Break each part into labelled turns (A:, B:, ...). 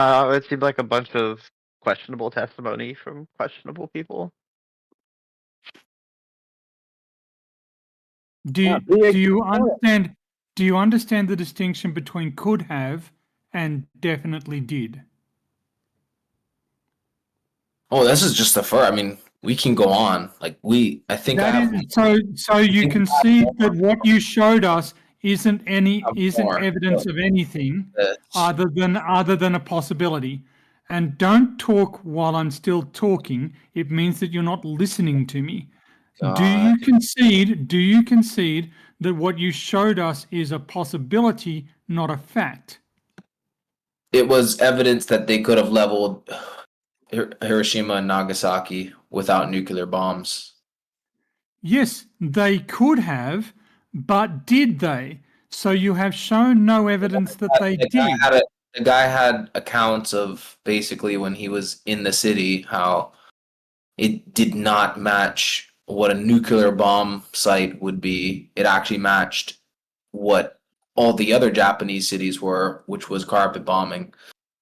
A: It seemed like a bunch of questionable testimony from questionable people.
B: Do you understand? Do you understand the distinction between could have and definitely did?
C: Oh, this is just the first. I mean, we can go on. Like I think I have.
B: So you can see that what you showed us isn't evidence of anything other than a possibility. And don't talk while I'm still talking. It means that you're not listening to me. Do you concede that what you showed us is a possibility, not a fact?
C: It was evidence that they could have leveled Hiroshima and Nagasaki without nuclear bombs.
B: Yes, they could have, but did they? So you have shown no evidence that they did.
C: The guy had accounts of basically when he was in the city how it did not match what a nuclear bomb site would be. It actually matched what all the other Japanese cities were, which was carpet bombing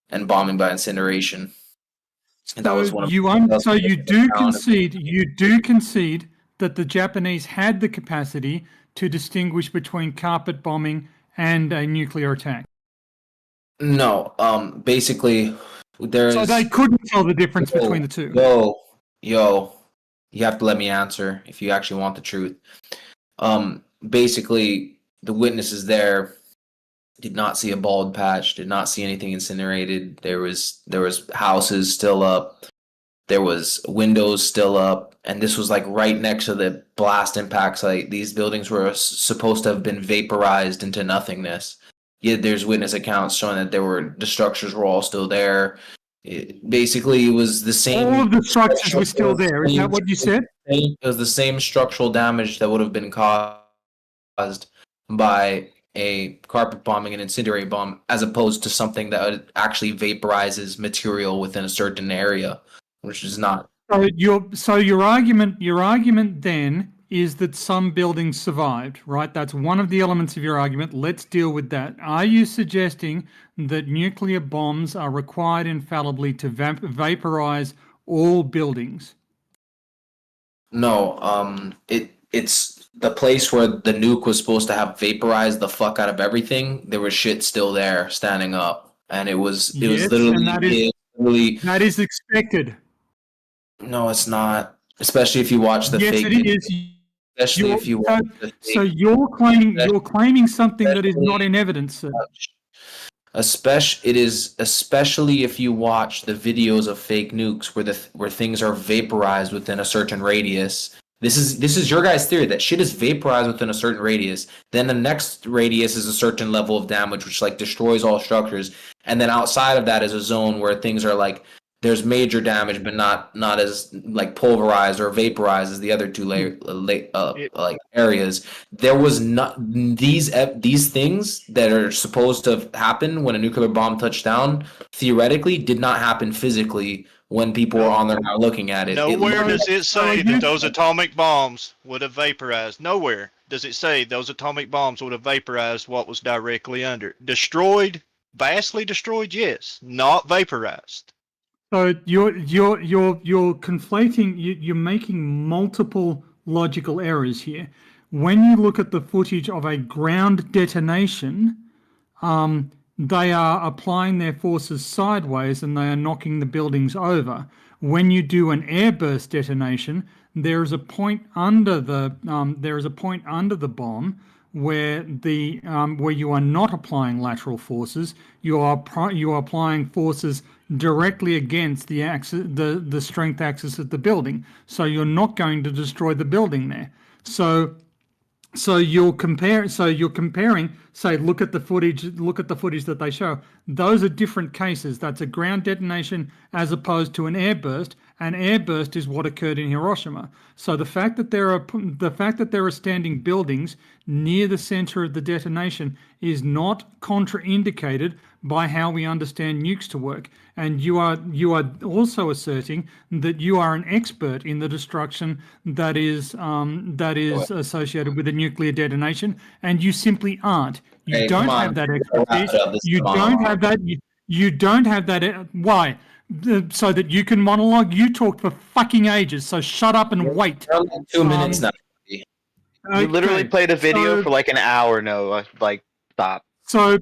C: and bombing by incineration. And that was one of
B: you do concede that the Japanese had the capacity to distinguish between carpet bombing and a nuclear attack.
C: No, basically there's
B: so they couldn't tell the difference between the two.
C: Yo, you have to let me answer if you actually want the truth. Basically the witnesses there did not see a bald patch, did not see anything incinerated. There was houses still up, there was windows still up, and this was like right next to the blast impact site. These buildings were supposed to have been vaporized into nothingness. Yet there's witness accounts showing that the structures were all still there. It was the same.
B: All of the structures were still there. Is that what you said?
C: It was the same structural damage that would have been caused by a carpet bombing and incendiary bomb, as opposed to something that actually vaporizes material within a certain area, which is not.
B: So your argument then is that some buildings survived, right? That's one of the elements of your argument. Let's deal with that. Are you suggesting that nuclear bombs are required infallibly to vaporize all buildings?
C: No, it's the place where the nuke was supposed to have vaporized the fuck out of everything. There was shit still there, standing up, and it was literally
B: that is expected.
C: No, it's not. Especially if you watch the fake.
B: Yes, it is.
C: Especially if you watch the fake.
B: So you're claiming something that is not in evidence, sir.
C: Especially if you watch the videos of fake nukes where things are vaporized within a certain radius. This is your guys' theory that shit is vaporized within a certain radius. Then the next radius is a certain level of damage, which like destroys all structures. And then outside of that is a zone where things are like there's major damage, but not as like pulverized or vaporized as the other two like areas. There was not these things that are supposed to happen when a nuclear bomb touched down. Theoretically, did not happen physically when people were on there now looking at it.
D: Nowhere does it say that those atomic bombs would have vaporized. Nowhere does it say those atomic bombs would have vaporized what was directly under. Destroyed, vastly destroyed, yes, not vaporized.
B: So you're conflating. You're making multiple logical errors here. When you look at the footage of a ground detonation, they are applying their forces sideways and they are knocking the buildings over. When you do an airburst detonation, there is a point under the bomb where you are not applying lateral forces. You are applying forces directly against the strength axis of the building. So you're not going to destroy the building there. So you're comparing. Say, look at the footage that they show. Those are different cases. That's a ground detonation as opposed to an airburst. An airburst is what occurred in Hiroshima. So the fact that there are standing buildings near the center of the detonation is not contraindicated by how we understand nukes to work. And you are also asserting that you are an expert in the destruction that is associated with a nuclear detonation, and you simply aren't. You don't have that expertise. You don't have that. You don't have that. Why? So that you can monologue? You talked for fucking ages, so shut up and wait.
C: 2 minutes now.
A: You literally
B: Okay,
A: played a video
B: so-
A: for like an hour, Noah. Like, stop.
B: So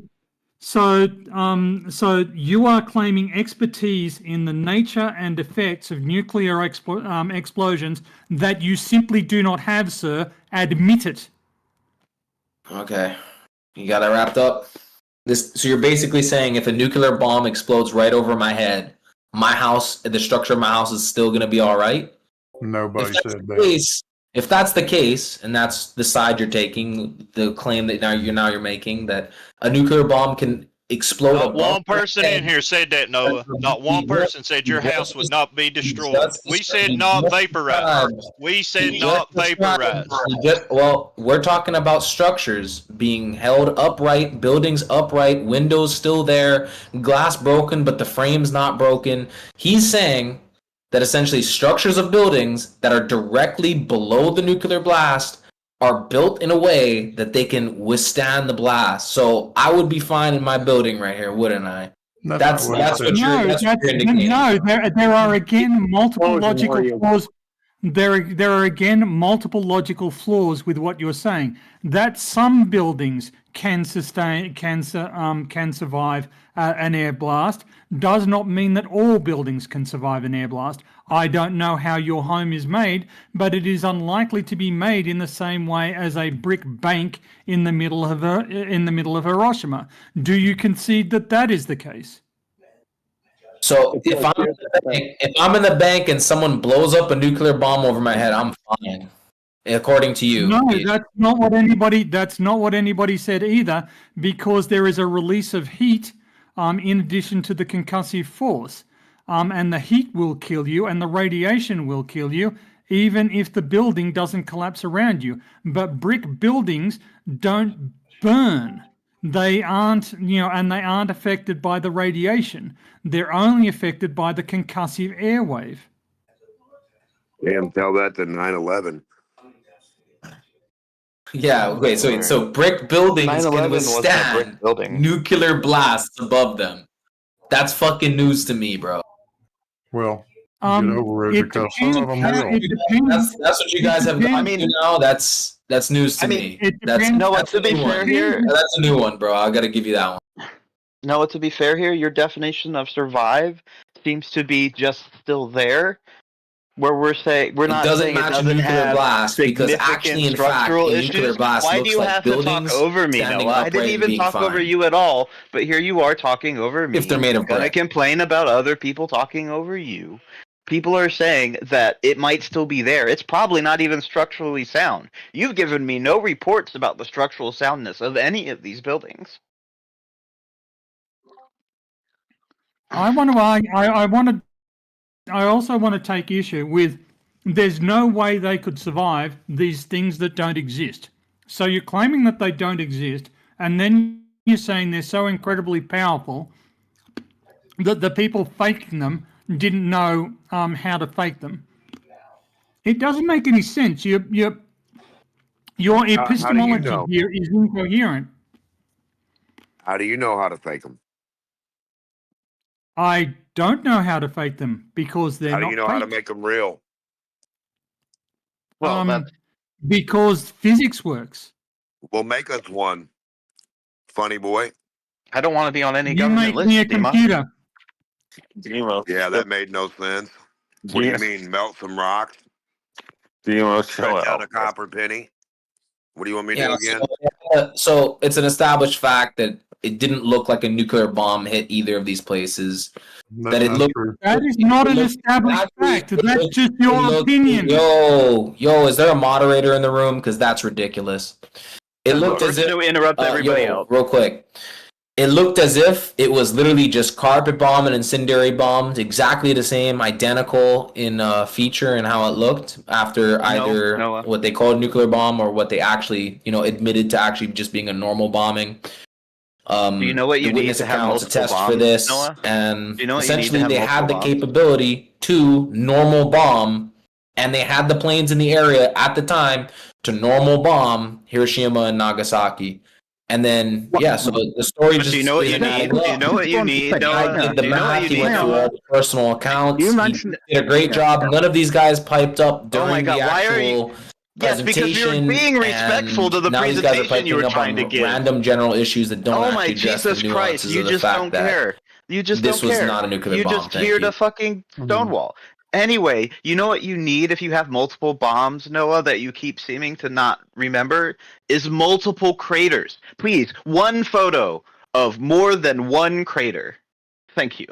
B: you are claiming expertise in the nature and effects of nuclear explosions that you simply do not have, sir. Admit it.
C: Okay, you got that wrapped up. So you're basically saying if a nuclear bomb explodes right over my head, my house, the structure of my house is still going to be all right?
E: Nobody said that.
C: If that's the case, and that's the side you're taking, the claim that now you're making that a nuclear bomb can explode.
D: Not one person in here said that, Noah. Not one person said your house would not be destroyed. We said not vaporized. We said not vaporized.
C: Well, we're talking about structures being held upright, buildings upright, windows still there, glass broken, but the frame's not broken. He's saying that essentially structures of buildings that are directly below the nuclear blast are built in a way that they can withstand the blast. So I would be fine in my building right here, wouldn't I? That's what you're indicating.
B: No, there are again multiple logical flaws. There are again multiple logical flaws with what you're saying. That some buildings can survive an air blast does not mean that all buildings can survive an air blast. I don't know how your home is made, but it is unlikely to be made in the same way as a brick bank in the middle of Hiroshima. Do you concede that that is the case?
C: So if I'm in the bank and someone blows up a nuclear bomb over my head, I'm fine, according to you.
B: No, that's not what anybody said either, because there is a release of heat in addition to the concussive force. And the heat will kill you and the radiation will kill you, even if the building doesn't collapse around you. But brick buildings don't burn. They aren't, and they aren't affected by the radiation. They're only affected by the concussive airwave.
F: Damn, tell that to 9/11.
C: Yeah, okay, so brick buildings
A: 9/11
C: can
A: wasn't a brick
C: withstand
A: building.
C: nuclear blasts above them. That's fucking news to me, bro.
E: Well, get over it because some of them will.
C: That's what you guys have gone to now. That's news to me.
A: To be fair here,
C: That's a new one, bro. I gotta give you that one.
A: Noah, to be fair here, your definition of survive seems to be just still there. Where we're saying it doesn't
C: nuclear blast because actually, in fact, a nuclear blast
A: Why
C: looks
A: do you
C: like
A: have to
C: buildings
A: talk over me,
C: standing
A: Noah? I
C: upright
A: didn't
C: and
A: even
C: being
A: talk over
C: fine.
A: you at all, but here you are talking over me.
C: If they're made of
A: Gonna
C: brick.
A: complain about other people talking over you. People are saying that it might still be there. It's probably not even structurally sound. You've given me no reports about the structural soundness of any of these buildings.
B: I also want to take issue with there's no way they could survive these things that don't exist. So you're claiming that they don't exist, and then you're saying they're so incredibly powerful that the people faking them didn't know how to fake them. It doesn't make any sense. Your epistemology here is incoherent.
F: How do you know how to fake them?
B: I don't know how to fake them because they're not
F: How do you know how to make them real?
A: Well,
B: because physics works.
F: Well, make us one, funny boy.
A: I don't want to be on any
B: You
A: government
B: make
A: list,
B: me a
A: Dima.
B: computer.
F: Yeah, that made no sense. What do you mean, melt some rocks? Stretch out a copper penny? What do you want me to do again?
C: So it's an established fact that it didn't look like a nuclear bomb hit either of these places. That
B: is not an established fact. That's just your opinion.
C: Yo, is there a moderator in the room? Because that's ridiculous. It looked as if
A: interrupt everybody else.
C: Real quick. It looked as if it was literally just carpet bomb and incendiary bombs, exactly the same, identical in feature and how it looked after either what they called nuclear bomb or what they actually, admitted to actually just being a normal bombing.
A: Do you know what you need to have multiple
C: test
A: bombs,
C: for this,
A: Noah?
C: and
A: you know
C: essentially they had the
A: bombs?
C: capability to normal bomb, and they had the planes in the area at the time to normal bomb Hiroshima and Nagasaki. And then, so the story just...
A: Do you know what you need? Do you know what you need?
C: I did the math, he went through all the personal accounts.
G: You mentioned...
C: He did a great job. None of these guys piped up during the actual
A: Yes, because you're being respectful to the presentation you were trying to give.
C: Random general issues that don't actually address the nuances of the fact that
A: you just don't care.
C: This was not a nuclear bomb.
A: You just here to fucking stonewall. Anyway, you know what you need if you have multiple bombs, Noah, that you keep seeming to not remember, is multiple craters. Please, one photo of more than one crater. Thank you.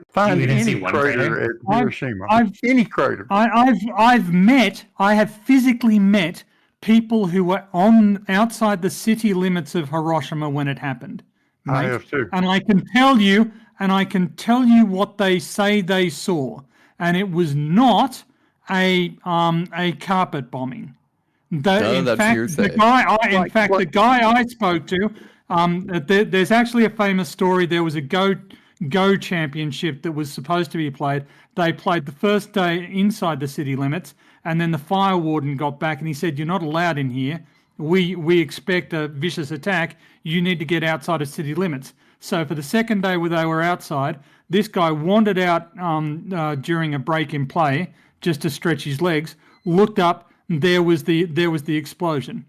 E: Find any crater at Hiroshima. Any crater.
B: I have physically met people who were outside the city limits of Hiroshima when it happened.
E: I have too.
B: And I can tell you what they say they saw. And it was not a carpet bombing. The guy I spoke to, there's actually a famous story. There was a Go championship that was supposed to be played. They played the first day inside the city limits, and then the fire warden got back and he said, "You're not allowed in here. We expect a vicious attack. You need to get outside of city limits." So for the second day where they were outside, this guy wandered out during a break in play just to stretch his legs, looked up, and there was the explosion.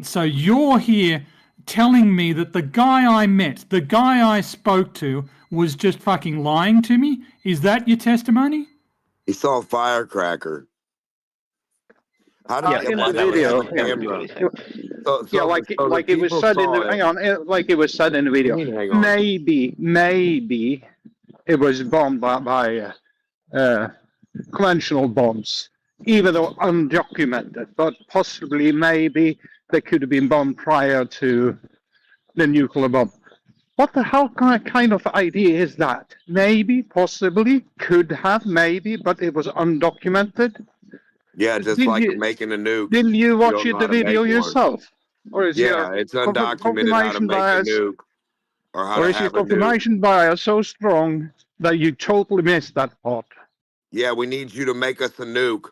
B: So you're here telling me that the guy I met, the guy I spoke to, was just fucking lying to me? Is that your testimony?
F: He saw a firecracker. How did
G: in the video? Like it was said in the like it was said in the video. Maybe it was bombed by conventional bombs, even though undocumented. But possibly, maybe they could have been bombed prior to the nuclear bomb. What the hell kind of idea is that? Maybe, possibly, could have, maybe, but it was undocumented.
F: Yeah, just making a nuke.
G: Didn't you watch the video yourself? Or is
F: it's undocumented how to make a nuke.
G: Or is your confirmation bias so strong that you totally missed that part?
F: Yeah, we need you to make us a nuke.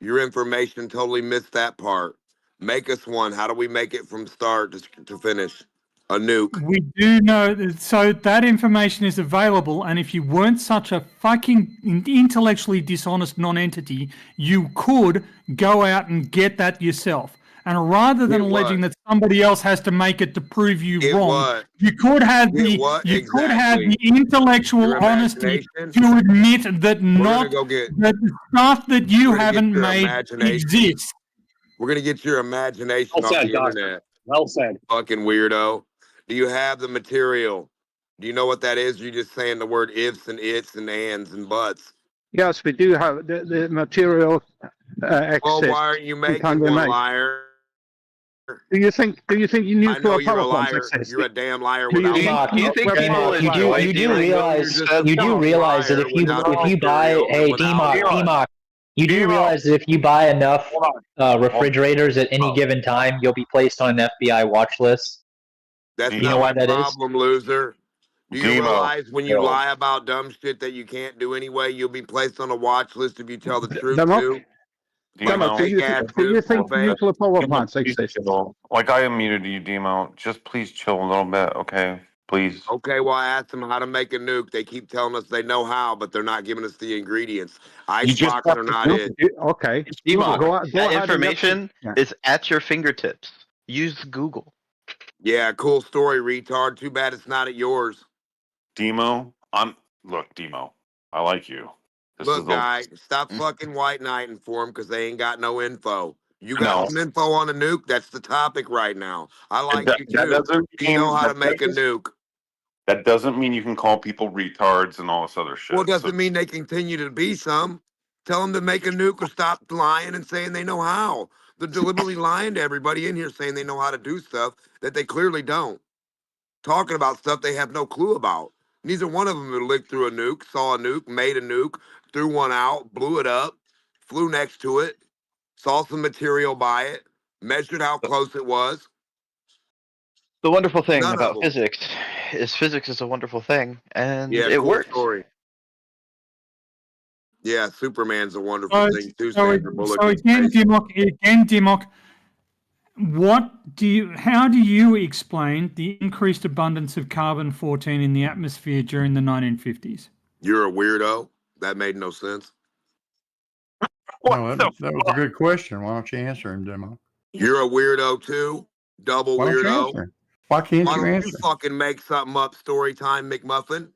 F: Your information totally missed that part. Make us one. How do we make it from start to finish? A nuke.
B: We do know, so that information is available, and if you weren't such a fucking intellectually dishonest non-entity, you could go out and get that yourself. And rather than alleging that somebody else has to make it to prove you wrong, you could have the intellectual honesty to admit that that the stuff that you haven't made exists.
F: We're gonna get your imagination off the internet.
H: Well said.
F: Fucking weirdo. Do you have the material? Do you know what that is? You're just saying the word ifs and its and ands and buts.
G: Yes, we do have the material.
F: Well, why aren't you making one, liar?
G: Do you think nuclear power plants exist?
F: You're a damn liar.
A: Do you think people enjoy
I: you do realize that if you buy DMOC, you do realize that if you buy enough refrigerators at any given time, you'll be placed on an FBI watch list.
F: That's not the problem, loser. Do you realize when you lie about dumb shit that you can't do anyway, you'll be placed on a watch list if you tell the truth too?
G: Do you think nuclear power plants exist?
E: Like I unmuted you, Demo. Just please chill a little bit, okay? Please.
F: Okay, well, I asked them how to make a nuke. They keep telling us they know how, but they're not giving us the ingredients. Ice rockets are not it.
G: Okay.
A: That information is at your fingertips. Use Google.
F: Yeah, cool story, retard. Too bad it's not at yours.
E: Demo, Demo, I like you.
F: Look, guy, stop fucking white knighting for them because they ain't got no info. You got some info on a nuke? That's the topic right now. I like you too. You know how to make a nuke.
E: That doesn't mean you can call people retards and all this other shit.
F: Well, it doesn't mean they continue to be some. Tell them to make a nuke or stop lying and saying they know how. They're deliberately lying to everybody in here saying they know how to do stuff that they clearly don't. Talking about stuff they have no clue about. Neither one of them who lived through a nuke, saw a nuke, made a nuke, threw one out, blew it up, flew next to it, saw some material by it, measured how close it was.
A: The wonderful thing about physics is a wonderful thing, and it works.
F: Story. Yeah, Superman's a wonderful thing too.
B: So again, Dimok, how do you explain the increased abundance of carbon-14 in the atmosphere during the 1950s?
F: You're a weirdo. That made no sense.
E: No, that was a good question. Why don't you answer him, Demo?
F: You're a weirdo too. Double
E: Why don't you
F: weirdo.
E: answer him? Why can't
F: Why
E: you
F: don't
E: answer?
F: you fucking make something up? Story time, McMuffin.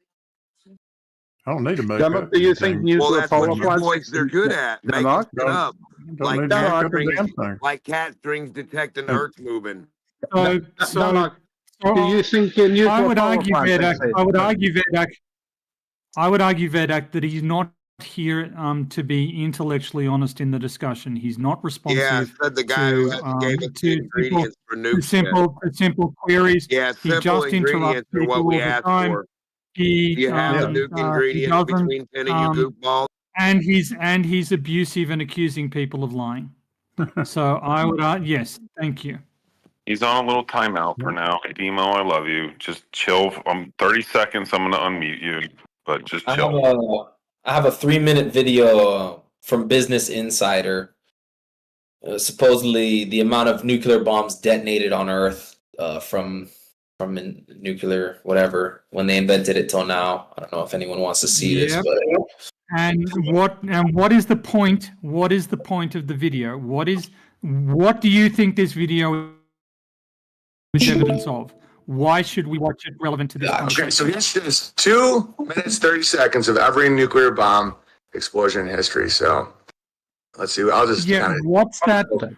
E: I don't need to make
G: Demo,
E: up
G: do you
E: anything.
G: think nuclear
F: Well, that's
G: power
F: what you
G: plants?
F: boys they're good at. Making
G: Demo,
F: shit up.
E: Don't
F: Like
E: need to make
F: cat
E: up a
F: strings,
E: damn thing.
F: like cat strings detecting
E: Oh.
F: Earth moving.
B: So
G: Demo, do you think nuclear
B: I would
G: power
B: argue,
G: plants
B: Vedak,
G: exist?
B: I would argue, Vedak, that he's not here to be intellectually honest in the discussion. He's not responsive.
F: Yeah, said the guy who gave us the ingredients for nuke.
B: Simple queries.
F: Yeah,
B: He
F: simple
B: just interrupts
F: ingredients are
B: people
F: what we
B: all the
F: asked
B: time.
F: for.
B: He,
F: You have the nuke ingredients
B: doesn't,
F: between 10 of you goofballs.
B: and he's abusive and accusing people of lying. So I would, yes, thank you.
H: He's on a little timeout for now. Hey, Demo, I love you. Just chill. 30 seconds. I'm going to unmute you, but just chill.
C: I have a 3-minute video from Business Insider. Supposedly, the amount of nuclear bombs detonated on Earth from nuclear whatever when they invented it till now. I don't know if anyone wants to see this, but
B: And what is the point? What is the point of the video? What do you think this video is evidence of? Why should we watch it relevant to this?
J: Okay, so here's just 2 minutes, 30 seconds of every nuclear bomb explosion in history. So let's see. I'll just
B: what's that?
J: Over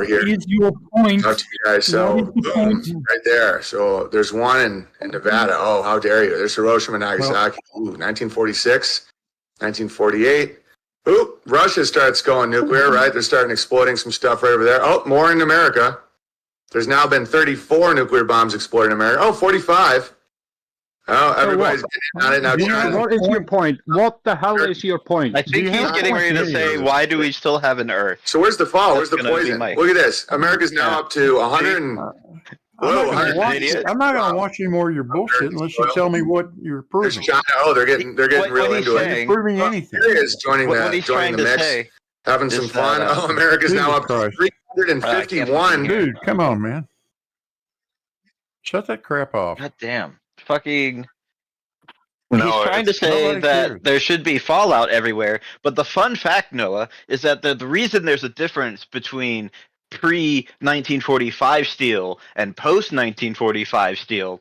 J: here.
B: What is your point?
J: Talk to you guys. So boom, right there. So there's one in Nevada. Oh, how dare you? There's Hiroshima and Nagasaki. 1946, 1948. Oop, Russia starts going nuclear, right? They're starting exploding some stuff right over there. Oh, more in America. There's now been 34 nuclear bombs exploded in America. Oh, 45. Oh, everybody's getting on it now.
G: What is your point? What the hell is your point?
A: I think he's getting ready to say, why do we still have an Earth?
J: So where's the fall? Where's the poison? Look at this. America's now up to 100 and...
E: I'm not going to watch any more of your bullshit unless you tell me what you're proving.
J: China, oh, they're getting real into it.
E: You're proving anything.
J: Syria is joining the mix, having some fun. Oh, America's now up to 351.
E: Dude, come on, man. Shut that crap off.
A: God damn. Fucking... He's trying to say that there should be fallout everywhere, but the fun fact, Noah, is that the reason there's a difference between pre-1945 steel and post-1945 steel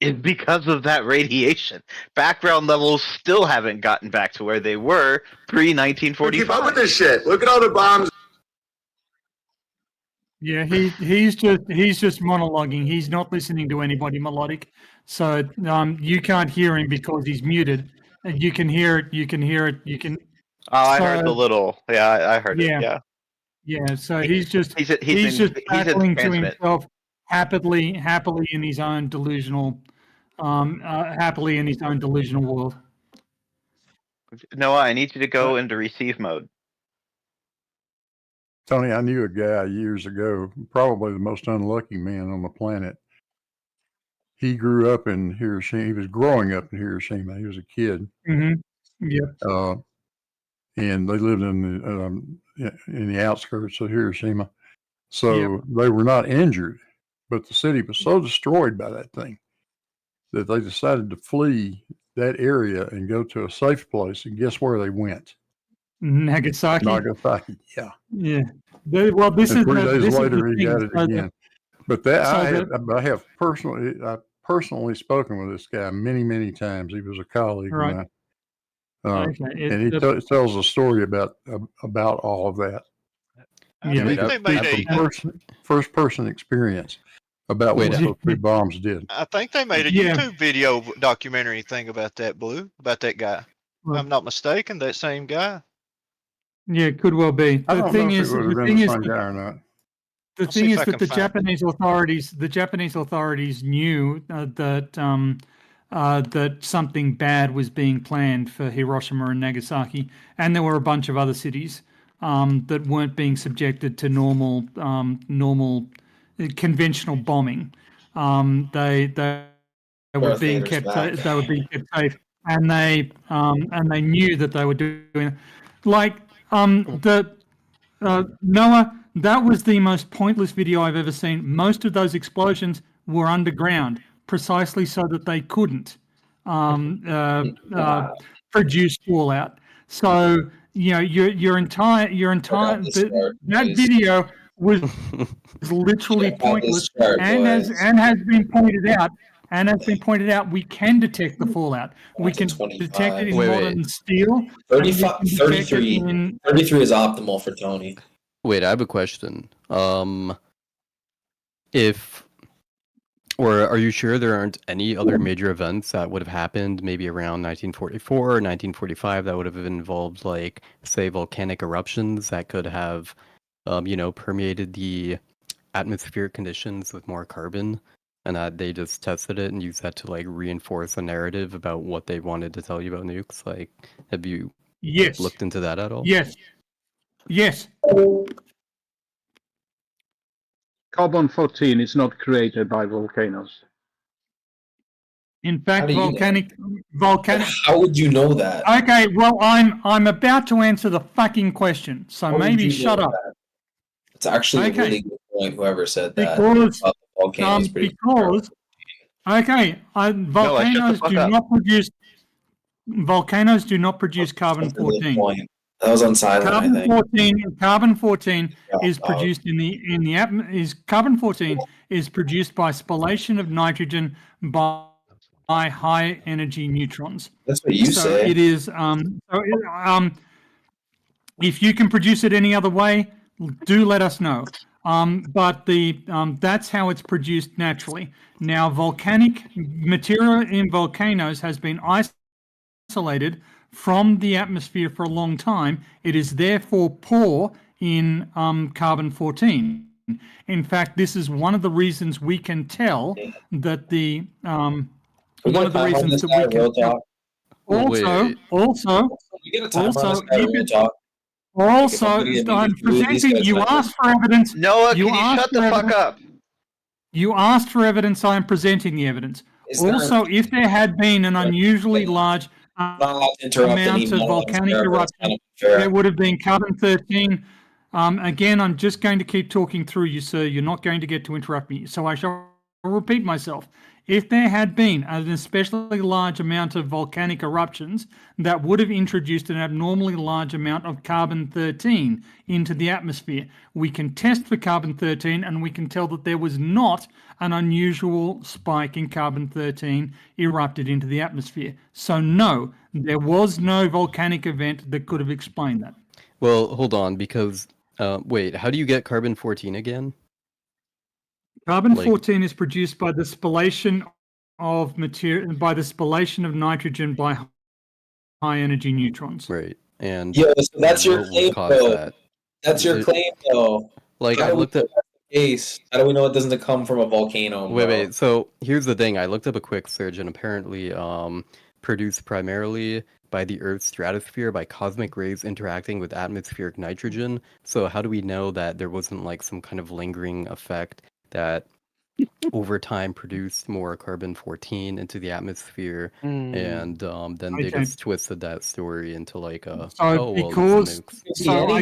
A: is because of that radiation. Background levels still haven't gotten back to where they were pre-1945.
J: Keep up with this shit. Look at all the bombs.
B: Yeah, he's just monologuing. He's not listening to anybody melodic. So you can't hear him because he's muted. And you can hear it. You can hear it. You can.
A: Oh, I heard the little. Yeah, I heard it. Yeah.
B: Yeah. So he's just battling to himself happily in his own delusional, world.
A: Noah, I need you to go into receive mode.
E: Tony, I knew a guy years ago, probably the most unlucky man on the planet. He grew up in Hiroshima. He was growing up in Hiroshima. He was a kid.
B: Mm-hmm. Yep.
E: And they lived in the outskirts of Hiroshima. So they were not injured, but the city was so destroyed by that thing that they decided to flee that area and go to a safe place. And guess where they went?
B: Nagasaki.
E: Yeah.
B: Yeah. Well, this is
E: 3 days later
B: he
E: got it again. But I have personally spoken with this guy many times. He was a colleague of mine. And he tells a story about all of that. First person experience about what those 3 bombs did.
D: I think they made a YouTube video documentary thing about that, Blue, about that guy. If I'm not mistaken, that same guy.
B: Yeah, it could well be.
E: The thing is that
B: the Japanese authorities knew that something bad was being planned for Hiroshima and Nagasaki, and there were a bunch of other cities that weren't being subjected to normal conventional bombing. They were being kept safe, and they knew that they were doing Noah. that was the most pointless video I've ever seen. Most of those explosions were underground, precisely so that they couldn't produce fallout. So your entire that video was literally pointless, and has been pointed out. And as been pointed out, we can detect the fallout. We can detect it in modern steel.
C: 33 is optimal for Tony.
K: Wait, I have a question. Are you sure there aren't any other major events that would have happened maybe around 1944 or 1945 that would have involved, like, say, volcanic eruptions that could have, permeated the atmospheric conditions with more carbon, and that they just tested it and used that to, like, reinforce a narrative about what they wanted to tell you about nukes? Like, have you looked into that at all?
B: Yes.
G: Carbon-14 is not created by volcanoes.
B: In fact, volcanic.
C: How would you know that?
B: Okay, well, I'm about to answer the fucking question, so maybe shut up.
C: It's actually a really good point. Whoever said that.
B: Because volcanoes do not produce carbon-14.
C: That was on silent.
B: Carbon-14 is produced carbon-14 is produced by spallation of nitrogen by high energy neutrons.
C: That's what you say.
B: It is if you can produce it any other way, do let us know. But that's how it's produced naturally. Now, volcanic material in volcanoes has been isolated from the atmosphere for a long time. It is therefore poor in carbon-14. In fact, this is one of the reasons we can tell that the I'm presenting. You asked for evidence.
A: Noah, can you shut the fuck up?
B: You asked for evidence. I am presenting the evidence. Also, if there had been an unusually large amount of volcanic eruption, there would have been carbon-13. Again, I'm just going to keep talking through you, sir. You're not going to get to interrupt me. So I shall repeat myself. If there had been an especially large amount of volcanic eruptions that would have introduced an abnormally large amount of carbon-13 into the atmosphere, we can test for carbon-13 and we can tell that there was not an unusual spike in carbon-13 erupted into the atmosphere. So no, there was no volcanic event that could have explained that.
K: Well, hold on, because wait, how do you get carbon-14 again?
B: Carbon-14 is produced by the spallation of nitrogen by high energy neutrons.
K: Right. And
C: so that's your claim, though. That's your claim, though.
K: Like, I looked at
C: case. How do we know it doesn't come from a volcano?
K: Wait. So here's the thing. I looked up a quick search, and apparently, produced primarily by the Earth's stratosphere by cosmic rays interacting with atmospheric nitrogen. So how do we know that there wasn't, like, some kind of lingering effect that over time produced more carbon-14 into the atmosphere, and then they just twisted that story into, like, a
B: I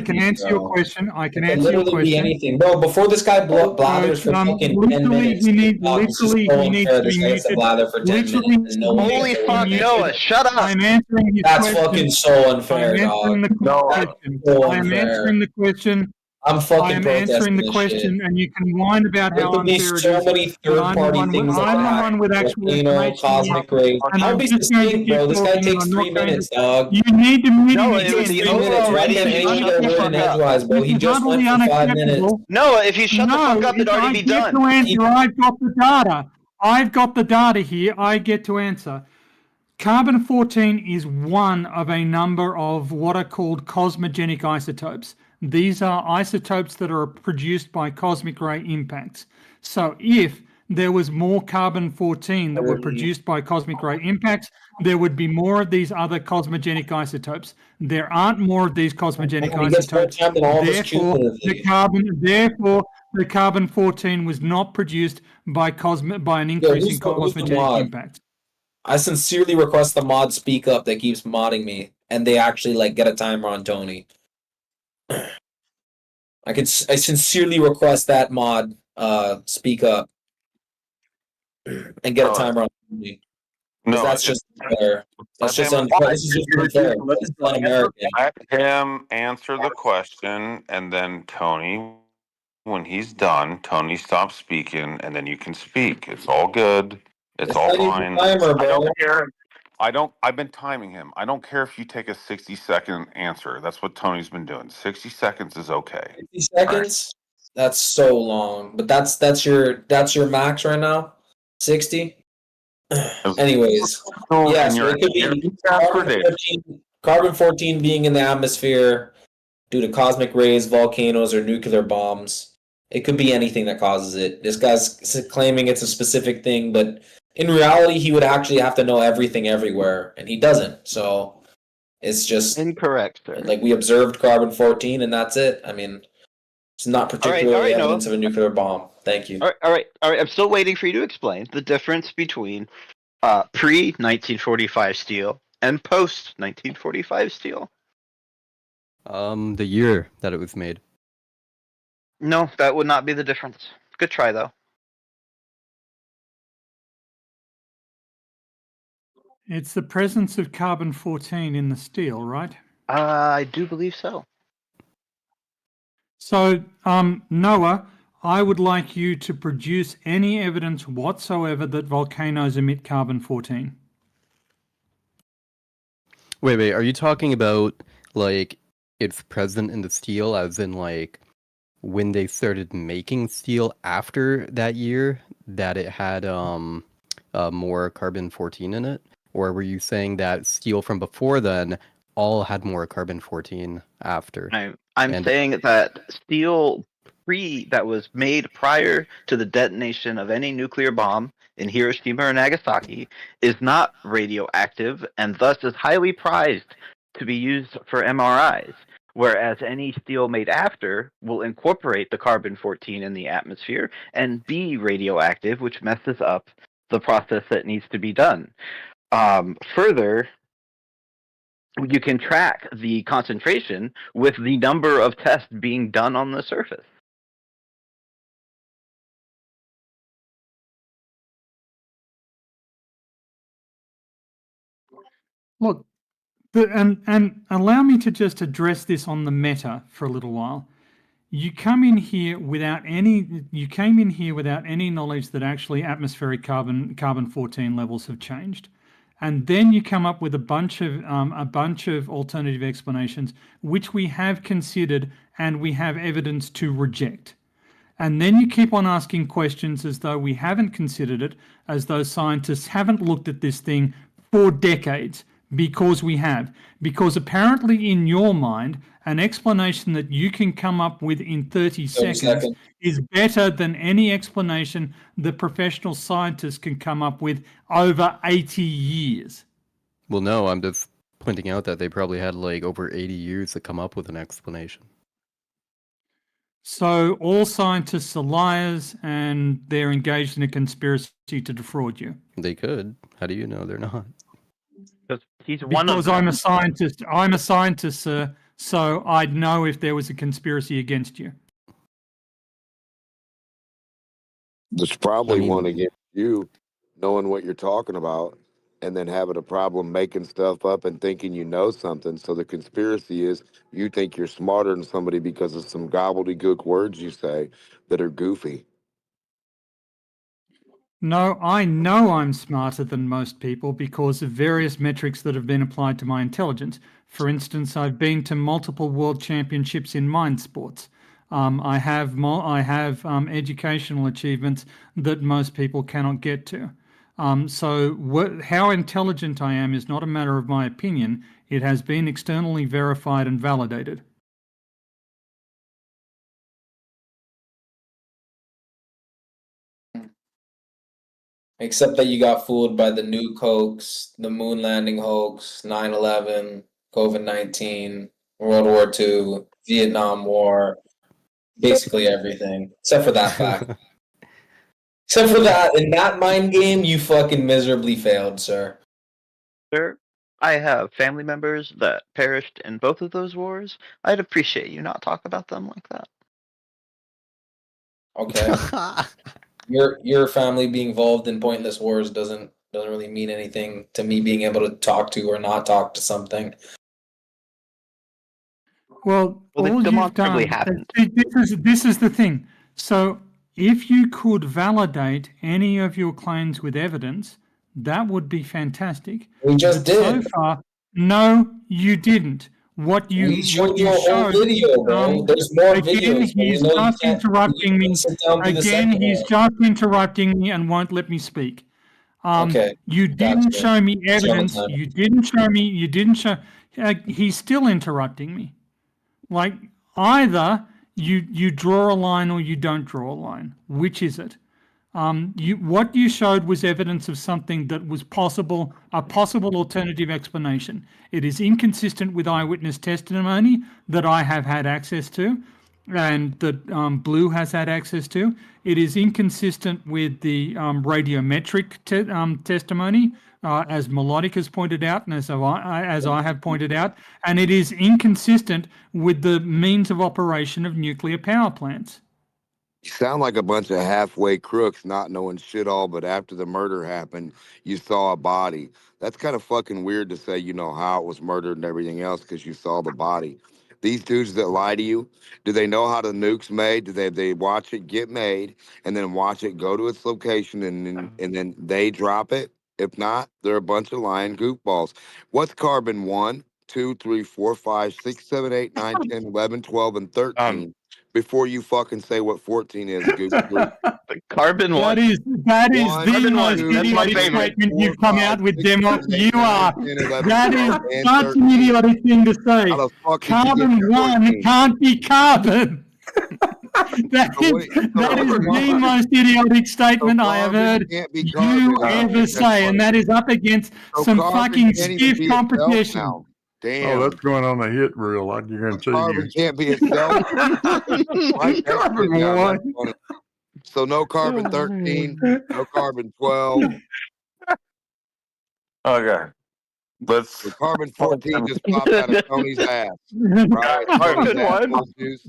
B: can answer your question.
C: Anything. Bro, before this guy blathers for fucking 10 minutes,
B: he needs to be muted.
C: Blather for 10 minutes.
A: Holy fuck, Noah, shut up.
B: I'm answering his
C: That's
B: question.
C: fucking so unfair,
B: I'm answering the question.
C: I'm fucking
B: answering the question, and you can whine about how unfair it is.
C: So many third-party things.
B: I'm the one with actual information.
C: Cosmic rays. Don't be succinct, bro. This guy takes 3 minutes, dog.
B: You need to mute
A: No,
B: him.
A: it was
C: 3 minutes. Right there, edgewise, bro. He just went for 5 minutes.
A: Noah, if you shut the fuck up, it'd already be done.
B: I've got the data. I've got the data here. I get to answer. Carbon-14 is one of a number of what are called cosmogenic isotopes. These are isotopes that are produced by cosmic ray impacts. So if there was more carbon-14 that were produced by cosmic ray impacts, there would be more of these other cosmogenic isotopes. There aren't more of these cosmogenic isotopes. Therefore, the carbon-14 was not produced by an increase in cosmogenic impacts.
C: I sincerely request the mod speak up that keeps modding me, and they actually, like, get a timer on Tony. I sincerely request that mod speak up and get a timer on me. Because that's just unfair. That's just unfair. This is just unfair. It's un-American.
H: Let him answer the question, and then Tony, when he's done, Tony stops speaking, and then you can speak. It's all good. It's all fine.
C: Timer,
H: I
C: bro.
H: don't care. I've been timing him. I don't care if you take a 60-second answer. That's what Tony's been doing. 60 seconds is okay.
C: 60 seconds? That's so long. But that's your max right now? 60? Anyways. Yeah, so it could be carbon-14 being in the atmosphere due to cosmic rays, volcanoes, or nuclear bombs. It could be anything that causes it. This guy's claiming it's a specific thing, but in reality, he would actually have to know everything everywhere, and he doesn't. So it's just
A: incorrect, sir.
C: Like we observed carbon-14, and that's it. I mean, it's not particularly evidence of a nuclear bomb. Thank you.
A: All right. I'm still waiting for you to explain the difference between pre-1945 steel and post-1945 steel.
K: The year that it was made.
A: No, that would not be the difference. Good try, though.
B: It's the presence of carbon-14 in the steel, right?
A: I do believe so.
B: So, Noah, I would like you to produce any evidence whatsoever that volcanoes emit carbon-14.
K: Wait, are you talking about, like, it's present in the steel, as in, like, when they started making steel after that year, that it had more carbon-14 in it? Or were you saying that steel from before then all had more carbon-14 after?
A: I'm saying that steel that was made prior to the detonation of any nuclear bomb in Hiroshima or Nagasaki is not radioactive and thus is highly prized to be used for MRIs, whereas any steel made after will incorporate the carbon-14 in the atmosphere and be radioactive, which messes up the process that needs to be done. Further, you can track the concentration with the number of tests being done on the surface.
B: Look, and allow me to just address this on the meta for a little while. You came in here without any knowledge that actually atmospheric carbon-14 levels have changed. And then you come up with a bunch of alternative explanations, which we have considered and we have evidence to reject. And then you keep on asking questions as though we haven't considered it, as though scientists haven't looked at this thing for decades, because we have. Because apparently in your mind, an explanation that you can come up with in 30 seconds is better than any explanation that professional scientists can come up with over 80 years.
K: Well, no, I'm just pointing out that they probably had like over 80 years to come up with an explanation.
B: So all scientists are liars and they're engaged in a conspiracy to defraud you.
K: They could. How do you know they're not?
A: He's one
B: because
A: of them.
B: I'm a scientist. I'm a scientist, sir. So I'd know if there was a conspiracy against you.
F: There's probably one against you, knowing what you're talking about, and then having a problem making stuff up and thinking you know something. So the conspiracy is you think you're smarter than somebody because of some gobbledygook words you say that are goofy.
B: No, I know I'm smarter than most people because of various metrics that have been applied to my intelligence. For instance, I've been to multiple world championships in mind sports. I have educational achievements that most people cannot get to. So how intelligent I am is not a matter of my opinion. It has been externally verified and validated.
C: Except that you got fooled by the nuke hoax, the moon landing hoax, 9/11, COVID-19, World War II, Vietnam War, basically everything. Except for that fact. Except for that, in that mind game, you fucking miserably failed, sir.
A: Sir, I have family members that perished in both of those wars. I'd appreciate you not talk about them like that.
C: Okay. Your family being involved in pointless wars doesn't really mean anything to me being able to talk to or not talk to something.
B: Well,
A: Well,
B: all
A: it
B: you've done,
A: demonstrably happened.
B: this is the thing. So if you could validate any of your claims with evidence, that would be fantastic.
C: We just
B: But so
C: did.
B: far, no, you didn't.
C: We showed you a whole
B: showed,
C: video, bro. There's more
B: again,
C: videos. But we
B: he's
C: know you
B: just
C: can't
B: interrupting me.
C: sit down through the
B: Again,
C: second
B: he's
C: one.
B: just interrupting me and won't let me speak.
C: Okay,
B: You didn't
C: gotcha.
B: show me
C: Show me
B: evidence.
C: time.
B: You didn't show me. You didn't show. He's still interrupting me. Like either you draw a line or you don't draw a line. Which is it? What you showed was evidence of something that was possible, a possible alternative explanation. It is inconsistent with eyewitness testimony that I have had access to, and that Blue has had access to. It is inconsistent with the radiometric testimony, as Melodic has pointed out, and as I have pointed out, and it is inconsistent with the means of operation of nuclear power plants.
F: You sound like a bunch of halfway crooks not knowing shit all, but after the murder happened, you saw a body. That's kind of fucking weird to say you know how it was murdered and everything else because you saw the body. These dudes that lie to you, do they know how the nuke's made? Do they watch it get made and then watch it go to its location and then they drop it? If not, they're a bunch of lying goofballs. What's carbon 1, 2, 3, 4, 5, 6, 7, 8, 9, 10, 11, 12, and 13? Before you fucking say what 14 is, goof.
A: Carbon one.
B: That is
F: One,
B: the
A: Carbon
B: most
A: one, that's my
B: idiotic
A: favorite.
B: statement
F: 4,
B: you've come
F: 5,
B: out with,
F: 6,
B: Demo.
F: 7, 8,
B: You
F: 9,
B: are.
F: 10, 11,
B: That
F: 12,
B: is
F: and
B: such an
F: 13.
B: idiotic thing to say.
F: How the fuck did you
B: Carbon
F: get to
B: 1
F: 14?
B: can't be carbon. That is the most idiotic statement I have heard you ever say, and that is up against some fucking stiff competition.
E: Oh,
F: Damn.
E: that's going on a hit reel. I guarantee
F: Carbon
E: you.
F: can't be itself. Write that
E: Carbon
F: shit down.
E: one.
F: That's funny. So no carbon 13, no carbon 12.
H: Okay. Let's.
F: So carbon 14 just popped out of Tony's ass. Right? Tony's asshole juice.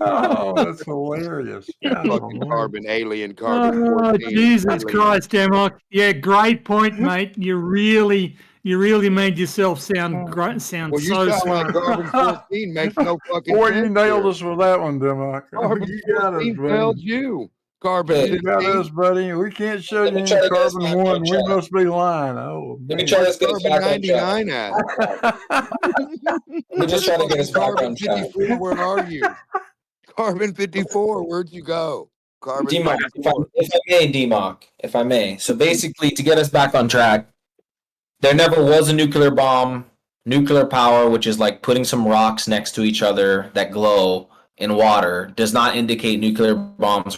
E: Oh, that's hilarious.
F: Fucking carbon alien, carbon
B: Oh,
F: 14.
B: Jesus
F: alien.
B: Christ, Demo. Yeah, great point, mate. You really made yourself sound great. Sound
F: Well, you
B: so
F: sound like
B: smart.
F: carbon 14 makes no fucking
E: Boy,
F: sense.
E: you nailed
F: here.
E: us with that one, Democ.
F: Carbon
E: You got us,
F: 14 failed
E: buddy.
F: you. Carbon
C: Hey,
E: You got
F: 15.
E: us, buddy. We can't show
C: Let
E: you
C: me
E: any
C: try to get us
E: carbon
C: back
E: one.
C: on
E: We
C: track.
E: must be lying. Oh,
C: Let me
E: man.
C: try
F: Where's
C: to get us
F: carbon
C: back on track.
F: 99 at?
C: Let me just try to get us back
F: Carbon
C: on track.
F: 54, where are you? Carbon 54, where'd you go? Carbon
C: DMOC,
F: 54.
C: if I may, DMOC, if I may. So basically, to get us back on track, there never was a nuclear bomb. Nuclear power, which is like putting some rocks next to each other that glow in water, does not indicate nuclear bombs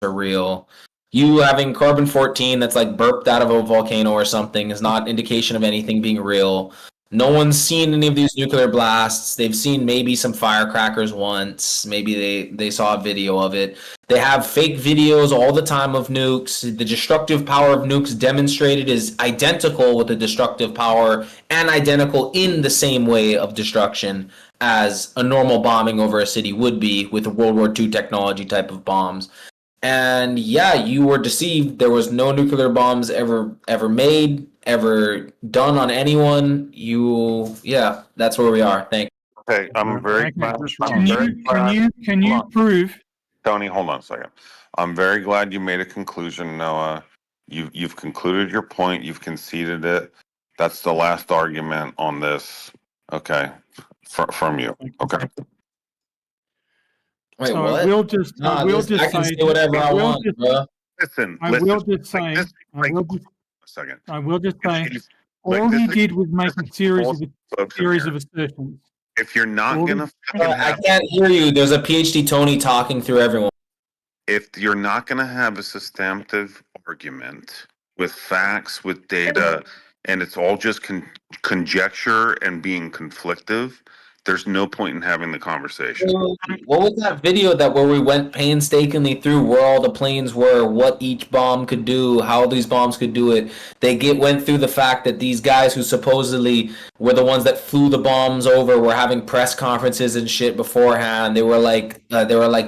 C: are real. You having carbon 14 that's like burped out of a volcano or something is not indication of anything being real. No one's seen any of these nuclear blasts. They've seen maybe some firecrackers once. Maybe they saw a video of it. They have fake videos all the time of nukes. The destructive power of nukes demonstrated is identical with the destructive power and identical in the same way of destruction as a normal bombing over a city would be with a World War II technology type of bombs. And yeah, you were deceived. There was no nuclear bombs ever made, ever done on anyone. Yeah, that's where we are. Thank you.
H: Okay, I'm very glad.
B: Can you prove?
H: Tony, hold on a second. I'm very glad you made a conclusion, Noah. You've concluded your point. You've conceded it. That's the last argument on this. Okay, from you. Okay.
C: Wait,
B: So
C: what?
B: we'll just
C: Nah,
B: we'll
C: this-
B: just
C: I can
B: say
C: say whatever I
B: we'll
C: want,
B: just-
C: bro.
H: Listen.
B: I will just
H: like
B: say
H: this,
B: I
H: like,
B: will just
H: a second.
B: I will just say
H: Like
B: all
H: this
B: he
H: is-
B: did was make a series of
H: folks in here.
B: assertions.
H: If you're not
B: all
H: gonna
B: these-
H: fucking
C: I
H: have,
C: can't hear you. There's a PhD Tony talking through everyone.
H: if you're not gonna have a substantive argument with facts, with data, and it's all just conjecture and being conflictive, There's no point in having the conversation.
C: What was that video where we went painstakingly through where all the planes were, what each bomb could do, how these bombs could do it? Went through the fact that these guys who supposedly were the ones that flew the bombs over were having press conferences and shit beforehand. They were like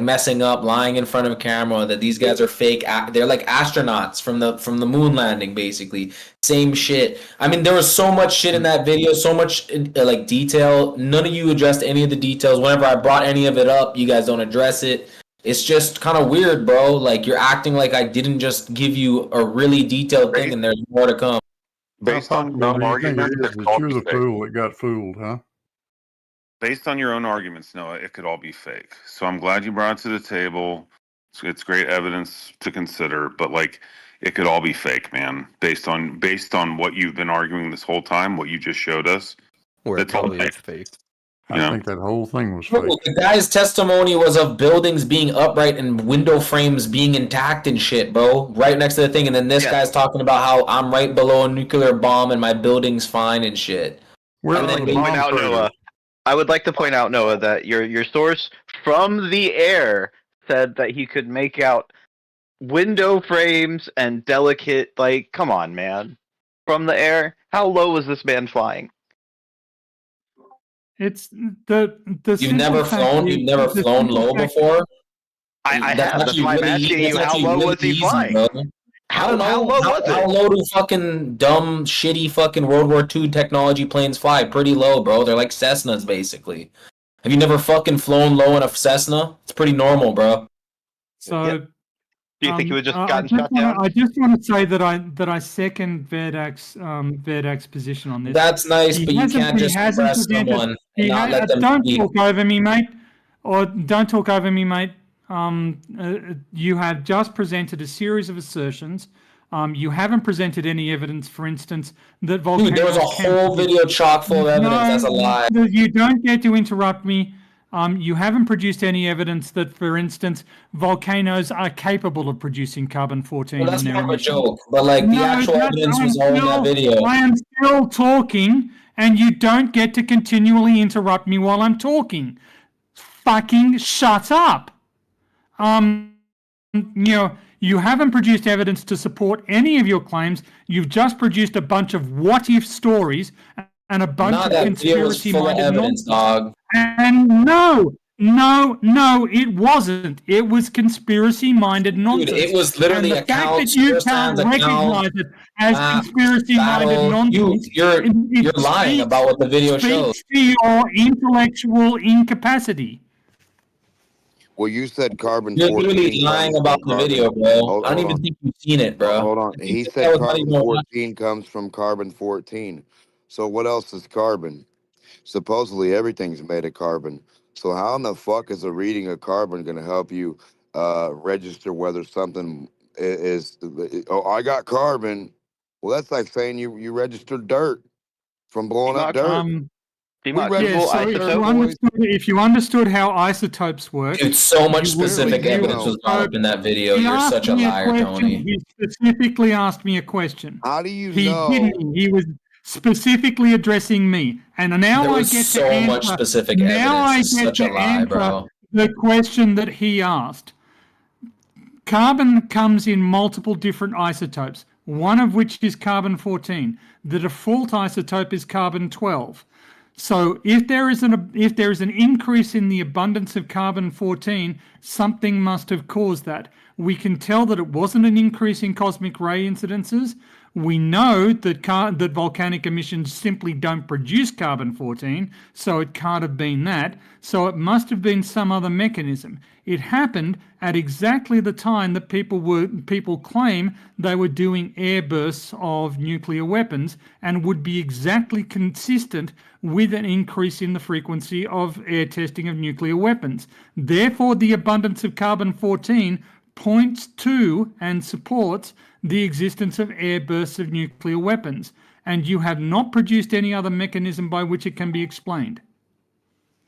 C: messing up, lying in front of a camera. That these guys are fake. They're like astronauts from the moon landing, basically. Same shit. I mean, there was so much shit in that video, so much like detail. None of you addressed any of the details. Whenever I brought any of it up, you guys don't address it. It's just kind of weird, bro. Like, you're acting like I didn't just give you a really detailed thing and there's more to come.
H: Based on your own arguments,
E: that you're the fool that got fooled, huh?
H: Based on your own arguments, Noah, it could all be fake. So I'm glad you brought it to the table. It's great evidence to consider, but like, it could all be fake, man. Based on what you've been arguing this whole time, what you just showed us.
K: Or it probably is fake.
E: I think that whole thing was fake.
C: The guy's testimony was of buildings being upright and window frames being intact and shit, bro. Right next to the thing. And then this guy's talking about how I'm right below a nuclear bomb and my building's fine and shit.
A: I would like to point out, Noah, that your source from the air said that he could make out window frames and delicate, like, come on, man. From the air? How low was this man flying?
B: It's the
C: You've never flown low before?
A: I have. That's why I'm asking you, how low was he flying? How low was it?
C: How low do fucking dumb, shitty fucking World War II technology planes fly? Pretty low, bro. They're like Cessnas, basically. Have you never fucking flown low in a Cessna? It's pretty normal, bro.
B: So,
A: do you think he would just gotten shot down?
B: I just want to say that I second Verdak's position on this.
C: That's nice, but you can't just press someone and not let them speak.
B: Don't talk over me, mate. Or don't talk over me, mate. You have just presented a series of assertions. You haven't presented any evidence, for instance, that volcanoes...
C: Dude, there was a whole video chock full of evidence. That's a lie.
B: You don't get to interrupt me. You haven't produced any evidence that, for instance, volcanoes are capable of producing carbon-14.
C: Well, that's not a joke, but like the actual evidence was all in that video.
B: I am still talking, and you don't get to continually interrupt me while I'm talking. Fucking shut up. You haven't produced evidence to support any of your claims. You've just produced a bunch of what-if stories and a bunch of conspiracy-minded nonsense.
C: Dog.
B: And no, it wasn't. It was conspiracy-minded nonsense.
C: Dude, it was literally
B: and the fact that you can't recognize it as conspiracy-minded nonsense.
C: You're lying about what the video shows.
B: Speaks to your intellectual incapacity.
F: Well, you said carbon.
C: You're literally lying about the video, bro. I don't even think you've seen it, bro.
F: Hold on. He said carbon-14 comes from carbon-14. So what else is carbon? Supposedly everything's made of carbon. So how in the fuck is a reading of carbon going to help you register whether something is? Oh, I got carbon. Well, that's like saying you registered dirt from blowing up dirt.
B: If you understood how isotopes work,
C: dude, so much specific evidence was brought up in that video. You're such a liar, Tony.
B: He specifically asked me a question.
F: How do you
B: know? He was specifically addressing me, and now I get to answer.
C: Much specific evidence.
B: Now I get to answer the question that he asked. Carbon comes in multiple different isotopes, one of which is carbon-14. The default isotope is carbon-12. So if there is an increase in the abundance of carbon-14, something must have caused that. We can tell that it wasn't an increase in cosmic ray incidences. We know that volcanic emissions simply don't produce carbon-14, so it can't have been that. So it must have been some other mechanism. It happened at exactly the time that people claim they were doing air bursts of nuclear weapons, and would be exactly consistent with an increase in the frequency of air testing of nuclear weapons. Therefore, the abundance of carbon-14 points to and supports the existence of air bursts of nuclear weapons, and you have not produced any other mechanism by which it can be explained.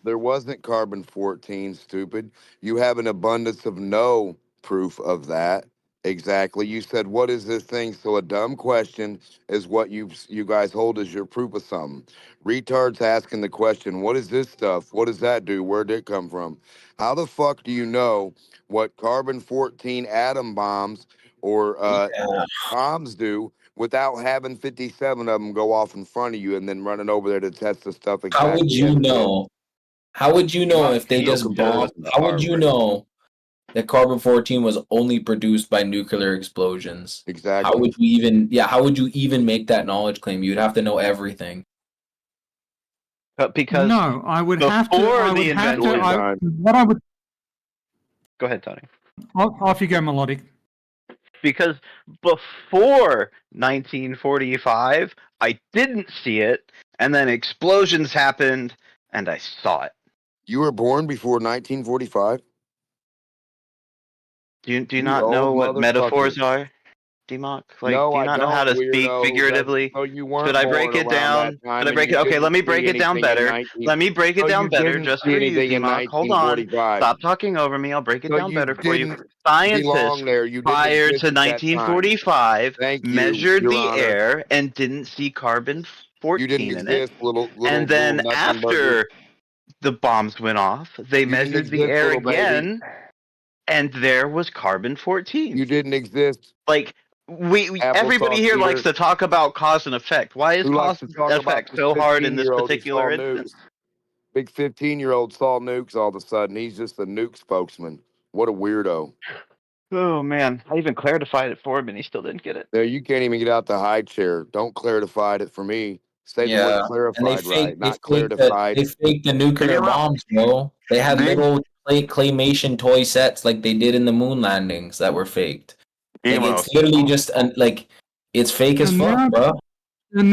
F: There wasn't carbon-14, stupid. You have an abundance of no proof of that. Exactly. You said, "What is this thing?" So a dumb question is what you guys hold as your proof of something. Retards asking the question, "What is this stuff? What does that do? Where did it come from?" How the fuck do you know what carbon-14 atom bombs or bombs do without having 57 of them go off in front of you and then running over there to test the stuff exactly?
C: How would you know? How would you know if they just bombed? How would you know that carbon-14 was only produced by nuclear explosions?
F: Exactly.
C: How would you even? Yeah, how would you even make that knowledge claim? You'd have to know everything.
A: Because
B: no, I would have to.
A: before
B: I would
A: the
B: have to.
A: invention-
B: What I would.
A: Go ahead, Tony.
B: Off you go, Melodic.
A: Because before 1945, I didn't see it, and then explosions happened, and I saw it.
F: You were born before 1945?
A: Do you not know what metaphors are, D-Mock? Like,
F: No,
A: do you
F: I
A: not know how to
F: don't,
A: speak
F: weirdo.
A: figuratively?
F: So you weren't
A: Should I break
F: born
A: it
F: around
A: down?
F: that time,
A: Should I
F: and
A: break
F: you
A: it? Okay,
F: didn't
A: let me
F: see
A: break it down
F: anything in
A: better.
F: 19
A: Let me break it
F: So
A: down
F: you
A: better
F: didn't
A: just
F: see
A: for you,
F: anything in
A: D-Mock. Hold on.
F: 1945.
A: Stop talking over me. I'll break it
F: So
A: down
F: you
A: better for you.
F: didn't
A: Scientists
F: belong there. You didn't
A: prior
F: exist
A: to
F: at that time.
A: 1945
F: Thank you,
A: measured
F: Your
A: the
F: Honor.
A: air and didn't see
F: You
A: carbon-14
F: didn't
A: in it.
F: exist, little
A: And then
F: nothing burger.
A: after the bombs went off, they
F: You didn't
A: measured the
F: exist,
A: air
F: little baby.
A: again, and there was carbon-14.
F: You didn't exist.
A: Like, everybody
F: Applesauce
A: here
F: eater.
A: likes to talk about cause and effect. Why is
F: Who likes
A: cause
F: to talk
A: and
F: about
A: effect
F: this
A: so hard in this
F: 15-year-old who
A: particular
F: saw
A: instance?
F: nukes? Big 15-year-old saw nukes all of a sudden. He's just a nuke spokesman. What a weirdo.
A: Oh man, I even clarified it for him, and he still didn't get it.
F: No, you can't even get out the high chair. Don't clarify it for me. Say the word clarified right, not clarified.
C: They faked the nuclear bombs, bro. They had little claymation toy sets like they did in the moon landings that were faked. Like, it's literally just it's fake as fuck, bro.
B: And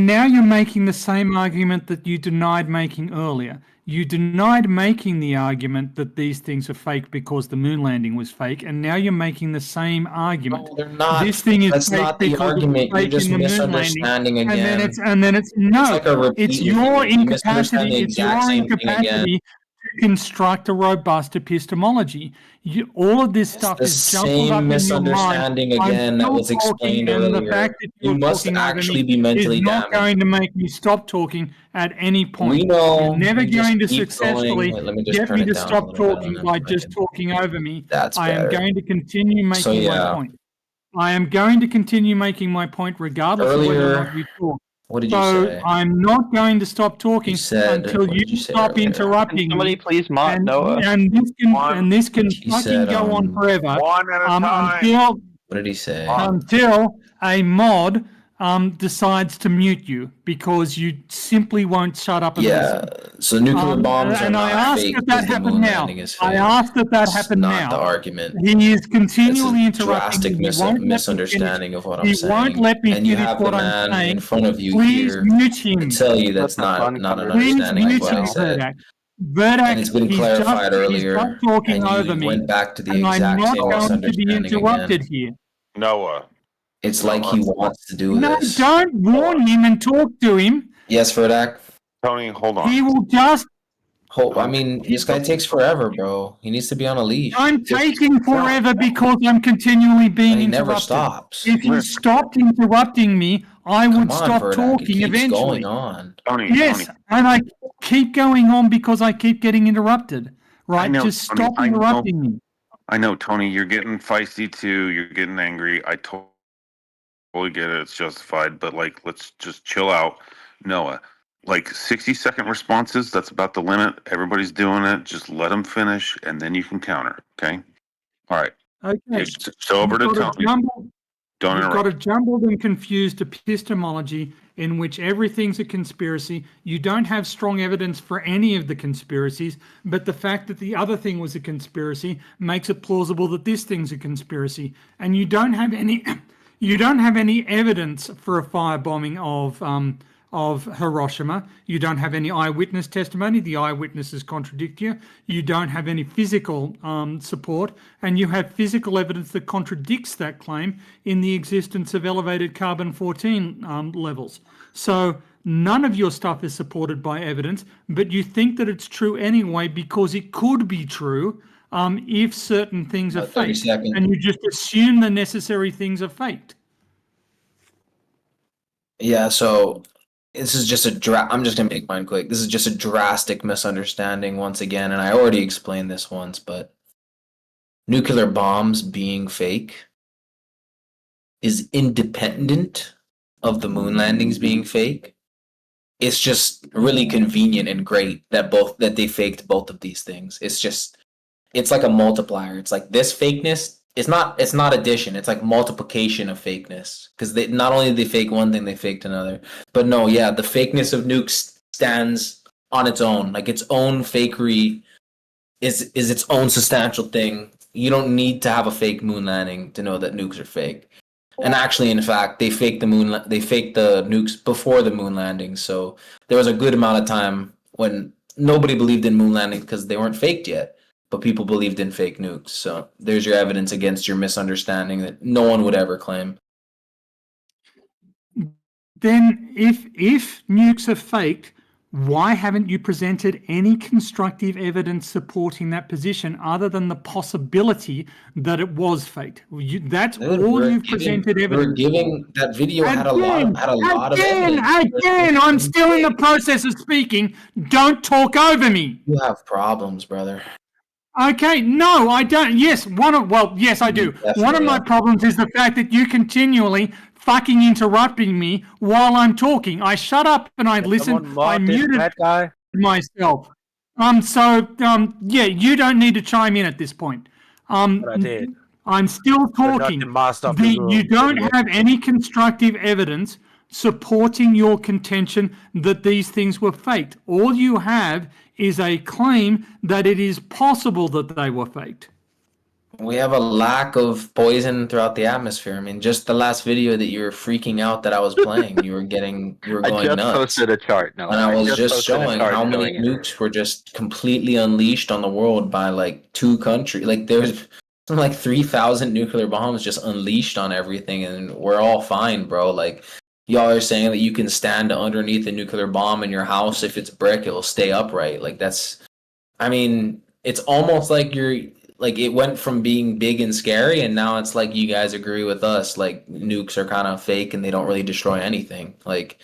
B: now you're making the same argument that you denied making earlier. You denied making the argument that these things are fake because the moon landing was fake, and now you're making the same argument.
C: No, they're not.
B: This thing is
C: That's
B: fake
C: not the
B: because
C: argument.
B: it's
C: You're
B: fake
C: just
B: in the moon
C: misunderstanding
B: landing.
C: again.
B: And then it's no.
C: It's like a repeat
B: It's
C: with
B: your
C: you. You misunderstand
B: incapacity.
C: the
B: It's
C: exact
B: your
C: same thing again.
B: incapacity to construct a robust epistemology. All of this stuff
C: The
B: is jumbled
C: same
B: up in your mind.
C: misunderstanding again that was explained
B: and the
C: earlier.
B: fact that
C: You
B: you're
C: must
B: talking over
C: actually
B: me
C: be mentally
B: is not
C: damaged.
B: going to make me stop talking at any point.
C: We know.
B: You're never
C: You just
B: going to
C: keep
B: successfully
C: going. Wait, let me just
B: get
C: turn
B: me
C: it
B: to
C: down a
B: stop
C: little bit
B: talking
C: and
B: by
C: then
B: just talking over me.
C: That's
B: I am
C: better.
B: going to continue making
C: So,
B: my
C: yeah.
B: point. I am going to continue making my point regardless of whether or not you talk.
C: What did you
B: So
C: say?
B: I'm not going to stop talking
C: You said-
B: until
C: what
B: you
C: did you say
B: stop
C: earlier?
B: interrupting
A: Can somebody
B: me.
A: please mod Noah?
B: And this can
C: He
B: fucking
C: said,
B: go on forever.
J: One at a time.
B: Until
C: What did he say?
B: until a mod decides to mute you because you simply won't shut up and listen.
C: So nuclear bombs are
B: And I
C: not
B: ask
C: fake
B: that
C: because
B: that
C: the
B: happen
C: moon
B: now.
C: landing is
B: I
C: fake.
B: ask that that
C: It's
B: happen
C: not
B: now.
C: the argument.
B: He is
C: It's
B: continually
C: a
B: interrupting
C: drastic
B: me. He won't let me
C: misunderstanding
B: finish.
C: of what I'm
B: He
C: saying.
B: won't let me
C: And you
B: finish
C: have the
B: what I'm
C: man
B: saying.
C: in front of you
B: Please
C: here
B: mute
C: to
B: him.
C: tell you that's
A: Let the fun
C: not
A: come
C: an
A: to
B: Please
C: understanding of
B: mute
C: what I
B: him,
C: said.
B: Verdak. Verdak,
C: And it's been
B: he's
C: clarified earlier,
B: stopped talking
C: and
B: over
C: you
B: me.
C: went back to the
B: And I'm
C: exact
B: not
C: same
B: going to be
C: misunderstanding
B: interrupted
C: again.
B: here.
H: Noah.
C: It's like he wants to do
B: No,
C: this.
B: don't warn him and talk to him.
C: Yes, Verdak.
H: Tony, hold
B: He
H: on.
B: will just.
C: I mean, this guy takes forever, bro. He needs to be on a leash.
B: I'm taking forever because I'm continually being
C: And he never
B: interrupted.
C: stops.
B: If you stopped interrupting me, I
C: Come
B: would
C: on,
B: stop
C: Verdak.
B: talking
C: It keeps
B: eventually.
C: going on.
H: Tony,
B: Yes,
H: Tony.
B: and I keep going on because I keep getting interrupted. Right?
H: know,
B: Just
H: Tony,
B: stop
H: I know.
B: interrupting me.
H: I know, Tony, you're getting feisty too. You're getting angry. I totally get it. It's justified. But, like, let's just chill out. Noah, like 60-second responses, that's about the limit. Everybody's doing it. Just let them finish, and then you can counter. Okay? All right.
B: Okay.
H: So over to
B: You've got
H: Tony. Don't
B: You've got
H: interrupt.
B: a jumbled and confused epistemology in which everything's a conspiracy. You don't have strong evidence for any of the conspiracies, but the fact that the other thing was a conspiracy makes it plausible that this thing's a conspiracy. And you don't have any evidence for a firebombing of Hiroshima. You don't have any eyewitness testimony. The eyewitnesses contradict you. You don't have any physical support, and you have physical evidence that contradicts that claim in the existence of elevated carbon-14 levels. So none of your stuff is supported by evidence, but you think that it's true anyway because it could be true. if certain things are
C: 30
B: faked,
C: seconds.
B: and you just assume the necessary things are faked.
C: Yeah, so this is just I'm just gonna make mine quick. This is just a drastic misunderstanding once again, and I already explained this once, but nuclear bombs being fake is independent of the moon landings being fake. It's just really convenient and great that they faked both of these things. It's like a multiplier. It's like this fakeness. It's not addition. It's like multiplication of fakeness, because they not only they fake one thing, they faked another. But no, yeah, the fakeness of nukes stands on its own, like its own fakery is its own substantial thing. You don't need to have a fake moon landing to know that nukes are fake. And actually, in fact, they faked the nukes before the moon landing. So there was a good amount of time when nobody believed in moon landing because they weren't faked yet, but people believed in fake nukes. So there's your evidence against your misunderstanding that no one would ever claim.
B: Then if nukes are faked, why haven't you presented any constructive evidence supporting that position other than the possibility that it was faked? That's all you've presented evidence.
C: We're giving that video had a lot of evidence.
B: Again, I'm still in the process of speaking. Don't talk over me.
C: You have problems, brother.
B: Okay, no, I don't. Yes, yes, I do. One of my problems is the fact that you continually fucking interrupting me while I'm talking. I shut up and I listened. I muted myself. Yeah, you don't need to chime in at this point.
L: But I did.
B: I'm still talking. You don't have any constructive evidence supporting your contention that these things were faked. All you have is a claim that it is possible that they were faked.
C: We have a lack of poison throughout the atmosphere. I mean, just the last video that you were freaking out that I was playing, you were going
A: I just
C: nuts.
A: posted a chart. No,
C: And I was just
A: posted a
C: showing
A: chart
C: how many
A: showing it.
C: nukes were just completely unleashed on the world by like 2 countries. Like there's like 3,000 nuclear bombs just unleashed on everything, and we're all fine, bro. Like y'all are saying that you can stand underneath a nuclear bomb in your house. If it's brick, it'll stay upright. Like I mean, it's almost like it went from being big and scary, and now it's like you guys agree with us, like nukes are kind of fake and they don't really destroy anything. Like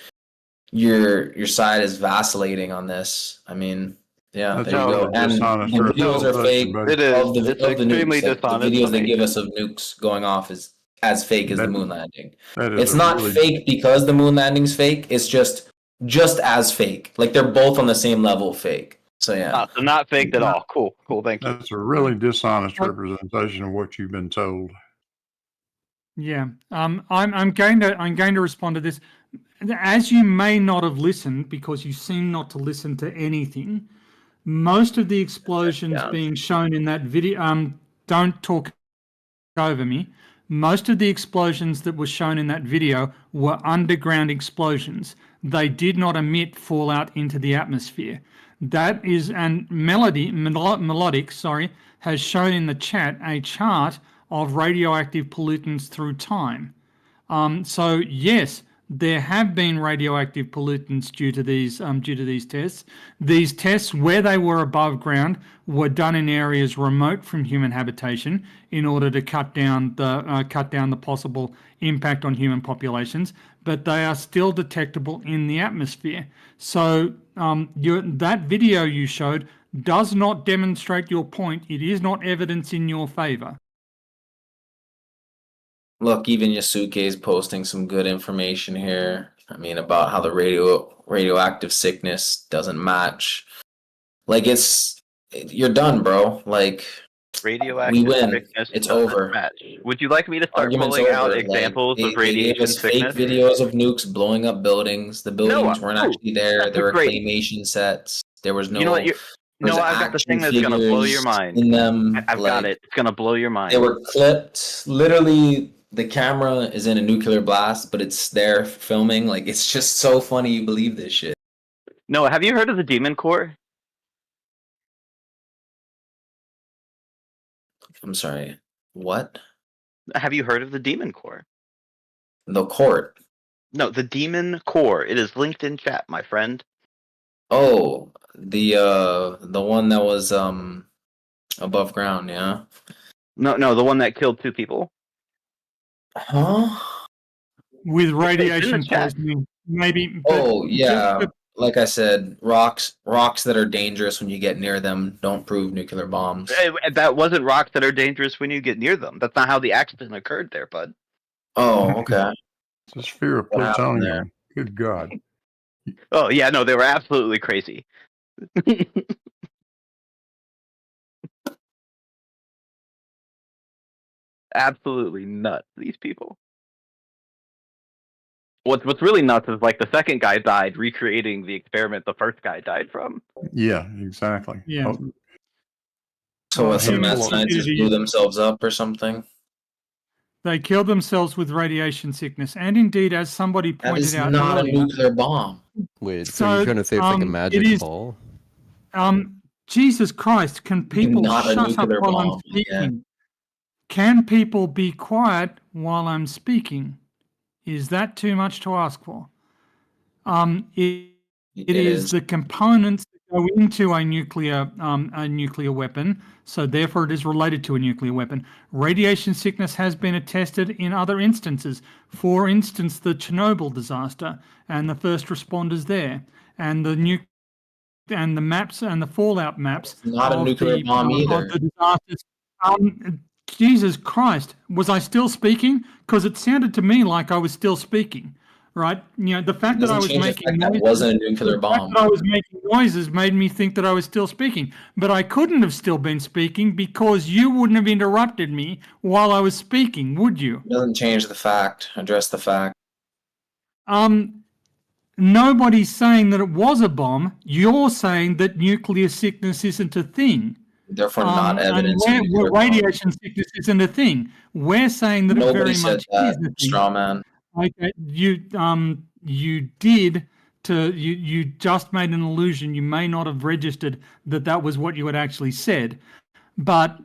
C: your side is vacillating on this. I mean, yeah,
E: That's
C: there you go. And the videos are fake.
A: It is.
C: Of the
A: extremely
C: nukes, like, the
A: dishonest.
C: videos they give us of nukes going off is as fake as the moon landing. It's
E: a
C: not
E: really-
C: fake because the moon landing's fake. It's just as fake. Like they're both on the same level of fake. So yeah,
A: So not faked at all. Cool. Thank you.
E: That's a really dishonest representation of what you've been told.
B: Yeah, I'm going to respond to this. As you may not have listened, because you seem not to listen to anything, most of the explosions being shown in that video, don't talk over me. Most of the explosions that were shown in that video were underground explosions. They did not emit fallout into the atmosphere. That is, and Melodic, has shown in the chat a chart of radioactive pollutants through time. So yes, there have been radioactive pollutants due to these tests. These tests, where they were above ground, were done in areas remote from human habitation in order to cut down the possible impact on human populations. But they are still detectable in the atmosphere. So that video you showed does not demonstrate your point. It is not evidence in your favor.
C: look, even Yasuke is posting some good information here. I mean, about how the radioactive sickness doesn't match. Like you're done, bro. Like
A: Radioactive
C: we win.
A: sickness
C: It's
A: doesn't
C: over.
A: match. Would you like me to start
C: Argument's
A: pulling out
C: over.
A: examples
C: Like,
A: of
C: they gave
A: radiation
C: us fake
A: sickness?
C: videos of nukes blowing up buildings. The buildings weren't actually there.
A: that's
C: There were
A: great.
C: claymation sets. There was no.
A: You know what?
C: there's
A: I've got the
C: action
A: thing that's gonna blow your
C: figures
A: mind.
C: in them.
A: I've got it. It's gonna blow your mind.
C: They were clipped. Literally, the camera is in a nuclear blast, but it's there filming. Like, it's just so funny you believe this shit.
A: No, have you heard of the Demon Core?
C: I'm sorry. What?
A: Have you heard of the Demon Core?
C: The court.
A: No, the Demon Core. It is linked in chat, my friend.
C: Oh, the one that was Above ground, yeah.
A: No, the one that killed 2 people.
C: Huh?
B: With
A: in
B: radiation
A: the chat.
B: poisoning, maybe.
C: Oh,
B: but
C: yeah.
B: just-
C: Like I said, rocks that are dangerous when you get near them don't prove nuclear bombs.
A: That wasn't rocks that are dangerous when you get near them. That's not how the accident occurred there, bud.
C: Oh, okay.
E: It's a sphere of
C: What happened there?
E: plutonium. Good God.
A: Oh yeah, no, they were absolutely crazy. Absolutely nuts, these people. What's really nuts is like the second guy died recreating the experiment the first guy died from.
E: Yeah, exactly.
B: Yeah.
E: Oh,
C: So what, some
B: humans
C: mad scientists
B: stupidity-
C: blew themselves up or something?
B: They killed themselves with radiation sickness, and indeed, as somebody
C: That
B: pointed
C: is
B: out
C: not a
B: earlier,
C: nuclear bomb.
K: Wait, so
B: So,
K: you're trying to say it's like a
B: it
K: magic
B: is-
K: ball?
B: Jesus Christ, can people
C: Not a
B: shut up
C: nuclear
B: while I'm
C: bomb,
B: speaking? Can people be quiet while I'm speaking? Is that too much to ask for? It is the components that go into a nuclear weapon, so therefore it is related to a nuclear weapon. Radiation sickness has been attested in other instances. For instance, the Chernobyl disaster and the first responders there, and the maps and the fallout maps.
C: Not a
B: of
C: nuclear
B: the-
C: bomb
B: of
C: either.
B: the disasters. Jesus Christ, was I still speaking? Because it sounded to me like I was still speaking, right? You know, the fact that I
C: Doesn't
B: was
C: change the
B: making
C: fact that
B: noises,
C: wasn't a nuclear
B: the fact
C: bomb.
B: that I was making noises made me think that I was still speaking, but I couldn't have still been speaking because you wouldn't have interrupted me while I was speaking, would you?
C: Doesn't change the fact. Address the fact.
B: Nobody's saying that it was a bomb. You're saying that nuclear sickness isn't a thing.
C: Therefore, not evidence.
B: And
C: of nuclear
B: radiation sickness isn't a thing. We're saying that
C: Nobody
B: it very
C: said
B: much
C: that,
B: is a thing.
C: straw man.
B: Okay, you just made an illusion. You may not have registered that was what you had actually said, but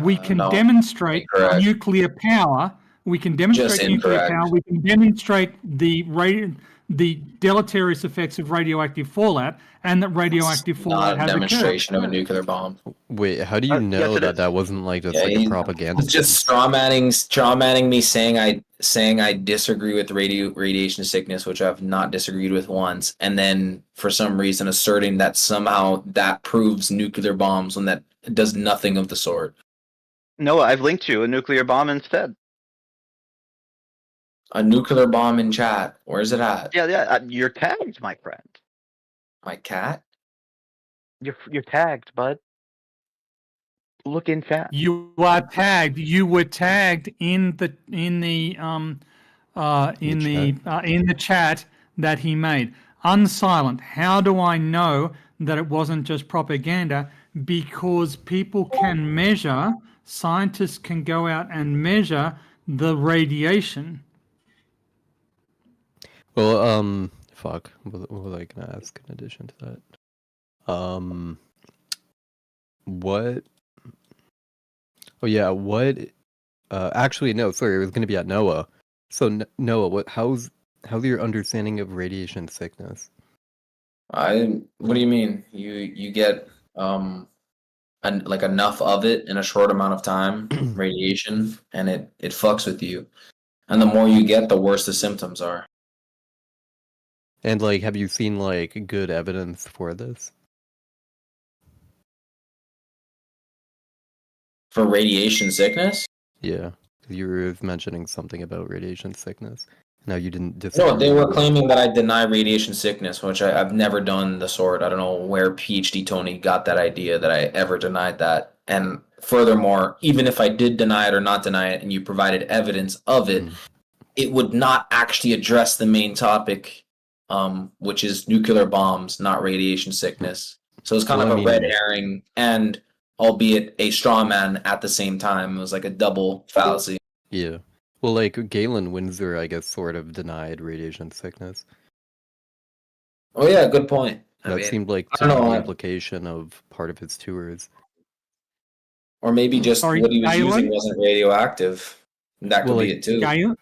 B: we can
C: No,
B: demonstrate
C: incorrect.
B: nuclear power. We can demonstrate
C: Just
B: nuclear
C: incorrect.
B: power. We can demonstrate the deleterious effects of radioactive fallout, and that radioactive fallout
C: Not a
B: has
C: demonstration
B: occurred.
C: of a nuclear bomb.
K: Wait, how do you
A: yes,
K: know
A: it
K: that
A: is.
K: that wasn't like just
C: Yeah,
K: like a
C: he's-
K: propaganda?
C: It's just straw manning me saying I disagree with radiation sickness, which I've not disagreed with once, and then for some reason asserting that somehow that proves nuclear bombs when that does nothing of the sort.
A: No, I've linked you a nuclear bomb instead.
C: A nuclear bomb in chat. Where's it at?
A: Yeah, you're tagged, my friend.
C: My cat?
A: You're tagged, bud. Look in chat.
B: You are tagged. You were tagged in the chat that he made. Unsilent. How do I know that it wasn't just propaganda? Because people can measure. Scientists can go out and measure the radiation.
K: Well, fuck. What was I gonna ask in addition to that? What? Oh yeah, what? Actually, no. Sorry, it was gonna be at Noah. So Noah, how's your understanding of radiation sickness?
C: What do you mean? You get like enough of it in a short amount of time, radiation, and it fucks with you. And the more you get, the worse the symptoms are.
K: And like, have you seen like good evidence for this?
C: For radiation sickness?
K: Yeah, 'cause you were mentioning something about radiation sickness. No, you didn't disagree.
C: No, they were claiming that I deny radiation sickness, which I've never done the sort. I don't know where PhD Tony got that idea that I ever denied that. And furthermore, even if I did deny it or not deny it, and you provided evidence of it, it would not actually address the main topic, which is nuclear bombs, not radiation sickness. So it's kind of a red herring, and albeit a straw man at the same time. It was like a double fallacy.
K: Yeah. Well, like Galen Windsor, I guess, sort of denied radiation sickness.
C: Oh yeah, good point.
K: That seemed like
C: I
K: to
C: don't
K: be
C: know.
K: the implication of part of his tours.
C: Or maybe just
B: Sorry,
C: what he was
B: Galen?
C: using wasn't radioactive. That could
K: Well,
C: be
K: like,
C: it too.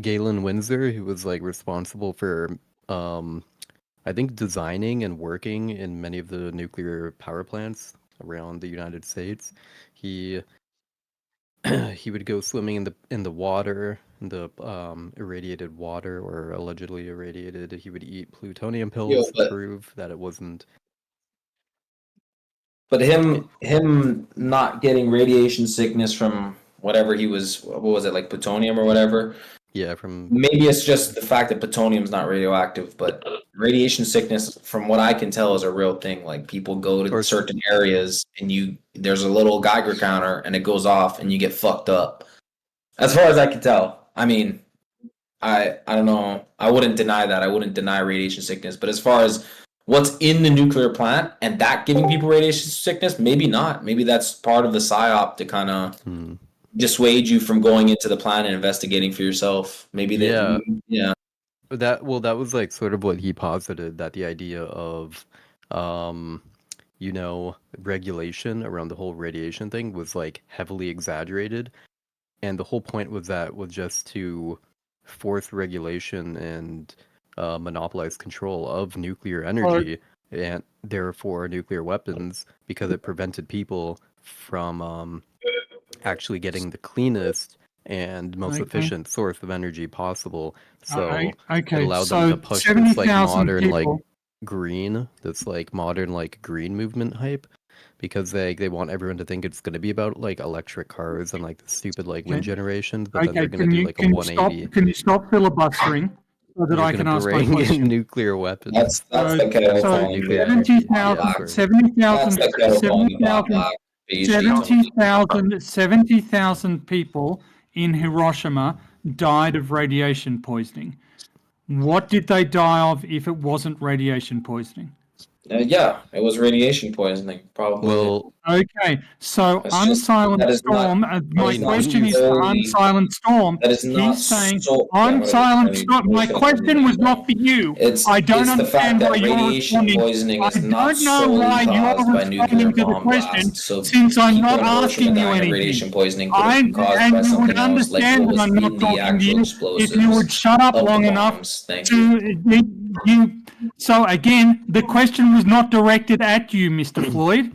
K: Galen Windsor, who was like responsible for, I think, designing and working in many of the nuclear power plants around the United States. He he would go swimming in the water, the irradiated water or allegedly irradiated. He would eat plutonium pills to prove that it wasn't.
C: But him not getting radiation sickness from whatever he was, what was it, like plutonium or whatever?
K: Yeah, from
C: maybe it's just the fact that plutonium is not radioactive, but radiation sickness, from what I can tell, is a real thing. Like people go to certain areas and there's a little Geiger counter and it goes off and you get fucked up. As far as I can tell. I mean, I don't know. I wouldn't deny that. I wouldn't deny radiation sickness. But as far as what's in the nuclear plant and that giving people radiation sickness, maybe not. Maybe that's part of the psyop to kind of dissuade you from going into the plant and investigating for yourself. Maybe yeah.
K: That was like sort of what he posited, that the idea of regulation around the whole radiation thing was like heavily exaggerated, and the whole point was just to force regulation and monopolize control of nuclear energy and therefore nuclear weapons, because it prevented people from actually getting the cleanest and most efficient source of energy possible. So it allowed them to push this like modern like green, this like modern like green movement hype, because they want everyone to think it's going to be about like electric cars and like the stupid like wind generations, but then they're going to do like a 180.
B: Can you stop filibustering so that I can ask my question?
K: Nuclear weapons.
C: That's the kettle calling.
B: 70,000 people in Hiroshima died of radiation poisoning. What did they die of if it wasn't radiation poisoning?
C: Yeah, it was radiation poisoning, probably.
K: Well,
B: okay, so Unsilent Storm, my question is for Unsilent Storm. He's saying, Unsilent Storm, my question was not for you. I don't understand why you're responding. I don't know why you're responding to the question, since I'm not asking you anything. And you would understand that I'm not talking to you if you would shut up long enough to... So again, the question was not directed at you, Mr. Floyd.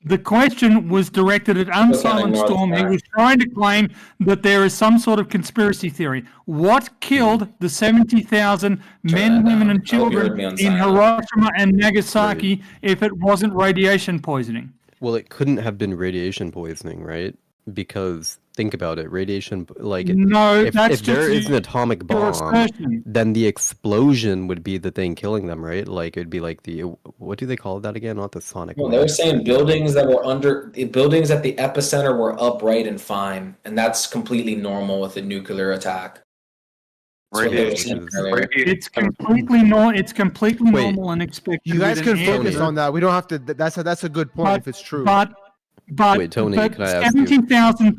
B: The question was directed at Unsilent Storm, who was trying to claim that there is some sort of conspiracy theory. What killed the 70,000 men, women, and children in Hiroshima and Nagasaki if it wasn't radiation poisoning?
K: Well, it couldn't have been radiation poisoning, right? Because think about it, radiation, like if there is an atomic bomb, then the explosion would be the thing killing them, right? Like it'd be like what do they call that again? Not the sonic.
C: Well, they're saying buildings that were buildings at the epicenter were upright and fine, and that's completely normal with a nuclear attack.
B: It's completely normal and expected.
L: You guys can focus on that. We don't have to. That's a good point if it's true.
B: But
K: Tony, can I ask
B: 70,000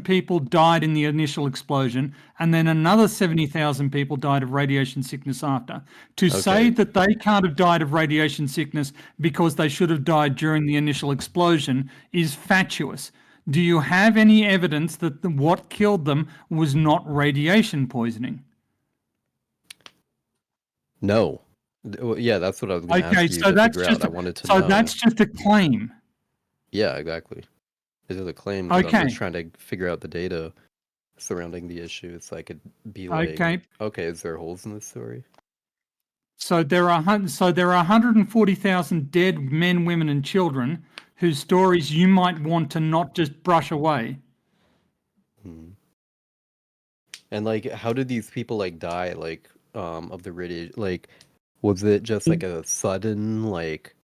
B: people died in the initial explosion, and then another 70,000 people died of radiation sickness after. To say that they can't have died of radiation sickness because they should have died during the initial explosion is fatuous. Do you have any evidence that what killed them was not radiation poisoning?
K: No. Yeah, that's what I was going to ask you
B: so that's
K: figure
B: just
K: out. I wanted to know.
B: that's just a claim.
K: Yeah, exactly. This is a claim. But I'm just trying to figure out the data surrounding the issue, so I could be like, okay, is there holes in this story?
B: So there are 140,000 dead men, women, and children whose stories you might want to not just brush away.
K: And like, how did these people like die? Like, of the radiation? Like, was it just like a sudden like?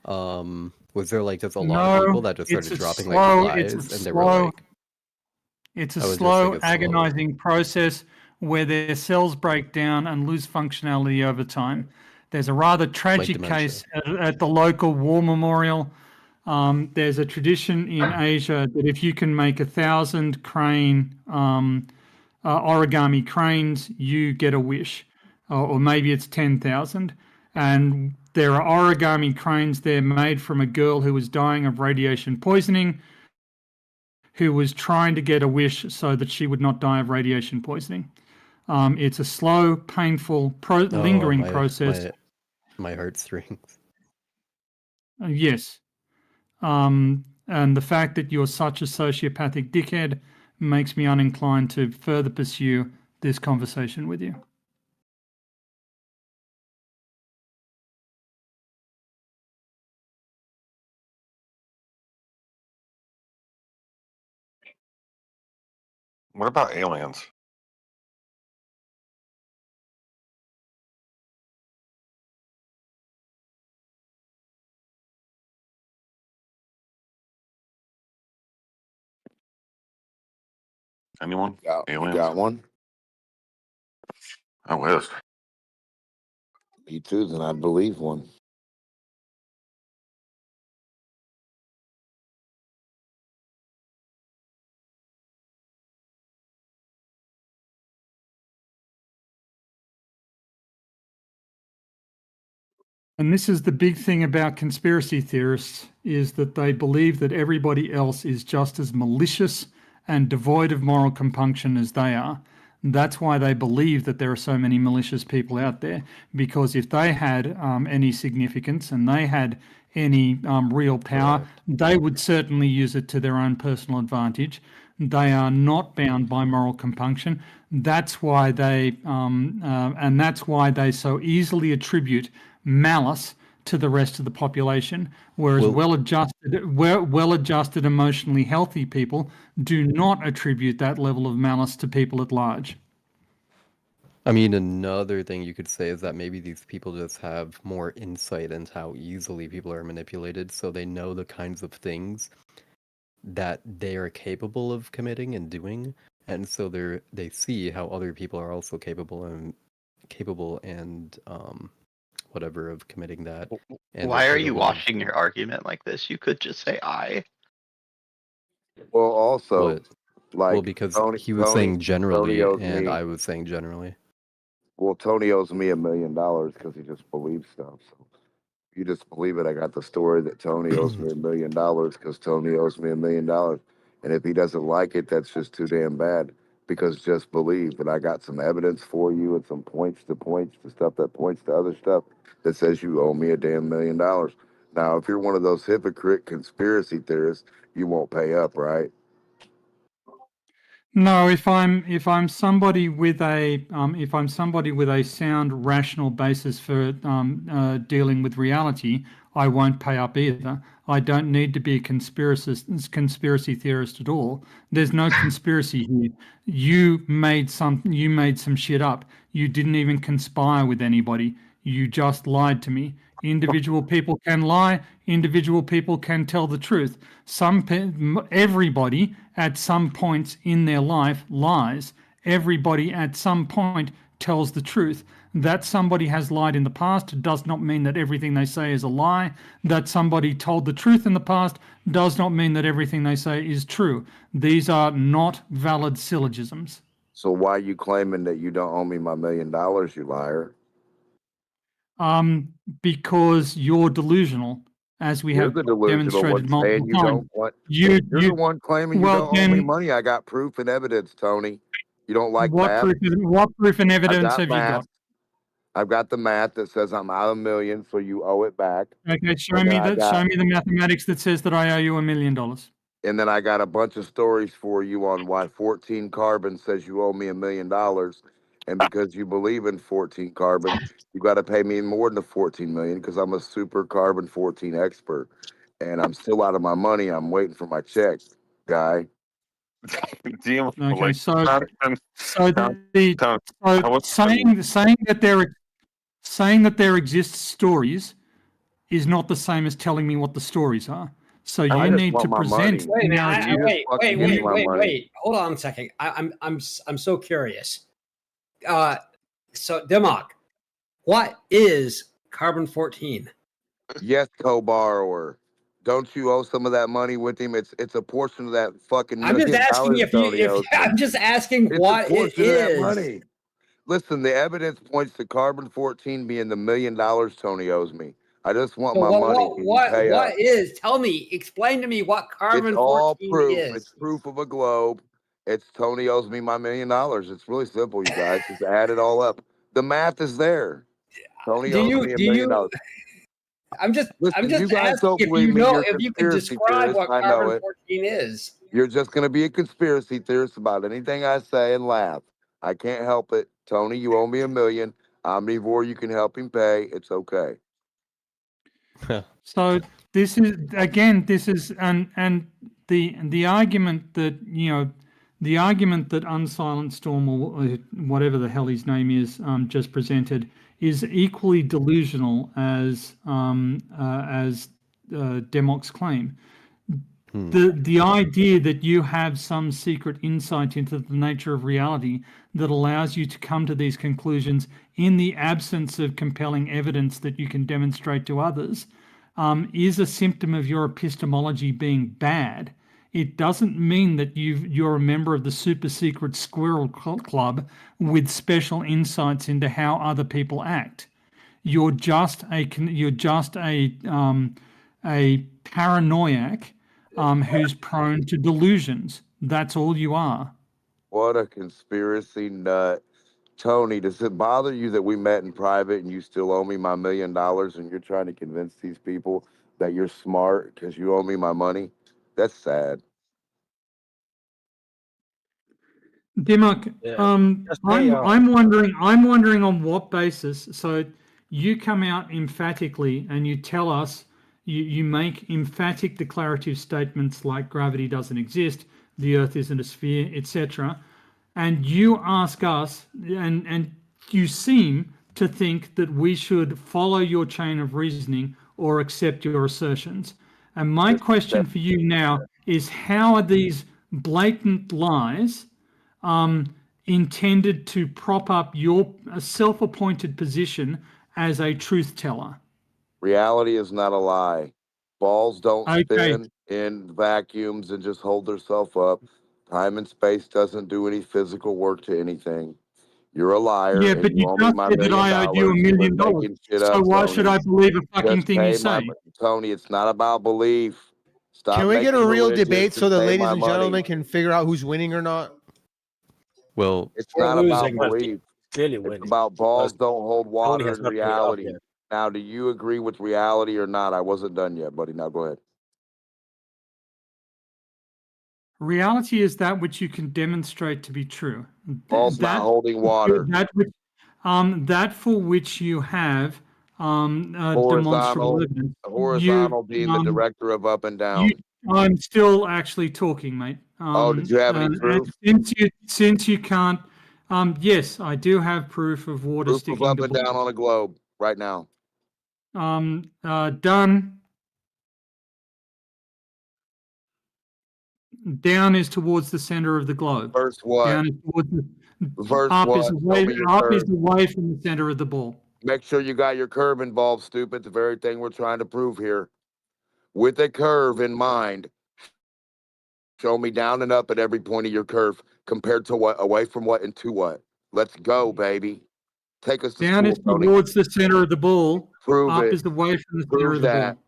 K: Was there like just a lot of people that just started dropping like lives, and they were like?
B: It's a slow, agonizing process where their cells break down and lose functionality over time. There's a rather tragic case at the local war memorial. There's a tradition in Asia that if you can make 1,000 crane origami cranes, you get a wish, or maybe it's 10,000. And there are origami cranes there made from a girl who was dying of radiation poisoning, who was trying to get a wish so that she would not die of radiation poisoning. It's a slow, painful, lingering process.
K: My heartstrings.
B: Yes. And the fact that you're such a sociopathic dickhead makes me uninclined to further pursue this conversation with you.
H: What about aliens? Anyone?
F: You
H: Aliens?
F: got one?
H: I wish.
F: Me too, then I'd believe one.
B: And this is the big thing about conspiracy theorists, is that they believe that everybody else is just as malicious and devoid of moral compunction as they are. That's why they believe that there are so many malicious people out there, because if they had any significance and they had any real power, they would certainly use it to their own personal advantage. They are not bound by moral compunction. That's why they, and that's why they so easily attribute malice to the rest of the population, whereas well-adjusted, emotionally healthy people do not attribute that level of malice to people at large.
K: I mean, another thing you could say is that maybe these people just have more insight into how easily people are manipulated, so they know the kinds of things that they are capable of committing and doing, and so they see how other people are also capable and whatever of committing that. And
A: Why are you washing your argument like this? You could just say I.
M: Well, also, like,
K: well, because he was saying generally, and I was saying generally.
M: Well, Tony owes me $1 million because he just believes stuff. So if you just believe it, I got the story that Tony owes me $1 million because Tony owes me $1 million. And if he doesn't like it, that's just too damn bad, because just believe. And I got some evidence for you and some points to stuff that points to other stuff that says you owe me a damn $1 million. Now, if you're one of those hypocrite conspiracy theorists, you won't pay up, right?
B: No, if I'm somebody with a sound, rational basis for dealing with reality, I won't pay up either. I don't need to be a conspiracy theorist at all. There's no conspiracy here. You made some shit up. You didn't even conspire with anybody. You just lied to me. Individual people can lie. Individual people can tell the truth. Everybody at some points in their life lies. Everybody at some point tells the truth. That somebody has lied in the past does not mean that everything they say is a lie. That somebody told the truth in the past does not mean that everything they say is true. These are not valid syllogisms.
M: So why are you claiming that you don't owe me my $1 million, you liar?
B: Because you're delusional, as we have demonstrated multiple times.
M: You're the one claiming you don't owe me money. I got proof and evidence, Tony. You don't like math?
B: What proof and evidence have you got?
M: I've got the math that says I'm out $1 million, so you owe it back.
B: Okay, show me the mathematics that says that I owe you $1 million.
M: And then I got a bunch of stories for you on why 14 carbon says you owe me $1 million. And because you believe in 14 carbon, you got to pay me more than the 14 million, because I'm a super carbon 14 expert. And I'm still out of my money. I'm waiting for my check, guy.
B: Okay, saying that there exist stories is not the same as telling me what the stories are. So you need to present.
N: Wait. Hold on a second. I'm so curious. So Demok, what is carbon 14?
M: Yes, co-borrower. Don't you owe some of that money with him? It's a portion of that fucking.
N: I'm just asking I'm just asking what it is.
M: Money. Listen, the evidence points to carbon 14 being the $1 million Tony owes me. I just want my money.
N: What is? Tell me. Explain to me what carbon 14
M: all proof.
N: is.
M: It's proof of a globe. It's Tony owes me my $1 million. It's really simple, you guys. Just add it all up. The math is there. Tony owes me $1 million.
N: I'm just
M: Listen, you
N: asking
M: guys don't
N: if
M: believe
N: you
M: me.
N: know
M: You're
N: if you can
M: conspiracy
N: describe
M: theorists.
N: what
M: I know
N: carbon
M: it.
N: 14 is.
M: You're just going to be a conspiracy theorist about anything I say and laugh. I can't help it. Tony, you owe me $1 million. Omnivore, you can help him pay. It's okay.
B: So this is and the argument that the argument that Unsilent Storm or whatever the hell his name is just presented is equally delusional as Democ's claim. The idea that you have some secret insight into the nature of reality that allows you to come to these conclusions in the absence of compelling evidence that you can demonstrate to others is a symptom of your epistemology being bad. It doesn't mean that you're a member of the super secret squirrel club with special insights into how other people act. You're just a paranoiac who's prone to delusions. That's all you are.
M: What a conspiracy nut. Tony, does it bother you that we met in private and you still owe me my $1 million and you're trying to convince these people that you're smart because you owe me my money? That's sad.
B: Dimmock, I'm wondering on what basis. So you come out emphatically and you tell us, you make emphatic declarative statements like gravity doesn't exist, the Earth isn't a sphere, etc. And you ask us, and you seem to think that we should follow your chain of reasoning or accept your assertions. And my question for you now is, how are these blatant lies intended to prop up your self-appointed position as a truth teller?
M: Reality is not a lie. Balls don't spin in vacuums and just hold themselves up. Time and space doesn't do any physical work to anything. You're a liar.
B: Yeah, but you just said that I owed you $1 million. So why should I believe a fucking thing you say?
M: Tony, it's not about belief. Stop.
L: Can we get a real
M: religious
L: debate so the
M: pay
L: ladies
M: my
L: and
M: money.
L: gentlemen can figure out who's winning or not?
K: Well,
M: It's not about
O: losing, but
M: belief.
O: clearly
M: It's
O: winning.
M: about balls don't hold water
O: has
M: in
O: not paid off
M: reality.
O: yet.
M: Now, do you agree with reality or not? I wasn't done yet, buddy. Now go ahead.
B: Reality is that which you can demonstrate to be true.
M: Balls not holding water.
B: That for which you have demonstrable evidence.
M: Horizontal being the director of up and down.
B: I'm still actually talking, mate.
M: Did you have any proof?
B: Since you can't, yes, I do have proof of water
M: Proof
B: sticking
M: of
B: to
M: up and down on a globe right now.
B: Done. Down is towards the center of the globe.
M: Verse what?
B: Down is towards
M: Verse
B: up
M: what?
B: is away from the center of the ball.
M: Make sure you got your curve involved, stupid. The very thing we're trying to prove here. With a curve in mind, show me down and up at every point of your curve compared to what, away from what, and to what. Let's go, baby. Take us to
B: down is
M: school,
B: towards the center of the ball.
M: Prove
B: up
M: it.
B: is away from the center
M: Prove
B: of the
M: that.
B: ball.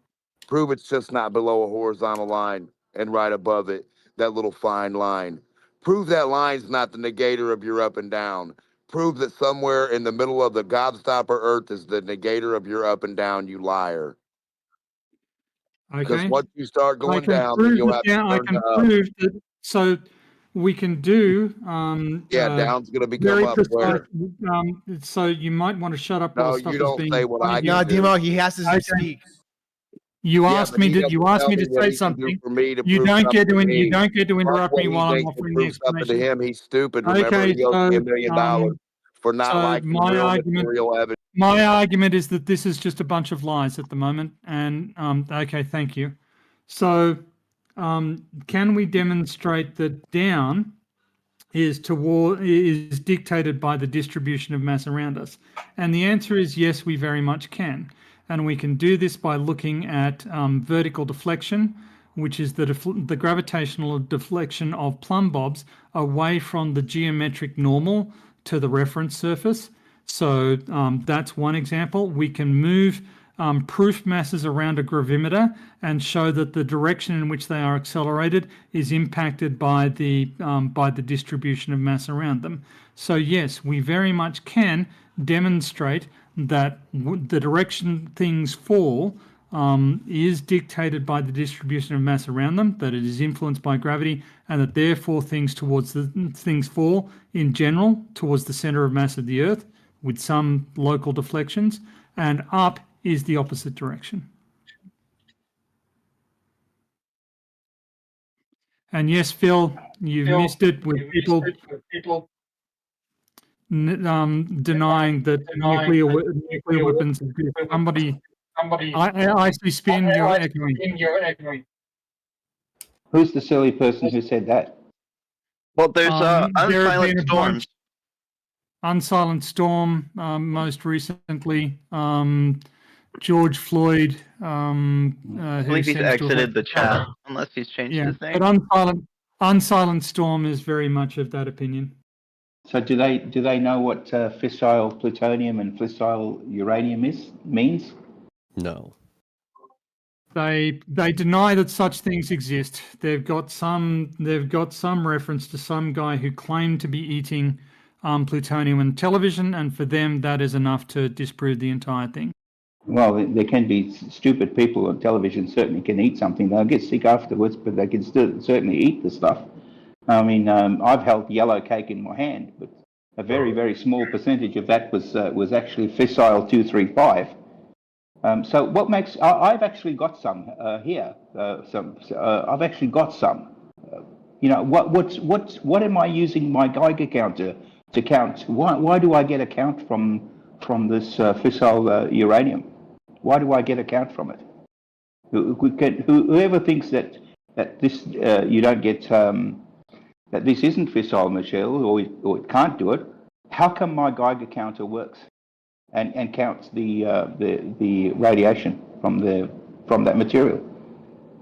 M: Prove it's just not below a horizontal line and right above it, that little fine line. Prove that line's not the negator of your up and down. Prove that somewhere in the middle of the Gobstopper Earth is the negator of your up and down, you liar. Because
B: Okay.
M: once you start going down, then you'll have to turn to up.
B: Prove that. So we can do.
M: Down's going to become
B: very
M: up.
B: precise.
M: Where?
B: So you might want to shut up while stuff
M: you
B: is
M: don't
B: being.
M: say what I
L: No,
M: can do.
L: Dimo, he has to speak.
B: You asked
M: but
B: me
M: he
B: to.
M: doesn't
B: You asked
M: tell
B: me
M: me
B: to
M: what
B: say
M: he can do
B: something.
M: for me to
B: You
M: prove
B: don't
M: something
B: get to.
M: to me.
B: You don't get to interrupt
M: What
B: me
M: he
B: while I'm
M: thinks to
B: offering the
M: prove something to
B: explanation.
M: him, he's stupid. Remember,
B: Okay,
M: he owes me
B: so,
M: $1 million for not
B: so
M: liking
B: my
M: real
B: argument-
M: material evidence.
B: My argument is that this is just a bunch of lies at the moment. And okay, thank you. So, can we demonstrate that down is dictated by the distribution of mass around us? And the answer is yes, we very much can. And we can do this by looking at vertical deflection, which is the gravitational deflection of plumb bobs away from the geometric normal to the reference surface. So that's one example. We can move proof masses around a gravimeter and show that the direction in which they are accelerated is impacted by the distribution of mass around them. So yes, we very much can demonstrate that the direction things fall is dictated by the distribution of mass around them, that it is influenced by gravity, and that therefore things fall in general towards the center of mass of the Earth with some local deflections, and up is the opposite direction. And yes, Phil, you've missed it with people denying that nuclear weapons exist. Somebody, I see spin, you're echoing.
O: Who's the silly person who said that?
A: Well, there's
B: There have
A: unsilent
B: been a
A: storms.
B: bunch. Unsilent Storm, most recently. George Floyd.
A: I believe he's exited the chat, unless he's changed his name.
B: But Unsilent Storm is very much of that opinion.
O: So do they know what fissile plutonium and fissile uranium means?
K: No.
B: They deny that such things exist. They've got some reference to some guy who claimed to be eating plutonium on television, and for them that is enough to disprove the entire thing.
O: Well, there can be stupid people on television certainly can eat something. They'll get sick afterwards, but they can still certainly eat the stuff. I mean, I've held yellow cake in my hand, but a very, very small percentage of that was actually fissile 235. So what makes I've actually got some here. I've actually got some. What am I using my Geiger counter to count? Why do I get a count from this fissile uranium? Why do I get a count from it? Whoever thinks that this you don't get that this isn't fissile material or it can't do it, how come my Geiger counter works and counts the radiation from that material?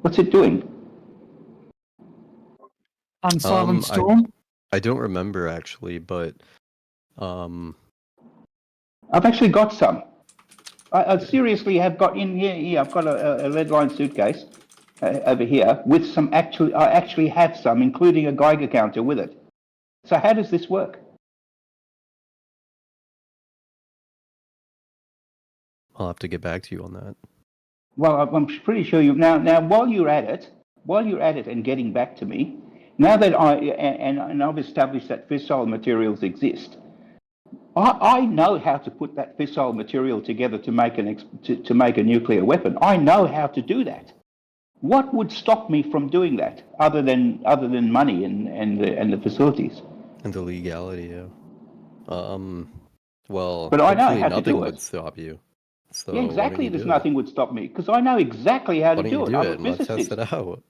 O: What's it doing?
B: Unsilent Storm?
K: I don't remember actually, but
O: I've actually got some. I seriously have got in here. I've got a lead line suitcase over here with some I actually have some, including a Geiger counter with it. So how does this work?
K: I'll have to get back to you on that.
O: Well, I'm pretty sure you now. While you're at it and getting back to me, now that I've established that fissile materials exist, I know how to put that fissile material together to make a nuclear weapon. I know how to do that. What would stop me from doing that, other than money and the facilities
K: and the legality? Yeah. Well,
O: but I know how to
K: nothing
O: do
K: would
O: it.
K: stop you. So
O: yeah, exactly. There's
K: do?
O: nothing would stop me because I know exactly how
K: Why
O: to
K: don't
O: do
K: you
O: it.
K: do
O: I'm
K: it?
O: a
K: Let's
O: physicist.
K: test it out.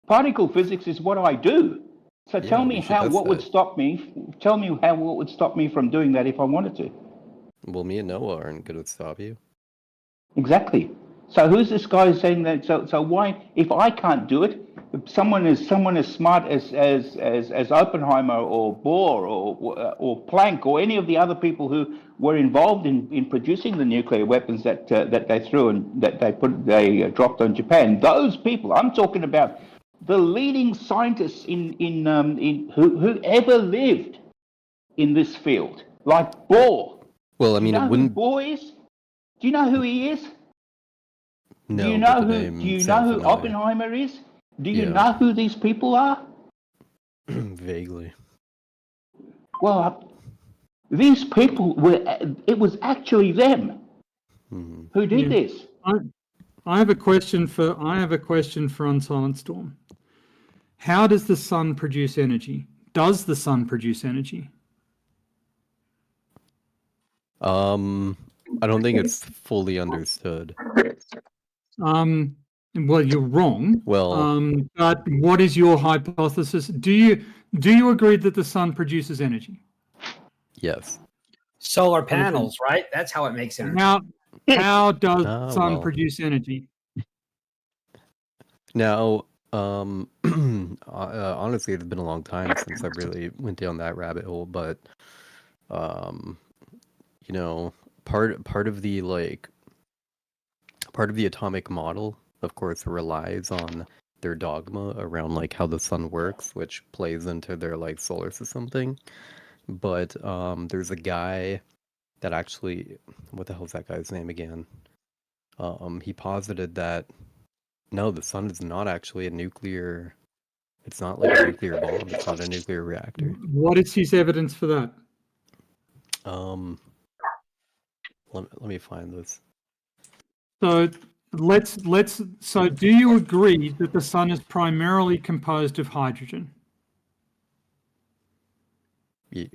O: Particle physics is what I do. So
K: Yeah,
O: tell me
K: we should test
O: what would
K: that.
O: stop me. Tell me what would stop me from doing that if I wanted to.
K: Well, me and Noah aren't going to stop you.
O: Exactly. So who's this guy saying that? So why, if I can't do it, someone as smart as Oppenheimer or Bohr or Planck or any of the other people who were involved in producing the nuclear weapons that they threw and that they dropped on Japan, those people, I'm talking about the leading scientists in who ever lived in this field, like Bohr.
K: Well, I mean,
O: do you know
K: it wouldn't.
O: who Bohr is? Do you know who he is?
K: No,
O: do you
K: but
O: know
K: the
O: who?
K: name
O: Do you know
K: sounds
O: who
K: familiar.
O: Oppenheimer is? Do you
K: Yeah.
O: know who these people are?
K: Vaguely.
O: Well, these people were. It was actually them who did this.
B: I have a question for Unsilent Storm. How does the sun produce energy? Does the sun produce energy?
K: I don't think it's fully understood.
B: Well, you're wrong.
K: Well,
B: but what is your hypothesis? Do you agree that the sun produces energy?
K: yes.
N: Solar panels, right? That's how it makes energy.
B: How does
K: Ah,
B: the sun
K: well.
B: produce energy?
K: Now, honestly, it's been a long time since I really went down that rabbit hole, but you know, part of the atomic model, of course, relies on their dogma around like how the sun works, which plays into their like solar system thing. But there's a guy that actually, what the hell's that guy's name again? he posited that no, the sun is not actually a nuclear. It's not like a nuclear bomb. It's not a nuclear reactor.
B: What is his evidence for that?
K: Let me find this.
B: So so do you agree that the sun is primarily composed of hydrogen?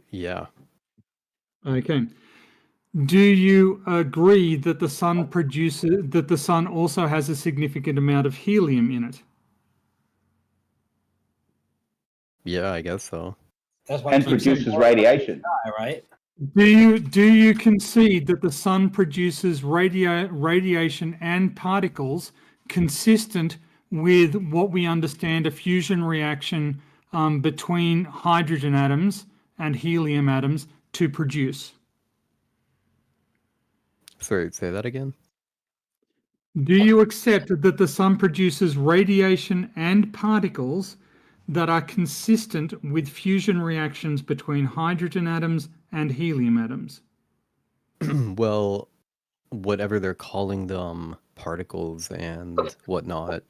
K: Yeah.
B: Okay. Do you agree that the sun also has a significant amount of helium in it?
K: Yeah, I guess so.
N: That's why
O: And produces radiation.
N: Right?
B: Do you concede that the sun produces radiation and particles consistent with what we understand a fusion reaction between hydrogen atoms and helium atoms to produce?
K: Sorry, say that again.
B: Do you accept that the sun produces radiation and particles that are consistent with fusion reactions between hydrogen atoms and helium atoms?
K: Well, whatever they're calling them, particles and whatnot,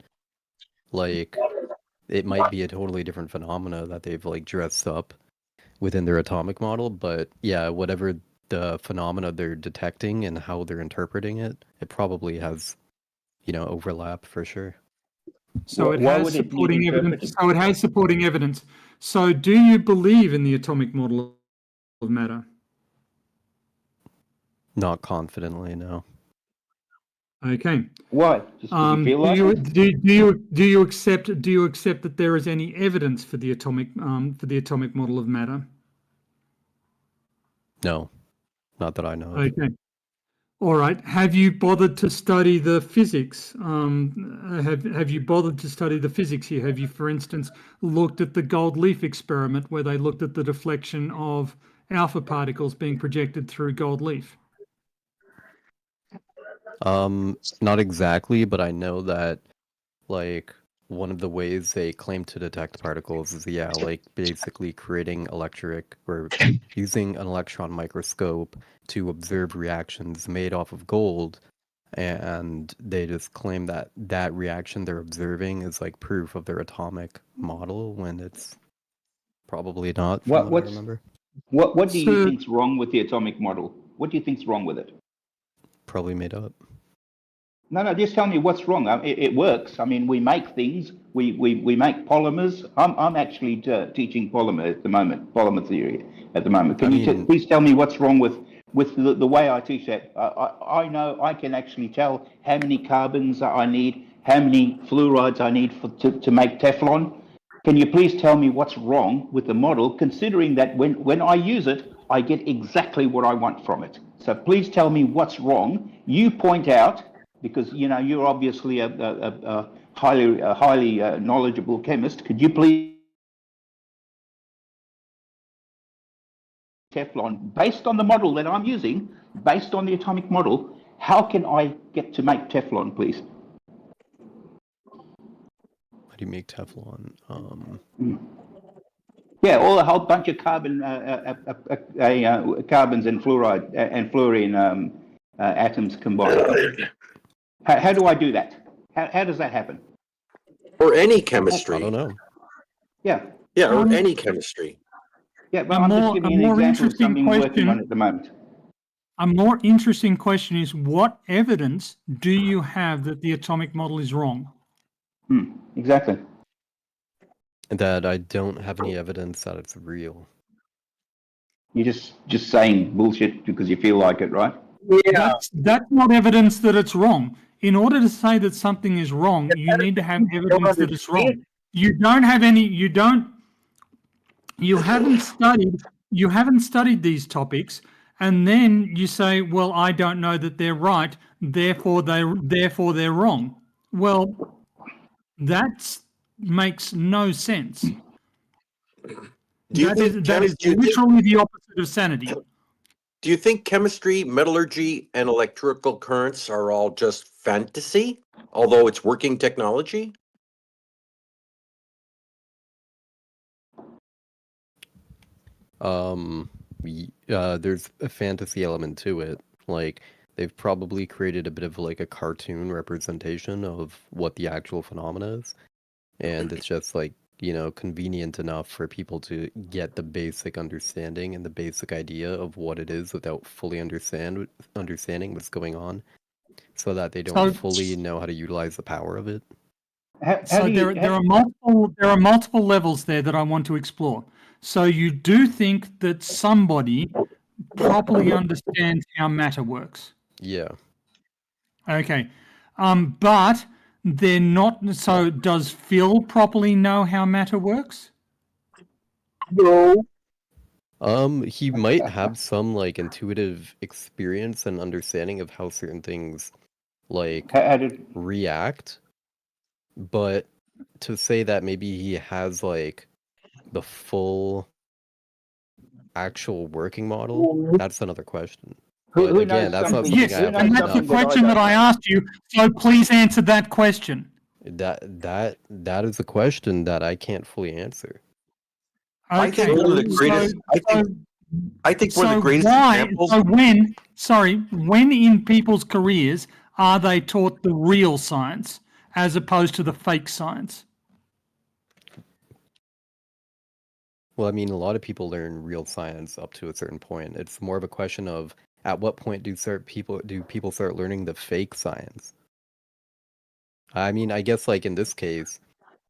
K: like, it might be a totally different phenomena that they've like dressed up within their atomic model, but yeah, whatever the phenomena they're detecting and how they're interpreting it, it probably has, overlap for sure.
B: So it has supporting evidence. So it has supporting evidence. So do you believe in the atomic model of matter?
K: Not confidently, no.
B: Okay.
O: Why? Just 'cause you feel like it?
B: Do you accept that there is any evidence for the atomic model of matter?
K: No, not that I know of.
B: Okay. All right. Have you bothered to study the physics? Have you bothered to study the physics here? Have you, for instance, looked at the gold leaf experiment where they looked at the deflection of alpha particles being projected through gold leaf?
K: Not exactly, but I know that, like, one of the ways they claim to detect particles is, like, basically creating electric or using an electron microscope to observe reactions made off of gold, and they just claim that that reaction they're observing is like proof of their atomic model when it's probably not, from what I remember.
O: What do you think's wrong with the atomic model? What do you think's wrong with it?
K: Probably made up.
O: No, just tell me what's wrong. It works. I mean, we make things. We make polymers. I'm actually teaching polymer at the moment, polymer theory at the moment. Can you please tell me what's wrong with the way I teach that? I know I can actually tell how many carbons I need, how many fluorides I need to make Teflon. Can you please tell me what's wrong with the model, considering that when I use it, I get exactly what I want from it. So please tell me what's wrong. You point out, because you're obviously a highly knowledgeable chemist. Could you please Teflon based on the model that I'm using, based on the atomic model? How can I get to make Teflon, please?
K: How do you make Teflon?
O: Yeah, all a whole bunch of carbons and fluoride and fluorine atoms combined. How do I do that? How does that happen?
P: Or any chemistry.
K: I don't know.
O: Yeah.
P: Yeah, or any chemistry.
O: Yeah, but I'm just giving an example of something we're working on at the moment.
B: A more interesting question is, what evidence do you have that the atomic model is wrong?
O: Exactly.
K: That I don't have any evidence that it's real.
O: You're just saying bullshit because you feel like it, right?
B: Yeah. That's not evidence that it's wrong. In order to say that something is wrong, you need to have evidence that it's wrong. You don't have any. You haven't studied these topics, and then you say, "Well, I don't know that they're right, therefore they're wrong." Well, that makes no sense. That is literally the opposite of sanity.
P: Do you think chemistry, metallurgy, and electrical currents are all just fantasy, although it's working technology?
K: There's a fantasy element to it. Like, they've probably created a bit of like a cartoon representation of what the actual phenomena is, and it's just like, you know, convenient enough for people to get the basic understanding and the basic idea of what it is without fully understanding what's going on, so that they don't fully know how to utilize the power of it.
B: There are multiple levels there that I want to explore. So you do think that somebody properly understands how matter works?
K: Yeah.
B: Okay. But they're not. So does Phil properly know how matter works?
L: No.
K: He might have some like intuitive experience and understanding of how certain things like react, but to say that maybe he has like the full actual working model, that's another question. But again, that's not something
B: yes,
K: I have
B: and that's the question that I asked you. So please answer that question.
K: That is a question that I can't fully answer.
B: Okay.
P: I think one of the greatest. I think one of the greatest examples.
B: When in people's careers are they taught the real science as opposed to the fake science?
K: Well, I mean, a lot of people learn real science up to a certain point. It's more of a question of at what point do people start learning the fake science? I mean, I guess like in this case,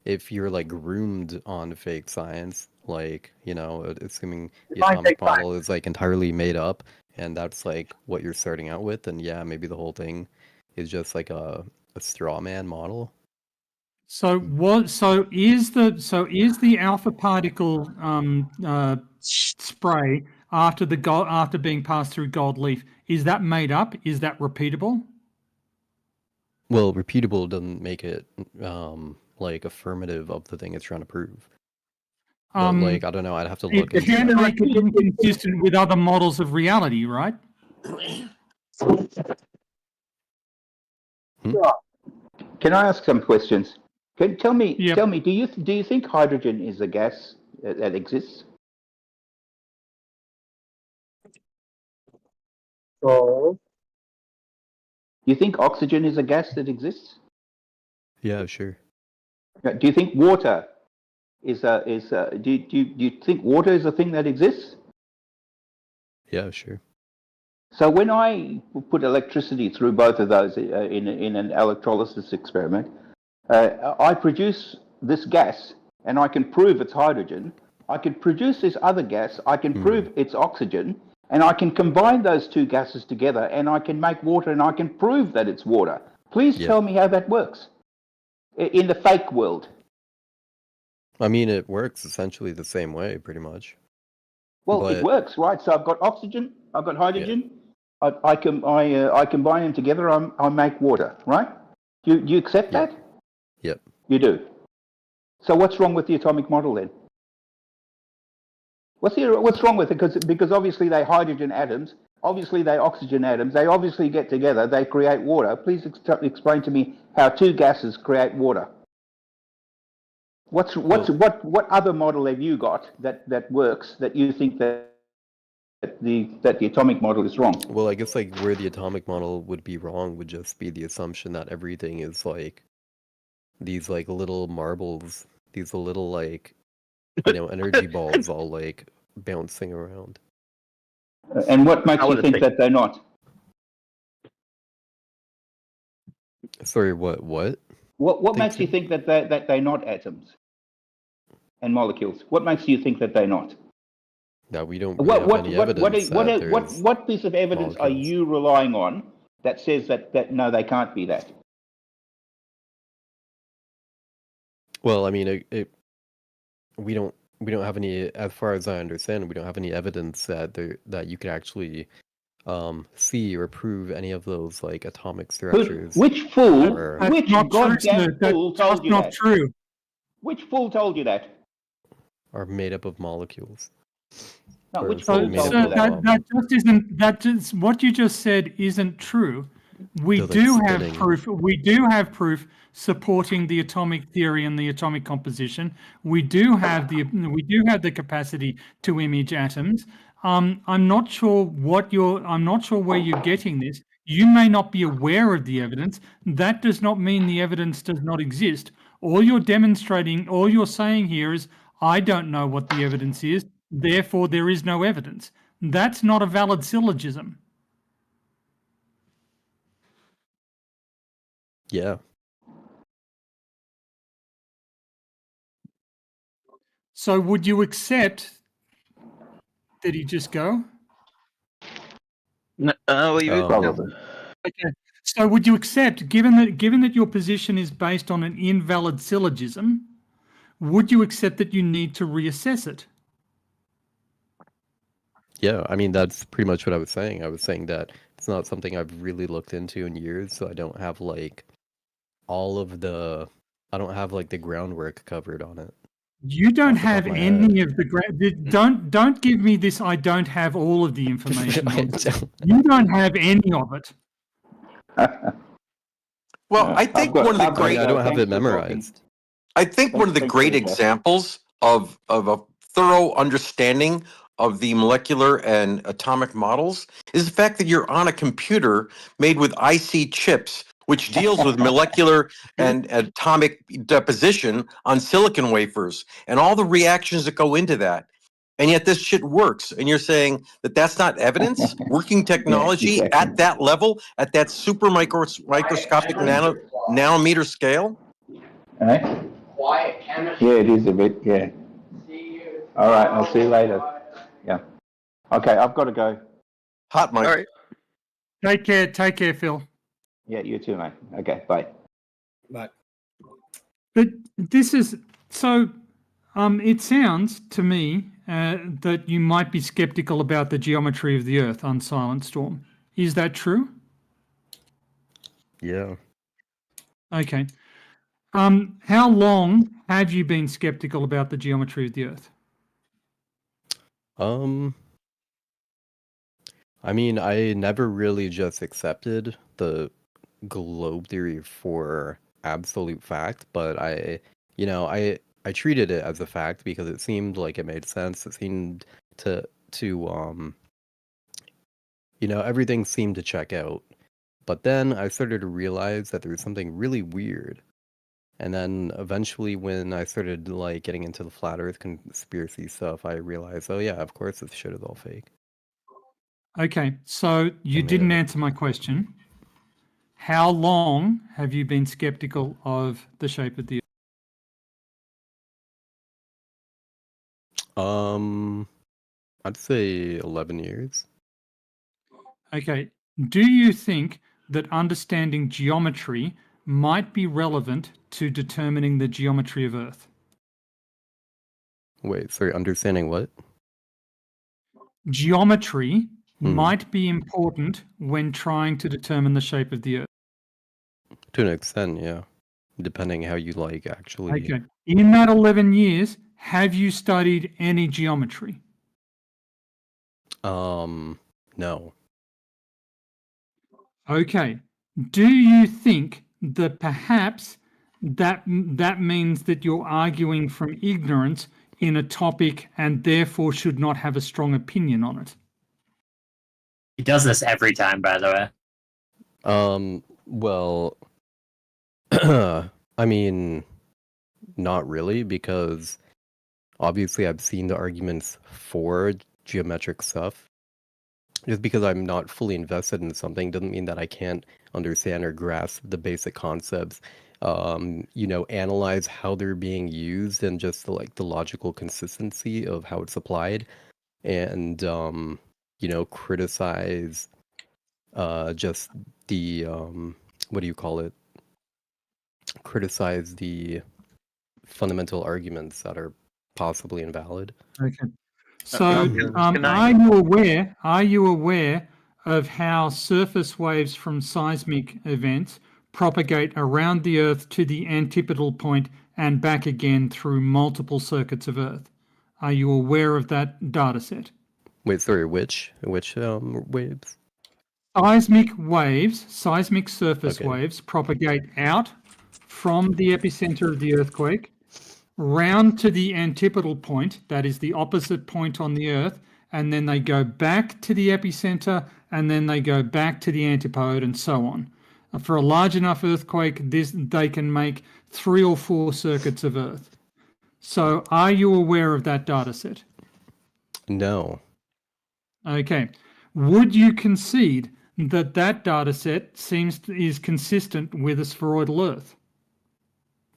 K: if you're like groomed on fake science, like, you know, assuming the atomic model is like entirely made up and that's like what you're starting out with, then yeah, maybe the whole thing is just like a straw man model.
B: So is the alpha particle spray after being passed through gold leaf, is that made up? Is that repeatable?
K: Well, repeatable doesn't make it like affirmative of the thing it's trying to prove. But like, I don't know, I'd have to look
B: It can make it inconsistent with other models of reality, right?
O: Can I ask some questions? Tell me, do you think hydrogen is a gas that exists?
L: So,
O: Do you think oxygen is a gas that exists?
K: Yeah, sure.
O: Do you think water do you think water is a thing that exists?
K: Yeah, sure.
O: So when I put electricity through both of those in an electrolysis experiment, I produce this gas and I can prove it's hydrogen. I can produce this other gas, I can prove it's oxygen, and I can combine those two gases together and I can make water and I can prove that it's water. Please tell me how that works in the fake world.
K: I mean, it works essentially the same way, pretty much.
O: Well, it works, right? So I've got oxygen, I've got hydrogen. I combine them together. I make water, right? Do you accept that?
K: Yep.
O: You do. So what's wrong with the atomic model then? What's wrong with it? Because obviously they're hydrogen atoms, obviously they're oxygen atoms. They obviously get together. They create water. Please explain to me how two gases create water. What other model have you got that works that you think that the atomic model is wrong?
K: Well, I guess like where the atomic model would be wrong would just be the assumption that everything is like these like little marbles, these little like, you know, energy balls all like bouncing around.
O: And what makes you think that they're not?
K: Sorry, what?
O: What makes you think that they're not atoms and molecules? What makes you think that they're not?
K: That we don't really have any evidence.
O: What piece of evidence are you relying on that says that no, they can't be that?
K: Well, I mean, we don't have any, as far as I understand, we don't have any evidence that you could actually see or prove any of those like atomic structures.
O: Which fool?
B: That's
O: Which
B: not
O: goddamn
B: true,
O: fool told you
B: not
O: that?
B: true.
O: Which fool told you that?
K: Are made up of molecules.
O: No, which
B: So,
O: fool told
B: sir,
O: you that?
B: that just isn't. That just what you just said isn't true. We
K: They're, like,
B: do have
K: spinning.
B: proof. We do have proof supporting the atomic theory and the atomic composition. We do have the capacity to image atoms. I'm not sure where you're getting this. You may not be aware of the evidence. That does not mean the evidence does not exist. All you're demonstrating, all you're saying here is, I don't know what the evidence is, therefore there is no evidence. That's not a valid syllogism.
K: Yeah.
B: So would you accept, did he just go?
A: No,
K: Probably.
B: Okay. So would you accept, given that your position is based on an invalid syllogism, would you accept that you need to reassess it?
K: Yeah, I mean, that's pretty much what I was saying. I was saying that it's not something I've really looked into in years, so I don't have like I don't have like the groundwork covered on it.
B: You don't have any of the don't give me this. I don't have all of the information. You don't have any of it.
P: Well, I think one of the great.
K: I don't have it memorized.
P: I think one of the great examples of a thorough understanding of the molecular and atomic models is the fact that you're on a computer made with IC chips, which deals with molecular and atomic deposition on silicon wafers and all the reactions that go into that. And yet this shit works. And you're saying that that's not evidence? Working technology at that level, at that super microscopic nanometer scale?
O: Quiet chemistry. Yeah, it is a bit, yeah. See you. All right, I'll see you later. Yeah. Okay, I've got to go.
P: Hot mic.
A: All right.
B: Take care, Phil.
O: Yeah, you too, mate. Okay, bye.
N: Bye.
B: But this is, so it sounds to me that you might be skeptical about the geometry of the Earth on Silent Storm. Is that true?
K: Yeah.
B: Okay. How long have you been skeptical about the geometry of the Earth?
K: I mean, I never really just accepted the globe theory for absolute fact, but I treated it as a fact because it seemed like it made sense. It seemed to everything seemed to check out. But then I started to realize that there was something really weird. And then eventually when I started like getting into the flat earth conspiracy stuff, I realized, oh yeah, of course this shit is all fake.
B: Okay, so you didn't answer my question. How long have you been skeptical of the shape of the
K: Earth? I'd say 11 years.
B: Okay, do you think that understanding geometry might be relevant to determining the geometry of Earth?
K: Wait, sorry, understanding what?
B: Geometry might be important when trying to determine the shape of the Earth.
K: To an extent, yeah. Depending how you like actually.
B: Okay. In that 11 years, have you studied any geometry?
K: No.
B: Okay. Do you think that perhaps that means that you're arguing from ignorance in a topic and therefore should not have a strong opinion on it?
Q: He does this every time, by the way.
K: Well, I mean, not really, because obviously I've seen the arguments for geometric stuff. Just because I'm not fully invested in something doesn't mean that I can't understand or grasp the basic concepts, analyze how they're being used and just the logical consistency of how it's applied, and criticize just the criticize the fundamental arguments that are possibly invalid.
B: Okay. So, are you aware of how surface waves from seismic events propagate around the Earth to the antipodal point and back again through multiple circuits of Earth? Are you aware of that data set?
K: Wait, sorry, which waves?
B: Seismic surface waves propagate out from the epicenter of the earthquake round to the antipodal point, that is the opposite point on the Earth, and then they go back to the epicenter, and then they go back to the antipode, and so on. For a large enough earthquake, they can make 3 or 4 circuits of Earth. So are you aware of that data set?
K: No.
B: Okay. Would you concede that data set is consistent with a spheroidal Earth?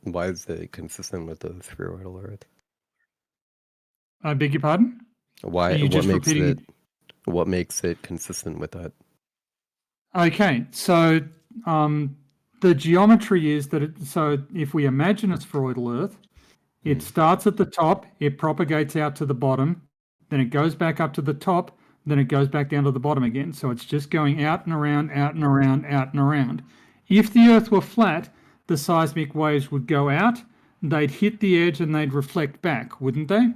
K: Why is it consistent with the spheroidal Earth?
B: I beg your pardon?
K: Why?
B: Are you just repeating?
K: What makes it consistent with that?
B: Okay, so the geometry is that so if we imagine a spheroidal Earth, it starts at the top, it propagates out to the bottom, then it goes back up to the top, then it goes back down to the bottom again. So it's just going out and around, out and around, out and around. If the Earth were flat, the seismic waves would go out, they'd hit the edge and they'd reflect back, wouldn't they?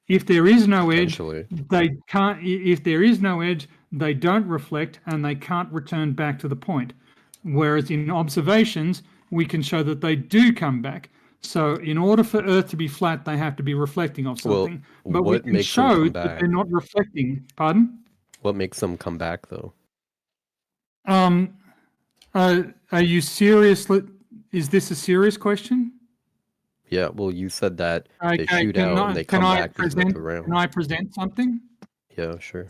B: If there is no edge, they can't. If there is no edge, they don't reflect and they can't return back to the point. Whereas in observations, we can show that they do come back. So in order for Earth to be flat, they have to be reflecting off something. But we can show that they're not reflecting. Pardon?
K: What makes them come back, though?
B: Are you serious? Is this a serious question?
K: Yeah, well, you said that they shoot out and they come back and look around.
B: Can I present something?
K: Yeah, sure.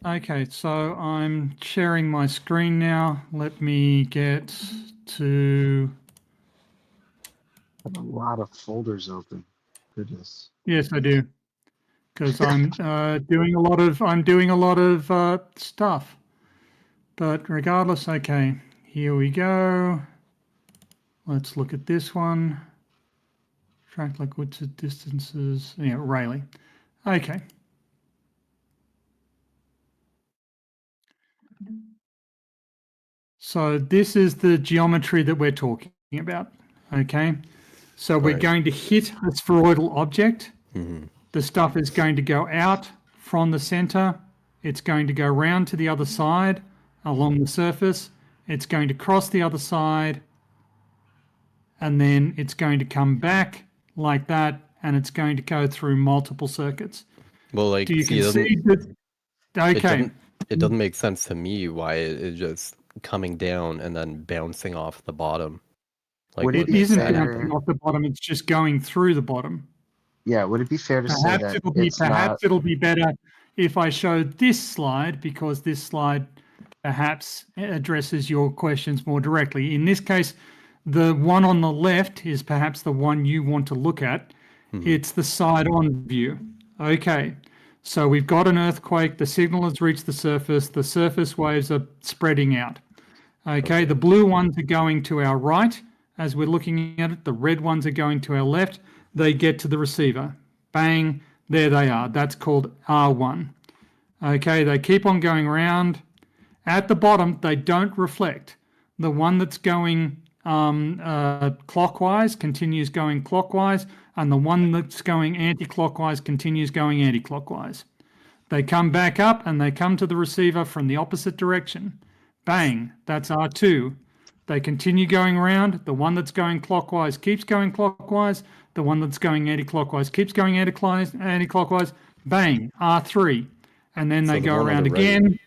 B: Okay, so I'm sharing my screen now. Let me get to...
R: I have a lot of folders open. Goodness.
B: Yes, I do. Because I'm doing a lot of stuff. But regardless, okay, here we go. Let's look at this one. Track liquids at distances. Yeah, Rayleigh. Okay. So this is the geometry that we're talking about. Okay. So we're going to hit a spheroidal object.
K: Mm-hmm.
B: The stuff is going to go out from the center. It's going to go round to the other side along the surface. It's going to cross the other side. And then it's going to come back like that. And it's going to go through multiple circuits.
K: Well, like,
B: do you concede that? Okay.
K: It doesn't make sense to me why it is just coming down and then bouncing off the bottom.
B: Like, it isn't bouncing off the bottom. It's just going through the bottom.
R: Yeah, would it be fair to say that
B: it'll be better if I showed this slide, because this slide perhaps addresses your questions more directly. In this case, the one on the left is perhaps the one you want to look at. Mm-hmm. It's the side-on view. Okay, so we've got an earthquake. The signal has reached the surface waves are spreading out. Okay, the blue ones are going to our right as we're looking at it. The red ones are going to our left. They get to the receiver. Bang, there they are. That's called R1. Okay, they keep on going around. At the bottom, they don't reflect. The one that's going clockwise continues going clockwise, and the one that's going anti-clockwise continues going anti-clockwise. They come back up and they come to the receiver from the opposite direction. Bang, that's R2. They continue going around. The one that's going clockwise keeps going clockwise. The one that's going anti-clockwise keeps going anti-clockwise. Bang, R3. And then they go around again.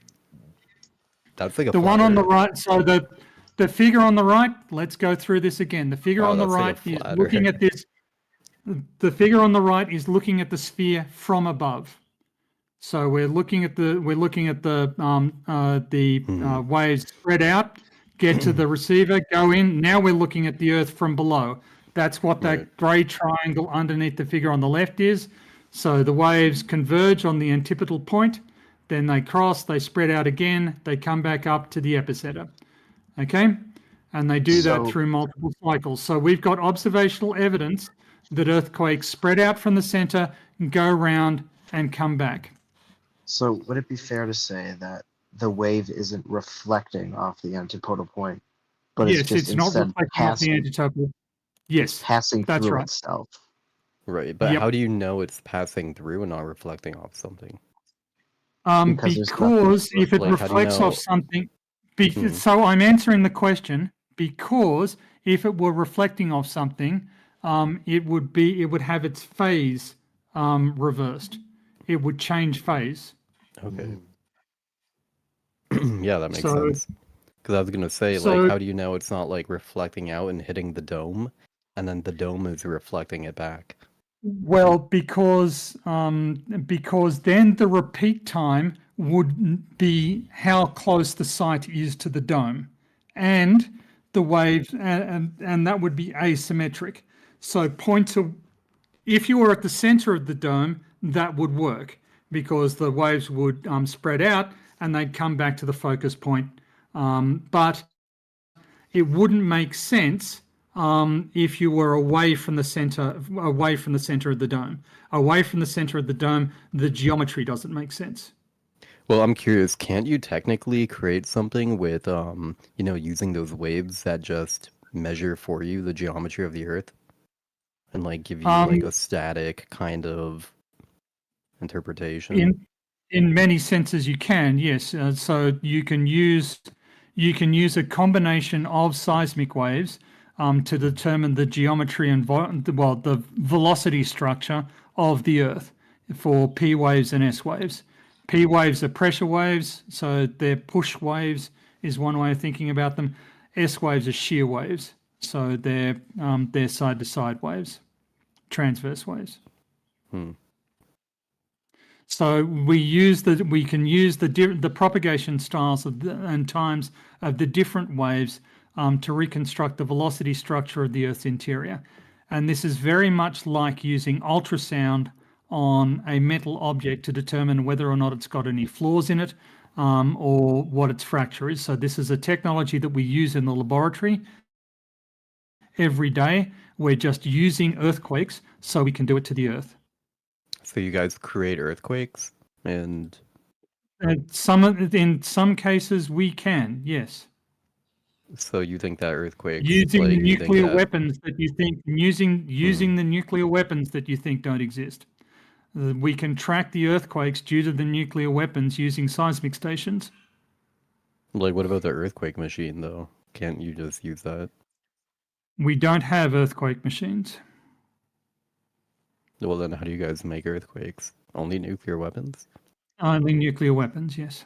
K: That's like
B: the one on the right. So the figure on the right, let's go through this again. The figure on the right is looking at this. The figure on the right is looking at the sphere from above. So we're looking at the waves spread out, get to the receiver, go in. Now we're looking at the Earth from below. That's what that grey triangle underneath the figure on the left is. So the waves converge on the antipodal point, then they cross, they spread out again, they come back up to the epicenter. Okay? And they do that through multiple cycles. So we've got observational evidence that earthquakes spread out from the center, go around, and come back.
R: So would it be fair to say that the wave isn't reflecting off the antipodal point, but
B: yes,
R: it's just
B: it's not
R: instead
B: reflecting off the antipodal. Yes,
R: passing
B: that's
R: through
B: right.
R: itself.
K: Right, but how do you know it's passing through and not reflecting off something?
B: Because if it reflects off something, so I'm answering the question, because if it were reflecting off something, it would have its phase reversed. It would change phase.
K: Okay. Yeah, that makes
B: So-
K: sense. Because I was gonna say,
B: so-
K: like, how do you know it's not like reflecting out and hitting the dome, and then the dome is reflecting it back?
B: Well, because then the repeat time would be how close the site is to the dome, and the wave, and that would be asymmetric. So if you were at the center of the dome, that would work because the waves would spread out and they'd come back to the focus point. But it wouldn't make sense if you were away from the center of the dome. Away from the center of the dome, the geometry doesn't make sense.
K: Well, I'm curious, can't you technically create something with, using those waves that just measure for you the geometry of the Earth? And, like, give you, like, a static kind of interpretation?
B: In many senses you can, yes. So you can use a combination of seismic waves to determine the geometry and the velocity structure of the Earth for P waves and S waves. P waves are pressure waves, so they're push waves is one way of thinking about them. S waves are shear waves, so they're side-to-side waves, transverse waves. So we can use the propagation styles and times of the different waves to reconstruct the velocity structure of the Earth's interior. And this is very much like using ultrasound on a metal object to determine whether or not it's got any flaws in it or what its fracture is. So this is a technology that we use in the laboratory every day. We're just using earthquakes so we can do it to the Earth.
K: So you guys create earthquakes, and
B: in some cases we can, yes.
K: so you think that earthquakes
B: Using
K: like,
B: the
K: you think
B: nuclear
K: that-
B: weapons that you think using the nuclear weapons that you think don't exist. We can track the earthquakes due to the nuclear weapons using seismic stations.
K: Like, what about the earthquake machine, though? Can't you just use that?
B: We don't have earthquake machines.
K: Well, then how do you guys make earthquakes? Only nuclear weapons?
B: Only nuclear weapons, yes.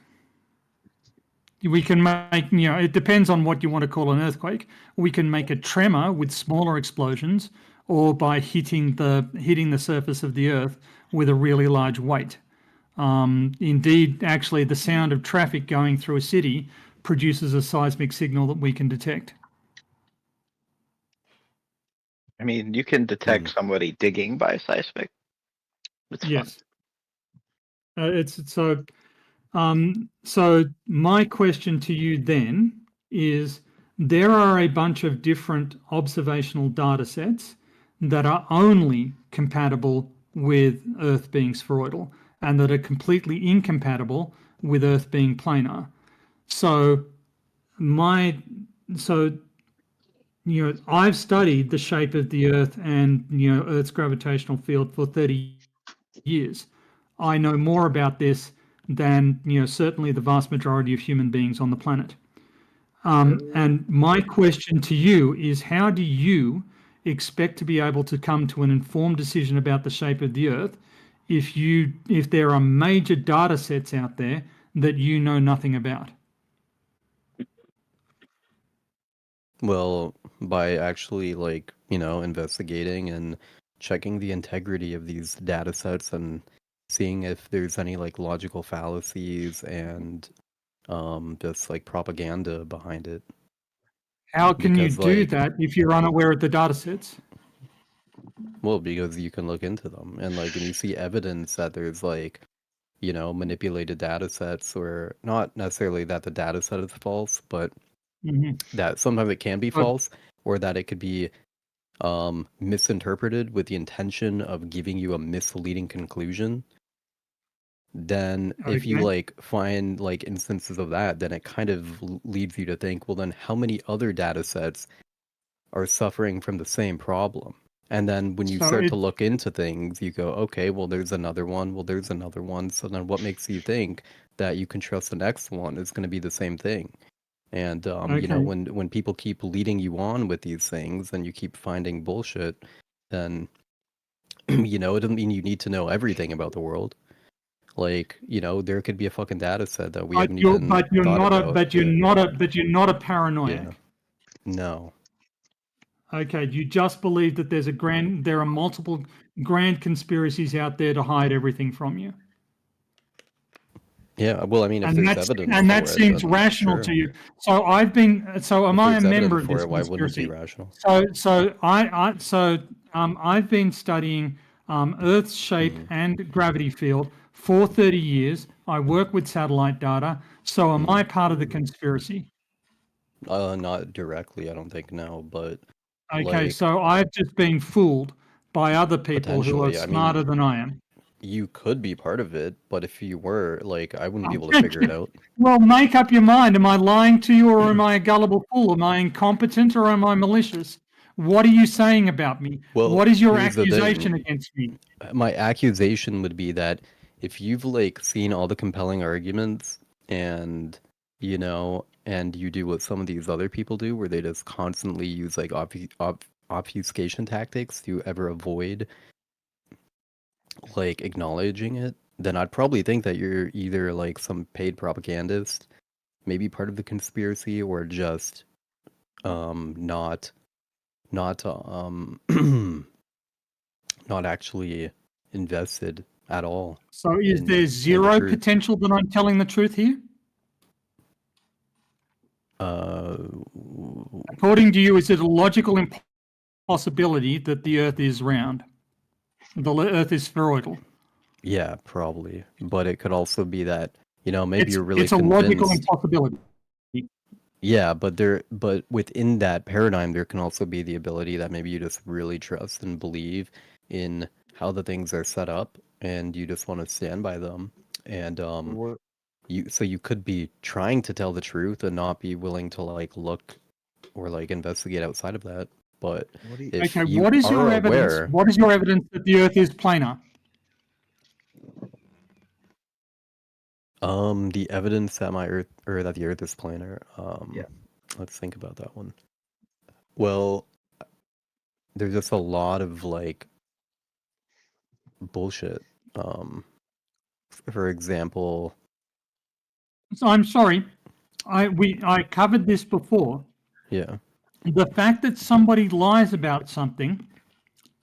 B: We can make, it depends on what you want to call an earthquake. We can make a tremor with smaller explosions or by hitting the surface of the Earth with a really large weight. Indeed, actually, the sound of traffic going through a city produces a seismic signal that we can detect.
A: I mean, you can detect somebody digging by seismic. It's
B: yes. So my question to you then is, there are a bunch of different observational data sets that are only compatible with Earth being spheroidal and that are completely incompatible with Earth being planar. So I've studied the shape of the Earth and Earth's gravitational field for 30 years. I know more about this than certainly the vast majority of human beings on the planet. And my question to you is, how do you expect to be able to come to an informed decision about the shape of the Earth if there are major data sets out there that you know nothing about?
K: Well, by actually investigating and checking the integrity of these data sets and seeing if there's any logical fallacies and just propaganda behind it.
B: How can you do that if you're unaware of the data sets?
K: Well, because you can look into them and you see evidence that there's manipulated data sets, or not necessarily that the data set is false, but that sometimes it can be false, or that it could be misinterpreted with the intention of giving you a misleading conclusion. Then if you find instances of that, then it kind of leads you to think, well, then how many other data sets are suffering from the same problem? And then when you start to look into things, you go, okay, well, there's another one. Well, there's another one. So then what makes you think that you can trust the next one is going to be the same thing? And you know,
B: Okay.
K: when people keep leading you on with these things and you keep finding bullshit, then you know, it doesn't mean you need to know everything about the world. Like, you know, there could be a fucking data set that we
B: But
K: haven't
B: you're
K: even
B: but you're
K: thought
B: not a
K: about.
B: but you're not a but you're not a paranoiac.
K: Yeah. No.
B: Okay, you just believe that there are multiple grand conspiracies out there to hide everything from you.
K: Yeah, well, I mean, if
B: And
K: there's
B: that's
K: evidence
B: and
K: for
B: that
K: it,
B: seems
K: then
B: rational
K: sure.
B: to you. So am
K: If
B: I a
K: there's
B: member
K: evidence
B: of
K: for
B: this
K: it, why wouldn't it be
B: conspiracy?
K: rational?
B: I've been studying Earth's shape
K: Mm-hmm.
B: and gravity field for 30 years. I work with satellite data. So am I part of the conspiracy?
K: Not directly, I don't think, no, but
B: Okay,
K: like
B: so I've just been fooled by other people who are
K: potentially, I
B: smarter
K: mean,
B: than I am.
K: you could be part of it, but if you were, like, I wouldn't be able to figure it out.
B: Well, make up your mind. Am I lying to you or am I a gullible fool? Am I incompetent or am I malicious? What are you saying about me?
K: Well,
B: What is your
K: here's the
B: accusation
K: thing.
B: against me?
K: My accusation would be that if you've like seen all the compelling arguments and you know, and you do what some of these other people do, where they just constantly use like obfuscation tactics to ever avoid like acknowledging it, then I'd probably think that you're either like some paid propagandist, maybe part of the conspiracy, or just not not not actually invested at all.
B: So is
K: in
B: there
K: the
B: zero
K: truth.
B: potential that I'm telling the truth here? According to you, is it a logical impossibility that the Earth is round? The Earth is spheroidal.
K: Yeah, probably. But it could also be that, you know, maybe you're really
B: It's a logical
K: convinced.
B: impossibility.
K: Yeah, but within that paradigm, there can also be the ability that maybe you just really trust and believe in how the things are set up, and you just want to stand by them. And you could be trying to tell the truth and not be willing to like look or like investigate outside of that. But if
B: Okay,
K: you
B: what is
K: are
B: your evidence?
K: aware,
B: What is your evidence that the Earth is planar?
K: the evidence that that the Earth is planar. Let's think about that one. Well, there's just a lot of like bullshit. For example,
B: So I'm sorry, I covered this before.
K: yeah,
B: The fact that somebody lies about something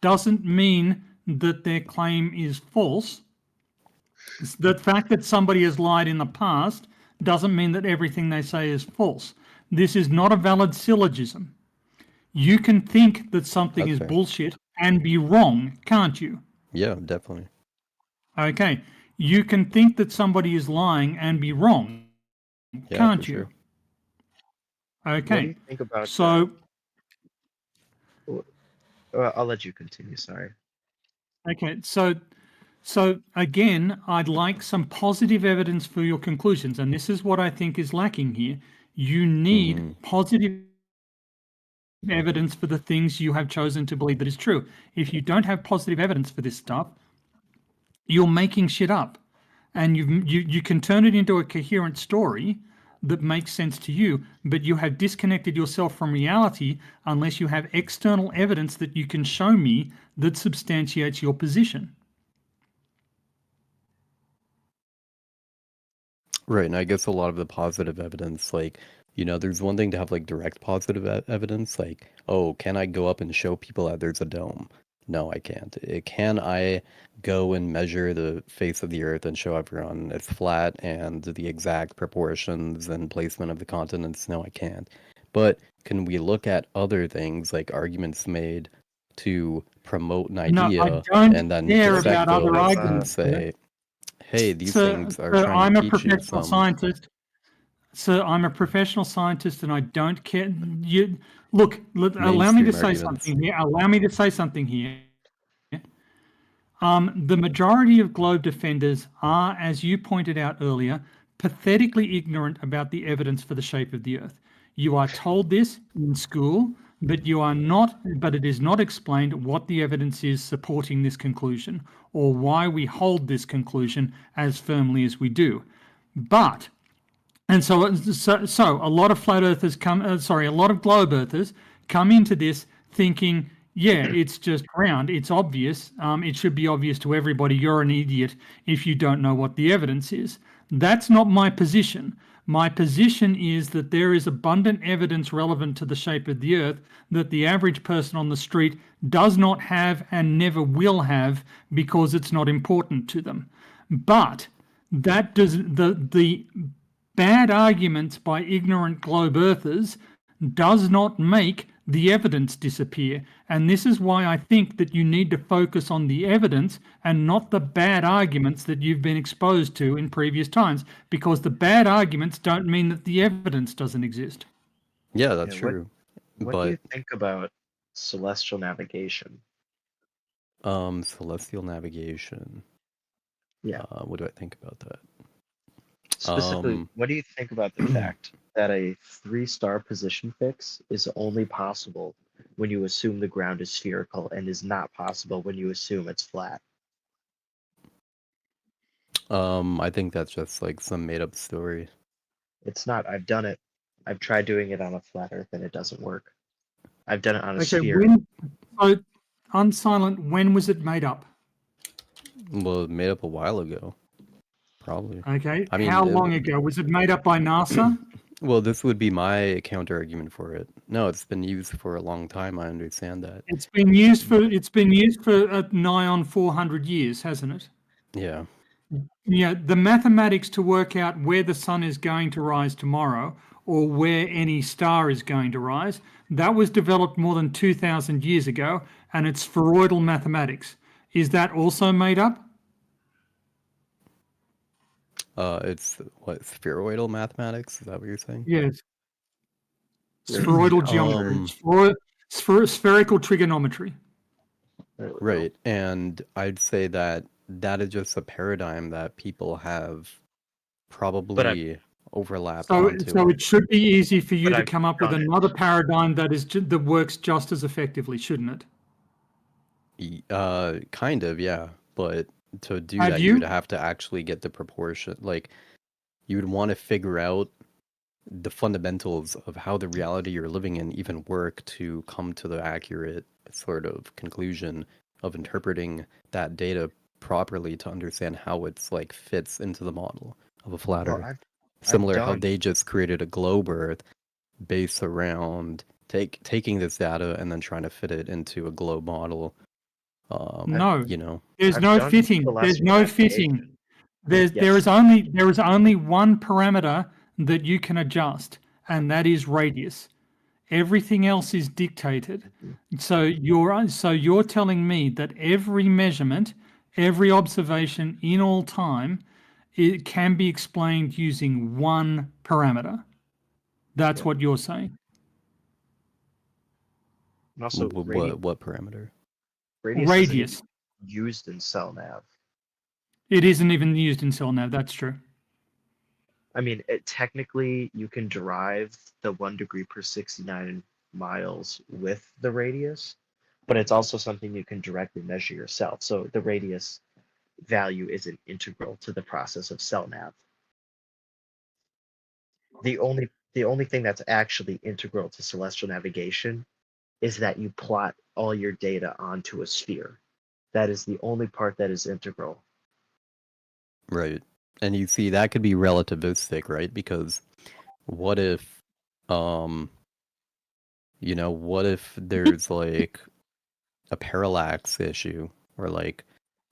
B: doesn't mean that their claim is false. The fact that somebody has lied in the past doesn't mean that everything they say is false. This is not a valid syllogism. You can think that something
K: That's
B: is
K: fair.
B: bullshit and be wrong, can't you?
K: Yeah, definitely.
B: Okay. You can think that somebody is lying and be wrong,
K: Yeah,
B: can't
K: for
B: you?
K: sure.
R: What do
B: Okay.
R: you think about
B: So,
R: I'll let you continue. Sorry.
B: okay. So again, I'd like some positive evidence for your conclusions, and this is what I think is lacking here. You need positive evidence for the things you have chosen to believe that is true. If you don't have positive evidence for this stuff, you're making shit up, and you can turn it into a coherent story that makes sense to you, but you have disconnected yourself from reality unless you have external evidence that you can show me that substantiates your position.
K: Right, and I guess a lot of the positive evidence, like, you know, there's one thing to have like direct positive evidence, like, oh, can I go up and show people that there's a dome? No, I can't. Can I go and measure the face of the Earth and show everyone it's flat and the exact proportions and placement of the continents? No, I can't. But can we look at other things like arguments made to promote an
B: No, I
K: idea
B: don't
K: and then
B: care
K: dissect
B: about other
K: those and
B: arguments.
K: say, hey, these
B: So,
K: things are trying
B: I'm
K: to
B: a
K: teach you
B: professional
K: some.
B: scientist. So I'm a professional scientist, and I don't care. You look. Allow me to say
K: Mainstream
B: something here. Allow me to say something here. The majority of globe defenders are, as you pointed out earlier, pathetically ignorant about the evidence for the shape of the Earth. You are told this in school, but you are not. But it is not explained what the evidence is supporting this conclusion, or why we hold this conclusion as firmly as we do. But And so a lot of flat earthers a lot of globe earthers come into this thinking, yeah, it's just round. It's obvious. It should be obvious to everybody. You're an idiot if you don't know what the evidence is. That's not my position. My position is that there is abundant evidence relevant to the shape of the earth that the average person on the street does not have and never will have because it's not important to them. But that does the bad arguments by ignorant globe earthers does not make the evidence disappear. And this is why I think that you need to focus on the evidence and not the bad arguments that you've been exposed to in previous times, because the bad arguments don't mean that the evidence doesn't exist.
K: Yeah, that's true.
R: What do you think about celestial navigation?
K: Celestial navigation.
R: Yeah.
K: What do I think about that?
R: Specifically, what do you think about the fact that a 3-star position fix is only possible when you assume the ground is spherical and is not possible when you assume it's flat?
K: I think that's just like some made up story.
R: It's not. I've done it. I've tried doing it on a flat earth and it doesn't work. I've done it on a sphere.
B: Unsilent, when was it made up?
K: Well, made up a while ago. Probably.
B: Okay.
K: I mean,
B: how long ago? Was it made up by NASA?
K: Well, this would be my counter argument for it. No, it's been used for a long time. I understand that.
B: It's been used for nigh on 400 years, hasn't it?
K: Yeah.
B: Yeah, the mathematics to work out where the sun is going to rise tomorrow or where any star is going to rise, that was developed more than 2,000 years ago, and it's spheroidal mathematics. Is that also made up?
K: It's what, spheroidal mathematics? Is that what you're saying?
B: Yes. Spheroidal geometry, spherical trigonometry.
K: Right, and I'd say that is just a paradigm that people have probably overlapped onto.
B: So it should be easy for you to come up with another paradigm that works just as effectively, shouldn't
K: it? Kind of, yeah. But to do
B: Have
K: that,
B: you?
K: you'd have to actually get the proportion. Like, you would want to figure out the fundamentals of how the reality you're living in even work to come to the accurate sort of conclusion of interpreting that data properly to understand how it's like fits into the model of a flat earth. Similar how they just created a globe earth based around taking this data and then trying to fit it into a globe model.
B: No,
K: you know,
B: there's no fitting. There's no fitting. There is only one parameter that you can adjust, and that is radius. Everything else is dictated. So you're telling me that every measurement, every observation in all time, it can be explained using one parameter. That's what you're saying.
R: And also,
K: what parameter?
B: Radius.
R: Isn't used in CellNav.
B: It isn't even used in CellNav. That's true.
R: I mean, technically, you can derive the 1 degree per 69 miles with the radius, but it's also something you can directly measure yourself. So the radius value isn't integral to the process of CellNav. The only thing that's actually integral to celestial navigation is that you plot all your data onto a sphere. That is the only part that is integral.
K: Right. And you see, that could be relativistic, right? Because what if, what if there's like a parallax issue, or like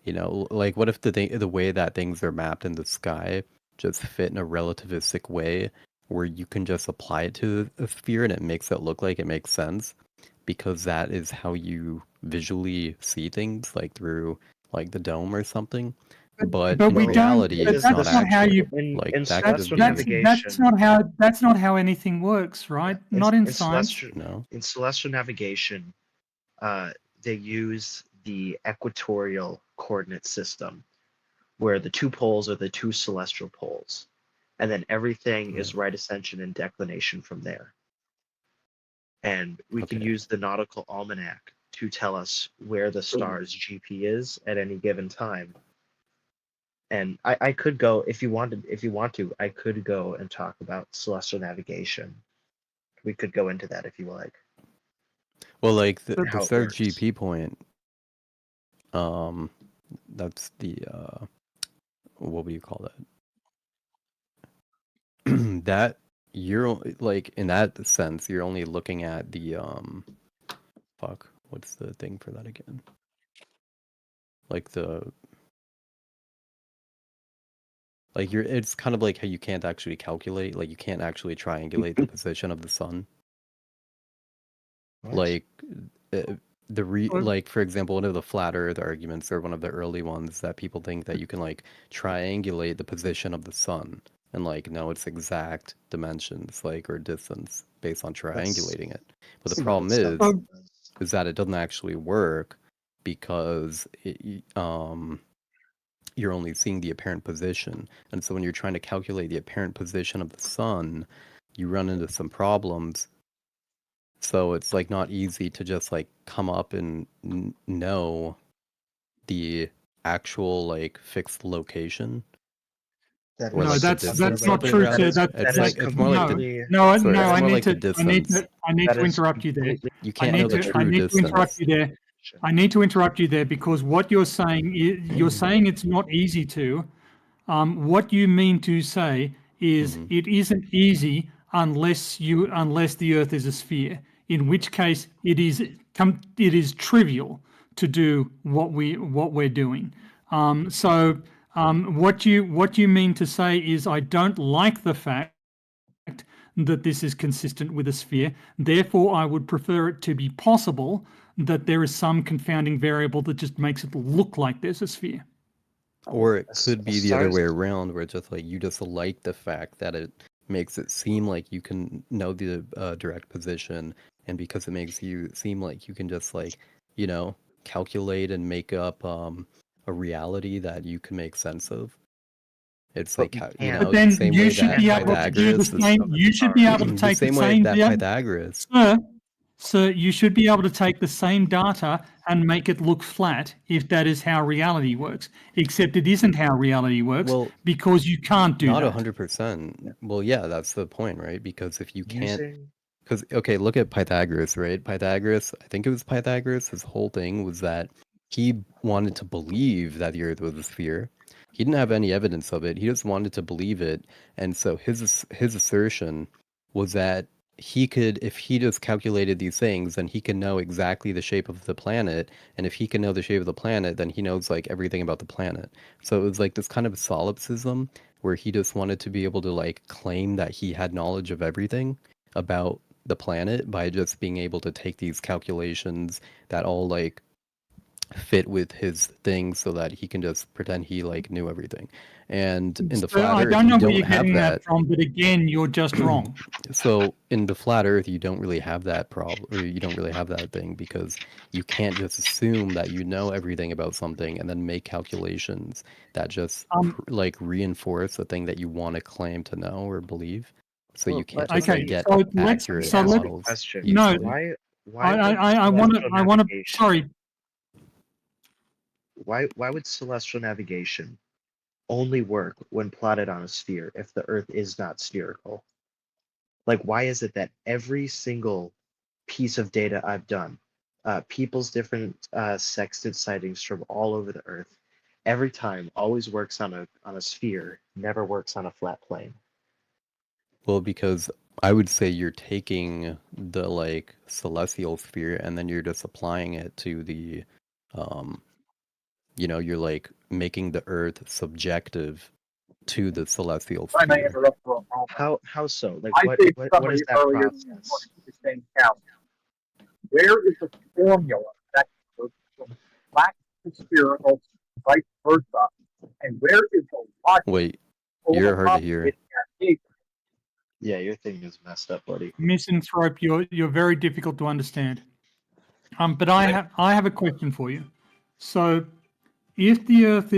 K: what if the way that things are mapped in the sky just fit in a relativistic way where you can just apply it to a sphere and it makes it look like it makes sense because that is how you visually see things, like through like the dome or something. But in reality, it's not actually like that.
B: That's not how anything works, right? Not in science.
K: No.
R: In celestial navigation, they use the equatorial coordinate system, where the 2 poles are the 2 celestial poles, and then everything is right ascension and declination from there. And we can use the nautical almanac to tell us where the star's GP is at any given time. And I could go if you want to. I could go and talk about celestial navigation. We could go into that if you like.
K: Well, like the
R: How it
K: third
R: works.
K: GP point, that's the what would you call that? That you're like in that sense, you're only looking at the fuck. What's the thing for that again? Like it's kind of like how you can't actually calculate, like you can't actually triangulate the position of the sun.
R: What?
K: Like like for example, one of the flat earth arguments, or one of the early ones, that people think that you can like triangulate the position of the sun and like know its exact dimensions, like, or distance based on triangulating it. But the problem is that it doesn't actually work because you're only seeing the apparent position. And so when you're trying to calculate the apparent position of the sun, you run into some problems. So it's like not easy to just like come up and know the actual like fixed location.
B: No, that's not true, sir.
K: It's more like the
B: I need to interrupt you there.
K: You can't know the true distance.
B: I need to interrupt you there because what you're saying it's not easy to. What you mean to say is it isn't easy unless the Earth is a sphere. In which case, it is trivial to do what we're doing. What you mean to say is I don't like the fact that this is consistent with a sphere. Therefore, I would prefer it to be possible that there is some confounding variable that just makes it look like there's a sphere.
K: Or it could be the other way around, where it's just like you just like the fact that it makes it seem like you can know the direct position, and because it makes you seem like you can just like, you know, calculate and make up a reality that you can make sense of. It's like how, you know,
B: but then
K: the same
B: you
K: way
B: should
K: that
B: be able to do the
K: Pythagoras
B: same. You should be able to take
K: the same way that Pythagoras.
B: Sir, you should be able to take the same data and make it look flat if that is how reality works. Except it isn't how reality works because you can't do
K: not
B: that.
K: 100%. Well, yeah, that's the point, right? Because if you can't, because okay, look at Pythagoras, right? Pythagoras, I think it was Pythagoras. His whole thing was that he wanted to believe that the Earth was a sphere. He didn't have any evidence of it. He just wanted to believe it, and so his assertion was that he could, if he just calculated these things, then he can know exactly the shape of the planet, and if he can know the shape of the planet, then he knows like everything about the planet. So it was like this kind of solipsism where he just wanted to be able to like claim that he had knowledge of everything about the planet by just being able to take these calculations that all like fit with his thing, so that he can just pretend he like knew everything. And in the flat
B: I
K: Earth,
B: don't know
K: you
B: where you're
K: don't have
B: getting
K: that.
B: that from, but again, you're just wrong.
K: So in the flat Earth, you don't really have that problem, or you don't really have that thing, because you can't just assume that you know everything about something and then make calculations that just like reinforce the thing that you want to claim to know or believe. So you can't just like, get accurate models.
B: No,
R: why
B: I want to. Sorry.
R: Why would celestial navigation only work when plotted on a sphere if the Earth is not spherical? Like, why is it that every single piece of data I've done, people's different sextant sightings from all over the Earth, every time always works on a sphere, never works on a flat plane?
K: Well, because I would say you're taking the like celestial sphere and then you're just applying it to the you know, you're like making the Earth subjective to the celestial sphere.
R: How so? Like,
S: I
R: what
S: think
R: is
S: somebody
R: that
S: earlier
R: process?
S: was saying calcium. Where is the formula that goes from flat to spherical, vice versa? And where is the logic?
K: Wait, you're hard to hear.
R: Yeah, your thing is messed up, buddy.
B: Misanthrope, you're very difficult to understand. But I have a question for you. So, if the Earth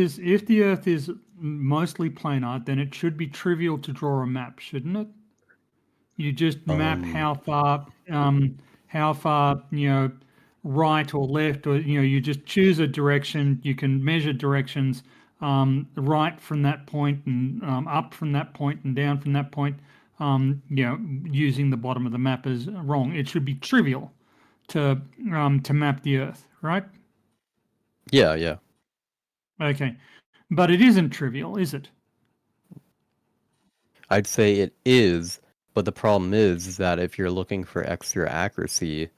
B: is mostly planar, then it should be trivial to draw a map, shouldn't it? You just map how far you know, right or left, or you know, you just choose a direction. You can measure directions right from that point and up from that point and down from that point, using the bottom of the map is wrong. It should be trivial to map the Earth, right?
K: Yeah.
B: Okay, but it isn't trivial, is it?
K: I'd say it is, but the problem is that if you're looking for extra accuracy,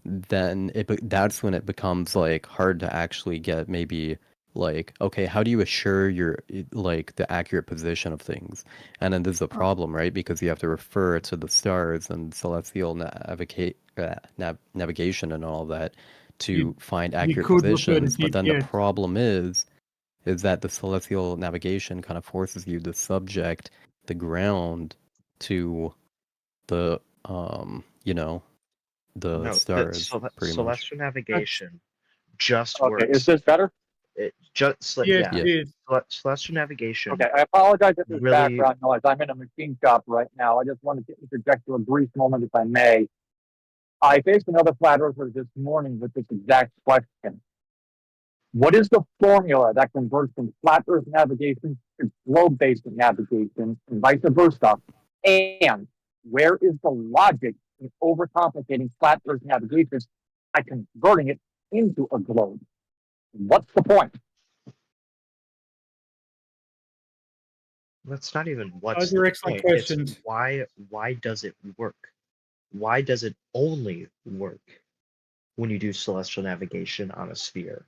K: then that's when it becomes like hard to actually get maybe like, okay, how do you assure your like the accurate position of things? And then there's a problem, right? Because you have to refer to the stars and celestial navigation and all that to find accurate positions. But then the problem is that the celestial navigation kind of forces you to subject the ground to the the stars.
R: Celestial navigation just
S: Okay,
R: works.
S: is this better?
R: It just
B: Yes, it is.
R: Celestial navigation.
S: Okay, I apologize if there's
R: really-
S: background noise. I'm in a machine shop right now. I just wanted to interject for a brief moment, if I may. I faced another flat earther this morning with this exact question. What is the formula that converts from flat earth navigation to globe-based navigation and vice versa? And where is the logic in overcomplicating flat earth navigation by converting it into a globe? What's the point?
R: That's not even what's
B: Those are
R: the
B: excellent
R: point. It's
B: questions.
R: why does it work? Why does it only work when you do celestial navigation on a sphere?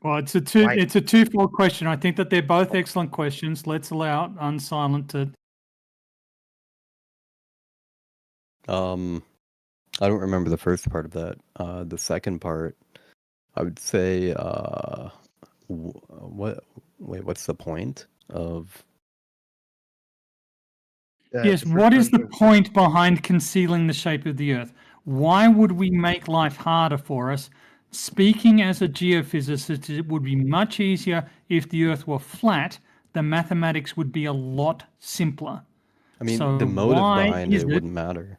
B: Well, it's a twofold question. I think that they're both excellent questions. Let's allow Unsilent to.
K: I don't remember the first part of that. The second part, I would say, what's the point of?
B: Yes, what is the point behind concealing the shape of the Earth? Why would we make life harder for us? Speaking as a geophysicist, it would be much easier if the Earth were flat. The mathematics would be a lot simpler.
K: I mean,
B: So
K: the motive
B: why
K: behind
B: is
K: it wouldn't matter.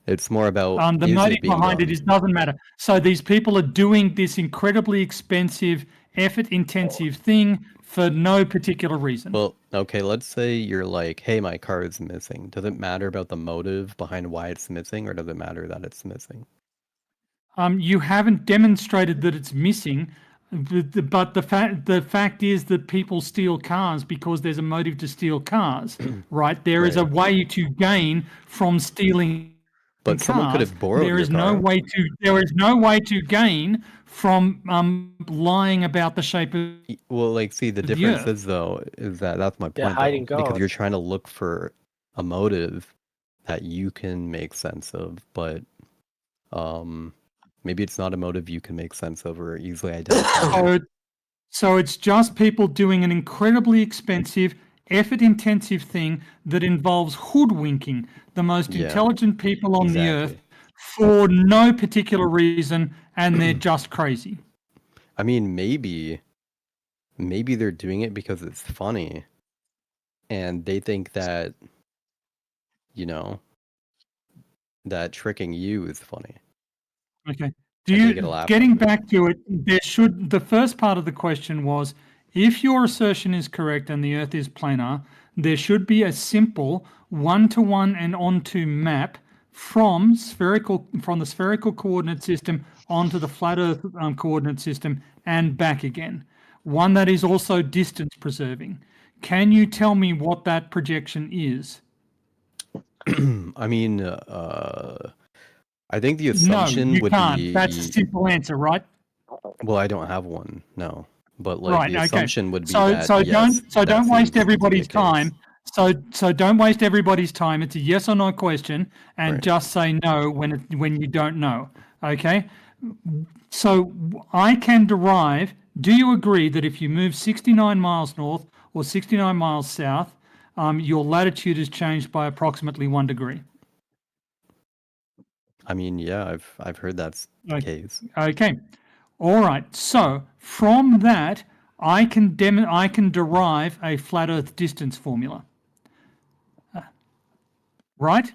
K: It's more about
B: the
K: is
B: motive
K: it being
B: behind
K: done?
B: it doesn't matter. So these people are doing this incredibly expensive, effort-intensive thing for no particular reason.
K: Well, okay, let's say you're like, hey, my car is missing. Does it matter about the motive behind why it's missing, or does it matter that it's missing?
B: You haven't demonstrated that it's missing, but the fact is that people steal cars because there's a motive to steal cars, right? There is a way to gain from stealing.
K: But someone could have borrowed
B: There is
K: your
B: no
K: car.
B: way to gain from lying about the shape of.
K: Well, like, see, the
B: the
K: difference
B: Earth.
K: is, though, is that that's my
T: Yeah,
K: point,
T: hide
K: though,
T: and go.
K: because you're trying to look for a motive that you can make sense of, but maybe it's not a motive you can make sense of or easily identify.
B: So it's just people doing an incredibly expensive, effort-intensive thing that involves hoodwinking the most
K: Yeah,
B: intelligent people on the Earth
K: exactly.
B: for no particular reason, and they're just crazy.
K: I mean, maybe they're doing it because it's funny, and they think that, that tricking you is funny.
B: Okay.
K: And they get a laugh
B: Getting
K: out of it.
B: back to it, the first part of the question was, if your assertion is correct and the Earth is planar, there should be a simple one-to-one and onto map from the spherical coordinate system onto the flat Earth coordinate system and back again. One that is also distance preserving. Can you tell me what that projection is?
K: I mean, I think the assumption
B: No, you
K: would
B: can't.
K: be.
B: That's a simple answer, right?
K: Well, I don't have one, no. But like
B: Right.
K: the
B: Okay.
K: assumption would be
B: So
K: that
B: don't
K: that
B: don't
K: seems
B: waste
K: to be
B: everybody's
K: the case.
B: time. So don't waste everybody's time. It's a yes or no question, and
K: Right.
B: just say no when you don't know. Okay. So I can derive. Do you agree that if you move 69 miles north or 69 miles south, your latitude is changed by approximately 1 degree?
K: I mean, yeah, I've heard that's the case.
B: Okay. All right. So from that, I can derive a flat Earth distance formula. Right?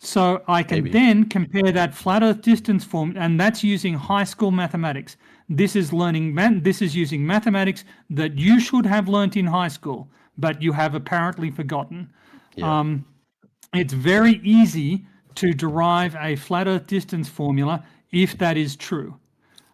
B: So I can then compare that flat Earth distance form, and that's using high school mathematics. This is this is using mathematics that you should have learnt in high school, but you have apparently forgotten.
K: Yeah.
B: It's very easy to derive a flat Earth distance formula if that is true.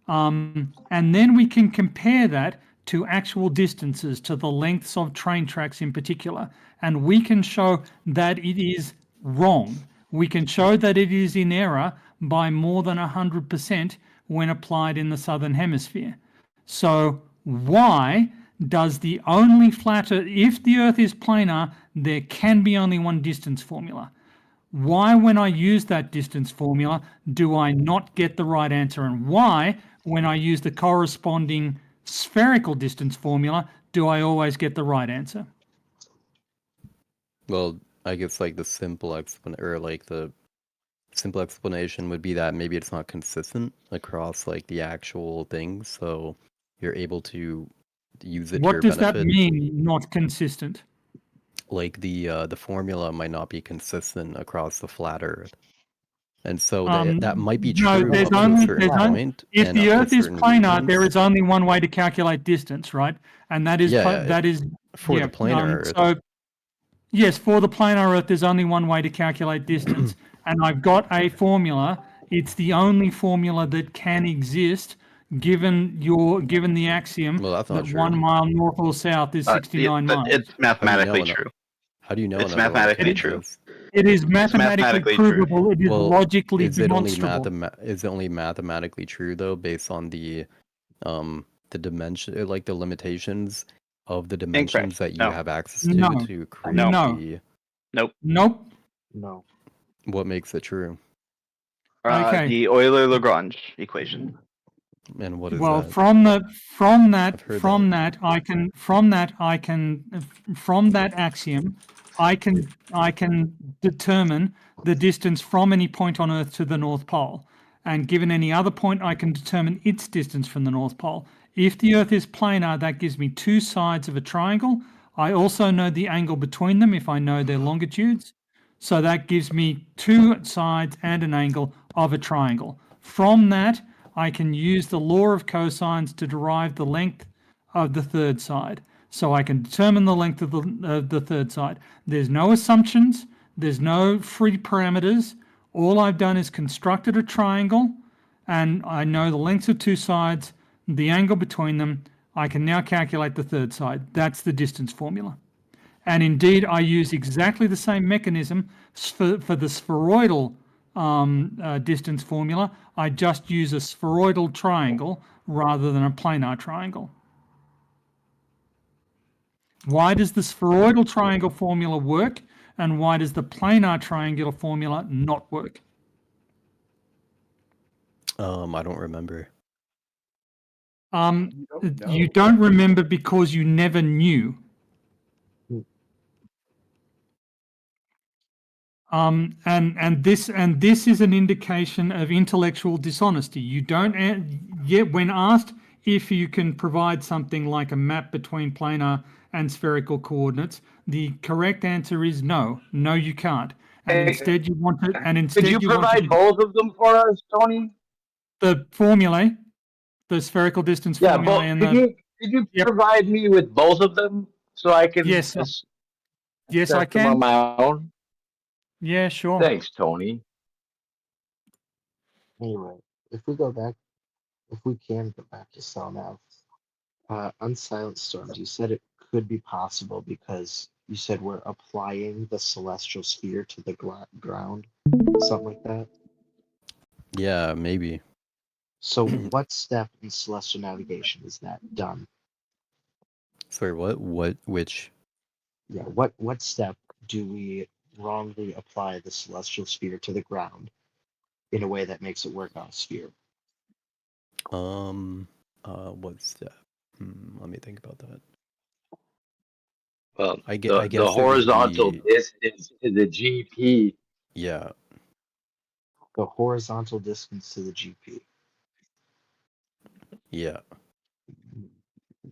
B: And then we can compare that to actual distances, to the lengths of train tracks in particular. And we can show that it is wrong. We can show that it is in error by more than 100% when applied in the Southern Hemisphere. So why does the only flat Earth, if the Earth is planar, there can be only one distance formula? Why, when I use that distance formula, do I not get the right answer? And why, when I use the corresponding spherical distance formula, do I always get the right answer?
K: Well, I guess like the simple explanation would be that maybe it's not consistent across like the actual things, so you're able to use it to your
B: What does that
K: benefit.
B: mean, not consistent?
K: Like the formula might not be consistent across the flat Earth. And so that might be
B: No,
K: true
B: there's
K: up to a
B: only,
K: certain point.
B: if
K: and
B: the
K: up to
B: Earth is
K: certain
B: planar,
K: regions.
B: there is only one way to calculate distance, right? And that is
K: For the planar Earth.
B: So yes, for the planar Earth, there's only one way to calculate distance, and I've got a formula. It's the only formula that can exist given the axiom
K: that's not
B: that
K: true.
B: 1 mile north or south is 69 miles.
A: It's mathematically true.
K: How do you know
A: It's
K: another one
A: mathematically
K: can
A: true.
K: exist?
B: It is mathematically provable. It is logically
K: is it only
B: demonstrable.
K: is it only mathematically true though, based on the dimension, like the limitations of the dimensions that you have access to
B: No.
K: to create
B: No.
K: the?
A: Nope.
B: Nope.
R: No.
K: What makes it true?
B: Okay.
A: The Euler-Lagrange equation.
K: And what is
B: Well,
K: that?
B: from that axiom, I can determine the distance from any point on Earth to the North Pole, and given any other point, I can determine its distance from the North Pole. If the Earth is planar, that gives me two sides of a triangle. I also know the angle between them if I know their longitudes, so that gives me two sides and an angle of a triangle. From that, I can use the law of cosines to derive the length of the third side. So I can determine the length of the third side. There's no assumptions. There's no free parameters. All I've done is constructed a triangle, and I know the lengths of two sides, the angle between them. I can now calculate the third side. That's the distance formula. And indeed, I use exactly the same mechanism for the spheroidal distance formula. I just use a spheroidal triangle rather than a planar triangle. Why does the spheroidal triangle formula work, and why does the planar triangular formula not work?
K: I don't remember.
B: You don't remember because you never knew. And this is an indication of intellectual dishonesty. You don't yet, when asked if you can provide something like a map between planar and spherical coordinates, the correct answer is no. No, you can't. And instead you want to. And instead
T: could you provide both of them for us, Tony?
B: The formulae, the spherical distance formula, and
T: could you provide me with both of them so I can?
B: Yes, yes, I
T: test them
B: can.
T: on my own.
B: Yeah, sure.
T: Thanks, Tony.
R: Anyway, if we can go back to Salnav, unsilenced storms, you said it could be possible because you said we're applying the celestial sphere to the ground, something like that.
K: Yeah, maybe.
R: So what step in celestial navigation is that done?
K: Sorry, what? Which?
R: Yeah, what step do we wrongly apply the celestial sphere to the ground in a way that makes it work on a sphere?
K: What step? Let me think about that.
T: Well,
K: I guess
T: the horizontal distance to the GP.
K: Yeah.
R: The horizontal distance to the GP.
K: Yeah.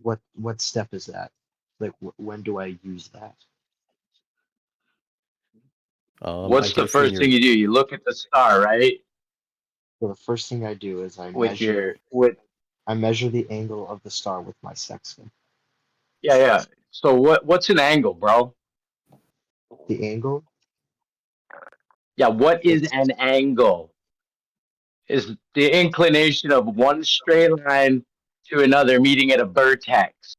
R: What step is that? Like when do I use that?
T: What's
K: I
T: the
K: guess
T: first
K: in
T: thing
K: your
T: you do? You look at the star, right?
R: So the first thing I do is I measure the angle of the star with my sextant.
T: Yeah. So what's an angle, bro?
R: The angle?
T: Yeah, what is an angle? Is the inclination of one straight line to another meeting at a vertex.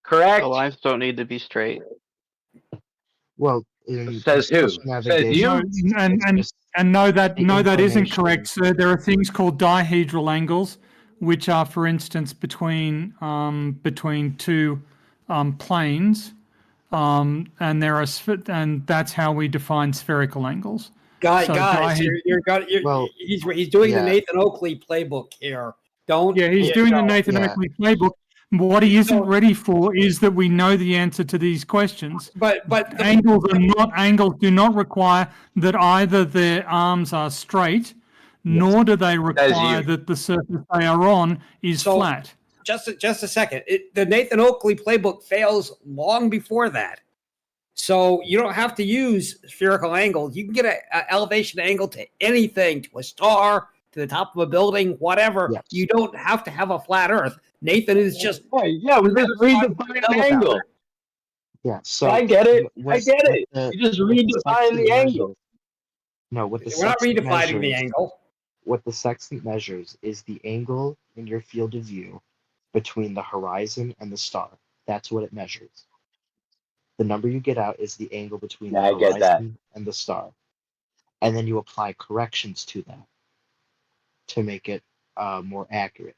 T: Correct?
A: The lines don't need to be straight.
R: Well,
T: says who? Says you?
B: No, and no, that isn't correct, sir. There are things called dihedral angles, which are, for instance, between two planes, and that's how we define spherical angles.
N: Guys,
B: Well,
N: he's doing the
B: yeah.
N: Nathan Oakley playbook here. Don't.
B: Yeah, he's doing the Nathan Oakley playbook. What he isn't ready for is that we know the answer to these questions.
N: But
B: angles do not require that either their arms are straight, nor do they require that the surface they are on is flat.
N: Just a second. The Nathan Oakley playbook fails long before that. So you don't have to use spherical angles. You can get an elevation angle to anything, to a star, to the top of a building, whatever. Yes. You don't have to have a flat Earth. Nathan is just
T: we just redefine an angle.
R: Yeah, so
T: I get it. You just redefine the angle.
R: No, what the
N: we're not
R: sextant
N: redefining the
R: measures-
N: angle.
R: What the sextant measures is the angle in your field of view between the horizon and the star. That's what it measures. The number you get out is the angle between the
T: I get that.
R: horizon and the star. And then you apply corrections to that to make it more accurate.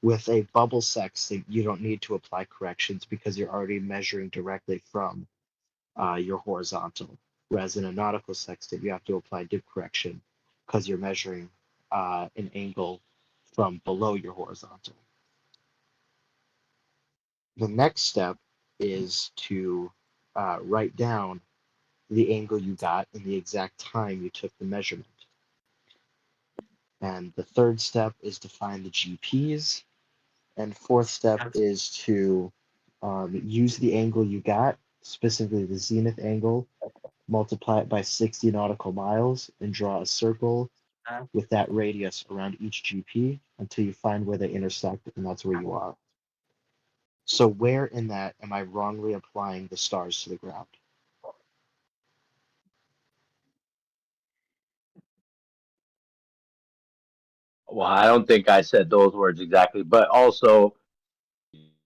R: With a bubble sextant, you don't need to apply corrections because you're already measuring directly from your horizontal. Whereas in a nautical sextant, you have to apply dip correction because you're measuring an angle from below your horizontal. The next step is to write down the angle you got and the exact time you took the measurement. And the third step is to find the GPs. And fourth step is to use the angle you got, specifically the zenith angle, multiply it by 60 nautical miles, and draw a circle with that radius around each GP until you find where they intersect, and that's where you are. So where in that am I wrongly applying the stars to the ground?
T: Well, I don't think I said those words exactly, but also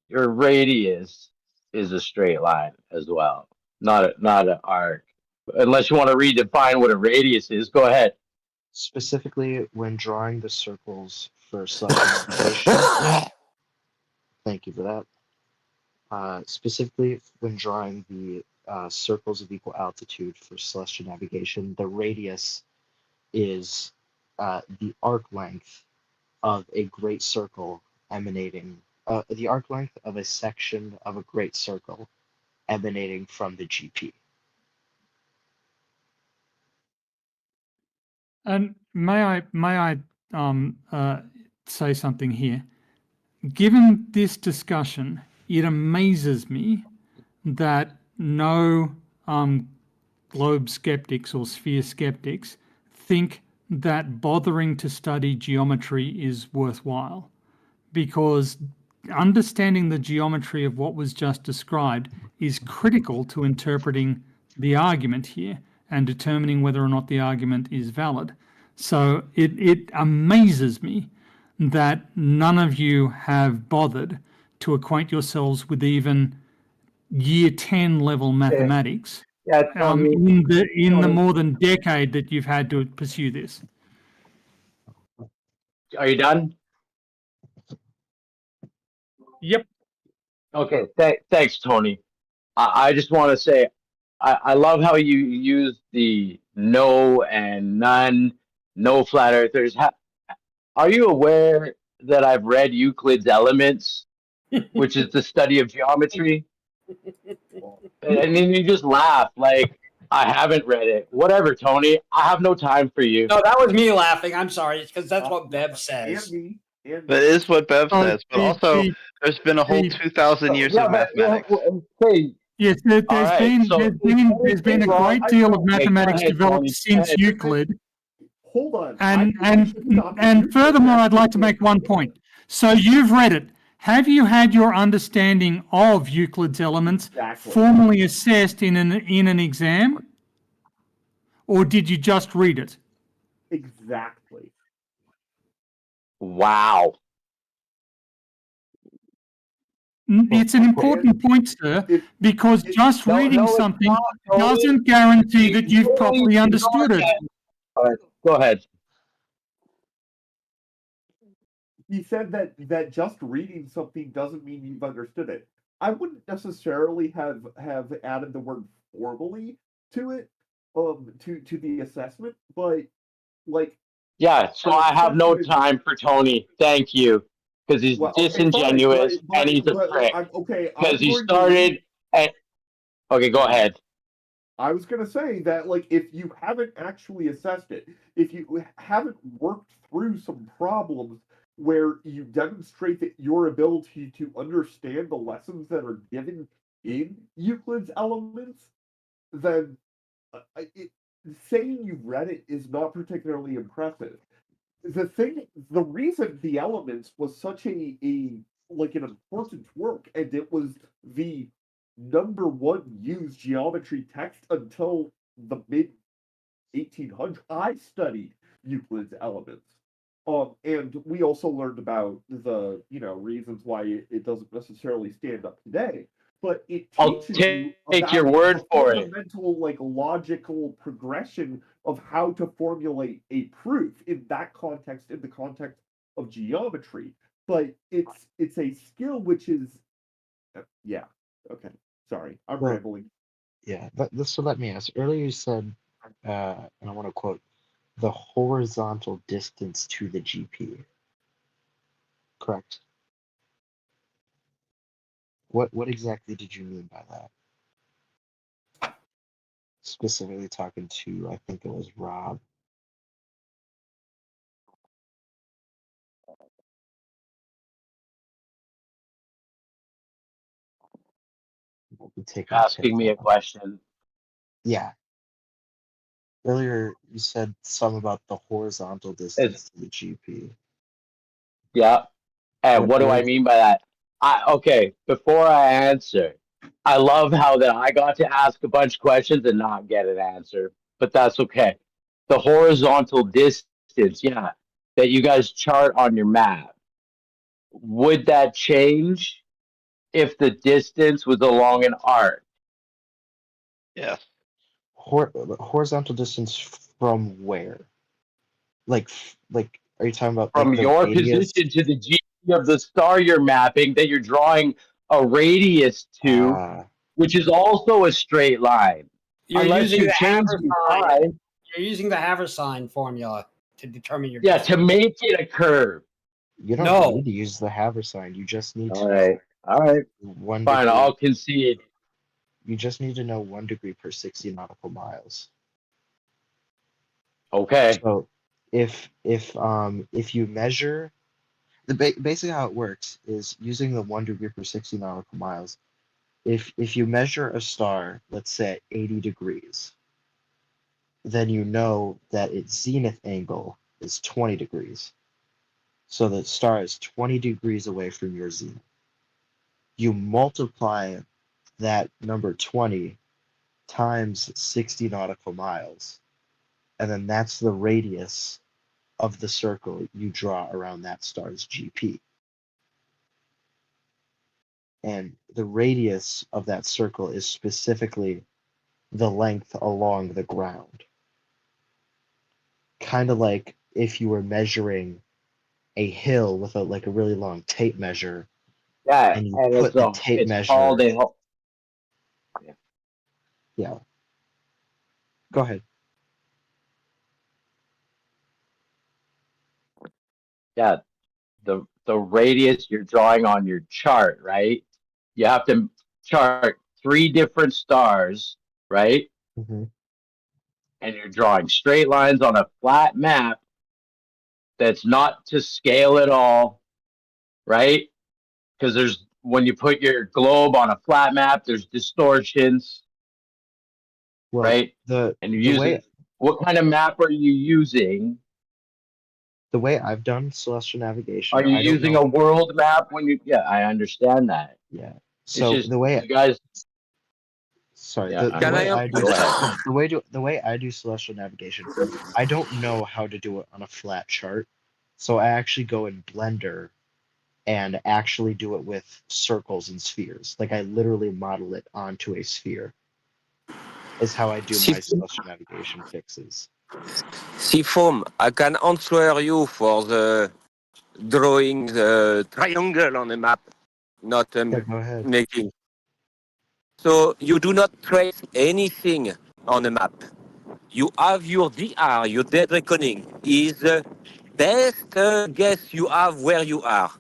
T: your radius is a straight line as well, not an arc. Unless you want to redefine what a radius is, go ahead.
R: Specifically, when drawing the circles for self-navigation, thank you for that. Specifically, when drawing the circles of equal altitude for celestial navigation, the radius is the arc length of a great circle emanating, the arc length of a section of a great circle emanating from the GP.
B: And may I say something here? Given this discussion, it amazes me that no globe skeptics or sphere skeptics think that bothering to study geometry is worthwhile, because understanding the geometry of what was just described is critical to interpreting the argument here and determining whether or not the argument is valid. So it amazes me that none of you have bothered to acquaint yourselves with even year 10 level mathematics in the more than decade that you've had to pursue this.
T: Are you done?
B: Yep.
T: Okay, thanks, Tony. I just want to say, I love how you use the no and none, no flat earthers. Are you aware that I've read Euclid's Elements, which is the study of geometry? And then you just laugh like, I haven't read it. Whatever, Tony. I have no time for you.
N: No, that was me laughing. I'm sorry, because that's what Bev says.
A: That is what Bev says, but also there's been a whole 2,000 years of mathematics.
T: Hey,
B: Yes,
T: All right, so
B: there's been a great deal of mathematics developed since Euclid. Hold on. And furthermore, I'd like to make one point. So you've read it. Have you had your understanding of Euclid's elements formally assessed in an exam? Or did you just read it? Exactly.
T: Wow.
B: It's an important point, sir, because just reading something doesn't guarantee that you've properly understood it.
T: All right, go ahead.
B: He said that just reading something doesn't mean you've understood it. I wouldn't necessarily have added the word formally to it, to the assessment, but like.
T: Yeah, so I have no time for Tony. Thank you. Because he's disingenuous and he's a prick. Because he started okay, go ahead.
B: I was going to say that, like, if you haven't actually assessed it, if you haven't worked through some problems where you demonstrate that your ability to understand the lessons that are given in Euclid's Elements, then saying you've read it is not particularly impressive. The reason the Elements was such an important work, and it was the #1 used geometry text until the mid 1800s. I studied Euclid's Elements, and we also learned about the reasons why it doesn't necessarily stand up today. But it teaches you
T: take your word for it.
B: Fundamental, logical progression of how to formulate a proof in that context, in the context of geometry. But it's a skill which is, yeah, okay, sorry, I'm rambling.
R: Yeah, so let me ask. Earlier you said, and I want to quote, the horizontal distance to the GP. Correct? What exactly did you mean by that? Specifically talking to, I think it was Rob.
T: Asking me a question.
R: Yeah. Earlier you said something about the horizontal distance to the GP.
T: Yeah. And what do I mean by that? Okay, before I answer, I love how that I got to ask a bunch of questions and not get an answer, but that's okay. The horizontal distance, yeah, that you guys chart on your map, would that change if the distance was along an arc?
A: Yes.
R: Horizontal distance from where? Like, are you talking about
T: From your position to the GP of the star you're mapping that you're drawing a radius to, which is also a straight line.
N: You're
T: Unless
N: using
T: you
N: the
T: change
N: Haversine.
T: the
N: You're using the Haversine formula to determine your
T: yeah, to make it a curve.
R: You don't need to use the Haversine. You just need
T: All right.
R: One
T: Fine,
R: degree.
T: I'll concede.
R: You just need to know 1 degree per 60 nautical miles.
T: Okay.
R: So if you measure basically how it works is using the 1 degree per 60 nautical miles. If you measure a star, let's say at 80 degrees, then you know that its zenith angle is 20 degrees. So the star is 20 degrees away from your zenith. You multiply that number 20 times 60 nautical miles, and then that's the radius of the circle you draw around that star's GP. And the radius of that circle is specifically the length along the ground. Kind of like if you were measuring a hill with a really long tape measure.
T: Yeah,
R: and you
T: and
R: put
T: it's
R: the tape measure. Yeah. Go ahead.
T: Yeah, the radius you're drawing on your chart, right? You have to chart 3 different stars, right?
R: Mm-hmm.
T: And you're drawing straight lines on a flat map that's not to scale at all, right? Because there's when you put your globe on a flat map, there's distortions,
R: Well,
T: right?
R: the
T: And you're
R: the
T: using
R: way
T: what kind of map are you using?
R: the way I've done celestial navigation,
T: Are you
R: I don't
T: using
R: know.
T: a world map when you? Yeah, I understand that.
R: Yeah.
T: It's
R: So
T: just
R: the way
T: you guys.
R: Sorry,
T: Yeah,
R: the way I do
T: go ahead.
R: the way I do celestial navigation, I don't know how to do it on a flat chart. So I actually go in Blender and actually do it with circles and spheres. Like I literally model it onto a sphere. Is how I do my celestial navigation fixes.
U: Seafoam, I can answer you for the drawing the triangle on the map, not
R: Yeah, go ahead.
U: making. So you do not trace anything on the map. You have your DR, your dead reckoning, is the best guess you have where you are.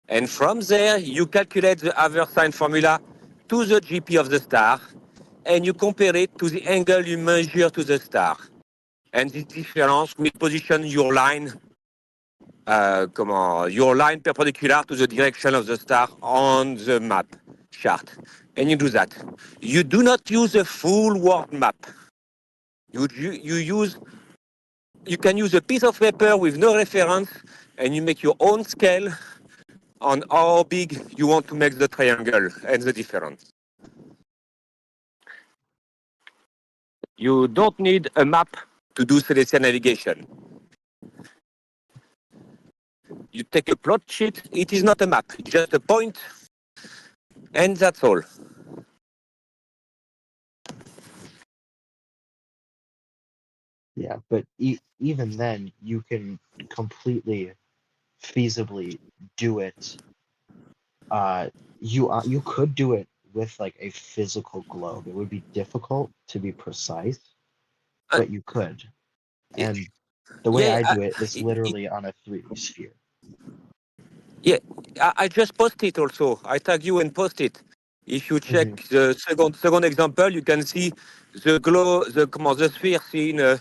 U: And from there, you calculate the average sign formula to the GP of the star, and you compare it to the angle you measure to the star. And the difference will position your line, your line perpendicular to the direction of the star on the map chart. And you do that. You do not use a full world map. You can use a piece of paper with no reference, and you make your own scale on how big you want to make the triangle and the difference. You don't need a map to do celestial navigation. You take a plot sheet, it is not a map, it's just a point, and that's all.
R: Yeah, but even then, you can completely feasibly do it. You could do it with like a physical globe. It would be difficult to be precise, but you could. And the way I do it is literally on a 3D sphere.
U: Yeah, I just post it also. I tag you and post it. If you check the second example, you can see the sphere seen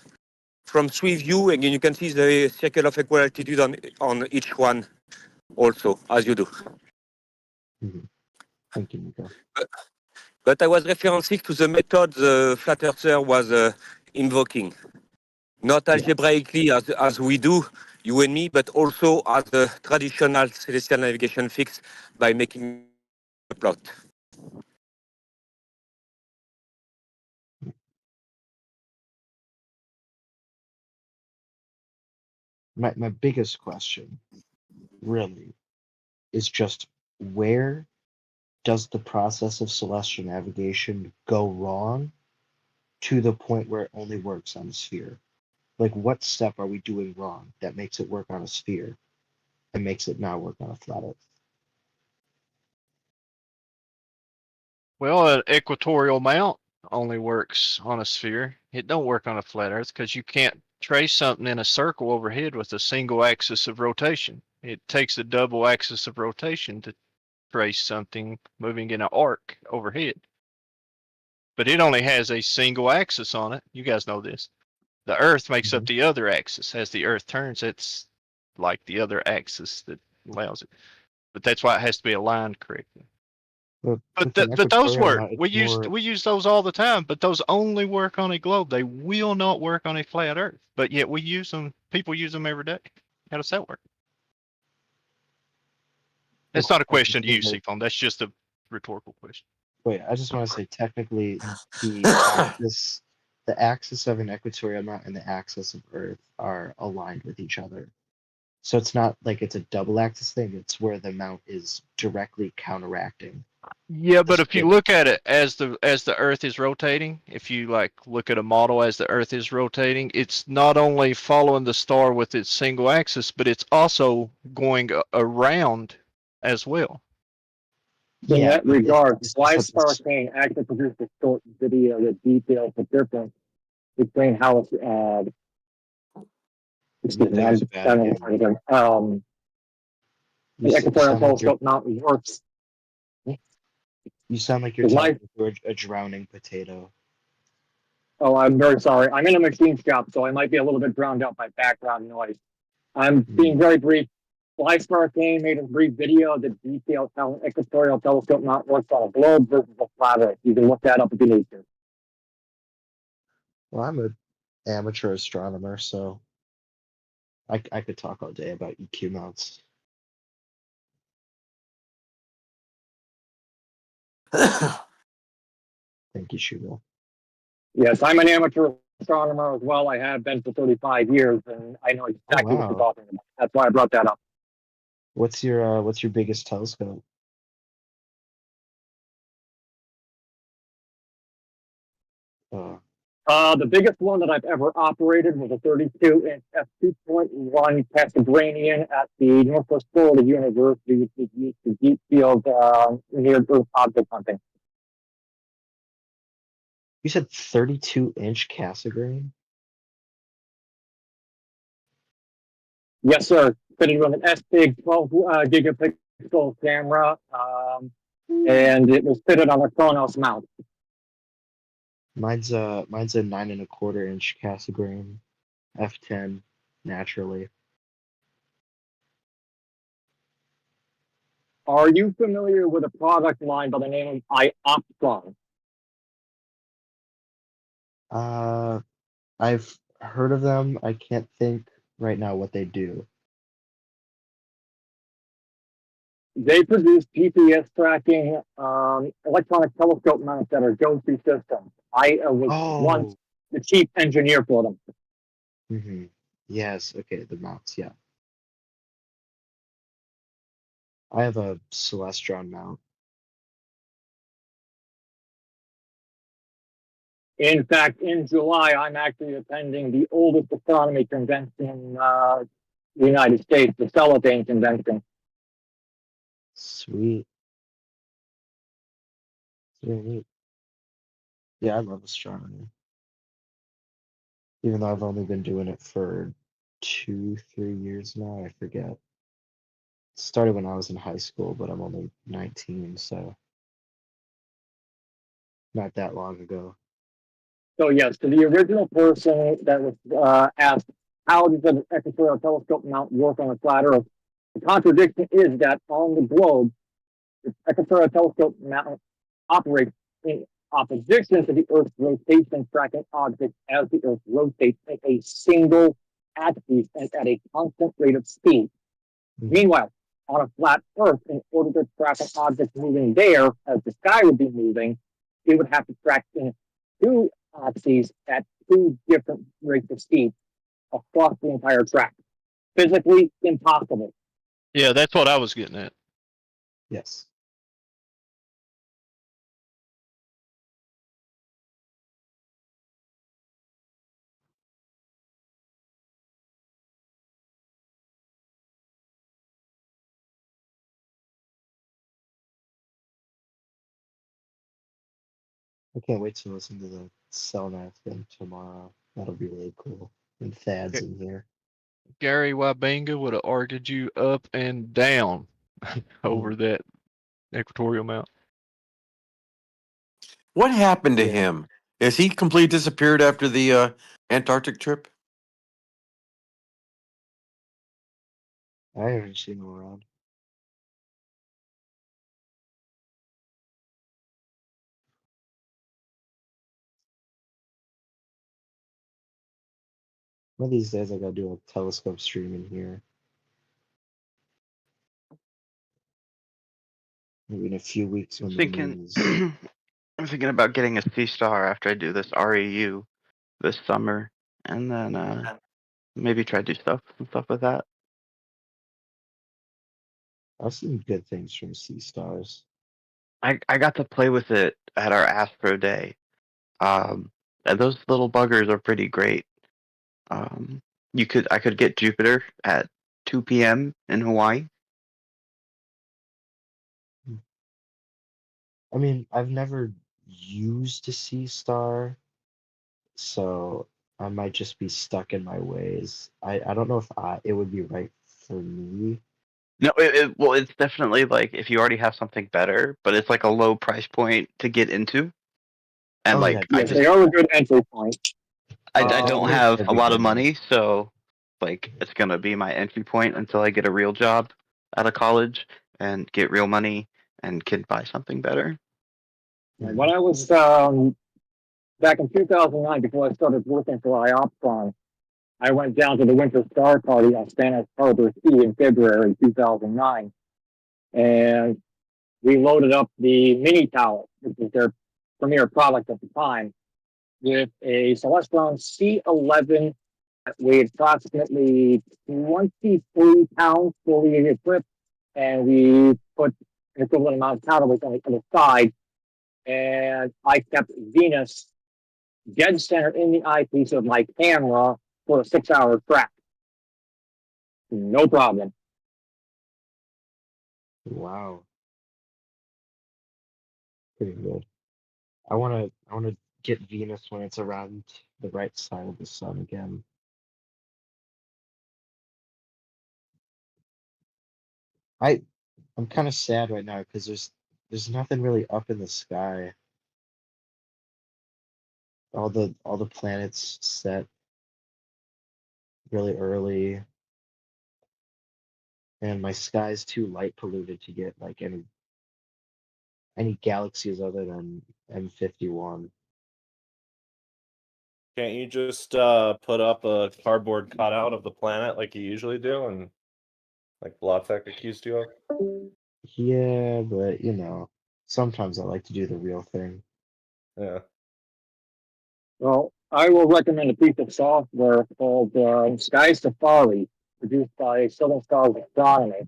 U: from 3 view, and you can see the circle of equal altitude on each one also, as you do.
R: Thank you, Nico.
U: But I was referencing to the method the flat earther was invoking. Not algebraically as we do, you and me, but also as a traditional celestial navigation fix by making a plot.
R: My biggest question, really, is just where does the process of celestial navigation go wrong to the point where it only works on a sphere? Like, what step are we doing wrong that makes it work on a sphere and makes it not work on a flat Earth?
D: Well, an equatorial mount only works on a sphere. It don't work on a flat Earth because you can't trace something in a circle overhead with a single axis of rotation. It takes a double axis of rotation to trace something moving in an arc overhead. But it only has a single axis on it. You guys know this. The Earth makes up the other axis. As the Earth turns, it's like the other axis that allows it. But that's why it has to be aligned correctly. But those work. We use those all the time. But those only work on a globe. They will not work on a flat Earth. But yet we use them. People use them every day. How does that work? That's not a question to you, Seafoam. That's just a rhetorical question.
R: Wait, I just want to say technically the axis of an equatorial mount and the axis of Earth are aligned with each other. So it's not like it's a double axis thing. It's where the mount is directly counteracting.
D: Yeah, but if you look at it as the Earth is rotating, if you like look at a model as the Earth is rotating, it's not only following the star with its single axis, but it's also going around as well.
S: In that regard, why Starcane actually produced a short video that details the difference between how the equatorial telescope mountain works.
R: You sound like you're talking to a drowning potato.
S: Oh, I'm very sorry. I'm in a machine shop, so I might be a little bit drowned out by background noise. I'm being very brief. Star Kane made a brief video that details how an equatorial telescope mount works on a globe versus a flat Earth. You can look that up if you need to.
R: Well, I'm an amateur astronomer, so I could talk all day about EQ mounts. Thank you, Shugo.
S: Yes, I'm an amateur astronomer as well. I have been for 35 years, and I know exactly what you're
R: wow.
S: talking about. That's why I brought that up.
R: What's your biggest telescope?
S: The biggest one that I've ever operated was a 32-inch f2.1 Cassegrainian at the Northwest Florida University, which is used for deep field near-Earth object hunting.
R: You said 32-inch Cassegrain?
S: Yes, sir. Fitted with an S-Big 12 gigapixel camera, and it was fitted on a Chronos mount.
R: Mine's a 9.25-inch Cassegrain, f10, naturally.
S: Are you familiar with a product line by the name of Ioptron?
R: I've heard of them. I can't think right now what they do.
S: They produce GPS tracking electronic telescope mounts that are go-to systems. I was once the chief engineer for them.
R: Mm-hmm. Yes, okay, the mounts, yeah. I have a Celestron mount.
S: In fact, in July, I'm actually attending the oldest astronomy convention in the United States, the Celadane Convention.
R: Sweet. Very neat. Yeah, I love astronomy. Even though I've only been doing it for 2-3 years now, I forget. It started when I was in high school, but I'm only 19, so not that long ago.
S: So yes, to the original person that was asked, how does an equatorial telescope mount work on a flat Earth? The contradiction is that on the globe, the equatorial telescope mount operates in opposition to the Earth's rotation, tracking objects as the Earth rotates in a single axis and at a constant rate of speed. Meanwhile, on a flat Earth, in order to track an object moving there, as the sky would be moving, it would have to track in two axes at two different rates of speed across the entire track. Physically impossible.
D: Yeah, that's what I was getting at.
R: Yes. I can't wait to listen to the Cellnath thing tomorrow. That'll be really cool. And Thad's in here.
D: Gary Wabinga would have argued you up and down over that equatorial mount.
P: What happened to him? Is he completely disappeared after the Antarctic trip?
R: I haven't seen him around. One of these days I gotta do a telescope stream in here. Maybe in a few weeks when the moon is...
A: I'm thinking about getting a C-star after I do this REU this summer, and then maybe try to do some stuff with that.
R: I've seen good things from C-stars.
A: I got to play with it at our Astro Day. And those little buggers are pretty great. I could get Jupiter at 2 p.m. in Hawaii.
R: I mean, I've never used a C-star, so I might just be stuck in my ways. I don't know if it would be right for me.
A: No, well, it's definitely like if you already have something better, but it's like a low price point to get into. And
S: Yes, they are a good entry point.
A: I don't have a lot of money, so Like, it's gonna be my entry point until I get a real job out of college and get real money and can buy something better.
S: When I was back in 2009, before I started working for IOPSON, I went down to the Winter Star Party on Spanish Harbor Sea in February 2009, and we loaded up the Mini Tower, which was their premier product at the time, with a Celestron C11 that weighed approximately 23 pounds fully equipped, and we put an equivalent amount of powder weight on the side, and I kept Venus dead center in the eyepiece of my camera for a 6-hour track. No problem.
R: Wow. Pretty good. I wanna get Venus when it's around the right side of the sun again. I'm kind of sad right now because there's nothing really up in the sky. All the planets set really early, and my sky's too light polluted to get like any galaxies other than M51.
I: Can't you just put up a cardboard cutout of the planet like you usually do, and like Blotech accused you of?
R: Yeah, but sometimes I like to do the real thing.
I: Yeah.
S: Well, I will recommend a piece of software called Sky Safari, produced by Southern Stars Astronomy.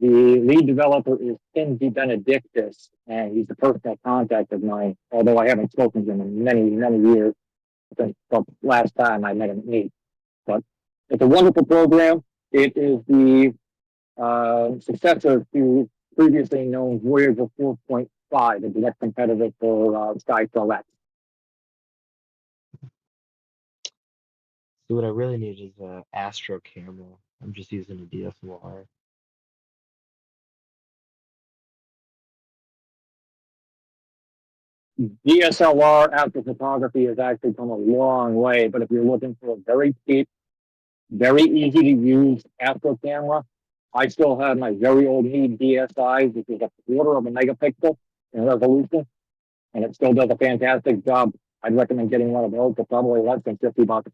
S: The lead developer is Tim DeBenedictis, and he's a personal contact of mine, although I haven't spoken to him in many, many years since the last time I met him at Meet. But it's a wonderful program. It is the successor to previously known Voyager 4.5, a direct competitor for Sky Select.
R: So what I really need is a Astro camera. I'm just using a DSLR.
S: DSLR after photography has actually come a long way, but if you're looking for a very cheap, very easy to use Astro camera, I still have my very old Meade DSI, which is a quarter of a megapixel in resolution, and it still does a fantastic job. I'd recommend getting one of those for probably less than $50.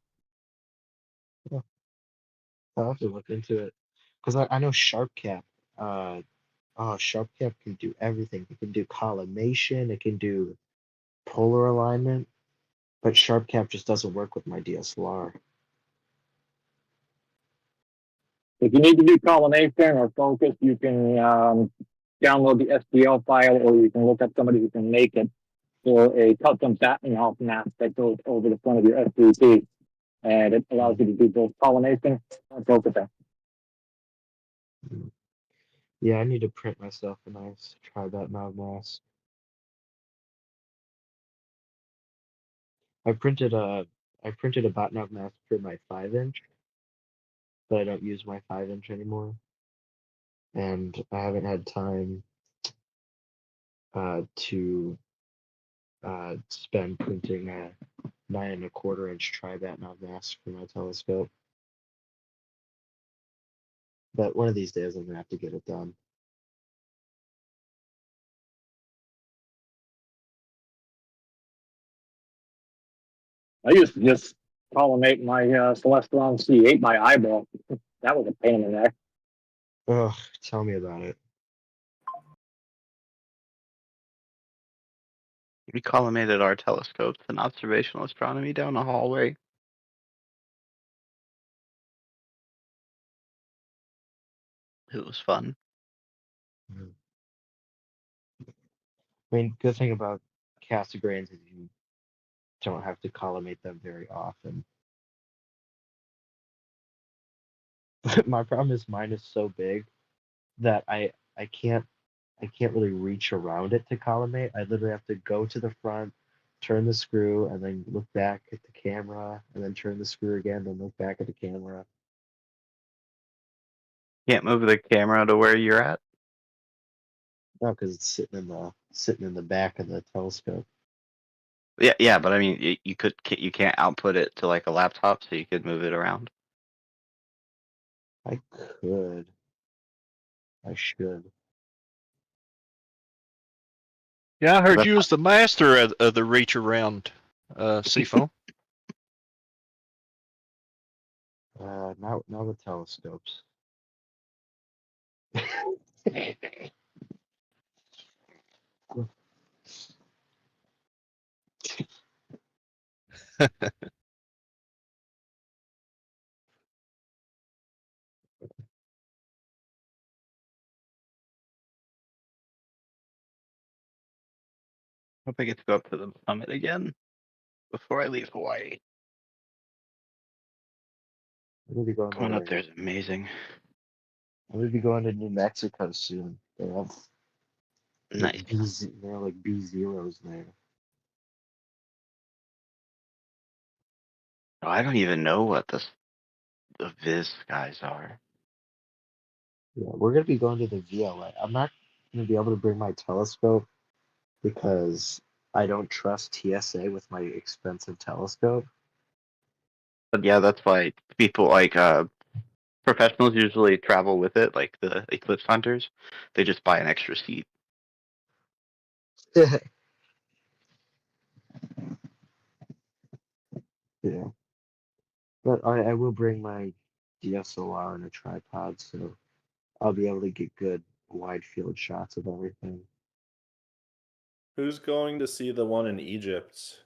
R: I'll have to look into it because I know SharpCap. SharpCap can do everything. It can do collimation. It can do polar alignment, but SharpCap just doesn't work with my DSLR.
S: If you need to do collimation or focus, you can download the STL file, or you can look up somebody who can make it for a custom Battenhouse map that goes over the front of your SVC, and it allows you to do both collimation and focusing.
R: Yeah, I need to print myself a nice tri-bat knob mask. I printed a bat knob mask for my 5-inch, but I don't use my 5-inch anymore, and I haven't had time to spend printing a 9 1/4-inch tri-bat knob mask for my telescope. But one of these days I'm gonna have to get it done.
S: I used to just collimate my Celestron C8 by eyeball. That was a pain in the neck.
R: Ugh, tell me about it.
A: We collimated our telescopes and observational astronomy down a hallway. It was fun.
R: I mean, good thing about Cassegrains is you don't have to collimate them very often. My problem is mine is so big that I can't really reach around it to collimate. I literally have to go to the front, turn the screw, and then look back at the camera, and then turn the screw again, then look back at the camera.
A: Can't move the camera to where you're at.
R: No, because it's sitting in the back of the telescope.
A: Yeah, but I mean, you can't output it to like a laptop, so you could move it around.
R: I could. I should.
D: Yeah, I heard you was the master of the reach around, Seafoam.
R: Not with telescopes.
A: Hope I get to go up to the summit again before I leave Hawaii.
R: I'm gonna be going
A: Going up
R: to
A: there is amazing.
R: I'm gonna be going to New Mexico soon. They have
A: Nice.
R: they're like B0s there.
A: Oh, I don't even know what the Viz skies are.
R: Yeah, we're gonna be going to the VLA. I'm not gonna be able to bring my telescope because I don't trust TSA with my expensive telescope.
A: But yeah, that's why people like professionals usually travel with it, like the eclipse hunters. They just buy an extra seat.
R: Yeah. But I will bring my DSLR and a tripod, so I'll be able to get good wide field shots of everything.
I: Who's going to see the one in Egypt?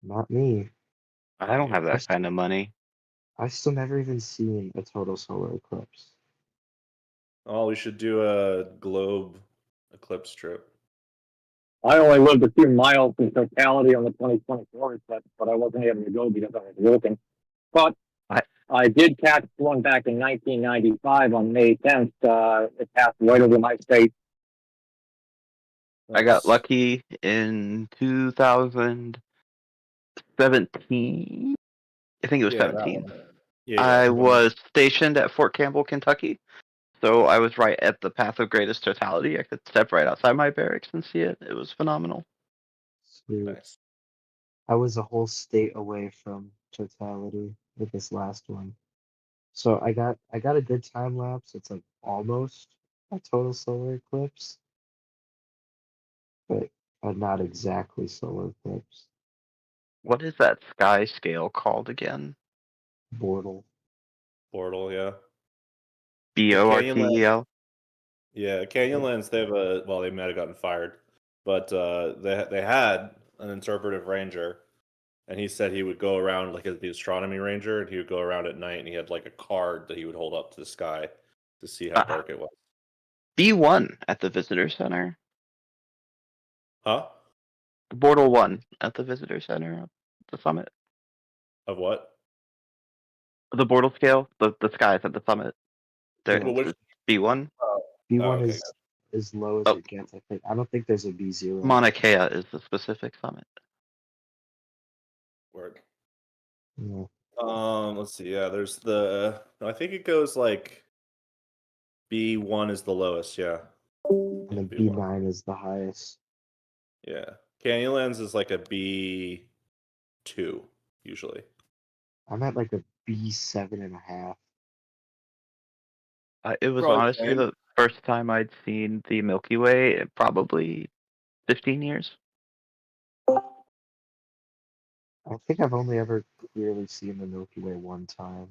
R: Not me.
A: I don't have that kind of money.
R: I've still never even seen a total solar eclipse.
I: Oh, we should do a globe eclipse trip.
S: I only lived a few miles from totality on the 2024 eclipse, but I wasn't able to go because I was working. But I did catch one back in 1995 on May 10th. It passed right over my state.
A: I got lucky in 2017. I think it was
I: Yeah, that
A: 17.
I: one. Yeah,
A: I
I: yeah.
A: was stationed at Fort Campbell, Kentucky. So I was right at the path of greatest totality. I could step right outside my barracks and see it. It was phenomenal.
R: Sweet.
I: Nice.
R: I was a whole state away from totality with this last one. So I got a good time lapse. It's like almost a total solar eclipse, but not exactly solar eclipse.
A: What is that sky scale called again?
R: Bortle.
I: Bortle, yeah.
A: BORTEL?
I: Yeah, Canyonlands, they might have gotten fired, but they had an interpretive ranger, and he said he would go around like as the astronomy ranger, and he would go around at night, and he had like a card that he would hold up to the sky to see how dark it was.
A: B1 at the visitor center.
I: Huh?
A: Bortle 1 at the visitor center at the summit.
I: Of what?
A: The Bortle scale, the skies at the summit. There,
I: Well, which-
A: B1.
R: B1
I: okay,
R: is as low as it gets. I think. I don't think there's a B0.
A: Mauna Kea is the specific summit.
I: Word.
R: Yeah.
I: Let's see. Yeah, there's I think it goes like B1 is the lowest. Yeah.
R: And then B9 is the highest.
I: Yeah. Canyonlands is like a B2 usually.
R: I'm at like a B7.5.
A: It was
I: Probably
A: honestly
I: same.
A: the first time I'd seen the Milky Way in probably 15 years.
R: I think I've only ever clearly seen the Milky Way one time.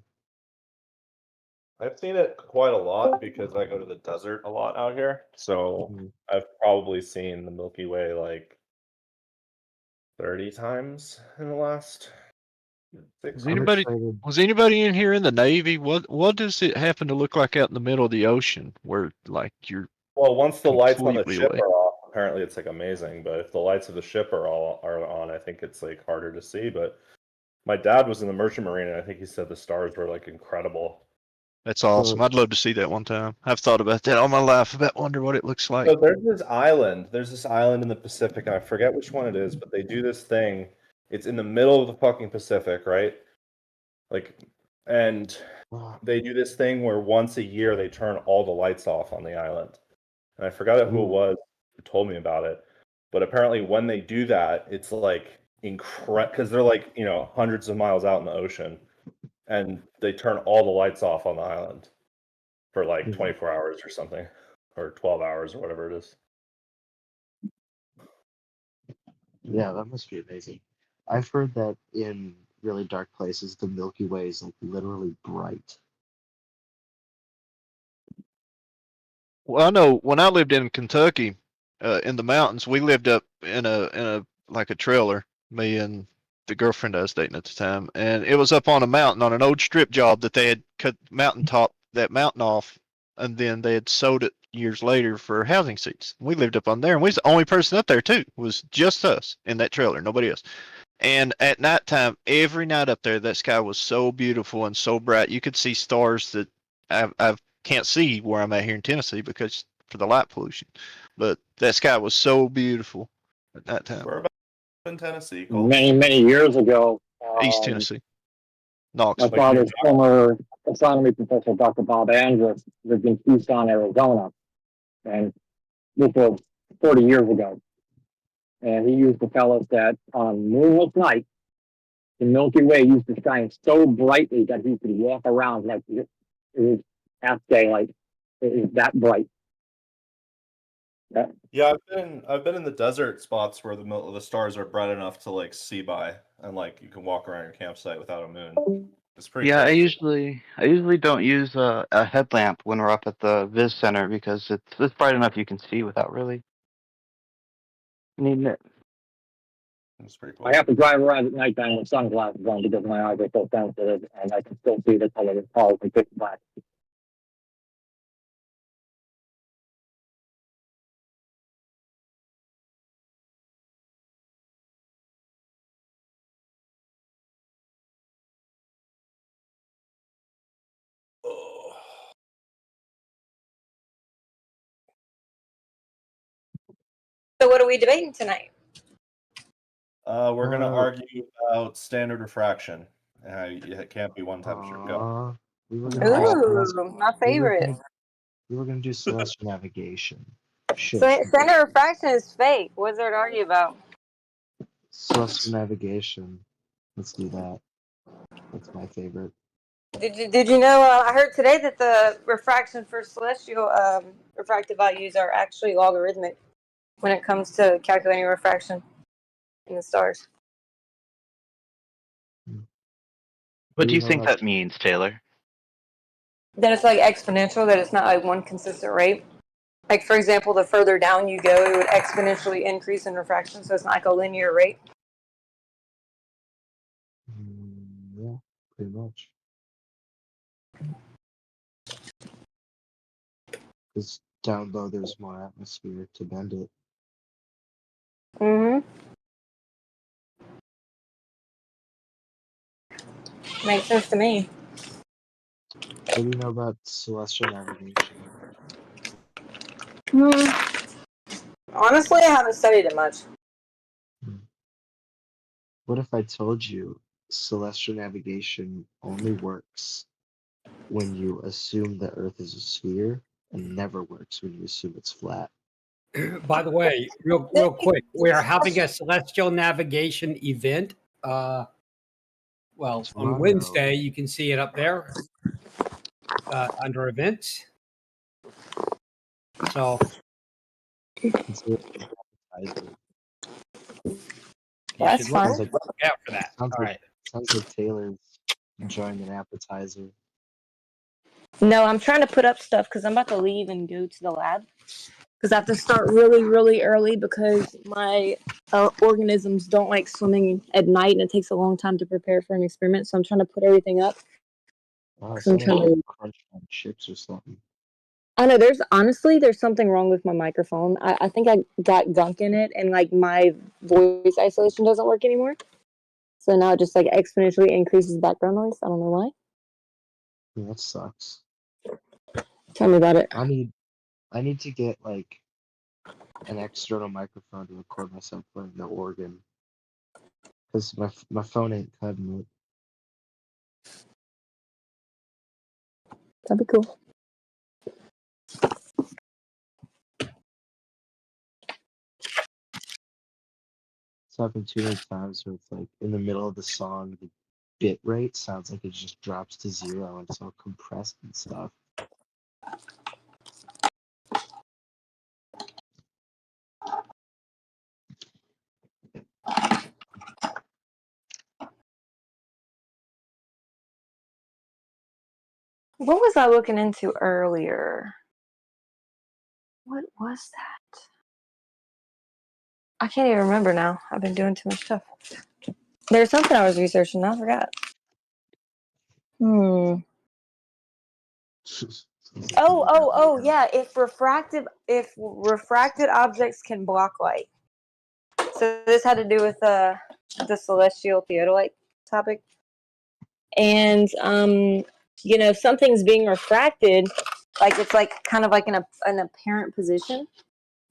I: I've seen it quite a lot because I go to the desert a lot out here. So I've probably seen the Milky Way like 30 times in the last 6
D: Was anybody in here in the Navy? What does it happen to look like out in the middle of the ocean where like you're
I: Well, once the lights on the
D: completely
I: ship
D: away?
I: are off, apparently it's like amazing. But if the lights of the ship are on, I think it's like harder to see. But my dad was in the merchant marine, and I think he said the stars were like incredible.
D: That's awesome. I'd love to see that one time. I've thought about that all my life. I wonder what it looks like.
I: So there's this island. There's this island in the Pacific, and I forget which one it is, but they do this thing. It's in the middle of the fucking Pacific, right? Like, and they do this thing where once a year they turn all the lights off on the island. And I forgot who it was who told me about it. But apparently when they do that, it's like incredible because they're like, hundreds of miles out in the ocean. and they turn all the lights off on the island for like 24 hours or something, or 12 hours or whatever it is.
R: Yeah, that must be amazing. I've heard that in really dark places, the Milky Way is like literally bright.
D: Well, I know when I lived in Kentucky, in the mountains, we lived up in a like a trailer. Me and the girlfriend I was dating at the time, and it was up on a mountain on an old strip job that they had cut that mountain off, and then they had sold it years later for housing seats. We lived up on there, and we was the only person up there too. It was just us in that trailer, nobody else. And at nighttime, every night up there, that sky was so beautiful and so bright. You could see stars that I can't see where I'm at here in Tennessee because for the light pollution. But that sky was so beautiful at nighttime.
I: Where about in Tennessee? Cole?
S: Many years ago.
D: East Tennessee. Knoxville.
S: My father's former astronomy professor, Dr. Bob Andrus, lived in Tucson, Arizona. And this was 40 years ago. And he used to tell us that on moonless nights, the Milky Way used to shine so brightly that he could walk around like it was half daylight. It was that bright.
I: Yeah, I've been in the desert spots where the stars are bright enough to like see by, and like you can walk around your campsite without a moon. It's pretty.
A: Yeah,
I: cool.
A: I usually don't use a headlamp when we're up at the Viz Center because it's bright enough you can see without really needing it.
I: It's pretty cool.
S: I have to drive around at nighttime with sunglasses on because my eyes are so sensitive, and I can still see the color of cars and pitch black.
G: So what are we debating tonight?
I: We're gonna argue about standard refraction and how it can't be one temperature. Go.
R: We were gonna
G: Ooh, my favorite.
R: We were gonna do celestial navigation. Shit.
G: Standard refraction is fake. What's there to argue about?
R: Celestial navigation. Let's do that. That's my favorite.
G: Did you know? I heard today that the refraction for celestial refractive values are actually logarithmic when it comes to calculating refraction in the stars.
A: What do you think that means, Taylor?
G: That it's like exponential. That it's not like one consistent rate. Like for example, the further down you go, it would exponentially increase in refraction. So it's not like a linear rate.
R: Yeah, pretty much. Because down low, there's more atmosphere to bend it.
G: Mm-hmm. Makes sense to me.
R: What do you know about celestial navigation?
G: Honestly, I haven't studied it much.
R: What if I told you celestial navigation only works when you assume the Earth is a sphere and never works when you assume it's flat?
N: By the way, real quick, we are having a celestial navigation event. Well, on Wednesday, you can see it up there under events. So,
G: that's fun.
N: Look out for that. All right.
R: Sounds like Taylor's enjoying an appetizer.
G: No, I'm trying to put up stuff because I'm about to leave and go to the lab. Because I have to start really, really early because my organisms don't like swimming at night and it takes a long time to prepare for an experiment. So I'm trying to put everything up.
R: Wow,
G: I'm trying to
R: crunch on chips or something.
G: I know there's something wrong with my microphone. I think I got gunk in it and like my voice isolation doesn't work anymore. So now it just like exponentially increases background noise. I don't know why.
R: Yeah, that sucks.
G: Tell me about it.
R: I need to get like an external microphone to record myself playing the organ. Because my phone ain't cutting it.
G: That'd be cool.
R: It's happened too many times where it's like in the middle of the song, the bit rate sounds like it just drops to 0 and it's all compressed and stuff.
G: What was I looking into earlier? What was that? I can't even remember now. I've been doing too much stuff. There's something I was researching. I forgot. Oh, yeah. If refracted objects can block light. So this had to do with the celestial theodolite topic. And if something's being refracted, like it's like kind of like an apparent position.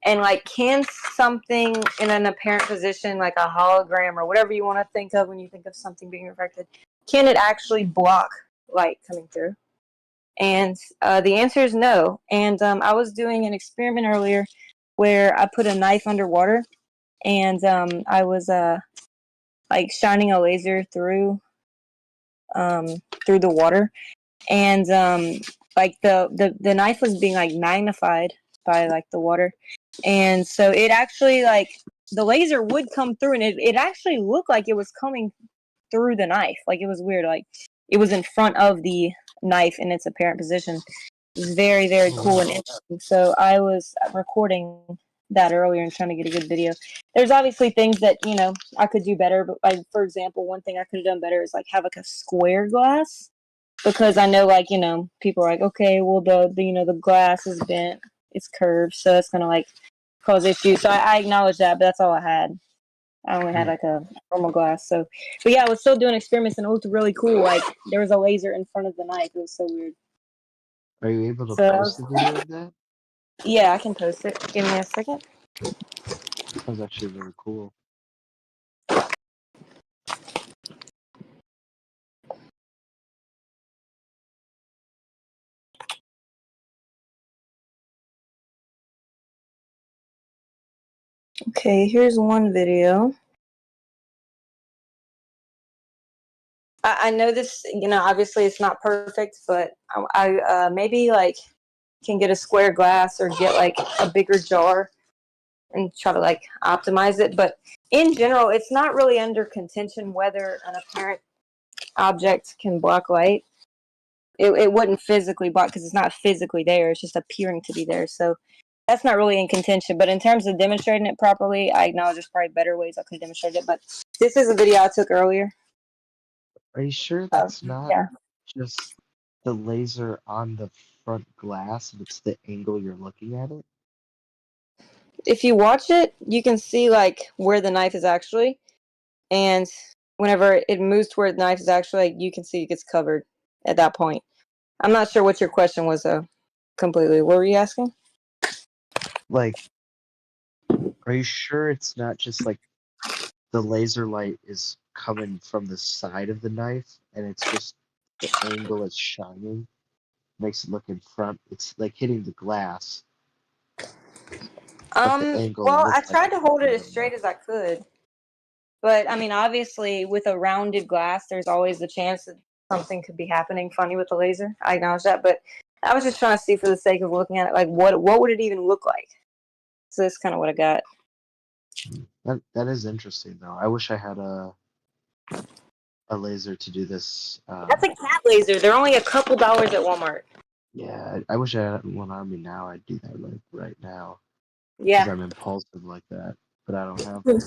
G: And like, can something in an apparent position, like a hologram or whatever you want to think of when you think of something being refracted, can it actually block light coming through? And the answer is no. And I was doing an experiment earlier where I put a knife underwater, and I was like shining a laser through the water, and like the knife was being like magnified by like the water, and so it actually, like, the laser would come through, and it actually looked like it was coming through the knife. Like, it was weird, like it was in front of the knife in its apparent position. It was very, very cool and interesting. So I was recording that earlier and trying to get a good video. There's obviously things that I could do better, but like, for example, one thing I could have done better is like have like a square glass, because I know, like, people are like, okay, well, the glass is bent, it's curved, so it's gonna like cause issues. So I acknowledge that, but that's all I had. I only had like a normal glass. So, but yeah, I was still doing experiments, and it looked really cool. Like, there was a laser in front of the knife. It was so weird.
R: Are you able to
G: So
R: post the video of that?
G: Yeah, I can post it. Give me a second.
R: That was actually really cool.
G: Okay, here's one video. I know this, obviously it's not perfect, but I maybe like can get a square glass or get like a bigger jar and try to like optimize it. But in general, it's not really under contention whether an apparent object can block light. It wouldn't physically block because it's not physically there. It's just appearing to be there. So that's not really in contention. But in terms of demonstrating it properly, I acknowledge there's probably better ways I could demonstrate it. But this is a video I took earlier.
R: Are you sure that's not
G: Yeah.
R: just the laser on the front glass and it's the angle you're looking at it?
G: If you watch it, you can see like where the knife is actually, and whenever it moves toward the knife is actually, like, you can see it gets covered at that point. I'm not sure what your question was though. Completely. What were you asking?
R: Like, are you sure it's not just like the laser light is coming from the side of the knife and it's just the angle it's shining makes it look in front? It's like hitting the glass. But the angle
G: Well, I
R: looks like
G: tried to
R: it's
G: hold it
R: coming
G: as straight as I could. But I mean, obviously, with a rounded glass, there's always the chance that something could be happening funny with the laser. I acknowledge that, but I was just trying to see, for the sake of looking at it, like what would it even look like? So that's kind of what I got.
R: That is interesting though. I wish I had a laser to do this.
G: That's a cat laser. They're only a couple dollars at Walmart.
R: Yeah, I wish I had one on me now. I'd do that like right now.
G: Yeah.
R: Because I'm impulsive like that, but I don't have one.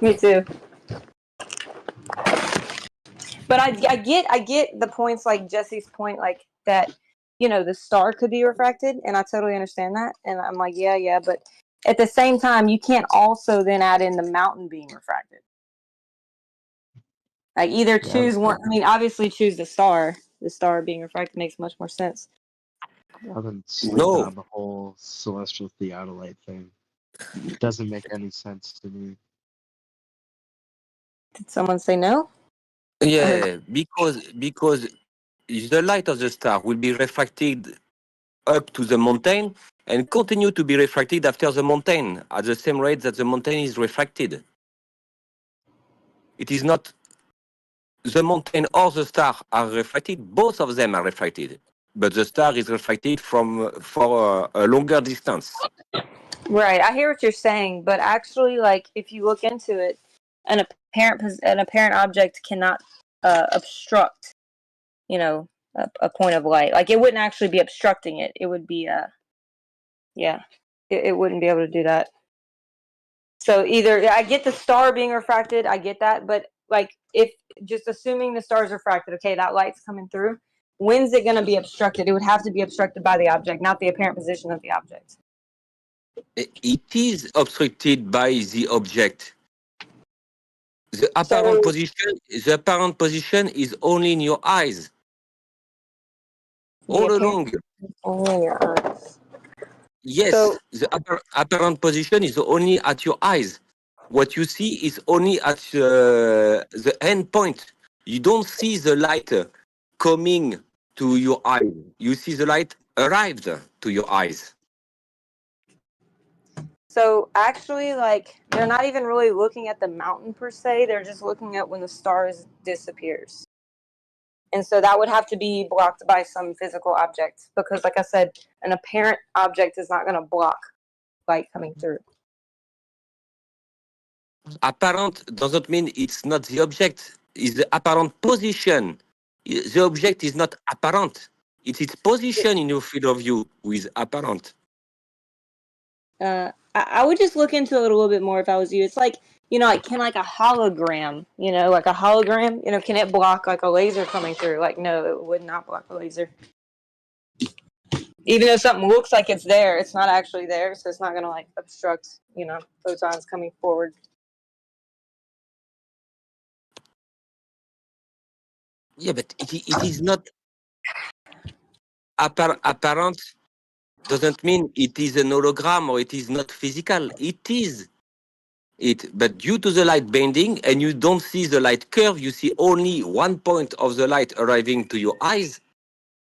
G: Me too. But I get the points, like Jesse's point, like that, the star could be refracted, and I totally understand that. And I'm like, yeah, but at the same time, you can't also then add in the mountain being refracted. Like, either choose one. I mean, obviously choose the star. The star being refracted makes much more sense.
R: I've been sleeping on the whole celestial theodolite thing. It doesn't make any sense to me.
G: Did someone say no?
U: Yeah, because the light of the star will be refracted up to the mountain and continue to be refracted after the mountain at the same rate that the mountain is refracted. It is not the mountain or the star are refracted, both of them are refracted. But the star is refracted for a longer distance.
G: Right. I hear what you're saying, but actually, like, if you look into it, an apparent object cannot obstruct, a point of light. Like, it wouldn't actually be obstructing it. It would be it wouldn't be able to do that. So either I get the star being refracted, I get that, but like, if just assuming the star is refracted, okay, that light's coming through. When's it going to be obstructed? It would have to be obstructed by the object, not the apparent position of the object.
U: It is obstructed by the object. The apparent position is only in your eyes. All along.
G: Only in your eyes.
U: Yes, the apparent position is only at your eyes. What you see is only at the end point. You don't see the light coming to your eye. You see the light arrived to your eyes.
G: So actually, like, they're not even really looking at the mountain per se. They're just looking at when the star disappears. And so that would have to be blocked by some physical object because, like I said, an apparent object is not going to block light coming through.
U: Apparent doesn't mean it's not the object. It's the apparent position. The object is not apparent. It's its position in your field of view who is apparent.
G: I would just look into it a little bit more if I was you. It's like, like, can like a hologram, can it block like a laser coming through? Like, no, it would not block a laser. Even though something looks like it's there, it's not actually there, so it's not going to like obstruct, photons coming forward.
U: Yeah, but it is not apparent. Doesn't mean it is an hologram or it is not physical. It is. But due to the light bending and you don't see the light curve, you see only one point of the light arriving to your eyes.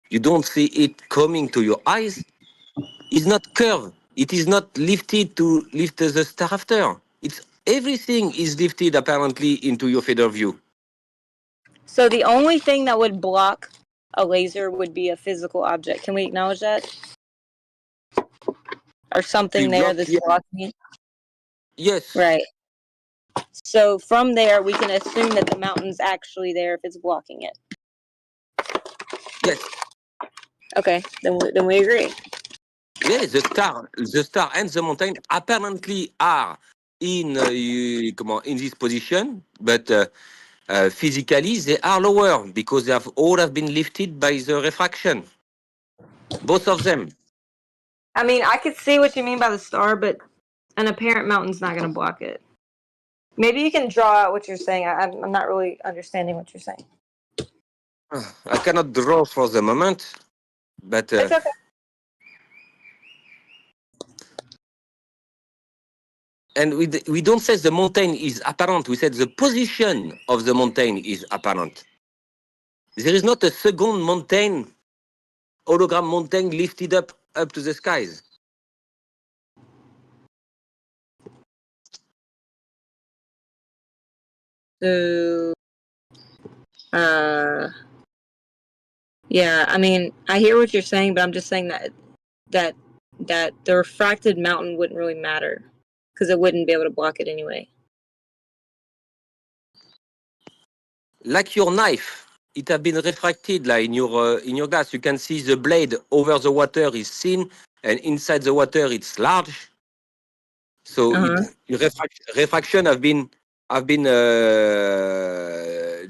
U: You don't see it coming to your eyes. It's not curved. It is not lifted to lift the star after. Everything is lifted apparently into your field of view.
G: So the only thing that would block a laser would be a physical object. Can we acknowledge that? Or something there that's blocking it?
U: Yes.
G: Right. So from there, we can assume that the mountain's actually there if it's blocking it.
U: Yes.
G: Okay, then we agree.
U: Yes, the star and the mountain apparently are in this position, but physically they are lower because they have been lifted by the refraction. Both of them.
G: I mean, I could see what you mean by the star, but an apparent mountain's not going to block it. Maybe you can draw out what you're saying. I'm not really understanding what you're saying.
U: I cannot draw for the moment, but
G: it's okay.
U: And we don't say the mountain is apparent. We said the position of the mountain is apparent. There is not a second mountain, hologram mountain lifted up to the skies.
G: So, yeah, I mean, I hear what you're saying, but I'm just saying that the refracted mountain wouldn't really matter because it wouldn't be able to block it anyway.
U: Like your knife, it has been refracted like in your glass. You can see the blade over the water is thin, and inside the water it's large. So refraction have been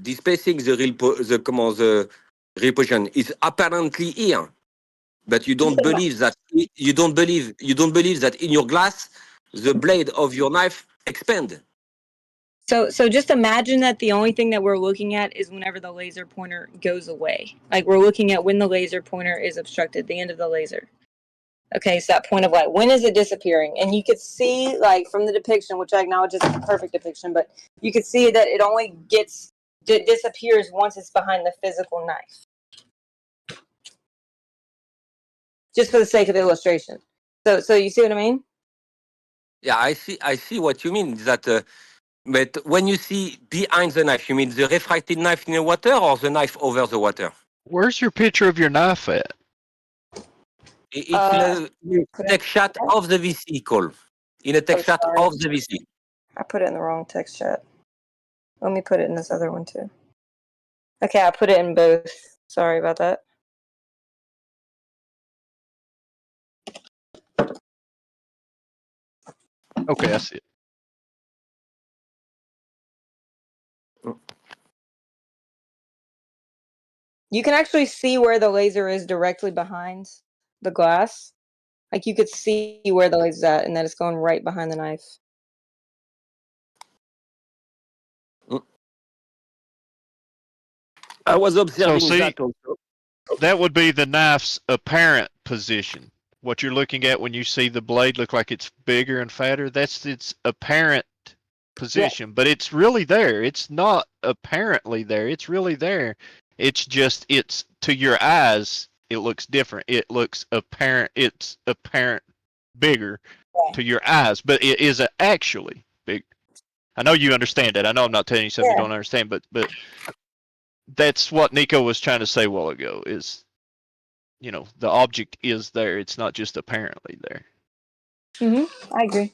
U: displacing the real position. It's apparently here, but you don't believe that. You don't believe that in your glass the blade of your knife expand.
G: So just imagine that the only thing that we're looking at is whenever the laser pointer goes away. Like, we're looking at when the laser pointer is obstructed, the end of the laser. Okay, so that point of light, when is it disappearing? And you could see, like, from the depiction, which I acknowledge is a perfect depiction, but you could see that it only disappears once it's behind the physical knife. Just for the sake of illustration. So you see what I mean?
U: Yeah, I see what you mean. That But when you see behind the knife, you mean the refracted knife in the water or the knife over the water?
D: Where's your picture of your knife at?
U: It's the text shot of the VC call. In a text shot
G: sorry.
U: of the VC.
G: I put it in the wrong text chat. Let me put it in this other one too. Okay, I put it in both. Sorry about that.
D: Okay, I see it.
G: You can actually see where the laser is directly behind the glass. Like you could see where the laser's at and that it's going right behind the knife.
U: I was observing
D: see,
U: that also.
D: That would be the knife's apparent position. What you're looking at when you see the blade look like it's bigger and fatter, that's its apparent position. But it's really there. It's not apparently there. It's really there. It's just, it's to your eyes, it looks different. It looks apparent. It's apparent bigger to your eyes, but it is actually big. I know you understand that. I know I'm not telling you something you don't understand, but that's what Nico was trying to say a while ago is, you know, the object is there. It's not just apparently there.
G: I agree.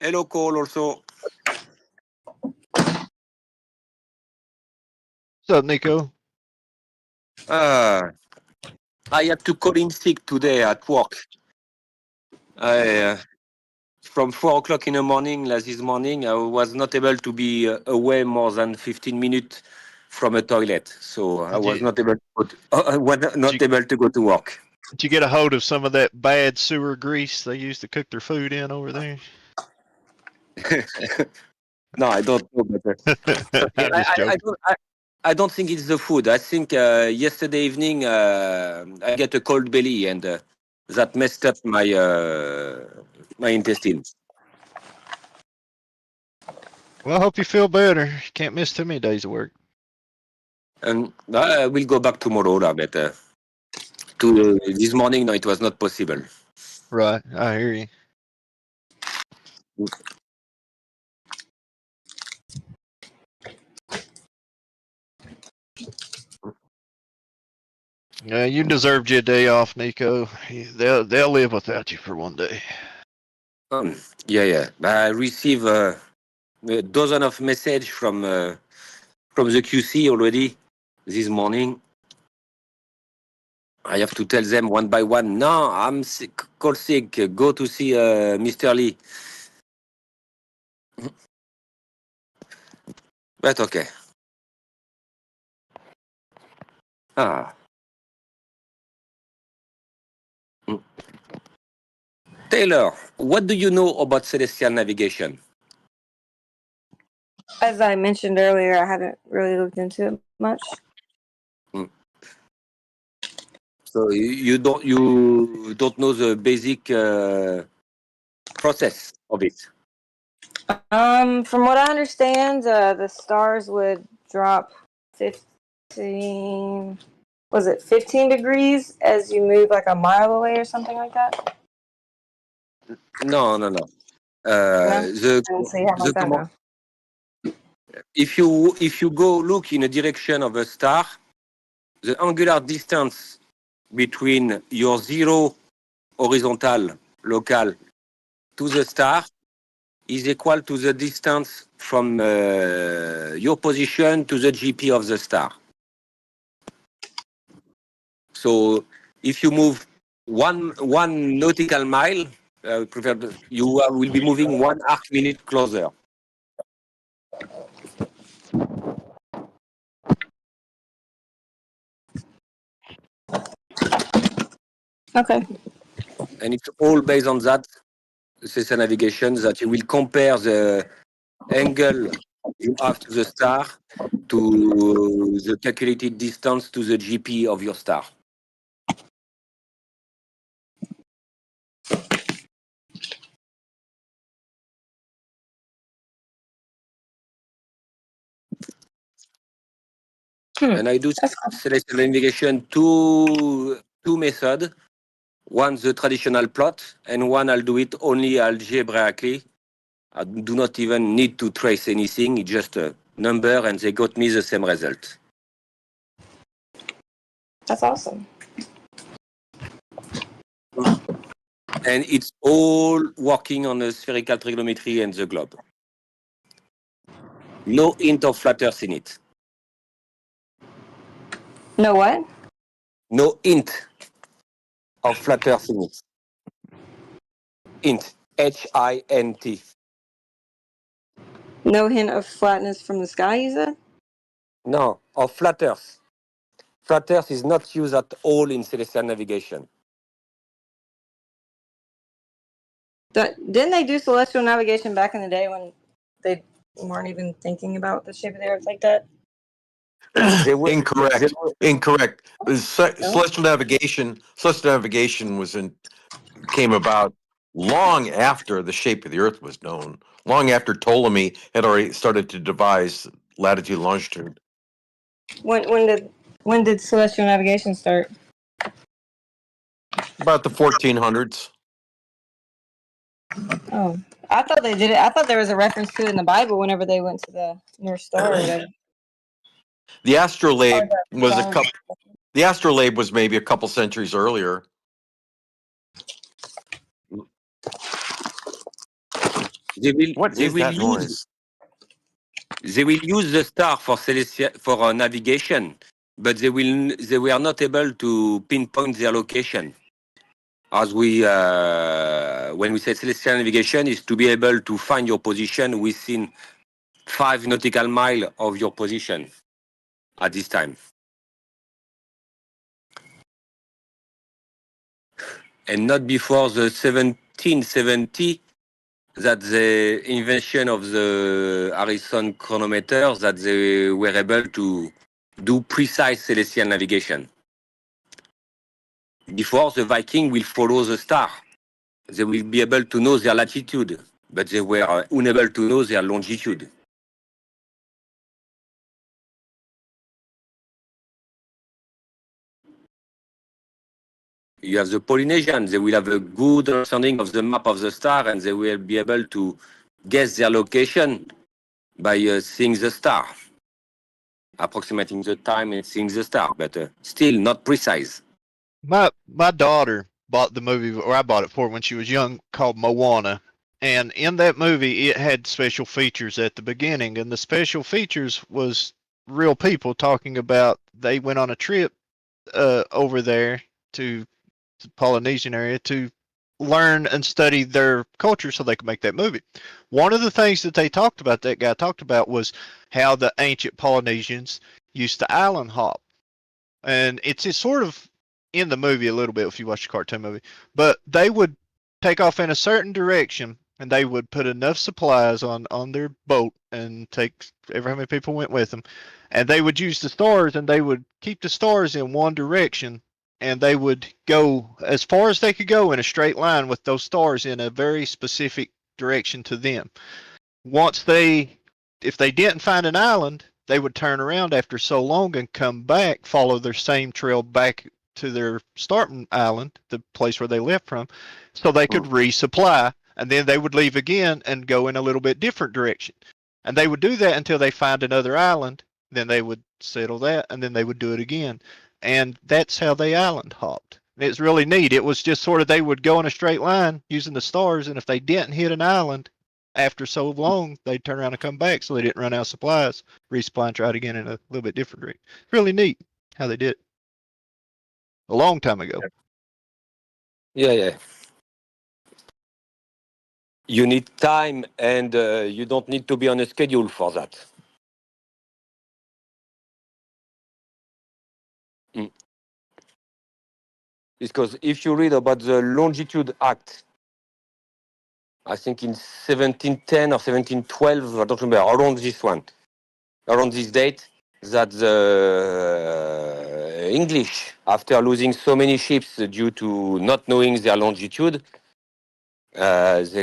U: Hello, Cole, also.
D: What's up, Nico?
U: I had to call in sick today at work. From 4 o'clock in the morning, this morning, I was not able to be away more than 15 minutes from a toilet. So I was not able to go to work.
D: Did you get a hold of some of that bad sewer grease they used to cook their food in over there?
U: No, I don't know better. I don't think it's the food. I think yesterday evening I get a cold belly and that messed up my my intestines.
D: Well, I hope you feel better. You can't miss too many days of work.
U: And I will go back tomorrow, but this morning, no, it was not possible.
D: Right, I hear you. Yeah, you deserved your day off, Nico. They'll live without you for one day.
U: Yeah. I receive a dozen of messages from the QC already this morning. I have to tell them one by one. No, I'm sick. Call sick. Go to see Mr. Lee. But okay. Taylor, what do you know about celestial navigation?
G: As I mentioned earlier, I haven't really looked into it much.
U: So you don't know the basic process of it.
G: From what I understand, the stars would drop 15 degrees as you move like a mile away or something like that?
U: No. If you go look in a direction of a star, the angular distance between your zero horizontal local to the star is equal to the distance from your position to the GP of the star. So if you move one nautical mile, you will be moving 1 arc minute closer.
G: Okay.
U: And it's all based on that celestial navigation, that you will compare the angle you have to the star to the calculated distance to the GP of your star. And I do celestial navigation two methods. One the traditional plot, and one I'll do it only algebraically. I do not even need to trace anything. It's just a number, and they got me the same result.
G: That's awesome.
U: And it's all working on the spherical trigonometry and the globe. No hint of flat earth in it.
G: No what?
U: No hint of flat earth in it. Hint. H-I-N-T.
G: No hint of flatness from the sky, you said?
U: No, of flat earth. Flat earth is not used at all in celestial navigation.
G: Didn't they do celestial navigation back in the day when they weren't even thinking about the shape of the earth like that?
P: Incorrect. Incorrect. Celestial navigation. Celestial navigation came about long after the shape of the Earth was known. Long after Ptolemy had already started to devise latitude and longitude.
G: When did celestial navigation start?
P: About the 1400s.
G: Oh, I thought they did it. I thought there was a reference to it in the Bible whenever they went to the North Star. Or whatever.
P: The astrolabe was The astrolabe was maybe a couple centuries earlier. What is that noise?
U: They will use the star for navigation, but they were not able to pinpoint their location. As when we say celestial navigation, is to be able to find your position within 5 nautical miles of your position at this time. And not before the 1770 that the invention of the Harrison chronometer that they were able to do precise celestial navigation. Before, the Viking will follow the star. They will be able to know their latitude, but they were unable to know their longitude. You have the Polynesians, they will have a good understanding of the map of the star, and they will be able to guess their location by seeing the star, approximating the time and seeing the star, but still not precise.
D: My daughter bought the movie, or I bought it for her when she was young, called Moana. And in that movie, it had special features at the beginning, and the special features was real people talking about they went on a trip over there to the Polynesian area to learn and study their culture so they could make that movie. One of the things that that guy talked about, was how the ancient Polynesians used to island hop. And it's sort of in the movie a little bit if you watch the cartoon movie, but they would take off in a certain direction and they would put enough supplies on their boat and take how many people went with them, and they would use the stars and they would keep the stars in one direction, and they would go as far as they could go in a straight line with those stars in a very specific direction to them. If they didn't find an island, they would turn around after so long and come back, follow their same trail back to their starting island, the place where they left from, so they could resupply, and then they would leave again and go in a little bit different direction. And they would do that until they find another island, then they would settle that, and then they would do it again. And that's how they island hopped. It's really neat. It was just sort of, they would go in a straight line using the stars, and if they didn't hit an island after so long, they'd turn around and come back so they didn't run out of supplies, resupply and try it again in a little bit different direction. It's really neat how they did it. A long time ago.
U: Yeah. You need time, and you don't need to be on a schedule for that. Because if you read about the Longitude Act, I think in 1710 or 1712, I don't remember, around this date, that the English, after losing so many ships due to not knowing their longitude, they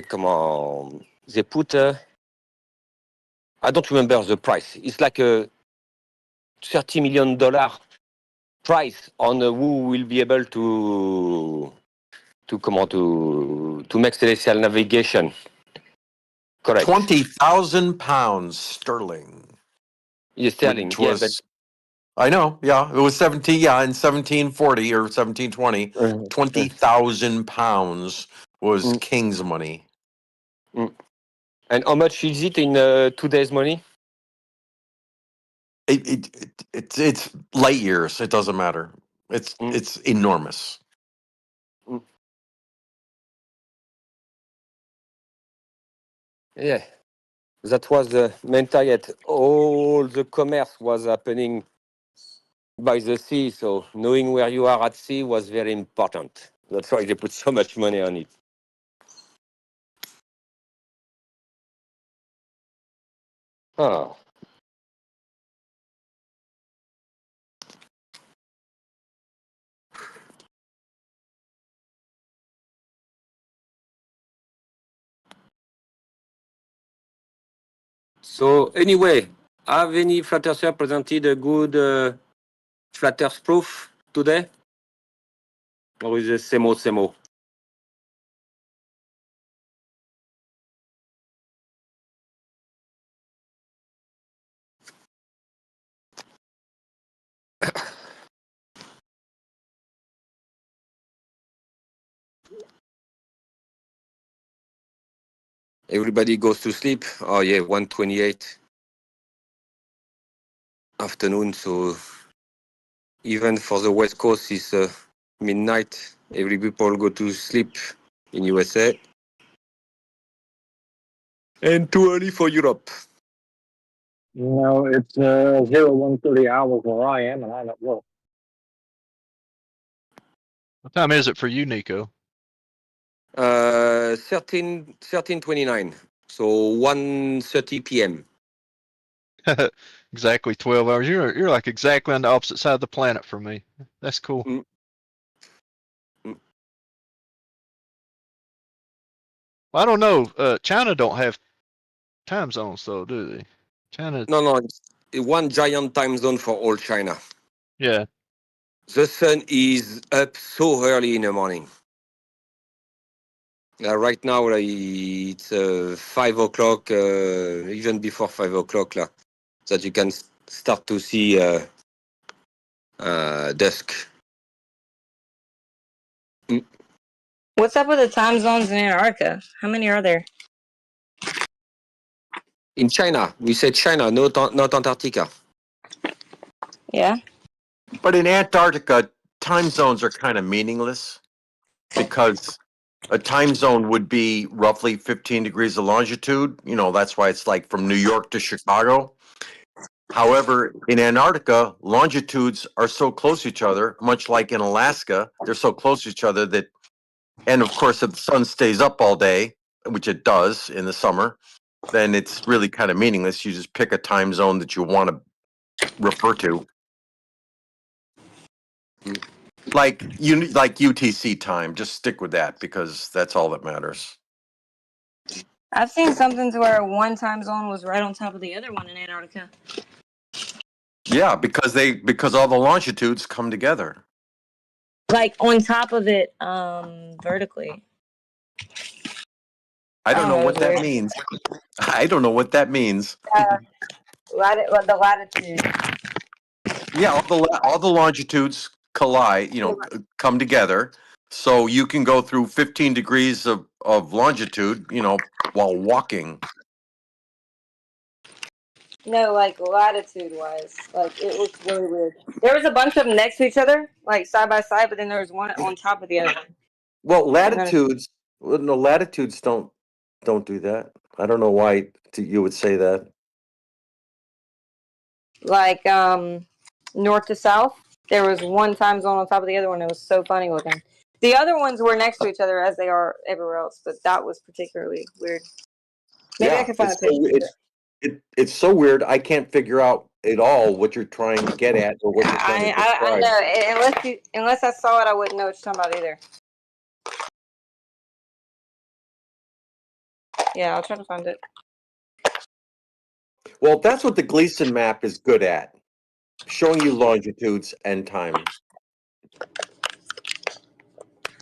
U: put I don't remember the price. It's like a $30 million price on who will be able to to make celestial navigation. Correct.
P: 20,000 pounds sterling.
U: You're sterling,
P: Which
U: yeah,
P: was, I know, yeah, it was 17, yeah, in 1740 or 1720,
U: but
P: 20,000 pounds was king's money.
U: And how much is it in today's money?
P: It's light years. It doesn't matter. It's enormous.
U: Yeah, that was the main target. All the commerce was happening by the sea, so knowing where you are at sea was very important. That's why they put so much money on it. Oh. So anyway, have any flat earther presented a good flat earth proof today? Or is it semo? Everybody goes to sleep. Oh yeah, 1:28 afternoon. So even for the West Coast, it's midnight. Every people go to sleep in USA. And too early for Europe.
S: No, it's 1:30 hours where I am, and I'm at work.
D: What time is it for you, Nico?
U: 13:29. So 1:30 p.m.
D: Exactly 12 hours. You're like exactly on the opposite side of the planet from me. That's cool. Well, I don't know. China don't have time zones though, do they? China.
U: No, it's one giant time zone for all China.
D: Yeah.
U: The sun is up so early in the morning. Right now, it's 5 o'clock, even before 5 o'clock, that you can start to see dusk.
G: What's up with the time zones in Antarctica? How many are there?
U: In China, we say China, not Antarctica.
G: Yeah.
P: But in Antarctica, time zones are kind of meaningless because a time zone would be roughly 15 degrees of longitude. You know, that's why it's like from New York to Chicago. However, in Antarctica, longitudes are so close to each other, much like in Alaska, they're so close to each other that, and of course, if the sun stays up all day, which it does in the summer, then it's really kind of meaningless. You just pick a time zone that you want to refer to. Like UTC time, just stick with that because that's all that matters.
G: I've seen something to where one time zone was right on top of the other one in Antarctica.
P: Yeah, because all the longitudes come together.
G: Like on top of it, vertically.
P: I don't know what that means. I don't know what that means.
G: The latitude.
P: Yeah, all the longitudes collide, come together. So you can go through 15 degrees of longitude, while walking.
G: No, like latitude wise. Like it looks really weird. There was a bunch of them next to each other, like side by side, but then there was one on top of the other.
P: Well, latitudes don't do that. I don't know why you would say that.
G: Like north to south, there was one time zone on top of the other one. It was so funny looking. The other ones were next to each other as they are everywhere else, but that was particularly weird. Maybe I can find a picture.
P: It's so weird. I can't figure out at all what you're trying to get at or what you're trying to describe.
G: I know. Unless I saw it, I wouldn't know what you're talking about either. Yeah, I'll try to find it.
P: Well, that's what the Gleason map is good at, showing you longitudes and time.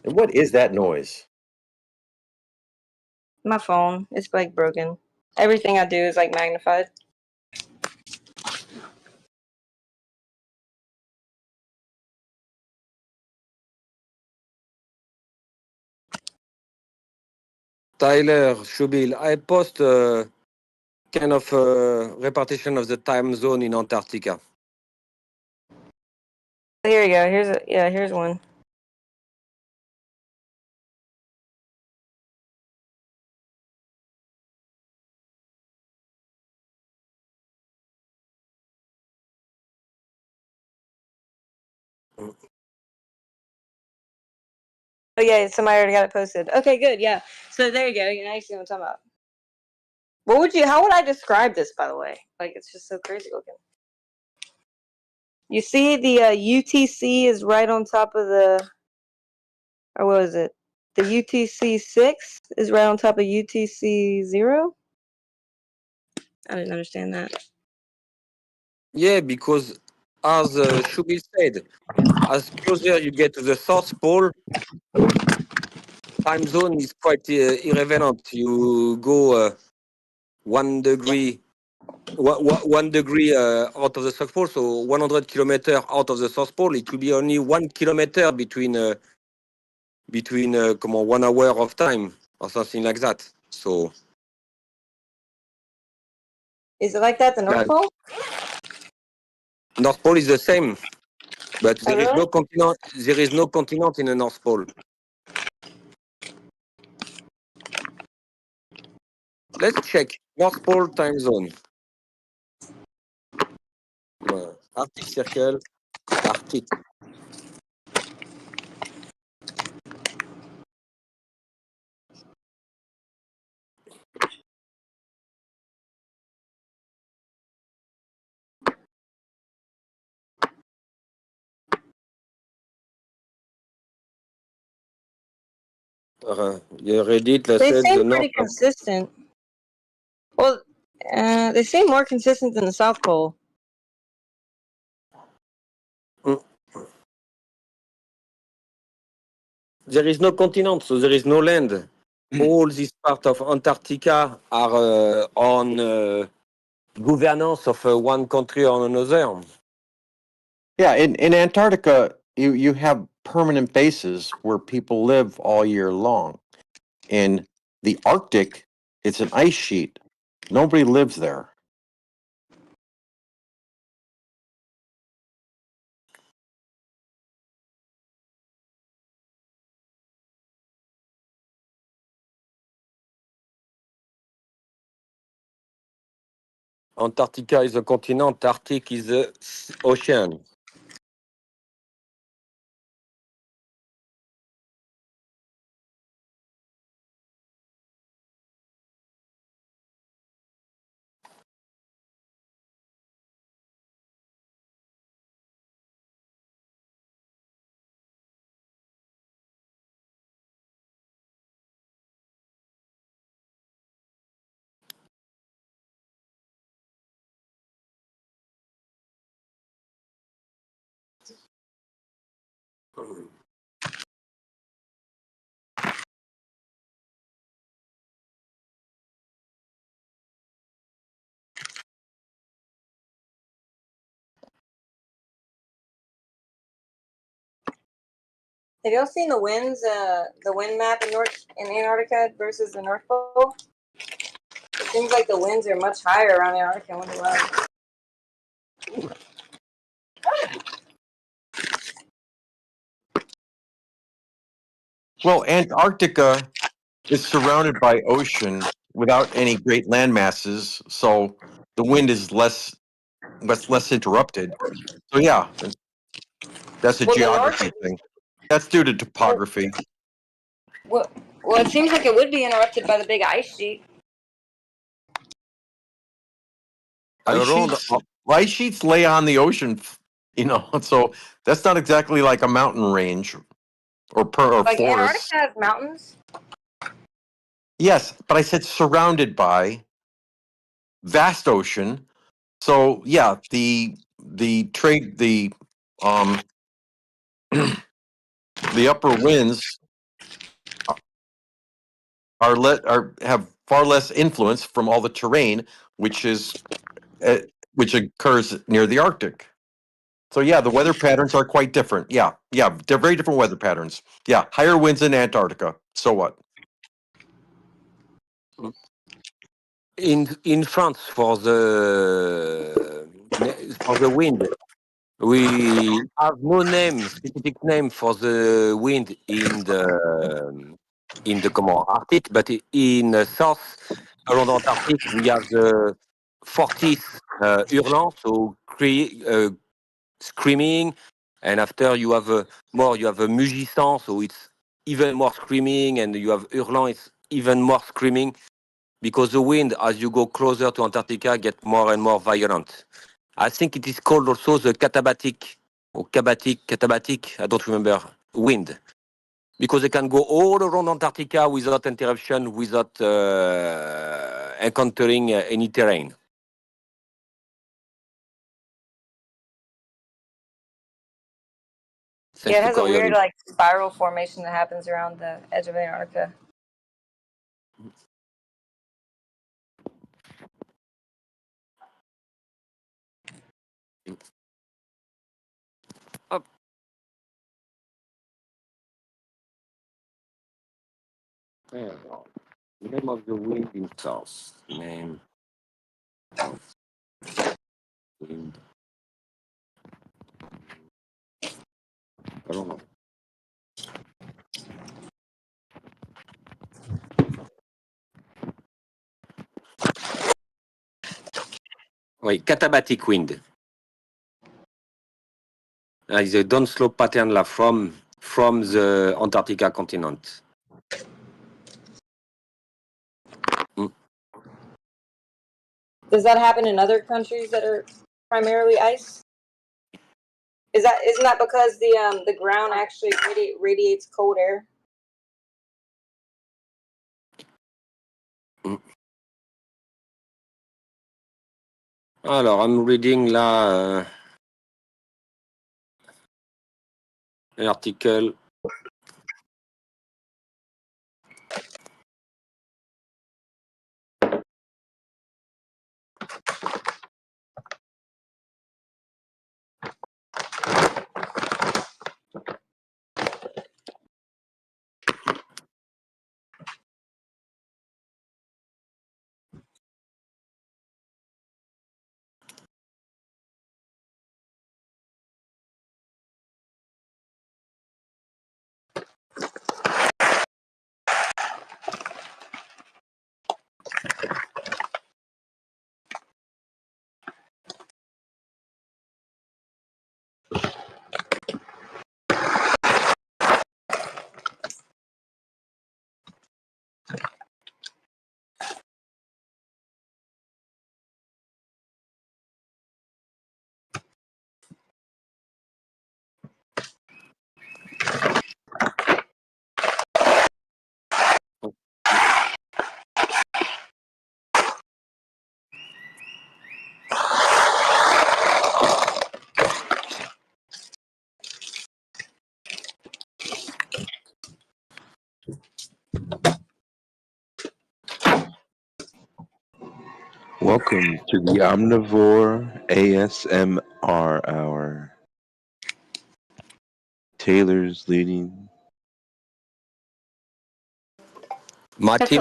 P: And what is that noise?
G: My phone. It's like broken. Everything I do is like magnified.
U: Tyler, Shubil, I post kind of repartition of the time zone in Antarctica.
G: Here you go. Here's one. Oh yeah, somebody already got it posted. Okay, good. Yeah. So there you go. Now you see what I'm talking about. How would I describe this, by the way? Like, it's just so crazy looking. You see the UTC is right on top of the, or what is it? The UTC 6 is right on top of UTC 0? I didn't understand that.
U: Yeah, because as Shubil said, as closer you get to the South Pole, time zone is quite irrelevant. You go 1 degree, 1 degree out of the South Pole, so 100 kilometers out of the South Pole, it will be only 1 kilometer between 1 hour of time or something like that. So
G: Is it like that the North Pole?
U: North Pole is the same, but
G: Oh,
U: there is
G: really?
U: no continent. There is no continent in the North Pole. Let's check North Pole time zone. Arctic Circle, Arctic. Reddit
G: They
U: said the
G: seem
U: North.
G: pretty consistent. Well, they seem more consistent than the South Pole.
U: There is no continent, so there is no land. All these parts of Antarctica are on governance of one country or another.
P: Yeah, in Antarctica, you have permanent bases where people live all year long. In the Arctic, it's an ice sheet. Nobody lives there.
U: Antarctica is a continent, Arctic is the ocean.
G: Have y'all seen the winds, the wind map in Antarctica versus the North Pole? It seems like the winds are much higher around Antarctica. I wonder why.
P: Well, Antarctica is surrounded by ocean without any great land masses, so the wind is less interrupted. So yeah, that's a
G: Well, the
P: geography thing. That's due to topography.
G: Well, it seems like it would be interrupted by the big ice sheet.
P: Ice sheets lay on the ocean, so that's not exactly like a mountain range or
G: Like
P: forest.
G: Antarctica has mountains.
P: Yes, but I said surrounded by vast ocean. So yeah, the the upper winds have far less influence from all the terrain, which occurs near the Arctic. So yeah, the weather patterns are quite different. Yeah, they're very different weather patterns. Yeah, higher winds in Antarctica. So what?
U: In France for the wind, we have no specific name for the wind in the Arctic, but in south around Antarctic we have the 40th hurlant, so screaming, and after you have a mugissant, so it's even more screaming, and you have hurlant, it's even more screaming, because the wind, as you go closer to Antarctica, get more and more violent. I think it is called also the katabatic, or katabatic, I don't remember, wind, because they can go all around Antarctica without interruption, without encountering any terrain.
G: Yeah, it has a weird like spiral formation that happens around the edge of Antarctica.
U: Name of the wind in south. Name of wind. I don't know. Wait, katabatic wind. Is a downslope pattern from the Antarctica continent.
G: Does that happen in other countries that are primarily ice? Isn't that because the ground actually radiates cold air?
U: Alors, I'm reading là an article.
J: Welcome to the Omnivore ASMR Hour. Taylor's leading.
U: Mati.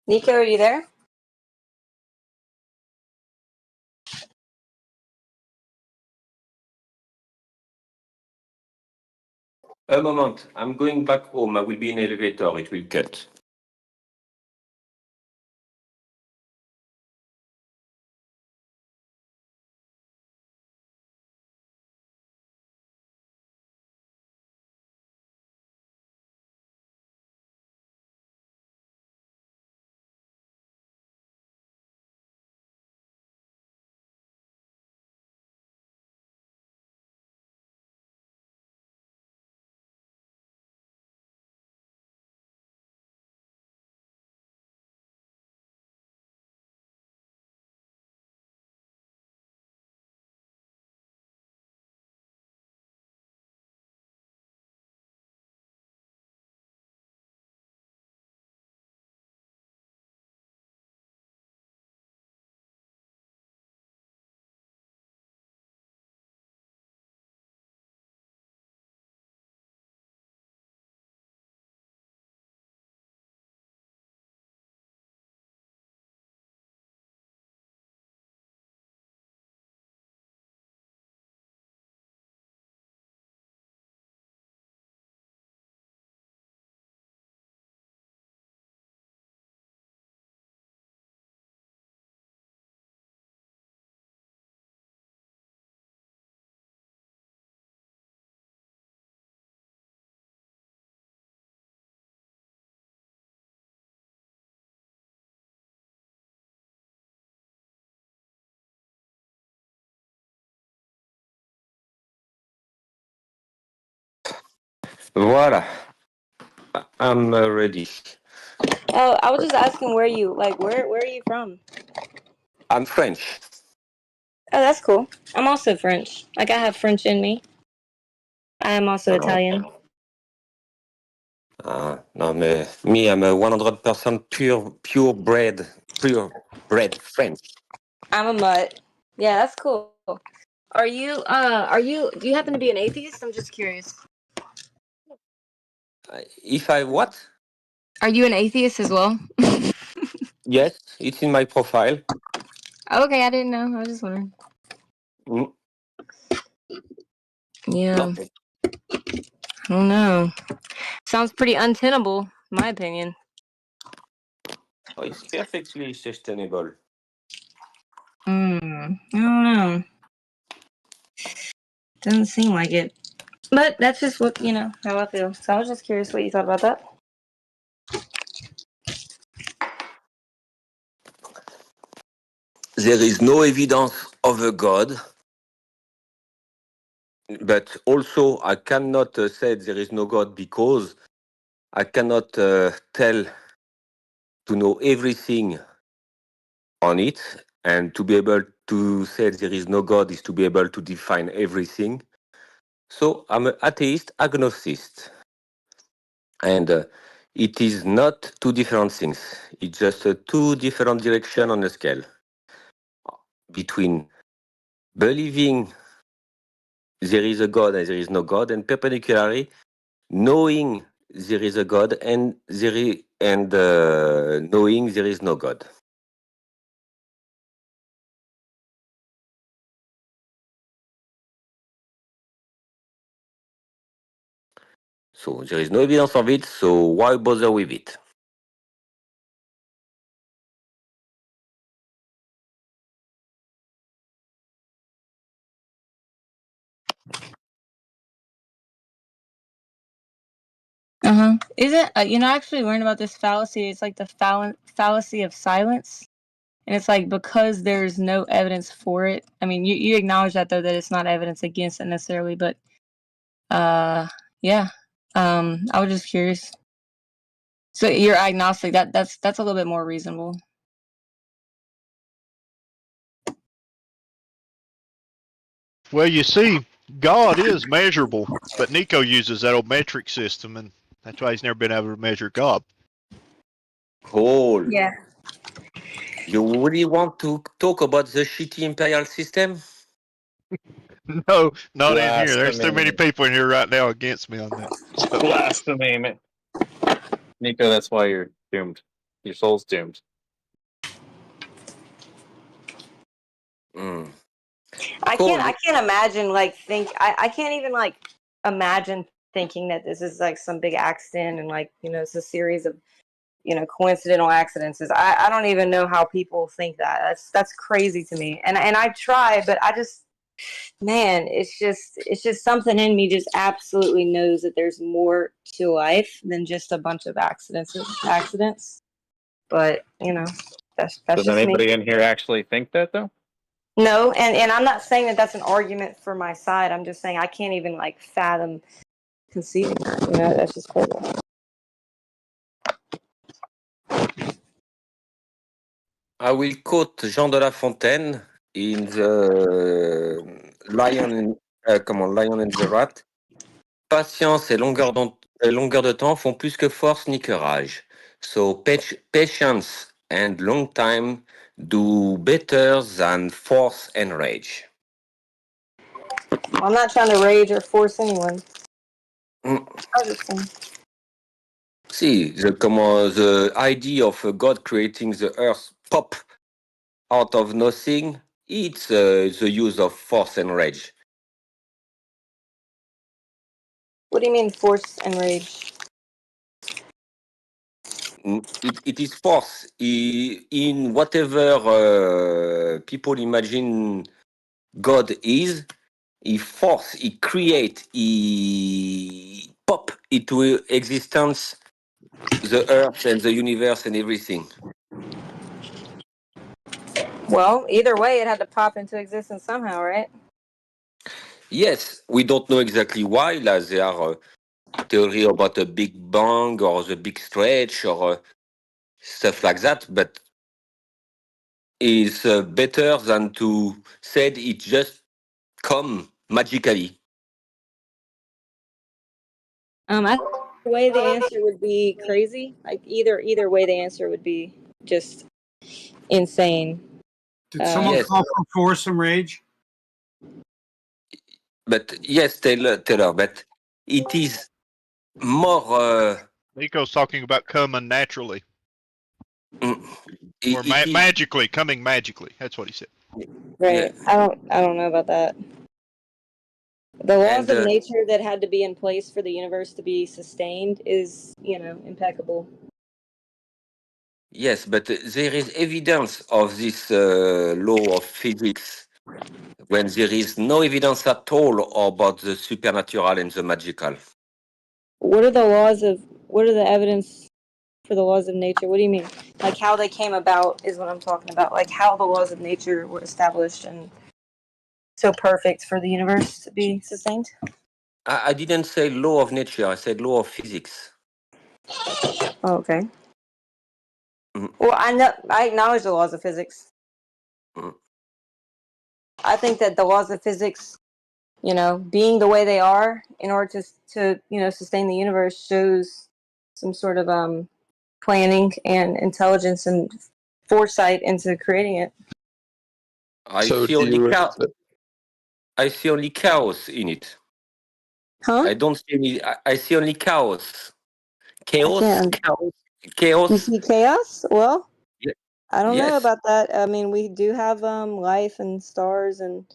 G: Nico, are you there?
U: A moment. I'm going back home. I will be in elevator. It will cut. Voilà. I'm ready.
G: Oh, I was just asking where are you from?
U: I'm French.
G: Oh, that's cool. I'm also French. Like I have French in me. I am also Italian.
U: No, me, I'm a 100% purebred French.
G: I'm a mutt. Yeah, that's cool. Do you happen to be an atheist? I'm just curious.
U: If I what?
G: Are you an atheist as well?
U: Yes, it's in my profile.
G: Okay, I didn't know. I was just wondering.
U: Mm.
G: Yeah.
U: No.
G: I don't know. Sounds pretty untenable, in my opinion.
U: Oh, it's perfectly sustainable.
G: I don't know. Doesn't seem like it. But that's just what, how I feel. So I was just curious what you thought about that.
U: There is no evidence of a God, but also I cannot say there is no God because I cannot tell to know everything on it, and to be able to say there is no God is to be able to define everything. So I'm an atheist agnostic, and it is not two different things. It's just two different directions on the scale between believing there is a God and there is no God, and perpendicularly knowing there is a God and knowing there is no God. So there is no evidence of it, so why bother with it?
G: Isn't I actually learned about this fallacy. It's like the fallacy of silence, and it's like because there's no evidence for it. I mean, you acknowledge that though, that it's not evidence against it necessarily, but yeah. I was just curious. So you're agnostic. That's a little bit more reasonable.
D: Well, you see, God is measurable, but Nico uses that old metric system, and that's why he's never been able to measure God.
U: Cool.
G: Yeah.
U: You really want to talk about the shitty imperial system?
D: No, not in here. There's too
I: Blasphemy.
D: many people in here right now against me on that. So,
I: Blasphemy, man. Nico, that's why you're doomed.
E: Your soul's doomed.
G: I
P: Cool.
G: can't imagine I can't even like imagine thinking that this is like some big accident and like, it's a series of, coincidental accidents. I don't even know how people think that. That's crazy to me. And I try, but I just, man, it's just something in me just absolutely knows that there's more to life than just a bunch of accidents. But, that's
E: Does
G: just
E: anybody
G: me.
E: in here actually think that though?
G: No, and I'm not saying that that's an argument for my side. I'm just saying I can't even like fathom conceiving that. That's just crazy.
U: I will quote Jean de La Fontaine in the Lion and the Rat. Patience et longueur de temps font plus que force ni courage. So patience and long time do better than force and rage.
G: I'm not trying to rage or force anyone.
U: Mm.
G: I was just saying.
U: See, the idea of God creating the earth pop out of nothing, it's the use of force and rage.
G: What do you mean force and rage?
U: It is force in whatever people imagine God is. He force, he create, he pop into existence the earth and the universe and everything.
G: Well, either way, it had to pop into existence somehow, right?
U: Yes, we don't know exactly why. Like there are theory about a big bang or the big stretch or stuff like that, but it's better than to say it just come magically.
G: Either way, the answer would be crazy. Like either way, the answer would be just insane.
N: Did someone
U: Yes.
N: call for force and rage?
U: But yes, Taylor, but it is more.
D: Nico's talking about coming naturally. Or magically, coming magically. That's what he said.
G: Right.
U: Yeah.
G: I don't know about that. The laws
U: And,
G: of nature that had to be in place for the universe to be sustained is, impeccable.
U: Yes, but there is evidence of this law of physics when there is no evidence at all about the supernatural and the magical.
G: What are the evidence for the laws of nature? What do you mean? Like how they came about is what I'm talking about. Like how the laws of nature were established and so perfect for the universe to be sustained?
U: I didn't say law of nature, I said law of physics.
G: Oh, okay. Well, I acknowledge the laws of physics. I think that the laws of physics, being the way they are in order to sustain the universe shows some sort of planning and intelligence and foresight into creating it.
U: I
J: So
U: see
J: do
U: only
J: you
U: I see only chaos in it.
G: Huh?
U: I don't see any. I see only chaos.
G: You
U: Chaos.
G: see chaos? Well,
U: Yeah.
G: I don't know
U: Yes.
G: about that. I mean, we do have life and stars and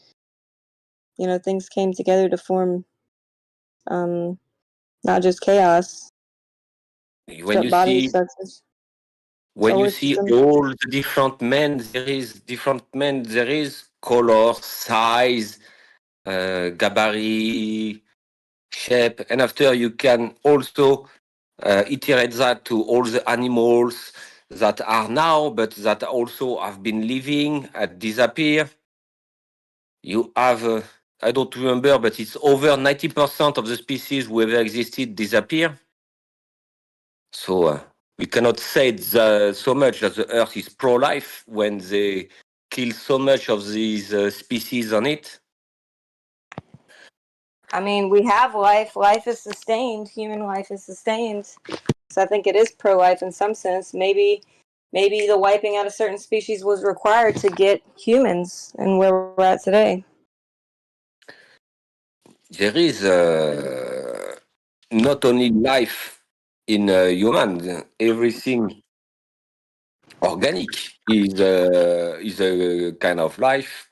G: things came together to form not just chaos.
U: When you
G: Bodies
U: see
G: such as
U: when you
G: solar
U: see
G: system.
U: all the different men, there is color, size, gabarit, shape, and after you can also iterate that to all the animals that are now, but that also have been living and disappear. You have, I don't remember, but it's over 90% of the species who ever existed disappear. So we cannot say so much that the Earth is pro-life when they kill so much of these species on it.
G: I mean, we have life. Life is sustained. Human life is sustained. So I think it is pro-life in some sense. Maybe the wiping out of certain species was required to get humans and where we're at today.
U: There is not only life in humans, everything organic, is a kind of life.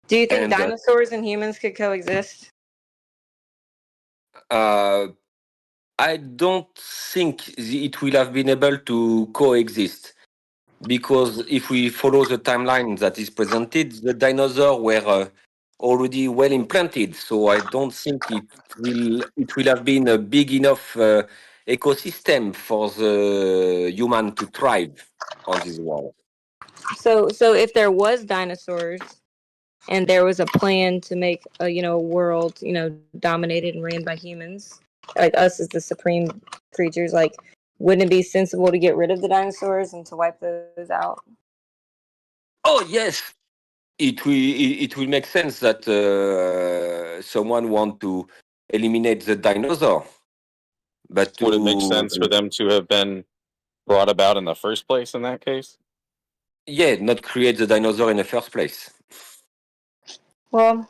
G: Do you think
U: And
G: dinosaurs and humans could coexist?
U: I don't think it will have been able to coexist, because if we follow the timeline that is presented, the dinosaurs were already well implanted. So I don't think it will have been a big enough ecosystem for the human to thrive on this world.
G: So if there was dinosaurs and there was a plan to make a world dominated and ran by humans, like us as the supreme creatures, like wouldn't it be sensible to get rid of the dinosaurs and to wipe those out?
U: Oh yes, it will make sense that someone want to eliminate the dinosaur, but
E: Would it make sense for them to have been brought about in the first place in that case?
U: Yeah, not create the dinosaur in the first place.
G: Well,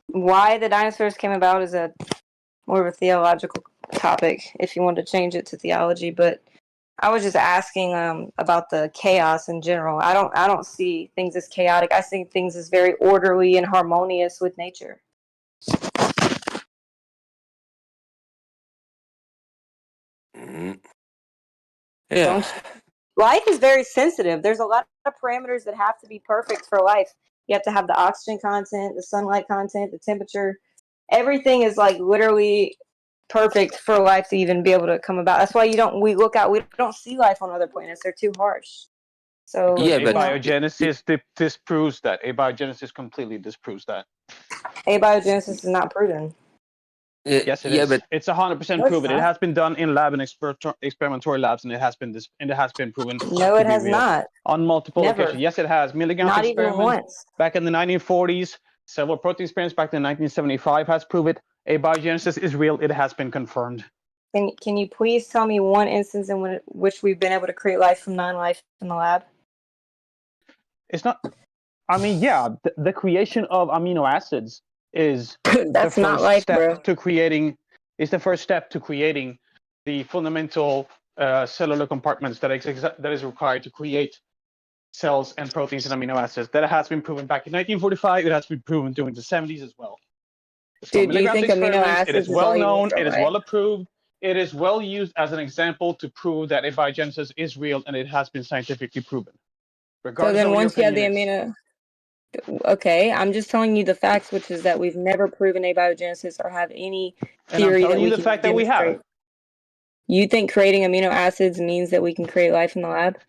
G: why the dinosaurs came about is a more of a theological topic if you want to change it to theology, but I was just asking about the chaos in general. I don't see things as chaotic. I see things as very orderly and harmonious with nature.
U: Yeah.
G: Life is very sensitive. There's a lot of parameters that have to be perfect for life. You have to have the oxygen content, the sunlight content, the temperature. Everything is like literally perfect for life to even be able to come about. That's why we don't see life on other planets. They're too harsh. So
U: yeah, but
C: abiogenesis disproves that. Abiogenesis completely disproves that.
G: Abiogenesis is not proven.
C: Yes, it is. It's 100% proven. It has been done in lab and experimental labs, and it has been proven.
G: No, it has
C: real
G: not.
C: On multiple
G: Never.
C: occasions. Yes, it has. Milligrams
G: Not even
C: experiments
G: once.
C: back in the 1940s. Several protein experiments back in 1975 has proved it. Abiogenesis is real. It has been confirmed.
G: Can you please tell me one instance in which we've been able to create life from non-life in the lab?
C: It's not. I mean, yeah, the creation of amino acids is
G: That's
C: the
G: not
C: first
G: life,
C: step
G: bro.
C: to creating. Is the first step to creating the fundamental cellular compartments that is required to create cells and proteins and amino acids. That has been proven back in 1945. It has been proven during the 70s as well.
G: Dude, do you think amino acids
C: It is
G: is
C: well
G: all you need
C: known.
G: for
C: It is
G: life?
C: well approved. It is well used as an example to prove that abiogenesis is real, and it has been scientifically proven.
G: So
C: Regardless
G: then
C: of what your
G: once you have the
C: opinion is.
G: okay, I'm just telling you the facts, which is that we've never proven abiogenesis or have any
C: And I'm
G: theory
C: telling
G: that
C: you
G: we
C: the
G: can
C: fact that we have.
G: demonstrate. You think creating amino acids means that we can create life in the lab?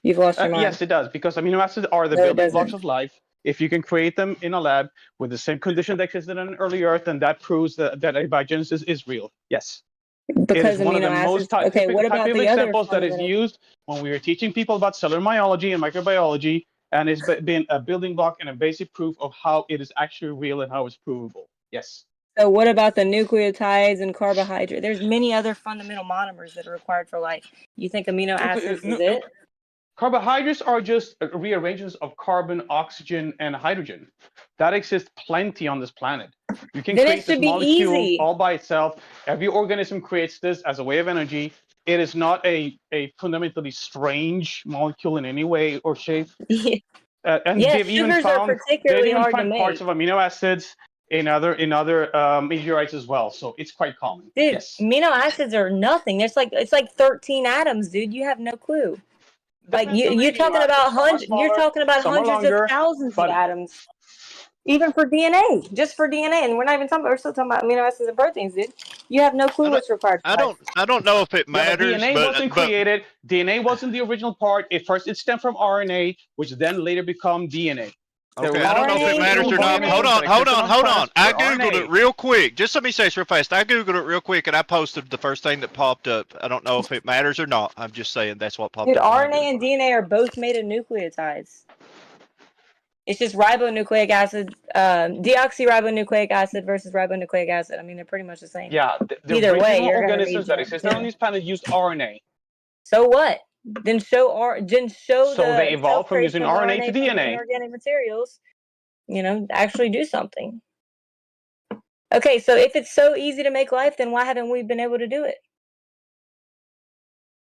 G: You've lost your mind.
C: Yes, it does, because amino acids are the
G: No, it
C: building blocks
G: doesn't.
C: of life. If you can create them in a lab with the same conditions that existed on early Earth, then that proves that abiogenesis is real. Yes.
G: Because
C: it is one of the
G: amino acids.
C: most type
G: Okay, what about
C: of
G: the other
C: examples that is
G: fundamental?
C: used when we are teaching people about cellular biology and microbiology, and it's been a building block and a basic proof of how it is actually real and how it's provable. Yes.
G: So what about the nucleotides and carbohydrate? There's many other fundamental monomers that are required for life. You think amino acids is it?
C: Carbohydrates are just rearrangements of carbon, oxygen, and hydrogen. That exists plenty on this planet. You can
G: Then it
C: create this
G: should be
C: molecule
G: easy.
C: all by itself. Every organism creates this as a way of energy. It is not a fundamentally strange molecule in any way or shape. And
G: Yes,
C: they've even
G: sugars are
C: found
G: particularly hard to
C: parts
G: make.
C: of amino acids in other meteorites as well. So it's quite common.
G: Dude,
C: Yes.
G: amino acids are nothing. It's like 13 atoms, dude. You have no clue. Like you're talking about hundreds of thousands of atoms. Even for DNA, just for DNA, and we're still talking about amino acids and proteins, dude. You have no clue what's required.
D: I don't know if it
C: Yeah, but
D: matters,
C: DNA wasn't created. DNA wasn't the original part. First, it stemmed from RNA, which then later become DNA.
D: Okay, I don't know if it matters or not. Hold on. I Googled it real quick. Just let me say this real fast. I Googled it real quick, and I posted the first thing that popped up. I don't know if it matters or not. I'm just saying that's what popped
G: Dude,
D: up.
G: RNA and DNA are both made of nucleotides. It's just ribonucleic acid, deoxyribonucleic acid versus ribonucleic acid. I mean, they're pretty much the same.
C: Yeah, the
G: Either way,
C: original
G: you're going to
C: organisms that existed on this planet used RNA.
G: So what? Then show
C: So
G: the
C: they evolved from using
G: self-creation of
C: RNA to
G: from the
C: DNA.
G: inorganic materials. Actually do something. Okay, so if it's so easy to make life, then why haven't we been able to do it?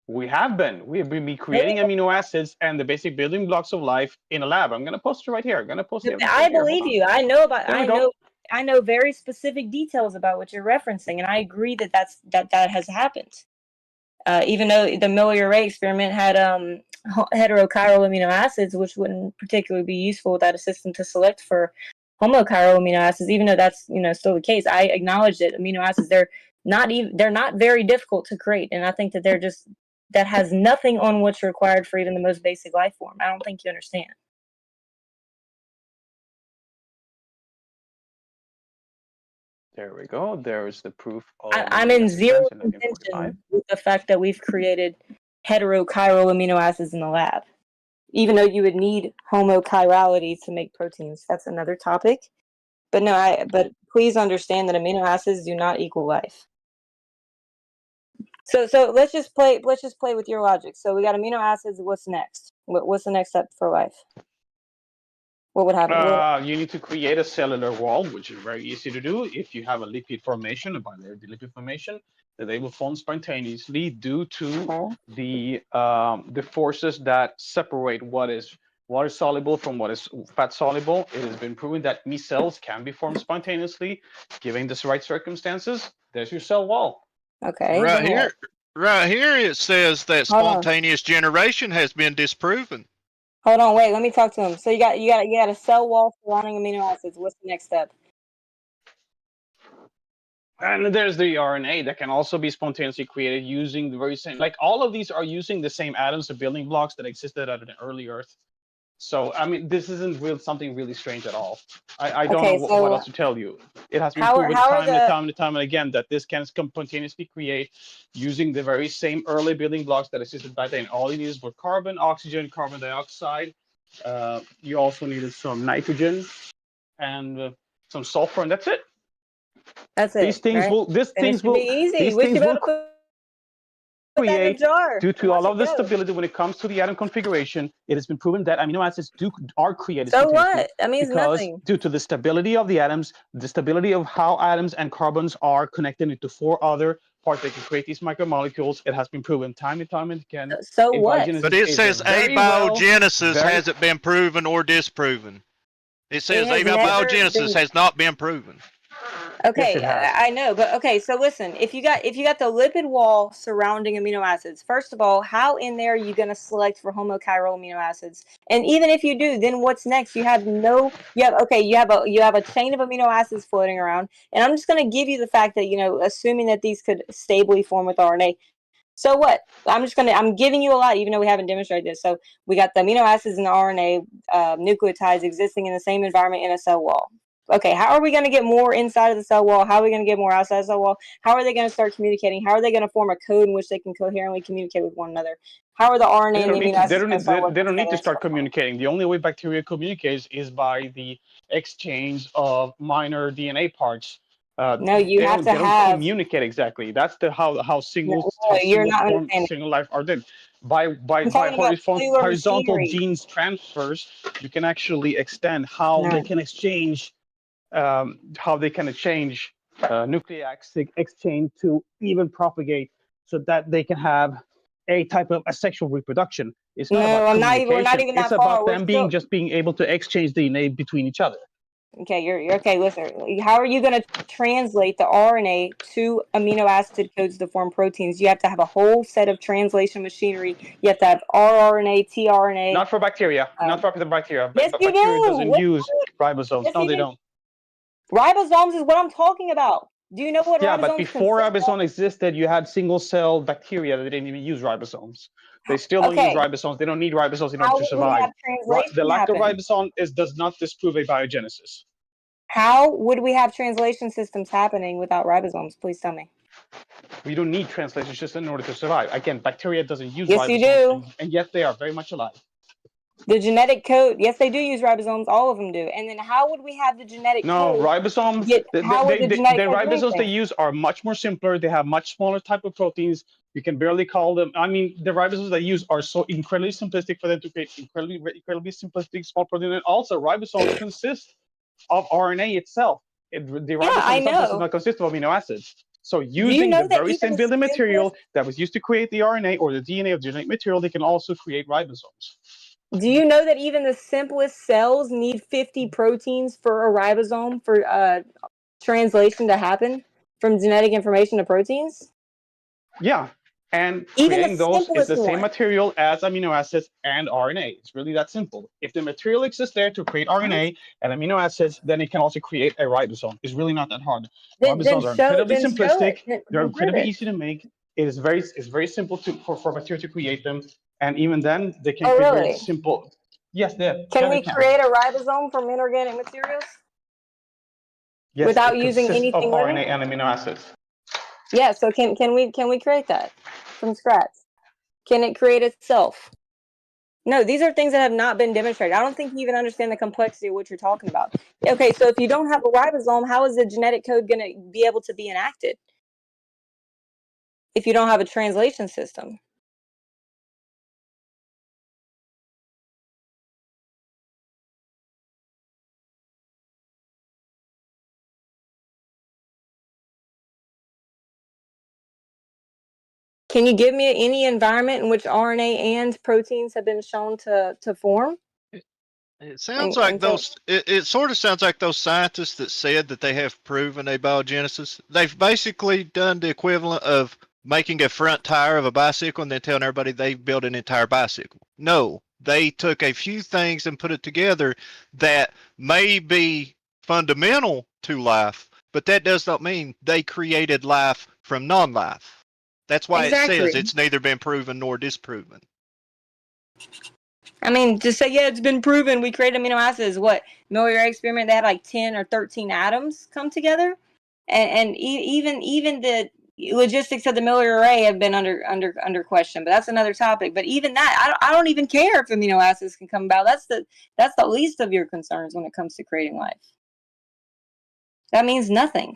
C: We have been. We have been creating amino acids and the basic building blocks of life in a lab. I'm gonna post it right here. I'm gonna post it.
G: I believe you. I know about.
C: There we go.
G: I know very specific details about what you're referencing, and I agree that that has happened. Even though the Miller-Urey experiment had heterochiral amino acids, which wouldn't particularly be useful without a system to select for homochiral amino acids, even though that's still the case, I acknowledge that amino acids they're not very difficult to create, and I think that that has nothing on what's required for even the most basic life form. I don't think you understand.
C: There we go. There is the proof.
G: I'm in zero contention with the fact that we've created heterochiral amino acids in the lab, even though you would need homochirality to make proteins. That's another topic. But no, but please understand that amino acids do not equal life. So let's just play with your logic. So we got amino acids. What's next? What's the next step for life? What would happen?
C: You need to create a cellular wall, which is very easy to do. If you have a lipid formation, a bilayer lipid formation, that they will form spontaneously due to the forces that separate what is water soluble from what is fat soluble. It has been proven that micelles can be formed spontaneously, given the right circumstances. There's your cell wall.
G: Okay.
D: Right here, it says that spontaneous generation has been disproven.
G: Hold on, wait. Let me talk to him. So you got a cell wall surrounding amino acids. What's the next step?
C: And there's the RNA that can also be spontaneously created using the very same. Like all of these are using the same atoms, the building blocks that existed at an early Earth. So I mean, this isn't something really strange at all. I don't know what else to tell you. It has been proven time and time again that this can spontaneously create using the very same early building blocks that existed back then. All you need is carbon, oxygen, carbon dioxide. You also needed some nitrogen and some sulfur, and that's it.
G: That's it.
C: These things will. These things will.
G: Be easy.
C: These
G: We
C: things
G: should be
C: will
G: able to
C: create due to all of the stability when it comes to the atom configuration. It has been proven that amino acids are created.
G: So what? That means
C: because
G: nothing.
C: Due to the stability of the atoms, the stability of how atoms and carbons are connected into 4 other parts that can create these micromolecules, it has been proven time and time and again.
G: So what?
D: But it says abiogenesis hasn't been proven or disproven. It says abiogenesis has not been proven.
G: Okay, I know, but okay, so listen, if you got the lipid wall surrounding amino acids, first of all, how in there are you going to select for homochiral amino acids? And even if you do, then what's next? You have a chain of amino acids floating around, and I'm just going to give you the fact that, assuming that these could stably form with RNA. So what? I'm giving you a lot, even though we haven't demonstrated this. So we got the amino acids and the RNA nucleotides existing in the same environment in a cell wall. Okay, how are we going to get more inside of the cell wall? How are we going to get more outside the cell wall? How are they going to start communicating? How are they going to form a code in which they can coherently communicate with one another? How are the RNA and amino acids?
C: They don't need to start communicating. The only way bacteria communicates is by the exchange of minor DNA parts.
G: No, you have to have
C: communicate exactly. That's how single life are done. By horizontal genes transfers, you can actually extend how they can exchange. Nucleic acid exchange to even propagate, so that they can have a type of asexual reproduction. It's not about communication.
G: We're not even that
C: it's
G: far.
C: about them being able to exchange DNA between each other.
G: Okay, you're okay. Listen, how are you going to translate the RNA to amino acid codes to form proteins? You have to have a whole set of translation machinery. You have to have rRNA, tRNA.
C: Not for bacteria. Not for the bacteria.
G: Yes, you
C: bacteria
G: do.
C: doesn't use ribosomes.
G: Yes,
C: No, they don't.
G: Ribosomes is what I'm talking about. Do you know what?
C: Yeah,
G: ribosomes
C: but before
G: consist of?
C: ribosome existed, you had single-cell bacteria that didn't even use ribosomes. They still don't use ribosomes. They don't need ribosomes in order to survive. The lactoribosome does not disprove abiogenesis.
G: How would we have translation systems happening without ribosomes? Please tell me.
C: We don't need translation systems in order to survive. Again, bacteria doesn't use
G: yes,
C: ribosomes.
G: You do.
C: And yet they are very much alive.
G: The genetic code, yes, they do use ribosomes. All of them do. And then how would we have the genetic code?
C: No, ribosomes. The ribosomes they use are much more simpler. They have much smaller type of proteins. You can barely call them. I mean, the ribosomes they use are so incredibly simplistic for them to create incredibly simplistic small protein. And also, ribosomes consist of RNA itself. The ribosome does not consist of amino acids. So using the very same building material that was used to create the RNA or the DNA of genetic material, they can also create ribosomes.
G: Do you know that even the simplest cells need 50 proteins for a ribosome for translation to happen from genetic information to proteins?
C: Yeah, and
G: Even
C: creating
G: the
C: those is
G: simplest
C: the same
G: one.
C: material as amino acids and RNA. It's really that simple. If the material exists there to create RNA and amino acids, then it can also create a ribosome. It's really not that hard. Ribosomes are incredibly simplistic. They're incredibly easy to make. It's very simple for material to create them. And even then, they can create very simple. Yes,
G: Can we create a ribosome from inorganic materials?
C: Yes,
G: without
C: it
G: using
C: consists
G: anything
C: of
G: living?
C: RNA and amino acids.
G: Yeah, so can we create that from scratch? Can it create itself? No, these are things that have not been demonstrated. I don't think you even understand the complexity of what you're talking about. Okay, so if you don't have a ribosome, how is the genetic code going to be able to be enacted if you don't have a translation system? Can you give me any environment in which RNA and proteins have been shown to form?
D: It sounds like those. It sort of sounds like those scientists that said that they have proven abiogenesis. They've basically done the equivalent of making a front tire of a bicycle and then telling everybody they've built an entire bicycle. No, they took a few things and put it together that may be fundamental to life, but that does not mean they created life from non-life. That's why it says it's neither been proven nor disproven.
G: I mean, to say, yeah, it's been proven we create amino acids. What, Miller experiment, they had like 10 or 13 atoms come together. And even the logistics of the Miller array have been under question, but that's another topic. But even that, I don't even care if amino acids can come about. That's the least of your concerns when it comes to creating life. That means nothing.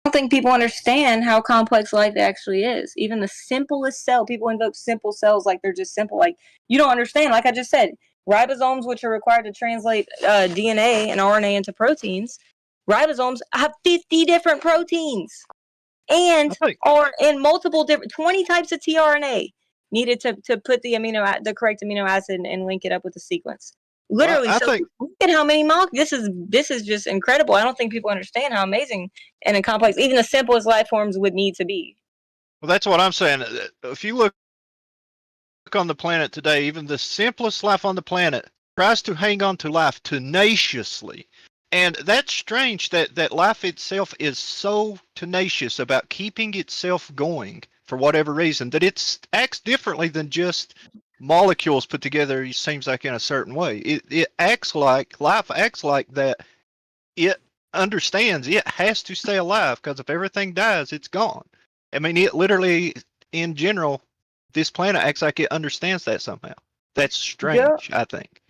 G: I don't think people understand how complex life actually is. Even the simplest cell, people invoke simple cells like they're just simple. Like, you don't understand. Like I just said, ribosomes, which are required to translate DNA and RNA into proteins, ribosomes have 50 different proteins and are in multiple different 20 types of tRNA needed to put the correct amino acid and link it up with the sequence. Literally,
D: Well,
G: so look at how many this is just incredible. I don't think people understand how amazing and complex even the simplest life forms would need to be.
D: Well, that's what I'm saying. If you look on the planet today, even the simplest life on the planet tries to hang on to life tenaciously. And that's strange that life itself is so tenacious about keeping itself going for whatever reason that it acts differently than just molecules put together. It seems like in a certain way. It acts like life acts like that. It understands it has to stay alive because if everything dies, it's gone. I mean, it literally, in general, this planet acts like it understands that somehow. That's strange, I think.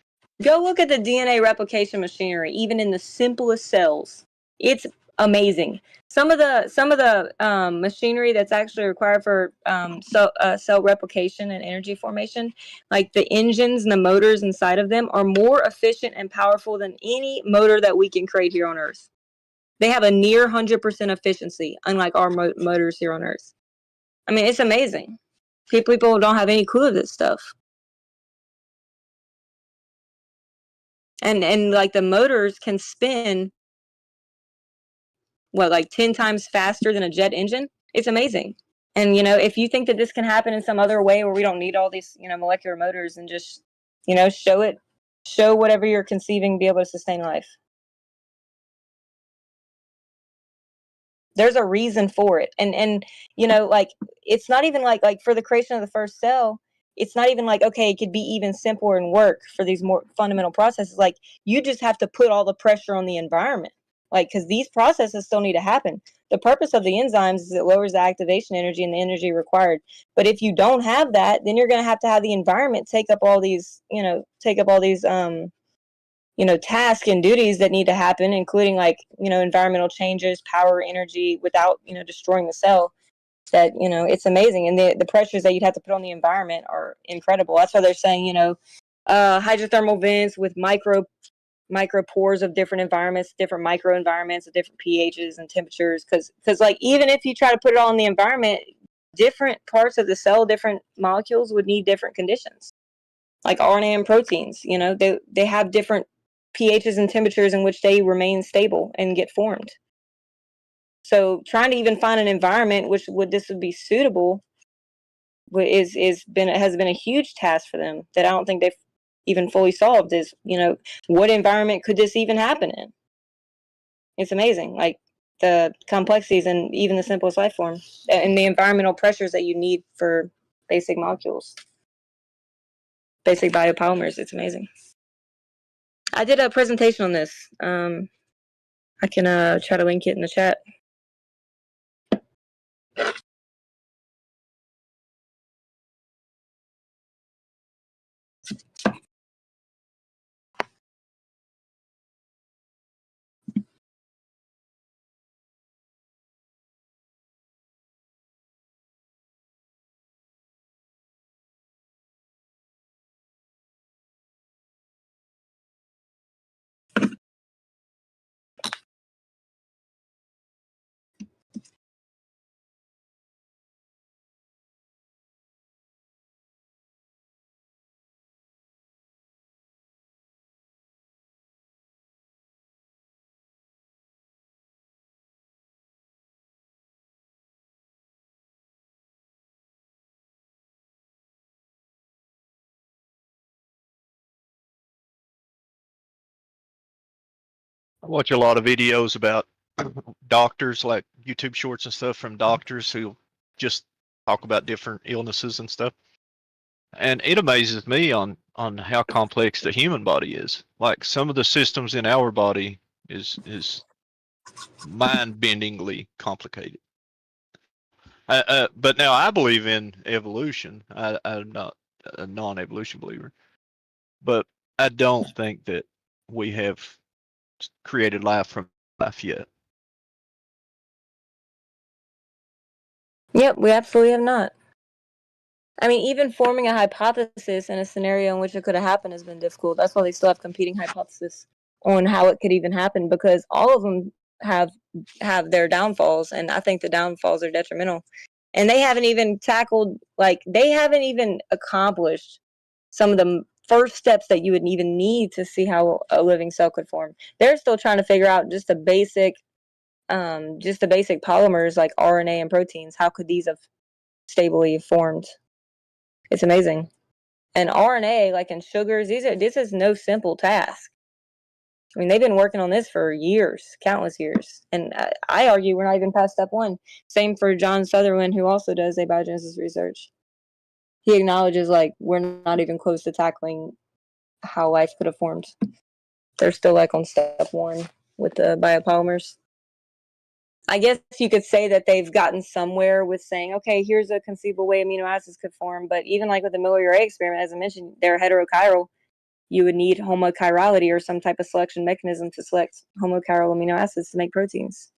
G: Go look at the DNA replication machinery, even in the simplest cells. It's amazing. Some of the machinery that's actually required for cell replication and energy formation, like the engines and the motors inside of them, are more efficient and powerful than any motor that we can create here on Earth. They have a near 100% efficiency, unlike our motors here on Earth. I mean, it's amazing. People don't have any clue of this stuff. And like the motors can spin like 10 times faster than a jet engine. It's amazing. And if you think that this can happen in some other way where we don't need all these molecular motors, and just show whatever you're conceiving be able to sustain life. There's a reason for it. And like it's not even like for the creation of the first cell, it's not even like, okay, it could be even simpler and work for these more fundamental processes. Like, you just have to put all the pressure on the environment, like, because these processes still need to happen. The purpose of the enzymes is it lowers the activation energy and the energy required. But if you don't have that, then you're going to have the environment take up all these tasks and duties that need to happen, including environmental changes, power, energy, without destroying the cell. That it's amazing, and the pressures that you'd have to put on the environment are incredible. That's why they're saying hydrothermal vents with micro pores of different environments, different micro environments, of different pHs and temperatures. Because like even if you try to put it all in the environment, different parts of the cell, different molecules would need different conditions. Like RNA and proteins, you know, they have different pHs and temperatures in which they remain stable and get formed. So trying to even find an environment which would be suitable has been a huge task for them that I don't think they've even fully solved. Is, you know, what environment could this even happen in? It's amazing, like the complexities and even the simplest life form and the environmental pressures that you need for basic molecules, basic biopolymers. It's amazing. I did a presentation on this. I can try to link it in the chat.
D: I watch a lot of videos about doctors, like YouTube shorts and stuff from doctors who just talk about different illnesses and stuff. And it amazes me on how complex the human body is. Like some of the systems in our body is mind-bendingly complicated. But now I believe in evolution. I'm not a non-evolution believer, but I don't think that we have created life from life yet.
G: Yep, we absolutely have not. I mean, even forming a hypothesis in a scenario in which it could have happened has been difficult. That's why they still have competing hypotheses on how it could even happen, because all of them have their downfalls, and I think the downfalls are detrimental. And they haven't even tackled, like, they haven't even accomplished some of the first steps that you would even need to see how a living cell could form. They're still trying to figure out just the basic polymers like RNA and proteins. How could these have stably formed? It's amazing. And RNA, like in sugars, this is no simple task. I mean, they've been working on this for years, countless years. And I argue we're not even past step one. Same for John Sutherland, who also does abiogenesis research. He acknowledges, like, we're not even close to tackling how life could have formed. They're still, like, on step one with the biopolymers. I guess you could say that they've gotten somewhere with saying, okay, here's a conceivable way amino acids could form. But even like with the Miller-Urey experiment, as I mentioned, they're heterochiral. You would need homochirality or some type of selection mechanism to select homochiral amino acids to make proteins.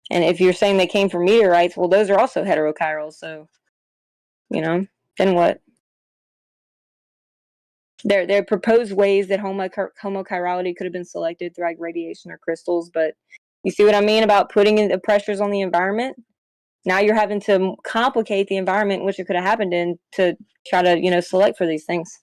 G: And if you're saying they came from meteorites, well, those are also heterochiral. So, you know, then what? There are proposed ways that homochirality could have been selected through like radiation or crystals, but you see what I mean about putting in the pressures on the environment? Now you're having to complicate the environment in which it could have happened in to try to, you know, select for these things.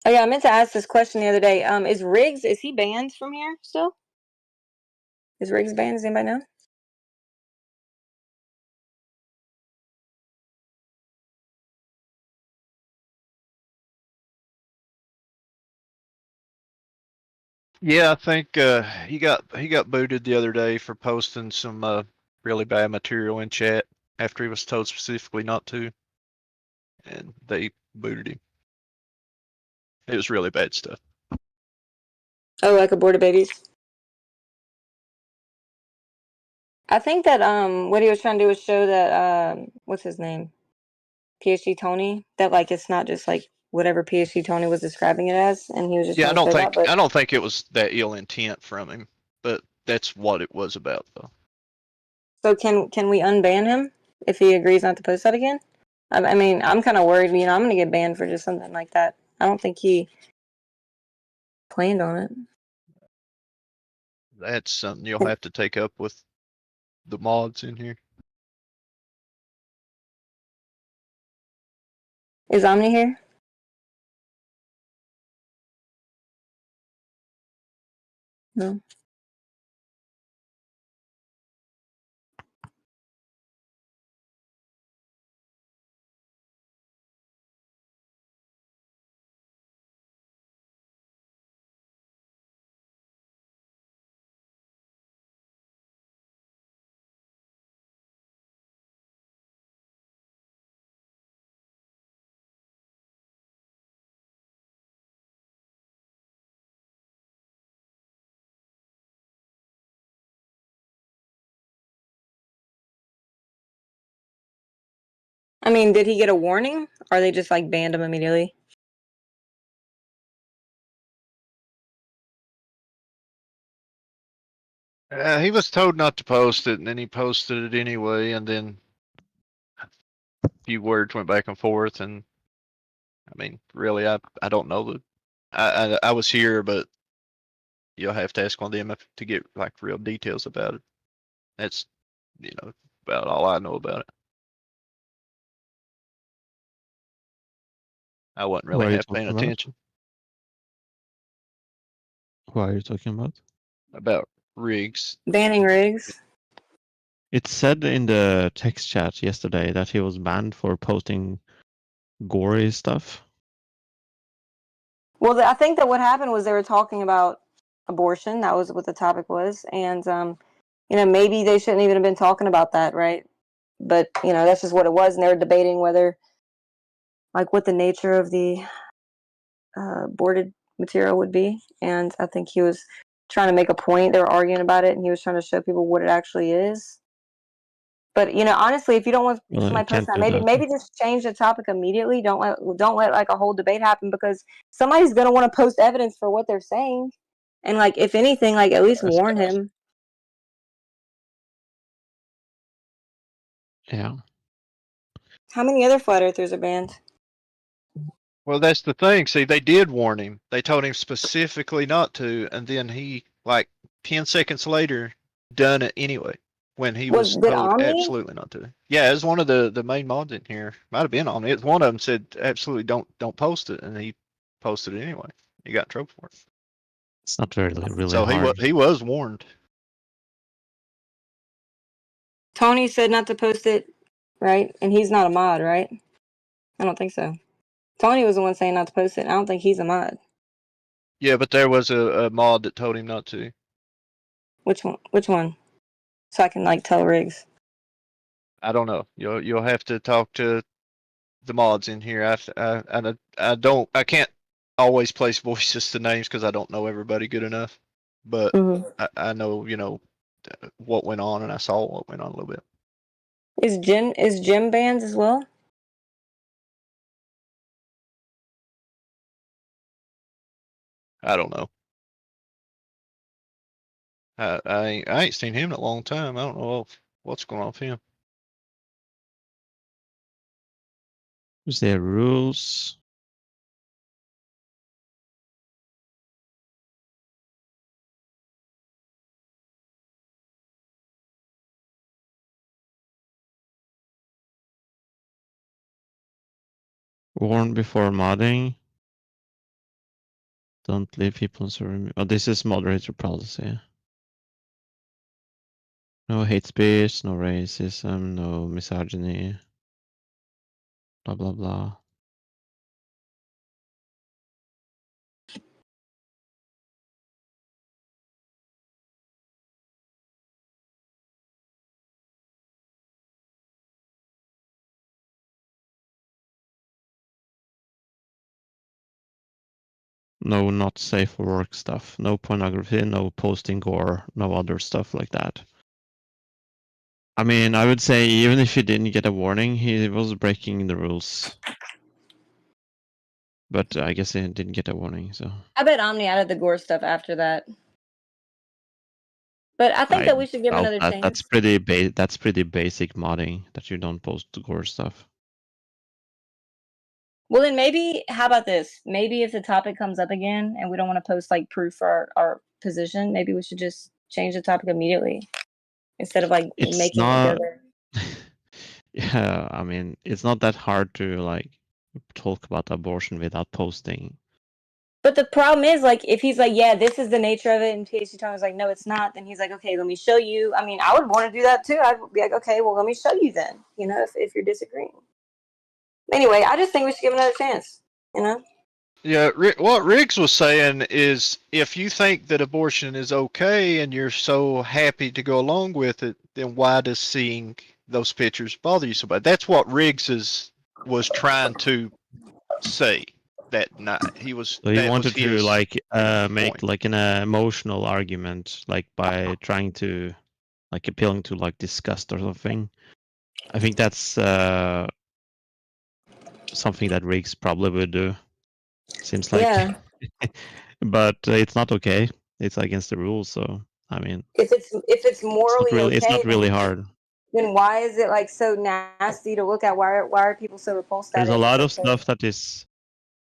G: Oh yeah, I meant to ask this question the other day. Is Riggs, is he banned from here still? Is Riggs banned? Does anybody know?
D: Yeah, I think he got booted the other day for posting some really bad material in chat. after he was told specifically not to, and they booted him. It was really bad stuff.
G: Oh, like aborted babies. I think that what he was trying to do was show that what's his name? PhD Tony, that like it's not just like whatever PhD Tony was describing it as, and he was just
D: Yeah,
G: trying to show that. But
D: I don't think it was that ill intent from him, but that's what it was about, though.
G: so can we unban him if he agrees not to post that again? I mean, I'm kind of worried. You know, I'm gonna get banned for just something like that. I don't think he planned on it.
D: That's something you'll have to take up with the mods in here.
G: Is Omni here? No. I mean, did he get a warning, or they just like banned him immediately?
D: He was told not to post it, and then he posted it anyway, and then a few words went back and forth, and I mean, really, I don't know the. I was here, but you'll have to ask one of them to get like real details about it. That's about all I know about it. I wasn't
H: What
D: really
H: are you
D: half paying
H: talking about?
D: attention
H: What are you talking about?
D: about rigs.
G: Banning rigs.
H: It said in the text chat yesterday that he was banned for posting gory stuff.
G: Well, I think that what happened was they were talking about abortion. That was what the topic was, and maybe they shouldn't even have been talking about that, right? But that's just what it was, and they were debating whether, like, what the nature of the aborted material would be. And I think he was trying to make a point. They were arguing about it, and he was trying to show people what it actually is. But honestly, if you don't want
H: Well,
G: somebody
H: I can't
G: posting that,
H: do that.
G: maybe just change the topic immediately. Don't let like a whole debate happen, because somebody's gonna want to post evidence for what they're saying, and like if anything, like at least warn him.
H: Yeah.
G: How many other flat earthers are banned?
D: Well, that's the thing. See, they did warn him. They told him specifically not to, and then he, like 10 seconds later, done it anyway. When he was
G: Did
D: told
G: Omni?
D: absolutely not to. Yeah, it was one of the main mods in here. Might have been Omni. It's one of them said absolutely don't post it, and he posted it anyway. He got in trouble for it.
H: It's not really
D: So
H: hard.
D: he was warned.
G: Tony said not to post it, right? And he's not a mod, right? I don't think so. Tony was the one saying not to post it. I don't think he's a mod.
D: Yeah, but there was a mod that told him not to.
G: Which one? Which one? So I can like tell Riggs.
D: I don't know. You'll have to talk to the mods in here. I can't always place voices to names because I don't know everybody good enough. But I know what went on, and I saw what went on a little bit.
G: Is Jim banned as well?
D: I don't know. I ain't seen him in a long time. I don't know what's going on with him.
H: Is there rules? Warn before modding. Don't leave people on server. Oh, this is moderator policy. No hate speech, no racism, no misogyny. Blah blah blah. no not safe for work stuff, no pornography, no posting gore, no other stuff like that. I mean, I would say even if he didn't get a warning, he was breaking the rules. But I guess he didn't get a warning, so.
G: I bet Omni added the gore stuff after that. But I think that we should give him another chance.
H: That's pretty basic modding, that you don't post gore stuff.
G: Well, then maybe, how about this? Maybe if the topic comes up again and we don't want to post like proof for our position, maybe we should just change the topic immediately instead of like
H: It's
G: making
H: not,
G: it go there.
H: Yeah, I mean, it's not that hard to like talk about abortion without posting.
G: But the problem is, like, if he's like, yeah, this is the nature of it, and PhD Tony's like, no, it's not, then he's like, okay, let me show you. I mean, I would want to do that too. I'd be like, okay, well, let me show you then, you know, if you're disagreeing. Anyway, I just think we should give another chance, you know?
D: Yeah, what Riggs was saying is if you think that abortion is okay and you're so happy to go along with it, then why does seeing those pictures bother you so bad? That's what Riggs was trying to say that night. He was.
H: So he
D: that
H: wanted
D: was
H: to
D: his
H: like make
D: point.
H: like an emotional argument, like by trying to like appealing to like disgust or something. I think that's something that Riggs probably would do. Seems like.
G: Yeah.
H: But it's not okay. It's against the rules, so I mean.
G: If it's morally okay,
H: It's not really hard.
G: then why is it like so nasty to look at? Why are people so repulsed at
H: There's
G: it?
H: a lot of
G: It's okay.
H: stuff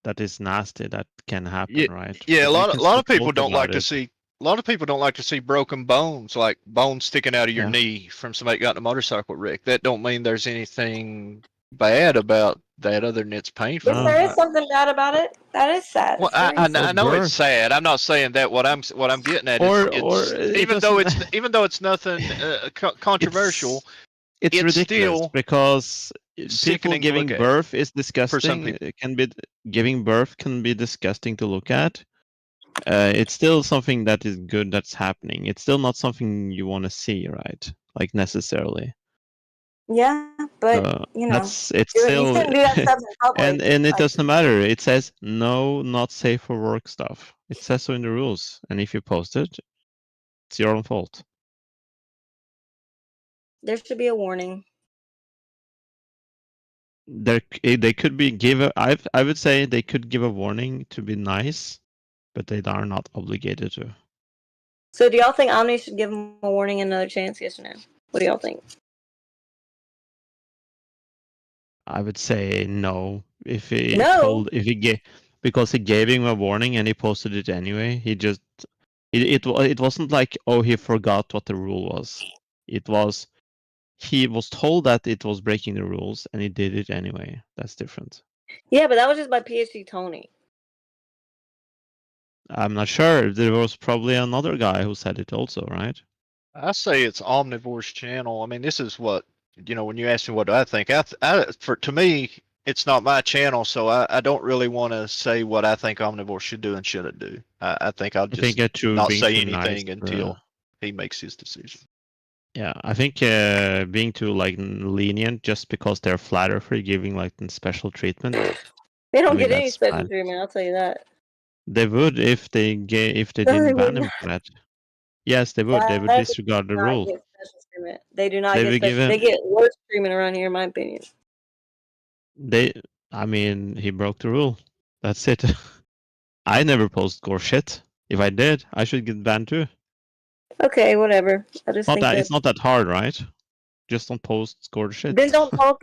H: that is nasty that can happen, right?
D: Yeah,
H: But
D: a
H: you can
D: lot of
H: still
D: people
H: talk
D: don't like
H: about
D: to
H: it.
D: see. A lot of people don't like to see broken bones, like bones sticking out of your knee from somebody got in a motorcycle wreck. That don't mean there's anything bad about that other than it's painful.
G: If there is something bad about it, that is sad.
D: Well, I know it's sad. I'm not saying that. What I'm getting at is even though it's nothing controversial,
H: it's ridiculous
D: still
H: because people
D: sickening to
H: giving
D: look at
H: birth is
D: for some
H: disgusting.
D: people.
H: It can be giving birth can be disgusting to look at. It's still something that is good that's happening. It's still not something you want to see, right? Like necessarily.
G: Yeah, but you know,
H: it's
G: you
H: still
G: shouldn't do that stuff in public.
H: and it
G: like,
H: doesn't matter. It says no, not safe for work stuff. It says so in the rules, and if you post it, it's your own fault.
G: there should be a warning.
H: They could be I would say they could give a warning to be nice, but they are not obligated to.
G: So, do y'all think Omni should give him a warning and another chance? Yes or no? What do y'all think?
H: I would say no. If he
G: No.
H: because he gave him a warning and he posted it anyway. It wasn't like, oh, he forgot what the rule was. It was he was told that it was breaking the rules and he did it anyway. That's different.
G: Yeah, but that was just by PhD Tony.
H: I'm not sure. There was probably another guy who said it also, right?
D: I say it's Omnivore's channel. I mean, this is what when you ask me what do I think, to me, it's not my channel, so I don't really want to say what I think Omnivore should do and shouldn't do. I think I'll just not
H: being
D: say
H: too
D: anything
H: nice,
D: until he makes his decision.
H: Yeah, I think being too like lenient just because they're flat earther giving like special treatment.
G: They don't
H: I mean,
G: get any
H: that's
G: special
H: bad.
G: treatment. I'll tell you that.
H: They would if they
G: No,
H: didn't
G: they
H: ban
G: would
H: him for that. Yes, they would. They would
G: Flat
H: disregard the
G: earthers do not
H: rule.
G: get special treatment. They do not
H: They
G: get
H: would give
G: special.
H: him.
G: They get worse treatment around here, in my opinion.
H: I mean, he broke the rule. That's it. I never post gore shit. If I did, I should get banned too.
G: Okay, whatever. I just think
H: It's not that hard, right? Just don't post gore shit.
G: Then don't talk.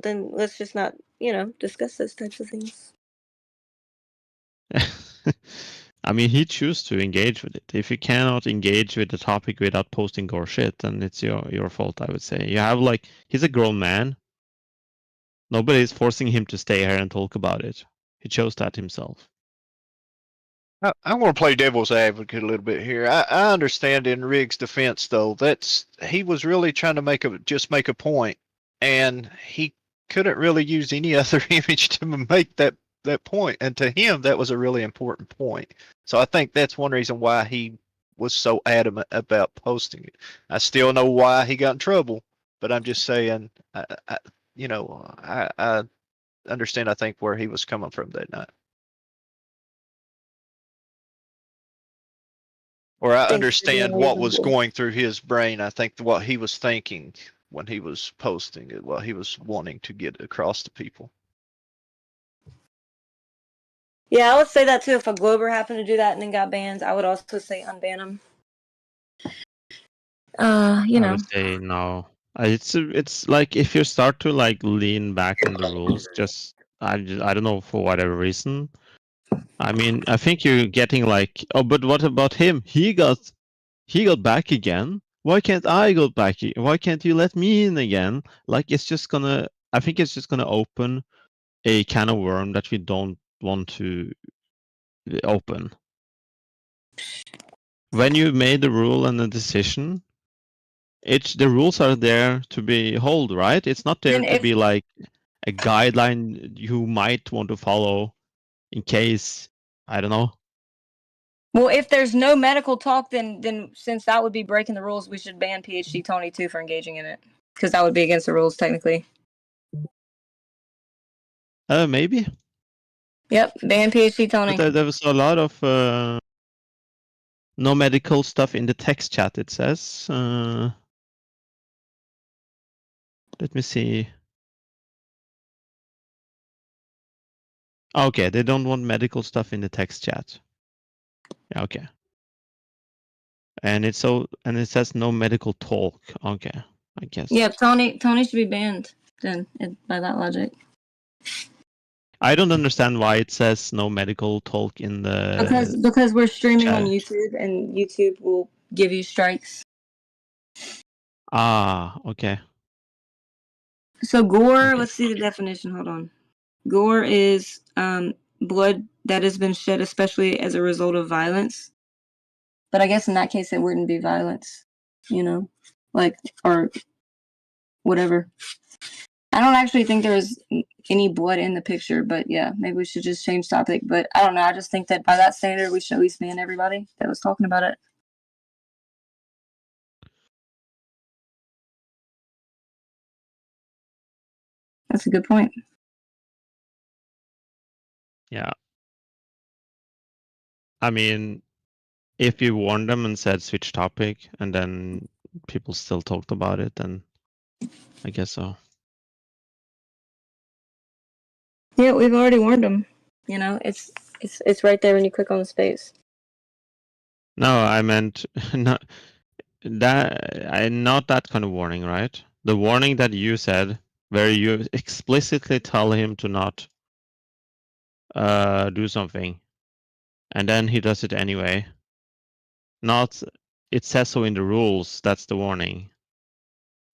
G: Then let's just not. Discuss those types of things.
H: I mean, he chose to engage with it. If you cannot engage with the topic without posting gore shit, then it's your fault, I would say. You have he's a grown man. Nobody is forcing him to stay here and talk about it. He chose that himself.
D: I'm going to play devil's advocate a little bit here. I understand in Riggs' defense, though, he was really trying to make a point, and he couldn't really use any other image to make that point. And to him, that was a really important point. So I think that's one reason why he was so adamant about posting it. I still know why he got in trouble, but I'm just saying, I understand, I think, where he was coming from that night. Or I
G: Thanks for
D: understand
G: being
D: what was
G: reasonable.
D: going through his brain. I think what he was thinking when he was posting it, what he was wanting to get across to people.
G: Yeah, I would say that too. If a Glober happened to do that and then got banned, I would also say unban him. You
H: I
G: know.
H: would say no. It's like if you start to like lean back on the rules, I don't know, for whatever reason. I mean, I think you're getting like, oh, but what about him? He got back again. Why can't I go back? Why can't you let me in again? Like I think it's just gonna open a can of worm that we don't want to open. When you made the rule and the decision, the rules are there to be held, right? It's not there
G: Then
H: to
G: if
H: be like a guideline you might want to follow in case, I don't know.
G: well, if there's no medical talk, then since that would be breaking the rules, we should ban PhD Tony too for engaging in it, because that would be against the rules technically.
H: Maybe.
G: Yep, ban PhD Tony.
H: But there was a lot of no medical stuff in the text chat, it says. Let me see. Okay, they don't want medical stuff in the text chat. Yeah, okay. And it says no medical talk. Okay, I guess.
G: Yeah, Tony should be banned then by that logic.
H: I don't understand why it says no medical talk in the
G: Because we're streaming on
H: chat.
G: YouTube and YouTube will give you strikes.
H: Ah, okay.
G: So gore, let's see the definition. Hold on. Gore is blood that has been shed, especially as a result of violence. But I guess in that case, it wouldn't be violence, like, or whatever. I don't actually think there was any blood in the picture, but yeah, maybe we should just change topic. But I don't know. I just think that by that standard, we should at least ban everybody that was talking about it. That's a good point.
H: Yeah. I mean, if you warned them and said switch topic and then people still talked about it, then I guess so.
G: Yeah, we've already warned them. It's right there when you click on the space.
H: No, I meant not that kind of warning, right? The warning that you said, where you explicitly tell him to not do something, and then he does it anyway. Not, it says so in the rules. That's the warning,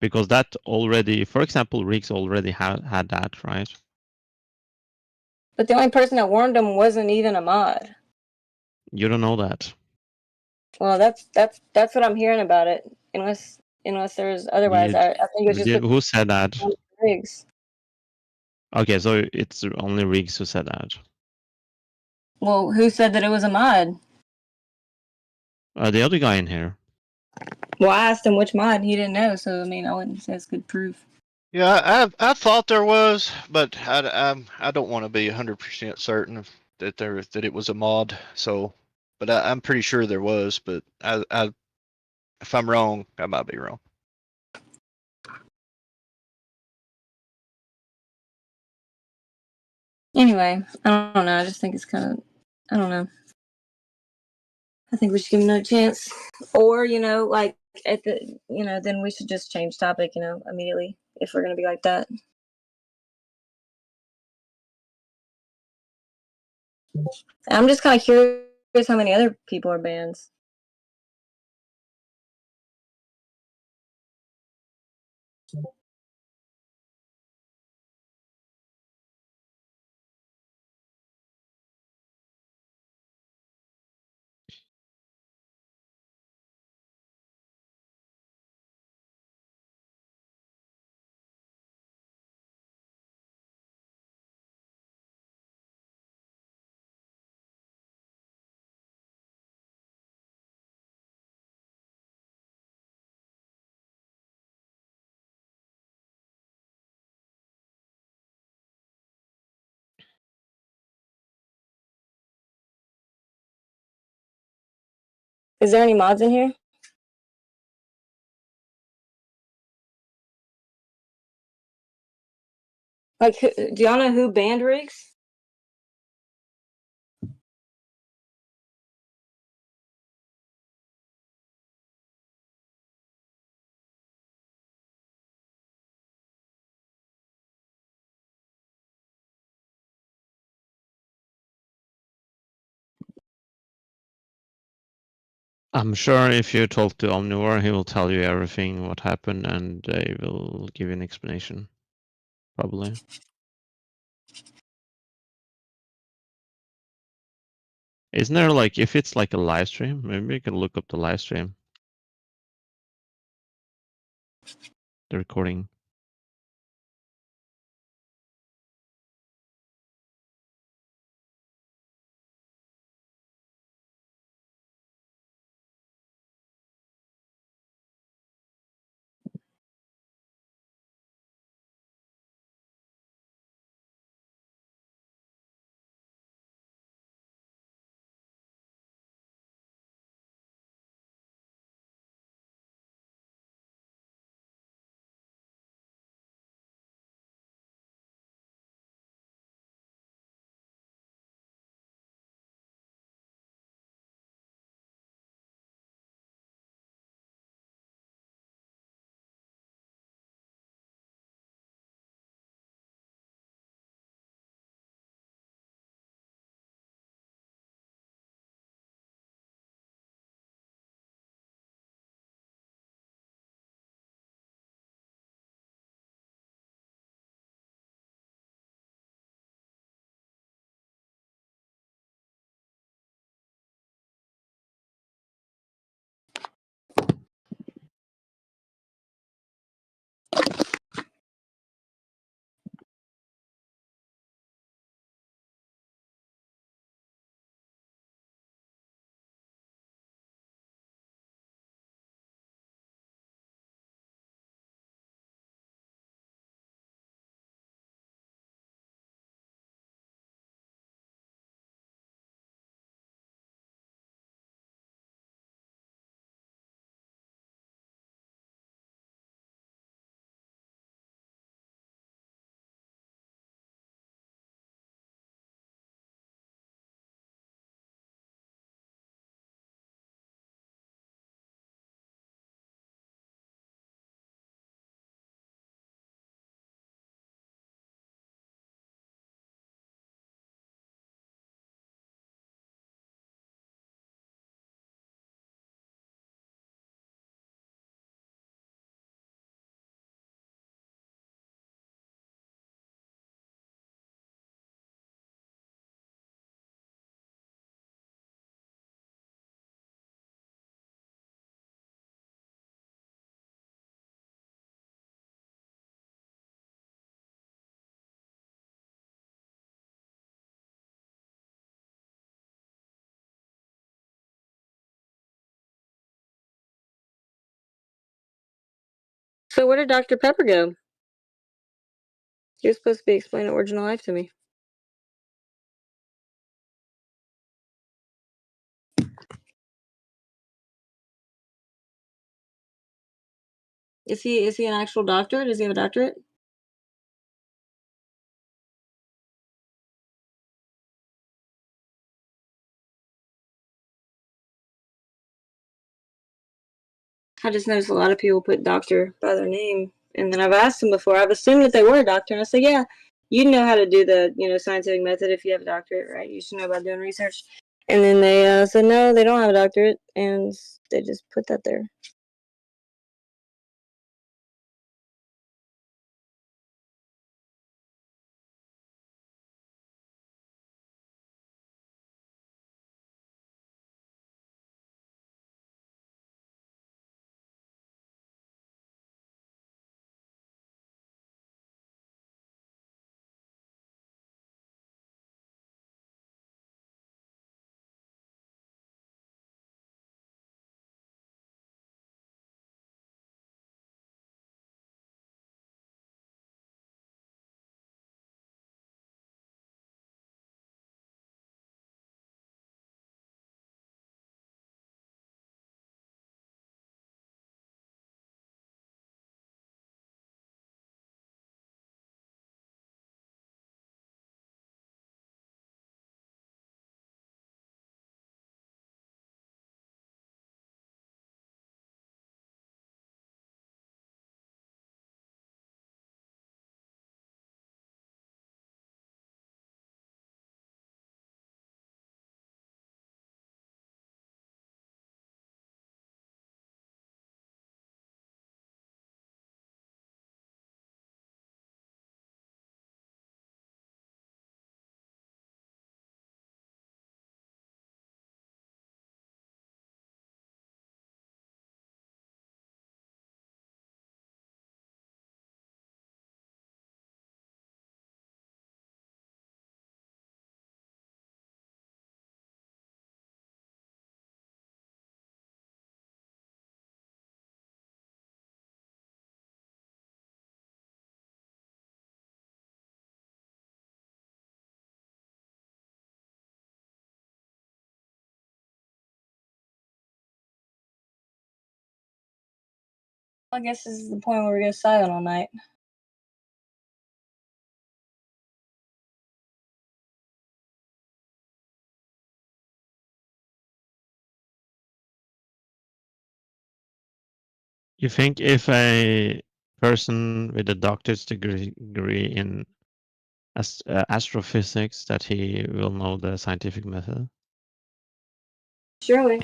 H: because that already, for example, Riggs already had that, right?
G: But the only person that warned him wasn't even a mod.
H: You don't know that.
G: Well, that's what I'm hearing about it. Unless there's otherwise, I think it's just
H: Who said that?
G: Riggs.
H: Okay, so it's only Riggs who said that.
G: Well, who said that it was a mod?
H: The other guy in here.
G: Well, I asked him which mod. He didn't know, so I mean, I wouldn't say it's good proof.
D: Yeah, I thought there was, but I don't want to be 100% certain that it was a mod. So, but I'm pretty sure there was. But if I'm wrong, I might be wrong.
G: Anyway, I don't know. I just think it's kind of, I don't know. I think we should give him another chance, or like at the, then we should just change topic, immediately if we're gonna be like that. I'm just kind of curious how many other people are banned. Is there any mods in here? Like, do y'all know who banned Riggs?
H: I'm sure if you talk to Omnivore, he will tell you everything what happened, and they will give you an explanation, probably. Isn't there like, if it's like a live stream, maybe you can look up the live stream, the recording.
G: So where did Dr. Pepper go? He was supposed to be explaining original life to me. Is he an actual doctor? Does he have a doctorate? I just noticed a lot of people put doctor by their name, and then I've asked them before. I've assumed that they were a doctor, and I said, "Yeah, you know how to do the scientific method if you have a doctorate, right? You should know about doing research." And then they said, "No, they don't have a doctorate," and they just put that there. I guess this is the point where we go silent all night.
H: You think if a person with a doctor's degree in astrophysics that he will know the scientific method?
G: Surely.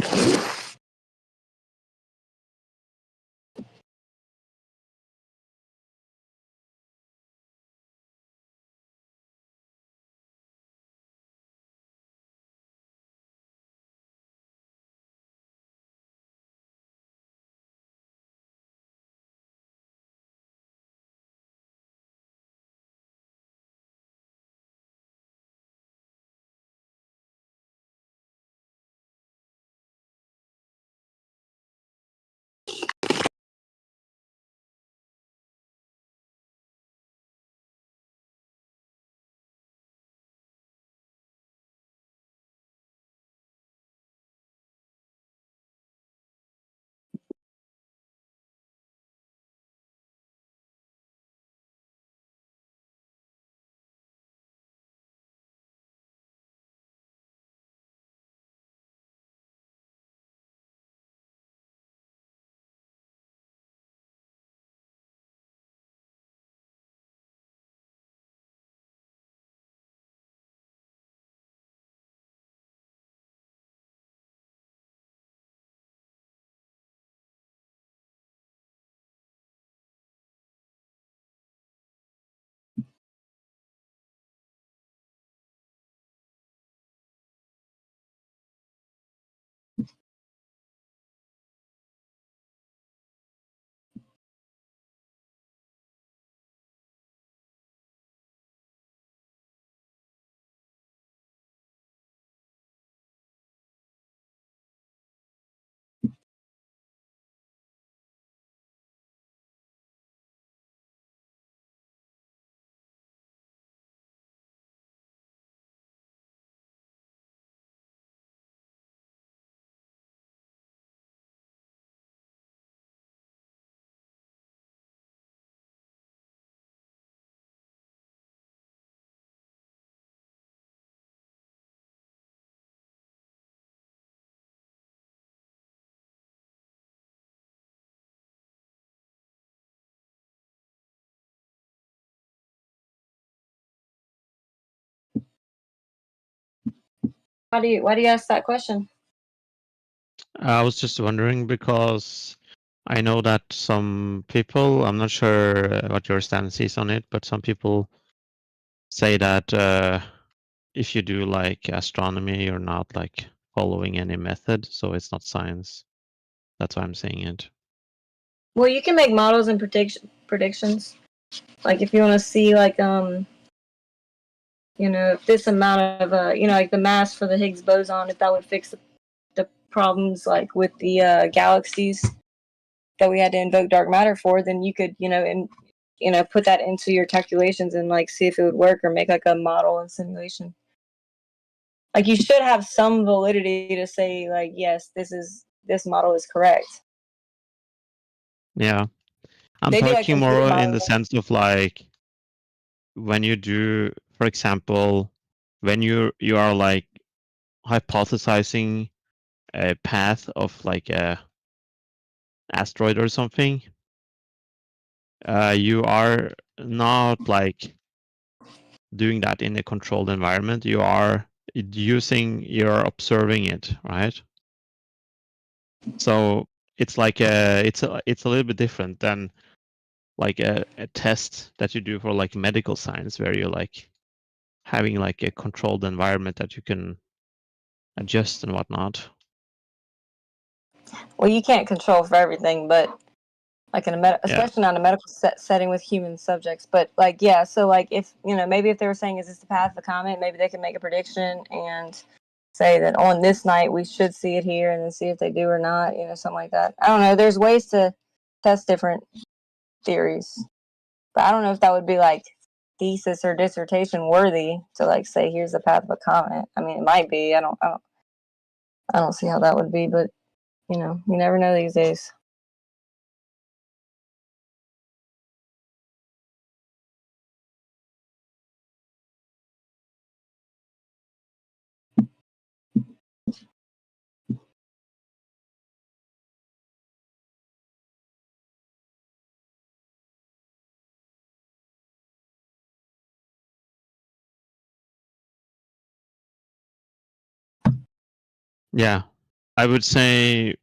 G: Why do you ask that question?
H: I was just wondering because I know that some people, I'm not sure what your stance is on it, but some people say that if you do like astronomy, you're not like following any method, so it's not science. That's why I'm saying it.
G: Well, you can make models and predictions. Like if you want to see like if this amount of like the mass for the Higgs boson, if that would fix the problems like with the galaxies that we had to invoke dark matter for, then you could put that into your calculations and like see if it would work or make like a model and simulation. Like you should have some validity to say like, yes, this model is correct.
H: Yeah. I'm
G: They do, like,
H: talking
G: computer
H: more in the
G: modeling.
H: sense of like when you do, for example, when you are like hypothesizing a path of like a asteroid or something, you are not like doing that in a controlled environment. You are you're observing it, right? So it's like it's a little bit different than like a test that you do for like medical science, where you're like having like a controlled environment that you can adjust and whatnot.
G: Well, you can't control for everything, but like in especially not in a medical setting with human subjects. But like, yeah, so like if maybe if they were saying, is this the path of the comet? Maybe they can make a prediction and say that on this night we should see it here, and then see if they do or not. Something like that. I don't know. There's ways to test different theories, but I don't know if that would be like thesis or dissertation worthy to like say here's the path of a comet. I mean, it might be. I don't see how that would be, but you never know these days.
H: Yeah, I would say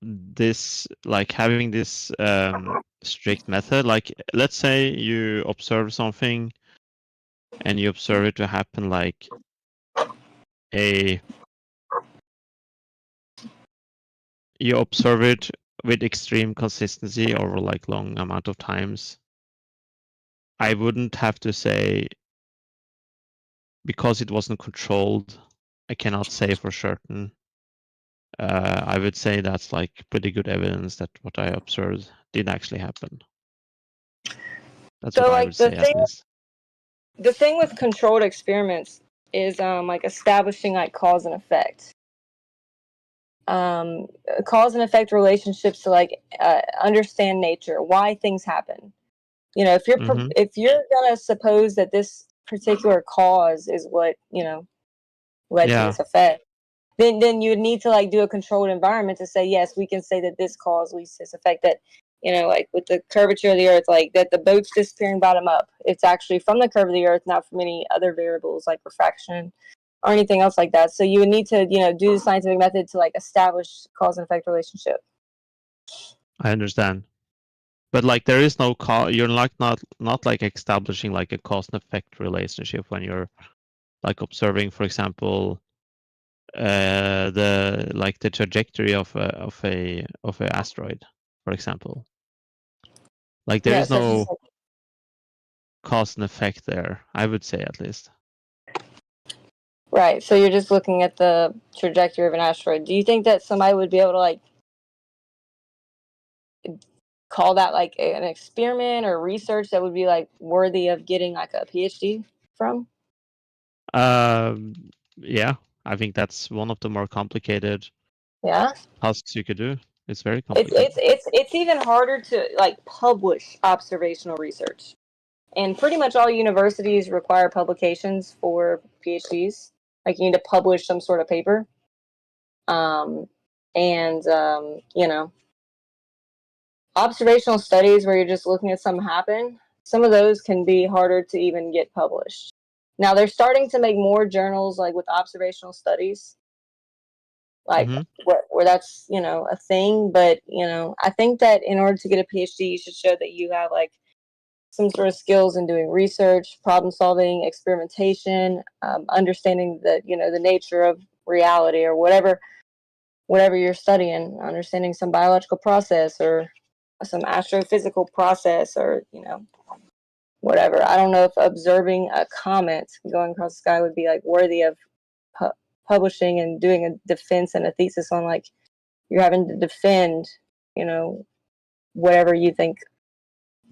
H: this, like having this strict method, like let's say you observe something and you observe it to happen like you observe it with extreme consistency over like long amount of times. I wouldn't have to say, because it wasn't controlled, I cannot say for certain. I would say that's like pretty good evidence that what I observed did actually happen. That's
G: So
H: what I
G: like
H: would say at least.
G: the thing with controlled experiments is like establishing like cause and effect. Cause and effect relationships to like understand nature, why things happen. You know, if you're gonna suppose that this particular cause is what, you know, led to this effect, then you would need to like do a controlled environment to say, yes, we can say that this cause leads to this effect. That, you know, like with the curvature of the earth, like that the boat's disappearing bottom up, it's actually from the curve of the earth, not from any other variables like refraction or anything else like that. So you would need to, you know, do the scientific method to like establish cause and effect relationship.
H: I understand. But like there is no you're like not like establishing like a cause and effect relationship when you're like observing, for example, the trajectory of a asteroid, for example. Like there is no cause and effect there, I would say, at least.
G: Right. So you're just looking at the trajectory of an asteroid. Do you think that somebody would be able to like call that like an experiment or research that would be like worthy of getting like a PhD from?
H: Yeah, I think that's one of the more complicated tasks you could do. It's very complicated.
G: It's even harder to like publish observational research, and pretty much all universities require publications for PhDs. Like you need to publish some sort of paper, you know, observational studies where you're just looking at something happen. Some of those can be harder to even get published. Now they're starting to make more journals like with observational studies, like where that's, you know, a thing. But, you know, I think that in order to get a PhD, you should show that you have like some sort of skills in doing research, problem solving, experimentation, understanding the, you know, the nature of reality or whatever you're studying, understanding some biological process or some astrophysical process or, you know, whatever. I don't know if observing a comet going across the sky would be like worthy of publishing and doing a defense and a thesis on, like you're having to defend, you know, whatever you think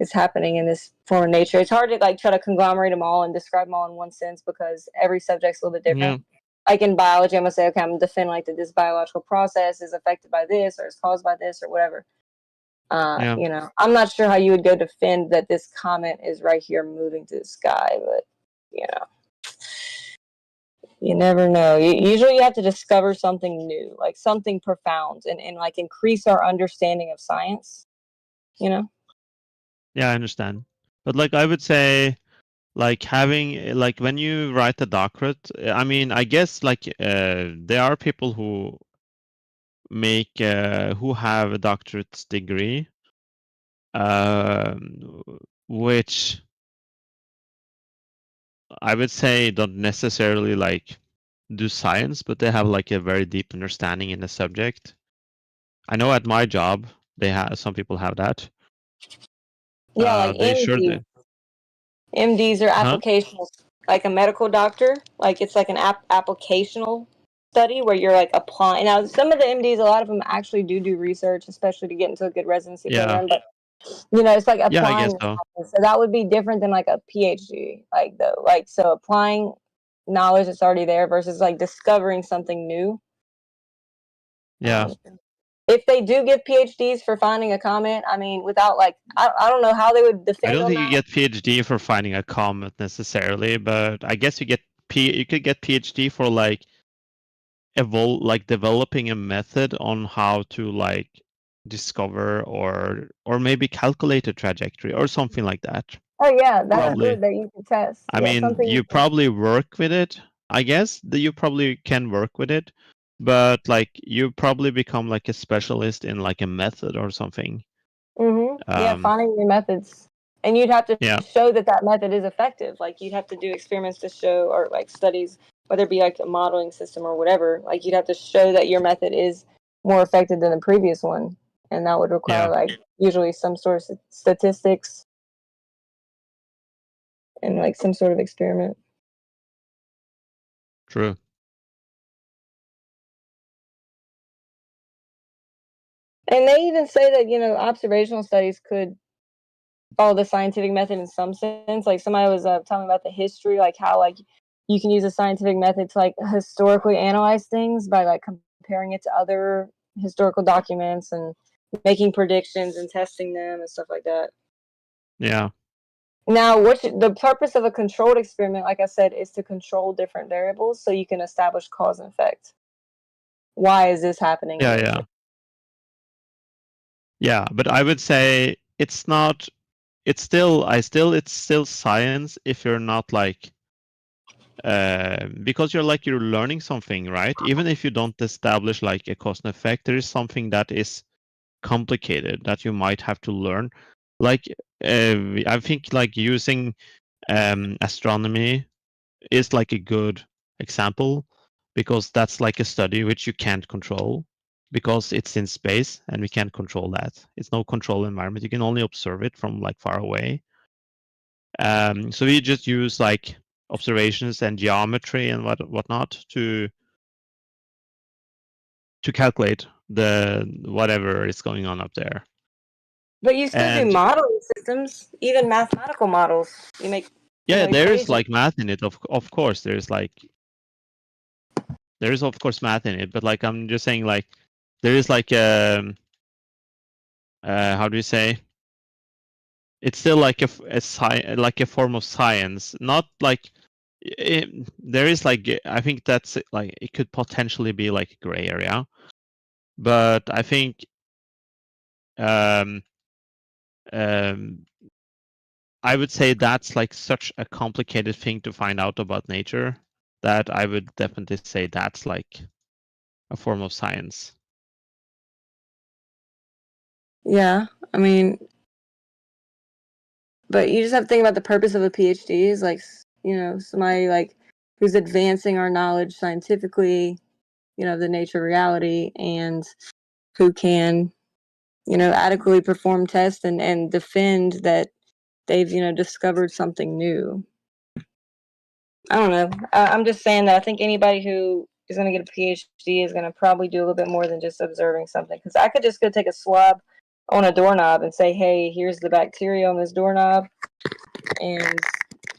G: is happening in this form of nature. It's hard to like try to conglomerate them all and describe them all in one sense because every subject's a little bit different. Like in biology, I'm gonna say, okay, I'm gonna defend like that this biological process is affected by this or is caused by this or whatever. You know, I'm not sure how you would go defend that this comet is right here moving through the sky, but you know, you never know. Usually you have to discover something new, like something profound and like increase our understanding of science, you know?
H: Yeah, I understand. But like I would say, like having like when you write a doctorate, I mean, I guess like there are people who make who have a doctorate degree, which I would say don't necessarily like do science, but they have like a very deep understanding in the subject. I know at my job they have some people have that.
G: Yeah, like
H: they
G: MD.
H: sure do.
G: MDs are applicational, like a medical doctor. Like it's like an applicational study where you're like applying. Now, some of the MDs, a lot of them actually do research, especially to get into a good residency program. But you know, it's like applying.
H: I guess so.
G: So that would be different than like a PhD. Like though, like so applying knowledge that's already there versus like discovering something new.
H: Yeah.
G: If they do give PhDs for finding a comet, I mean, without like, I don't know how they would defend.
H: I don't think
G: on
H: you get PhD for finding a comet necessarily, but I guess you get you could get PhD for like developing a method on how to like discover or maybe calculate a trajectory or something like that.
G: Oh yeah, that's
H: Probably.
G: good that you can test.
H: I mean, you probably work with it. I guess that you probably can work with it, but like you probably become like a specialist in like a method or something.
G: Yeah, finding new methods, and you'd have to
H: Yeah.
G: show that that method is effective. Like you'd have to do experiments to show, or like studies, whether it be like a modeling system or whatever. Like you'd have to show that your method is more effective than the previous one, and that would require like usually some sort of statistics and like some sort of experiment.
H: True.
G: And they even say that, you know, observational studies could follow the scientific method in some sense. Like somebody was telling about the history, like how like you can use a scientific method to like historically analyze things by like comparing it to other historical documents and making predictions and testing them and stuff like that.
H: Yeah.
G: Now, the purpose of a controlled experiment, like I said, is to control different variables so you can establish cause and effect. Why is this happening?
H: Yeah, but I would say it's not. It's still science if you're not like, because you're learning something, right? Even if you don't establish like a cause and effect, there is something that is complicated that you might have to learn. Like I think like using astronomy is like a good example, because that's like a study which you can't control because it's in space and we can't control that. It's no control environment. You can only observe it from like far away. So we just use like observations and geometry and whatnot to calculate the whatever is going on up there.
G: But you still do modeling systems, even mathematical models. You make
H: there is like math in it. Of course, there is of course math in it. But like I'm just saying, like there is like how do you say? It's still like a form of science, not like there is like I think that's like it could potentially be like a gray area, but I think I would say that's like such a complicated thing to find out about nature that I would definitely say that's like a form of science.
G: Yeah, I mean, but you just have to think about the purpose of a PhD is like, you know, somebody like who's advancing our knowledge scientifically, you know, the nature of reality, and who can, you know, adequately perform tests and defend that they've, you know, discovered something new. I don't know. I'm just saying that I think anybody who is going to get a PhD is going to probably do a little bit more than just observing something. Because I could just go take a swab on a doorknob and say, hey, here's the bacteria on this doorknob, and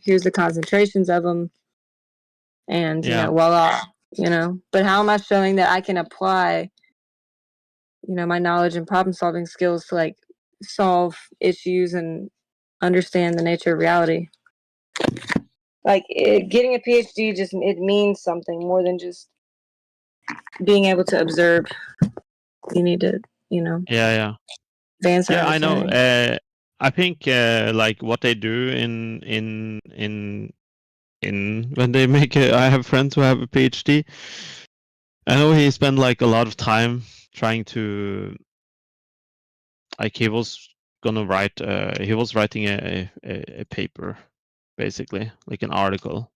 G: here's the concentrations of them, and, you know, voila, you know. But how am I showing that I can apply, you know, my knowledge and problem solving skills to like solve issues and understand the nature of reality? Like getting a PhD just it means something more than just being able to observe. You need to, you know. Advance our
H: I know.
G: understanding.
H: I think like what they do in when they make I have friends who have a PhD. I know he spent like a lot of time trying to, like he was gonna write he was writing a paper, basically like an article,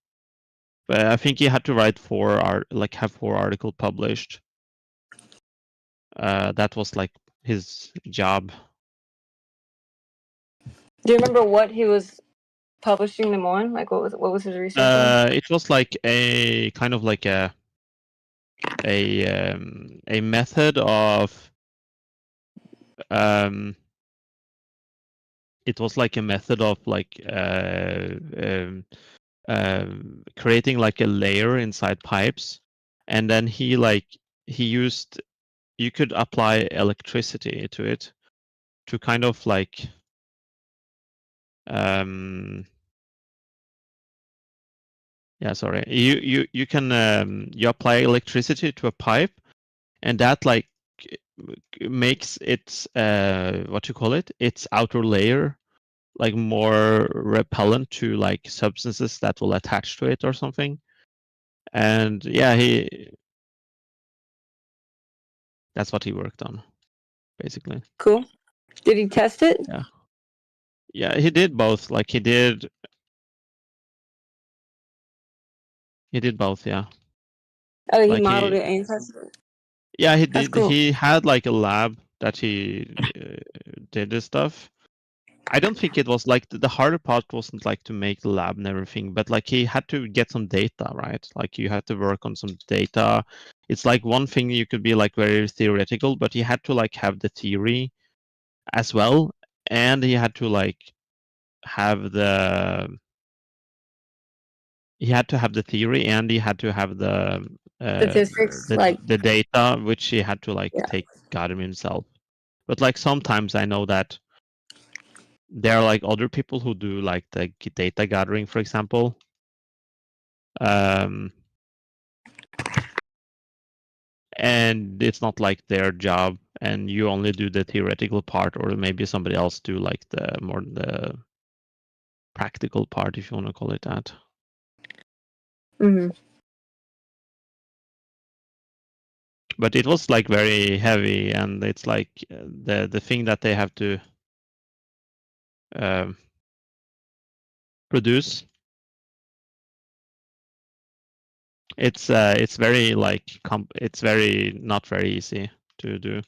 H: but I think he had to write have 4 articles published. That was like his job.
G: Do you remember what he was publishing them on? Like what was his research on?
H: It was like a kind of like a method of it was like a method of like creating like a layer inside pipes, and then he used, you could apply electricity to it to kind of like you can you apply electricity to a pipe, and that like makes its what you call it, its outer layer like more repellent to like substances that will attach to it or something. And That's what he worked on, basically.
G: Cool. Did he test it?
H: Yeah. Yeah, he did both. Like he did both, yeah.
G: Oh, he
H: Like
G: modeled it and tested it.
H: Yeah, he
G: That's
H: did.
G: cool.
H: He had like a lab that he did this stuff. I don't think it was like the harder part wasn't like to make the lab and everything, but like he had to get some data, right? Like you had to work on some data. It's like one thing you could be like very theoretical, but he had to like have the theory as well, and he had to like have the theory, and he had to have the
G: Statistics, like
H: the data, which he had to like
G: Yeah.
H: take got him himself. But like sometimes I know that there are like other people who do like the data gathering, for example. And it's not like their job, and you only do the theoretical part, or maybe somebody else do like the practical part, if you want to call it that.
G: Mhm.
H: But it was like very heavy, and it's like the thing that they have to produce. It's very like it's very not very easy to do.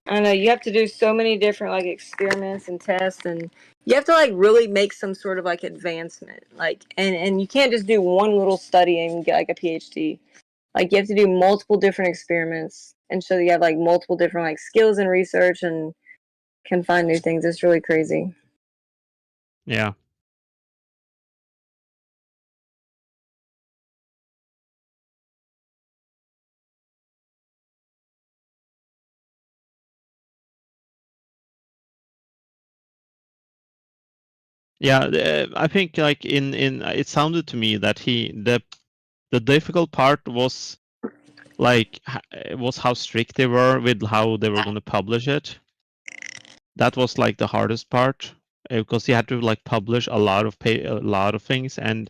G: I know you have to do so many different like experiments and tests, and you have to like really make some sort of like advancement. Like, and you can't just do one little study and get like a PhD. Like, you have to do multiple different experiments and show that you have like multiple different like skills in research and can find new things. It's really crazy.
H: Yeah. Yeah, I think like in it sounded to me that the difficult part was like was how strict they were with how they were going to publish it. That was like the hardest part, because he had to like publish a lot of things, and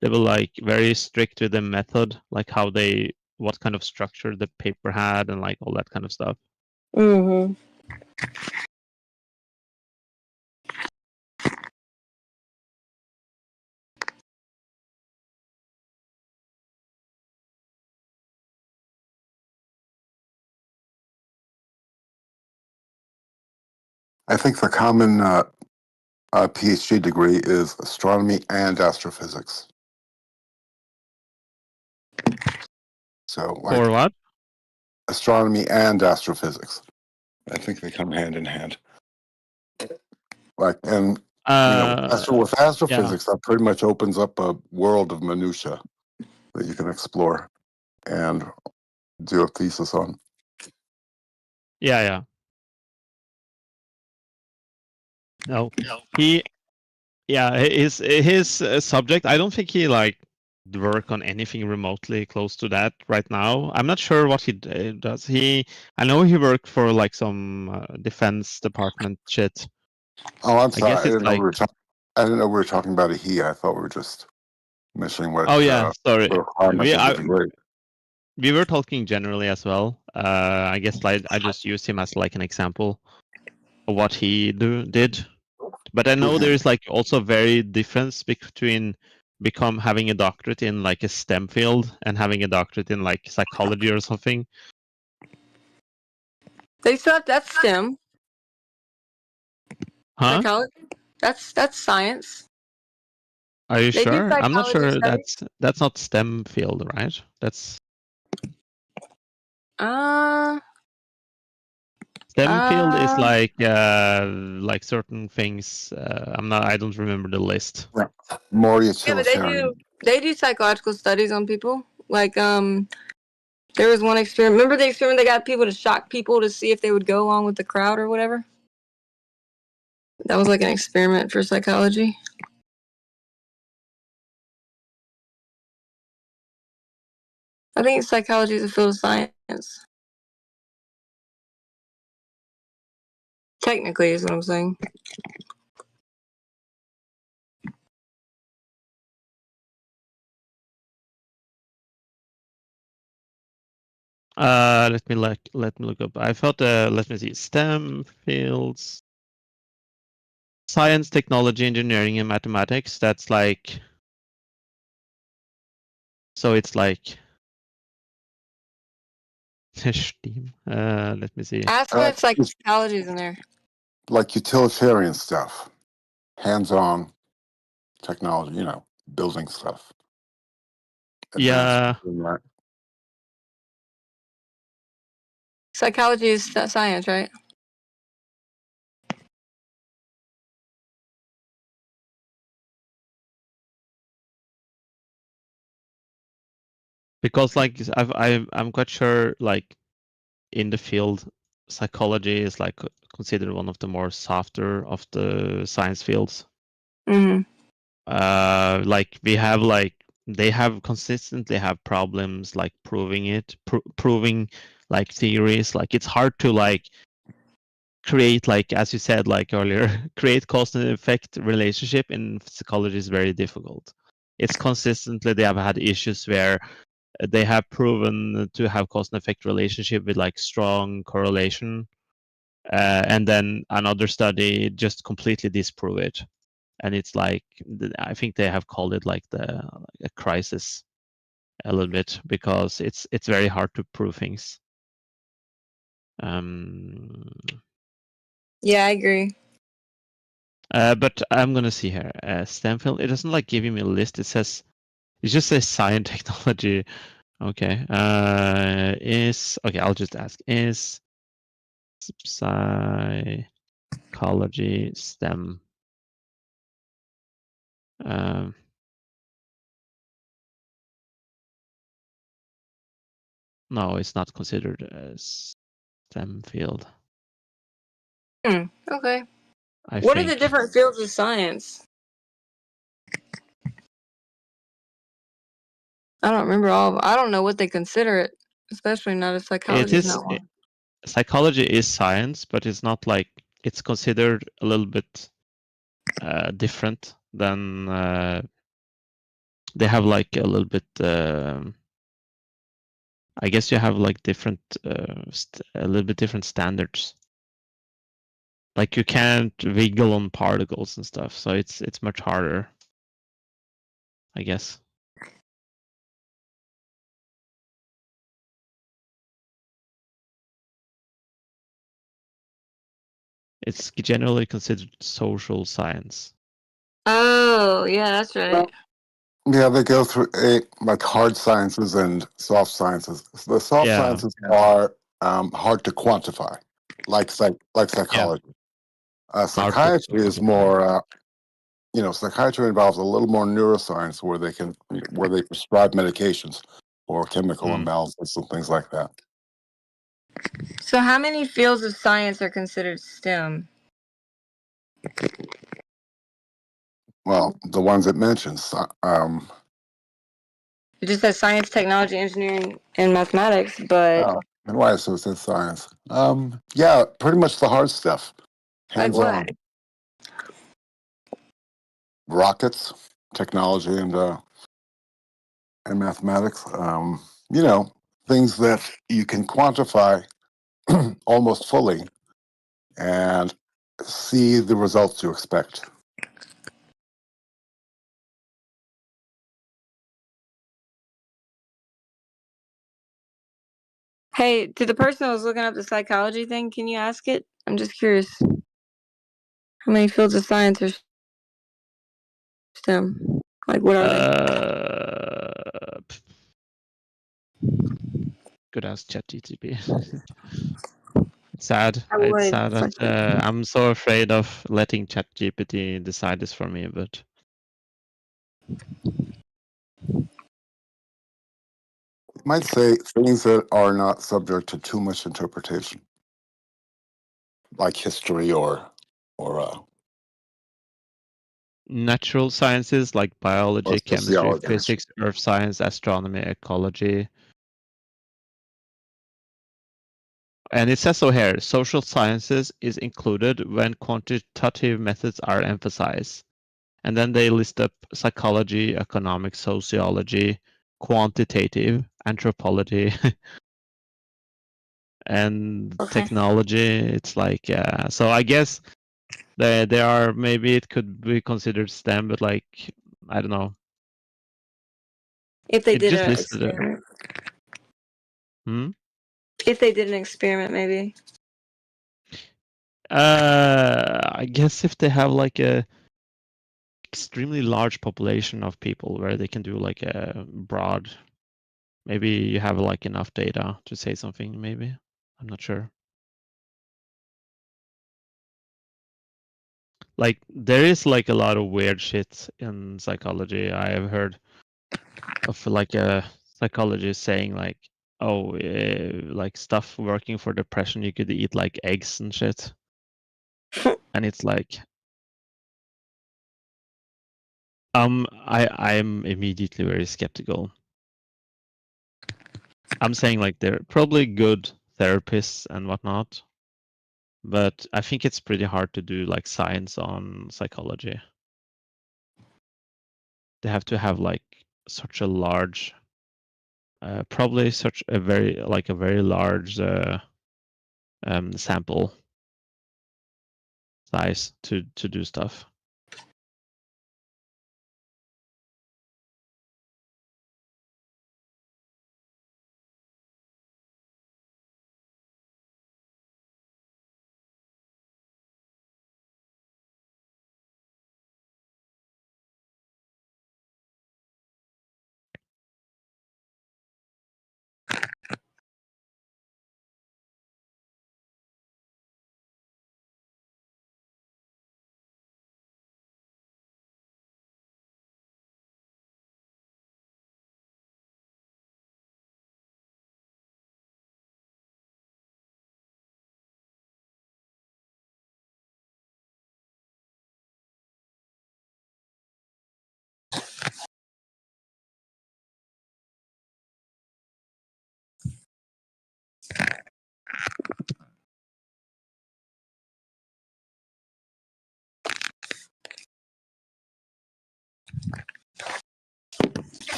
H: they were like very strict with the method, like what kind of structure the paper had, and like all that kind of stuff.
G: Mm-hmm.
F: I think the common PhD degree is astronomy and astrophysics. So, like,
H: For what?
F: astronomy and astrophysics. I think they come hand in hand. Like, and with astrophysics, that pretty much opens up a world of minutia that you can explore and do a thesis on.
H: Yeah. No, his subject. I don't think he like work on anything remotely close to that right now. I'm not sure what he does. I know he worked for like some defense department shit.
F: Oh, I'm sorry. I
H: guess it's
F: didn't know
H: like.
F: I didn't know we were talking about a he. I thought we were just mentioning what.
H: Oh yeah, sorry.
F: The requirements of the degree.
H: We were talking generally as well. I guess like I just used him as like an example of what he did. But I know there is like also very difference between having a doctorate in like a STEM field and having a doctorate in like psychology or something.
G: They still have that's STEM.
H: Huh?
G: Psychology. That's science.
H: Are you
G: They do
H: sure? I'm not
G: psychology
H: sure.
G: studies.
H: That's not STEM field, right? That's STEM field is like certain things. I don't remember the list.
F: More
G: Yeah, but they do psychological studies on people. Like there was one experiment. Remember the experiment they got people to shock people to see if they would go along with the crowd or whatever? That was like an experiment for psychology. I think psychology is a field of science. Technically, is what I'm saying.
H: Let me look up. I thought let me see. STEM fields, science, technology, engineering, and mathematics. That's like. So it's like. STEAM. Let me see.
G: Ask them if psychology is in there.
F: Like utilitarian stuff, hands-on technology, building stuff.
H: Yeah.
G: Psychology is science, right?
H: Because like I'm quite sure like in the field psychology is like considered one of the more softer of the science fields.
G: Mm-hmm.
H: Like they have consistently have problems like proving like theories. Like it's hard to like create, like as you said like earlier, create cause and effect relationship in psychology is very difficult. It's consistently they have had issues where they have proven to have cause and effect relationship with like strong correlation, and then another study just completely disprove it, and it's like I think they have called it like a crisis a little bit because it's very hard to prove things.
G: Yeah, I agree.
H: But I'm gonna see here. Stanfield. It doesn't like giving me a list. It just says science technology. Okay. Okay. I'll just ask. Is psychology STEM? No, it's not considered a STEM field.
G: Okay.
H: What
G: are the different fields of science? I don't remember all. I don't know what they consider it, especially not if psychology is not one.
H: Psychology is science, but it's not like it's considered a little bit different than they have like a little bit. I guess you have like different, a little bit different standards. Like you can't wiggle on particles and stuff, so it's much harder, I guess. It's generally considered social science.
G: Oh, yeah, that's right.
F: Yeah, they go through like hard sciences and soft sciences. The soft sciences are hard to quantify, like psychology. Psychiatry is more, psychiatry involves a little more neuroscience where they prescribe medications or chemical imbalances and things like that.
G: So, how many fields of science are considered STEM?
F: Well, the ones it mentions.
G: It just says science, technology, engineering, and mathematics, but
F: And why so it says science? Yeah, pretty much the hard stuff.
G: like
F: Hands-on.
G: what?
F: Rockets, technology, and mathematics. Things that you can quantify almost fully and see the results you expect.
G: Hey, to the person who was looking up the psychology thing, can you ask it? I'm just curious. How many fields of science are STEM? Like, what are they?
H: Could ask ChatGPT. It's sad.
G: I would.
H: It's sad that I'm so afraid of letting ChatGPT decide this for me, but
F: Might say things that are not subject to too much interpretation, like history or
H: natural sciences like biology, chemistry,
F: sociology.
H: physics, earth science, astronomy, ecology. And it says so here, social sciences is included when quantitative methods are emphasized. And then they list up psychology, economics, sociology, quantitative, anthropology. and
G: Okay.
H: technology. It's like so I guess they are, maybe it could be considered STEM, but like I don't know.
G: If they
H: It
G: did
H: just
G: an
H: listed it.
G: experiment.
H: Hmm?
G: If they did an experiment, maybe.
H: I guess if they have like a extremely large population of people where they can do like a broad, maybe you have like enough data to say something, maybe. I'm not sure. Like there is like a lot of weird shit in psychology. I have heard of like a psychologist saying like, oh, like stuff working for depression, you could eat like eggs and shit. And it's like, I'm immediately very skeptical. I'm saying like they're probably good therapists and whatnot, but I think it's pretty hard to do like science on psychology. They have to have like such a large, probably such a very large sample size to do stuff.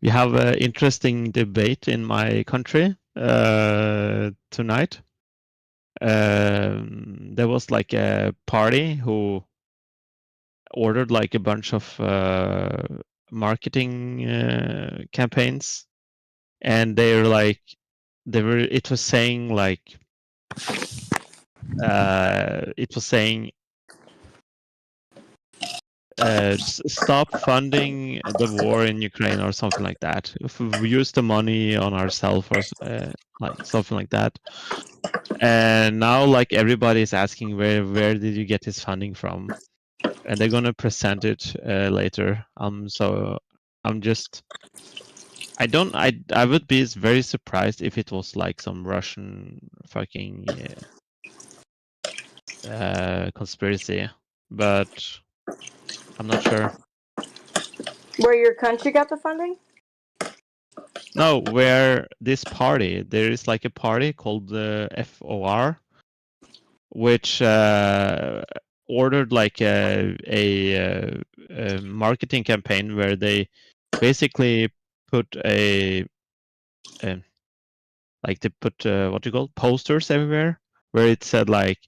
H: We have an interesting debate in my country tonight. There was like a party who ordered like a bunch of marketing campaigns, and they were like, it was saying like, it was saying stop funding the war in Ukraine or something like that. If we use the money on ourselves or like something like that. And now like everybody is asking where did you get this funding from? And they're gonna present it later. So I'm just, I would be very surprised if it was like some Russian fucking conspiracy, but I'm not sure.
G: Where your country got the funding?
H: No, where this party, there is like a party called the FOR, which ordered like a marketing campaign where they basically put like they put what you call posters everywhere where it said like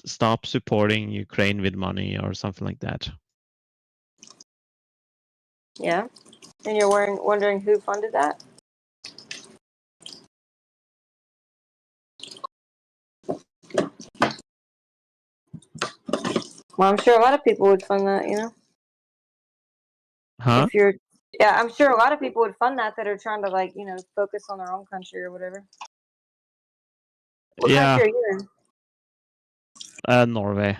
H: stop supporting Ukraine with money or something like that.
G: Yeah. And you're wondering who funded that? Well, I'm sure a lot of people would fund that, you know?
H: Huh?
G: If you're, yeah, I'm sure a lot of people would fund that are trying to, like, you know, focus on their own country or whatever. What
H: Yeah.
G: country are you in?
H: Norway.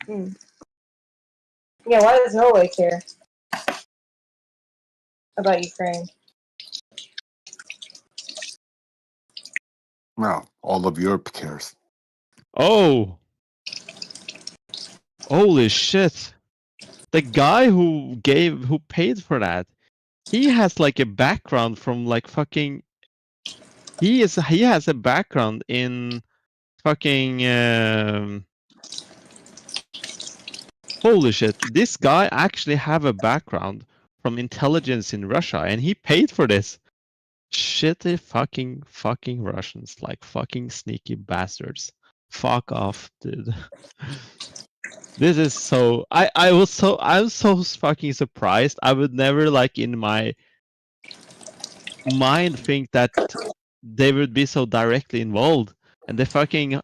G: Hmm. Yeah, why does Norway care about Ukraine?
F: No, all of Europe cares.
H: Oh! Holy shit! The guy who paid for that, he has like a background from like fucking. He has a background in fucking holy shit! This guy actually have a background from intelligence in Russia, and he paid for this. Shitty fucking Russians, like fucking sneaky bastards. Fuck off, dude. This is so. I'm so fucking surprised. I would never, like, in my mind think that they would be so directly involved, and they fucking.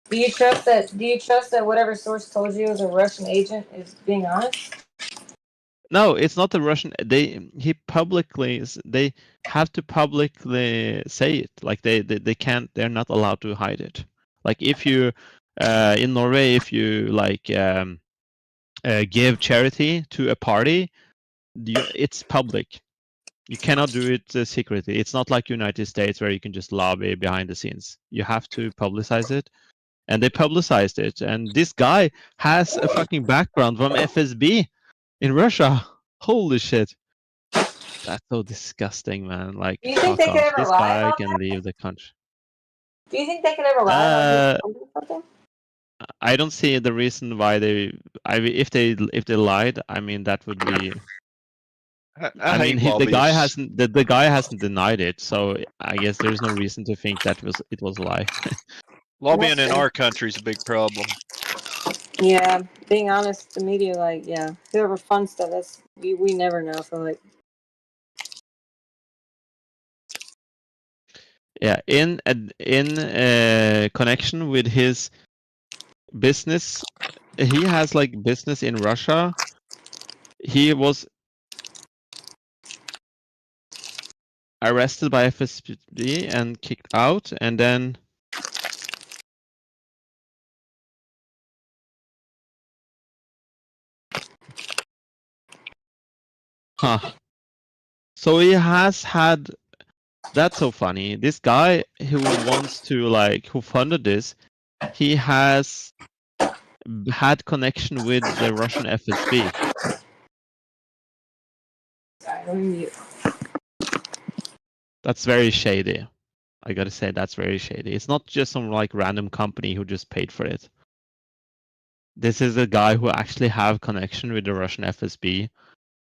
G: Do you trust that whatever source told you is a Russian agent is being honest?
H: No, it's not the Russian. They have to publicly say it. Like they can't. They're not allowed to hide it. Like if you in Norway, if you like give charity to a party, it's public. You cannot do it secretly. It's not like United States where you can just lobby behind the scenes. You have to publicize it, and they publicized it. And this guy has a fucking background from FSB in Russia. Holy shit. That's so disgusting, man. Like,
G: Do you think
H: fuck
G: they could
H: off.
G: ever
H: This
G: lie
H: guy
G: about
H: can
G: that?
H: leave the country.
G: Do you think they could ever lie about something?
H: I don't see the reason why they. If they lied, I mean that would be. I mean, the guy hasn't the guy hasn't denied it, so I guess there's no reason to think that it was a lie.
D: Lobbying in our country is a big problem.
G: Yeah, being honest, the media, like, yeah, whoever funds stuff, that's we never know. So like,
H: Yeah, in connection with his business, he has like business in Russia. He was arrested by FSB and kicked out, and then so he has had. That's so funny. This guy who wants to who funded this, he has had connection with the Russian FSB. That's very shady. I gotta say that's very shady. It's not just some random company who just paid for it. This is a guy who actually have connection with the Russian FSB,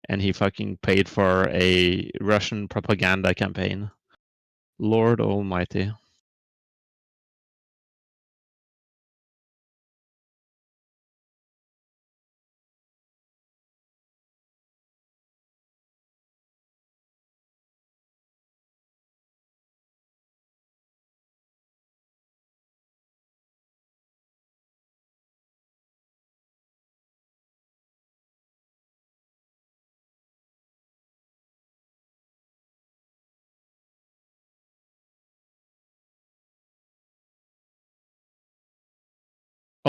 H: and he fucking paid for a Russian propaganda campaign. Lord Almighty.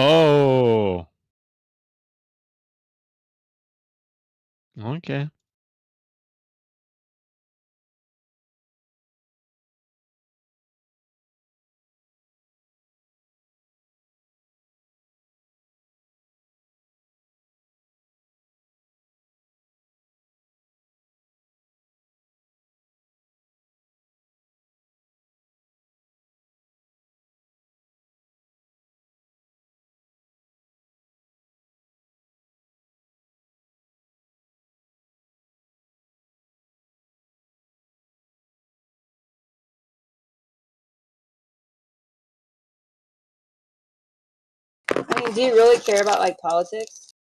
H: Oh. Okay.
G: I mean, do you really care about like politics?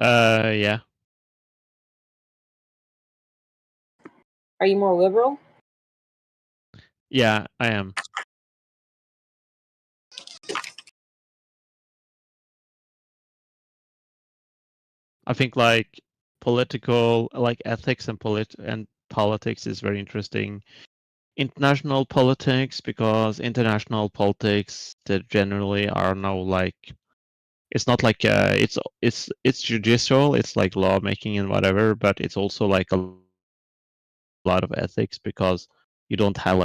H: Yeah.
G: Are you more liberal?
H: Yeah, I am. I think political, ethics and politics is very interesting. International politics, because international politics that generally are now it's not it's judicial, it's like lawmaking and whatever, but it's also like a lot of ethics because you don't have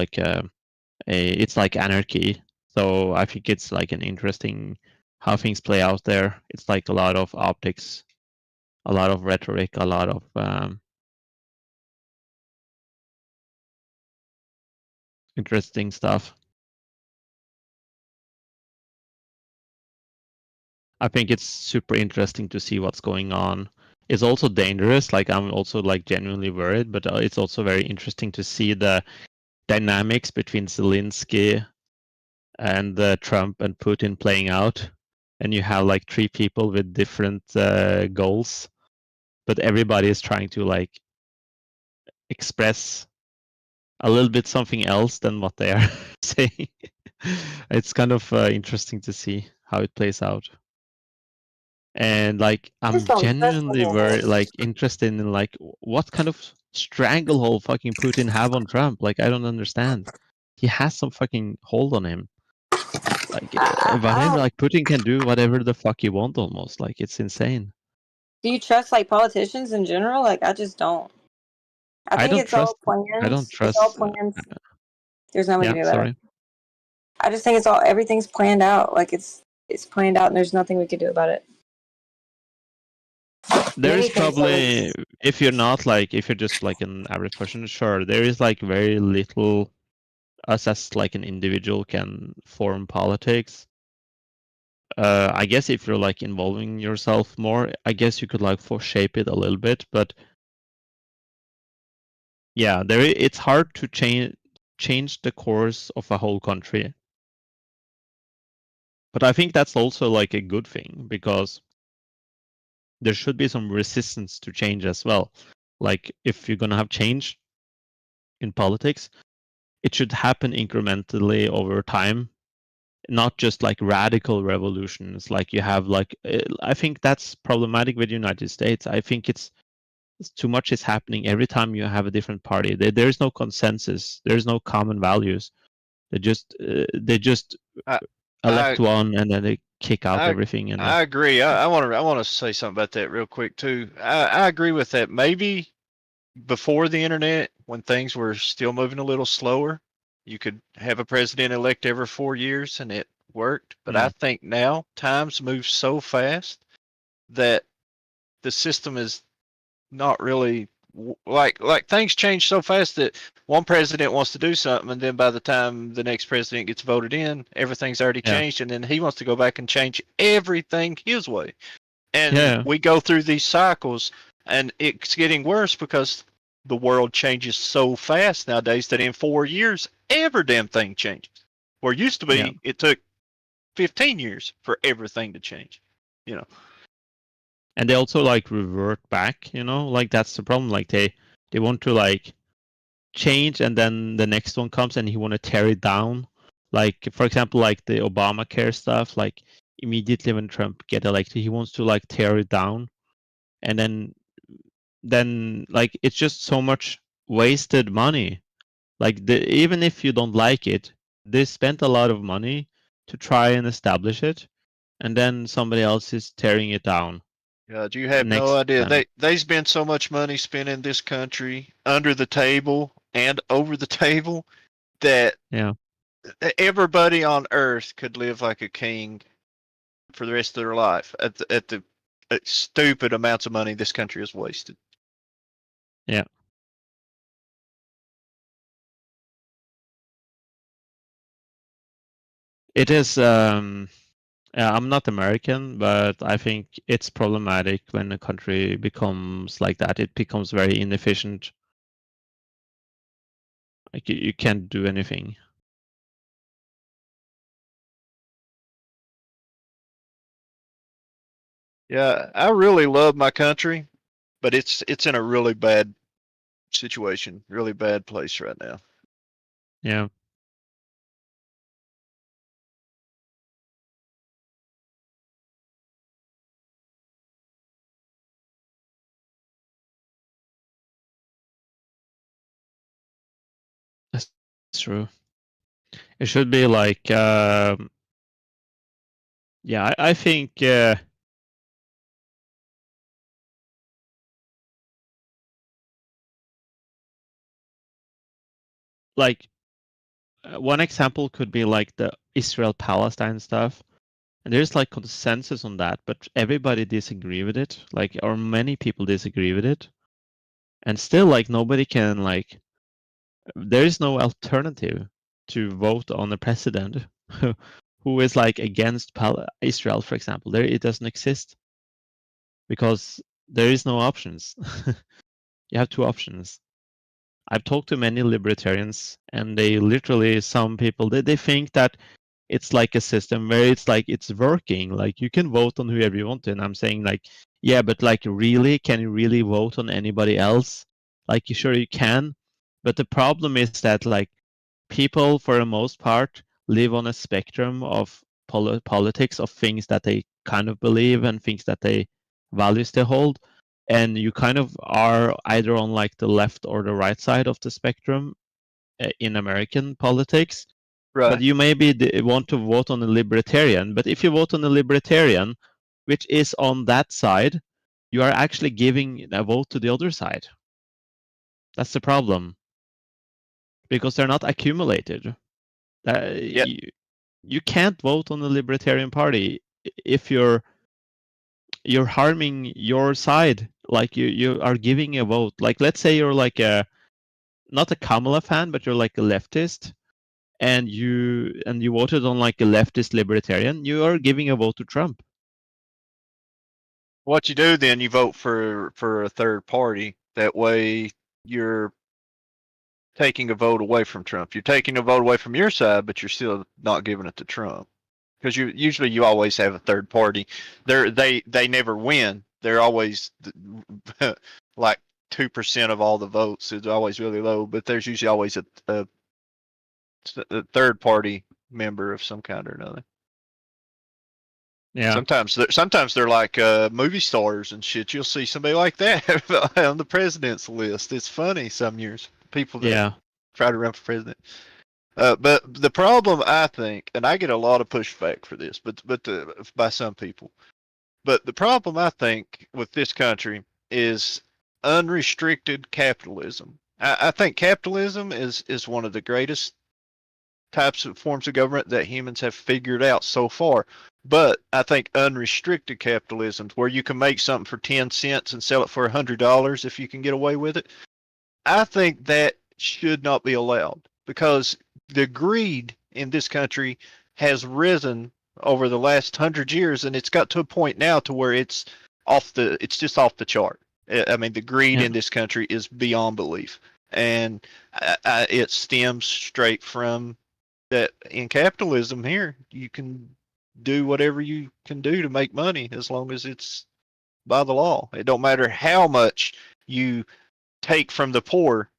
H: it's like anarchy. So I think it's like an interesting how things play out there. It's like a lot of optics, a lot of rhetoric, a lot of interesting stuff. I think it's super interesting to see what's going on. It's also dangerous. Like I'm also like genuinely worried, but it's also very interesting to see the dynamics between Zelensky and Trump and Putin playing out. And you have like three people with different goals, but everybody is trying to like express a little bit something else than what they are saying. It's kind of interesting to see how it plays out. And like I'm
G: Just don't trust
H: genuinely
G: the
H: very
G: whole-
H: like interested in like what kind of stranglehold fucking Putin have on Trump. Like I don't understand. He has some fucking hold on him. Like whatever, like Putin can do whatever the fuck he want almost. Like it's insane.
G: Do you trust like politicians in general? Like I just don't. I think
H: don't
G: it's all
H: trust.
G: planned.
H: I don't
G: It's all
H: trust.
G: planned. There's no way to
H: Yeah,
G: do that.
H: sorry.
G: I just think it's all everything's planned out. Like it's planned out, and there's nothing we could do about it.
H: There is
G: Many things
H: probably if you're not like if you're just like an average person, sure. There is like very little us as like an individual can form politics. I guess if you're like involving yourself more, I guess you could like shape it a little bit, but yeah, it's hard to change the course of a whole country. But I think that's also like a good thing because there should be some resistance to change as well. Like if you're gonna have change in politics, it should happen incrementally over time, not just like radical revolutions. Like you have like I think that's problematic with the United States. I think it's too much is happening every time you have a different party. There is no consensus. There's no common values. They just elect one and then they kick out everything. And
D: I agree. I want to say something about that real quick too. I agree with that. Maybe before the internet, when things were still moving a little slower, you could have a president elect every 4 years and it worked. But I think now times move so fast that the system is not really like things change so fast that one president wants to do something and then by the time the next president gets voted in, everything's already changed and then he wants to go back and change everything his way. And we go through these cycles and it's getting worse because the world changes so fast nowadays that in 4 years every damn thing changes. Where it used to be it took 15 years for everything to change, you know.
H: And they also like revert back, you know, like that's the problem. Like they want to like change and then the next one comes and he want to tear it down. Like for example, like the Obamacare stuff, like immediately when Trump get elected, he wants to like tear it down. And then like it's just so much wasted money. Like even if you don't like it, they spent a lot of money to try and establish it, and then somebody else is tearing it down.
D: God, you have no idea. They spend so much money spent in this country under the table and over the table that everybody on earth could live like a king for the rest of their life at the stupid amounts of money this country has wasted.
H: Yeah. It is I'm not American, but I think it's problematic when a country becomes like that. It becomes very inefficient. Like you can't do anything.
D: Yeah, I really love my country, but it's in a really bad situation, really bad place right now.
H: Yeah. That's true. It should be like yeah, I think like one example could be like the Israel-Palestine stuff. And there's like consensus on that, but everybody disagree with it. Like, or many people disagree with it. And still like nobody can like there is no alternative. to vote on a president who is like against Israel, for example. There, it doesn't exist because there is no options. You have two options. I've talked to many libertarians, and they literally, some people, they think that it's like a system where it's like it's working, like you can vote on whoever you want to. And I'm saying like, yeah, but like really, can you really vote on anybody else? Like, sure you can, but the problem is that like people for the most part live on a spectrum of politics, of things that they kind of believe and things that they values they hold, and you kind of are either on like the left or the right side of the spectrum in American politics.
A: Right.
H: But you maybe want to vote on a libertarian, but if you vote on a libertarian which is on that side, you are actually giving a vote to the other side. That's the problem, because they're not accumulated. You can't vote on the Libertarian Party if you're harming your side. Like you are giving a vote. Like let's say you're like not a Kamala fan, but you're like a leftist, and you voted on like a leftist libertarian. You are giving a vote to Trump.
D: What you do then, you vote for a third party. That way, you're taking a vote away from Trump. You're taking a vote away from your side, but you're still not giving it to Trump. Because you always have a third party. They never win. They're always like 2% of all the votes. It's always really low, but there's usually always a third party member of some kind or another.
H: Yeah.
D: Sometimes they're like movie stars and shit. You'll see somebody like that on the president's list. It's funny some years. People that try to run for president. But the problem, I think, and I get a lot of pushback for this, but by some people. But the problem, I think, with this country is unrestricted capitalism. I think capitalism is one of the greatest types of forms of government that humans have figured out so far. But I think unrestricted capitalism, where you can make something for 10 cents and sell it for $100 if you can get away with it, I think that should not be allowed, because the greed in this country has risen over the last 100 years, and it's got to a point now to where it's just off the chart. I mean, the greed in this country is beyond belief, and it stems straight from that. In capitalism here, you can do whatever you can do to make money as long as it's by the law. It don't matter how much you take from the poor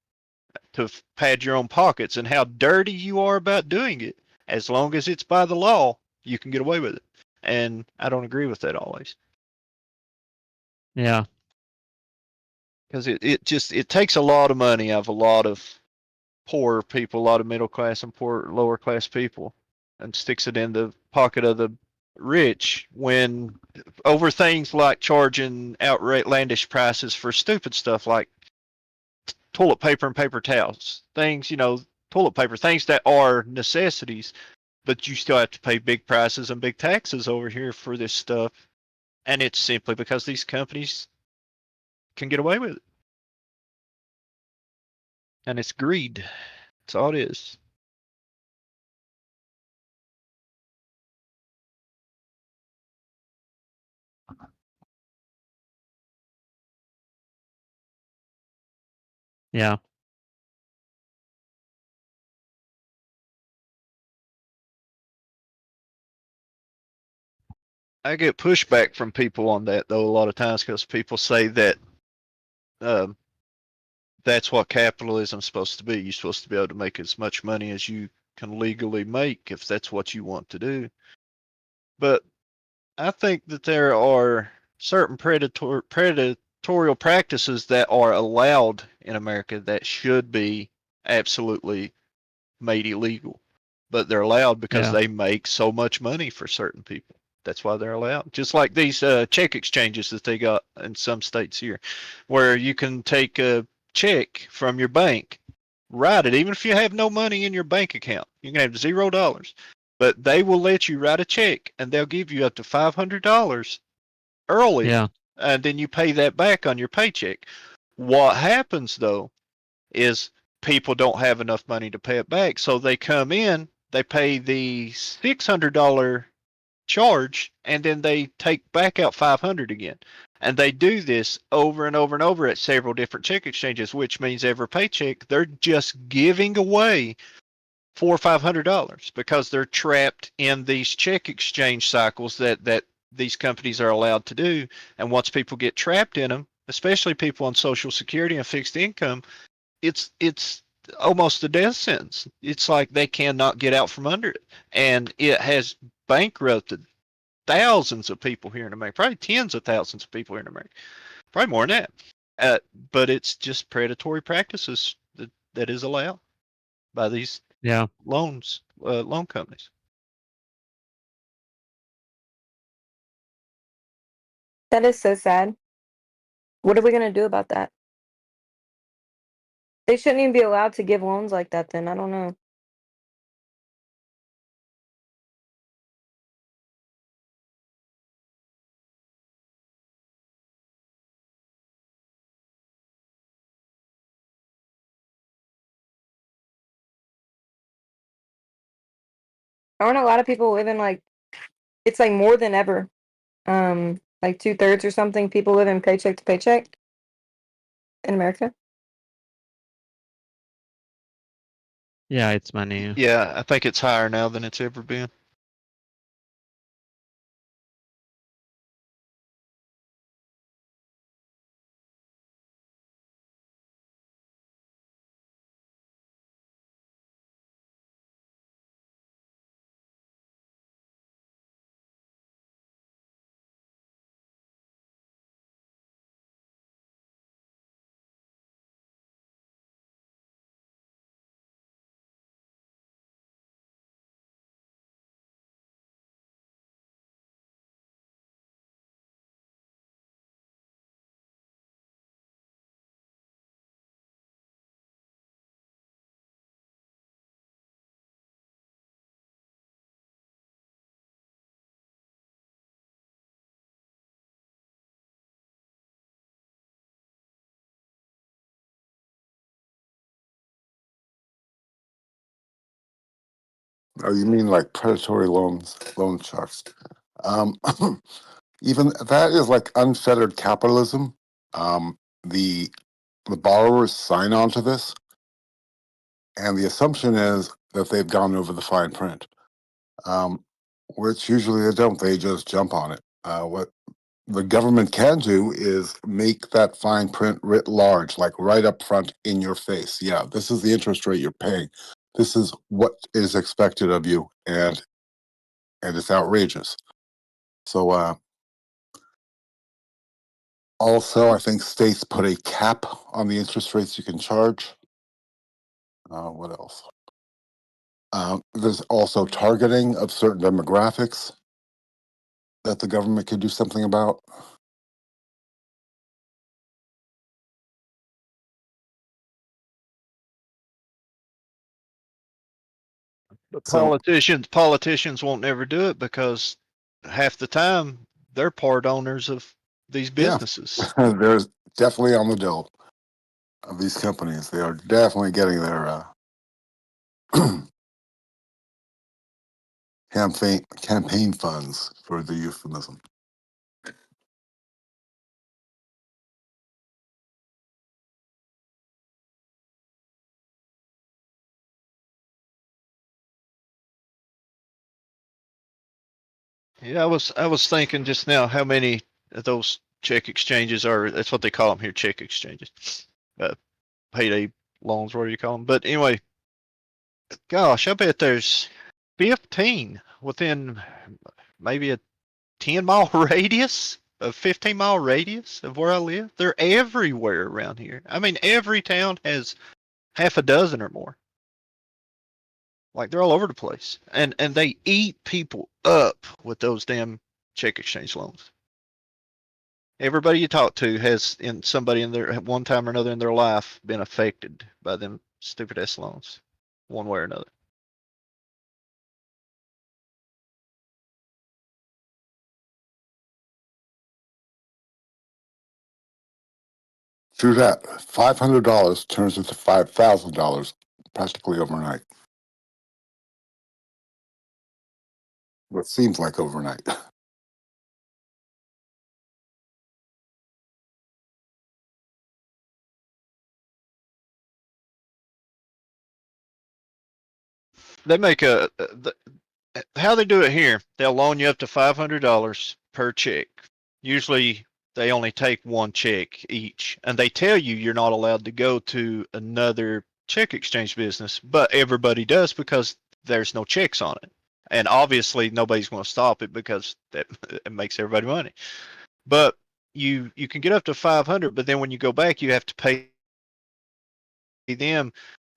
D: to pad your own pockets and how dirty you are about doing it. As long as it's by the law, you can get away with it. And I don't agree with that always.
H: Yeah.
D: Because it takes a lot of money out of a lot of poor people, a lot of middle class and poor lower class people, and sticks it in the pocket of the rich when over things like charging outlandish prices for stupid stuff like toilet paper and paper towels, things, toilet paper, things that are necessities, but you still have to pay big prices and big taxes over here for this stuff. And it's simply because these companies can get away with it. And it's greed. That's all it is.
H: Yeah.
D: I get pushback from people on that, though, a lot of times, because people say that that's what capitalism's supposed to be. You're supposed to be able to make as much money as you can legally make if that's what you want to do. But I think that there are certain predatorial practices that are allowed in America that should be absolutely made illegal. But they're allowed because they make so much money for certain people. That's why they're allowed. Just like these check exchanges that they got in some states here, where you can take a check from your bank, write it, even if you have no money in your bank account. You can have $0, but they will let you write a check, and they'll give you up to $500 early, and then you pay that back on your paycheck. What happens, though, is people don't have enough money to pay it back. So they come in, they pay the $600 charge, and then they take back out 500 again. And they do this over and over and over at several different check exchanges, which means every paycheck they're just giving away $400 or $500 because they're trapped in these check exchange cycles that these companies are allowed to do. And once people get trapped in them, especially people on Social Security and fixed income, it's almost a death sentence. It's like they cannot get out from under it, and it has bankrupted thousands of people here in America, probably tens of thousands of people here in America, probably more than that. But it's just predatory practices that is allowed by these loan companies.
G: That is so sad. What are we going to do about that? They shouldn't even be allowed to give loans like that then. I don't know. Aren't a lot of people living like, it's like more than ever. Like 2/3 or something, people live in paycheck to paycheck in America.
H: Yeah, it's many.
D: Yeah, I think it's higher now than it's ever been.
F: Oh, you mean like predatory loan sharks? Um, even that is like unfettered capitalism. The borrowers sign on to this, and the assumption is that they've gone over the fine print, which usually they don't. They just jump on it. What the government can do is make that fine print writ large, like right up front in your face. Yeah, this is the interest rate you're paying. This is what is expected of you, and it's outrageous. So also, I think states put a cap on the interest rates you can charge. What else? There's also targeting of certain demographics that the government could do something about.
D: But
F: So
D: politicians won't never do it because half the time they're part owners of these
F: yeah,
D: businesses.
F: there's definitely on the dole of these companies. They are definitely getting their campaign funds for the euphemism.
D: Yeah, I was thinking just now how many of those check exchanges are. That's what they call them here, check exchanges, payday loans, whatever you call them. But anyway, gosh, I bet there's 15 within maybe a 10-mile radius, a 15-mile radius of where I live. They're everywhere around here. I mean, every town has half a dozen or more. Like they're all over the place, and they eat people up with those damn check exchange loans. Everybody you talk to has somebody in their at one time or another in their life been affected by them stupid ass loans, one way or another.
F: True that. $500 turns into $5,000 practically overnight. What seems like overnight.
D: They make how they do it here. They'll loan you up to $500 per check. Usually, they only take one check each, and they tell you you're not allowed to go to another check exchange business, but everybody does because there's no checks on it. And obviously, nobody's going to stop it because it makes everybody money. But you can get up to 500, but then when you go back, you have to pay them.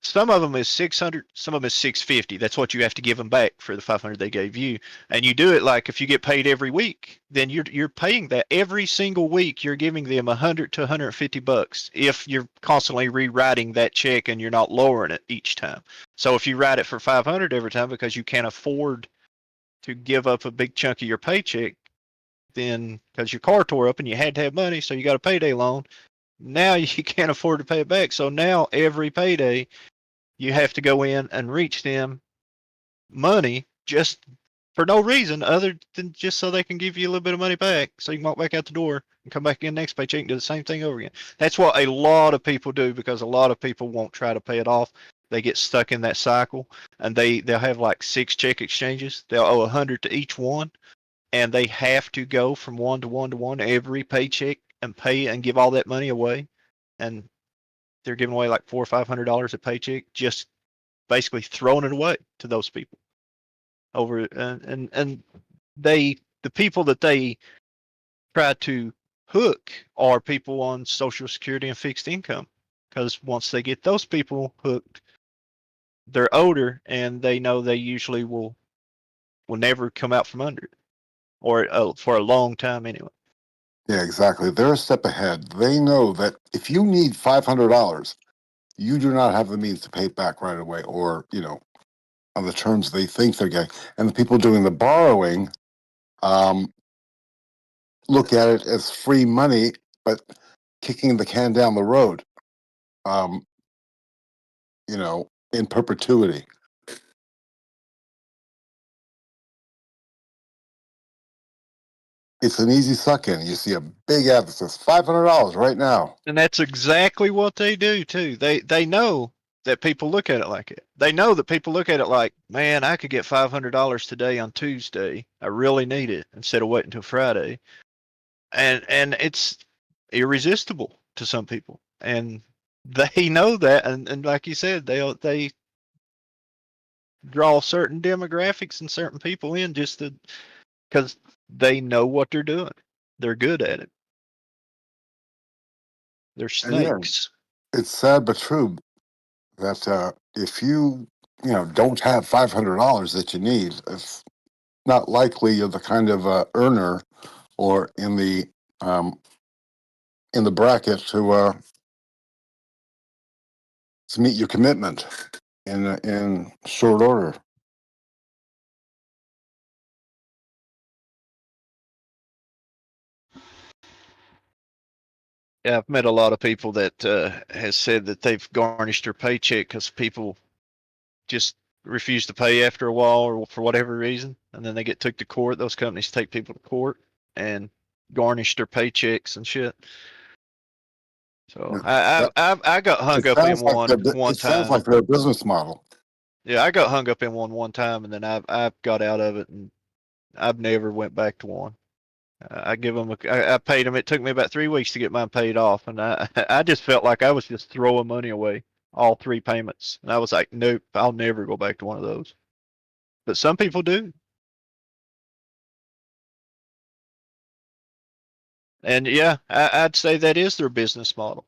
D: Some of them is 600, some of them is 650. That's what you have to give them back for the 500 they gave you. And you do it like if you get paid every week, then you're paying that every single week. You're giving them 100 to 150 bucks if you're constantly rewriting that check and you're not lowering it each time. So if you write it for 500 every time because you can't afford to give up a big chunk of your paycheck, then because your car tore up and you had to have money, so you got a payday loan. Now you can't afford to pay it back. So now every payday you have to go in and reach them money just for no reason other than just so they can give you a little bit of money back so you can walk back out the door and come back in next paycheck and do the same thing over again. That's what a lot of people do because a lot of people won't try to pay it off. They get stuck in that cycle and they'll have like 6 check exchanges. They'll owe 100 to each one and they have to go from one to one to one every paycheck and pay and give all that money away, and they're giving away like $400 or $500 a paycheck, just basically throwing it away to those people. Over and the people that they try to hook are people on Social Security and fixed income, because once they get those people hooked, they're older and they know they usually will never come out from under it, or for a long time anyway.
F: Yeah, exactly. They're a step ahead. They know that if you need $500, you do not have the means to pay it back right away, or on the terms they think they're getting. And the people doing the borrowing look at it as free money, but kicking the can down the road, in perpetuity. It's an easy suck in. You see a big emphasis, $500 right now.
D: And that's exactly what they do too. They know that people look at it like it. They know that people look at it like, man, I could get $500 today on Tuesday. I really need it, instead of waiting until Friday. And it's irresistible to some people, and they know that. And like you said, they draw certain demographics and certain people in just because they know what they're doing. They're good at it. They're snakes.
F: It's sad but true that if you don't have $500 that you need, it's not likely you're the kind of earner or in the bracket to meet your commitment in short order.
D: Yeah, I've met a lot of people that has said that they've garnished their paycheck because people just refuse to pay after a while or for whatever reason, and then they get took to court. Those companies take people to court and garnish their paychecks and shit. So I got hung up in one time.
F: It sounds like their business model.
D: Yeah, I got hung up in one time, and then I got out of it, and I've never went back to one. I give them I paid them. It took me about 3 weeks to get mine paid off, and I just felt like I was just throwing money away, all 3 payments, and I was like, nope, I'll never go back to one of those. But some people do. And yeah, I'd say that is their business model.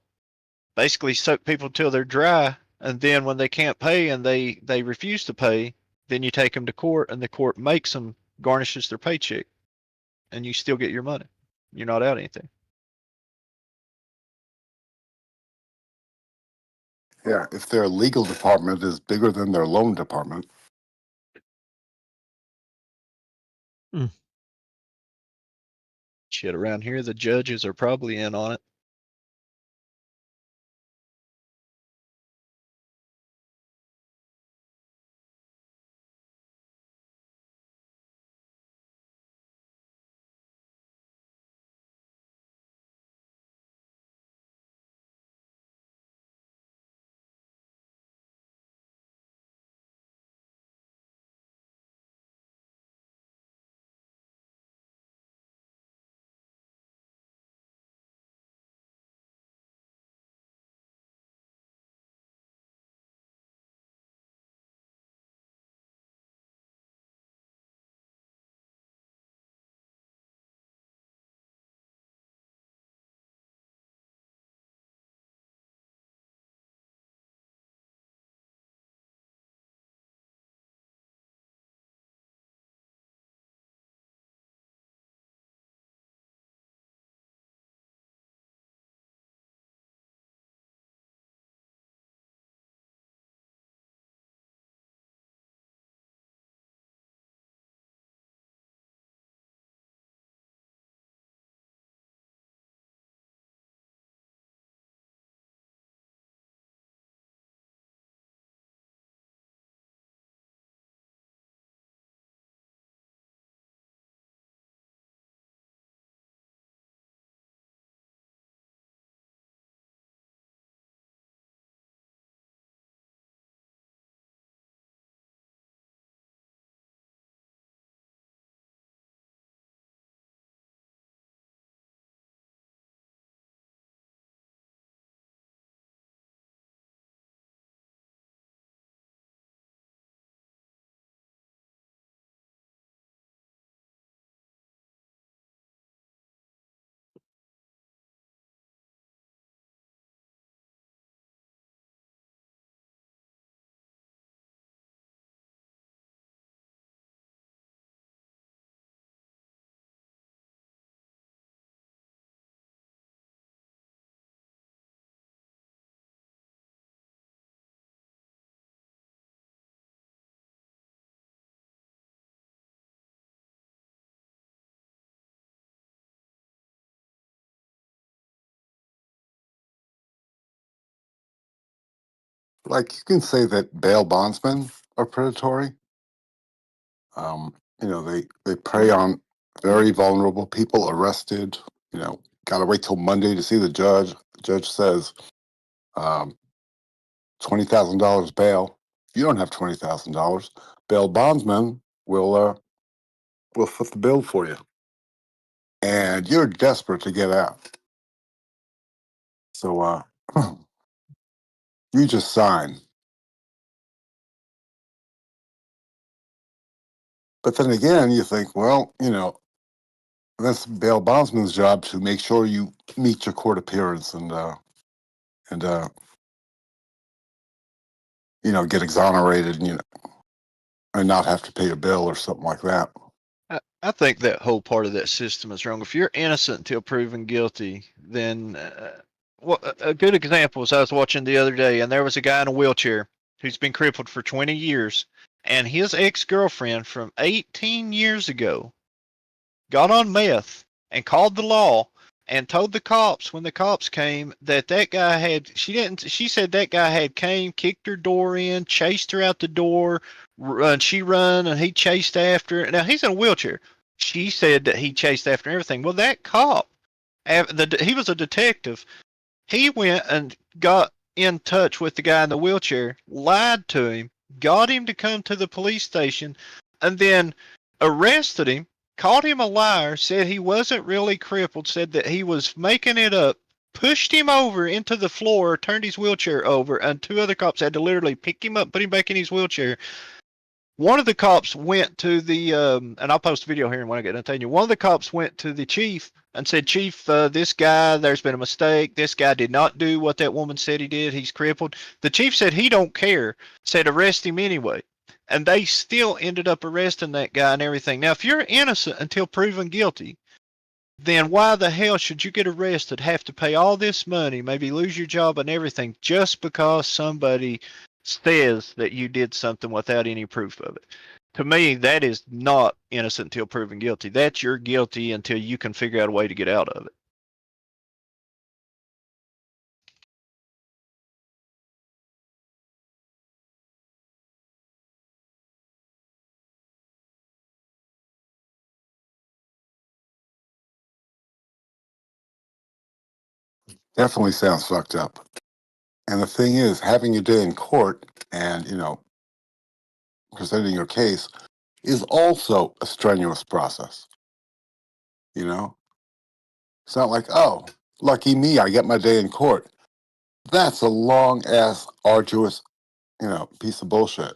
D: Basically, suck people till they're dry, and then when they can't pay and they refuse to pay, then you take them to court, and the court makes them garnishes their paycheck, and you still get your money. You're not out anything.
F: Yeah, if their legal department is bigger than their loan department.
D: Shit, around here, the judges are probably in on it.
F: Like you can say that bail bondsmen are predatory. They prey on very vulnerable people, arrested. Gotta wait till Monday to see the judge. The judge says $20,000 bail. If you don't have $20,000, bail bondsman will foot the bill for you, and you're desperate to get out. So you just sign. But then again, you think, well, that's bail bondsman's job to make sure you meet your court appearance and get exonerated and not have to pay a bill or something like that.
D: I think that whole part of that system is wrong. If you're innocent until proven guilty, then a good example is I was watching the other day, and there was a guy in a wheelchair who's been crippled for 20 years, and his ex-girlfriend from 18 years ago got on meth and called the law and told the cops when the cops came that guy had, she said that guy had came, kicked her door in, chased her out the door, she run and he chased after her. Now he's in a wheelchair. She said that he chased after everything. Well, that cop, he was a detective. He went and got in touch with the guy in the wheelchair, lied to him, got him to come to the police station, and then arrested him, called him a liar, said he wasn't really crippled, said that he was making it up, pushed him over into the floor, turned his wheelchair over, and two other cops had to literally pick him up, put him back in his wheelchair. One of the cops went to the, and I'll post a video here when I get done telling you, one of the cops went to the chief and said, Chief, this guy, there's been a mistake. This guy did not do what that woman said he did. He's crippled. The chief said he don't care, said arrest him anyway. And they still ended up arresting that guy and everything. Now, if you're innocent until proven guilty, then why the hell should you get arrested, have to pay all this money, maybe lose your job and everything, just because somebody says that you did something without any proof of it? To me, that is not innocent until proven guilty. That's you're guilty until you can figure out a way to get out of it.
F: Definitely sounds fucked up. And the thing is, having your day in court and, presenting your case is also a strenuous process. It's not like, oh, lucky me, I get my day in court. That's a long ass, arduous, piece of bullshit.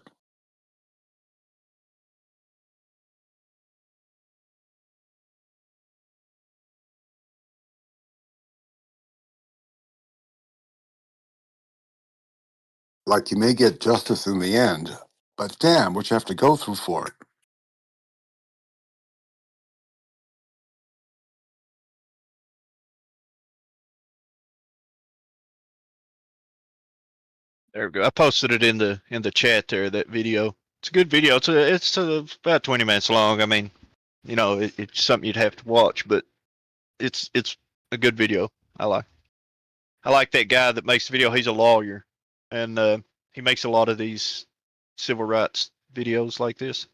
F: Like you may get justice in the end, but damn, what you have to go through for it.
D: There we go. I posted it in the chat there, that video. It's a good video. It's about 20 minutes long. I mean, it's something you'd have to watch, but it's a good video. I like that guy that makes the video. He's a lawyer, and he makes a lot of these civil rights videos like this.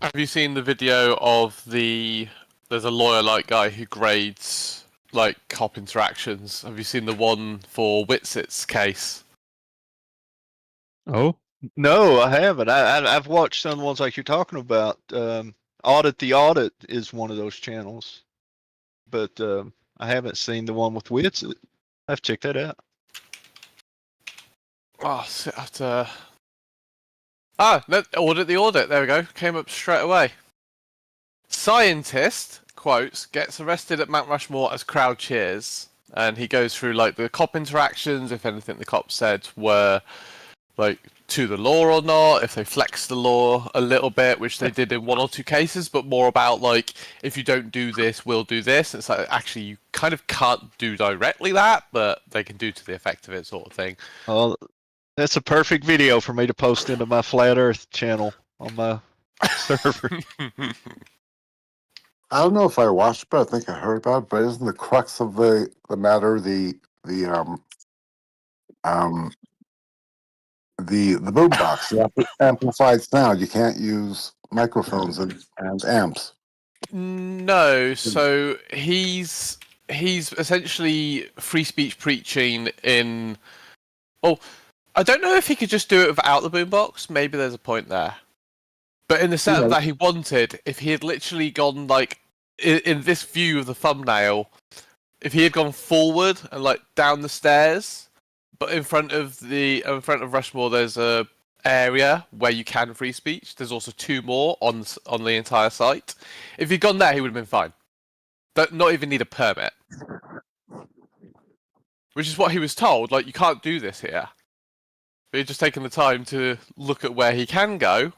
M: Have you seen the video of there's a lawyer-like guy who grades like cop interactions? Have you seen the one for Whitsitt's case?
H: Oh,
D: no, I haven't. I've watched some ones like you're talking about. Audit the Audit is one of those channels, but I haven't seen the one with Whitsitt. I've checked that out.
M: Oh, so I have to... Audit the Audit. There we go. Came up straight away. Scientist, quotes, gets arrested at Mount Rushmore as crowd cheers. And he goes through like the cop interactions, if anything the cops said were like to the law or not, if they flexed the law a little bit, which they did in one or two cases, but more about like, if you don't do this, we'll do this. It's like, actually, you kind of can't do directly that, but they can do to the effect of it, sort of thing.
D: Well, That's a perfect video for me to post into my Flat Earth channel on my server.
F: I don't know if I watched it, but I think I heard about it. But isn't the crux of the matter the boombox, the amplified sound? You can't use microphones and amps.
M: No, so he's essentially free speech preaching in. Oh, I don't know if he could just do it without the boombox. Maybe there's a point there. But in the setup that he wanted, if he had literally gone like in this view of the thumbnail, if he had gone forward and like down the stairs, but in front of Rushmore, there's a area where you can free speech. There's also 2 more on the entire site. If he'd gone there, he would have been fine. But not even need a permit. Which is what he was told. Like, you can't do this here. But he'd just taken the time to look at where he can go.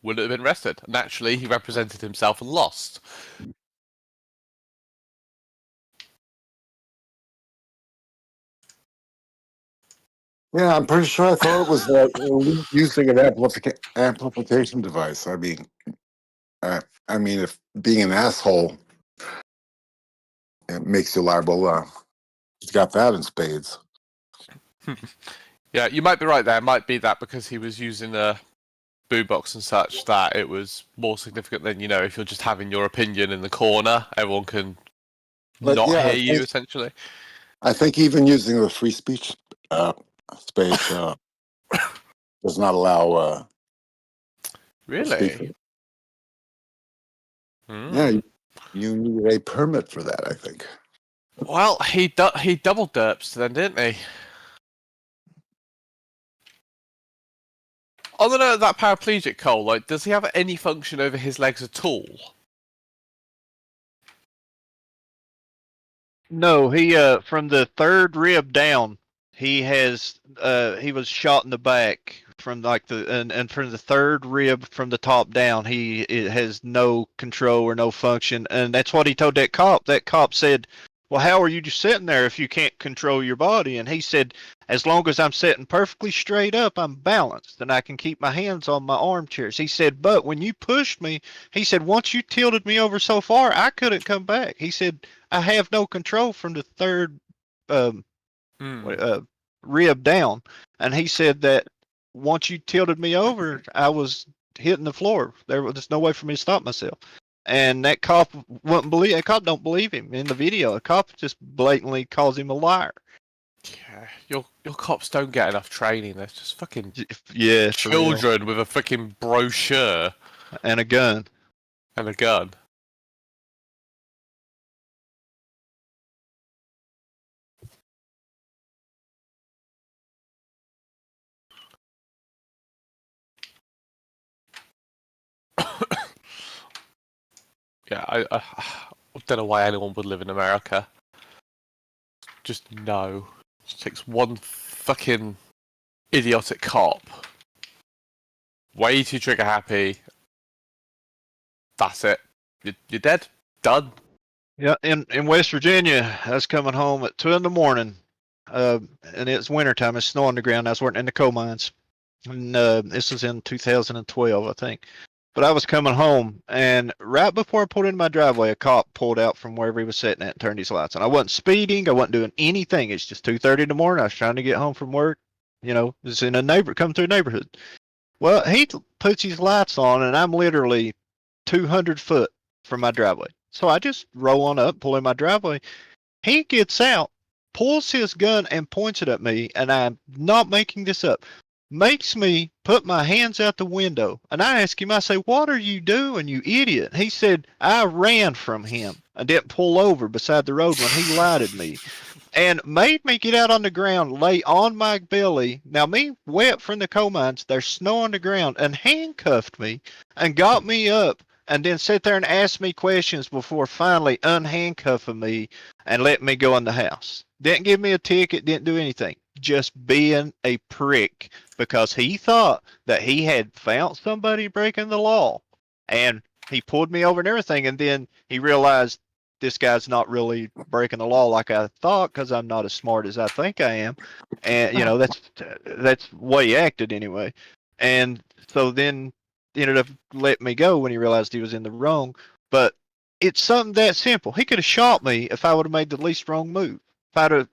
M: Wouldn't have been arrested. Naturally, he represented himself and lost.
F: Yeah, I'm pretty sure I thought it was using an amplification device. I mean, if being an asshole it makes you liable, he's got that in spades.
M: Yeah, you might be right there. It might be that because he was using a boombox and such, that it was more significant than, if you're just having your opinion in the corner, everyone can hear you, essentially.
F: I think even using the free speech space does not allow.
M: Really?
F: Yeah, you need a permit for that, I think.
M: Well, he double derps then, didn't he? On the note of that paraplegic, Cole, like, does he have any function over his legs at all?
D: No, he from the 3rd rib down, he was shot in the back from like and from the 3rd rib from the top down, it has no control or no function, and that's what he told that cop. That cop said, "Well, how are you just sitting there if you can't control your body?" And he said, "As long as I'm sitting perfectly straight up, I'm balanced, and I can keep my hands on my armchairs." He said, "But when you pushed me," he said, "once you tilted me over so far, I couldn't come back." He said, "I have no control from the 3rd rib down." And he said that once you tilted me over, I was hitting the floor. There was no way for me to stop myself. And that cop wouldn't believe. That cop don't believe him in the video. A cop just blatantly calls him a liar.
M: Yeah, your cops don't get enough training. They're just fucking
D: children
M: with a fucking brochure
D: and a gun.
M: Yeah, I don't know why anyone would live in America. Just no. It takes one fucking idiotic cop. Way too trigger happy. That's it. You're dead. Done.
D: Yeah, in West Virginia, I was coming home at 2 a.m, and it's wintertime. It's snow on the ground. I was working in the coal mines. And this was in 2012, I think. But I was coming home, and right before I pulled into my driveway, a cop pulled out from wherever he was sitting at and turned his lights on. I wasn't speeding. I wasn't doing anything. It's just 2:30 in the morning. I was trying to get home from work. It's in coming through a neighborhood. Well, he puts his lights on, and I'm literally 200 foot from my driveway. So I just roll on up, pull in my driveway. He gets out, pulls his gun, and points it at me, and I'm not making this up. Makes me put my hands out the window. And I ask him, I say, "What are you doing, you idiot?" He said, "I ran from him. I didn't pull over beside the road when he lied at me." And made me get out on the ground, lay on my belly. Now, me wet from the coal mines, there's snow on the ground, and handcuffed me and got me up and then sit there and ask me questions before finally unhandcuffing me and letting me go in the house. Didn't give me a ticket, didn't do anything. Just being a prick because he thought that he had found somebody breaking the law, and he pulled me over and everything, and then he realized this guy's not really breaking the law like I thought because I'm not as smart as I think I am. And, you know, that's the way he acted anyway. And so then he ended up letting me go when he realized he was in the wrong. But it's something that simple. He could have shot me if I would have made the least wrong move. If I'd have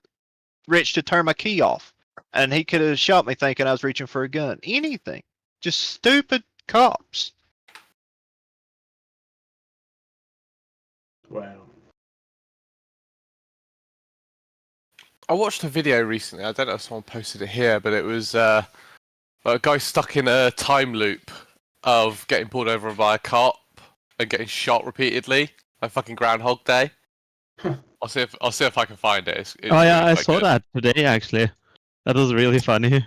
D: reached to turn my key off. And he could have shot me thinking I was reaching for a gun. Anything. Just stupid cops.
L: Wow.
M: I watched a video recently. I don't know if someone posted it here, but it was a guy stuck in a time loop of getting pulled over by a cop and getting shot repeatedly, like fucking Groundhog Day. I'll see if I can find it. It's
H: Oh yeah,
M: really
H: I
M: quite
H: saw
M: good.
H: that today actually. That was really funny.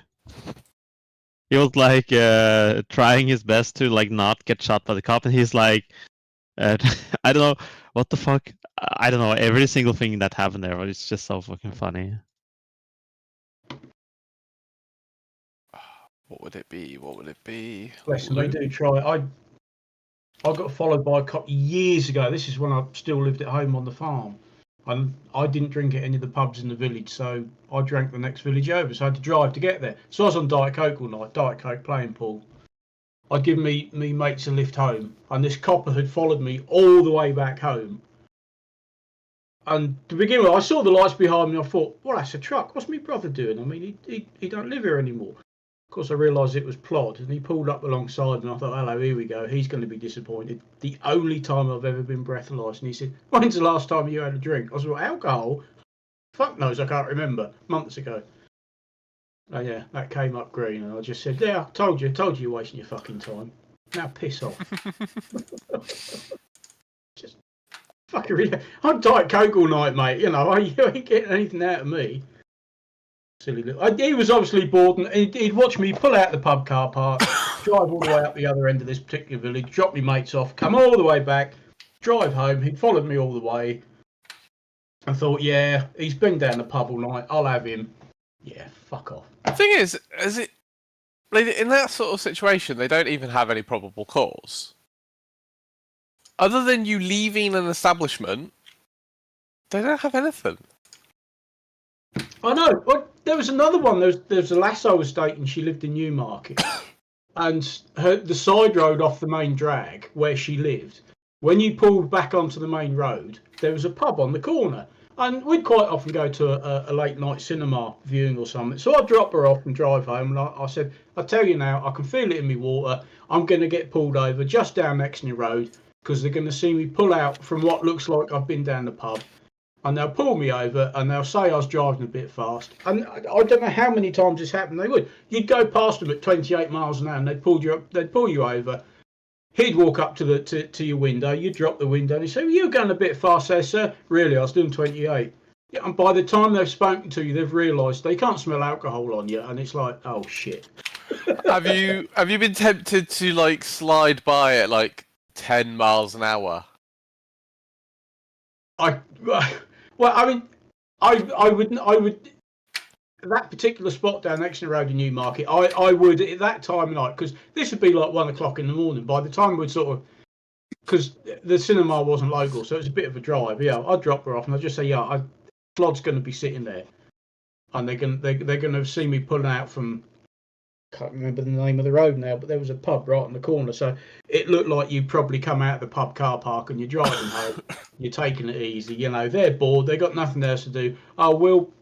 H: He was like trying his best to like not get shot by the cop, and he's like, I don't know what the fuck. I don't know every single thing that happened there. But it's just so fucking funny.
M: What would it be? What would it be?
L: Bless them, they do try. I got followed by a cop years ago. This is when I still lived at home on the farm. And I didn't drink at any of the pubs in the village, so I drank the next village over. So I had to drive to get there. So I was on Diet Coke all night, Diet Coke playing pool. I'd give me mates a lift home, and this copper had followed me all the way back home. And to begin with, I saw the lights behind me. I thought, well, that's a truck. What's my brother doing? I mean, he don't live here anymore. Of course, I realised it was Plod, and he pulled up alongside, and I thought, hello, here we go. He's going to be disappointed. The only time I've ever been breathalyzed. And he said, when's the last time you had a drink? I was like, alcohol? Fuck knows, I can't remember. Months ago. Oh, yeah, that came up green, and I just said, yeah, I told you you're wasting your fucking time. Now piss off. Just fucking really. I'm Diet Coke all night, mate. You know, you ain't getting anything out of me. Silly little. He was obviously bored, and he'd watch me pull out the pub car park, drive all the way up the other end of this particular village, drop me mates off, come all the way back, drive home. He'd followed me all the way. I thought, yeah, he's been down the pub all night. I'll have him. Yeah, fuck off.
M: The thing is it in that sort of situation, they don't even have any probable cause. Other than you leaving an establishment, they don't have anything.
L: I know. Well, there was another one. There's a lass I was dating. She lived in Newmarket, and the side road off the main drag where she lived. When you pulled back onto the main road, there was a pub on the corner, and we'd quite often go to a late night cinema viewing or something. So I'd drop her off and drive home, and I said, "I tell you now, I can feel it in my water. I'm going to get pulled over just down Exney Road because they're going to see me pull out from what looks like I've been down the pub." And they'll pull me over, and they'll say I was driving a bit fast. And I don't know how many times this happened. They would. You'd go past them at 28 miles an hour, and they'd pull you over. He'd walk up to your window. You'd drop the window, and he'd say, well, "You're going a bit fast there, sir." "Really, I was doing 28. Yeah, and by the time they've spoken to you, they've realised they can't smell alcohol on you, and it's like, oh shit.
M: Have you been tempted to like slide by at like 10 miles an hour?
L: Well, I mean, I would that particular spot down Exeter Road in Newmarket. I would at that time of night, because this would be like 1 o'clock in the morning. By the time we'd sort of, because the cinema wasn't local, so it was a bit of a drive. Yeah, I'd drop her off and I'd just say, yeah, Flod's going to be sitting there, and they're going to see me pulling out from. Can't remember the name of the road now, but there was a pub right on the corner, so it looked like you'd probably come out of the pub car park and you're driving home. You're taking it easy, you know. They're bored, they got nothing else to do. Oh,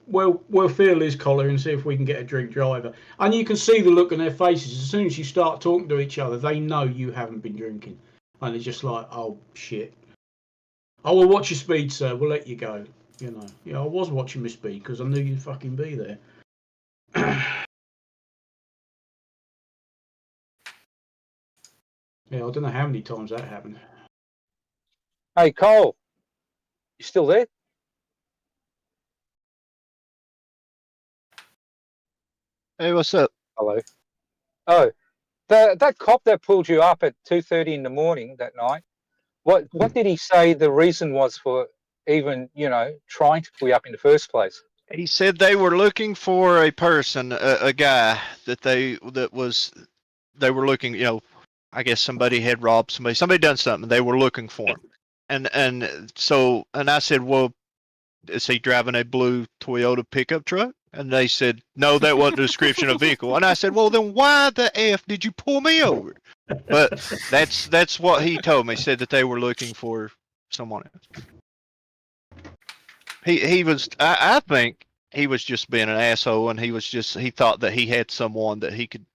L: we'll feel his collar and see if we can get a drink driver. And you can see the look on their faces as soon as you start talking to each other. They know you haven't been drinking, and it's just like, oh shit. Oh, well, watch your speed, sir. We'll let you go. You know. Yeah, I was watching my speed because I knew you'd fucking be there. Yeah, I don't know how many times that happened.
S: Hey, Cole, you still there?
D: Hey, what's up?
S: Hello. Oh, that cop that pulled you up at 2:30 in the morning that night. What did he say the reason was for even trying to pull you up in the first place?
D: He said they were looking for a person, a guy that they were looking. I guess somebody had robbed somebody. Somebody done something. They were looking for him, And I said, well, is he driving a blue Toyota pickup truck? And they said, no, that wasn't the description of vehicle. And I said, well, then why the F did you pull me over? But that's what he told me. He said that they were looking for someone else. He was, I think he was just being an asshole, and he thought that he had someone that he could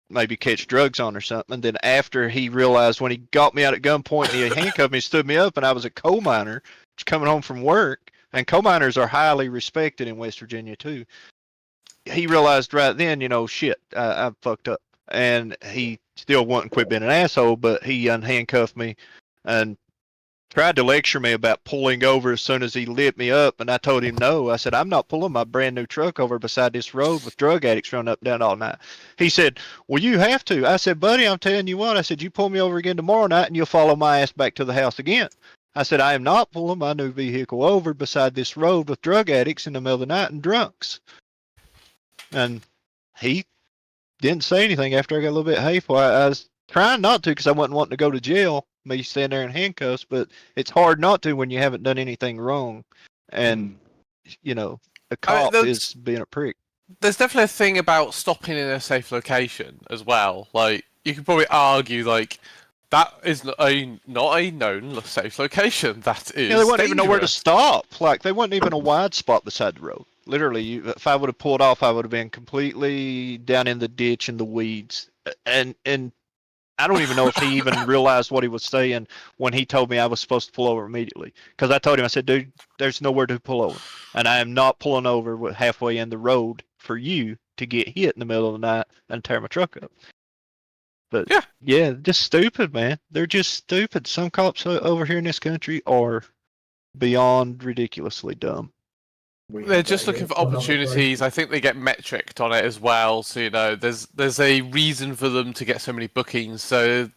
D: maybe catch drugs on or something. And then after he realized, when he got me out at gunpoint and he handcuffed me, stood me up, and I was a coal miner coming home from work, and coal miners are highly respected in West Virginia too. He realized right then, shit, I fucked up, and he still wouldn't quit being an asshole, but he unhandcuffed me and tried to lecture me about pulling over as soon as he lit me up, and I told him no. I said, I'm not pulling my brand new truck over beside this road with drug addicts running up and down all night. He said, well, you have to. I said, buddy, I'm telling you what. I said, you pull me over again tomorrow night and you'll follow my ass back to the house again. I said, I am not pulling my new vehicle over beside this road with drug addicts in the middle of the night and drunks. And he didn't say anything after I got a little bit hateful. I was trying not to, because I wasn't wanting to go to jail, me standing there in handcuffs, but it's hard not to when you haven't done anything wrong. And, a cop is being a prick.
M: There's definitely a thing about stopping in a safe location as well. Like, you could probably argue, like, that is not a known safe location. That is.
D: Yeah, they wouldn't even know where to
M: dangerous.
D: stop. Like, they wasn't even a wide spot beside the road. Literally, if I would have pulled off, I would have been completely down in the ditch in the weeds. And I don't even know if he even realized what he was saying when he told me I was supposed to pull over immediately. Because I told him, I said, dude, there's nowhere to pull over. And I am not pulling over halfway in the road for you to get hit in the middle of the night and tear my truck up. But yeah, just stupid, man. They're just stupid. Some cops over here in this country are beyond ridiculously dumb.
M: They're just looking for opportunities. I think they get metriced on it as well. So there's a reason for them to get so many bookings. So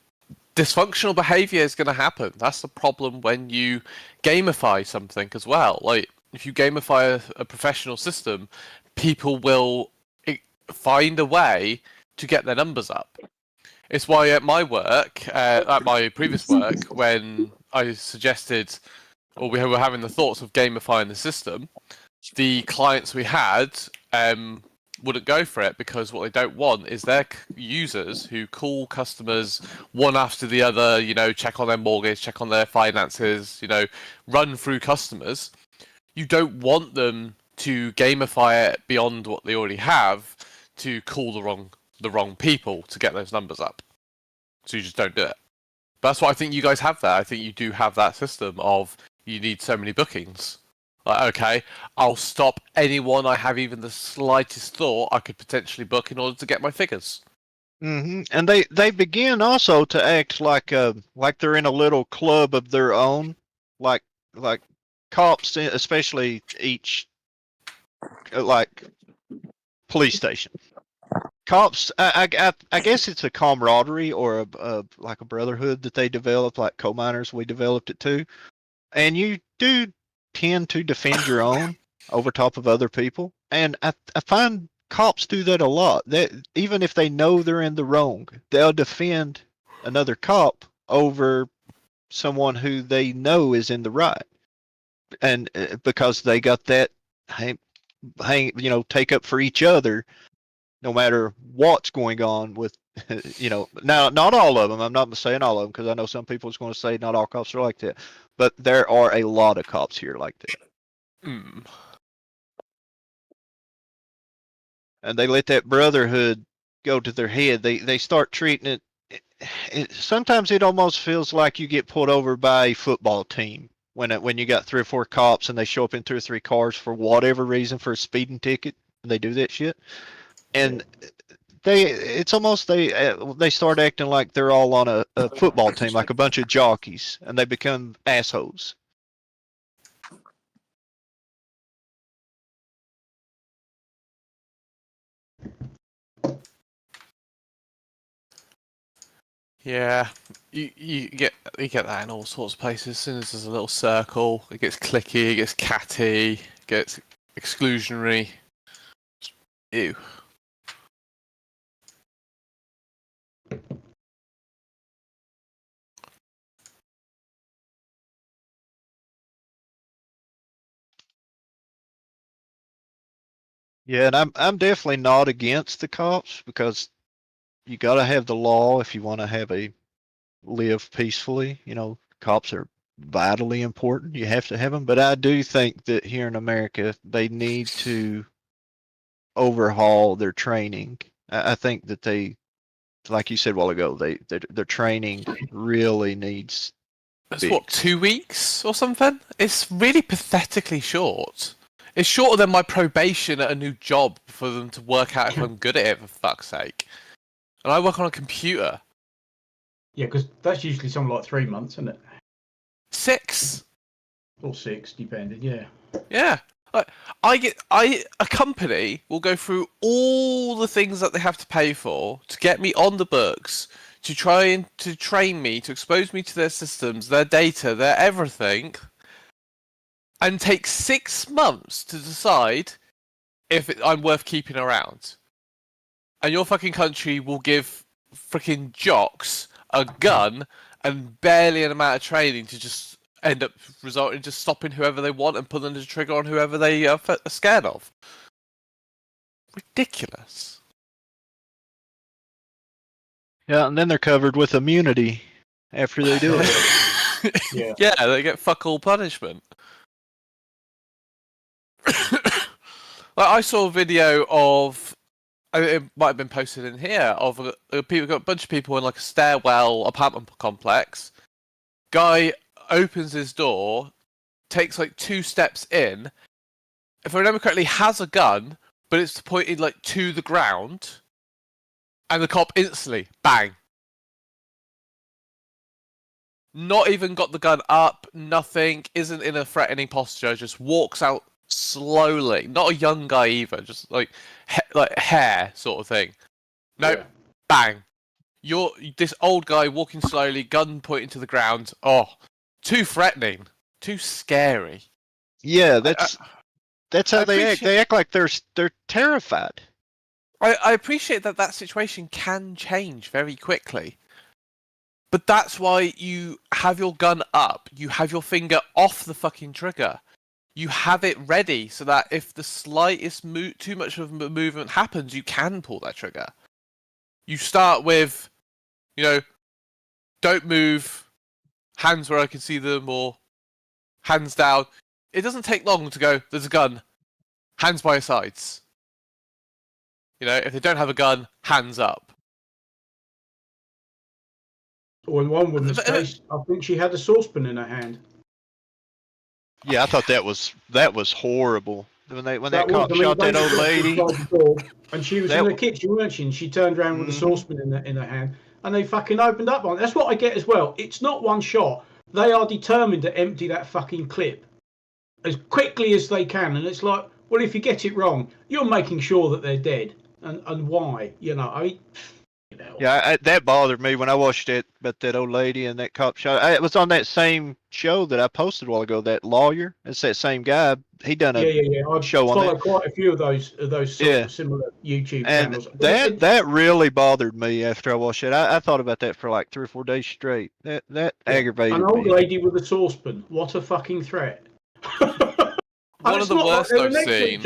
M: dysfunctional behavior is going to happen. That's the problem when you gamify something as well. Like, if you gamify a professional system, people will find a way to get their numbers up. It's why at my work, at my previous work, when I suggested, or we were having the thoughts of gamifying the system, the clients we had wouldn't go for it, because what they don't want is their users who call customers one after the other, check on their mortgage, check on their finances, run through customers. You don't want them to gamify it beyond what they already have to call the wrong people to get those numbers up. So you just don't do it. But that's what I think you guys have there. I think you do have that system of you need so many bookings. Like, okay, I'll stop anyone I have even the slightest thought I could potentially book in order to get my figures.
D: Mm-hmm. And they begin also to act like they're in a little club of their own, like cops, especially each like police station. Cops, I guess it's a camaraderie or a like a brotherhood that they develop, like coal miners. We developed it too, and you do tend to defend your own over top of other people, and I find cops do that a lot. That even if they know they're in the wrong, they'll defend another cop over someone who they know is in the right, and because they got that take up for each other, no matter what's going on with, now not all of them. I'm not saying all of them, because I know some people is going to say not all cops are like that, but there are a lot of cops here like that.
M: Mm.
D: And they let that brotherhood go to their head. They start treating it. Sometimes it almost feels like you get pulled over by a football team when you got 3 or 4 cops and they show up in 2 or 3 cars for whatever reason for a speeding ticket, and they do that shit. And they start acting like they're all on a football team, like a bunch of jockeys, and they become assholes.
M: Yeah, you get that in all sorts of places. As soon as there's a little circle, it gets clicky, it gets catty, it gets exclusionary. Ew.
D: Yeah, and I'm definitely not against the cops because you got to have the law if you want to have a live peacefully. You know, cops are vitally important. You have to have them, but I do think that here in America they need to overhaul their training. I think that they, like you said a while ago, their training really needs.
M: It's what, 2 weeks or something? It's really pathetically short. It's shorter than my probation at a new job for them to work out if I'm good at it, for fuck's sake. And I work on a computer.
L: Yeah, because that's usually something like 3 months, isn't it?
M: 6.
L: Or 6, depending, yeah.
M: Yeah. A company will go through all the things that they have to pay for to get me on the books, to try and to train me, to expose me to their systems, their data, their everything, and take 6 months to decide if I'm worth keeping around. And your fucking country will give freaking jocks a gun and barely an amount of training to just end up resulting in just stopping whoever they want and pulling the trigger on whoever they are scared of. Ridiculous.
D: Yeah, and then they're covered with immunity after they do it.
M: Yeah, they get fuck all punishment. Like, I saw a video of, it might have been posted in here, of a bunch of people in like a stairwell apartment complex. Guy opens his door, takes like 2 steps in. If I remember correctly, has a gun, but it's pointed like to the ground, and the cop instantly bang. Not even got the gun up, nothing, isn't in a threatening posture, just walks out slowly. Not a young guy either, just like hair sort of thing. No, bang. You're this old guy walking slowly, gun pointing to the ground. Oh, too threatening, too scary.
D: Yeah, that's how they act. They act like they're terrified.
M: I appreciate that situation can change very quickly. But that's why you have your gun up, you have your finger off the fucking trigger. You have it ready so that if the slightest too much of a movement happens, you can pull that trigger. You start with, don't move, hands where I can see them, or hands down. It doesn't take long to go, there's a gun, hands by your sides. If they don't have a gun, hands up.
L: Or in one woman's case, I think she had a saucepan in her hand.
D: Yeah, I thought that was horrible. When that cop shot that old lady.
L: And she was in the kitchen, weren't she? And she turned around with a saucepan in her hand, and they fucking opened up on it. That's what I get as well. It's not one shot. They are determined to empty that fucking clip as quickly as they can. And it's like, well, if you get it wrong, you're making sure that they're dead. And why?
D: Yeah, that bothered me when I watched it. But that old lady and that cop shot. It was on that same show that I posted a while ago. That lawyer. It's that same guy. He done a
L: I've
D: show on that.
L: followed quite a few of those sort of similar YouTube channels.
D: And that really bothered me after I watched it. I thought about that for like 3 or 4 days straight. That aggravated me.
L: An old lady with a saucepan. What a fucking threat!
M: One of the worst I've seen.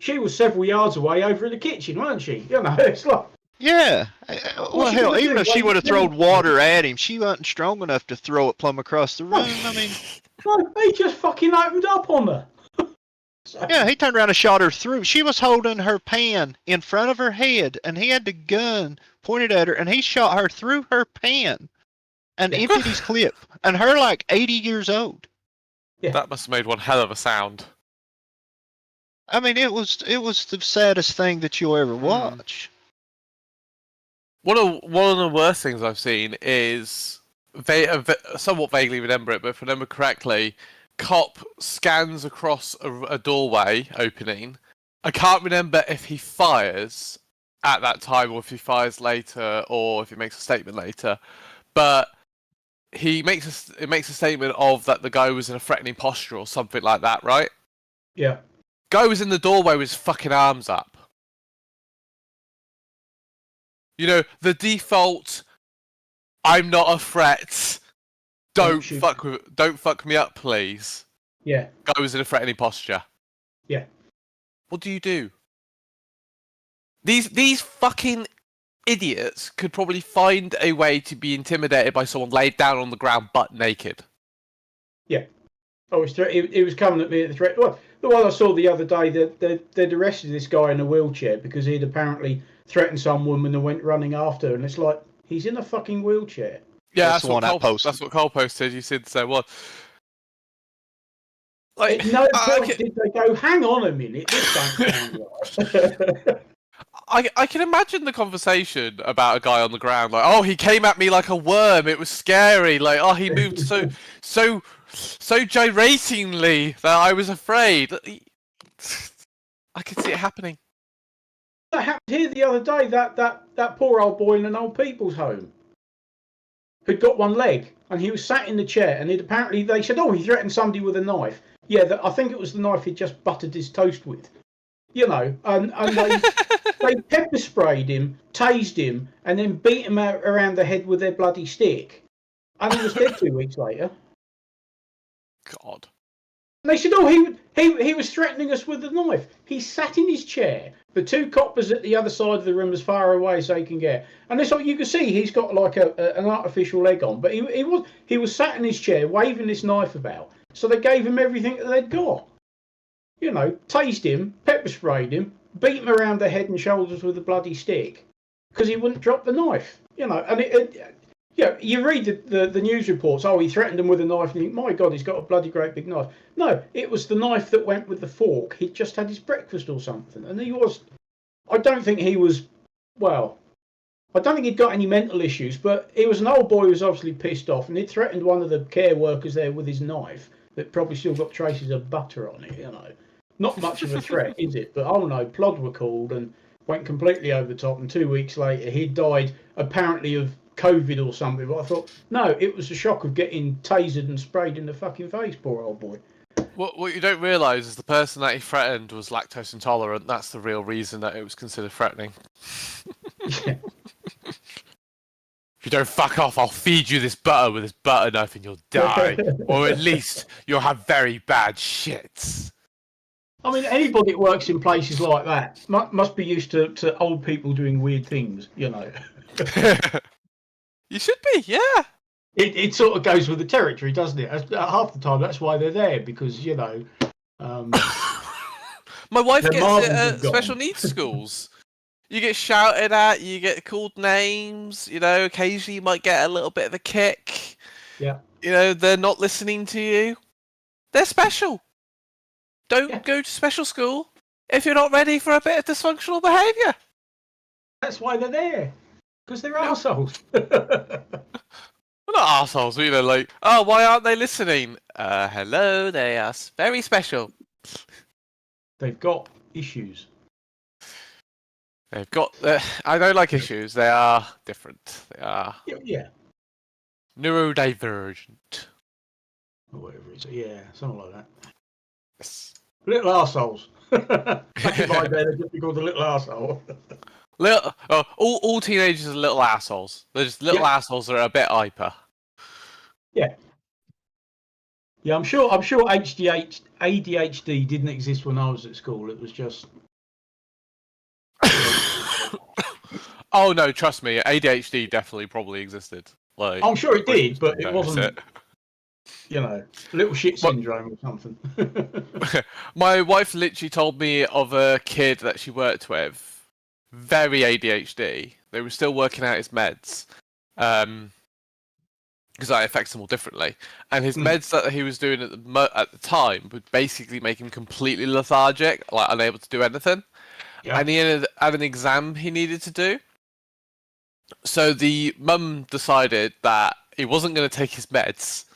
L: She was several yards away over in the kitchen, wasn't she? It's like.
D: Yeah. Well, hell, even if she would have thrown water at him, she wasn't strong enough to throw it plumb across the room. I mean,
L: no, he just fucking opened up on her.
D: Yeah, he turned around and shot her through. She was holding her pan in front of her head, and he had the gun pointed at her, and he shot her through her pan and emptied his clip. And her like 80 years old.
L: Yeah.
M: That must have made one hell of a sound.
D: I mean, it was the saddest thing that you'll ever watch.
M: One of the worst things I've seen is, somewhat vaguely remember it, but if I remember correctly, cop scans across a doorway opening. I can't remember if he fires at that time or if he fires later or if he makes a statement later, but it makes a statement of that the guy was in a threatening posture or something like that, right?
L: Yeah.
M: Guy was in the doorway with his fucking arms up. The default, I'm not a threat. Don't fuck me up, please.
L: Yeah.
M: Guy was in a threatening posture.
L: Yeah.
M: What do you do? These fucking idiots could probably find a way to be intimidated by someone laid down on the ground butt naked.
L: Yeah. Oh, it was coming at me at the threat. Well, the one I saw the other day, they'd arrested this guy in a wheelchair because he'd apparently threatened some woman and went running after her. And it's like, he's in a fucking wheelchair.
M: Yeah, that's what Cole posted. You said so. What? Like,
L: At no point did they go, hang on a minute, this don't sound right.
M: I can imagine the conversation about a guy on the ground, like, oh, he came at me like a worm. It was scary. Like, oh, he moved so gyratingly that I was afraid. I could see it happening.
L: That happened here the other day. That poor old boy in an old people's home who'd got one leg, and he was sat in the chair, and they said, oh, he threatened somebody with a knife. Yeah, I think it was the knife he'd just buttered his toast with. You know, and they pepper sprayed him, tased him, and then beat him out around the head with their bloody stick. And he was dead 2 weeks later.
M: God.
L: And they said, oh, he was threatening us with a knife. He sat in his chair, the two coppers at the other side of the room as far away as they can get. And it's like, you can see he's got like an artificial leg on, but he was sat in his chair waving this knife about. So they gave him everything that they'd got. You know, tased him, pepper sprayed him, beat him around the head and shoulders with a bloody stick because he wouldn't drop the knife. You know, and you read the news reports. Oh, he threatened him with a knife, and you think, my God, he's got a bloody great big knife. No, it was the knife that went with the fork. He'd just had his breakfast or something, and I don't think he was. Well, I don't think he'd got any mental issues, but he was an old boy who was obviously pissed off, and he'd threatened one of the care workers there with his knife that probably still got traces of butter on it. You know. Not much of a threat, is it? But oh no, Plod were called and went completely over the top. And 2 weeks later, he died apparently of COVID or something. But I thought, no, it was the shock of getting tasered and sprayed in the fucking face. Poor old boy.
M: What you don't realise is the person that he threatened was lactose intolerant. That's the real reason that it was considered threatening.
L: Yeah.
M: If you don't fuck off, I'll feed you this butter with this butter knife and you'll die. Or at least you'll have very bad shits.
L: I mean, anybody that works in places like that must be used to old people doing weird things, you know.
M: You should be, yeah.
L: It sort of goes with the territory, doesn't it? Half the time, that's why they're there, because, you know...
M: My wife gets at special needs schools. You get shouted at, you get called names, you know, occasionally you might get a little bit of a kick.
L: Yeah.
M: You know, they're not listening to you. They're special. Don't go to special school if you're not ready for a bit of dysfunctional behaviour.
L: That's why they're there. Because they're arseholes.
M: We're not arseholes, you know, like, oh, why aren't they listening? Hello, they are very special.
L: They've got issues.
M: They've got, I don't like issues, they are different. They are
L: yeah.
M: neurodivergent.
L: Or whatever it is. Yeah, something like that.
M: Yes.
L: Little arseholes. Back in my day, they'd just be called a little arsehole.
M: All teenagers are little assholes. They're just little assholes that are a bit hyper.
L: Yeah. Yeah, I'm sure ADHD didn't exist when I was at school. It was just...
M: Oh no, trust me, ADHD definitely probably existed. Like,
L: I'm sure it did, but it wasn't... You know, little shit syndrome or something.
M: My wife literally told me of a kid that she worked with, very ADHD. They were still working out his meds, because that affects them all differently. And his meds that he was doing at the time would basically make him completely lethargic, like unable to do anything. Yeah. And he had an exam he needed to do. So the mum decided that he wasn't going to take his meds.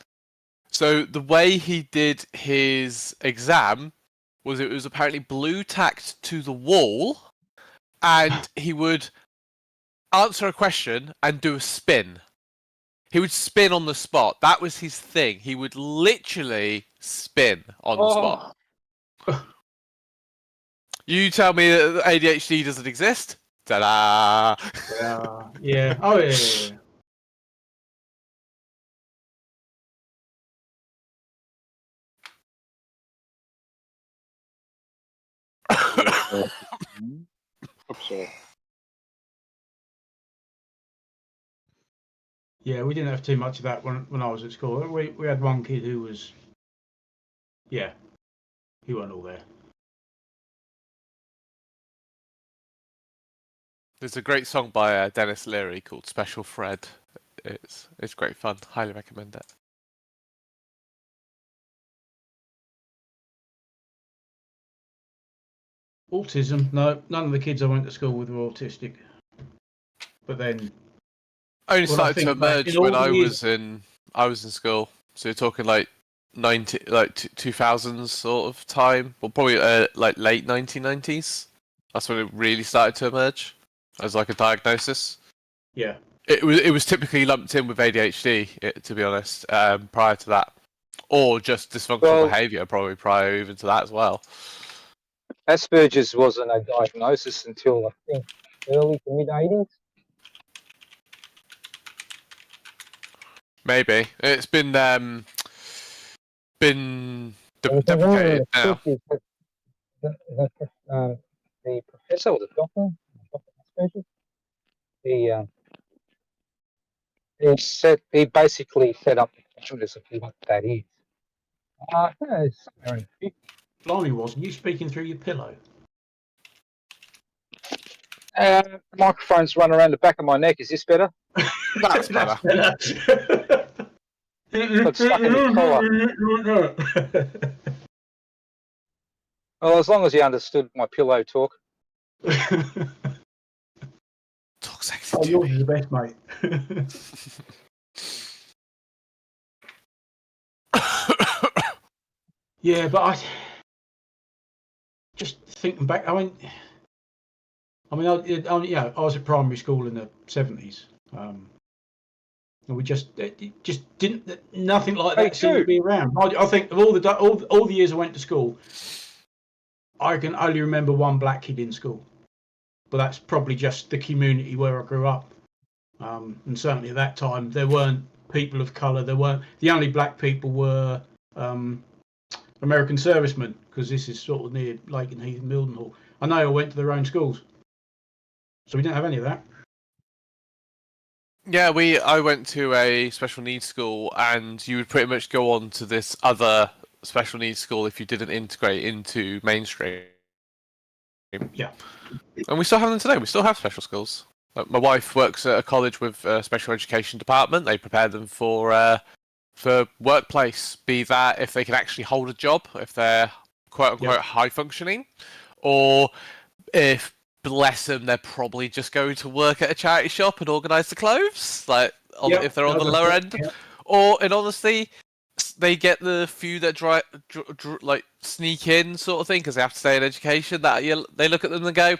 M: So the way he did his exam was it was apparently blue tacked to the wall, and he would answer a question and do a spin. He would spin on the spot. That was his thing. He would literally spin on the spot. You tell me that ADHD doesn't exist? Ta-da!
L: Yeah. Oh, yeah.
S: sorry.
L: Yeah, we didn't have too much of that when I was at school. We had one kid who was, yeah, he weren't all there.
M: There's a great song by Dennis Leary called "Special Fred." It's great fun. Highly recommend it.
L: Autism? No, none of the kids I went to school with were autistic. But then,
M: I only
L: when I
M: started to
L: think back,
M: emerge
L: in
M: when
L: all
M: I
L: the years-
M: was in school. So you're talking like 2000s sort of time, or probably like late 1990s. That's when it really started to emerge as like a diagnosis.
L: Yeah.
M: It was typically lumped in with ADHD, to be honest. Prior to that, or just dysfunctional behaviour, probably prior even to that as well.
S: Asperger's wasn't a diagnosis until I think early to mid 80s.
M: Maybe it's been
S: One
M: deprecated
S: of the
M: now.
S: truth is that the professor or the doctor, Dr. Asperger, he basically set up the mechanism of what that is. It's somewhere in the 50s.
L: Blimey, wasn't you speaking through your pillow?
S: The microphone's run around the back of my neck. Is this better?
M: That's better.
S: Got stuck in the collar. Well, as long as you understood my pillow talk.
M: Talk sexy.
L: Oh, yours is the best, mate. Yeah, but I just thinking back. I was at primary school in the 70s. And we just didn't. Nothing like that seemed to be around. I think of all the years I went to school, I can only remember one black kid in school, but that's probably just the community where I grew up. And certainly at that time, there weren't people of colour. There weren't. The only black people were American servicemen, because this is sort of near Lakenheath and Mildenhall. And they all went to their own schools, so we didn't have any of that.
M: Yeah, I went to a special needs school, and you would pretty much go on to this other special needs school if you didn't integrate into mainstream.
L: Yeah.
M: And we still have them today. We still have special schools. Like, my wife works at a college with a special education department. They prepare them for workplace, be that if they can actually hold a job, if they're quote unquote high functioning, or if, bless them, they're probably just going to work at a charity shop and organise the clothes, like if they're on the lower end, or in honesty, they get the few that like sneak in sort of thing because they have to stay in education. That they look at them and go,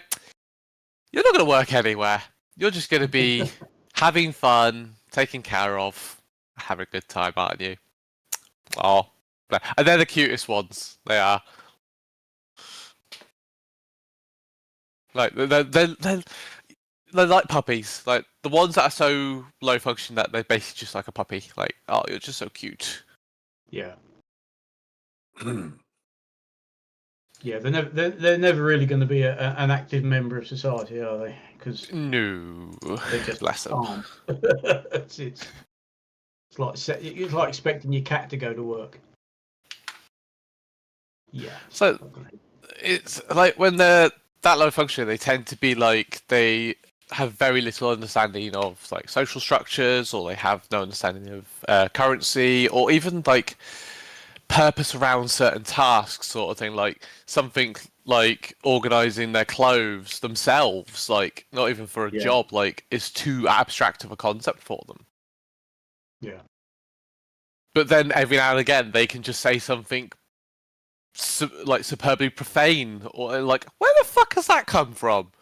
M: "You're not going to work anywhere. You're just going to be having fun, taken care of, having a good time, aren't you?" Oh, and they're the cutest ones. They are. Like they're like puppies. Like the ones that are so low function that they're basically just like a puppy. Like, oh, you're just so cute.
L: Yeah. Yeah, they're never really going to be an active member of society, are they? Because
M: no,
L: they just
M: bless them.
L: aren't. it's like expecting your cat to go to work. Yeah.
M: So it's like when they're that low function, they tend to be like they have very little understanding of like social structures, or they have no understanding of currency, or even like purpose around certain tasks, sort of thing. Like something like organizing their clothes themselves, like not even for a job, like is too abstract of a concept for them.
L: Yeah.
M: But then every now and again, they can just say something like superbly profane, or like, where the fuck has that come from?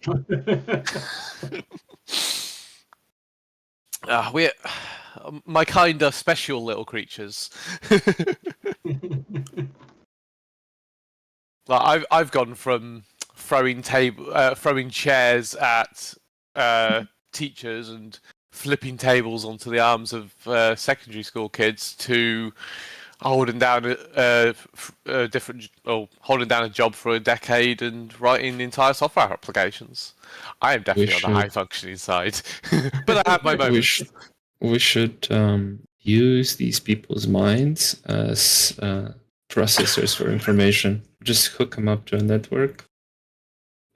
M: We're my kind of special little creatures. Like I've gone from throwing chairs at teachers and flipping tables onto the arms of secondary school kids to holding down holding down a job for a decade and writing entire software applications. I am definitely on the high functioning side, but I have my moments.
O: We should use these people's minds as processors for information. Just hook them up to a network,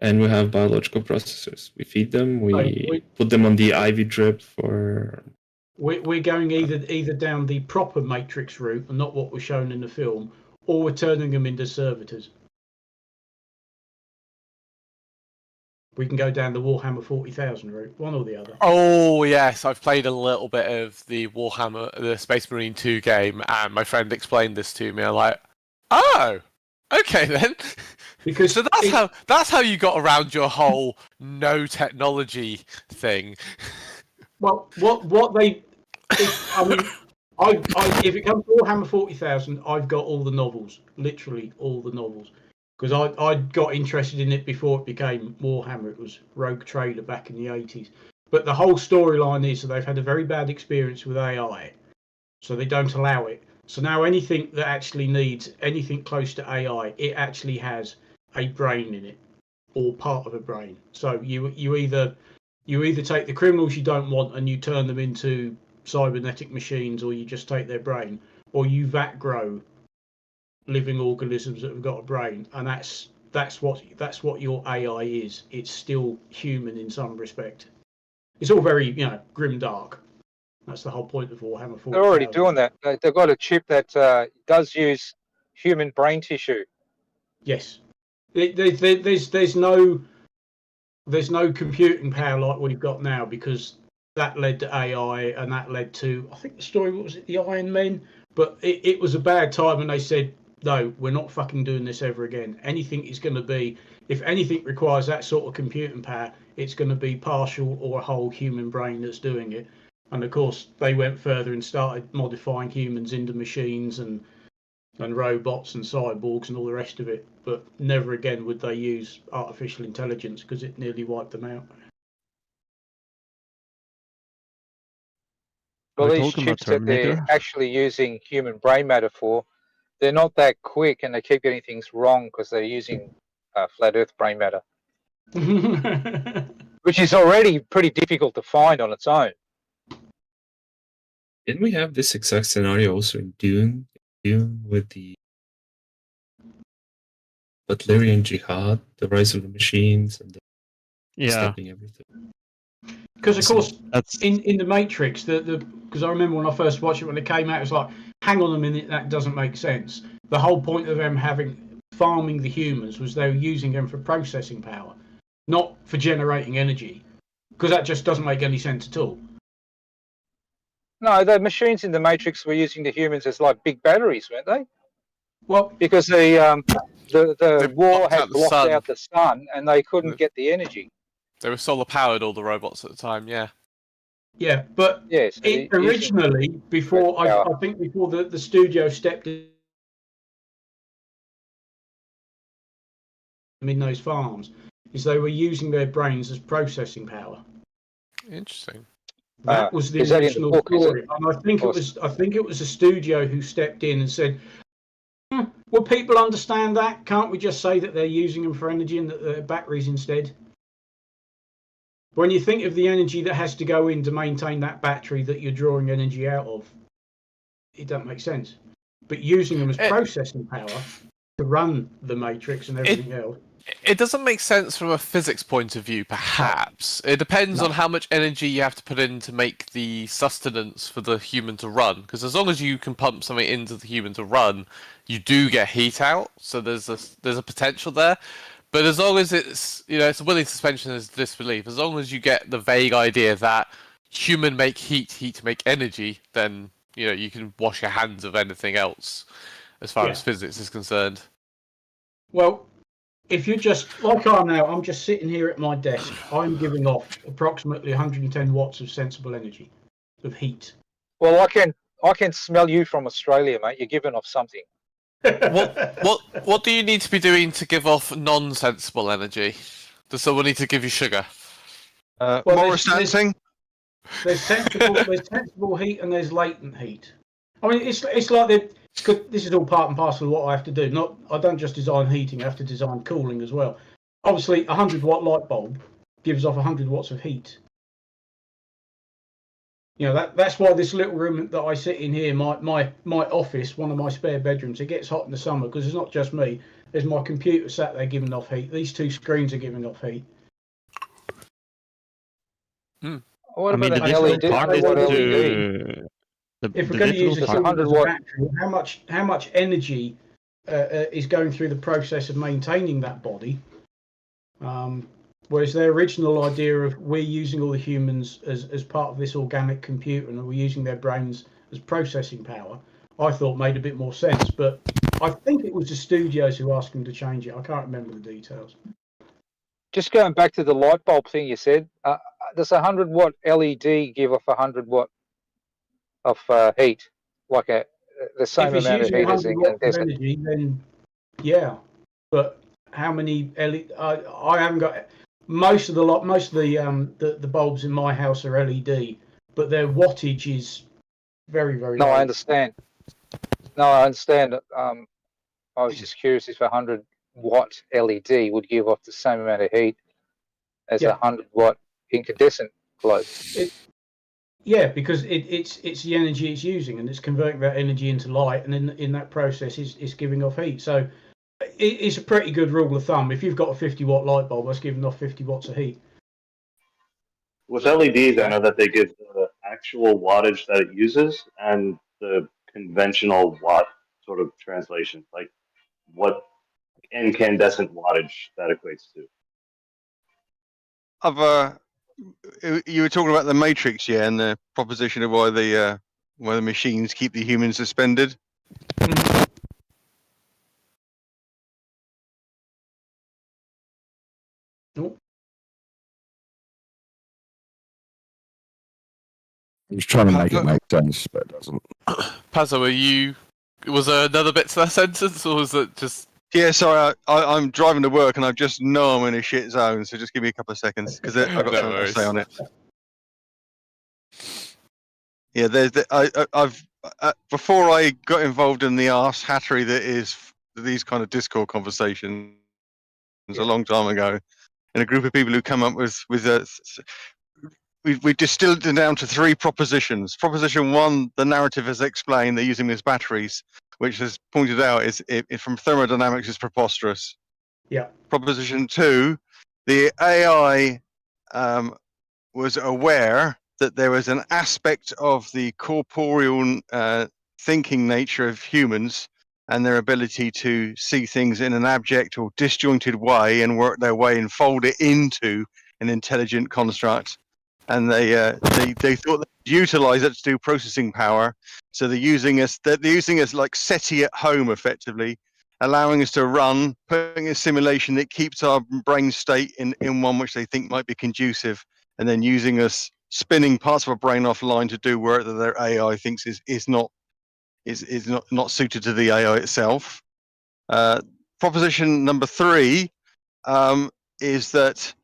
O: and we have biological processors. We feed them. We put them on the IV drip for.
L: We're going either down the proper matrix route and not what was shown in the film, or we're turning them into servitors. We can go down the Warhammer 40,000 route, one or the other.
M: Oh yes, I've played a little bit of the Warhammer, the Space Marine 2 game, and my friend explained this to me. I'm like, oh, okay then.
L: Because
M: so that's how you got around your whole no technology thing.
L: Well, what they, if it comes to Warhammer 40,000, I've got all the novels, literally all the novels, because I got interested in it before it became Warhammer. It was Rogue Trader back in the 80s. But the whole storyline is that they've had a very bad experience with AI, so they don't allow it. So now anything that actually needs anything close to AI, it actually has a brain in it, or part of a brain. So you either take the criminals you don't want and you turn them into cybernetic machines, or you just take their brain, or you vat grow living organisms that have got a brain, and that's what your AI is. It's still human in some respect. It's all very grim dark. That's the whole point of Warhammer 40,000.
S: They're already doing that. They've got a chip that does use human brain tissue.
L: Yes, there's no computing power like we've got now, because that led to AI, and that led to, I think the story, what was it, the Iron Men? But it was a bad time, and they said, no, we're not fucking doing this ever again. Anything is going to be, if anything requires that sort of computing power, it's going to be partial or a whole human brain that's doing it. And of course, they went further and started modifying humans into machines and robots and cyborgs and all the rest of it. But never again would they use artificial intelligence, because it nearly wiped them out.
S: Well, these chips that they're actually using human brain matter for, they're not that quick, and they keep getting things wrong because they're using flat Earth brain matter, which is already pretty difficult to find on its own.
O: Didn't we have this exact scenario also in Dune? Dune with the Butlerian Jihad, the rise of the machines, and stopping everything.
L: Because of course, in the Matrix, because I remember when I first watched it when it came out, it was like, hang on a minute, that doesn't make sense. The whole point of them farming the humans was they were using them for processing power, not for generating energy, because that just doesn't make any sense at all.
S: No, the machines in the Matrix were using the humans as like big batteries, weren't they?
L: Well,
S: because the war had blocked out the sun, and they couldn't get the energy.
M: They were solar powered, all the robots at the time. Yeah.
L: Yeah, but
S: yes,
L: originally, before I think before the studio stepped in those farms, is they were using their brains as processing power.
M: Interesting.
L: That was the original story, and I think it was a studio who stepped in and said, "Will people understand that? Can't we just say that they're using them for energy and that they're batteries instead?" When you think of the energy that has to go in to maintain that battery that you're drawing energy out of, it doesn't make sense. But using them as processing power to run the Matrix and everything else.
M: It doesn't make sense from a physics point of view, perhaps. It depends on how much energy you have to put in to make the sustenance for the human to run. Because as long as you can pump something into the human to run, you do get heat out. So there's a potential there. But as long as it's a willing suspension of disbelief, as long as you get the vague idea that human make heat make energy, then you can wash your hands of anything else as far as physics is concerned.
L: Well, if you're just like I am now, I'm just sitting here at my desk. I'm giving off approximately 110 watts of sensible energy, of heat.
S: Well, I can smell you from Australia, mate. You're giving off something.
M: What do you need to be doing to give off non-sensible energy? Does someone need to give you sugar?
L: More sensing. There's sensible heat and there's latent heat. I mean, it's like This is all part and parcel of what I have to do. I don't just design heating; I have to design cooling as well. Obviously, a 100-watt light bulb gives off 100 watts of heat. You know, that's why this little room that I sit in here, my office, one of my spare bedrooms, it gets hot in the summer because it's not just me. There's my computer sat there giving off heat. These two screens are giving off heat.
Q: What
H: I mean,
Q: about
H: the
Q: an
H: difficult
Q: LED?
H: part is
Q: 100 watt LED?
H: to
L: If we're
H: the
L: going to use a
H: difficult part.
Q: 100
L: single
Q: watt.
L: battery, how much energy is going through the process of maintaining that body? Whereas their original idea of we're using all the humans as part of this organic computer and we're using their brains as processing power, I thought made a bit more sense. But I think it was the studios who asked them to change it. I can't remember the details.
Q: Just going back to the light bulb thing you said, does a 100 watt LED give off 100 watt of heat, like the same
L: If it's
Q: amount of
L: using
Q: heat as
L: 100
Q: an
L: watts of
Q: incandescent?
L: energy, then yeah. But how many LED? I haven't got most of the bulbs in my house are LED, but their wattage is very, very
Q: No,
L: low.
Q: I understand. No, I understand. I was just curious if a 100 watt LED would give off the same amount of heat as a 100 watt incandescent globe.
L: Yeah, because it's the energy it's using, and it's converting that energy into light, and in that process, it's giving off heat. So it's a pretty good rule of thumb. If you've got a 50-watt light bulb, that's giving off 50 watts of heat.
V: With LEDs, I know that they give the actual wattage that it uses and the conventional watt sort of translation, like what incandescent wattage that equates to.
W: You were talking about the Matrix, yeah, and the proposition of why the machines keep the humans suspended.
X: He's trying to make it make sense, but it doesn't.
M: Pazzo, was there another bit to that sentence, or was it just...
W: Yeah, sorry, I'm driving to work and I just know I'm in a shit zone, so just give me a couple of seconds because I've got
M: No
W: something to say
M: worries.
W: on it. Yeah, I've before I got involved in the arse hattery that is these kind of Discord conversations a long time ago, and a group of people who come up with we distilled it down to 3 propositions. Proposition 1, the narrative has explained they're using these batteries, which as pointed out is from thermodynamics is preposterous.
L: Yeah.
W: Proposition 2, the AI was aware that there was an aspect of the corporeal thinking nature of humans and their ability to see things in an abject or disjointed way and work their way and fold it into an intelligent construct. And they thought they'd utilize it to do processing power. So they're using us like SETI at home, effectively, allowing us to run, putting a simulation that keeps our brain state in one which they think might be conducive, and then using us spinning parts of our brain offline to do work that their AI thinks is not suited to the AI itself. Proposition number 3 is that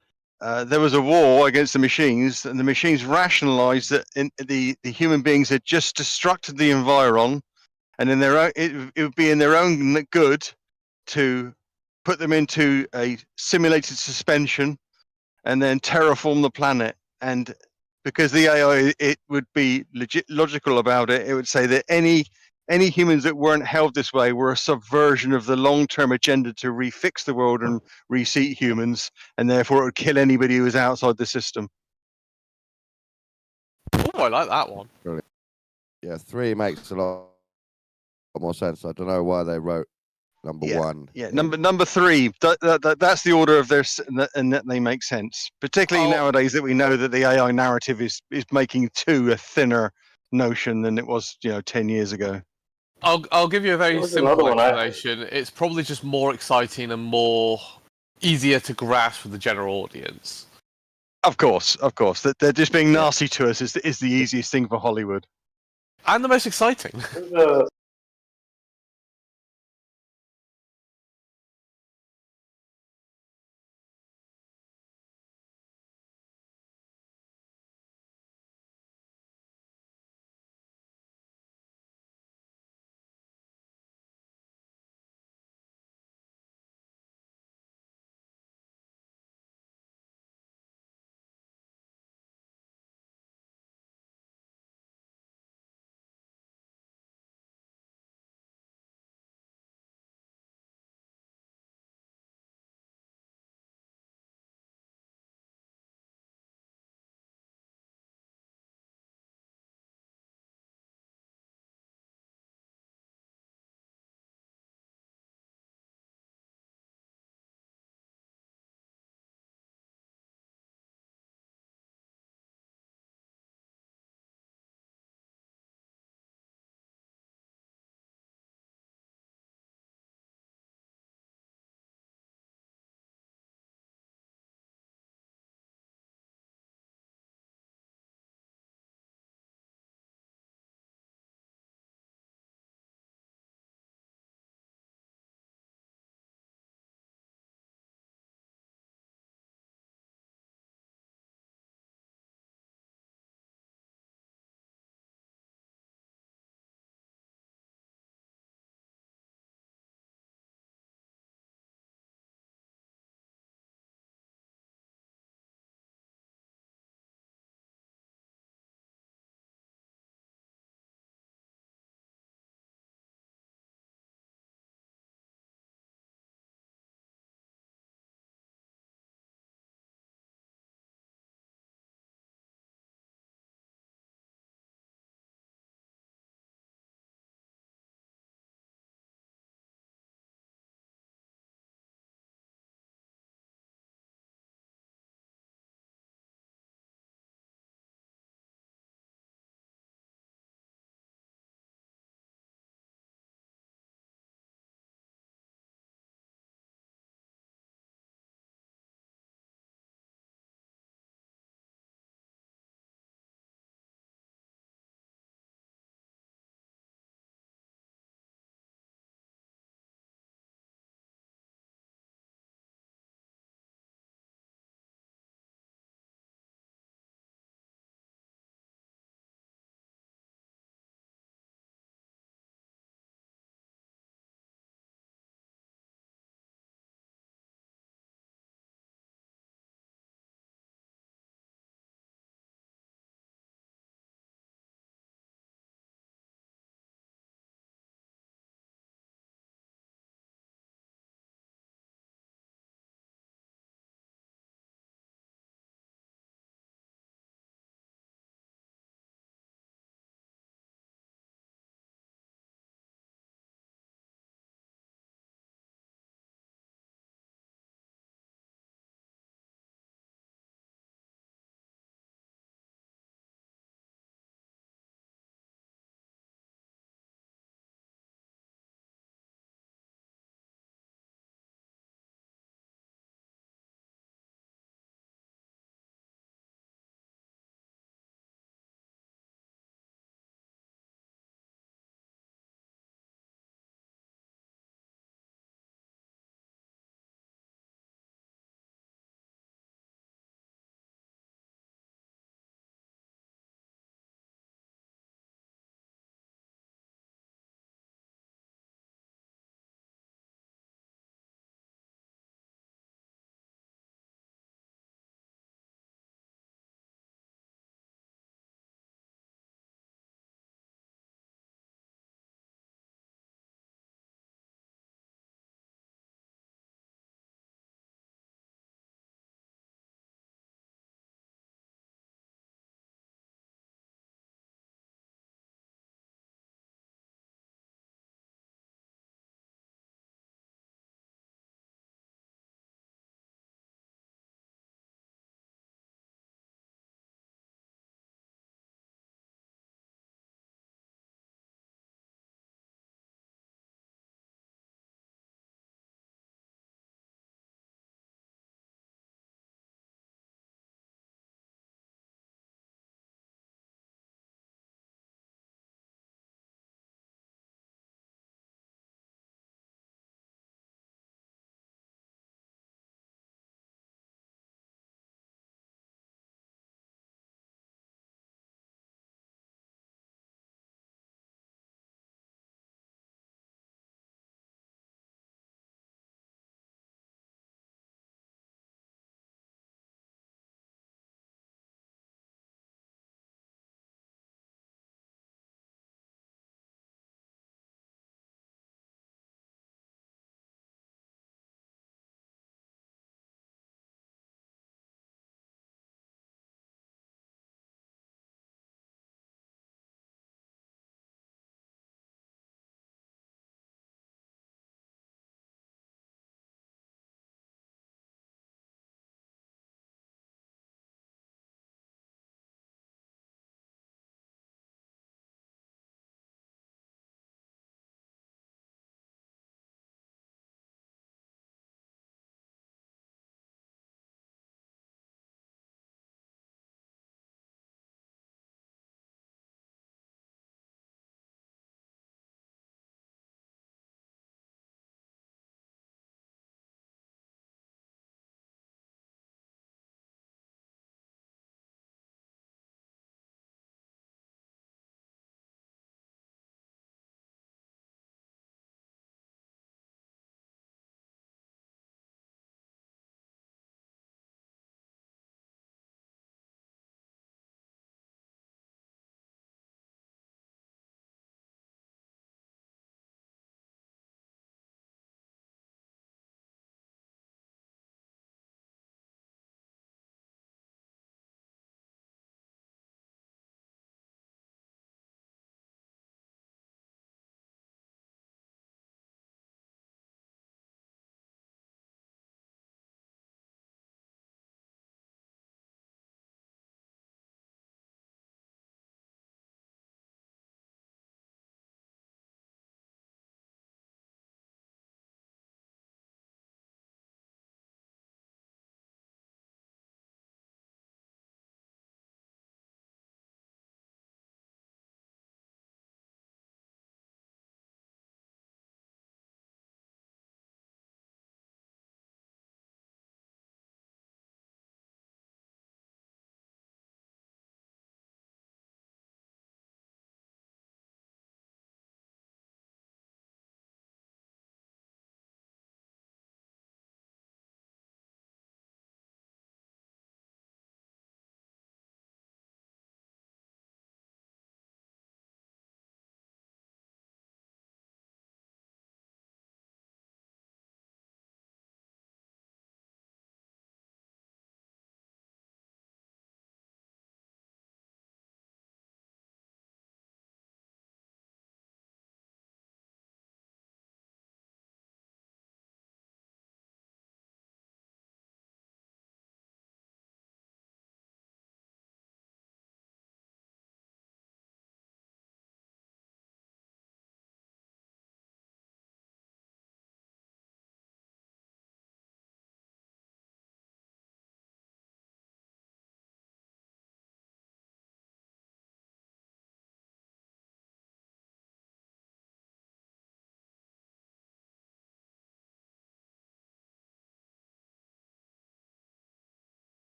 W: there was a war against the machines, and the machines rationalized that the human beings had just destructed the environ, and in their own, it would be in their own good to put them into a simulated suspension and then terraform the planet. And because the AI, it would be logical about it, it would say that any humans that weren't held this way were a subversion of the long-term agenda to refix the world and reseat humans, and therefore it would kill anybody who was outside the system.
M: Oh, I like that one.
X: Brilliant. Yeah, 3 makes a lot more sense. I don't know why they wrote number 1.
W: Yeah, number 3. That's the order of their, and that they make sense. Particularly nowadays that we know that the AI narrative is making 2 a thinner notion than it was 10 years ago.
M: I'll give you a very
W: There was
M: simple
W: another one
M: explanation. It's probably just more exciting and more easier to grasp for the general audience.
W: Of course. That they're just being nasty to us is the easiest thing for Hollywood.
M: And the most exciting.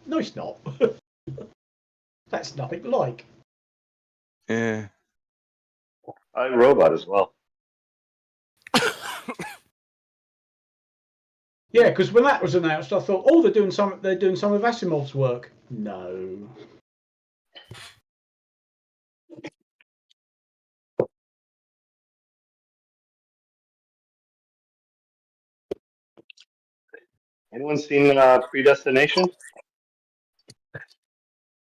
L: No, it's not. That's nothing like.
W: Yeah.
V: iRobot as well.
L: Yeah, because when that was announced, I thought, oh, they're doing some of Asimov's work. No.
V: Anyone seen Predestination?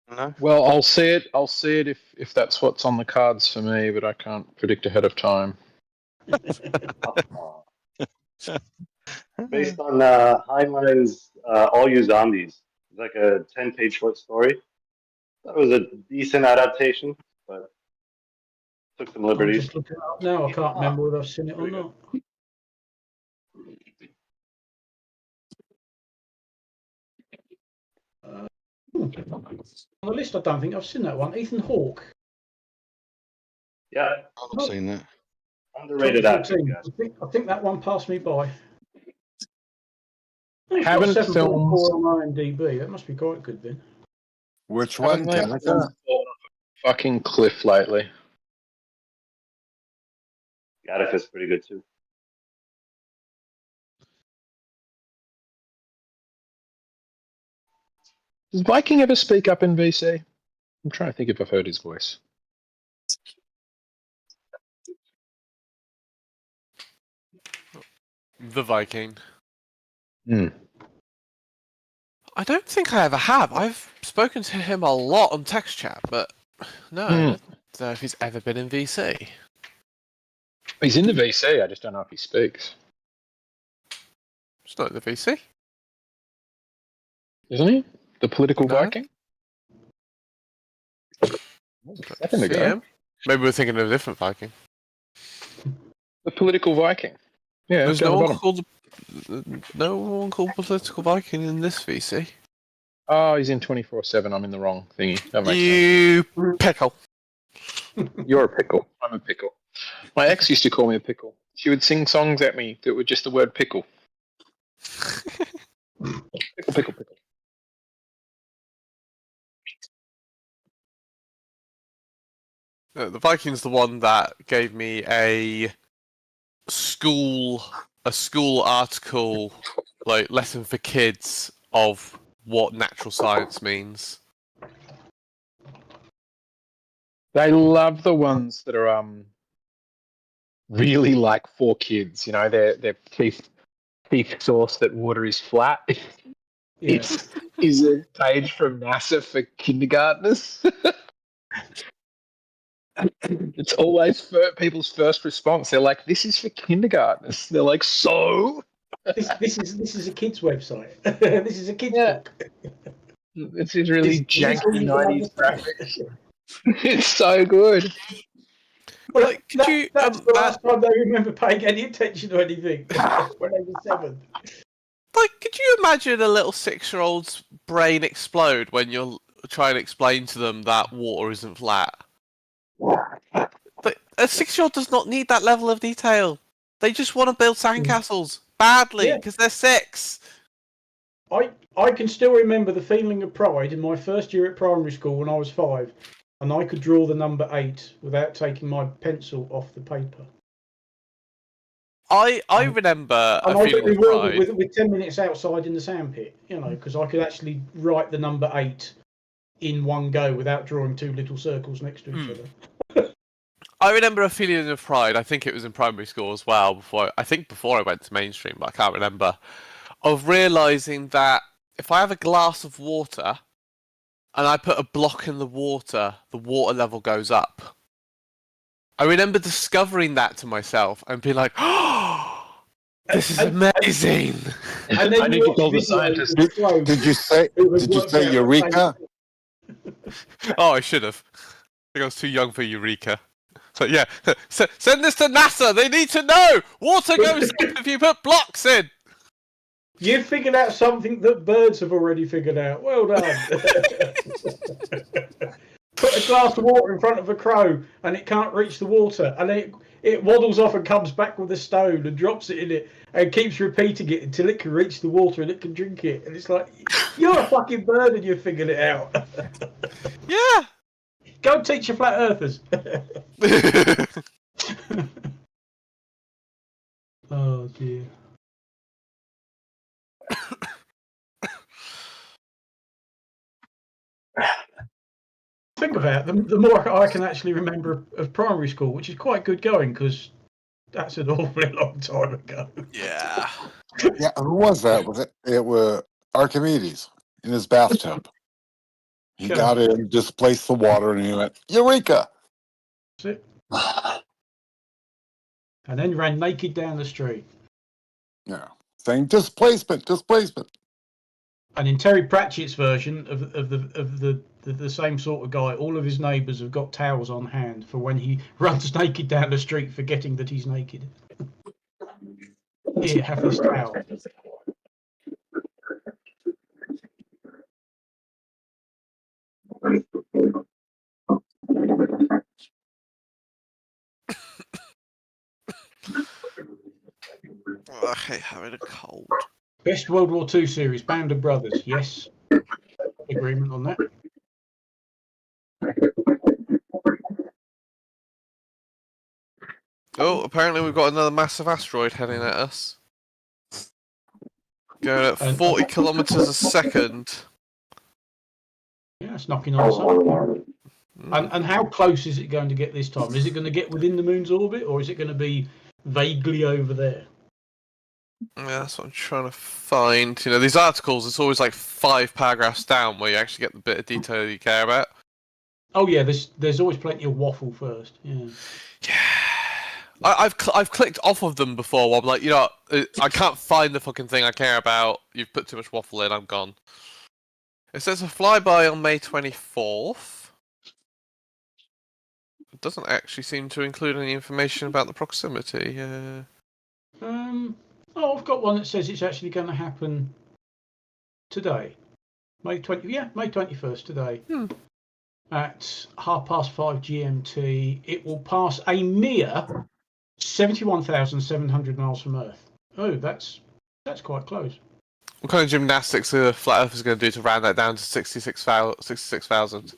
W: No.
B: Well, I'll see it. I'll see it if that's what's on the cards for me, but I can't predict ahead of time.
V: Based on Heinlein's All You Zombies. It's like a 10-page short story. That was a decent adaptation, but took some
L: I'm
V: liberties.
L: just looking it up now. I can't remember whether I've seen it or not. On the list, I don't think I've seen that one. Ethan Hawke.
V: Yeah.
W: I've not seen that.
V: Underrated actor.
L: 2014. I think that one passed me by.
B: Haven't
L: 7.4
B: films-
L: on IMDb. That must be quite good then.
F: Which
B: Haven't
F: one?
B: they
F: Gattaca?
B: fallen off a fucking cliff lately?
V: Gattaca's pretty good too.
B: Does Viking ever speak up in VC? I'm trying to think if I've heard his voice.
M: The Viking.
B: Hmm.
M: I don't think I ever have. I've spoken to him a lot on text chat, but no, I don't know if he's ever been in VC.
B: He's in the VC. I just don't know if he speaks.
M: He's not in the VC,
B: isn't he? The political
M: No.
B: Viking. Second
M: See
B: ago.
M: him? Maybe we're thinking of a different Viking.
B: The political Viking. Yeah,
M: There's
B: down
M: no
B: the
M: one
B: bottom.
M: called no one called political Viking in this VC.
B: Oh, he's in 24/7. I'm in the wrong thingy. That makes
M: You pickle.
B: sense. You're a pickle. I'm a pickle. My ex used to call me a pickle. She would sing songs at me that were just the word pickle. Pickle, pickle, pickle.
M: The Viking's the one that gave me a school article, like lesson for kids of what natural science means.
B: They love the ones that are really like for kids. You know, their chief source that water is flat. Is a page from NASA for kindergartners. It's always people's first response. They're like, "This is for kindergartners." They're like, "So."
L: This is a kids website. This is a kids book.
B: This is really
L: This is all
B: janky
L: you
B: 90s
L: can
B: graphics. It's so good.
L: Well, that's the last time they remember paying any attention to anything when they were 7.
M: Like, could you imagine a little 6-year-old's brain explode when you're trying to explain to them that water isn't flat? But a 6-year-old does not need that level of detail. They just want to build sandcastles badly because they're 6.
L: I can still remember the feeling of pride in my first year at primary school when I was 5, and I could draw the number 8 without taking my pencil off the paper.
M: I remember
L: And
M: a
L: I got
M: feeling of
L: rewarded
M: pride.
L: with 10 minutes outside in the sandpit, you know, because I could actually write the number 8 in one go without drawing 2 little circles next to each other.
M: I remember a feeling of pride. I think it was in primary school as well. Before I went to mainstream, but I can't remember. Of realizing that if I have a glass of water and I put a block in the water level goes up. I remember discovering that to myself and being like, "Oh, this is amazing!"
L: And then
B: I need to call the scientist.
F: Did you say Eureka?
M: Oh, I should have. I think I was too young for Eureka. So yeah, send this to NASA. They need to know. Water goes up if you put blocks in.
L: You figured out something that birds have already figured out. Well done. Put a glass of water in front of a crow and it can't reach the water. And it waddles off and comes back with a stone and drops it in it and keeps repeating it until it can reach the water and it can drink it. And it's like, you're a fucking bird and you've figured it out.
M: Yeah.
L: Go teach your flat earthers. Oh dear. Think about it, the more I can actually remember of primary school, which is quite good going because that's an awfully long time ago.
M: Yeah.
F: Yeah, who was that? Was it? It was Archimedes in his bathtub. He got in, displaced the water, and he went, Eureka!
L: That's it. And then ran naked down the street.
F: Yeah, saying displacement.
L: And in Terry Pratchett's version of the same sort of guy, all of his neighbours have got towels on hand for when he runs naked down the street, forgetting that he's naked. Here, have this towel.
M: I hate having a cold.
L: Best World War II series, Band of Brothers. Yes. Agreement on that.
M: Oh, apparently we've got another massive asteroid heading at us. Going at 40 kilometers a second.
L: Yeah, it's knocking on something. And how close is it going to get this time? Is it going to get within the moon's orbit, or is it going to be vaguely over there?
M: Yeah, that's what I'm trying to find. You know, these articles, it's always like 5 paragraphs down where you actually get the bit of detail you care about.
L: Oh yeah, there's always plenty of waffle first. Yeah.
M: I've clicked off of them before. Where I'm like, you know, I can't find the fucking thing I care about. You've put too much waffle in. I'm gone. It says a flyby on May 24th. It doesn't actually seem to include any information about the proximity.
L: Oh, I've got one that says it's actually going to happen today, May 21st today, at 5:30 GMT. It will pass a mere 71,700 miles from Earth. Oh, that's quite close.
M: What kind of gymnastics are flat earthers going to do to round that down to 66,000?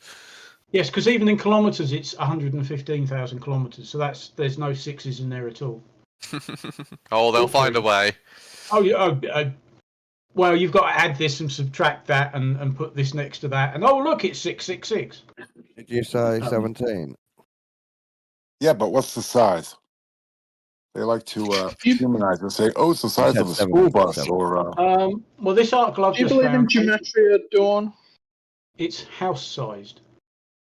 L: Yes, because even in kilometres, it's 115,000 kilometres. So there's no sixes in there at all.
M: Oh, they'll find a way.
L: Oh, yeah. Well, you've got to add this and subtract that and put this next to that. And oh, look, it's 666.
X: Did you say 17?
F: Yeah, but what's the size? They like to humanize and say, "Oh, it's the size of a school bus." Or
L: well, this article I've
I: Do you
L: just
I: believe in
L: found,
I: geometry at dawn?
L: it's house-sized.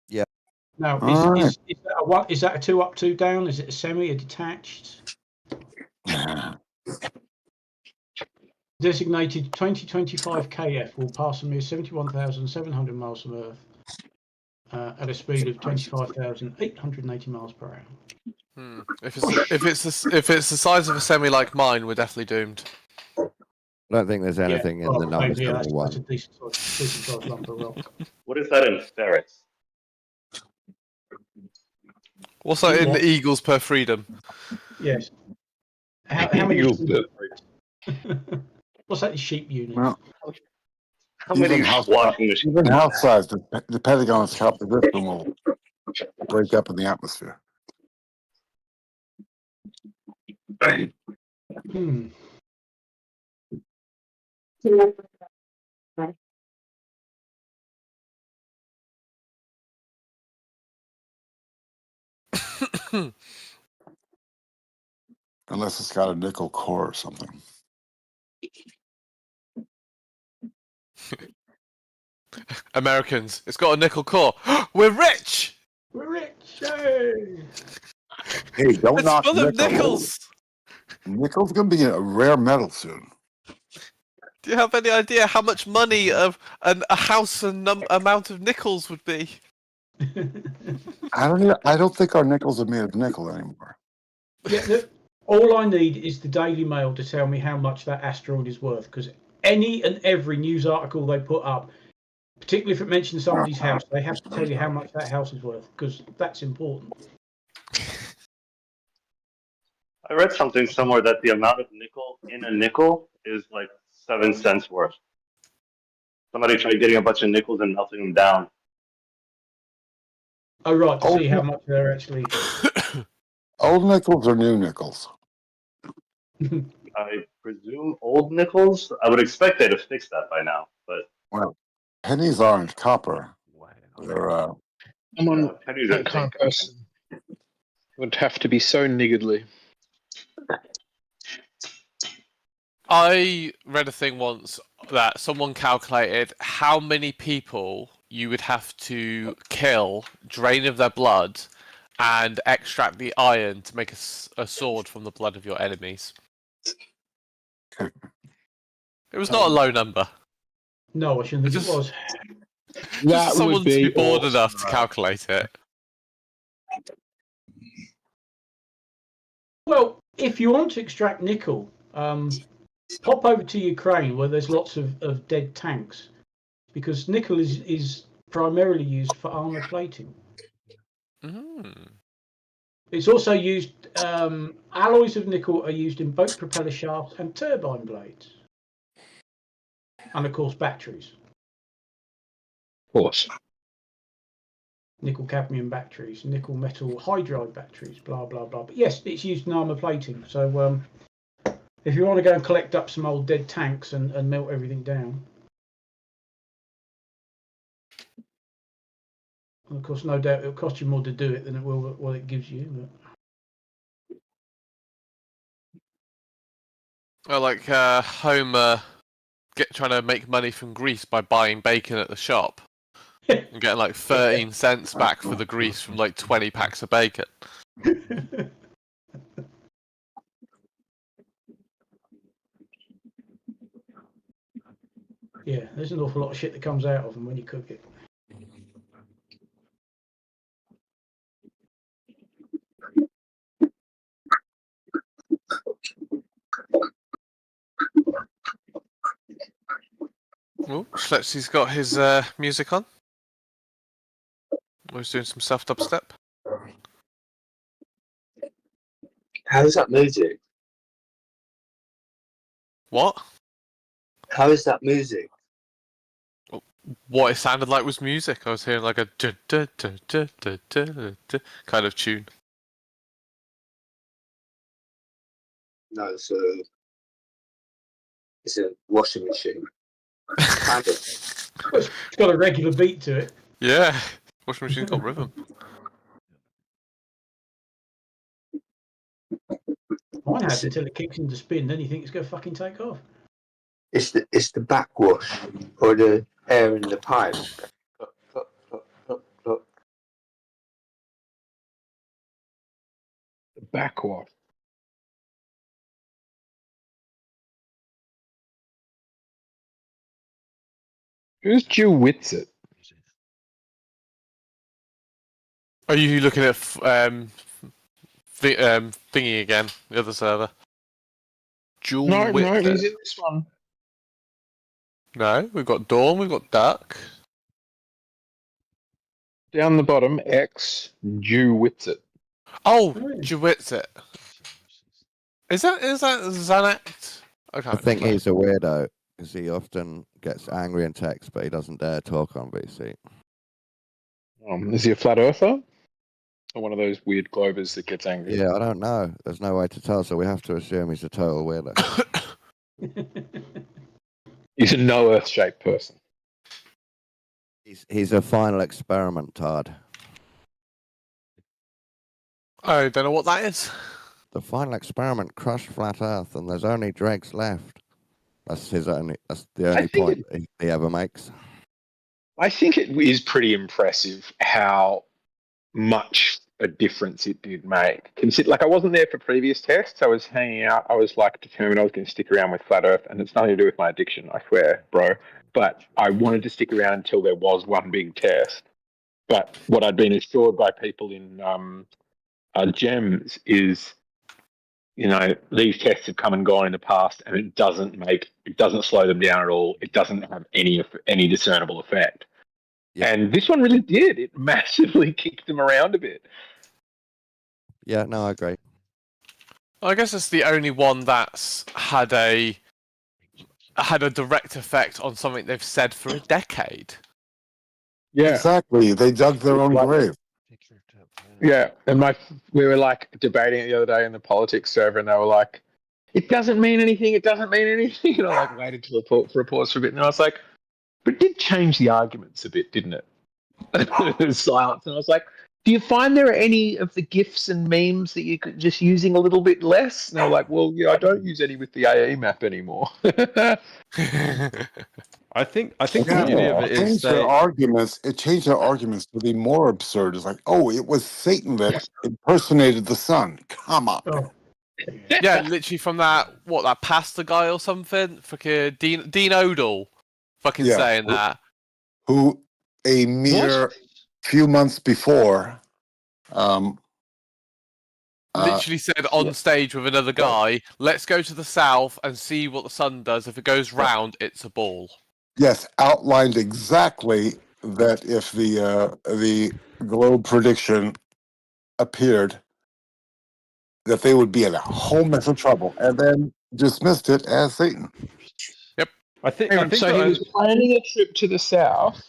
X: Yeah.
L: Now, is that a 2 up, 2 down? Is it a semi, a detached? Designated 2025 KF will pass a mere 71,700 miles from Earth at a speed of 25,880 miles per hour.
M: If it's the size of a semi like mine, we're definitely doomed.
X: I don't think there's anything in the numbers
L: yeah,
X: number one.
L: that's a decent size lump of rock.
V: What is that in ferrets?
M: What's that in eagles per freedom?
L: Yes. How many? What's that in sheep units?
F: well,
V: How many washing machines?
F: even house size, depending on its composition, will break up in the atmosphere.
L: Hmm.
F: Unless it's got a nickel core or something.
M: Americans, it's got a nickel core. We're rich!
L: We're rich! Hey!
F: Hey, don't
M: It's
F: knock
M: full of
F: nickel.
M: nickels!
F: Nickel's gonna be a rare metal soon.
M: Do you have any idea how much money a house and amount of nickels would be?
F: I don't think our nickels are made of nickel anymore.
L: Yeah, all I need is the Daily Mail to tell me how much that asteroid is worth, because any and every news article they put up, particularly if it mentions somebody's house, they have to tell you how much that house is worth, because that's important.
V: I read something somewhere that the amount of nickel in a nickel is like 7 cents worth. Somebody tried getting a bunch of nickels and melting them down.
L: Oh, right, to see how much they're actually.
F: Old nickels or new nickels?
V: I presume old nickels. I would expect they'd have fixed that by now, but
F: Well, pennies aren't copper. They're
B: Someone,
V: pennies are
B: that kind
V: zinc,
B: of person would have to be so niggardly.
M: I read a thing once that someone calculated how many people you would have to kill, drain of their blood, and extract the iron to make a sword from the blood of your enemies. It was not a low number.
L: No, I shouldn't think it was.
M: Just someone to be bored enough to calculate it.
L: Well, if you want to extract nickel, pop over to Ukraine where there's lots of dead tanks, because nickel is primarily used for armor plating. It's also used, alloys of nickel are used in boat propeller shafts and turbine blades. And of course, batteries.
B: Of course.
L: Nickel cadmium batteries, nickel metal hydride batteries, blah, blah, blah. But yes, it's used in armor plating. So if you want to go and collect up some old dead tanks and melt everything down. And of course, no doubt it'll cost you more to do it than it will what it gives you. But...
M: Well, like Homer trying to make money from grease by buying bacon at the shop and getting like 13 cents back for the grease from like 20 packs of bacon.
L: Yeah, there's an awful lot of shit that comes out of them when you cook it.
M: Oh, Schletzy's got his music on. He's doing some soft dubstep.
J: How is that music?
M: What?
J: How is that music?
M: What it sounded like was music. I was hearing like a kind of tune.
J: No, it's a washing machine. Kind of.
L: It's got a regular beat to it.
M: Yeah, washing machine's got rhythm.
L: Mine has until it kicks into spin, then you think it's going to fucking take off.
J: It's the backwash or the air in the pipe.
B: The backwash. Who's Jew Witsit?
M: Are you looking at thingy again? The other server. Jewel
B: No, he's
M: Witsit.
B: in this one.
M: No, we've got Dawn, we've got Duck.
B: Down the bottom, X, Jew Witsit.
M: Oh, Jewitsit. Is that Xanact?
X: I think he's a weirdo because he often gets angry in text, but he doesn't dare talk on VC.
B: Is he a flat earther? Or one of those weird Glovers that gets angry?
X: Yeah, I don't know. There's no way to tell, so we have to assume he's a total weirdo.
B: He's a no Earth-shaped person.
X: He's a final experiment, Todd.
M: I don't know what that is.
X: The final experiment crushed flat Earth, and there's only dregs left. That's the only point he ever makes.
B: I think it is pretty impressive how much a difference it did make. I wasn't there for previous tests. I was hanging out. I was like determined I was going to stick around with flat Earth, and it's nothing to do with my addiction, I swear, bro. But I wanted to stick around until there was one big test. But what I'd been assured by people in GEMS is, these tests have come and gone in the past, and it doesn't slow them down at all. It doesn't have any discernible effect. Yeah. And this one really did. It massively kicked them around a bit.
X: Yeah, no, I agree.
M: I guess it's the only one that's had a direct effect on something they've said for a decade.
B: Yeah,
F: exactly. They dug their own grave.
B: yeah. And we were like debating it the other day in the politics server, and they were like, "It doesn't mean anything. It doesn't mean anything." And I like waited to report for reports for a bit, and I was like, "But it did change the arguments a bit, didn't it?" It was silence, and I was like, "Do you find there are any of the gifs and memes that you could just using a little bit less?" And they were like, "Well, yeah, I don't use any with the AE map anymore."
I: I think the beauty of it is
F: It changed their arguments to be more absurd. It's like, oh, it was Satan that impersonated the sun. Come on.
L: Oh.
M: Yeah, literally from that pastor guy or something, fucking Dean Odell, fucking saying that.
F: Who a mere few months before,
M: literally said on stage with another guy, "Let's go to the south and see what the sun does. If it goes round, it's a ball."
F: yes, outlined exactly that if the globe prediction appeared, that they would be in a whole mess of trouble, and then dismissed it as Satan.
M: Yep.
I: I think
B: so. He was planning a trip to the south.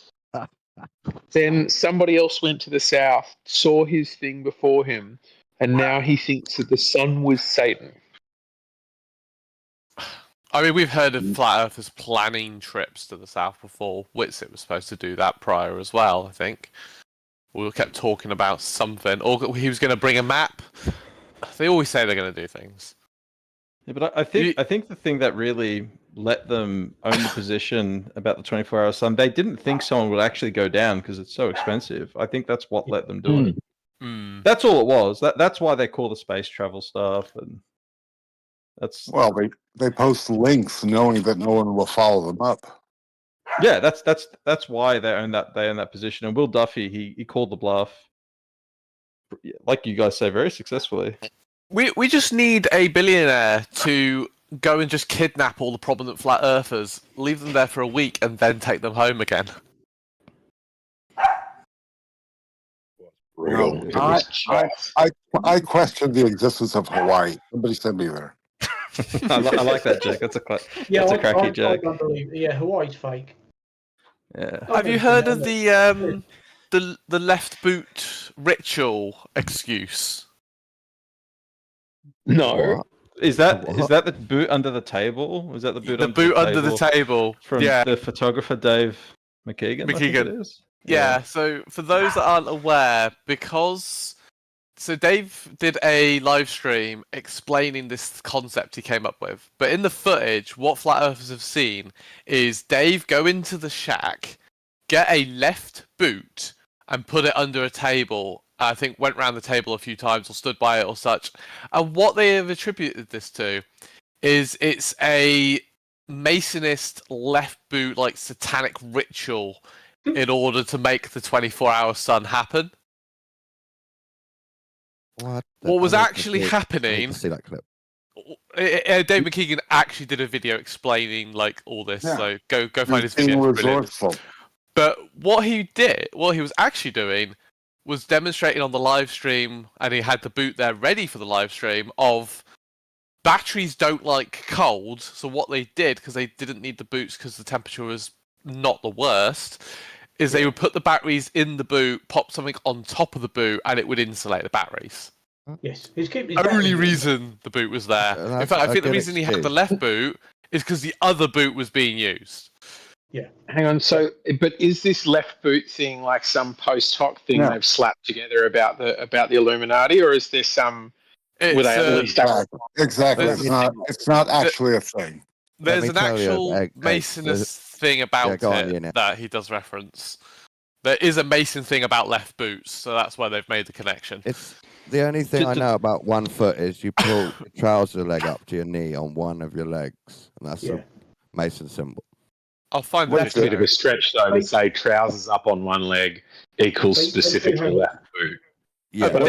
B: Then somebody else went to the south, saw his thing before him, and now he thinks that the sun was Satan.
M: I mean, we've heard of flat earthers planning trips to the south before. Whitsitt was supposed to do that prior as well, I think. We kept talking about something, or he was going to bring a map. They always say they're going to do things.
I: Yeah, but I think the thing that really let them own the position about the 24-hour sun, they didn't think someone would actually go down because it's so expensive. I think that's what let them do it. That's all it was. That's why they call the space travel stuff, and that's
F: they post links knowing that no one will follow them up.
I: Yeah, that's why they own that position. And Will Duffy, he called the bluff, like you guys say, very successfully.
M: We just need a billionaire to go and just kidnap all the prominent flat earthers, leave them there for a week, and then take them home again.
F: I question the existence of Hawaii. Somebody send me there.
I: I like that, Jack. That's a cracky joke.
L: I believe, yeah, Hawaii's fake.
I: Yeah.
M: Have you heard of the left boot ritual excuse?
B: No.
I: Is that the boot under the table? Was that the boot?
M: Under the table
I: from the photographer Dave McKeegan. I think it is.
M: Yeah. So for those that aren't aware, so Dave did a live stream explaining this concept he came up with. But in the footage, what flat earthers have seen is Dave go into the shack, get a left boot, and put it under a table. I think went around the table a few times or stood by it or such. And what they have attributed this to is it's a Masonist left boot, like satanic ritual in order to make the 24-hour sun happen.
X: What
M: was actually happening?
X: See that clip.
M: Dave McKeegan actually did a video explaining like all this. Yeah. So go find his video. But what he was actually doing was demonstrating on the live stream, and he had the boot there ready for the live stream, of batteries don't like cold. So what they did, because they didn't need the boots because the temperature was not the worst, is they would put the batteries in the boot, pop something on top of the boot, and it would insulate the batteries.
L: Yes.
M: Only reason the boot was there. In fact, I think the reason he had the left boot is because the other boot was being used.
L: Yeah.
B: Hang on. So, but is this left boot thing like some post hoc thing they've slapped together about the Illuminati, or is there some? Were they at least
F: exactly? It's not actually a thing.
M: There's an actual Masonist thing about it that he does reference. There is a Mason thing about left boots, so that's why they've made the connection.
X: It's the only thing I know about 1 foot is you pull your trouser leg up to your knee on one of your legs, and that's a Mason symbol.
M: I'll find
B: That's a bit of a stretch, though, to say trousers up on one leg equals specifically left boot.
X: Yeah,
I: did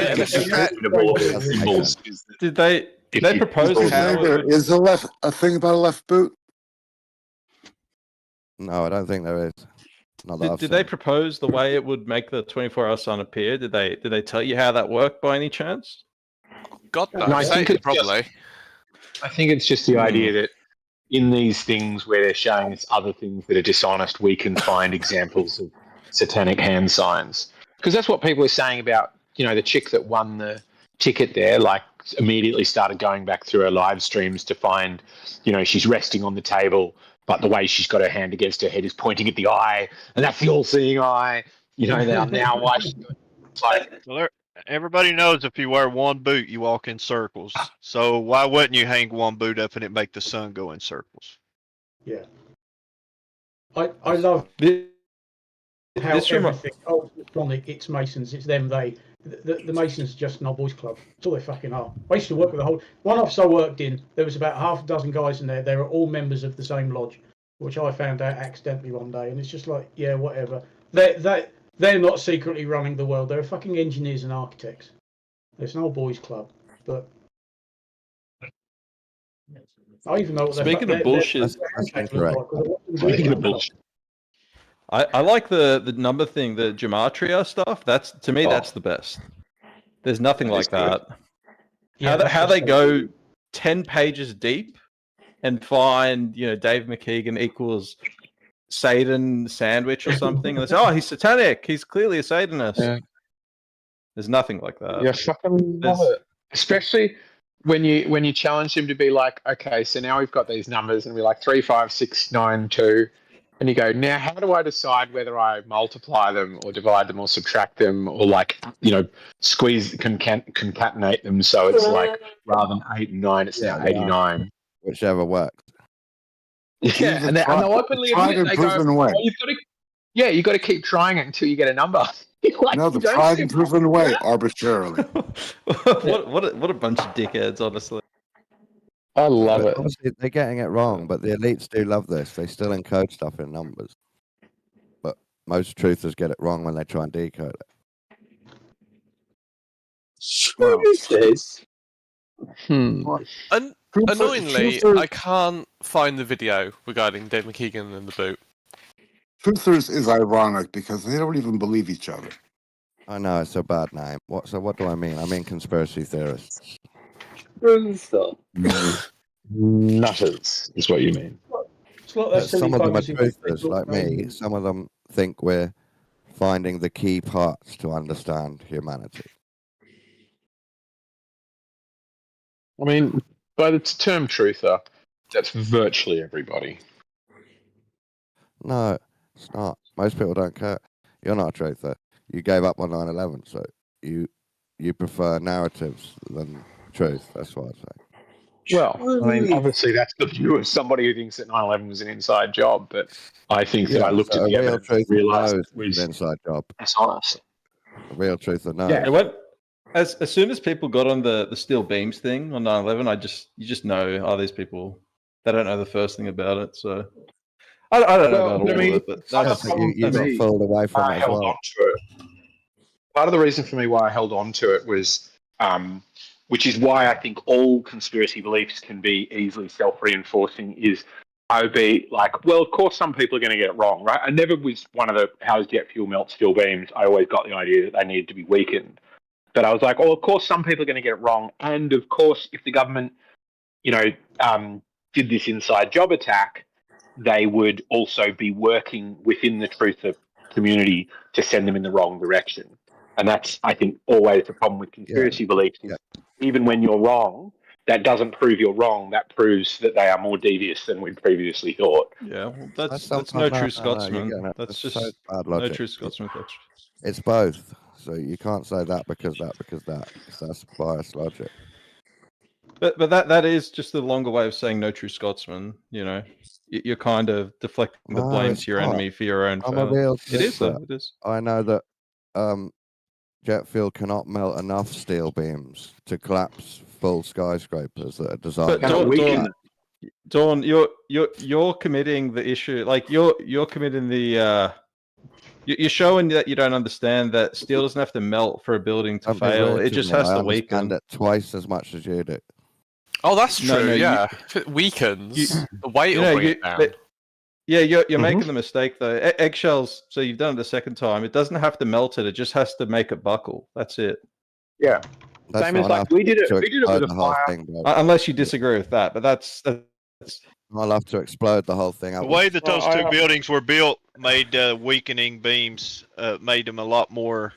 I: they propose
F: there is a thing about a left boot?
X: No, I don't think there is.
I: Did they propose the way it would make the 24-hour sun appear? Did they tell you how that worked by any chance?
M: God knows.
B: No, I think
M: Satan,
B: it's just-
M: probably.
B: I think it's just the idea that in these things where they're showing us other things that are dishonest, we can find examples of satanic hand signs. Because that's what people are saying about, the chick that won the ticket there, like immediately started going back through her live streams to find, she's resting on the table, but the way she's got her hand against her head is pointing at the eye, and that's the all-seeing eye. Now why she's doing it. Like,
D: Well, everybody knows if you wear one boot, you walk in circles. So why wouldn't you hang one boot up and it make the sun go in circles?
L: Yeah. I love how everything. Oh, it's Masons. It's them. The Masons are just an old boys club. That's all they fucking are. I used to work with one office I worked in. There was about half a dozen guys in there. They were all members of the same lodge, which I found out accidentally one day. And it's just like, yeah, whatever. They're not secretly running the world. They're fucking engineers and architects. It's an old boys club, but I even know what
I: Speaking of bullshit, I like the number thing, the gematria stuff. That's to me, that's the best. There's nothing like that.
L: Yeah,
I: how they go 10 pages deep and find, Dave McKeegan equals Satan sandwich or something, and they say, "Oh, he's satanic. He's clearly a Satanist."
B: Yeah.
I: There's nothing like that.
B: Yeah, fucking love it. Especially when you challenge him to be like, okay, so now we've got these numbers, and we're like 3, 5, 6, 9, 2, and you go, now how do I decide whether I multiply them or divide them or subtract them or squeeze concatenate them so it's like rather than 8 and 9, it's now 89.
X: Whichever works.
B: Yeah, and they'll openly admit it. They go, oh, you've got to keep trying it until you get a number.
F: The tried and proven way, arbitrarily.
I: what a bunch of dickheads, honestly.
B: I love it.
X: Obviously, they're getting it wrong, but the elites do love this. They still encode stuff in numbers. But most truthers get it wrong when they try and decode it.
B: What is this?
M: Annoyingly, I can't find the video regarding Dave McKeegan and the boot.
F: Truthers is ironic because they don't even believe each other.
X: I know, it's a bad name. What do I mean? I mean conspiracy theorists.
B: Nutters is what you mean.
X: Some of them are truthers like me. Some of them think we're finding the key parts to understand humanity.
B: I mean, by the term truther, that's virtually everybody.
X: No, it's not. Most people don't care. You're not a truther. You gave up on 9/11, so you prefer narratives than truth. That's what I say.
B: Well, I mean, obviously that's the view of somebody who thinks that 9/11 was an inside job, but I think that I looked at the evidence and realised it was
X: an inside job.
B: Dishonest.
X: A real truther knows.
I: Yeah, as soon as people got on the steel beams thing on 9/11, you just know, these people, they don't know the first thing about it, so I don't know about all of it, but
X: you got fooled away from it as well.
B: Part of the reason for me why I held on to it was, which is why I think all conspiracy beliefs can be easily self-reinforcing, is I would be like, well, of course some people are going to get it wrong, right? I never was one of the how does jet fuel melt steel beams. I always got the idea that they needed to be weakened. But I was like, oh, of course some people are going to get it wrong. And of course, if the government, did this inside job attack, they would also be working within the truther community to send them in the wrong direction. And that's, I think, always the problem with conspiracy beliefs. Is even when you're wrong, that doesn't prove you're wrong. That proves that they are more devious than we previously thought.
I: Yeah, well, that's no true Scotsman. That's just
X: so bad
I: no
X: logic.
I: true Scotsman.
X: It's both. So you can't say that because that. That's biased logic.
I: But that is just the longer way of saying no true Scotsman. You're kind of deflecting the blame to your enemy for your own.
X: I'm a real
I: it is though. It is.
X: I know that jet fuel cannot melt enough steel beams to collapse full skyscrapers that are designed.
I: But Dawn, you're committing the issue. Like you're committing the. You're showing that you don't understand that steel doesn't have to melt for a building to fail. It just has to weaken.
X: I understand it twice as much as you do.
M: Oh, that's true.
I: No,
M: yeah, if it weakens, the weight will bring it down.
I: You're making the mistake though. Eggshells. So you've done it the second time. It doesn't have to melt it. It just has to make it buckle. That's it.
B: Yeah.
X: That's
B: Same
X: not
B: as like
X: enough
B: we did it.
X: to
B: We did it
X: explode
B: with a
X: the whole
B: fire.
X: thing, bro.
I: Unless you disagree with that, but that's
X: not enough to explode the whole thing.
D: The
X: Out
D: way that those two buildings were built made weakening beams, made them a lot more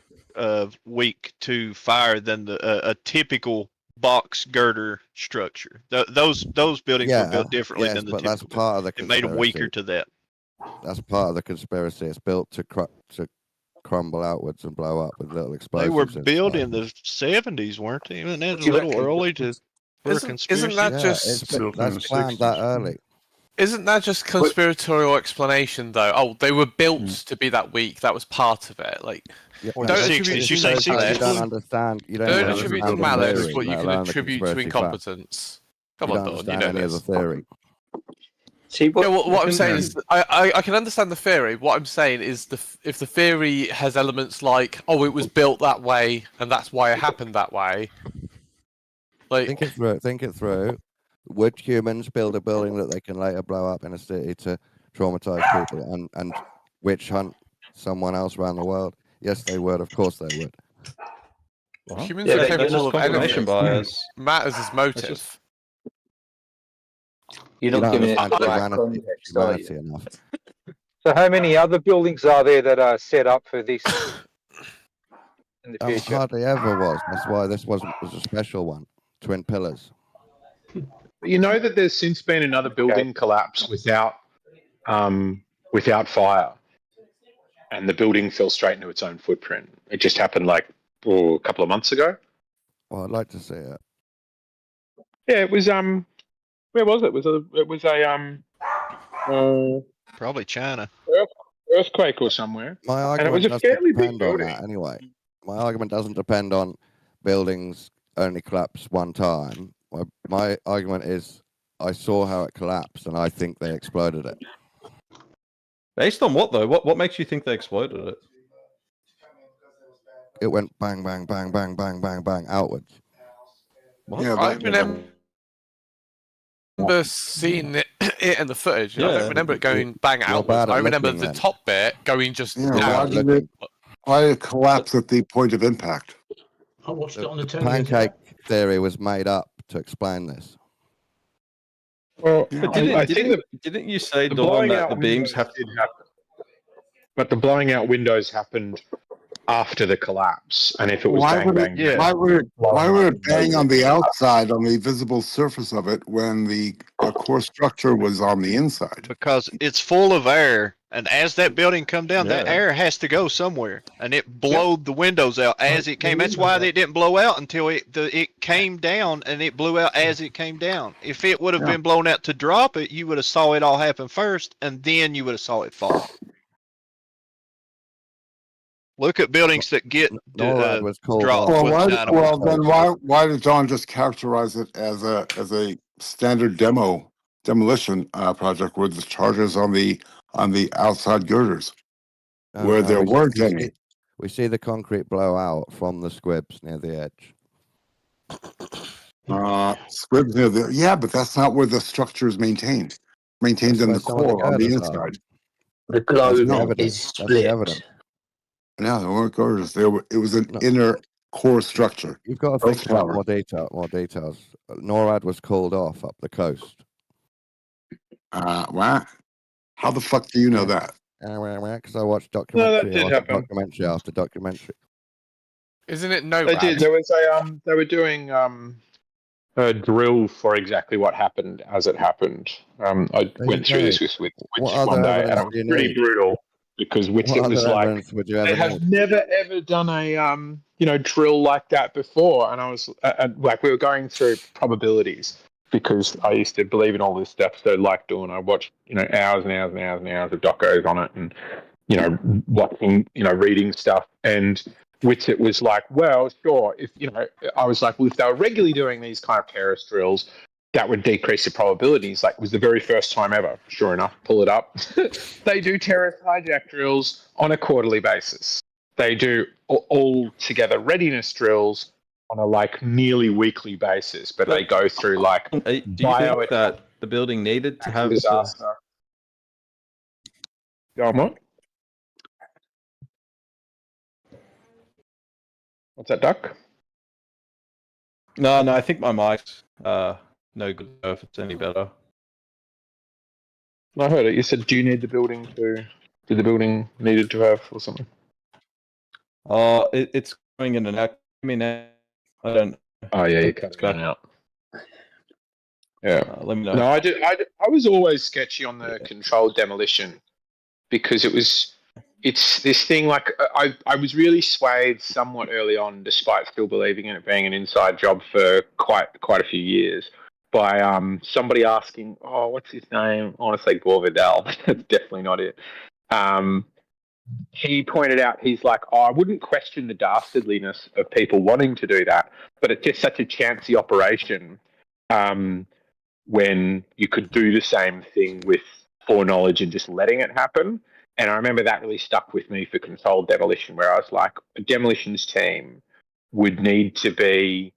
D: weak to fire than a typical box girder structure. Those buildings were built differently than the
X: but
D: typical.
X: that's part of the
D: It
X: conspiracy.
D: made them weaker to that.
X: That's part of the conspiracy. It's built to crumble outwards and blow up with little
D: They
X: explosives.
D: were
X: inside.
D: built in the 70s, weren't they? Even that's a little early to for a conspiracy.
M: Isn't that just
X: that's planned that early?
M: Isn't that just conspiratorial explanation though? Oh, they were built to be that weak. That was part of it. Like,
X: Or
M: don't
X: the
M: attribute
X: 60s,
M: to
X: you say 60s. You don't understand. You don't
M: attribute to
X: understand the
M: malice
X: theory,
M: what you
X: let
M: can
X: alone the
M: attribute to
X: conspiracy
M: incompetence. Come
X: You
M: on,
X: don't
M: Dawn, you
X: understand
M: know
X: any of the
M: this.
X: theory.
J: See,
M: Yeah, well, what I'm saying is, I can understand the theory. What I'm saying is, if the theory has elements like, oh, it was built that way, and that's why it happened that way. Like,
X: Think it through. Would humans build a building that they can later blow up in a city to traumatize people and witch hunt someone else around the world? Yes, they would. Of course, they would.
M: humans are capable of anything. Matters is motive.
J: You're not giving it the right context, are you?
X: enough.
Q: So how many other buildings are there that are set up for this in the future?
X: Hardly ever was. That's why this was a special one. Twin pillars.
B: You know that there's since been another building collapse without fire, and the building fell straight into its own footprint. It just happened like a couple of months ago.
X: Well, I'd like to see it.
B: Yeah, it was where was it? It was a
D: probably China.
B: Earthquake or somewhere.
X: My
B: And it
X: argument
B: was a
X: doesn't
B: fairly big
X: depend on
B: building.
X: that anyway. My argument doesn't depend on buildings only collapse one time. My argument is I saw how it collapsed and I think they exploded it.
I: Based on what though? What makes you think they exploded it?
X: It went bang, bang, bang, bang, bang, bang, bang outwards. Yeah,
M: I remember seeing it in the footage. I don't remember it going bang
X: You're
M: outwards.
X: bad at
M: I remember
X: looking,
M: the
X: then.
M: top bit going just
F: Yeah,
M: down.
F: why did it collapse at the point of impact?
L: I watched it on the
X: The
L: telly.
X: pancake theory was made up to explain this.
B: Well,
I: But
B: I think
I: didn't you say,
B: the
I: Dawn,
B: blowing
I: that
B: out
I: the beams
B: windows
I: have
B: did happen, but the blowing out windows happened after the collapse, and if it was
F: Why
B: bang
F: would
B: bang,
F: it? Why would it bang on the outside on the visible surface of it when the core structure was on the inside?
D: Because it's full of air, and as that building come down, that
F: Yeah.
D: air has to go somewhere, and it blowed the windows out as it came. That's why it didn't blow out until it came down, and it blew out as it came down. If it would have
F: Yeah.
D: been blown out to drop it, you would have saw it all happen first, and then you would have saw it fall. Look at buildings that get
X: NORAD was called
D: dropped.
X: off.
F: Well, then why did John just characterize it as a standard demolition project with the charges on the outside girders, where there weren't any?
X: We see the concrete blow out from the squibs near the edge.
F: Squibs near there. Yeah, but that's not where the structure is maintained. Maintained in the
X: That's where some of the
F: core on the
X: girders are.
F: inside.
J: The globe
X: That's the evidence.
J: is
X: That's the
J: split.
X: evidence.
F: No, there weren't girders. It was an inner core structure.
X: You've got to think about more details. NORAD was called off up the coast.
F: What? How the fuck do you know that?
X: Because I watched
B: No,
X: documentary
B: that did
X: after
B: happen.
X: documentary after documentary.
M: Isn't it no?
B: They did. There was they were doing a drill for exactly what happened as it happened. I went through this with
X: What
B: one
X: other
B: day, and
X: evidence
B: it was
X: do you
B: pretty
X: need?
B: brutal because
X: What
B: it was
X: other
B: like
X: evidence would you ever
B: they have
X: need?
B: never ever done a drill like that before, and I was like, we were going through probabilities because I used to believe in all this stuff, so like doing. I watched hours and hours and hours and hours of docos on it, and watching reading stuff, and which it was like, well, sure, if I was like, well, if they were regularly doing these kind of terrorist drills, that would decrease the probabilities. Like, it was the very first time ever. Sure enough, pull it up. They do terrorist hijack drills on a quarterly basis. They do all together readiness drills on a nearly weekly basis, but they go through
I: Do you think that the building needed to have
B: disaster. Go on, what? What's that, Duck?
I: No, I think my mic's no good if it's any better.
B: I heard it. You said, do you need the building to... Did the building needed to have or something?
I: It's going in and out. I mean, I don't...
B: Oh, yeah, you cut it out. Yeah.
I: Let me know.
B: No, I was always sketchy on the controlled demolition because it's this thing like I was really swayed somewhat early on, despite still believing in it being an inside job for quite a few years, by somebody asking, oh, what's his name? I want to say Gore Vidal, but that's definitely not it. He pointed out, he's like, oh, I wouldn't question the dastardliness of people wanting to do that, but it's just such a chancy operation when you could do the same thing with foreknowledge and just letting it happen. And I remember that really stuck with me for controlled demolition, where I was like, a demolitions team would need to be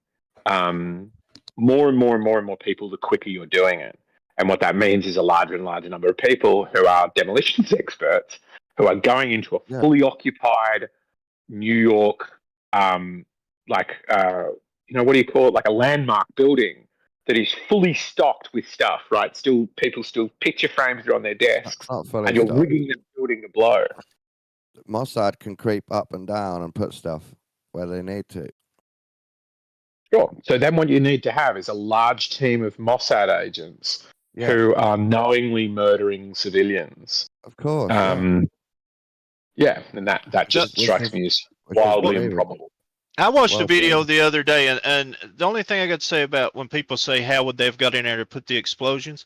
B: more and more people the quicker you're doing it. And what that means is a larger and larger number of people who are demolitions experts who are going into a fully occupied New York, what do you call it? Like a landmark building that is fully stocked with stuff, right? People still picture frames are on their desks, and you're rigging the building to blow.
X: Mossad can creep up and down and put stuff where they need to.
B: Sure. So then what you need to have is a large team of Mossad agents who are knowingly murdering civilians.
X: Of course.
B: And that just strikes me as wildly improbable.
D: I watched a video the other day, and the only thing I got to say about when people say how would they have got in there to put the explosions,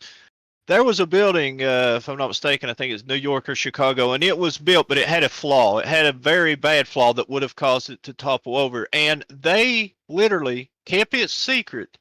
D: there was a building, if I'm not mistaken, I think it's New York or Chicago, and it was built, but it had a flaw. It had a very bad flaw that would have caused it to topple over, and they literally kept it secret.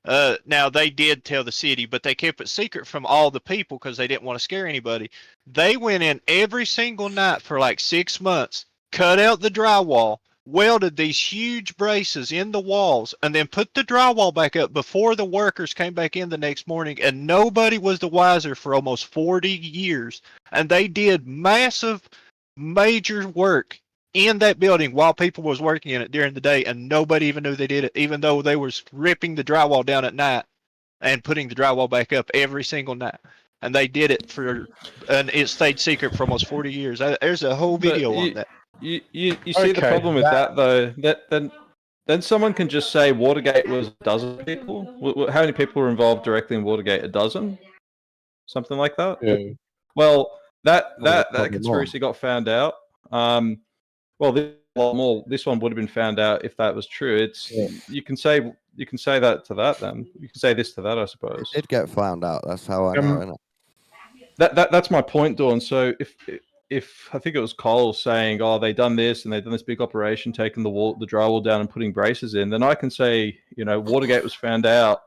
D: Now, they did tell the city, but they kept it secret from all the people because they didn't want to scare anybody. They went in every single night for like 6 months, cut out the drywall, welded these huge braces in the walls, and then put the drywall back up before the workers came back in the next morning, and nobody was the wiser for almost 40 years. And they did massive, major work in that building while people was working in it during the day, and nobody even knew they did it, even though they was ripping the drywall down at night and putting the drywall back up every single night. And they did it and it stayed secret for almost 40 years. There's a whole video on that.
I: You see the problem with that though, then someone can just say Watergate was a dozen people. How many people were involved directly in Watergate? A dozen, something like that.
B: Yeah.
I: Well, that conspiracy got found out. Well, a lot more. This one would have been found out if that was true. You can say that to that. Then you can say this to that, I suppose.
X: It did get found out. That's how I know.
I: That's my point, Dawn. So if I think it was Cole saying, "Oh, they done this and they done this big operation, taking the drywall down and putting braces in," then I can say, Watergate was found out,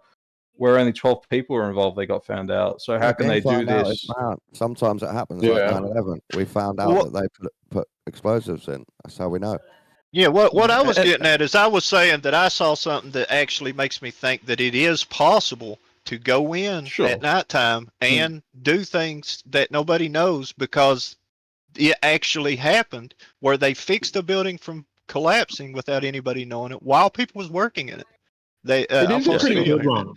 I: where only 12 people were involved. They got found out. So how can they do this?
X: Sometimes it happens. Like 9/11, we found out that they put explosives in. That's how we know.
D: Yeah, what I was getting at is I was saying that I saw something that actually makes me think that it is possible to go in at nighttime and do things that nobody knows, because it actually happened where they fixed a building from collapsing without anybody knowing it while people was working in it. It
B: is a pretty good one.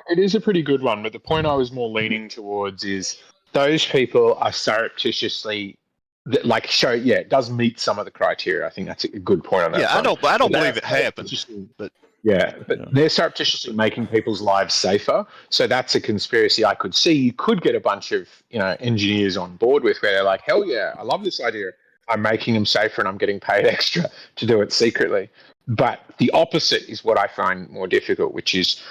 B: It is a pretty good one, but the point I was more leaning towards is those people are surreptitiously it does meet some of the criteria. I think that's a good point on that.
D: Yeah,
B: front.
D: I don't believe it happened, but
B: they're surreptitiously making people's lives safer. So that's a conspiracy I could see. You could get a bunch of engineers on board with, where they're like, hell yeah, I love this idea. I'm making them safer and I'm getting paid extra to do it secretly. But the opposite is what I find more difficult, which is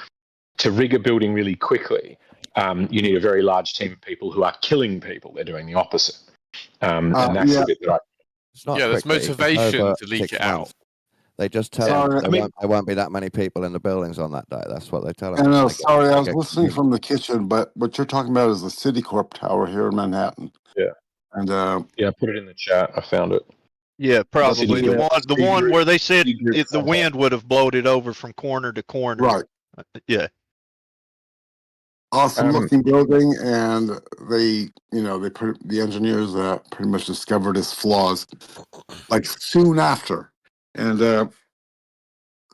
B: to rig a building really quickly. You need a very large team of people who are killing people. They're doing the opposite. And that's the bit that I...
X: It's not
M: there's
X: quickly,
M: motivation
X: over
M: to leak
X: 6
M: it out.
X: months. They just tell them there won't be that many people in the buildings on that day. That's what they tell them.
F: I was listening from the kitchen, but what you're talking about is the Citicorp Tower here in Manhattan.
B: Yeah.
F: And
B: put it in the chat. I found it.
D: Yeah, probably the one where they said the wind would have blown it over from corner to corner.
F: Right.
D: Yeah.
F: Awesome looking building, and the engineers pretty much discovered its flaws like soon after. And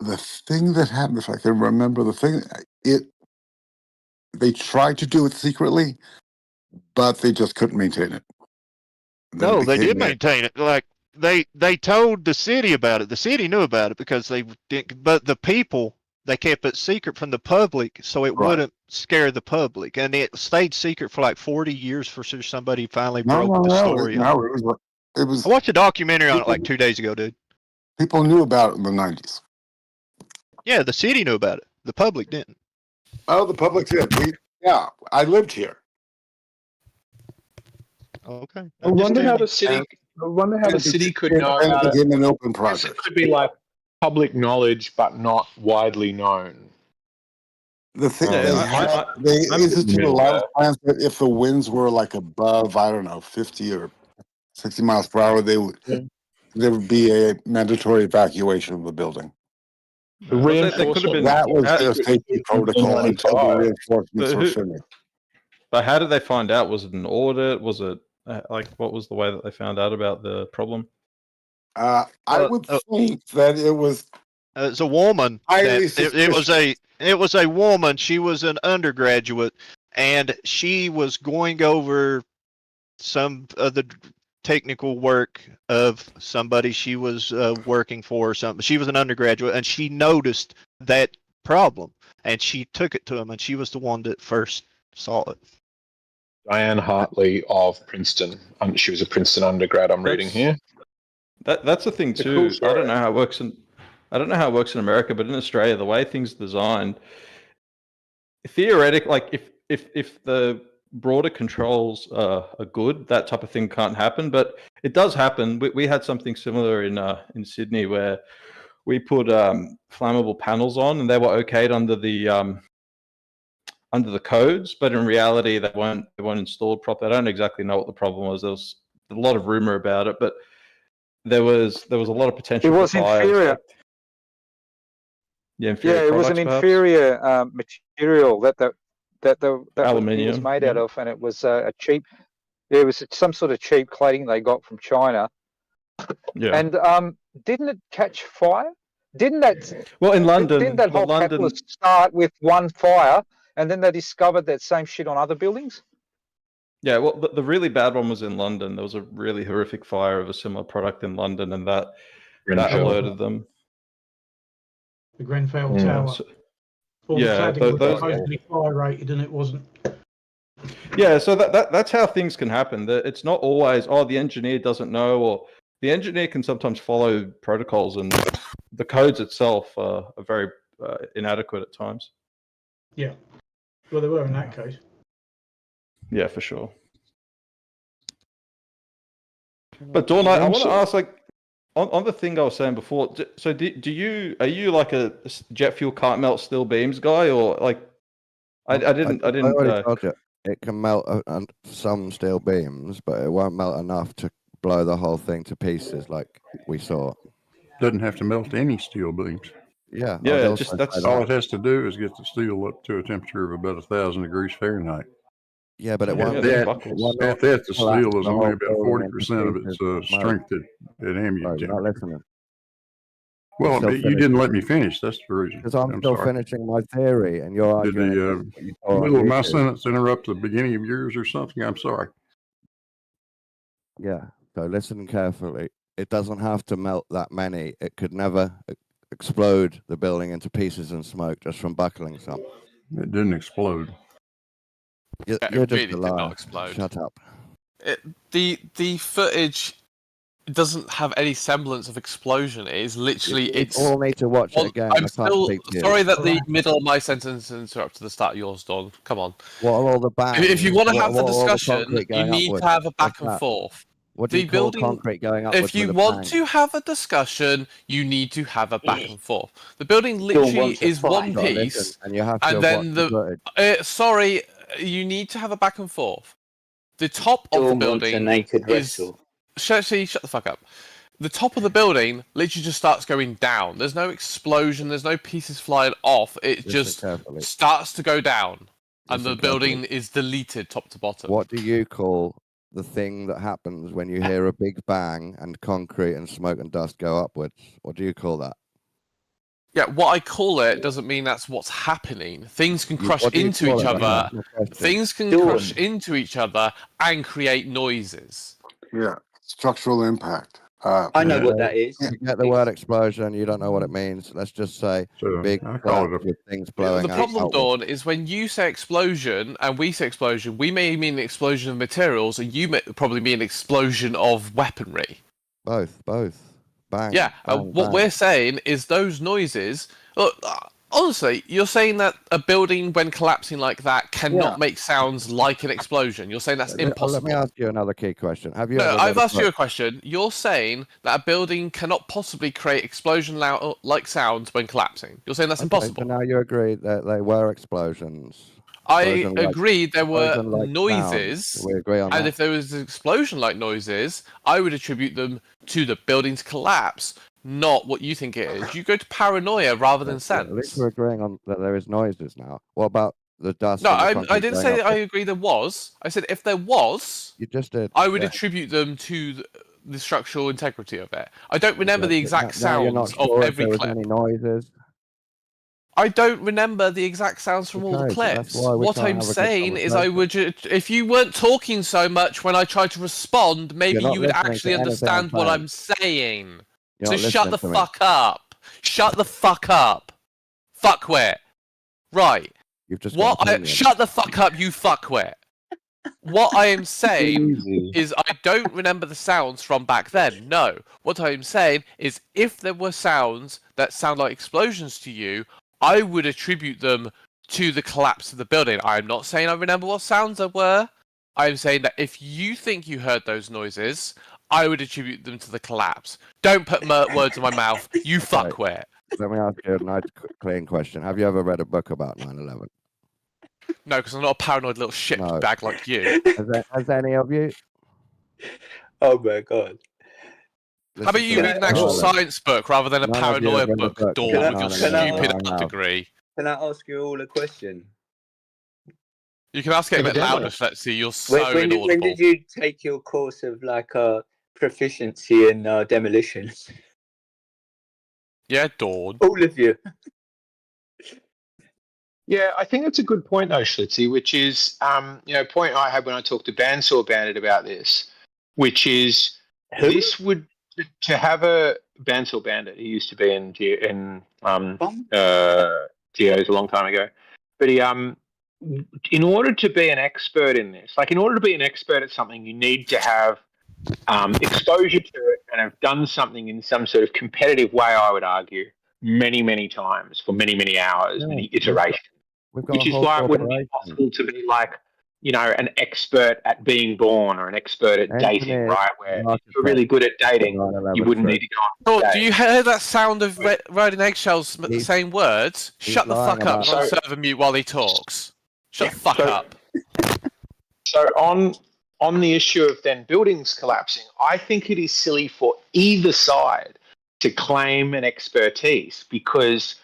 F: the thing that happened, if I can remember the thing, they tried to do it secretly, but they just couldn't maintain it. Then
D: No,
F: it
D: they
F: became
D: did maintain it. Like they told the city about it. The city knew about it because they didn't. But the people, they kept it secret from the public so it
F: Right.
D: wouldn't scare the public, and it stayed secret for like 40 years for somebody finally
F: No,
D: broke
F: no,
D: the
F: no,
D: story on it.
F: it was.
D: I watched a documentary on it
F: People,
D: like 2 days ago, dude.
F: people knew about it in the 90s.
D: Yeah, the city knew about it. The public didn't.
F: Oh, the public did. Yeah, I lived here.
D: Okay.
B: I wonder how the city. I wonder how the city could know about it.
F: Became an open
B: It
F: project.
B: could be like public knowledge, but not widely known.
F: The thing
I: Yeah,
F: they
I: I'm
F: instituted a lot of
B: there.
F: plans that if the winds were like above, I don't know, 50 or 60 miles per hour, there would be a mandatory evacuation of the building.
B: The
I: they could have been.
F: That was
I: how-
F: their safety protocol until the reinforcements were finished.
I: But how did they find out? Was it an audit? Was it like what was the way that they found out about the problem?
F: I would think that it was.
D: It's a woman.
F: Highly
D: It was a woman. She was an undergraduate, and she was going over some of the technical work of somebody she was working for or something. She was an undergraduate, and she noticed that problem, and she took it to him, and she was the one that first saw it.
B: Diane Hartley of Princeton. She was a Princeton undergrad. I'm reading here.
I: That's the thing
B: It's a
I: too.
B: cool story.
I: I don't know how it works in America, but in Australia, the way things are designed, theoretically, like if the broader controls are good, that type of thing can't happen. But it does happen. We had something similar in Sydney where we put flammable panels on, and they were okayed under the codes, but in reality, they weren't installed properly. I don't exactly know what the problem was. There was a lot of rumor about it, but there was a lot of potential.
Q: It was
I: for fires.
Q: inferior.
I: Yeah, inferior
Q: It was an
I: products, perhaps?
Q: inferior material that it was
I: Aluminium,
Q: made out of, and it was a cheap. It was some sort of cheap cladding they got from China.
I: Yeah.
Q: And didn't it catch fire? Didn't that?
I: Well, in London,
Q: didn't that whole catalyst start with one fire, and then they discovered that same shit on other buildings?
I: Yeah, well, the really bad one was in London. There was a really horrific fire of a similar product in London, and that alerted them.
L: The Grenfell
I: Yeah,
L: Tower.
I: so-
L: All
I: yeah,
L: the cladding was
I: those-
L: supposedly fire rated, and it wasn't.
I: Yeah, so that's how things can happen. It's not always, the engineer doesn't know, or the engineer can sometimes follow protocols, and the codes itself are very inadequate at times.
L: Yeah. Well, they were in that case.
I: Yeah, for sure. But Dawn, I want to ask, like, on the thing I was saying before. So, are you like a jet fuel can't melt steel beams guy, or like, I didn't.
X: already told you, it can melt some steel beams, but it won't melt enough to blow the whole thing to pieces, like we saw.
K: Doesn't have to melt any steel beams.
X: Yeah,
K: that's all it has to do is get the steel up to a temperature of about 1,000 degrees Fahrenheit.
X: Yeah, but it won't.
K: At that, the steel is only about 40% of its strength at ambient
X: You're not
K: temperature.
X: listening.
K: Well,
X: Still
K: you didn't let me finish. That's the reason.
X: Because I'm still
K: sorry.
X: finishing my theory, and you're
K: Did
X: arguing.
K: the middle of my sentence interrupt the beginning of yours or something? I'm sorry.
X: Yeah, so listen carefully. It doesn't have to melt that many. It could never explode the building into pieces and smoke just from buckling some.
K: It didn't explode.
X: You're
M: It
X: just
M: really
X: a
M: did
X: liar.
M: not explode.
X: Shut up.
M: The footage doesn't have any semblance of explosion. It is literally
X: You all need to watch it again.
M: I'm
X: I can't
M: still
X: speak to you.
M: sorry that the middle of my sentence interrupted the start of yours, Dawn. Come on.
X: What are all the bangs?
M: If you want to have the
X: What are all the
M: discussion,
X: concrete
M: you
X: going
M: need
X: upwards?
M: to have a back
X: What's
M: and
X: that?
M: forth.
X: What do you call concrete going upwards
M: If you
X: with a
M: want
X: bang?
M: to have a discussion, you need to have a back and forth. The building literally is one
X: Gotta
M: piece,
X: listen, and you have to
M: and then
X: watch the footage.
M: sorry, you need to have a back and forth. The top of the
J: Dawn wants a
M: building
J: naked
M: is
J: wrestle.
M: shut the fuck up. The top of the building literally just starts going down. There's no explosion. There's no pieces flying off. It
X: Listen
M: just
X: carefully.
M: starts to go down, and
X: Listen
M: the building
X: carefully.
M: is deleted top to bottom.
X: What do you call the thing that happens when you hear a big bang and concrete and smoke and dust go upwards? What do you call that?
M: Yeah, what I call it doesn't mean that's what's happening. Things can crush
X: What do you
M: into
X: call
M: each
X: it?
M: other.
X: That's my question.
M: Things can
X: Dawn.
M: crush into each other and create noises.
F: Yeah, structural impact.
X: I know what that is. You get the word explosion, you don't know what it means. Let's just say big cloud with things blowing
M: The
X: out.
M: problem,
X: outwards.
M: Dawn, is when you say explosion and we say explosion, we may mean an explosion of materials, and you may probably mean an explosion of weaponry.
X: Both. Bang.
M: Yeah,
X: bang,
M: what
X: bang.
M: we're saying is those noises. Look, honestly, you're saying that a building, when collapsing like that, cannot
X: Yeah.
M: make sounds like an explosion. You're saying that's impossible.
X: Let me ask you another key question. Have you
M: No,
X: ever
M: I've
X: read
M: asked you a question. You're saying that a building cannot possibly create explosion-like sounds when collapsing. You're saying that's impossible.
X: So now you agree that they were explosions.
M: I
X: Explosion-like-
M: agree there were
X: explosion-like
M: noises,
X: sounds. We agree on
M: and
X: that.
M: if there was explosion-like noises, I would attribute them to the building's collapse, not what you think it is. You go to paranoia rather than
X: At least
M: sense.
X: we're agreeing on that there is noises now. What about the dust?
M: No,
X: and the
M: I
X: concrete
M: didn't
X: going
M: say
X: up
M: I
X: the-
M: agree there was. I said if there was,
X: You just did.
M: I would
X: yeah.
M: attribute them to the structural integrity of it. I don't remember the
X: Okay,
M: exact
X: now you're not
M: sounds
X: sure
M: of
X: if
M: every
X: there was
M: clip.
X: any noises.
M: I don't remember the exact sounds from all the
X: Okay, but that's
M: clips.
X: why we
M: What
X: can't
M: I'm
X: have a good
M: saying is, I
X: conversation.
M: would, if you weren't talking so much when I tried to respond, maybe
X: You're not
M: you would
X: listening to
M: actually
X: anything
M: understand
X: I'm
M: what
X: saying.
M: I'm saying.
X: You're
M: So
X: not
M: shut the
X: listening to me.
M: fuck up. Shut the fuck up. Fuckwit. Right.
X: You've just
M: What?
X: got an opinion.
M: Shut the fuck up, you fuckwit. What I am saying is I don't remember the sounds from back then. No. What I am saying is if there were sounds that sound like explosions to you, I would attribute them to the collapse of the building. I'm not saying I remember what sounds there were. I'm saying that if you think you heard those noises, I would attribute them to the collapse. Don't put words in my mouth, you fuckwit.
X: Let me ask you a nice, clean question. Have you ever read a book about 9/11?
M: No, because I'm not a paranoid little shitbag like you.
X: Has any of you?
J: Oh my god.
M: How about you read an actual science book rather than a
X: None of you
M: paranoia
X: have read a
M: book,
X: book
M: Dawn,
X: about
M: with your
X: 9/11.
M: stupid
X: I
M: art
X: have.
M: degree?
J: Can I ask you all a question?
M: You can ask it a bit
J: Evidently.
M: louder, Fletzy. You're so
J: When
M: inaudible.
J: did you take your course of proficiency in demolition?
M: Yeah, Dawn.
J: All of you.
B: Yeah, I think that's a good point, though, Schlitzy, which is, point I had when I talked to Bandsaw Bandit about this, which is this would, to have a Bandsaw Bandit, he used to be in Geos a long time ago, but he, in order to be an expert in this, in order to be an expert at something, you need to have exposure to it and have done something in some sort of competitive way, I would argue, many, many times for many, many hours, many iterations. Which is why it wouldn't be possible to be an expert at being born or an expert at dating, right? Where if you're really good at dating, you wouldn't need to go on.
M: Oh, do you hear that sound of riding eggshells saying words? Shut the fuck up.
B: about
M: On
B: it.
M: server mute while he talks. Shut the fuck up.
B: So on the issue of then buildings collapsing, I think it is silly for either side to claim an expertise because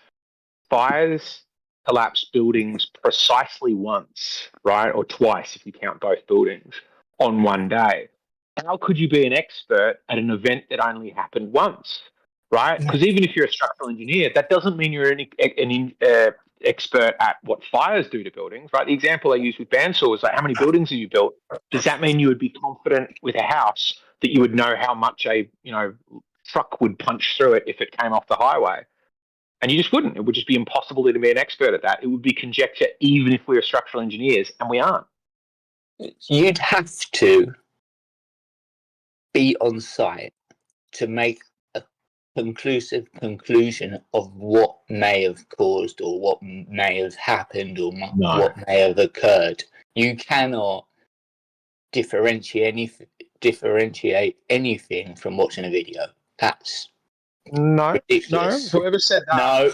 B: fires collapse buildings precisely once, right? Or twice if you count both buildings on one day. How could you be an expert at an event that only happened once, right? Because even if you're a structural engineer, that doesn't mean you're an expert at what fires do to buildings, right? The example I used with Bandsaw was how many buildings have you built? Does that mean you would be confident with a house that you would know how much a truck would punch through it if it came off the highway? And you just wouldn't. It would just be impossible to be an expert at that. It would be conjecture even if we were structural engineers, and we aren't.
J: You'd have to be on site to make a conclusive conclusion of what may have caused or what may have happened or what may have occurred. You cannot differentiate anything from watching a video. That's ridiculous.
B: Whoever said that.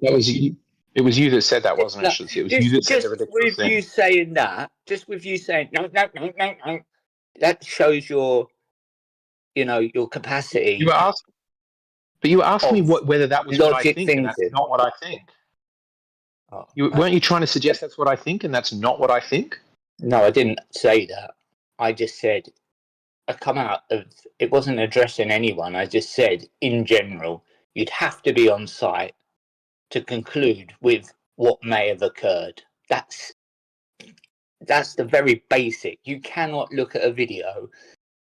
B: That was you. It was you that said that, wasn't it? It was you that said the ridiculous thing.
J: You saying that, just with you saying no, that shows your capacity.
B: You were asking me whether that was what I think, and that's not what I think. Weren't you trying to suggest that's what I think, and that's not what I think?
J: No, I didn't say that. I just said come out of it wasn't addressing anyone. I just said in general, you'd have to be on site to conclude with what may have occurred. That's the very basic. You cannot look at a video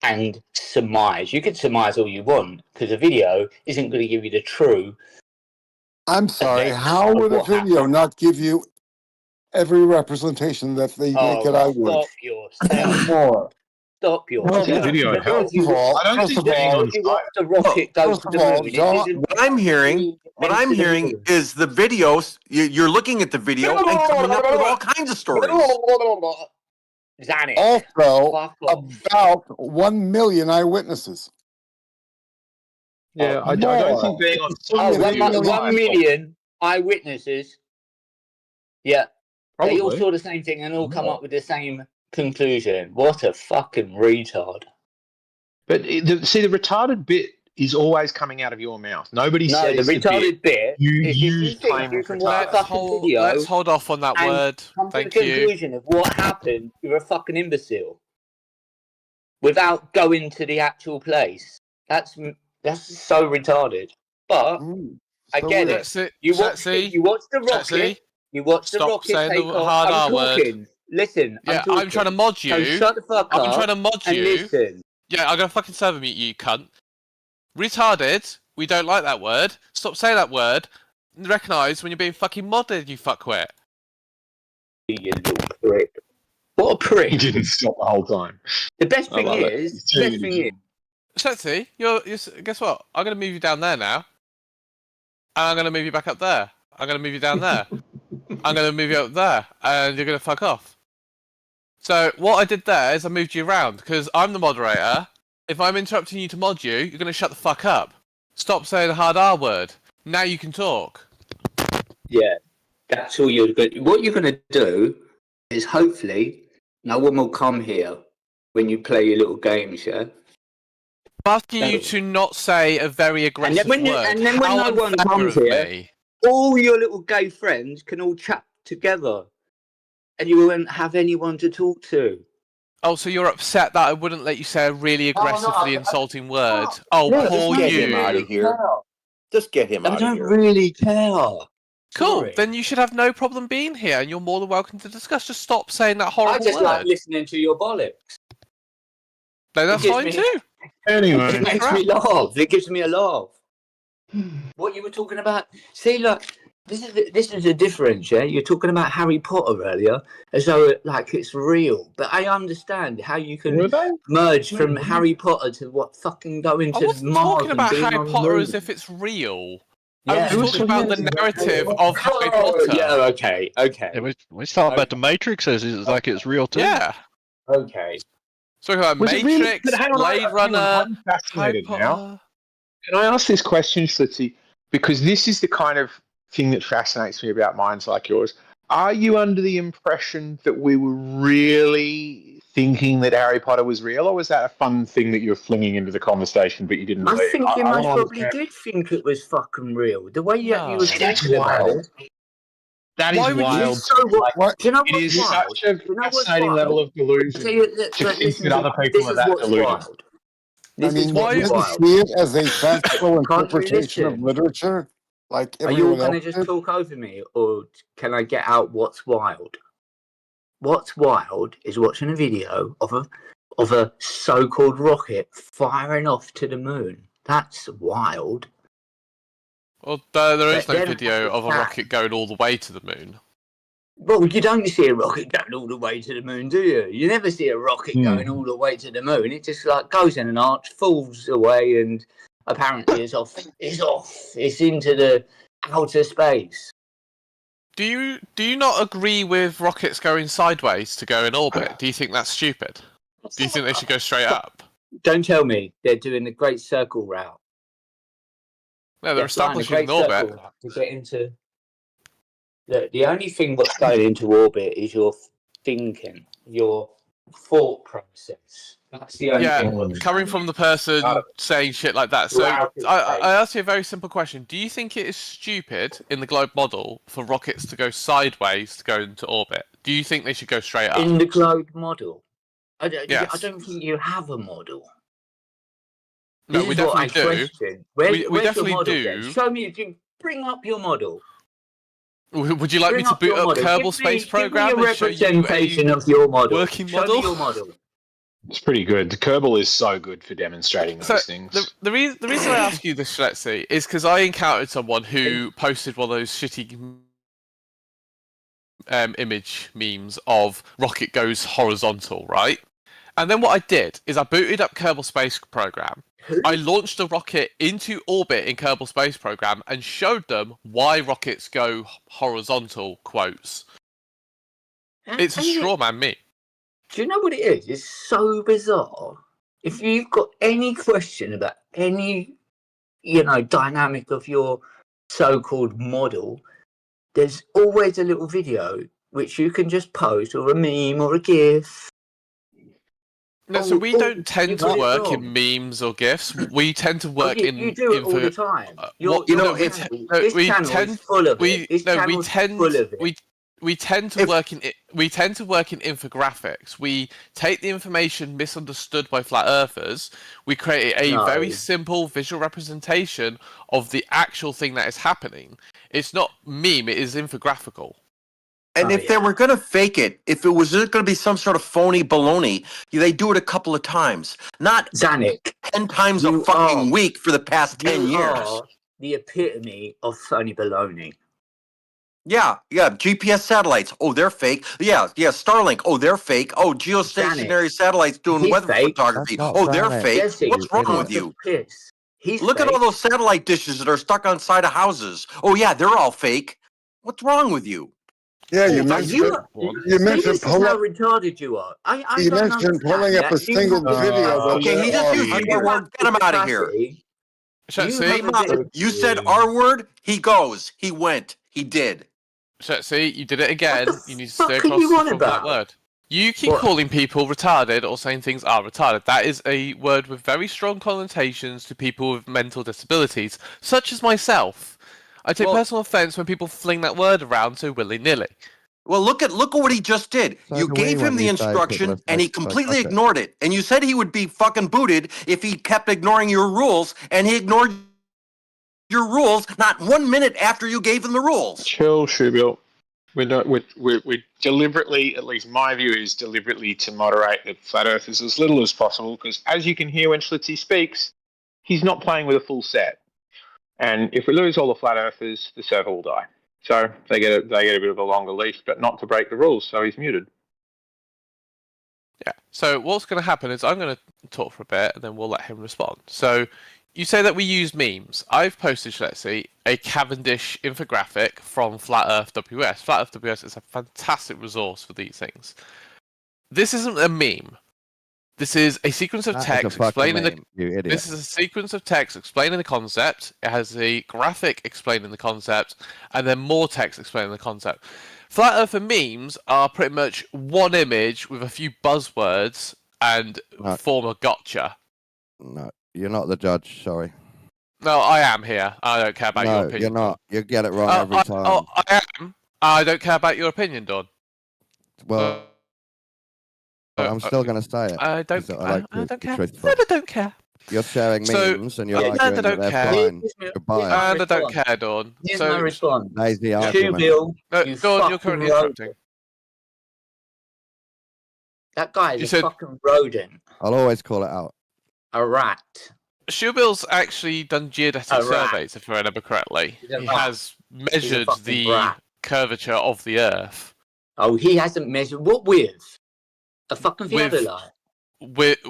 J: and surmise. You can surmise all you want because a video isn't going to give you the true.
F: I'm sorry, how would a video not give you every representation that the naked eye would?
J: Stop yourself.
F: More.
J: Stop yourself.
B: Video helps.
J: You watch the rocket go to the moon.
N: John, what I'm hearing is the videos. You're looking at the video and coming up with all kinds of stories.
F: Also, about 1 million eyewitnesses.
B: Yeah, I don't think being on site
J: 1 million eyewitnesses. Yeah,
B: Probably.
J: they all saw the same thing and all come up with the same conclusion. What a fucking retard!
B: But see, the retarded bit is always coming out of your mouth. Nobody says
J: the retarded bit.
B: You
J: think you can watch a fucking video.
M: Let's hold off on that
J: and
M: word.
J: Come
M: Thank
J: to the
M: you.
J: conclusion of what happened. You're a fucking imbecile. Without going to the actual place. That's so retarded. But I get it. You watch the rocket. You watch the
M: Stop
J: rocket
M: saying
J: take
M: the
J: off.
M: hard
J: I'm
M: R word.
J: talking. Listen.
M: Yeah,
J: I'm
M: I'm trying to mod you.
J: So shut the fuck up.
M: I'm trying to mod
J: and
M: you.
J: Listen.
M: Yeah, I'm gonna fucking server mute you, cunt. Retarded. We don't like that word. Stop saying that word. Recognise when you're being fucking modded, you fuckwit.
J: You little prick. What a prick.
B: He didn't stop the whole time.
J: The best thing is,
M: Setsy, you're guess what? I'm gonna move you down there now. And I'm gonna move you back up there. I'm gonna move you down there. I'm gonna move you up there, and you're gonna fuck off. So what I did there is I moved you around because I'm the moderator. If I'm interrupting you to mod you, you're gonna shut the fuck up. Stop saying the hard R word. Now you can talk.
J: Yeah, that's all you're going. What you're going to do is hopefully no one will come here when you play your little games. Yeah.
M: I'm asking you to not say a very aggressive word.
J: And then when
M: How
J: no one
M: unfair
J: comes
M: of
J: here,
M: me.
J: all your little gay friends can all chat together, and you won't have anyone to talk to.
M: Oh, so you're upset that I wouldn't let you say a really aggressively insulting word? Oh,
J: No,
M: poor
J: just get
M: you.
J: him out of here.
N: Just get him
J: I
N: out of
J: don't
N: here.
J: really care.
M: Cool.
J: Sorry.
M: Then you should have no problem being here, and you're more than welcome to discuss. Just stop saying that horrible
J: I just
M: word.
J: like listening to your bollocks.
M: No, that's
J: It gives
M: fine
J: me-
M: too.
B: Anyway.
J: It makes me laugh. It gives me a laugh. What you were talking about? See, look, this is a difference. Yeah, you're talking about Harry Potter earlier, as though like it's real. But I understand how you can merge from Harry Potter to what fucking going
M: I
J: to
M: wasn't
J: Mars
M: talking
J: and
M: about
J: being
M: Harry
J: on the
M: Potter
J: moon.
M: as if it's real.
J: Yeah.
M: I was talking about the narrative of Harry Potter.
J: Yeah. Okay.
P: We talk about the Matrix as it's like it's real too.
M: Yeah.
J: Okay.
M: Talking about
B: Was it really-
M: Matrix,
B: but hang on,
M: Blade Runner,
B: I'm fascinated
M: Harry
B: now.
M: Potter.
B: Can I ask this question, Slitzy? Because this is the kind of thing that fascinates me about minds like yours. Are you under the impression that we were really thinking that Harry Potter was real, or was that a fun thing that you were flinging into the conversation but you didn't
J: I
B: believe?
J: think you
B: I
J: most
B: wanna
J: probably
B: understand.
J: did think it was fucking real. The way that you were
B: That's
J: talking about
B: wild.
J: it.
B: That is
J: Why would you-
B: wild.
J: So what? Do you know
B: It
J: what's
B: is
J: wild?
B: such a
J: Do you know what's
B: fascinating
J: wild?
B: level of delusion
J: See, look,
B: to
J: look,
B: think
J: listen
B: that
J: to-
B: other people
J: this
B: are
J: is
B: that
J: what's
B: deluded.
J: wild.
F: I
J: This is
F: mean,
J: what's
F: you didn't
J: wild.
F: see it as a fanciful
J: you
F: interpretation of
J: listen?
F: literature, like
J: Are you all
F: everyone
J: going to
F: else
J: just
F: did.
J: talk over me, or can I get out what's wild? What's wild is watching a video of a so-called rocket firing off to the moon. That's wild.
M: Well, there is
J: But
M: no
J: then
M: video of a
J: that-
M: rocket going all the way to the moon.
J: Well, you don't see a rocket going all the way to the moon, do you? You never see a rocket going all the way to the moon. It just like goes in an arch, falls away, and apparently is off. It's off. It's into the outer space.
M: Do you not agree with rockets going sideways to go in orbit? Do you think that's stupid? Do you think they should go straight up?
J: Don't tell me they're doing the Great Circle route.
M: No, they're
J: flying the
M: establishing an
J: Great
M: orbit.
J: Circle route to get into. Look, the only thing that's going into orbit is your thinking, your thought process. That's the only thing.
M: Yeah, coming from the person saying shit like that. So I ask you a very simple question. Do you think it is stupid in the globe model for rockets to go sideways to go into orbit? Do you think they should go straight up?
J: In the globe model, I don't
M: Yes.
J: think you have a model.
M: No,
J: This
M: we
J: is what I
M: definitely do.
J: question.
M: We
J: Where's
M: definitely
J: your model
M: do.
J: then? Show me. Bring up your model.
M: Would you like me
J: Bring
M: to boot
J: your
M: up
J: model.
M: Kerbal
J: Give me
M: Space Program
J: a
M: and show you
J: representation
M: a
J: of your model.
M: working
J: Show
M: model?
J: me your model.
B: It's pretty good. The Kerbal is so good for demonstrating those
M: So
B: things.
M: the reason I ask you this, let's see, is because I encountered someone who posted one of those shitty image memes of rocket goes horizontal, right? And then what I did is I booted up Kerbal Space Program. I launched a rocket into orbit in Kerbal Space Program and showed them why rockets go horizontal, quotes. It's a straw man meme.
J: Do you know what it is? It's so bizarre. If you've got any question about any, dynamic of your so-called model, there's always a little video which you can just post, or a meme, or a GIF.
M: No, so we don't tend to work in memes or GIFs. We tend to work in.
J: You do it all the time.
M: We tend to work in infographics. We take the information misunderstood by flat earthers. We create a very simple visual representation of the actual thing that is happening. It's not meme; it is infographical.
N: And if they were going to fake it, if it was going to be some sort of phony baloney, they do it a couple of times, not
J: Zanuck,
N: 10 times a fucking week for the past 10 years.
J: Are the epitome of phony baloney.
N: Yeah, GPS satellites. Oh, they're fake. Yeah, Starlink. Oh, they're fake. Oh, geostationary satellites doing weather photography. Oh, they're fake.
J: Jesse,
N: what's wrong with you? Look at all those satellite dishes that are stuck on side of houses. Oh, yeah, they're all fake. What's wrong with you?
F: Yeah, you mentioned
J: how retarded you are.
F: You mentioned pulling up a single video.
N: Okay, he just used the word. Get him out of here. You said R word. He goes. He went. He did.
M: See, you did it again. You need to stay across from that word. You keep calling people retarded or saying things are retarded. That is a word with very strong connotations to people with mental disabilities, such as myself. I take personal offence when people fling that word around so willy-nilly.
N: Well, look at what he just did. You gave him the instruction, and he completely ignored it. And you said he would be fucking booted if he kept ignoring your rules, and he ignored your rules not 1 minute after you gave him the rules.
B: Chill, Shubil. We're deliberately, at least my view is deliberately to moderate the flat earthers as little as possible, because as you can hear when Schlitzie speaks, he's not playing with a full set. And if we lose all the flat earthers, the server will die. So they get a bit of a longer leash, but not to break the rules. So he's muted.
M: Yeah. So what's going to happen is I'm going to talk for a bit, and then we'll let him respond. So you say that we use memes. I've posted, let's see, a Cavendish infographic from Flat Earth WS. Flat Earth WS is a fantastic resource for these things. This isn't a meme. This is a sequence of text explaining This is a sequence of text explaining the concept. It has a graphic explaining the concept, and then more text explaining the concept. Flat Earther memes are pretty much one image with a few buzzwords and form a gotcha.
X: No, you're not the judge. Sorry.
M: No, I am here. I don't care about your opinion.
X: You're not. You get it wrong every time.
M: Oh, I am. I don't care about your opinion, Don.
X: Well. I'm still going to say it.
M: I don't care. I don't care.
X: You're sharing memes and you're arguing that they're fine. Goodbye.
M: And I don't care, Dawn.
J: Here's my response.
X: Lazy argument.
J: Bill,
M: Dawn, you're currently interrupting.
J: That guy is a fucking rodent.
X: I'll always call it out.
J: A rat.
M: Shubil's actually done geodetic surveys, if I remember correctly. He has measured the curvature of the Earth.
J: Oh, he hasn't measured what with? A fucking theodolite.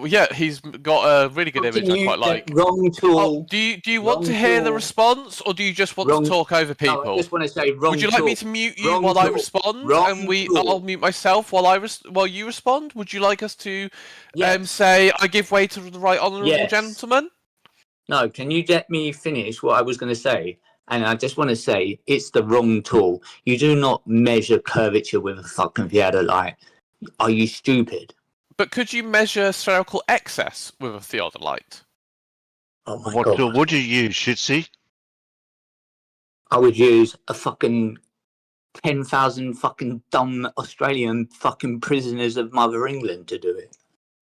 M: Yeah, he's got a really good image I quite like.
J: Wrong tool.
M: Oh, do you want to hear the response, or do you just want to talk over people?
J: No, I just want to say wrong.
M: Would you like me to mute you while I respond, and I'll mute myself while you respond? Would you like us to say I give way to the right honourable gentleman?
J: No, can you let me finish what I was going to say? And I just want to say it's the wrong tool. You do not measure curvature with a fucking theodolite. Are you stupid?
M: But could you measure spherical excess with a theodolite?
J: Oh my
P: God.
J: God.
P: What do you use, Shitzy?
J: I would use a fucking 10,000 fucking dumb Australian fucking prisoners of Mother England to do it.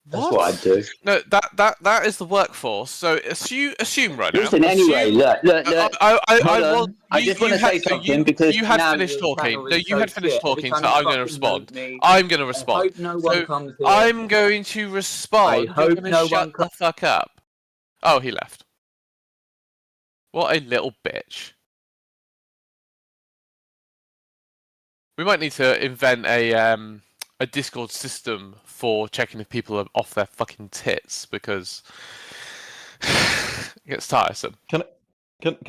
J: That's what I'd do.
M: No, that is the workforce. So assume right now.
J: Listen, anyway, look.
M: I
J: just want to say something because
M: you had
J: now
M: finished
J: your
M: talking.
J: channel
M: No,
J: is
M: you
J: so
M: had finished
J: shit. Every
M: talking,
J: time
M: so
J: you
M: I'm going to
J: fucking
M: respond.
J: mute me,
M: I'm going to
J: I
M: respond.
J: hope no one
M: So
J: comes here.
M: I'm going to respond.
J: I hope
M: You're going to
J: no
M: shut
J: one
M: the fuck up. Oh, he left. What a little bitch. We might need to invent a Discord system for checking if people are off their fucking tits, because it gets tiresome.
I: Can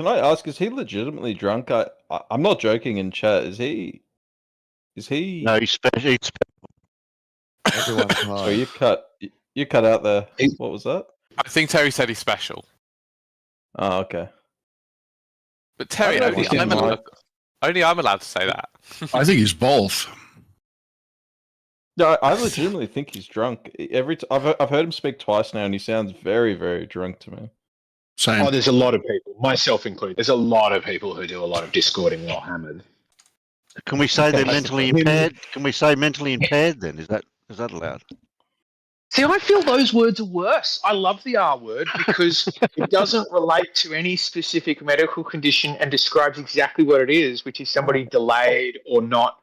I: I ask? Is he legitimately drunk? I'm not joking in chat. Is he?
P: No, he's special.
X: Everyone's high.
I: So you cut out there. What was that?
M: I think Terry said he's special.
I: Oh, okay.
M: But Terry,
I: I don't know if
M: only I'm allowed to say that.
K: I think he's both.
I: No, I legitimately think he's drunk. I've heard him speak twice now, and he sounds very, very drunk to me.
B: Oh, there's a lot of people, myself included. There's a lot of people who do a lot of Discording while hammered.
P: Can we say they're mentally impaired? Can we say mentally impaired then? Is that allowed?
B: See, I feel those words are worse. I love the R word because it doesn't relate to any specific medical condition and describes exactly what it is, which is somebody delayed or not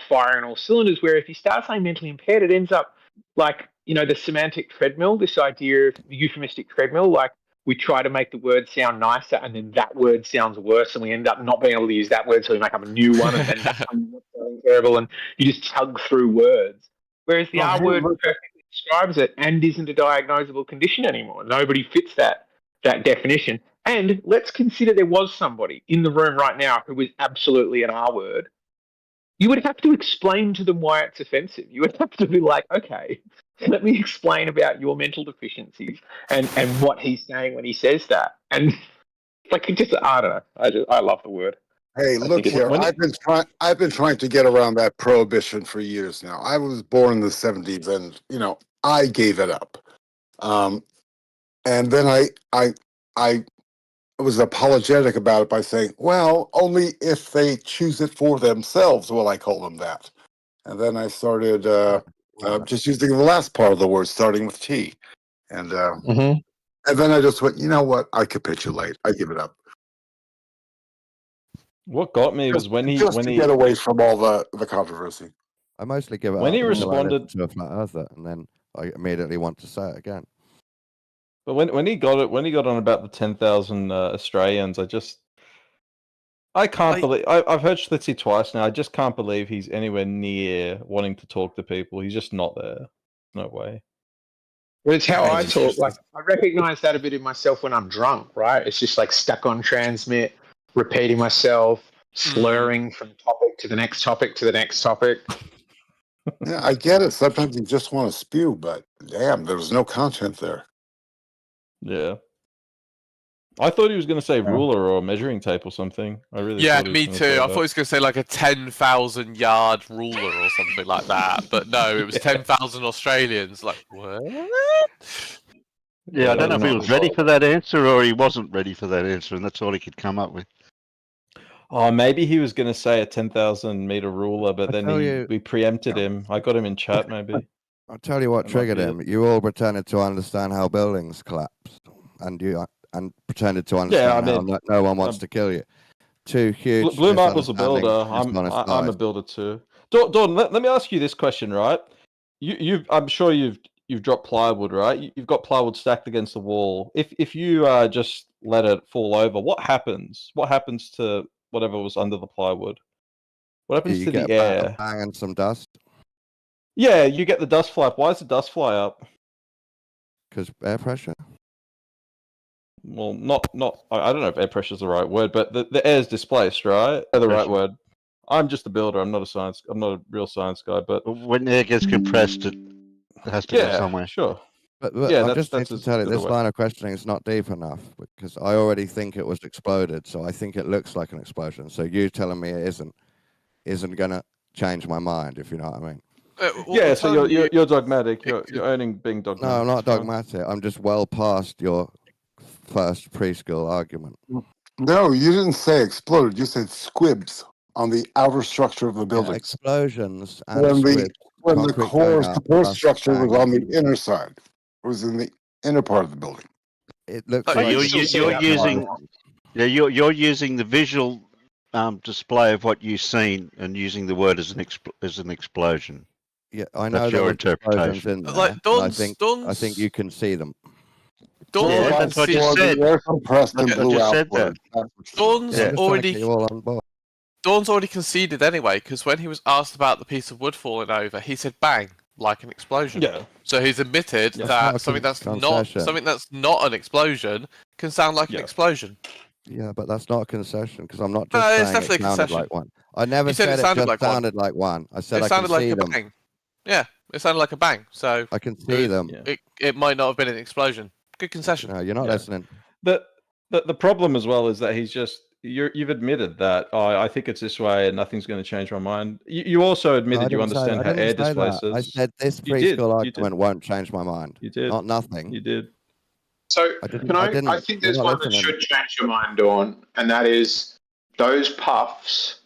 B: firing all cylinders. Where if you start saying mentally impaired, it ends up like, the semantic treadmill, this idea of the euphemistic treadmill, like we try to make the word sound nicer and then that word sounds worse and we end up not being able to use that word, so we make up a new one and then that one's sounding terrible and you just tug through words. Whereas the R word perfectly describes it and isn't a diagnosable condition anymore. Nobody fits that definition. And let's consider there was somebody in the room right now who was absolutely an R word. You would have to explain to them why it's offensive. You would have to be like, okay, let me explain about your mental deficiencies and what he's saying when he says that. And like, I don't know. I love the word.
F: Hey, look here. I've been trying to get around that prohibition for years now. I was born in the 70s, and I gave it up. And then I was apologetic about it by saying, well, only if they choose it for themselves will I call them that. And then I started just using the last part of the word, starting with T. And and then I just went, you know what? I capitulate. I give it up.
I: What got me was when he
F: get away from all the controversy.
X: I mostly give it
I: when
X: up
I: he responded
X: to a flat earther, and then I immediately want to say it again.
I: But when he got on about the 10,000 Australians, I can't believe I've heard Schlitzy twice now. I just can't believe he's anywhere near wanting to talk to people. He's just not there. No way.
B: Well, it's how I talk. Like, I recognize that a bit in myself when I'm drunk, right? It's just like stuck on transmit, repeating myself, slurring from topic to the next topic to the next topic.
F: Yeah, I get it. Sometimes you just want to spew, but damn, there was no content there.
I: Yeah. I thought he was going to say ruler or measuring tape or something. I really thought he was
M: me
I: gonna
M: too.
I: say
M: I
I: that.
M: thought he was going to say like a 10,000 yard ruler or something like that. But no, it was 10,000 Australians. Like, what?
P: Yeah, I don't know if he was ready for that answer or he wasn't ready for that answer, and that's all he could come up with.
I: Oh, maybe he was going to say a 10,000 meter ruler, but then we preempted him. I got him in chat, maybe.
X: I'll tell you what triggered him. You all pretended to understand how buildings collapse, and pretended to understand how no one wants to kill you. Two huge.
I: Blue Martle's a builder. I'm a builder too. Dawn, let me ask you this question, right? I'm sure you've dropped plywood, right? You've got plywood stacked against the wall. If you just let it fall over, what happens? What happens to whatever was under the plywood? What happens to the air?
X: Bang and some dust.
I: Yeah, you get the dust fly up. Why does the dust fly up?
X: Because air pressure.
I: Well, not. I don't know if air pressure is the right word, but the air is displaced, right? The right word. I'm just a builder. I'm not a real science guy. But
P: when air gets compressed, it has to go somewhere.
I: Sure.
X: But
I: yeah,
X: I just need to tell you, this line of questioning is not deep enough because I already think it was exploded, so I think it looks like an explosion. So you telling me it isn't gonna change my mind, if you know what I mean.
I: Yeah, so you're dogmatic. You're owning being dogmatic.
X: No, I'm not dogmatic. I'm just well past your first preschool argument.
F: No, you didn't say exploded. You said squibs on the outer structure of the building.
X: Yeah, explosions and squibs
F: when the
X: concrete
F: core
X: going up,
F: support
X: plus
F: structure was
X: bang.
F: on the inner side. It was in the inner part of the building.
X: It looks
P: So
X: like
P: you're using you're using the visual display of what you've seen and using the word as an explosion.
X: Yeah, I know
P: That's
X: there
P: your
X: was explosions
P: interpretation.
X: in there.
M: Like,
X: and I think you can see them.
M: Dawn's
P: that's what I just said.
F: Compressed and
P: I
F: blew
P: just
F: out.
P: said that.
M: Dawn's
X: Yeah, I'm just trying to
M: already
X: get you all on board.
M: Dawn's already conceded anyway, because when he was asked about the piece of wood falling over, he said bang, like an explosion.
I: Yeah.
M: So he's admitted
X: That's
M: that
X: not a
M: something that's not
X: concession.
M: something that's not an explosion can sound like an explosion.
X: Yeah, but that's not a concession because I'm not
M: No,
X: just
M: it's
X: saying
M: definitely
X: it
M: a
X: sounded
M: concession.
X: like one. I never
M: You said it
X: said it
M: sounded
X: just
M: like one.
X: sounded like one. I said
M: It
X: I can
M: sounded like
X: see
M: a
X: them.
M: bang. Yeah, it sounded like a bang. So
X: I can see them.
M: It might not have been an explosion. Good concession.
X: No, you're not
I: Yeah.
X: listening.
I: The problem as well is that you've admitted that I think it's this way and nothing's going to change my mind. You also
X: No,
I: admitted
X: I
I: you
X: didn't say
I: understand
X: that.
I: how
X: I didn't
I: air
X: say that.
I: displaces.
X: I said this
I: You
X: free
I: did.
X: school
I: You did.
X: argument won't change my mind.
I: You did.
X: Not nothing.
I: You did.
B: So
X: I didn't.
B: can
X: I
B: I?
X: didn't.
B: I think
X: You're
B: there's
X: not
B: one that
X: listening.
B: should change your mind, Dawn, and that is those puffs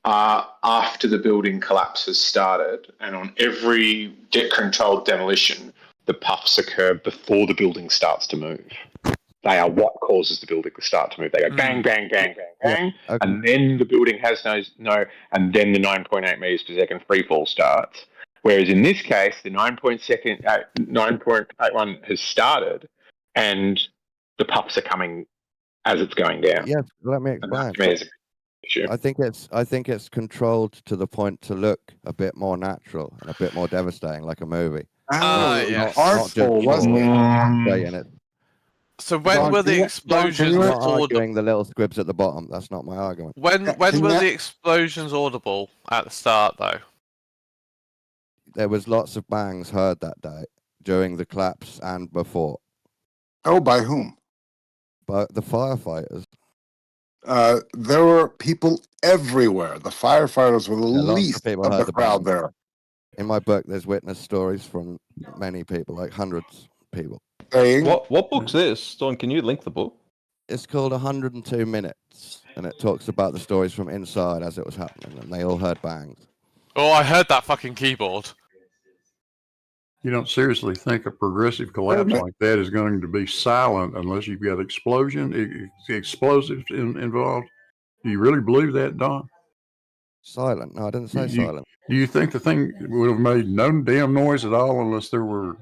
B: are after the building collapse has started, and on every jet-controlled demolition, the puffs occur before the building starts to move. They are what causes the building to start to move. They go bang, bang, bang, bang, bang, and then the building has no, and then the 9.8 meters per second free fall starts. Whereas in this case, the 9.81 has started, and the puffs are coming as it's going down.
X: Yes, let me
B: And that
X: explain.
B: to me is an issue.
X: I think it's controlled to the point to look a bit more natural and a bit more devastating, like a movie.
M: Yes.
F: Artful, wasn't it?
X: Saying it.
M: So when were the explosions
X: I'm not
M: audible?
X: arguing the little squibs at the bottom. That's not my argument.
M: When were the explosions audible at the start, though?
X: There was lots of bangs heard that day during the collapse and before.
F: Oh, by whom?
X: By the firefighters.
F: There were people everywhere. The firefighters were the
X: Yeah, lots of
F: least
X: people
F: of
X: heard
F: the
X: the
F: crowd
X: bangs.
F: there.
X: In my book, there's witness stories from many people, like hundreds of people.
F: Saying,
I: What book's this? Dawn, can you link the book?
X: It's called 102 Minutes, and it talks about the stories from inside as it was happening, and they all heard bangs.
M: Oh, I heard that fucking keyboard.
K: You don't seriously think a progressive collapse like that is going to be silent unless you've got explosives involved? Do you really believe that, Don?
X: Silent? No, I didn't say silent.
K: Do you think the thing would have made no damn noise at all unless there were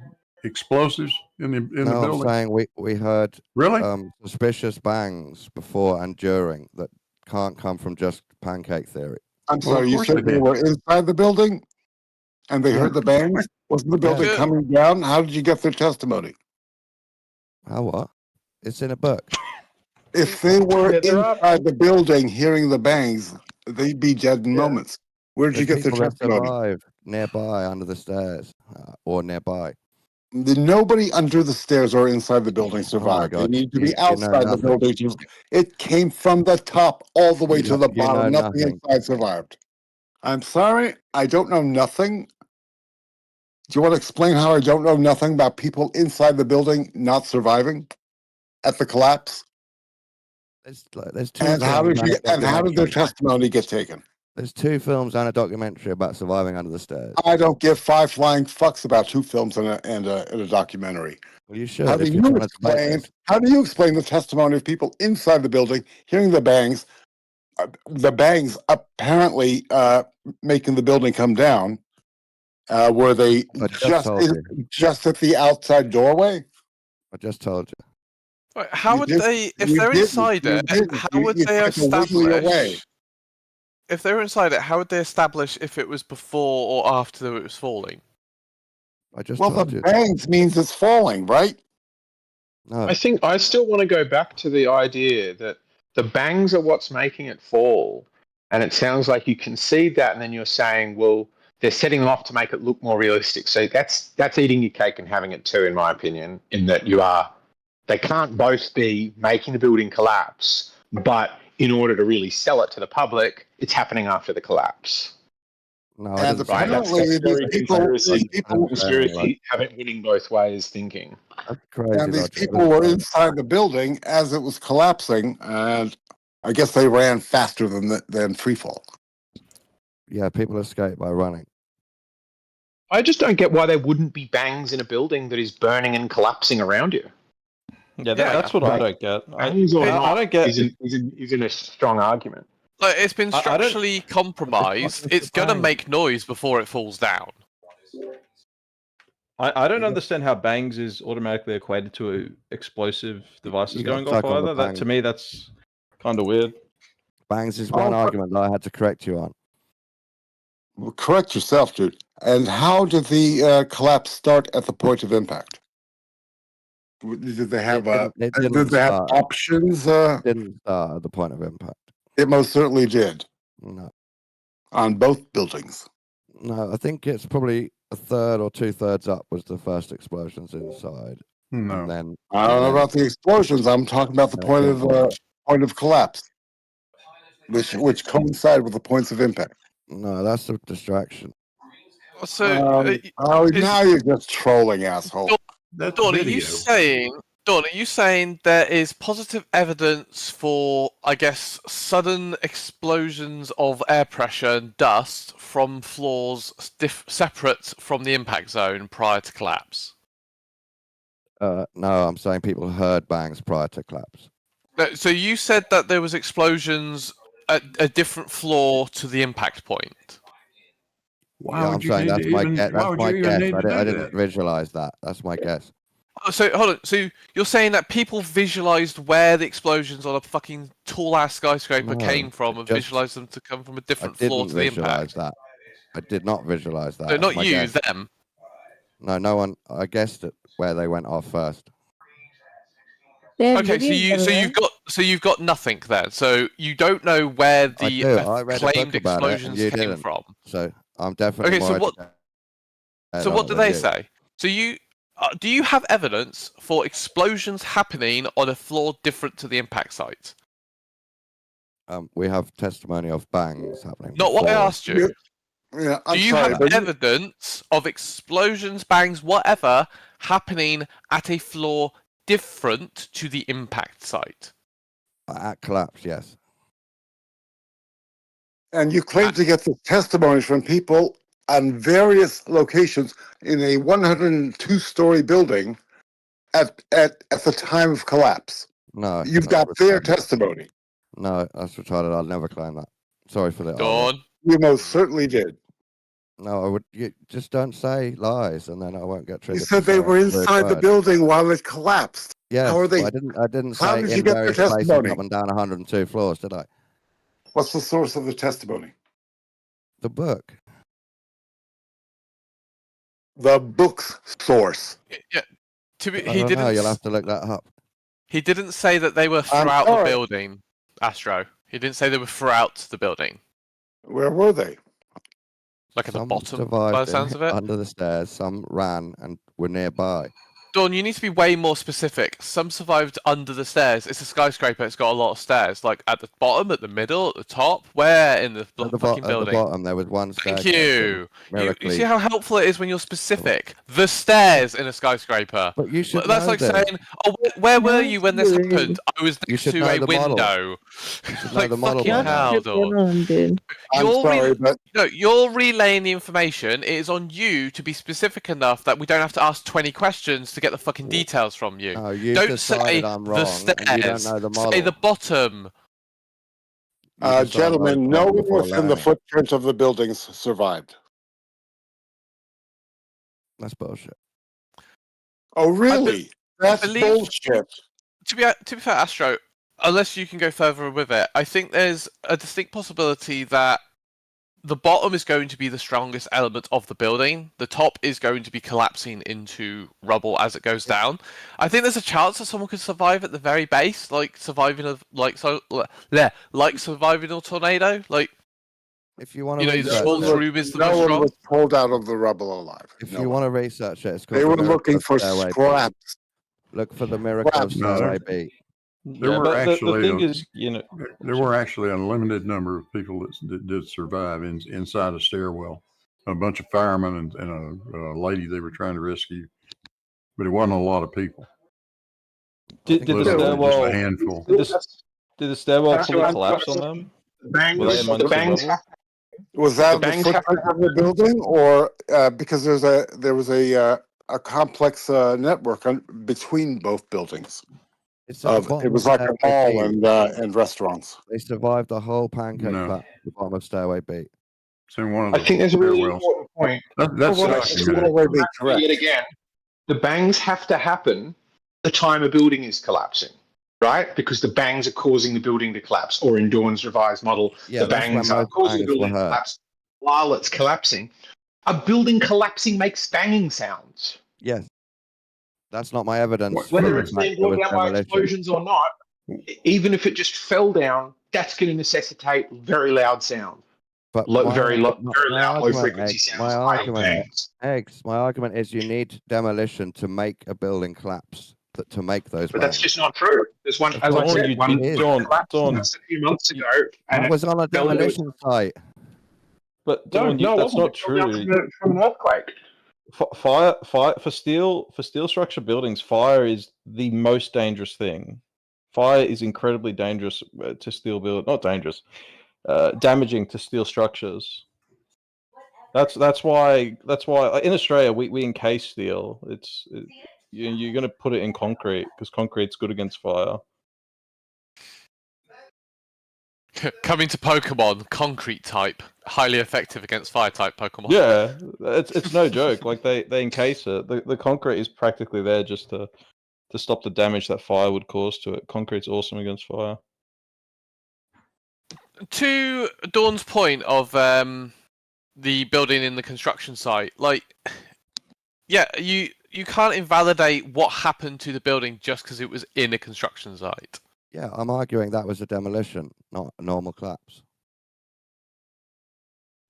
K: explosives in the
X: No, I'm
K: building?
X: saying we heard
K: Really?
X: Suspicious bangs before and during that can't come from just pancake theory.
F: I'm sorry, you said they were inside the building and they heard the bangs? Wasn't the building
X: Yeah.
F: coming down? How did you get their testimony?
X: How what? It's in a book.
F: If they were inside the building hearing the bangs, they'd be dead in moments. Where did you get their
X: people that
F: testimony?
X: survived nearby under the stairs or nearby.
F: Nobody under the stairs or inside the building survived.
X: God,
F: They need to
X: you
F: be
X: know
F: outside the
X: nothing.
F: building. It came from the top all the way
X: You
F: to
X: know-
F: the
X: you know
F: bottom. Nothing
X: nothing.
F: inside survived. I'm sorry, I don't know nothing. Do you want to explain how I don't know nothing about people inside the building not surviving at the collapse?
X: There's two
F: And how
X: films
F: did
X: and a
F: their
X: documentary.
F: testimony get taken?
X: There's 2 films and a documentary about surviving under the stairs.
F: I don't give 5 flying fucks about 2 films and a documentary.
X: Well, you should.
F: How do
X: if you're
F: you
X: trying to debate
F: explain?
X: this.
F: How do you explain the testimony of people inside the building hearing the bangs? The bangs apparently making the building come down. Were they
X: I just told you.
F: just at the outside doorway?
X: I just told you.
M: Right, how
F: You
M: would
F: didn't-
M: they, if
F: you
M: they're
F: didn't,
M: inside
F: you
M: it,
F: didn't.
M: how
F: You-
M: would
F: you
M: they
F: tried to wiggle your way.
M: establish? If they were inside it, how would they establish if it was before or after it was falling?
X: I just
F: Well,
X: told
F: the
X: you.
F: bangs means it's falling, right?
X: No.
B: I think I still want to go back to the idea that the bangs are what's making it fall. And it sounds like you concede that, and then you're saying, well, they're setting them off to make it look more realistic. So that's eating your cake and having it too, in my opinion, in that they can't both be making the building collapse, but in order to really sell it to the public, it's happening after the collapse.
X: No, I
F: And
X: didn't say
B: Right,
X: that.
B: that's
F: apparently
B: very
F: these people,
B: conspiracy, have it winning both ways thinking.
X: That's crazy.
F: and these
X: logic.
F: people were inside the building as it was collapsing, and I guess they ran faster than free fall.
X: Yeah, people escape by running.
B: I just don't get why there wouldn't be bangs in a building that is burning and collapsing around you.
I: Yeah, that's what I don't get.
B: Bangs or not
I: I don't get.
B: Isn't a strong argument.
M: Like, it's been
I: I don't-
M: structurally compromised. It's gonna make noise before it falls down.
I: I don't understand how bangs is automatically equated to explosive devices
X: You got
I: going off
X: stuck on the
I: either. That
X: bang.
I: to me, that's kind of weird.
X: Bangs is one argument that I had to correct you on.
F: Well, correct yourself, dude. And how did the collapse start at the point of impact? Did they have options?
X: It didn't start at the point of impact.
F: It most certainly did.
X: No.
F: On both buildings.
X: No, I think it's probably a third or 2/3 up was the first explosions inside.
K: No.
X: And then
F: I don't know about the explosions. I'm talking about the point of collapse, which coincide with the points of impact.
X: No, that's a distraction.
M: So,
F: now you're just trolling, asshole.
M: Dawn, are you saying there is positive evidence for, I guess, sudden explosions of air pressure and dust from floors separate from the impact zone prior to collapse?
X: No, I'm saying people heard bangs prior to collapse.
M: No, so you said that there was explosions at a different floor to the impact point.
X: I'm saying that's my guess. That's my guess. I didn't visualize that. That's my guess.
M: So hold on. So you're saying that people visualized where the explosions on a fucking tall ass skyscraper came from, and visualized them to come from a different floor to the impact?
X: That. I did not visualize that.
M: So
X: That's
M: not
X: my
M: you,
X: guess.
M: them.
X: No one. I guessed it where they went off first.
M: Okay, so you've got nothing then. So you don't know where the
X: I read
M: claimed
X: a book about it, and
M: explosions
X: you
M: came
X: didn't.
M: from.
X: So I'm definitely.
M: Okay, so
X: more
M: what?
X: educated
M: So
X: on
M: what
X: it
M: do
X: than
M: they
X: you.
M: say? So you do you have evidence for explosions happening on a floor different to the impact site?
X: We have testimony of bangs happening.
M: Not what I
X: before.
M: asked you.
F: Yeah,
M: Do you have evidence of explosions, bangs, whatever, happening at a floor different to the impact site?
X: At collapse, yes.
F: And you claim to get the testimony from people on various locations in a 102-story building at the time of collapse.
X: No.
F: You've got their testimony.
X: No, that's retarded. I'll never claim that. Sorry for that.
M: Dawn.
F: You most certainly did.
X: No, I would. You just don't say lies, and then I won't get triggered.
F: You said they were inside the building while it collapsed.
X: Yes,
F: How are they?
X: I didn't
F: How
X: say
F: did you
X: in
F: get their
X: various places
F: testimony?
X: up and down 102 floors, did I?
F: What's the source of the testimony?
X: The book.
F: The book's source.
M: Yeah.
X: I don't know. You'll have to look that up.
M: He didn't say that they were throughout the
F: sorry.
M: building, Astro. He didn't say they were throughout the building.
F: Where were they?
M: Like at the
X: Some
M: bottom,
X: survived
M: by the sounds of it.
X: under the stairs. Some ran and were nearby.
M: Dawn, you need to be way more specific. Some survived under the stairs. It's a skyscraper. It's got a lot of stairs. Like at the bottom, at the middle, at the top. Where in the fucking building?
X: At the bottom, there was one stair.
M: Thank you. You see how helpful it is when you're specific. The stairs in a skyscraper.
X: But you should
M: That's
X: know
M: like
X: this.
M: saying, "Oh, where were you when this happened? I was
X: You
M: next
X: should
M: to
X: know
M: a
X: the model.
M: window."
X: You should know
M: Like
X: the model
M: fucking
X: by now.
M: hell, Dawn. You're relaying the information. It is on you to be specific enough that we don't have to ask 20 questions to get the fucking details from you.
X: No, you
M: Don't say
X: decided I'm
M: the
X: wrong,
M: stairs.
X: and you don't know the model.
M: Say the bottom.
F: Gentlemen, no one within the footprint of the buildings survived.
X: That's bullshit.
F: Oh, really? That's bullshit.
M: To be fair, Astro, unless you can go further with it, I think there's a distinct possibility that the bottom is going to be the strongest element of the building. The top is going to be collapsing into rubble as it goes down. I think there's a chance that someone could survive at the very base, like surviving surviving a tornado. Like,
X: if you want
M: you
X: to,
M: know, the smallest room is the
F: No
M: most
F: one
M: strong.
F: was pulled out of the rubble alive.
X: If
F: No
X: you
F: one.
X: want to research it, it's called
F: They
X: the
F: were
X: miracle
F: looking
X: of
F: for
X: Stairway B.
F: scraps.
X: Look for the miracle of Stairway B.
K: There
I: Yeah,
K: were
I: but
K: actually
I: the thing is, you know,
K: there were actually a limited number of people that did survive inside a stairwell. A bunch of firemen and a lady they were trying to rescue, but it wasn't a lot of people.
I: Did the
K: Literally
I: stairwell?
K: just a handful.
I: Did the stairwell fully collapse on them?
B: Bangs,
I: Were they amongst the
B: bangs,
I: rubble?
F: Was that the
B: bangs have
F: footprint of the building, or because there was a complex network between both buildings?
X: It's at the
F: It
X: bottom
F: was
X: of
F: like a
X: Stairway
F: mall
X: B.
F: and restaurants.
X: They survived the whole pancake
K: No.
X: clap at the bottom of Stairway B.
K: It's in one of
B: I
K: the
B: think there's a really
K: stairwells.
B: important point.
K: That's
B: Well,
K: correct.
B: yet again, the bangs have to happen the time a building is collapsing, right? Because the bangs are causing the building to collapse, or in Dawn's revised model,
X: Yeah,
B: the
X: that's when
B: bangs are
X: most
B: causing the
X: bangs were
B: building to
X: heard.
B: collapse while it's collapsing. A building collapsing makes banging sounds.
X: Yes. That's not my evidence. for
B: Whether
X: the
B: it's
X: fact
B: being
X: there was
B: brought down by
X: demolition.
B: explosions or not, even if it just fell down, that's going to necessitate very loud sound.
X: But
B: Very loud, low
X: argument,
B: frequency
X: Eggs,
B: sounds.
X: my
B: like
X: argument,
B: bangs.
X: my argument is you need demolition to make a building collapse. To make those.
B: But that's
X: bangs.
B: just not true. There's one, as I said, one collapsed a few months ago. And
X: That was on a demolition site.
I: But Dawn, that's not true.
B: From an earthquake.
I: Fire for steel structure buildings. Fire is the most dangerous thing. Fire is incredibly dangerous to steel build. Not dangerous, damaging to steel structures. That's why in Australia we encase steel. You're going to put it in concrete because concrete's good against fire.
M: Coming to Pokemon, concrete type, highly effective against fire type Pokemon.
I: Yeah, it's no joke. Like they encase it. The concrete is practically there just to stop the damage that fire would cause to it. Concrete's awesome against fire.
M: To Dawn's point of the building in the construction site, like, yeah, you can't invalidate what happened to the building just because it was in a construction site.
X: Yeah, I'm arguing that was a demolition, not a normal collapse.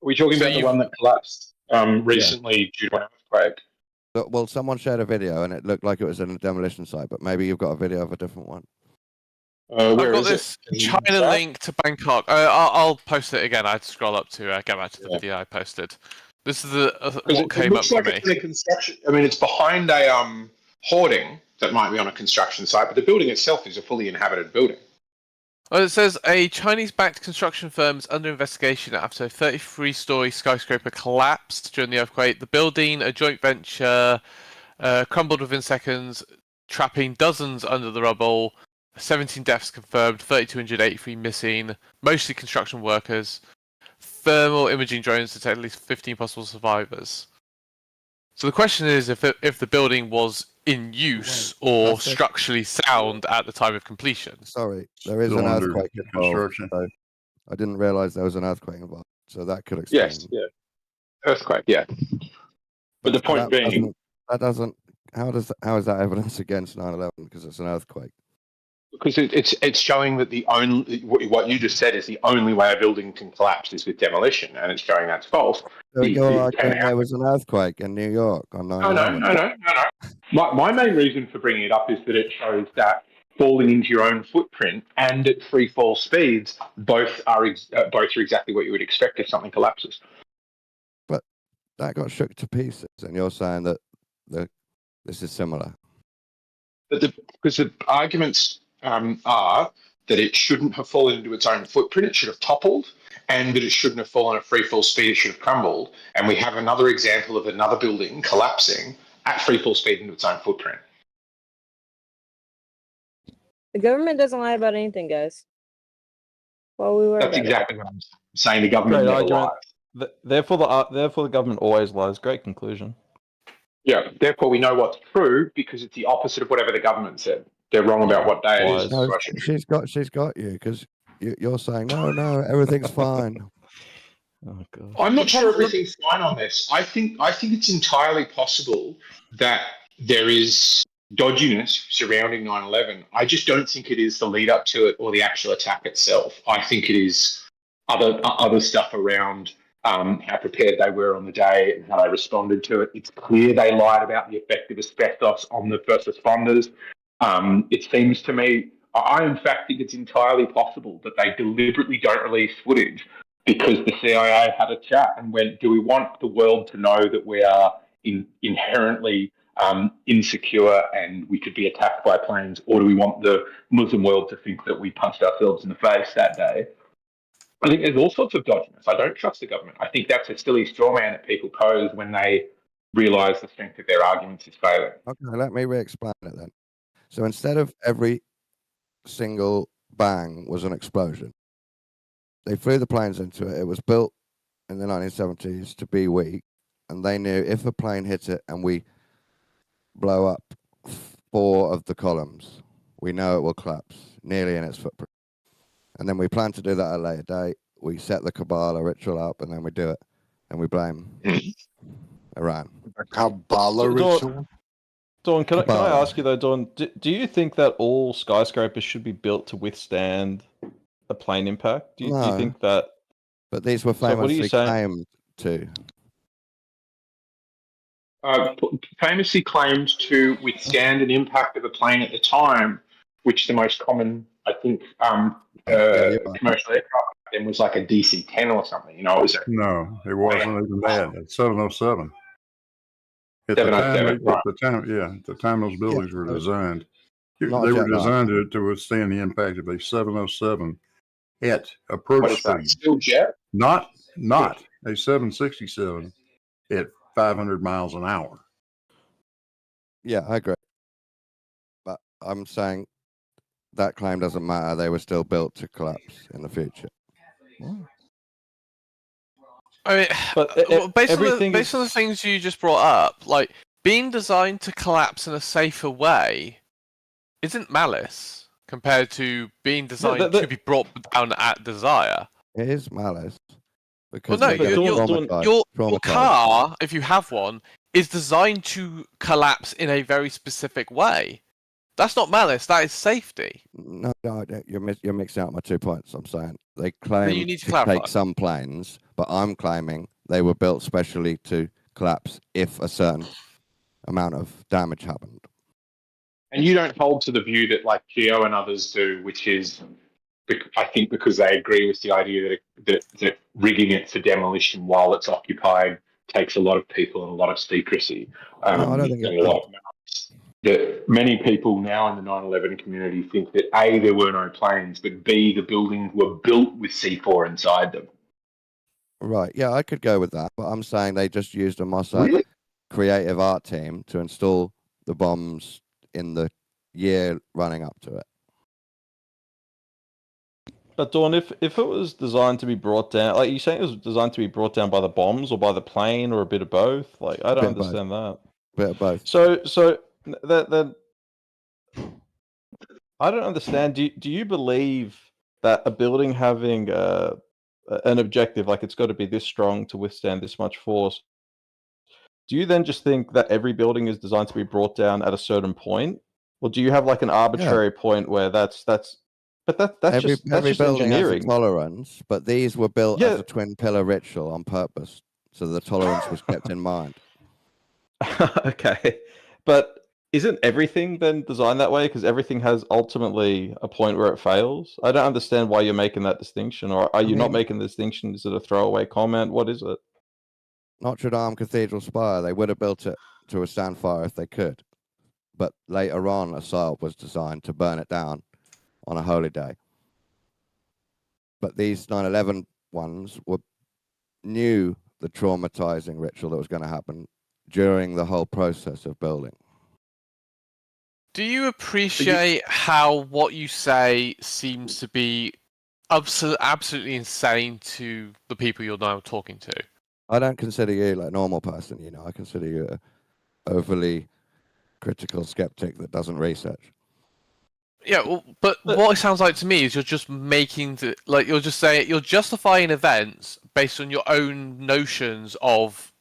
B: Are we talking about the one that collapsed recently due to an earthquake?
X: Well, someone shared a video and it looked like it was in a demolition site, but maybe you've got a video of a different one.
M: I've got this China link to Bangkok. I'll post it again. I had to scroll up to get back to the video I posted. This is what came up for me.
B: It's in a construction. I mean, it's behind a hoarding that might be on a construction site, but the building itself is a fully inhabited building.
M: Well, it says a Chinese-backed construction firm is under investigation after a 33-story skyscraper collapsed during the earthquake. The building, a joint venture, crumbled within seconds, trapping dozens under the rubble. 17 deaths confirmed, 3,283 missing, mostly construction workers. Thermal imaging drones detect at least 15 possible survivors. So the question is if the building was in use or structurally sound at the time of completion.
X: Sorry, there is an earthquake involved. So I didn't realize there was an earthquake involved, so that could explain.
B: Yes, yeah, earthquake, yeah. But the point being,
X: that doesn't. How is that evidence against 9/11? Because it's an earthquake.
B: because it's showing that the only what you just said is the only way a building can collapse is with demolition, and it's showing that's false.
X: So you're arguing there was an earthquake in New York on 9/11?
B: No. My main reason for bringing it up is that it shows that falling into your own footprint and at free fall speeds both are exactly what you would expect if something collapses.
X: But that got shook to pieces, and you're saying that this is similar.
B: Because the arguments are that it shouldn't have fallen into its own footprint, it should have toppled, and that it shouldn't have fallen at free fall speed, it should have crumbled. And we have another example of another building collapsing at free fall speed into its own footprint.
G: The government doesn't lie about anything, guys. Well, we were.
B: That's exactly what I'm saying. The government
I: Great
B: never
I: argument.
B: lies.
I: Therefore, the government always lies. Great conclusion.
B: Yeah, therefore we know what's true because it's the opposite of whatever the government said. They're wrong about what day it is.
X: No, she's got you because you're saying no, everything's fine.
I: Oh god.
B: I'm not sure everything's fine on this. I think it's entirely possible that there is dodginess surrounding 9/11. I just don't think it is the lead up to it or the actual attack itself. I think it is other stuff around how prepared they were on the day and how they responded to it. It's clear they lied about the effect of asbestos on the first responders. It seems to me, I in fact think it's entirely possible that they deliberately don't release footage because the CIA had a chat and went, do we want the world to know that we are inherently insecure and we could be attacked by planes, or do we want the Muslim world to think that we punched ourselves in the face that day? I think there's all sorts of dodginess. I don't trust the government. I think that's a silly straw man that people pose when they realise the strength of their arguments is failing.
X: Okay, let me re-explain it then. So instead of every single bang was an explosion, they flew the planes into it. It was built in the 1970s to be weak, and they knew if a plane hit it and we blow up 4 of the columns, we know it will collapse nearly in its footprint. And then we plan to do that at a later date. We set the Kabbalah ritual up, and then we do it, and we blame Iran.
F: Kabbalah ritual?
I: Dawn, can I ask you though, Dawn, do you think that all skyscrapers should be built to withstand a plane impact? Do you think that?
X: But these were famously claimed to.
B: Famously claimed to withstand an impact of a plane at the time, which the most common, I think, commercial aircraft then was like a DC-10 or something. You know, it was
K: No, it wasn't even that. It's 707. At the
B: 707,
K: time those buildings were designed, they were designed to withstand the impact of a 707 at approach speed.
B: Still jet?
K: Not a 767 at 500 miles an hour.
X: Yeah, I agree. But I'm saying that claim doesn't matter. They were still built to collapse in the future.
M: I mean, but based on the things you just brought up, like being designed to collapse in a safer way isn't malice compared to being designed to be brought down at desire.
X: It is malice. Because
M: your car, if you have one, is designed to collapse in a very specific way. That's not malice. That is safety.
X: No, you're mixing up my 2 points. I'm saying they claim
M: you need to
X: to take some planes, but I'm claiming they were built specially to collapse if a certain amount of damage happened.
B: And you don't hold to the view that like Geo and others do, which is, I think, because they agree with the idea that rigging it for demolition while it's occupied takes a lot of people and a lot of secrecy.
X: No, I don't think
B: and a lot of malice. That many people now in the 9/11 community think that A, there were no planes, but B, the buildings were built with C4 inside them.
X: Right, yeah, I could go with that, but I'm saying they just used a Mossad creative art team to install the bombs in the year running up to it.
I: But Dawn, if it was designed to be brought down, like you saying it was designed to be brought down by the bombs or by the plane or a bit of both, like I don't understand that.
X: Bit of both.
I: So that I don't understand. Do you believe that a building having an objective, like it's got to be this strong to withstand this much force, do you then just think that every building is designed to be brought down at a certain point, or do you have like an arbitrary point where that's
X: every
I: just
X: building has a
I: engineering?
X: tolerance, but these were built as a twin pillar ritual on purpose, so the tolerance was kept in mind.
I: Okay, but isn't everything then designed that way? Because everything has ultimately a point where it fails. I don't understand why you're making that distinction, or are you not making the distinction? Is it a throwaway comment? What is it?
X: Notre Dame Cathedral spire, they would have built it to withstand fire if they could, but later on, assault was designed to burn it down on a holy day. But these 9/11 ones knew the traumatizing ritual that was going to happen during the whole process of building.
M: Do you appreciate how what you say seems to be absolutely insane to the people you're now talking to?
X: I don't consider you like a normal person, you know. I consider you an overly critical skeptic that doesn't research.
M: Yeah, well, but what it sounds like to me is you're just you're just saying you're justifying events based on your own notions of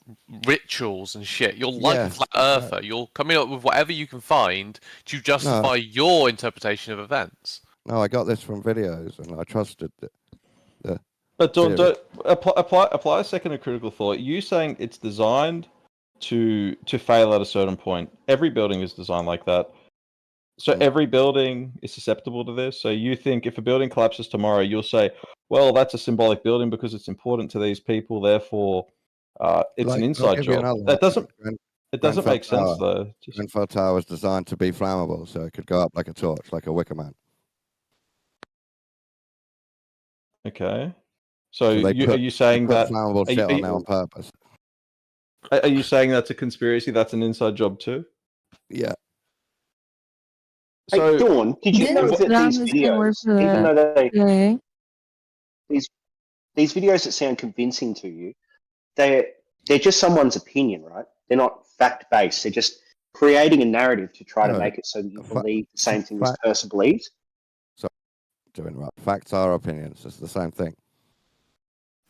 M: rituals and shit. You're like a flat earther. You're coming up with whatever you can find to justify your interpretation of events.
X: No, I got this from videos, and I trusted the
I: But don't apply a second of critical thought. You saying it's designed to fail at a certain point. Every building is designed like that. So every building is susceptible to this. So you think if a building collapses tomorrow, you'll say, well, that's a symbolic building because it's important to these people. Therefore, it's an inside job. That doesn't make sense, though.
X: Grenfell Tower was designed to be flammable, so it could go up like a torch, like a wicker man.
I: Okay. So
X: they
I: are you saying
X: put
I: that?
X: flammable shit on there on purpose?
I: Are you saying that's a conspiracy? That's an inside job too?
X: Yeah.
I: So,
E: hey, Dawn, did you know that these videos, even though these videos that sound convincing to you, they're just someone's opinion, right? They're not fact based. They're just creating a narrative to try to make it so that you believe the same thing this person believes.
X: So, to interrupt, facts are opinions. It's the same thing.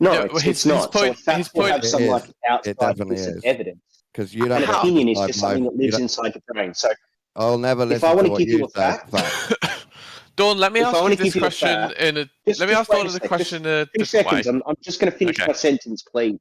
E: No,
M: Yeah,
E: it's not. So a fact will have some like
X: It
E: outside
X: definitely
E: piece of
X: is.
E: evidence.
X: Because you don't
E: An
X: get to
E: opinion is
X: decide
E: just
X: my-
E: something that
X: you
E: lives
X: don't-
E: inside your brain. So
X: I'll never
E: if
X: listen
E: I want
X: to
E: to
X: what
E: give
X: you
E: you a
X: say.
E: fact,
M: Dawn, let me
E: if I
M: ask
E: want
M: you
E: to
M: this
E: give you a
M: question
E: fact,
M: in a.
E: just
M: Let me ask
E: wait
M: Dawn
E: a
M: the
E: sec,
M: question in a
E: 2
M: different way.
E: seconds. I'm just going to finish
M: Okay.
E: my sentence, please.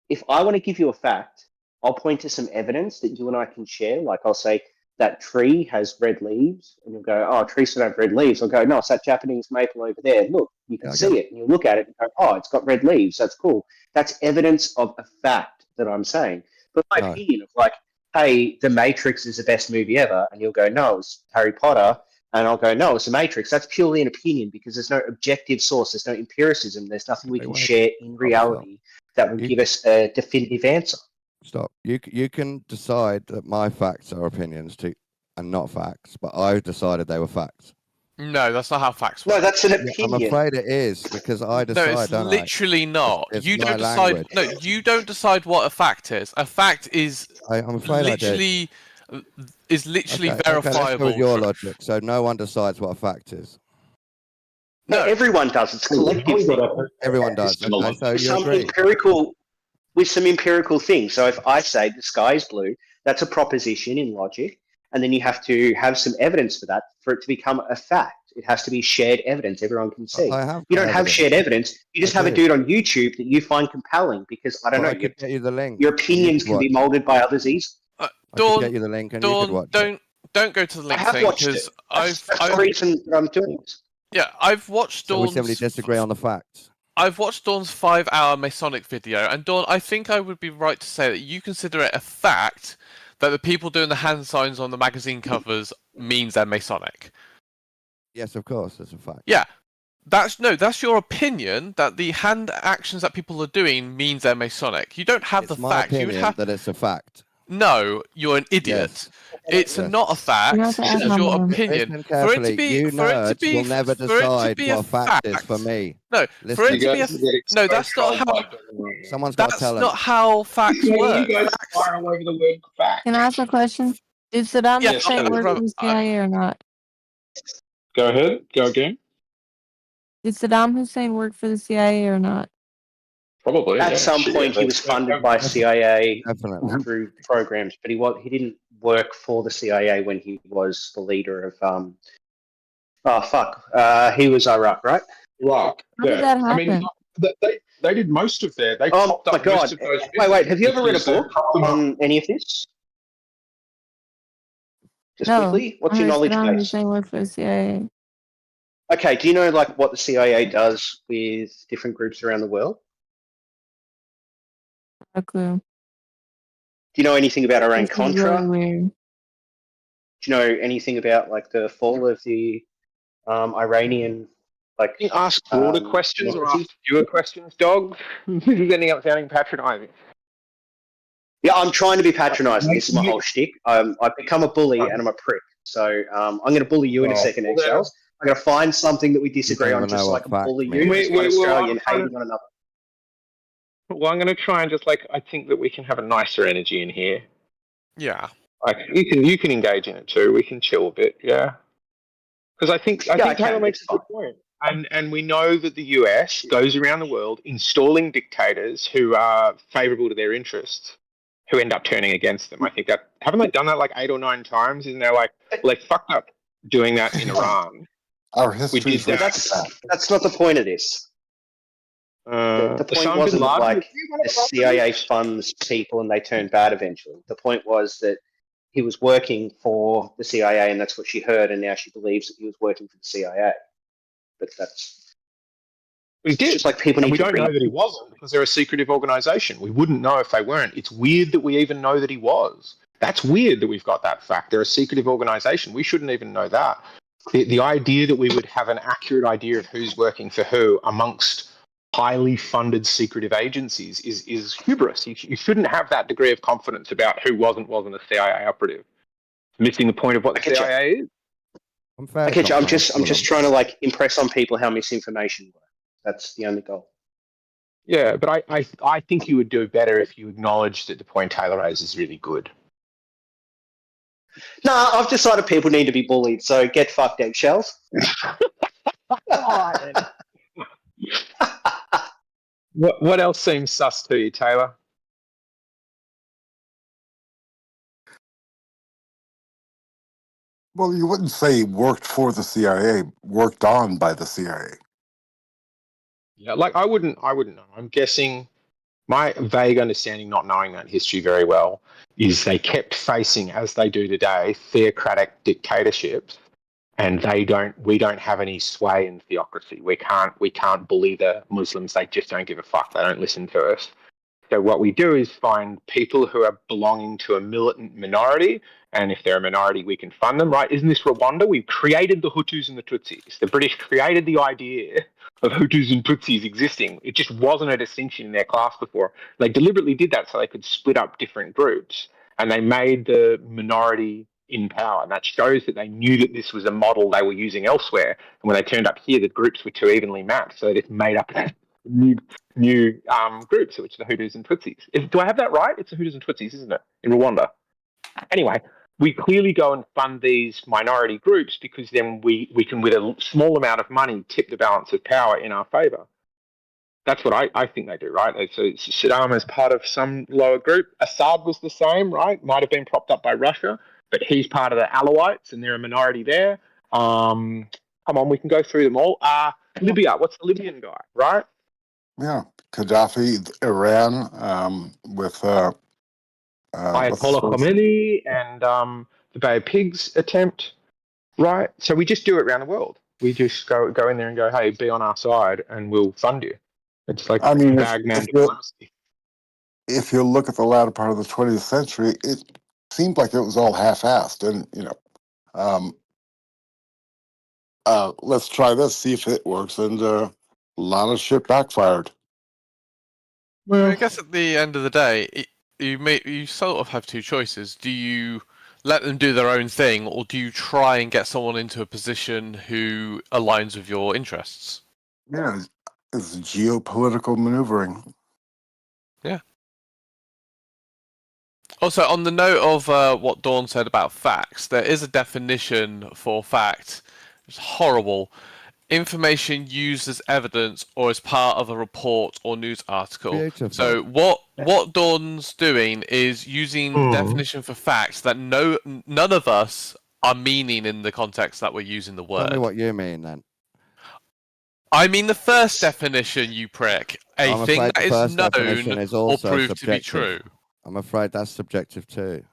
E: If I want to give you a fact, I'll point to some evidence that you and I can share. Like I'll say that tree has red leaves, and you'll go, "Oh, trees don't have red leaves." I'll go, "No, it's that Japanese maple over there. Look, you can see it." And you look at it and go, "Oh, it's got red leaves. That's cool." That's evidence of a fact that I'm saying. But my opinion of like, "Hey, The Matrix is the best movie ever," and you'll go, "No, it's Harry Potter," and I'll go, "No, it's The Matrix." That's purely an opinion because there's no objective source. There's no empiricism. There's nothing we can share in reality that will give us a definitive answer.
X: Stop. You can decide that my facts are opinions too, and not facts, but I decided they were facts.
M: No, that's not how facts work.
E: No, that's an
X: Yeah,
E: opinion.
X: I'm afraid it is because I decide.
M: No, it's
X: don't
M: literally not.
X: It's
M: You
X: my
M: don't decide.
X: language.
M: No, you don't decide what a fact is. A fact is
X: I'm afraid I did.
M: literally
X: Okay, let's go
M: verifiable.
X: with your logic. So no one decides what a fact is.
E: No, everyone does. It's a collective thing.
X: Everyone does. Okay, so you
E: Some
X: agree.
E: with some empirical things. So if I say the sky is blue, that's a proposition in logic, and then you have to have some evidence for that for it to become a fact. It has to be shared evidence everyone can see.
X: I have
E: You don't have
X: evidence.
E: shared evidence. You just have a
X: do.
E: dude on YouTube that you find compelling because I don't
X: Well,
E: know.
X: I could get you the link.
E: Your
X: and you
E: opinions
X: could
E: can be
X: watch.
E: molded by others easily.
X: I could
M: Dawn,
X: get you the link and you could
M: Dawn,
X: watch it.
M: don't go to the
E: I
M: link
E: have
M: thing
E: watched
M: because
E: it. That's the reason that I'm doing it.
M: yeah, I've watched
X: So we
M: Dawn's.
X: simply disagree on the facts.
M: I've watched Dawn's 5-hour Masonic video, and Dawn, I think I would be right to say that you consider it a fact that the people doing the hand signs on the magazine covers means they're Masonic.
X: Yes, of course, it's a fact.
M: Yeah, that's your opinion that the hand actions that people are doing means they're Masonic. You don't have
X: It's
M: the
X: my
M: fact. You
X: opinion
M: would have.
X: that it's a fact.
M: No, you're an idiot.
X: Yes.
M: It's
X: Yes.
M: not a fact.
X: You have to
M: It's
X: ask
M: your
X: them.
M: opinion.
X: Listen
M: For it to
X: carefully.
M: be,
X: You
M: for it to
X: nerds
M: be,
X: will never
M: for it to
X: decide
M: be
X: what
M: a
X: fact is for me.
M: No,
X: Listen.
M: for it to be a. No, that's not how.
X: Someone's got to
M: That's
X: tell them.
M: not how facts work.
B: You guys fire all over the word fact.
G: Can I ask a question? Did Saddam
M: Yes,
G: Hussein work
M: brother,
G: for the CIA or not?
B: Go ahead. Go again.
G: Did Saddam Hussein work for the CIA or not?
B: Probably.
E: At some point, he was funded by CIA
X: Definitely.
E: through programs, but he didn't work for the CIA when he was the leader of he was Iraq, right?
B: Iraq.
G: How did that
B: I mean,
G: happen?
B: they did most of their. They
E: Oh
B: topped
E: my
B: up
E: God!
B: most of those.
E: Wait. Have you ever read a
B: because they
E: book
B: topped them up.
E: on any of this? Just
G: No.
E: quickly, what's
G: I
E: your
G: heard
E: knowledge
G: Saddam
E: base?
G: Hussein worked for the CIA.
E: Okay, do you know like what the CIA does with different groups around the world?
G: No clue.
E: Do you know anything about Iran
G: This is
E: Contra?
G: really weird.
E: Do you know anything about like the fall of the Iranian like?
B: You ask broader questions or
E: democracy?
B: ask fewer questions, dog. This is ending up sounding patronising.
E: Yeah, I'm trying to be patronising. This is my whole shtick. I've become a bully and I'm a prick. So I'm going to bully you in a second, Eggshells. I'm going to find something that we disagree
X: don't
E: on
X: even
E: just
X: know
E: so I
X: what
E: can
X: fact
E: bully
X: means.
E: you as one Australian
B: I'm
E: hating on another.
B: Well, I'm going to try and just I think that we can have a nicer energy in here.
M: Yeah.
B: Like you can engage in it too. We can chill a bit, yeah. Because I think Taylor makes a good point. And we know that the US goes around the world installing dictators who are favourable to their interests, who end up turning against them. I think that haven't they done that 8 or 9 times? Isn't there they fucked up doing that in Iran?
F: Our history is
E: That's not the point of this. The point wasn't that the CIA funds people and they turn bad eventually. The point was that he was working for the CIA and that's what she heard, and now she believes that he was working for the CIA. But that's
B: we did.
E: Just like people
B: and
E: need
B: we
E: to
B: don't know that he wasn't because they're a secretive organisation. We wouldn't know if they weren't. It's weird that we even know that he was. That's weird that we've got that fact. They're a secretive organisation. We shouldn't even know that. The idea that we would have an accurate idea of who's working for who amongst highly funded secretive agencies is hubris. You shouldn't have that degree of confidence about who wasn't a CIA operative. Missing the point of what the CIA is.
E: I'm just trying to like impress on people how misinformation works. That's the only goal.
B: Yeah, but I think you would do better if you acknowledged that the point Taylor raises is really good.
E: No, I've decided people need to be bullied, so get fucked, eggshells.
B: What else seems sus to you, Taylor?
F: Well, you wouldn't say worked for the CIA, worked on by the CIA.
B: Yeah, like I wouldn't know. I'm guessing my vague understanding, not knowing that history very well, is they kept facing, as they do today, theocratic dictatorships, and we don't have any sway in theocracy. We can't bully the Muslims. They just don't give a fuck. They don't listen to us. So what we do is find people who are belonging to a militant minority, and if they're a minority, we can fund them, right? Isn't this Rwanda? We've created the Hutus and the Tutsis. The British created the idea of Hutus and Tutsis existing. It just wasn't a distinction in their class before. They deliberately did that so they could split up different groups, and they made the minority in power. And that shows that they knew that this was a model they were using elsewhere. And when they turned up here, the groups were too evenly mapped, so they just made up new groups, which are the Hutus and Tutsis. Do I have that right? It's the Hutus and Tutsis, isn't it, in Rwanda? Anyway, we clearly go and fund these minority groups because then we can, with a small amount of money, tip the balance of power in our favour. That's what I think they do, right? So Saddam is part of some lower group. Assad was the same, right? Might have been propped up by Russia, but he's part of the Alawites and they're a minority there. Come on, we can go through them all. Libya, what's the Libyan guy, right?
F: Yeah, Gaddafi, Iran, with
B: Ayatollah Khomeini and the Bay of Pigs attempt, right? So we just do it around the world. We just go in there and go, hey, be on our side and we'll fund you. It's like bagman diplomacy.
F: If you look at the latter part of the 20th century, it seemed like it was all half-assed, and let's try this, see if it works, and a lot of shit backfired.
M: Well, I guess at the end of the day, you sort of have two choices. Do you let them do their own thing, or do you try and get someone into a position who aligns with your interests?
F: Yeah, it's geopolitical maneuvering.
M: Yeah. Also, on the note of what Dawn said about facts, there is a definition for fact. It's horrible. Information used as evidence or as part of a report or news article.
X: Beautiful.
M: So what Dawn's doing is using definition for facts that none of us are meaning in the context that we're using the word.
X: Tell me what you mean then.
M: I mean the first definition, you prick. A thing that is known or proved to be true.
X: I'm afraid that's subjective too.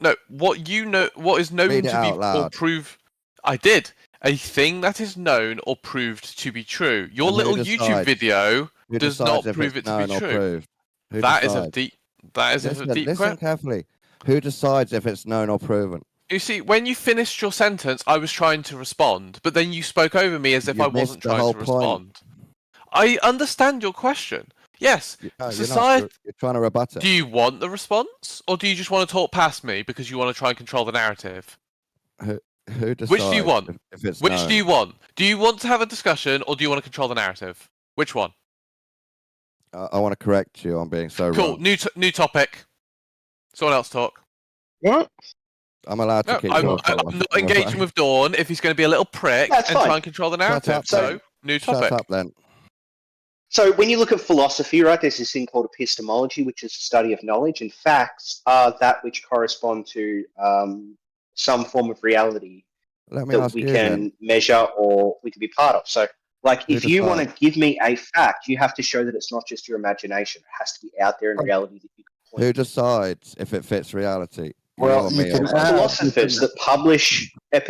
M: No, what is known to be or proved. I did. A thing that is known or proved to be true. Your little YouTube video does not prove it to be true. That is a deep
X: Listen
M: question.
X: Carefully. Who decides if it's known or proven?
M: You see, when you finished your sentence, I was trying to respond, but then you spoke over me as if I wasn't trying to respond. I understand your question. Yes, society.
X: You're trying to rebut it.
M: Do you want the response, or do you just want to talk past me because you want to try and control the narrative?
X: Who decides?
M: Which do you want?
X: If it's
M: Which
X: known?
M: do you want? Do you want to have a discussion, or do you want to control the narrative? Which one?
X: I want to correct you on being so
M: Cool.
X: wrong.
M: New topic. Someone else talk.
B: What?
X: I'm allowed to keep
M: I'm
X: talking.
M: not engaging with Dawn if he's going to be a little prick and try and control the narrative. So, new topic.
X: Shut up then.
E: So when you look at philosophy, right, there's this thing called epistemology, which is the study of knowledge, and facts are that which correspond to some form of reality that we can measure or we can be part of. So, like, if you want to give me a fact, you have to show that it's not just your imagination. It has to be out there in reality that you can point.
X: Who decides if it fits reality?
E: Well, philosophers that publish if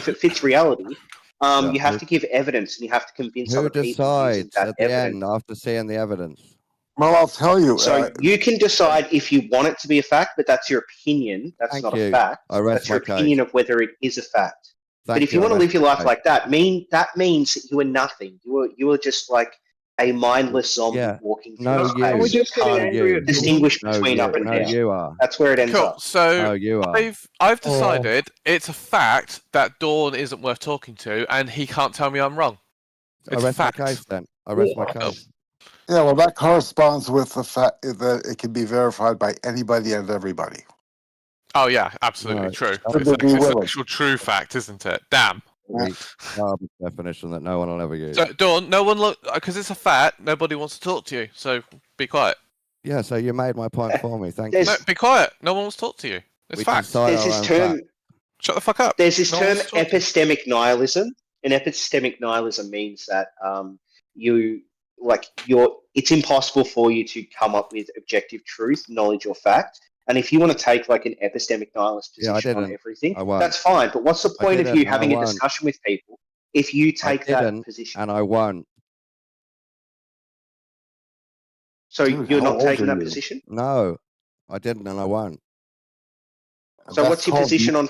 E: it fits reality, you have to give evidence and you have to convince
X: Who
E: other people
X: decides
E: that
X: at the
E: evidence.
X: end after seeing the evidence?
F: Well, I'll tell you.
E: So you can decide if you want it to be a fact, but that's your opinion. That's not a fact. That's your opinion of whether it is a fact. But if you want to live your life like that, that means that you are nothing. You are just like a mindless zombie walking
X: No,
E: through
X: you.
E: space.
X: We're just getting
E: Can't
X: angry at
E: distinguish
X: No,
E: between
X: you.
E: up and
X: No,
E: down.
X: you are.
E: That's where it ends
M: Cool.
E: up.
M: So
X: No, you are.
M: I've decided it's a fact that Dawn isn't worth talking to, and he can't tell me I'm wrong.
X: I
M: It's a
X: rest my
M: fact.
X: case then. I rest my case.
F: Yeah, well, that corresponds with the fact that it can be verified by anybody and everybody.
M: Oh yeah, absolutely
X: No,
M: true.
X: stop
M: It's
X: it.
M: an actual true fact, isn't it? Damn.
X: Garbage definition that no one will ever use.
M: So Dawn, no one look because it's a fact. Nobody wants to talk to you. So be quiet.
X: Yeah, so you made my point for me. Thank you.
M: No, be quiet. No one wants to talk to you. It's
X: We
M: fact.
X: decide
E: There's
X: our
E: this
X: own
E: term.
X: fact.
M: Shut the fuck up.
E: There's this
M: No one
E: term
M: wants to talk to you.
E: epistemic nihilism, and epistemic nihilism means that it's impossible for you to come up with objective truth, knowledge, or fact. And if you want to take like an epistemic nihilist
X: Yeah, I
E: position on
X: didn't.
E: everything,
X: I won't.
E: that's fine. But what's the
X: I
E: point of
X: didn't,
E: you
X: and
E: having
X: I
E: a
X: won't.
E: discussion with people if you take
X: I
E: that
X: didn't,
E: position?
X: and I won't.
E: So
F: Dude,
E: you're
F: how
E: not
F: old
E: taking
F: are
E: that
F: you?
E: position?
X: No, I didn't, and I won't.
E: So
F: That's
E: what's your
F: called-
E: position on?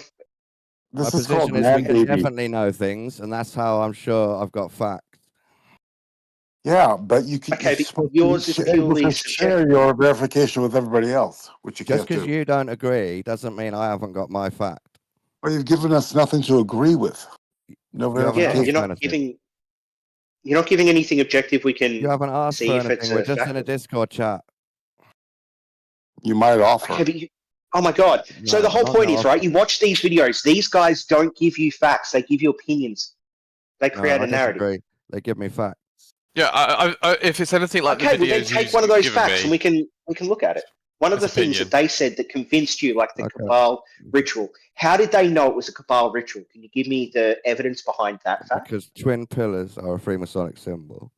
X: My
F: This is called
X: position is we
F: man
X: can
F: baby.
X: definitely know things, and that's how I'm sure I've got facts.
F: Yeah, but you can.
E: Okay,
F: you're
E: but
F: supposed
E: yours
F: to
E: is
F: be able
E: purely
F: to share
E: subjective.
F: your verification with everybody else, which you
X: Just
F: can't
X: because
F: do.
X: you don't agree doesn't mean I haven't got my fact.
F: Well, you've given us nothing to agree with. No
X: You haven't
E: Yeah,
F: verification.
E: you're not giving anything objective. We can
X: You haven't asked
E: see
X: for
E: if it's
X: anything. We're
E: a
X: just
E: fact.
X: in a Discord chat.
F: You might offer.
E: Okay, but oh my god! So
X: No,
E: the whole
X: not
E: point
X: no
E: is,
X: offer.
E: right? You watch these videos. These guys don't give you facts. They give you opinions. They
X: No,
E: create
X: I
E: a narrative.
X: disagree. They give me facts.
M: Yeah, I, if it's anything like
E: Okay,
M: the
E: well then
M: videos
E: take
M: you've
E: one of those
M: given
E: facts and
M: me,
E: we can look at it. One of
M: That's
E: the things
M: opinion.
E: that they said that convinced you, like the
X: Okay.
E: Cabal ritual. How did they know it was a Cabal ritual? Can you give me the evidence behind that fact?
X: Because twin pillars are a Freemasonic symbol.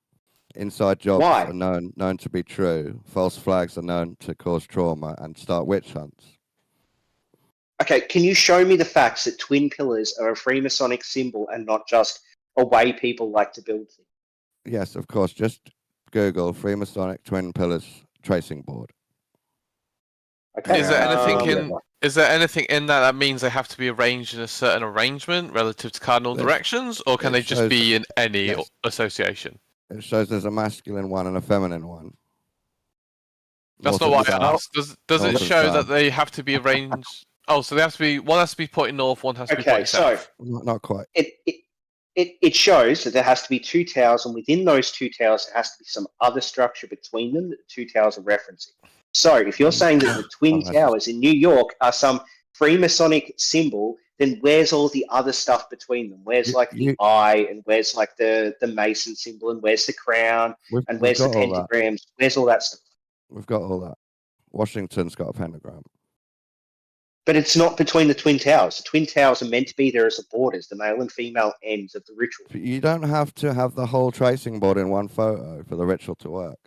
X: Inside jobs
E: Why?
X: are known to be true. False flags are known to cause trauma and start witch hunts.
E: Okay, can you show me the facts that twin pillars are a Freemasonic symbol and not just a way people like to build things?
X: Yes, of course. Just Google Freemasonic twin pillars tracing board.
E: Okay.
M: Is there anything
E: um,
M: is there anything in that means they have to be arranged in a certain arrangement relative to cardinal
X: Yes.
M: directions, or can
X: It
M: they just
X: shows-
M: be in any
X: yes.
M: association?
X: It shows there's a masculine one and a feminine one.
M: That's
X: North
M: not
X: and
M: what I
X: south.
M: asked. Does
X: North
M: it
X: and
M: show
X: south.
M: that they have to be arranged? Oh, so they have to be one has to be pointing north, one has to be
E: Okay,
M: pointing
E: so
M: south.
X: Not quite.
E: it shows that there has to be two towers, and within those two towers, there has to be some other structure between them that the two towers are referencing. So if you're saying that the Twin Towers in New York are some Freemasonic symbol, then where's all the other stuff between them? Where's like the eye, and where's like the Mason symbol, and where's the crown, and
X: We've
E: where's the
X: got all that.
E: pentagrams? Where's all that stuff?
X: We've got all that. Washington's got a pentagram.
E: But it's not between the Twin Towers. The Twin Towers are meant to be there as the borders, the male and female ends of the ritual.
X: But you don't have to have the whole tracing board in one photo for the ritual to work.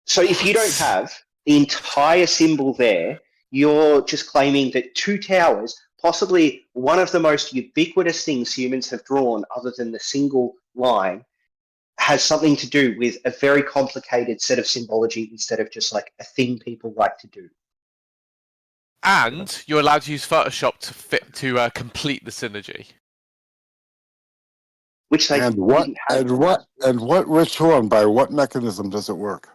E: So if you don't have the entire symbol there, you're just claiming that two towers, possibly one of the most ubiquitous things humans have drawn other than the single line, has something to do with a very complicated set of symbology instead of just like a thing people like to do.
M: And you're allowed to use Photoshop to complete the synergy.
E: Which they
F: and what ritual and by what mechanism does it work?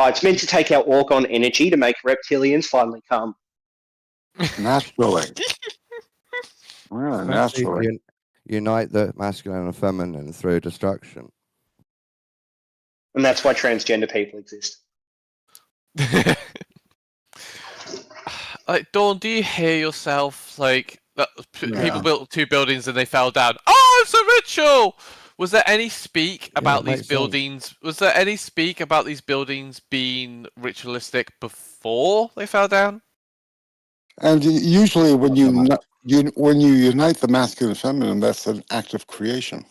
E: It's meant to take out Orgon energy to make reptilians finally come.
F: Naturally. Yeah, naturally.
X: Unite the masculine and feminine through destruction.
E: And that's why transgender people exist.
M: Like, Dawn, do you hear yourself? Like, people built two buildings and they fell down. Oh, it's a ritual! Was there any speak about these buildings? Was there any speak about these buildings being ritualistic before they fell down?
F: And usually, when you unite the masculine and feminine, that's an act of creation.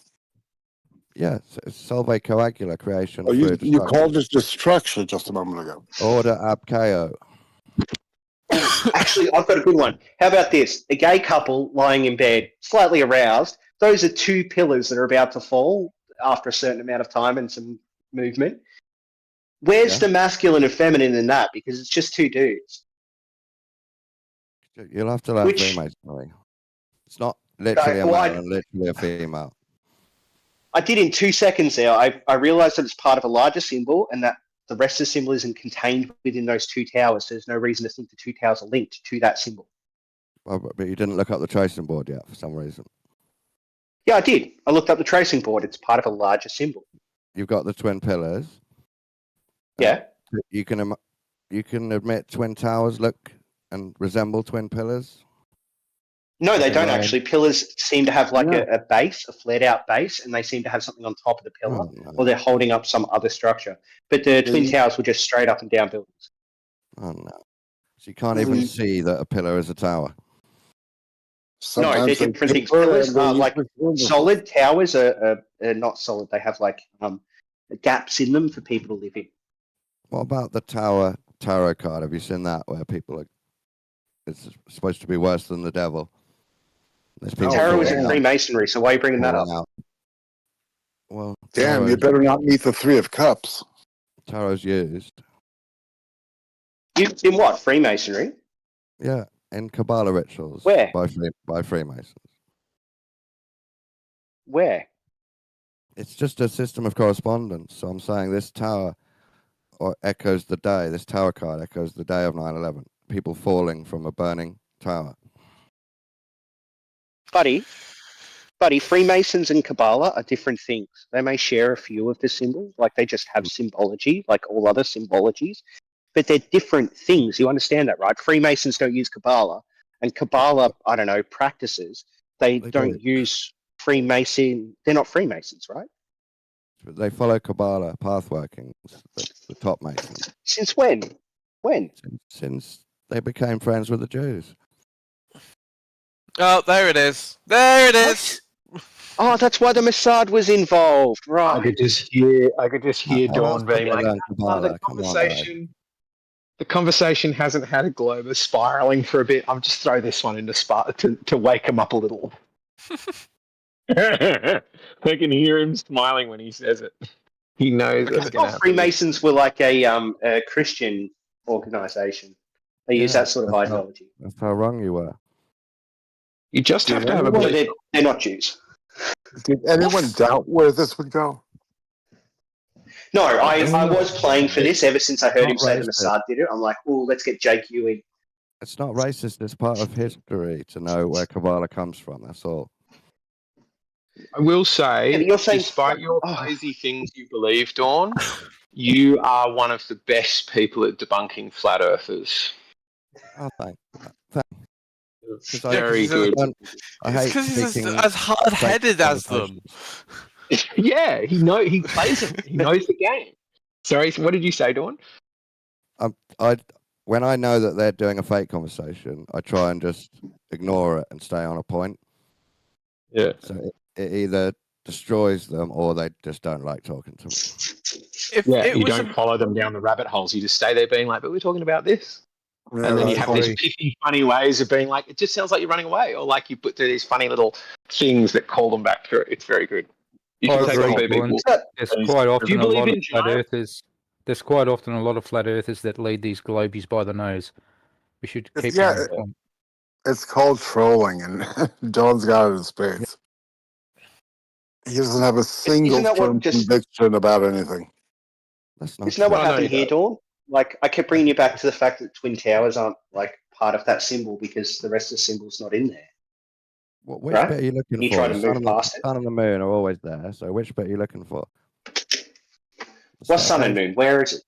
X: Yeah, it's solve coagula creation.
F: Oh, you called it destruction just a moment ago.
X: Order ab chaos.
E: Actually, I've got a good one. How about this? A gay couple lying in bed, slightly aroused. Those are two pillars that are about to fall after a certain amount of time and some movement. Where's the masculine and feminine in that? Because it's just two dudes.
X: You'll have to learn Freemasonry. It's not literally a male and literally a female.
E: I did in 2 seconds there. I realized that it's part of a larger symbol and that the rest of the symbol isn't contained within those two towers. So there's no reason to think the two towers are linked to that symbol.
X: Well, but you didn't look up the tracing board yet for some reason.
E: Yeah, I did. I looked up the tracing board. It's part of a larger symbol.
X: You've got the twin pillars.
E: Yeah.
X: You can admit twin towers look and resemble twin pillars.
E: No, they don't actually. Pillars seem to have like a base, a flared out base, and they seem to have something on top of the pillar, or they're holding up some other structure. But the twin towers were just straight up and down buildings.
X: Oh no! So you can't even see that a pillar is a tower.
E: No, they're different things. Pillars are like solid. Towers are not solid. They have like gaps in them for people to live in.
X: What about the tower tarot card? Have you seen that where people are? It's supposed to be worse than the devil.
E: Tarot is in Freemasonry, so why are you bringing that up?
X: Well,
F: damn, you better not meet the Three of Cups.
X: Tarot's used.
E: In what? Freemasonry?
X: Yeah, in Kabbalah rituals.
E: Where?
X: By Freemasons.
E: Where?
X: It's just a system of correspondence. So I'm saying this tower echoes the day. This tower card echoes the day of 9/11. People falling from a burning tower.
E: Buddy, Freemasons and Kabbalah are different things. They may share a few of the symbols, like they just have symbology, like all other symbologies, but they're different things. You understand that, right? Freemasons don't use Kabbalah, and Kabbalah, I don't know, practices. They don't use Freemason. They're not Freemasons, right?
X: They follow Kabbalah path workings, the top Masons.
E: Since when? When?
X: Since they became friends with the Jews.
M: Oh, there it is. There it is.
E: Oh, that's why the Mossad was involved, right?
B: I could just hear Dawn being like, the conversation hasn't had a globe of spiraling for a bit. I'll just throw this one into to wake him up a little. I can hear him smiling when he says it. He knows it's going to happen.
E: Freemasons were like a Christian organization. They use that sort of ideology.
X: That's how wrong you were.
B: You just have to have a bit.
E: They're not Jews.
F: Did anyone doubt where this would go?
E: No, I was playing for this ever since I heard him say the Mossad did it. I'm like, oh, let's get Jake you in.
X: It's not racist. It's part of history to know where Kabbalah comes from. That's all.
B: I will say, despite your crazy things you believe, Dawn, you are one of the best people at debunking flat earthers.
X: Oh, thanks.
B: It's very good.
X: I hate
M: because he's as hard-headed as them.
B: Yeah, he plays it. He knows the game. Sorry, what did you say, Dawn?
X: When I know that they're doing a fake conversation, I try and just ignore it and stay on a point.
B: Yeah.
X: So it either destroys them or they just don't like talking to me.
B: You don't follow them down the rabbit holes. You just stay there being like, but we're talking about this.
X: Yeah,
B: and then you have these picky, funny ways of being like, it just sounds like you're running away. Or like you put through these funny little things that call them back through. It's very good. You can take on people.
C: There's quite often a lot of flat earthers. There's quite often a lot of flat earthers that lead these globies by the nose. We should keep them on.
F: It's called trolling, and Dawn's got it in spades. He doesn't have a single firm conviction about anything.
E: Isn't that what happened here, Dawn? Like, I kept bringing you back to the fact that Twin Towers aren't, like, part of that symbol because the rest of the symbol's not in there.
X: Which bit are you looking for?
E: You try to move past it.
X: Sun and the moon are always there, so which bit are you looking for?
E: What's sun and moon? Where is it?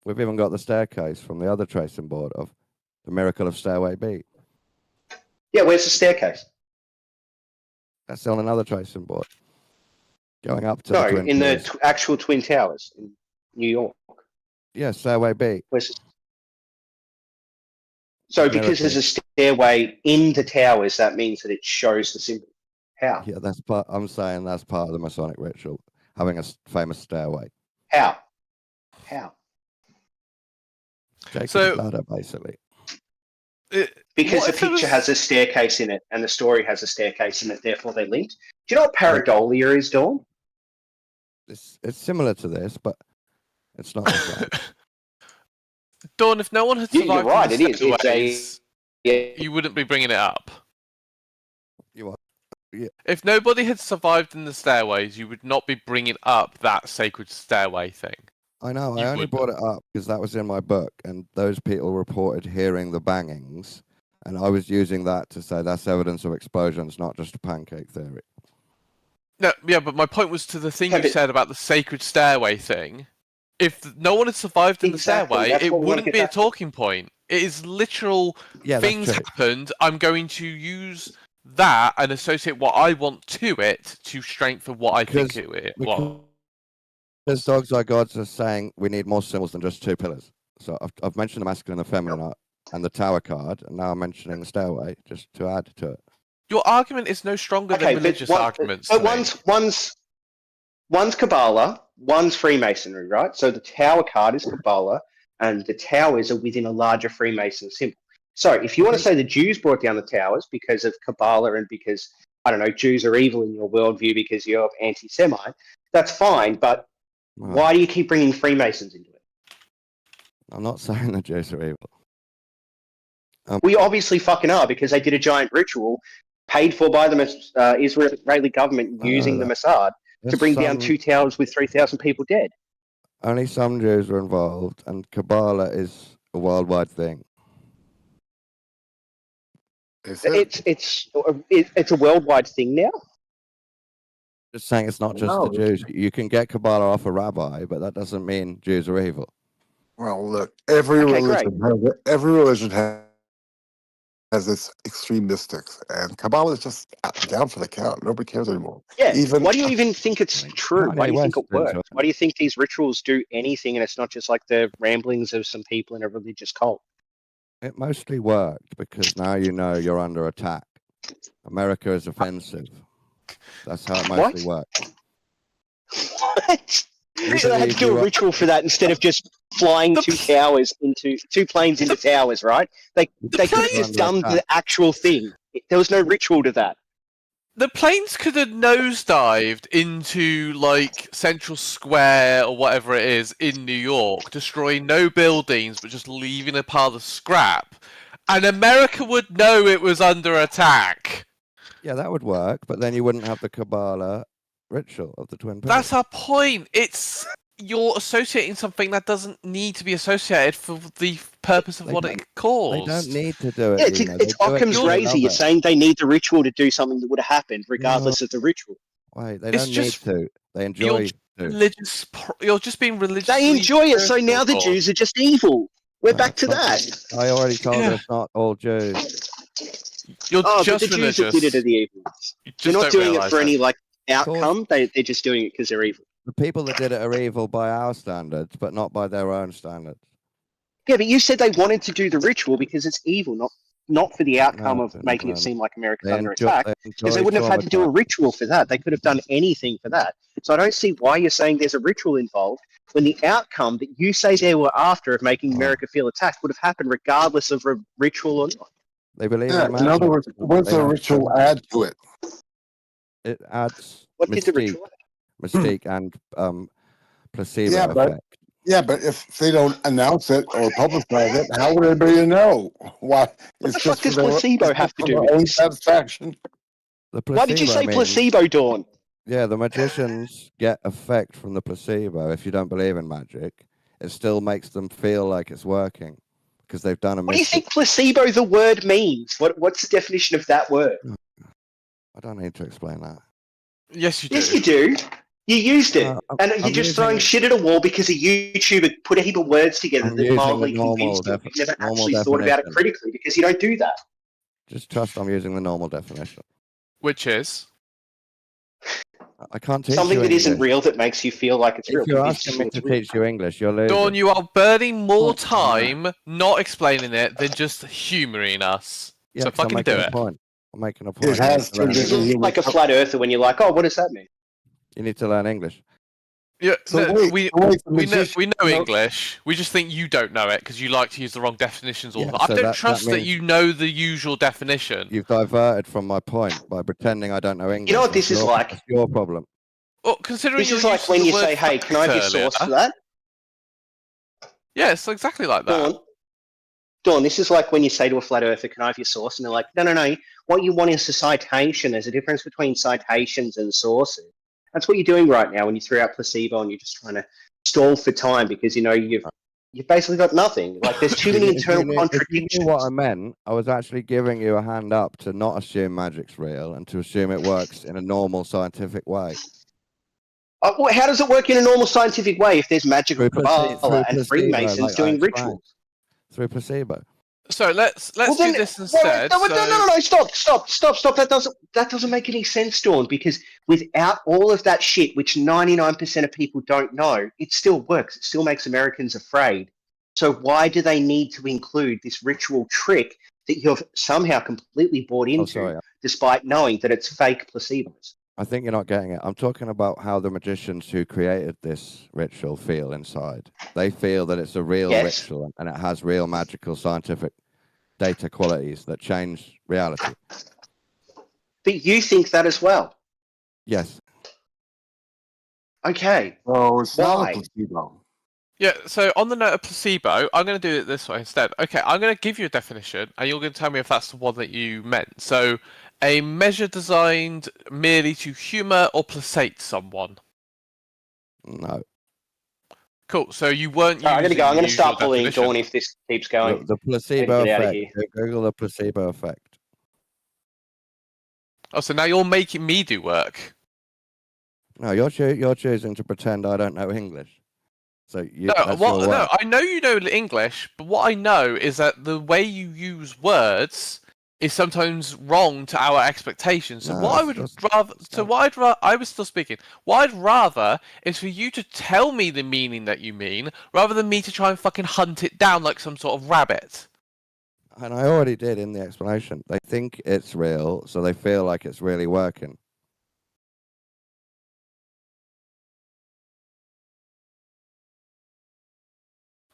X: We've even got the staircase from the other tracing board of the Miracle of Stairway B.
E: Yeah, where's the staircase?
X: That's on another tracing board. Going up to
E: no,
X: the Twin
E: in
X: Towers.
E: the actual Twin Towers in New York.
X: Yeah, Stairway B.
E: So because there's a stairway in the towers, that means that it shows the symbol. How?
X: Yeah, that's part. I'm saying that's part of the Masonic ritual, having a famous stairway.
E: How?
X: Jacob's
M: So-
X: ladder, basically.
E: Because
M: What
E: the
M: if it
E: picture
M: was-
E: has a staircase in it, and the story has a staircase in it. Therefore, they're linked. Do you know what pareidolia is, Dawn?
X: It's similar to this, but it's not. the same.
M: Dawn, if no one had
E: Yeah, you're
M: survived
E: right,
M: the
E: it is. It's
M: stairways,
E: Yeah.
M: you wouldn't be bringing it up.
X: You are.
M: If nobody had survived in the stairways, you would not be bringing up that sacred stairway thing.
X: I know. I only brought it up because that was in my book, and those people reported hearing the bangings, and I was using that to say that's evidence of explosions, not just a pancake theory.
M: No, yeah, but my point was to the thing you said about the sacred stairway thing. If no one had survived in the stairway, it wouldn't be a talking point. It is literal things happened. I'm going to use that and associate what I want to it to strengthen what I think it was.
X: Because Dogs Are Gods are saying we need more symbols than just two pillars. So I've mentioned the masculine and the feminine and the tower card, and now I'm mentioning the stairway just to add to it.
M: Your argument is no stronger than religious arguments.
E: But one's Kabbalah, one's Freemasonry, right? So the tower card is Kabbalah, and the towers are within a larger Freemason symbol. So if you want to say the Jews brought down the towers because of Kabbalah and because, I don't know, Jews are evil in your worldview because you're anti-Semite, that's fine, but why do you keep bringing Freemasons into it?
X: I'm not saying the Jews are evil.
E: We obviously fucking are, because they did a giant ritual paid for by the Israeli government using the Mossad to bring down two towers with 3,000 people dead.
X: Only some Jews were involved, and Kabbalah is a worldwide thing.
E: It's a worldwide thing now.
X: Just saying it's not just the Jews. You can get Kabbalah off a rabbi, but that doesn't mean Jews are evil.
F: Well, look, every religion has its extreme mystics, and Kabbalah is just down for the count. Nobody cares anymore.
E: Yeah. Why do you even think it's true? Why do you think it works? Why do you think these rituals do anything, and it's not just like the ramblings of some people in a religious cult?
X: It mostly worked because now you know you're under attack. America is offensive. That's how it mostly worked.
E: What? So they had to do a ritual for that instead of just flying two planes into towers, right? They could have just done the actual thing. There was no ritual to that.
M: The planes could have nosedived into, like, Central Square or whatever it is in New York, destroying no buildings but just leaving a pile of scrap. And America would know it was under attack.
X: Yeah, that would work, but then you wouldn't have the Kabbalah ritual of the twin pillars.
M: That's our point. You're associating something that doesn't need to be associated for the purpose of what it caused.
X: They don't need to do it.
E: Yeah, it's Occam's razor. You're saying they need the ritual to do something that would have happened regardless of the ritual.
X: Wait, they don't need to. They enjoy
M: You're just being religious.
E: They enjoy it, so now the Jews are just evil. We're back to that.
X: I already told you it's not all Jews.
M: You're just
E: but the
M: religious.
E: Jews that did it are the evil. They're not doing it for any outcome. They're just doing it because they're evil.
X: The people that did it are evil by our standards, but not by their own standards.
E: Yeah, but you said they wanted to do the ritual because it's evil, not for the outcome of making it seem like America's under attack. Because they wouldn't have had to do a ritual for that. They could have done anything for that. So I don't see why you're saying there's a ritual involved when the outcome that you say they were after of making America feel attacked would have happened regardless of a ritual or not.
X: They believe
F: in other words, what's the ritual add to it?
X: It adds
E: mystique
X: and placebo effect.
F: Yeah, but if they don't announce it or publicize it, how would anybody know? Why?
E: What the fuck does placebo have to do with
F: own satisfaction?
E: Why did you say placebo, Dawn?
X: Yeah, the magicians get effect from the placebo. If you don't believe in magic, it still makes them feel like it's working because they've done a.
E: What do you think placebo the word means? What's the definition of that word?
X: I don't need to explain that.
M: Yes, you do.
E: Yes, you do. You used it, and you're just throwing shit at a wall because a YouTuber put a heap of words together that mildly convinced you. You never actually thought about it critically because you don't do that.
X: Just trust I'm using the normal definition.
M: Which is?
X: I can't teach
E: something
X: you
E: that
X: English.
E: isn't real that makes you feel like it's real.
X: If you're asking me to teach you English, you're losing.
M: Dawn, you are burning more time not explaining it than just humouring us.
X: Yeah,
M: so fucking do it.
X: I'm making a point.
E: It has like a flat earther when you're like, oh, what does that mean?
X: You need to learn English.
M: Yeah,
X: So
M: no,
X: wait,
M: we know English. We just think you don't know it because you like to use the wrong definitions all the time. I don't trust that you know the usual definition.
X: You've diverted from my point by pretending I don't know English.
E: You know what this is like?
X: That's your problem.
M: Well, considering
E: this is like when you say, "Hey, can I have your source for that?"
M: Yeah, it's exactly like that.
E: Dawn, this is like when you say to a flat earther, can I have your source? And they're like, no. What you want is a citation. There's a difference between citations and sources. That's what you're doing right now when you threw out placebo and you're just trying to stall for time because, you've basically got nothing. Like, there's too many internal contradictions.
X: If you knew what I meant, I was actually giving you a hand up to not assume magic's real and to assume it works in a normal scientific way.
E: How does it work in a normal scientific way if there's magical Kabbalah and Freemasons doing rituals?
X: Through placebo.
M: So let's do this instead.
E: No, stop. That doesn't make any sense, Dawn, because without all of that shit, which 99% of people don't know, it still works. It still makes Americans afraid. So why do they need to include this ritual trick that you've somehow completely bought into, despite knowing that it's fake placebos?
X: I think you're not getting it. I'm talking about how the magicians who created this ritual feel inside. They feel that it's a real ritual and it has real magical scientific data qualities that change reality.
E: But you think that as well?
X: Yes.
E: Okay.
F: Oh, it's not a placebo.
M: Yeah, so on the note of placebo, I'm going to do it this way instead. Okay, I'm going to give you a definition, and you're going to tell me if that's the one that you meant. So, a measure designed merely to humour or placate someone.
X: No.
M: Cool, so you weren't
E: I'm going to go. I'm going to start bullying
M: definition.
E: Dawn if this keeps going.
X: The placebo effect. Google the placebo effect.
M: Oh, so now you're making me do work.
X: No, you're choosing to pretend I don't know English. So
M: No, I know you know English, but what I know is that the way you use words is sometimes wrong to our expectations. So what I would rather, I was still speaking. What I'd rather is for you to tell me the meaning that you mean, rather than me to try and fucking hunt it down like some sort of rabbit.
X: And I already did in the explanation. They think it's real, so they feel like it's really working.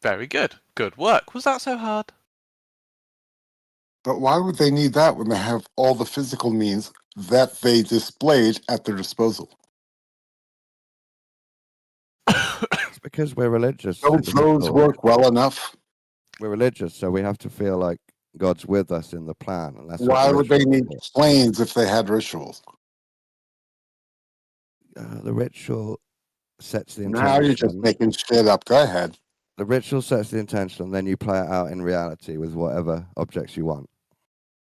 M: Very good. Good work. Was that so hard?
F: But why would they need that when they have all the physical means that they displayed at their disposal?
X: It's because we're religious.
F: Don't those work well enough?
X: We're religious, so we have to feel like God's with us in the plan. And that's
F: why would they need planes if they had rituals?
X: The ritual sets the intention.
F: Now you're just making shit up. Go ahead.
X: The ritual sets the intention, and then you play it out in reality with whatever objects you want.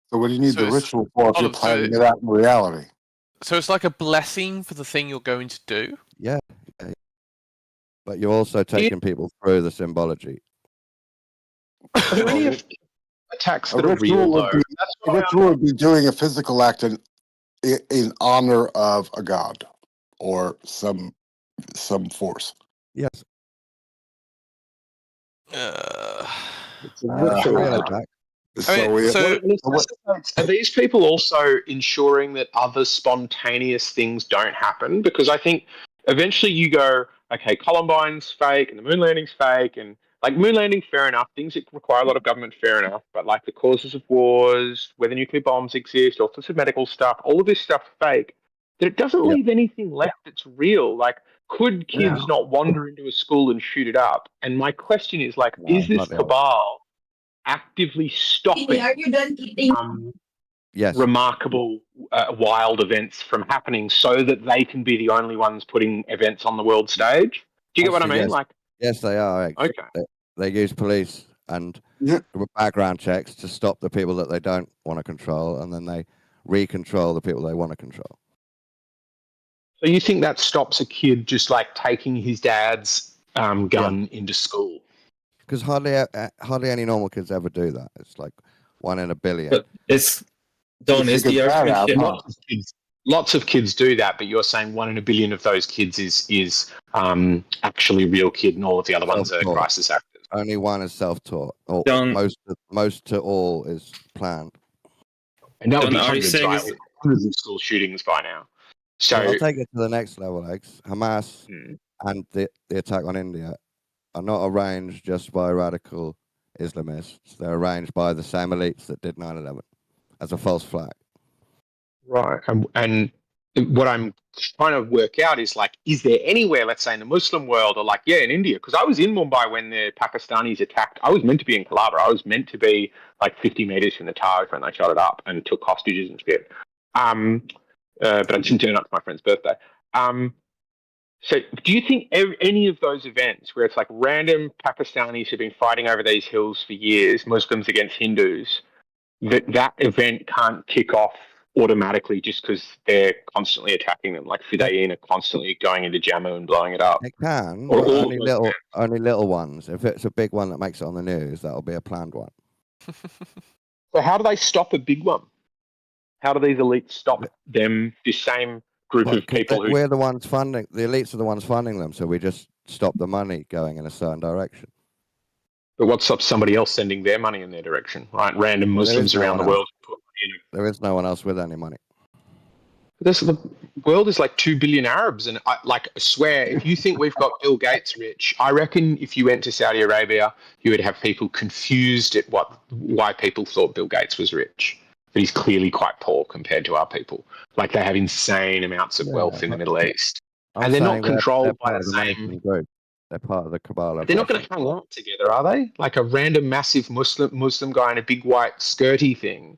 F: So what do you need the ritual for if you're playing it out in reality?
M: So it's like a blessing for the thing you're going to do?
X: Yeah. But you're also taking people through the symbology.
B: Are there any attacks that are real, though?
F: A ritual would be doing a physical act in honor of a god or some force.
X: Yes.
B: It's a ritual attack. Are these people also ensuring that other spontaneous things don't happen? Because I think eventually you go, okay, Columbine's fake and the moon landing's fake, and like moon landing, fair enough. Things that require a lot of government, fair enough. But like the causes of wars, whether nuclear bombs exist, all sorts of medical stuff, all of this stuff fake. That it doesn't leave anything left that's real. Like, could kids not wander into a school and shoot it up? And my question is, like, is this cabal actively stopping remarkable wild events from happening so that they can be the only ones putting events on the world stage? Do you get what I mean?
X: Yes.
B: Like,
X: yes, they are.
B: Okay.
X: They use police and background checks to stop the people that they don't want to control, and then they re-control the people they want to control.
B: So you think that stops a kid just like taking his dad's gun into school?
X: Because hardly any normal kids ever do that. It's like 1 in a billion.
O: But it's
B: lots of kids do that, but you're saying 1 in a billion of those kids is actually real kid, and all of the other ones are crisis actors.
X: Only 1 is self-taught. Or most to all is planned.
B: And that would be hundreds of school shootings by now. So
X: I'll take it to the next level, Alex. Hamas and the attack on India are not arranged just by radical Islamists. They're arranged by the same elites that did 9/11 as a false flag.
B: Right. And what I'm trying to work out is like, is there anywhere, let's say in the Muslim world, or like, yeah, in India, because I was in Mumbai when the Pakistanis attacked. I was meant to be in Colaba. I was meant to be like 50 meters from the Taj when they shot it up and took hostages and shit. But I didn't turn up to my friend's birthday. So do you think any of those events where it's like random Pakistanis who've been fighting over these hills for years, Muslims against Hindus, that event can't kick off automatically just because they're constantly attacking them, like Fidayin are constantly going into Jammu and blowing it up?
X: It can,
B: or
X: but only little ones. If it's a big one that makes it on the news, that'll be a planned one.
B: So how do they stop a big one? How do these elites stop them, this same group of people who...
X: We're the ones funding, the elites are the ones funding them, so we just stop the money going in a certain direction.
B: But what stops somebody else sending their money in their direction, right? Random Muslims around the world.
X: There is no one else with any money.
B: The world is like 2 billion Arabs, and I swear, if you think we've got Bill Gates rich, I reckon if you went to Saudi Arabia, you would have people confused at why people thought Bill Gates was rich. But he's clearly quite poor compared to our people. Like they have insane amounts of wealth in the Middle East, and they're not controlled by the same
X: group. They're part of the Kabbalah.
B: They're not going to hang out together, are they? Like a random massive Muslim guy in a big white skirty thing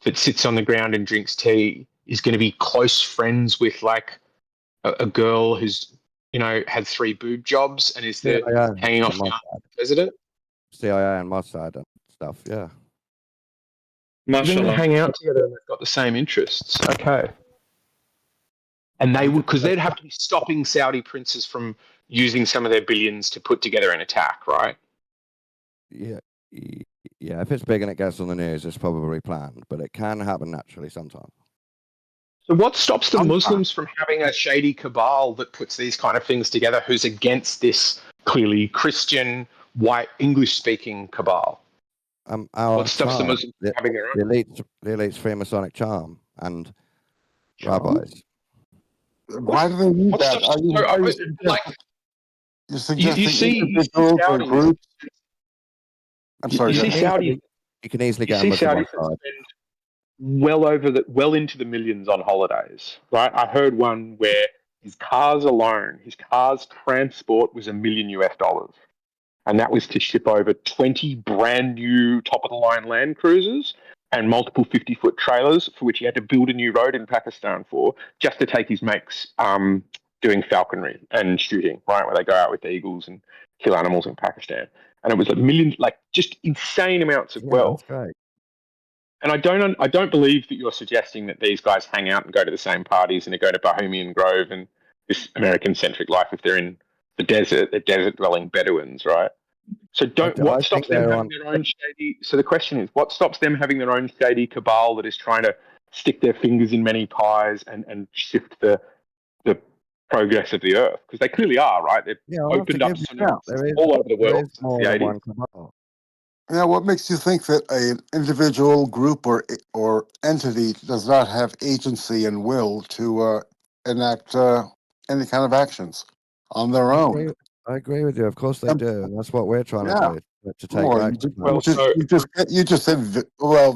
B: that sits on the ground and drinks tea is going to be close friends with like a girl who's, had 3 boob jobs and is hanging off the president?
X: CIA and Mossad and stuff, yeah.
B: They're going to hang out together and they've got the same interests. Okay. And they would, because they'd have to be stopping Saudi princes from using some of their billions to put together an attack, right?
X: Yeah. Yeah, if it's big and it gets on the news, it's probably planned, but it can happen naturally sometimes.
B: So what stops the Muslims from having a shady cabal that puts these kind of things together who's against this clearly Christian, white, English-speaking cabal? What stops the Muslims from having their own?
X: The elites Freemasonic charm and rabbis.
F: Why do they need that? You suggesting individuals or groups? I'm sorry.
X: You can easily get them on one side.
B: Well into the millions on holidays, right? I heard one where his car's transport was $1 million, and that was to ship over 20 brand new top-of-the-line Land Cruisers and multiple 50-foot trailers for which he had to build a new road in Pakistan for, just to take his mates doing falconry and shooting, right, where they go out with eagles and kill animals in Pakistan. And it was millions, just insane amounts of wealth.
X: That's great.
B: And I don't believe that you're suggesting that these guys hang out and go to the same parties and they go to Bohemian Grove and this American-centric life if they're in the desert-dwelling Bedouins, right? So what stops them having their own shady? So the question is, what stops them having their own shady cabal that is trying to stick their fingers in many pies and shift the progress of the Earth? Because they clearly are, right? They've opened up all over the world since the 80s.
F: Now, what makes you think that an individual, group, or entity does not have agency and will to enact any kind of actions on their own?
X: I agree with you. Of course they do, and that's what we're trying to do, to take action.
F: You just said,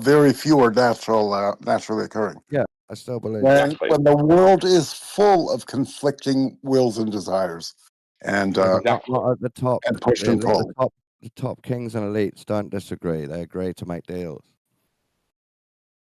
F: very few are naturally occurring.
X: Yeah, I still believe
F: when the world is full of conflicting wills and desires, and
X: at the top,
F: and push and pull.
X: The top kings and elites don't disagree. They agree to make deals.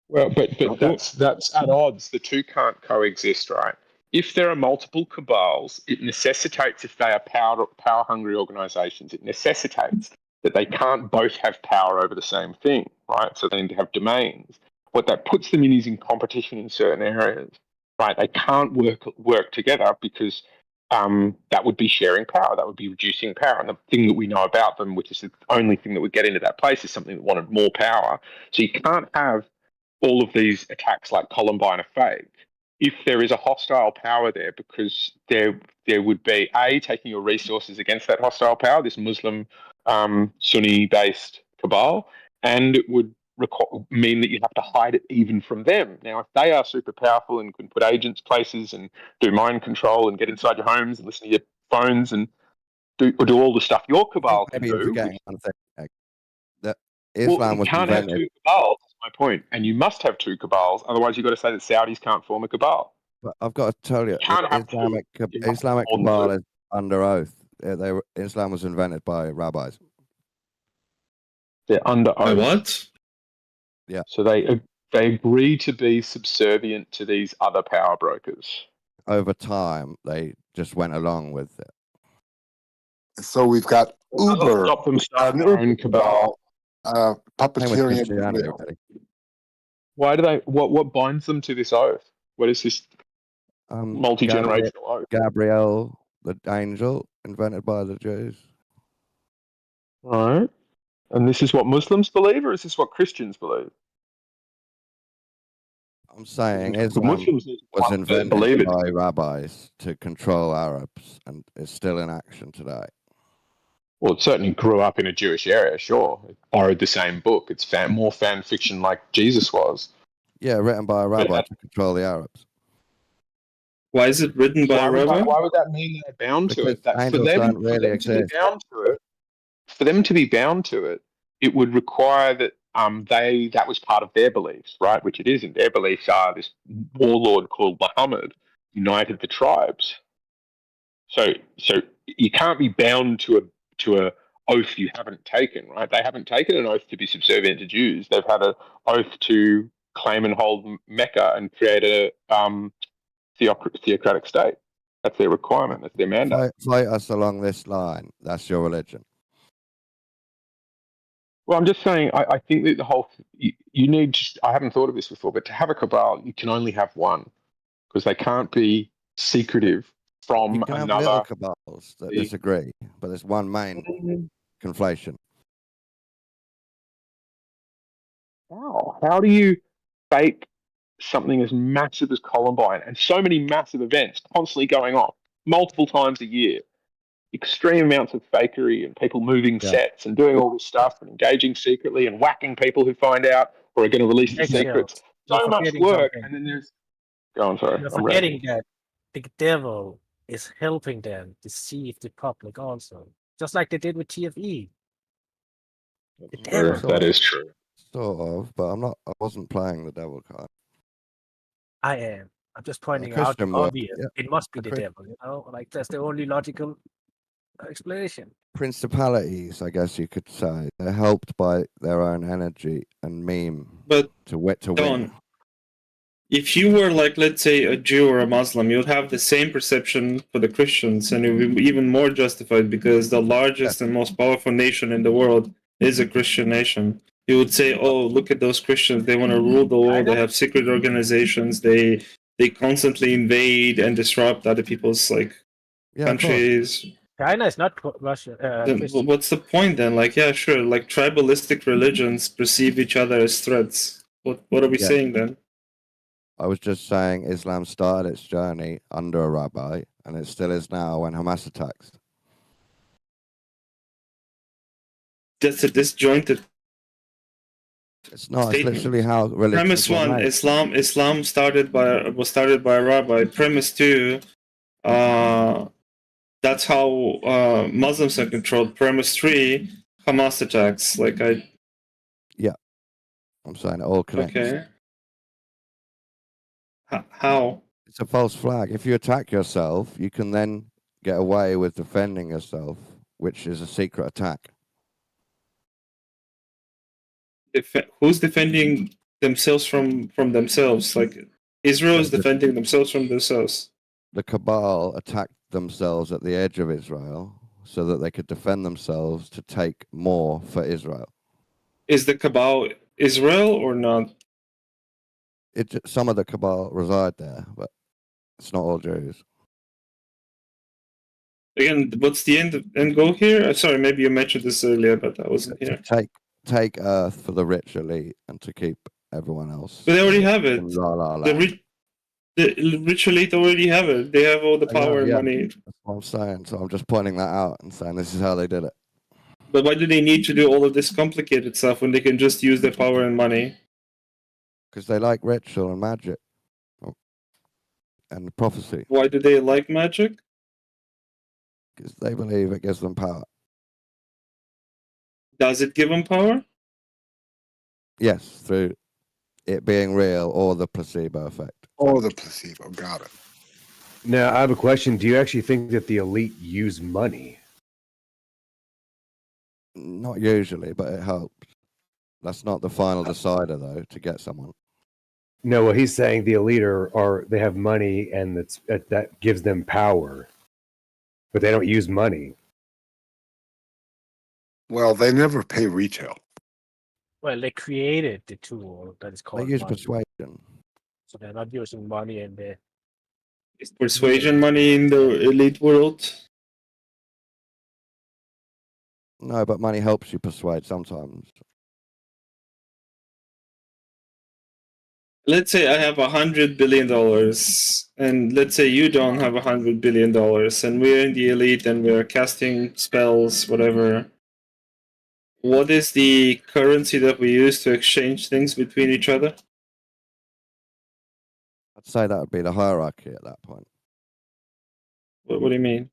B: Well, but that's at odds. The two can't coexist, right? If there are multiple cabals, it necessitates, if they are power-hungry organizations, it necessitates that they can't both have power over the same thing, right? So they need to have domains. What that puts them in is in competition in certain areas, right? They can't work together because that would be sharing power. That would be reducing power. And the thing that we know about them, which is the only thing that would get into that place, is something that wanted more power. So you can't have all of these attacks like Columbine are fake if there is a hostile power there, because there would be taking your resources against that hostile power, this Muslim Sunni-based cabal, and it would mean that you have to hide it even from them. Now, if they are super powerful and can put agents places and do mind control and get inside your homes and listen to your phones and do all the stuff your cabal can do.
X: That Islam was
B: you can't have two cabals, that's my point. And you must have two cabals, otherwise you've got to say that Saudis can't form a cabal.
X: But I've got to tell you,
B: can't have
X: Islamic
B: two.
X: Cabal is under oath. Islam was invented by rabbis.
B: They're under oath.
O: What?
X: Yeah.
B: So they agree to be subservient to these other power brokers.
X: Over time, they just went along with it.
F: So we've got Uber,
B: Stop them starting their own cabal.
X: Puppeteering.
B: Why do they? What binds them to this oath? What is this multi-generational oath?
X: Gabriel, the angel, invented by the Jews.
B: Right. And this is what Muslims believe, or is this what Christians believe?
X: I'm saying
B: The
X: Islam
B: Muslims
X: was
B: believe
X: invented
B: it.
X: by rabbis to control Arabs, and it's still in action today.
B: Well, it certainly grew up in a Jewish area, sure. It borrowed the same book. It's more fan fiction like Jesus was.
X: Yeah, written by a rabbi to control the Arabs.
O: Why is it written by a rabbi?
B: Why would that mean they're bound to it? That
X: angels don't really exist.
B: For them to be bound to it, it would require that that was part of their beliefs, right? Which it isn't. Their beliefs are this warlord called Muhammad united the tribes. So you can't be bound to a oath you haven't taken, right? They haven't taken an oath to be subservient to Jews. They've had an oath to claim and hold Mecca and create a theocratic state. That's their requirement. That's their mandate.
X: Fight us along this line. That's your religion.
B: Well, I'm just saying, I think that the whole, you need, I haven't thought of this before, but to have a cabal, you can only have one, because they can't be secretive from
X: You can have
B: another.
X: little cabals that disagree, but there's one main conflation.
B: How do you fake something as massive as Columbine and so many massive events constantly going on multiple times a year? Extreme amounts of fakery and people moving sets and doing all this stuff and engaging secretly and whacking people who find out or are going to release the secrets. So much work, and then there's. Go on, sorry.
A: You're forgetting that the devil is helping them deceive the public also, just like they did with TFE. The devil.
B: That is true.
X: Sort of, but I wasn't playing the devil card.
A: I am. I'm just pointing out
X: Christian
A: the
X: word,
A: obvious.
X: yeah.
A: It must be the devil, like that's the only logical explanation.
X: Principalities, I guess you could say, they're helped by their own energy and meme to win.
O: If you were like, let's say, a Jew or a Muslim, you would have the same perception for the Christians, and it would be even more justified because the largest and most powerful nation in the world is a Christian nation. You would say, "Oh, look at those Christians! They want to rule the world. They have secret organizations. They constantly invade and disrupt other people's countries."
A: China is not Russia.
O: Then what's the point then? Yeah, sure. Tribalistic religions perceive each other as threats. What are we saying then?
X: I was just saying Islam started its journey under a rabbi, and it still is now when Hamas attacks.
O: That's a disjointed.
X: It's not.
O: Statement.
X: It's literally how religion.
O: Premise one: Islam was started by a rabbi. Premise two: that's how Muslims are controlled. Premise three: Hamas attacks.
X: Yeah, I'm saying it all connects.
O: Okay. How?
X: It's a false flag. If you attack yourself, you can then get away with defending yourself, which is a secret attack.
O: Who's defending themselves from themselves? Israel is defending themselves from themselves.
X: The Cabal attacked themselves at the edge of Israel so that they could defend themselves to take more for Israel.
O: Is the Cabal Israel or not?
X: Some of the Cabal reside there, but it's not all Jews.
O: Again, what's the end goal here? Sorry, maybe you mentioned this earlier, but I wasn't here.
X: Take Earth for the rich elite and to keep everyone else.
O: But they already have it. The rich elite already have it. They have all the power and money.
X: That's what I'm saying. So I'm just pointing that out and saying this is how they did it.
O: But why do they need to do all of this complicated stuff when they can just use their power and money?
X: Because they like ritual and magic and prophecy.
O: Why do they like magic?
X: Because they believe it gives them power.
O: Does it give them power?
X: Yes, through it being real or the placebo effect.
F: Or the placebo. Got it.
R: Now, I have a question. Do you actually think that the elite use money?
X: Not usually, but it helps. That's not the final decider, though, to get someone.
R: No, well, he's saying the elite are they have money and that gives them power, but they don't use money.
F: Well, they never pay retail.
A: Well, they created the tool that is called
X: They use
A: money.
X: persuasion.
A: So they're not using money and they
O: Is persuasion money in the elite world?
X: No, but money helps you persuade sometimes.
O: Let's say I have $100 billion, and let's say you don't have $100 billion, and we're in the elite and we're casting spells, whatever. What is the currency that we use to exchange things between each other?
X: I'd say that would be the hierarchy at that point.
O: What do you mean?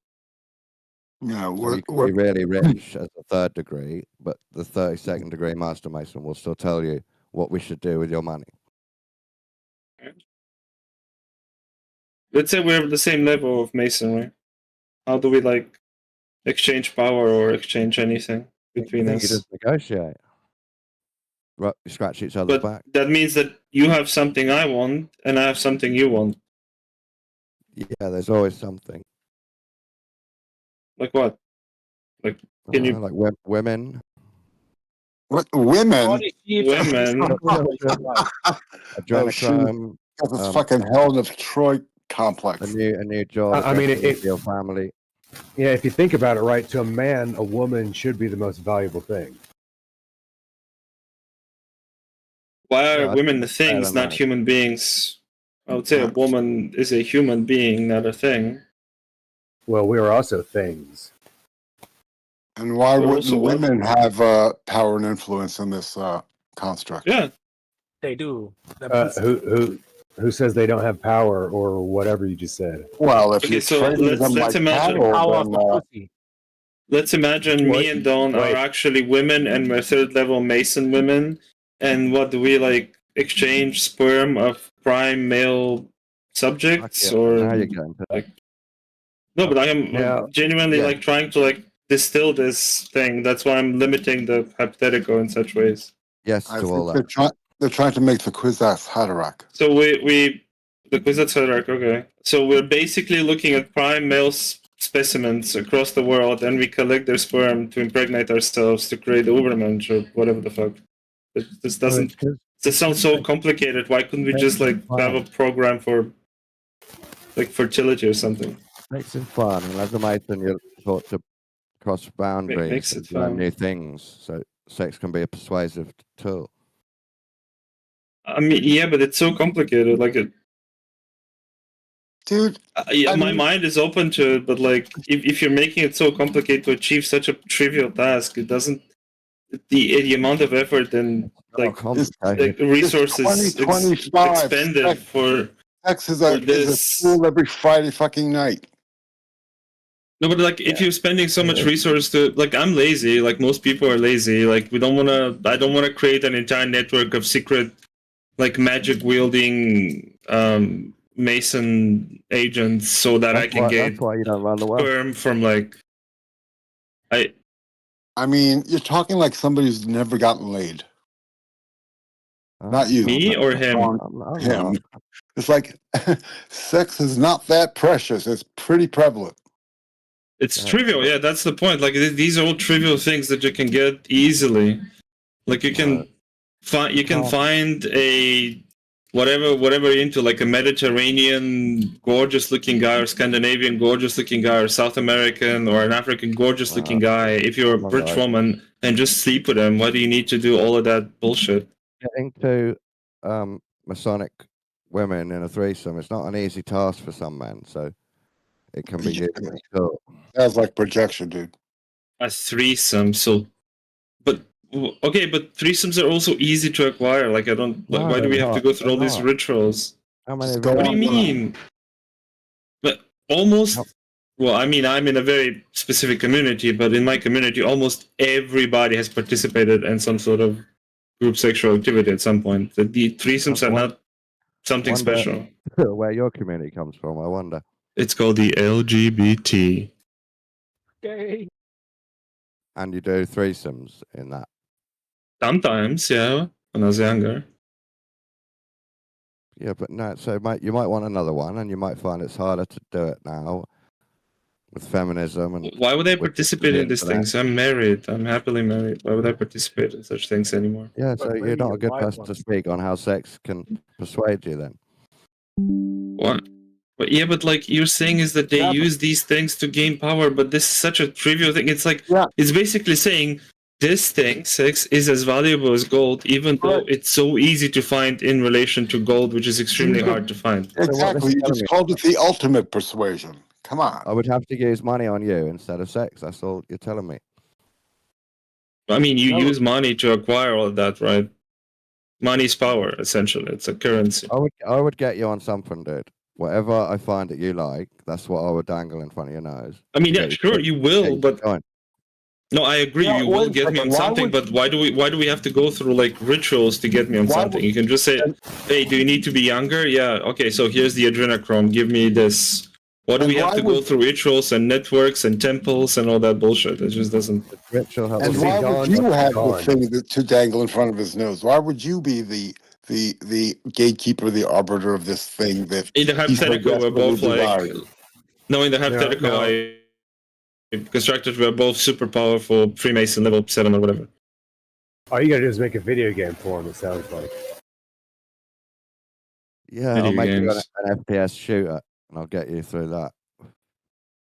F: No,
X: So you can be really rich as a 3rd degree, but the 32nd degree Master Mason will still tell you what we should do with your money.
O: Let's say we're at the same level of masonry. How do we exchange power or exchange anything between
X: You
O: us?
X: just negotiate. Right, you scratch each other's back.
O: That means that you have something I want, and I have something you want.
X: Yeah, there's always something.
O: Like what? Like, can you
X: like women?
F: What women?
O: Women.
X: Adrenochrome.
F: That's a fucking Helen of Troy complex.
X: A new job.
R: I mean,
X: your family.
R: Yeah, if you think about it, right, to a man, a woman should be the most valuable thing.
O: Why are
R: Yeah,
O: women the
R: that's fair
O: things, not
R: enough.
O: human beings? I would say a woman is a human being, not a thing.
R: Well, we are also things.
F: And why
O: But
F: wouldn't
O: also what?
F: women have power and influence in this construct?
O: Yeah.
A: they do.
R: Who says they don't have power or whatever you just said?
F: Well, if
O: Okay,
F: you're
O: so
F: trading them
O: let's
F: like
O: imagine.
F: cattle, then,
O: Let's imagine me and Dawn are actually women, and we're 3rd level Mason women. And what do we exchange sperm of prime male subjects, or
X: Now you're going to
O: no? But I'm
X: Now-
O: genuinely
X: yeah.
O: trying to distill this thing. That's why I'm limiting the hypothetical in such ways.
X: Yes
F: I
X: to all
F: think
X: that.
F: they're trying to make the Kwisatz Haderach.
O: So we the Kwisatz Haderach, okay. So we're basically looking at prime male specimens across the world, and we collect their sperm to impregnate ourselves to create Ubermensch or whatever the fuck. This doesn't. This sounds so complicated. Why couldn't we just have a program for fertility or something?
X: Makes it fun. And as a Mason, you're taught to cross boundaries
O: makes
X: and
O: it
X: learn
O: fun.
X: new things. So sex can be a persuasive tool.
O: I mean, yeah, but it's so complicated.
F: Dude,
O: my mind is open to it, but if you're making it so complicated to achieve such a trivial task, it doesn't. The amount of effort and resources
F: 2025
O: expended for
F: sex is a school every Friday fucking night.
O: No, but if you're spending so much resource to I'm lazy, most people are lazy. I don't wanna create an entire network of secret magic wielding Mason agents so that I can get
X: That's why you don't run the world.
O: sperm from
F: I mean, you're talking like somebody who's never gotten laid. Not you.
O: Me or him?
F: Him. It's like sex is not that precious. It's pretty prevalent.
O: It's trivial, yeah. That's the point. These are all trivial things that you can get easily. You can find a whatever you're into, a Mediterranean gorgeous-looking guy, or Scandinavian gorgeous-looking guy, or South American or an African gorgeous-looking guy. If you're a rich woman, and just sleep with him, why do you need to do all of that bullshit?
X: Getting to Masonic women in a threesome, it's not an easy task for some men. So it can be really cool.
F: Sounds like projection, dude.
O: A threesome, but threesomes are also easy to acquire. I don't. Why do we have to go through all these rituals? What do you mean? But almost. Well, I mean, I'm in a very specific community, but in my community, almost everybody has participated in some sort of group sexual activity at some point. The threesomes are not something special.
X: Where your community comes from, I wonder.
O: It's called the LGBT.
A: Okay.
X: And you do threesomes in that.
O: Sometimes, yeah, when I was younger.
X: Yeah, but no, so you might want another one, and you might find it's harder to do it now with feminism. And
O: why would I participate in these things? I'm married. I'm happily married. Why would I participate in such things anymore?
X: Yeah, so you're not a good person to speak on how sex can persuade you then.
O: What? But yeah, but like you're saying is that they use these things to gain power, but this is such a trivial thing. It's like, it's basically saying this thing, sex, is as valuable as gold, even though it's so easy to find in relation to gold, which is extremely hard to find.
F: Exactly. It's called the ultimate persuasion. Come on.
X: I would have to use money on you instead of sex. That's all you're telling me.
O: I mean, you use money to acquire all of that, right? Money's power, essentially. It's a currency.
X: I would get you on something, dude. Whatever I find that you like, that's what I would dangle in front of your nose.
O: I mean, yeah, sure, you will, but no, I agree.
X: Yeah,
O: you will get me on something, but why do we have to go through like rituals to get me on something? You can just say, "Hey, do you need to be younger?" Yeah, okay. So here's the adrenochrome. Give me this. What do we have to go through rituals and networks and temples and all that bullshit? It just doesn't.
F: And why would you have the thing to dangle in front of his nose? Why would you be the gatekeeper, the arbiter of this thing that
O: in the hypothetical we're both like
F: desiring?
O: no, in the hypothetical I constructed we're both super powerful Freemason level 7 or whatever.
R: All you gotta do is make a video game for him, it sounds like.
X: Yeah,
O: Video
X: I'll make you
O: games.
X: an FPS shooter, and I'll get you through that.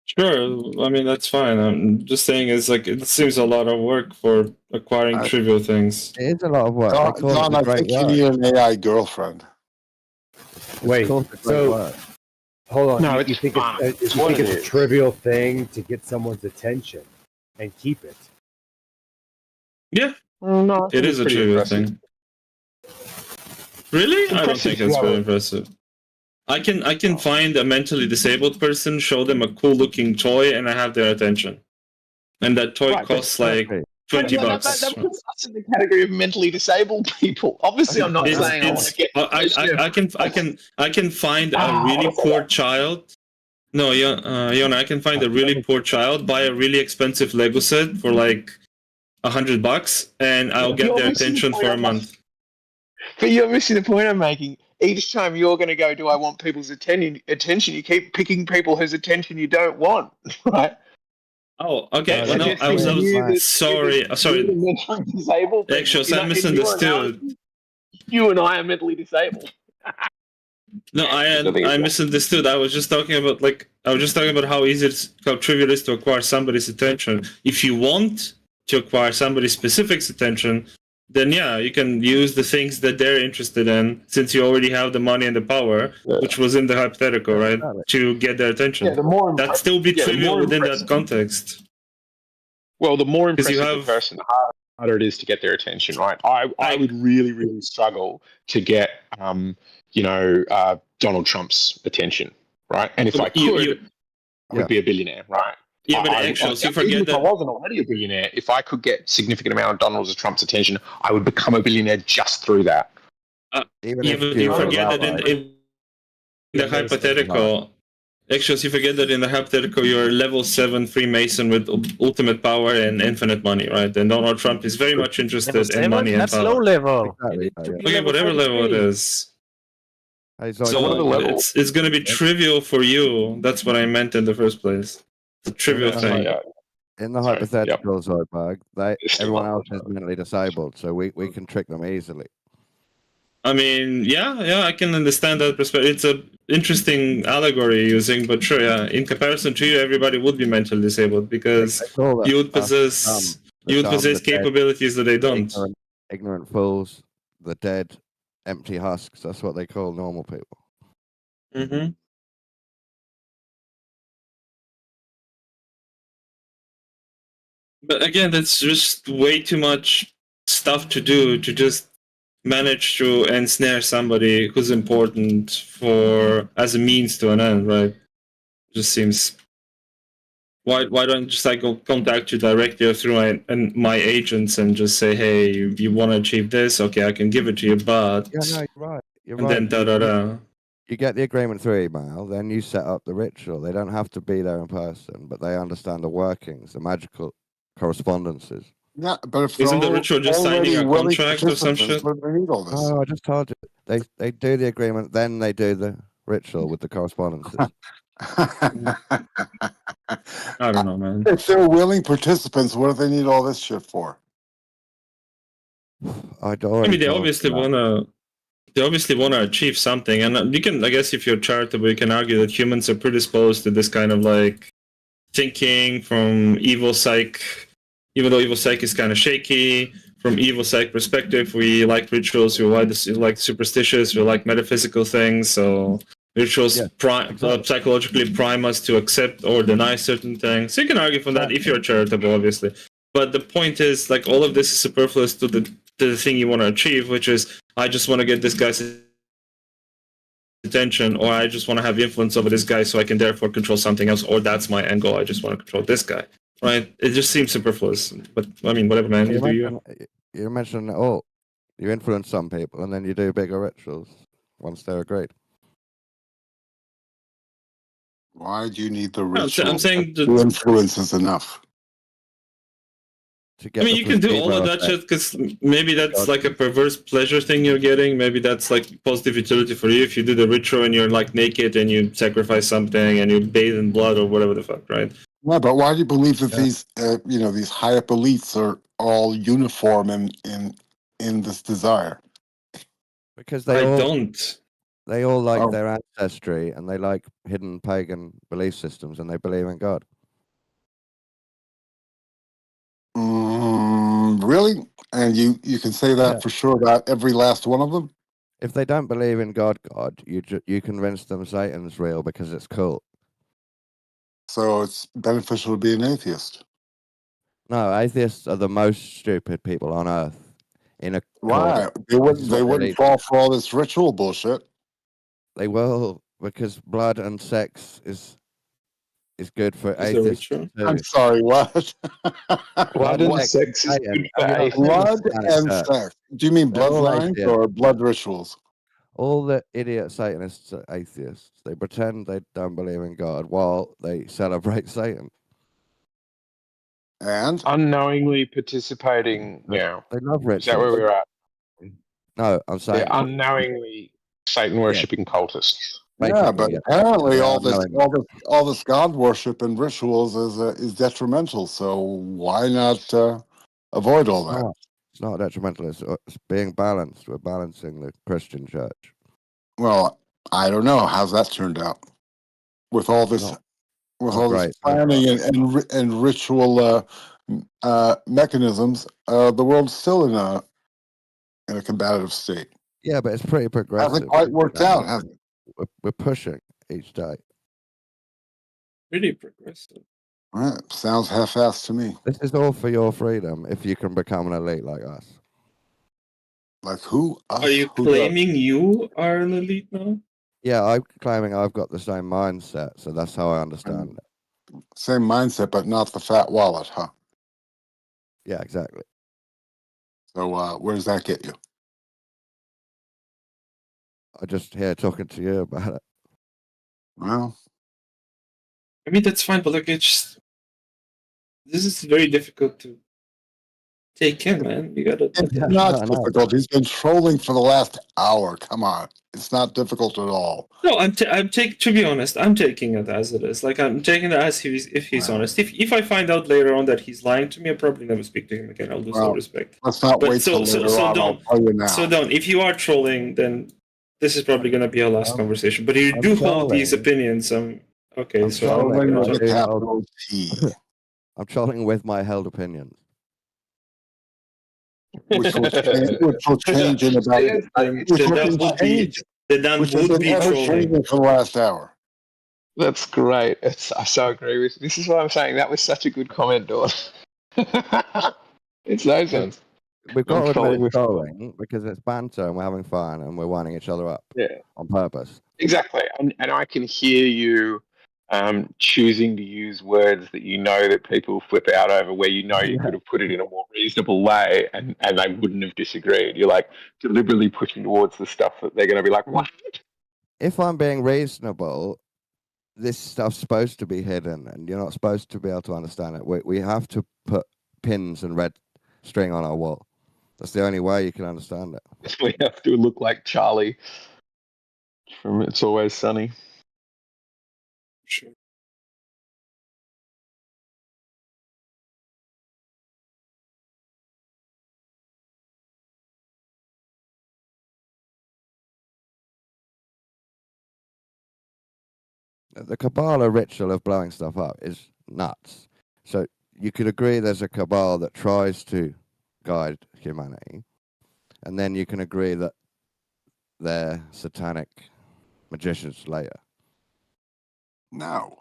O: Sure, I mean that's fine. I'm just saying it's like it seems a lot of work for acquiring trivial things.
X: It is a lot of work.
F: Don, I think you need an AI girlfriend.
R: Wait, so hold on.
F: No,
R: you think it's a trivial thing to get someone's attention and keep it?
O: Yeah,
F: no,
O: it is a trivial thing. Really? I don't think it's very impressive. I can find a mentally disabled person, show them a cool looking toy, and I have their attention. And that toy costs like $20.
B: That puts us in the category of mentally disabled people. Obviously, I'm not saying I want to get.
O: I can find a really poor child. No, Yona, I can find a really poor child, buy a really expensive Lego set for like $100, and I'll get their attention for a month.
B: But you're missing the point I'm making. Each time you're going to go, do I want people's attention? You keep picking people whose attention you don't want, right?
O: Oh, okay. Well, no, I was sorry.
B: Disabled.
O: Actually, I misunderstood.
B: You and I are mentally disabled.
O: No, I misunderstood. I was just talking about how trivial it is to acquire somebody's attention. If you want to acquire somebody's specific attention, then yeah, you can use the things that they're interested in, since you already have the money and the power, which was in the hypothetical, right? To get their attention.
B: Yeah,
O: that'd still be trivial within that context.
B: Well, the more impressive the person, the harder it is to get their attention, right? I would really, really struggle to get, Donald Trump's attention, right? And if I could, I would be a billionaire, right?
O: Yeah, but actually, you forget
B: if
O: that
B: I wasn't already a billionaire, if I could get significant amount of Donald Trump's attention, I would become a billionaire just through that.
O: You forget that in the hypothetical. Actually, you forget that in the hypothetical, you're a level 7 Freemason with ultimate power and infinite money, right? And Donald Trump is very much interested in money and
A: That's
O: power.
A: low level.
O: Okay, whatever level it is. So it's going to be trivial for you. That's what I meant in the first place. It's a trivial thing.
X: In the hypotheticals, everyone else is mentally disabled, so we can trick them easily.
O: I mean, yeah, I can understand that perspective. It's an interesting allegory using, but sure, yeah. In comparison to you, everybody would be mentally disabled because you would possess capabilities that they don't.
X: Ignorant fools, the dead, empty husks. That's what they call normal people.
O: Mm-hmm. But again, that's just way too much stuff to do to just manage to ensnare somebody who's important as a means to an end, right? Just seems Why don't just I go contact you directly or through my agents and just say, hey, you want to achieve this? Okay, I can give it to you, but
X: Yeah, no, you're right. You're
O: and
X: right.
O: then
X: You get the agreement through email, then you set up the ritual. They don't have to be there in person, but they understand the workings, the magical correspondences.
F: Yeah, but if
O: isn't the ritual just signing a contract or some shit?
X: Oh, I just told you. They do the agreement, then they do the ritual with the correspondences.
O: I don't know, man.
F: If they're willing participants, what do they need all this shit for?
X: I
O: mean, they obviously want to achieve something, and you can, I guess, if you're charitable, you can argue that humans are predisposed to this kind of like thinking from evil psych, even though evil psych is kind of shaky. From evil psych perspective, we like rituals, we like superstitious, we like metaphysical things, so rituals psychologically prime us to accept or deny certain things. So you can argue for that if you're charitable, obviously. But the point is, like, all of this is superfluous to the thing you want to achieve, which is, I just want to get this guy's attention, or I just want to have influence over this guy so I can therefore control something else, or that's my end goal, I just want to control this guy. Right? It just seems superfluous. But, I mean, whatever, man.
X: You mentioned, you influence some people, and then you do bigger rituals once they're agreed.
F: Why do you need the
O: No,
F: ritual?
O: I'm saying
F: the influence is enough.
O: I mean, you can do all of that shit because maybe that's like a perverse pleasure thing you're getting. Maybe that's like positive utility for you if you do the ritual and you're like naked and you sacrifice something and you bathe in blood or whatever the fuck, right?
F: Yeah, but why do you believe that these, these high up elites are all uniform in this desire?
X: Because
O: They
X: all like their ancestry, and they like hidden pagan belief systems, and they believe in God.
F: Really? And you can say that for sure about every last one of them?
X: If they don't believe in God, you convince them Satan's real because it's cool.
F: So it's beneficial to be an atheist.
X: No, atheists are the most stupid people on earth.
F: Why? They wouldn't fall for all this ritual bullshit.
X: They will, because blood and sex is good for atheists.
F: I'm sorry, what?
X: Blood and sex is good for atheists.
F: Blood and sex. Do you mean bloodlines or blood rituals?
X: All the idiot Satanists are atheists. They pretend they don't believe in God while they celebrate Satan.
F: And
B: unknowingly participating now.
X: They love rituals.
B: Is that where we're at?
X: No, I'm saying
B: they're unknowingly Satan worshipping cultists.
F: Yeah, but apparently all this God worship and rituals is detrimental. So why not avoid all that?
X: It's not detrimental. It's being balanced. We're balancing the Christian church.
F: Well, I don't know. How's that turned out? With all this, this planning and ritual mechanisms, the world's still in a combative state.
X: Yeah, but it's pretty progressive.
F: Hasn't quite worked out, has it?
X: We're pushing each day.
O: Really progressive.
F: Sounds half-assed to me.
X: This is all for your freedom if you can become an elite like us.
F: Like who?
O: Are you claiming you are an elite now?
X: Yeah, I'm claiming I've got the same mindset, so that's how I understand it.
F: Same mindset, but not the fat wallet, huh?
X: Yeah, exactly.
F: So where does that get you?
X: I'm just here talking to you about it.
F: Well,
O: I mean, that's fine, but like, this is very difficult to take in, man. You gotta.
F: It's not difficult. He's been trolling for the last hour. Come on, it's not difficult at all.
O: No, to be honest, I'm taking it as it is. Like, I'm taking it as if he's honest. If I find out later on that he's lying to me, I'll probably never speak to him again. I'll lose all respect.
F: Let's not wait till later on. I'll tell you now.
O: So don't. If you are trolling, then this is probably going to be our last conversation. But if you do hold these opinions, okay.
X: I'm trolling with my held opinions.
F: Which will change in about. Which has been ever changing for the last hour.
B: That's great. I so agree with. This is why I'm saying that was such a good comment, Dawn. It's no sense.
X: We've got to admit trolling because it's banter and we're having fun and we're winding each other up.
B: Yeah.
X: On purpose.
B: Exactly, and I can hear you choosing to use words that you know that people flip out over, where you know you could have put it in a more reasonable way and they wouldn't have disagreed. You're like deliberately pushing towards the stuff that they're going to be like, what?
X: If I'm being reasonable, this stuff's supposed to be hidden and you're not supposed to be able to understand it. We have to put pins and red string on our wall. That's the only way you can understand it.
B: We have to look like Charlie from It's Always Sunny.
O: Sure.
X: The Kabbalah ritual of blowing stuff up is nuts. So you could agree there's a cabal that tries to guide humanity, and then you can agree that they're satanic magicians later.
F: No.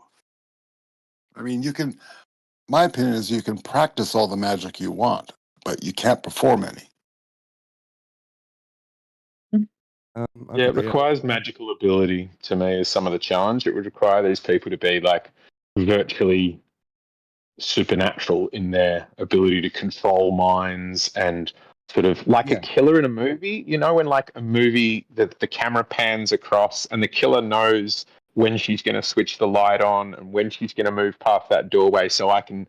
F: I mean, you can, my opinion is you can practice all the magic you want, but you can't perform any.
B: Yeah, it requires magical ability, to me, is some of the challenge. It would require these people to be like virtually supernatural in their ability to control minds, and sort of like a killer in a movie, you know, when like a movie that the camera pans across and the killer knows when she's going to switch the light on and when she's going to move past that doorway, so I can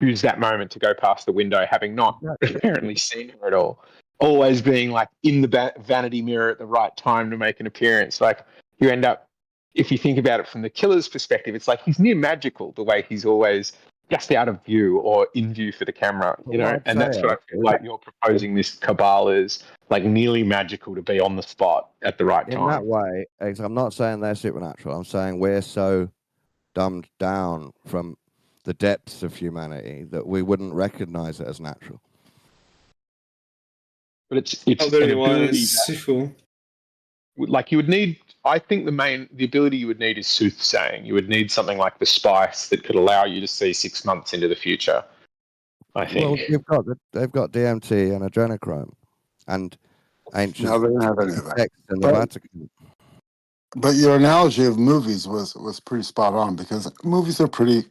B: use that moment to go past the window, having not apparently seen her at all. Always being like in the vanity mirror at the right time to make an appearance. Like you end up, if you think about it from the killer's perspective, it's like he's near magical the way he's always just out of view or in view for the camera, you know? And that's what I feel like you're proposing this cabal is, like nearly magical to be on the spot at the right time.
X: In that way, I'm not saying they're supernatural. I'm saying we're so dumbed down from the depths of humanity that we wouldn't recognize it as natural.
B: But it's an ability that, like you would need, I think the ability you would need is soothsaying. You would need something like the spice that could allow you to see 6 months into the future, I think.
X: Well, they've got DMT and adrenochrome and ancient
F: No, they don't have any of that.
X: texts in the Vatican.
F: But your analogy of movies was pretty spot on, because movies are pretty,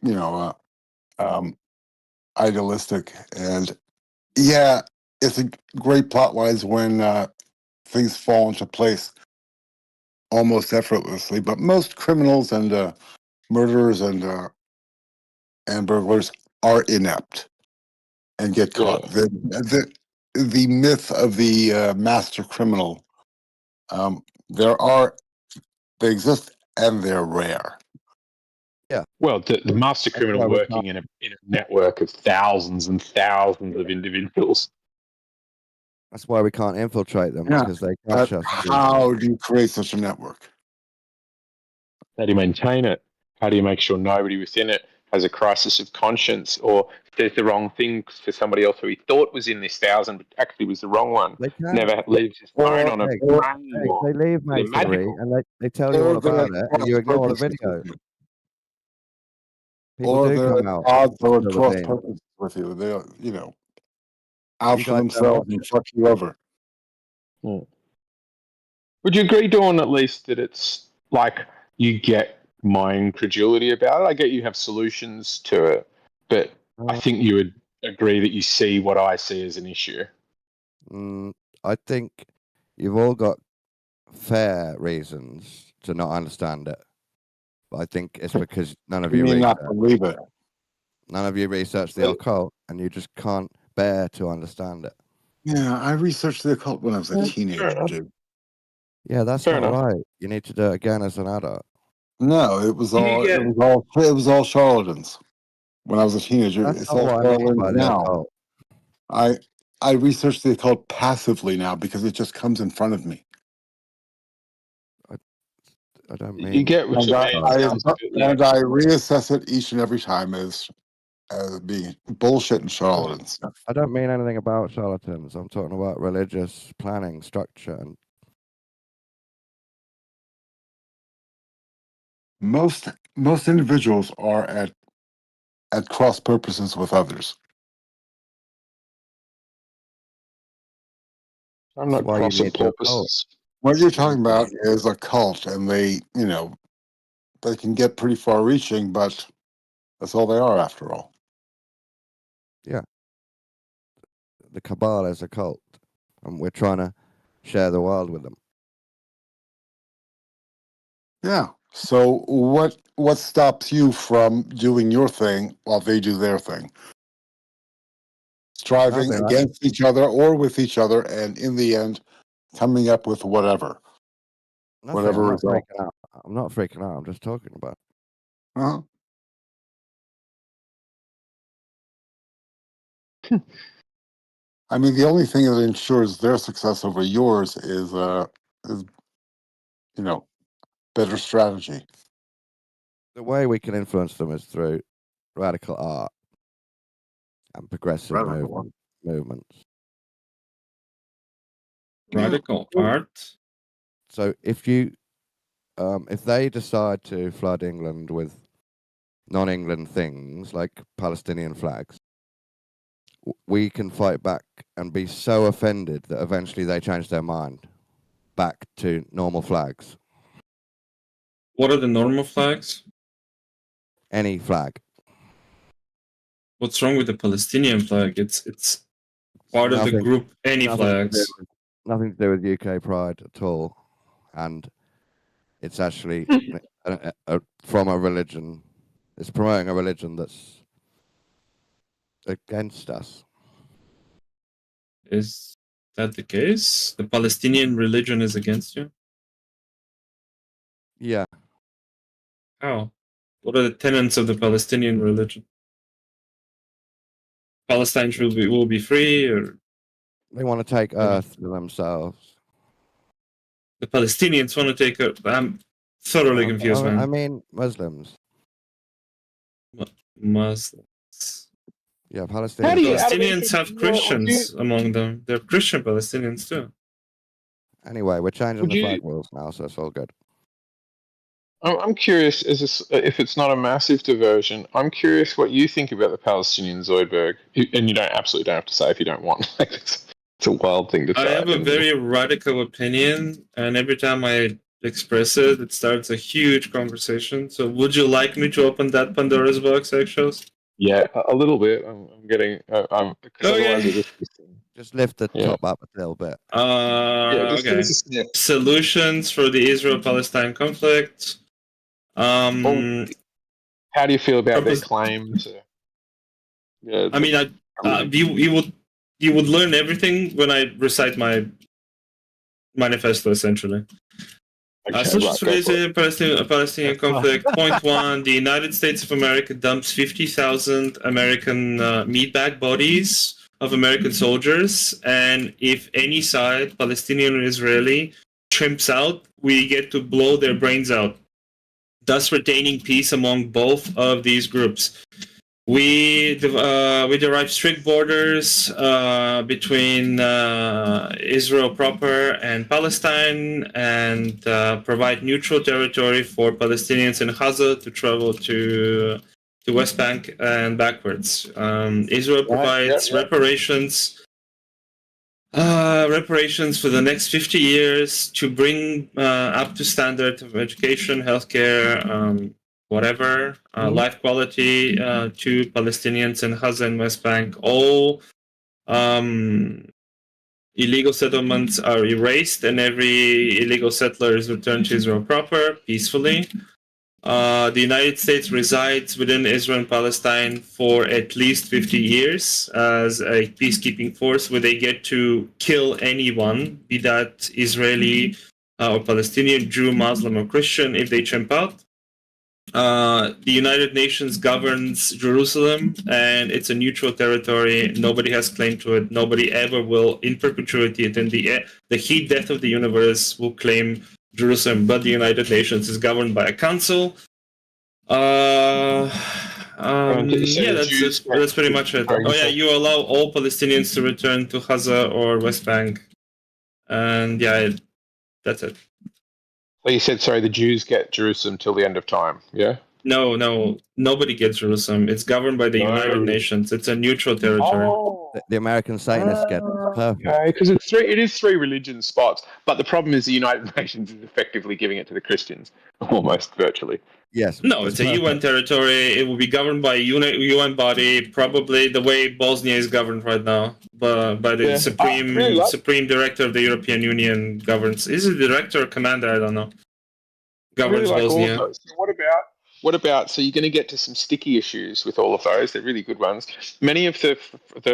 F: idealistic, and yeah, it's a great plot wise when things fall into place almost effortlessly. But most criminals and murderers and burglars are inept and get caught. The myth of the master criminal, they exist and they're rare.
X: Yeah.
B: Well, the master criminal working in a network of thousands and thousands of individuals.
X: That's why we can't infiltrate them, because they crush us.
F: How do you create such a network?
B: How do you maintain it? How do you make sure nobody within it has a crisis of conscience or says the wrong thing for somebody else who he thought was in this 1,000 but actually was the wrong one? Never leaves his phone on a plane.
X: They leave Masonry and they tell you all about it, and you ignore the video.
F: Or they're odds or cross purposes with you. They're, out for themselves and fuck you over.
B: Would you agree, Dawn, at least that it's like you get my incredulity about it? I get you have solutions to it, but I think you would agree that you see what I see as an issue.
X: I think you've all got fair reasons to not understand it. But I think it's because none of you
F: not believe it.
X: None of you research the occult, and you just can't bear to understand it.
F: Yeah, I researched the occult when I was a teenager, dude.
X: Yeah, that's not right. You need to do it again as an adult.
F: No, it was all charlatans when I was a teenager.
X: That's
F: It's
X: not
F: all
X: what I mean by
F: charlatans
X: the
F: now.
X: occult.
F: I research the occult passively now because it just comes in front of me.
X: I don't mean
B: you get what you mean.
F: And I reassess it each and every time as being bullshit and charlatans.
X: I don't mean anything about charlatans. I'm talking about religious planning, structure, and
F: most individuals are at cross purposes with others.
B: I'm not crossing purposes.
F: What you're talking about is a cult, and they they can get pretty far-reaching, but that's all they are after all.
X: Yeah. The cabal is a cult, and we're trying to share the world with them.
F: Yeah. So what stops you from doing your thing while they do their thing? Striving
X: Nothing,
F: against each other or with each other, and in the end, coming up with whatever.
X: Nothing,
F: Whatever
X: I'm not
F: result.
X: freaking out. I'm not freaking out. I'm just talking about it.
F: Uh-huh. I mean, the only thing that ensures their success over yours is better strategy.
X: The way we can influence them is through radical art and progressive movements.
O: Radical art?
X: So if they decide to flood England with non-England things like Palestinian flags, we can fight back and be so offended that eventually they change their mind back to normal flags.
O: What are the normal flags?
X: Any flag.
O: What's wrong with the Palestinian flag? It's part of the
X: Nothing-
O: group. Any
X: nothing to
O: flags?
X: do- Nothing to do with UK pride at all, and it's actually from a religion. It's promoting a religion that's against us.
O: Is that the case? The Palestinian religion is against you?
X: Yeah.
O: How? What are the tenets of the Palestinian religion? Palestine will be free, or
X: They want to take Earth to themselves.
O: the Palestinians want to take Earth? I'm thoroughly confused, man.
X: I mean, Muslims.
O: Muslims.
X: Yeah, Palestinians.
O: Palestinians have Christians among them. They're Christian Palestinians too.
X: Anyway, we're changing
B: Would
X: the
B: you-
X: flag rules now, so it's all good.
B: I'm curious, if it's not a massive diversion, I'm curious what you think about the Palestinian Zoidberg. And you absolutely don't have to say if you don't want. It's a wild thing to
O: I
B: say.
O: have a very radical opinion, and every time I express it, it starts a huge conversation. So, would you like me to open that Pandora's box, actuals?
B: Yeah, a little bit. I'm getting. Because otherwise it
X: Just lift the top up a little bit.
B: just give
O: Okay.
B: us a sniff.
O: Solutions for the Israel-Palestine conflict.
B: How do you feel about their claims?
O: I mean, you would learn everything when I recite my manifesto, essentially. Solutions for the Palestinian conflict. Point 1: the United States of America dumps 50,000 American meatbag bodies of American soldiers, and if any side, Palestinian or Israeli, chimps out, we get to blow their brains out, thus retaining peace among both of these groups. We derive strict borders between Israel proper and Palestine, and provide neutral territory for Palestinians in Gaza to travel to West Bank and backwards. Israel provides reparations for the next 50 years to bring up to standard of education, healthcare, whatever, life quality to Palestinians in Gaza and West Bank. All illegal settlements are erased, and every illegal settler is returned to Israel proper, peacefully. The United States resides within Israel and Palestine for at least 50 years as a peacekeeping force, where they get to kill anyone, be that Israeli or Palestinian, Jew, Muslim, or Christian, if they chimp out. The United Nations governs Jerusalem, and it's a neutral territory. Nobody has claim to it. Nobody ever will, in perpetuity, and the heat death of the universe, will claim Jerusalem. But the United Nations is governed by a council. Yeah, that's pretty much it. Oh yeah, you allow all Palestinians to return to Gaza or West Bank, and yeah, that's it.
B: Well, you said, sorry, the Jews get Jerusalem till the end of time, yeah?
O: No, nobody gets Jerusalem. It's governed by the United Nations. It's a neutral territory.
X: The American Satanists get
B: Okay, because it is three religion spots, but the problem is the United Nations is effectively giving it to the Christians, almost virtually.
X: Yes.
O: No, it's a UN territory. It will be governed by a UN body, probably the way Bosnia is governed right now, by the Supreme Director of the European Union governs. Is it director or commander? I don't know. Governs Bosnia.
B: So what about? So you're going to get to some sticky issues with all of those. They're really good ones. Many of the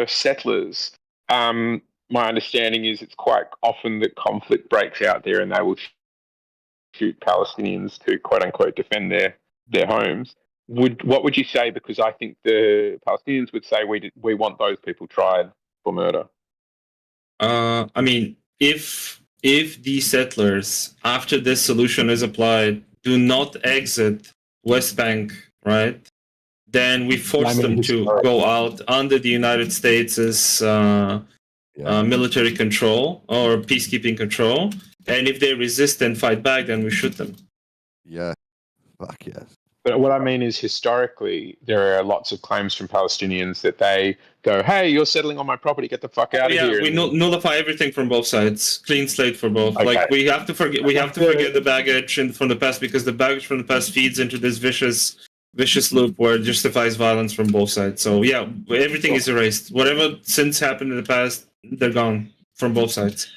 B: settlers. My understanding is it's quite often that conflict breaks out there and they will shoot Palestinians to quote unquote defend their homes. What would you say? Because I think the Palestinians would say we want those people tried for murder.
O: I mean, if these settlers, after this solution is applied, do not exit West Bank, right? Then we force them to go out under the United States' military control or peacekeeping control. And if they resist and fight back, then we shoot them.
X: Yeah. Fuck yes.
B: But what I mean is, historically, there are lots of claims from Palestinians that they go, "Hey, you're settling on my property. Get the fuck out of here."
O: We nullify everything from both sides. Clean slate for both. Okay. Like we have to forget. We have to forget the baggage from the past, because the baggage from the past feeds into this vicious loop where it justifies violence from both sides. So yeah, everything is erased. Whatever sins happened in the past, they're gone from both sides.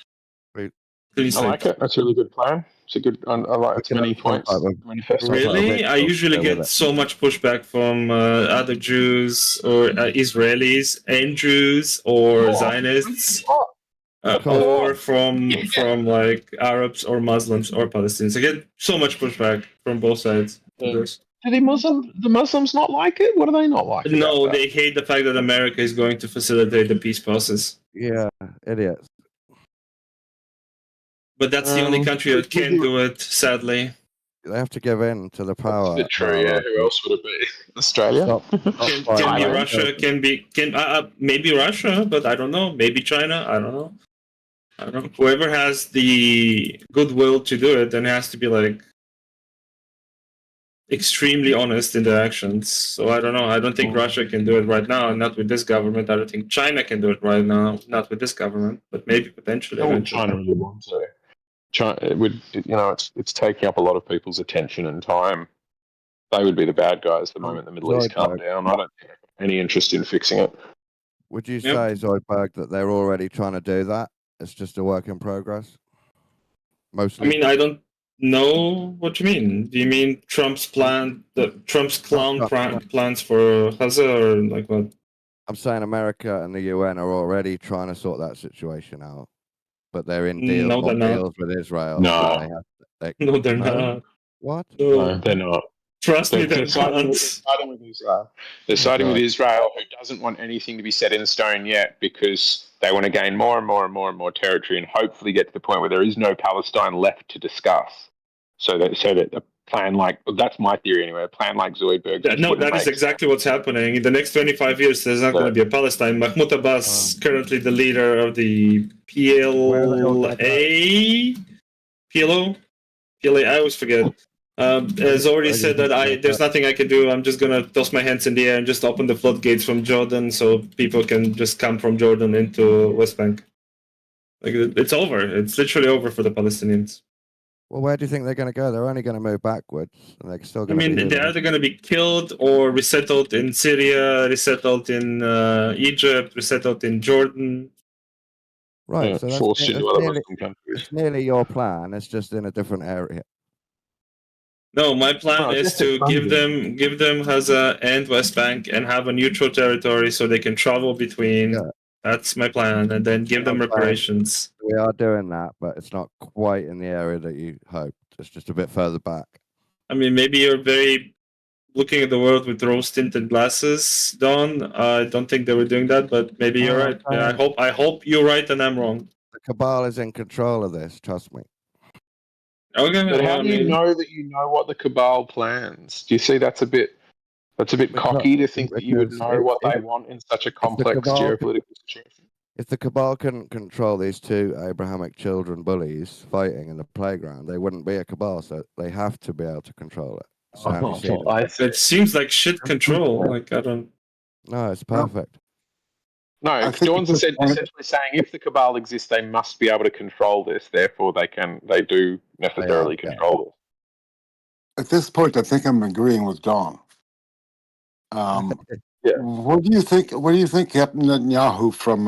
X: Great.
B: I like it. That's a really good plan. It's a good. I like it. Many points.
O: Really, I usually get so much pushback from other Jews or Israelis and Jews or Zionists, or from like Arabs or Muslims or Palestinians. I get so much pushback from both sides.
B: Do the Muslims not like it? What do they not like?
O: No, they hate the fact that America is going to facilitate the peace process.
X: Yeah, idiots.
O: But that's the only country that can do it, sadly.
X: They have to give in to the power.
B: That's true, yeah. Who else would it be? Australia?
O: Can be Russia, can maybe Russia, but I don't know. Maybe China, I don't know. Whoever has the goodwill to do it, then has to be like extremely honest in their actions. So I don't know. I don't think Russia can do it right now, not with this government. I don't think China can do it right now, not with this government, but maybe potentially.
B: China really wants to. China, it would, it's taking up a lot of people's attention and time. They would be the bad guys the moment the Middle East calm down. I don't have any interest in fixing it.
X: Would you say, Zoidberg, that they're already trying to do that? It's just a work in progress? Mostly.
O: I mean, I don't know what you mean. Do you mean Trump's clown plans for Gaza, or like what?
X: I'm saying America and the UN are already trying to sort that situation out. But they're in deals with Israel.
B: No.
O: No, they're not.
X: What?
B: No, they're not.
O: Trust me, they're
B: siding with Israel. They're siding with Israel, who doesn't want anything to be set in stone yet, because they want to gain more and more and more and more territory, and hopefully get to the point where there is no Palestine left to discuss. So that a plan like, that's my theory anyway, a plan like Zoidberg.
O: That is exactly what's happening. In the next 25 years, there's not going to be a Palestine. Mahmoud Abbas, currently the leader of the PLO, I always forget, has already said that there's nothing I can do. I'm just going to toss my hands in the air and just open the floodgates from Jordan so people can just come from Jordan into West Bank. Like, it's over. It's literally over for the Palestinians.
X: Well, where do you think they're going to go? They're only going to move backwards, and they're still going to.
O: They're either going to be killed or resettled in Syria, resettled in Egypt, resettled in Jordan.
X: Right, so it's nearly your plan. It's just in a different area.
O: No, my plan is to give them Gaza and West Bank and have a neutral territory so they can travel between. Yeah. That's my plan, and then give them reparations.
X: We are doing that, but it's not quite in the area that you hoped. It's just a bit further back.
O: I mean, maybe you're very looking at the world with rose-tinted glasses, Don. I don't think they were doing that, but maybe you're right. Yeah, I hope you're right and I'm wrong.
X: The cabal is in control of this. Trust me.
O: Okay,
B: but how do you know that you know what the cabal plans? Do you see that's a bit cocky to think that you would know what they want in such a complex geopolitical situation?
X: If the cabal couldn't control these two Abrahamic children bullies fighting in the playground, they wouldn't be a cabal, so they have to be able to control it. So
O: it seems like shit control. Like, I don't.
X: No, it's perfect.
B: No, Dawn's essentially saying if the cabal exists, they must be able to control this. Therefore, they do necessarily control it.
F: At this point, I think I'm agreeing with Dawn. What do you think? What do you think, Captain Netanyahu, from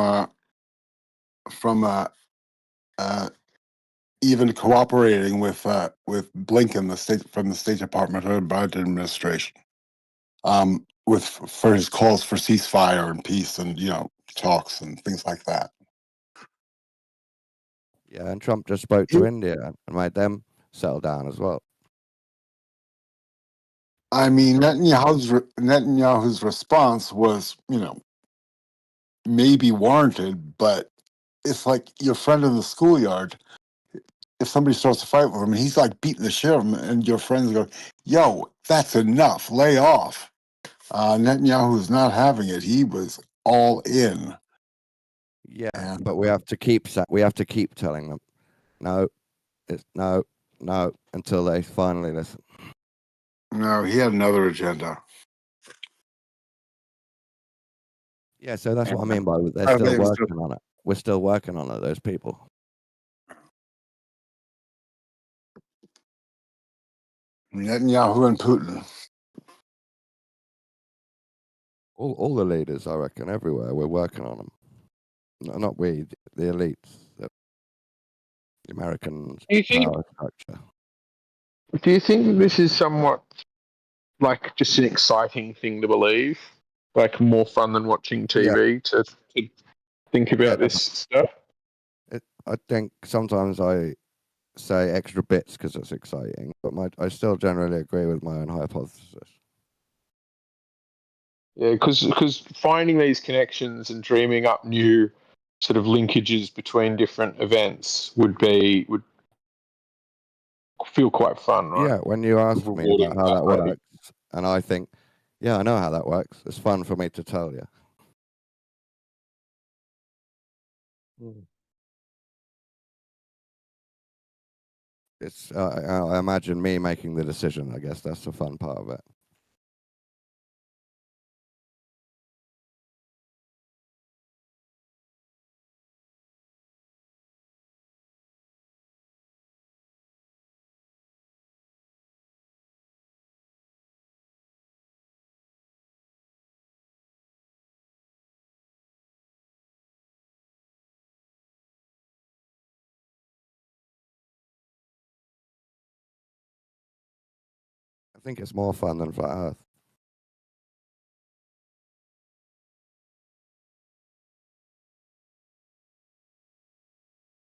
F: even cooperating with Blinken, from the State Department or Biden administration, for his calls for ceasefire and peace and talks and things like that?
X: Yeah, and Trump just spoke to India and made them settle down as well.
F: I mean, Netanyahu's response was, maybe warranted, but it's like your friend in the schoolyard. If somebody starts to fight with him, he's like beating the shit out of him, and your friends go, "Yo, that's enough. Lay off." Netanyahu's not having it. He was all in.
X: Yeah, but we have to keep telling them, no, it's no, until they finally listen.
F: No, he had another agenda.
X: Yeah, so that's what I mean by they're still working on it. We're still working on it, those people.
F: Netanyahu and Putin.
X: All the leaders, I reckon, everywhere, we're working on them. Not we, the elites, the American power structure.
B: Do you think this is somewhat like just an exciting thing to believe? Like more fun than watching TV to think about this stuff?
X: I think sometimes I say extra bits because it's exciting, but I still generally agree with my own hypothesis.
B: Yeah, because finding these connections and dreaming up new sort of linkages between different events would feel quite fun, right?
X: Yeah, when you ask me about how that works, and I think, yeah, I know how that works. It's fun for me to tell you. It's I imagine me making the decision. I guess that's the fun part of it. I think it's more fun than Flat Earth.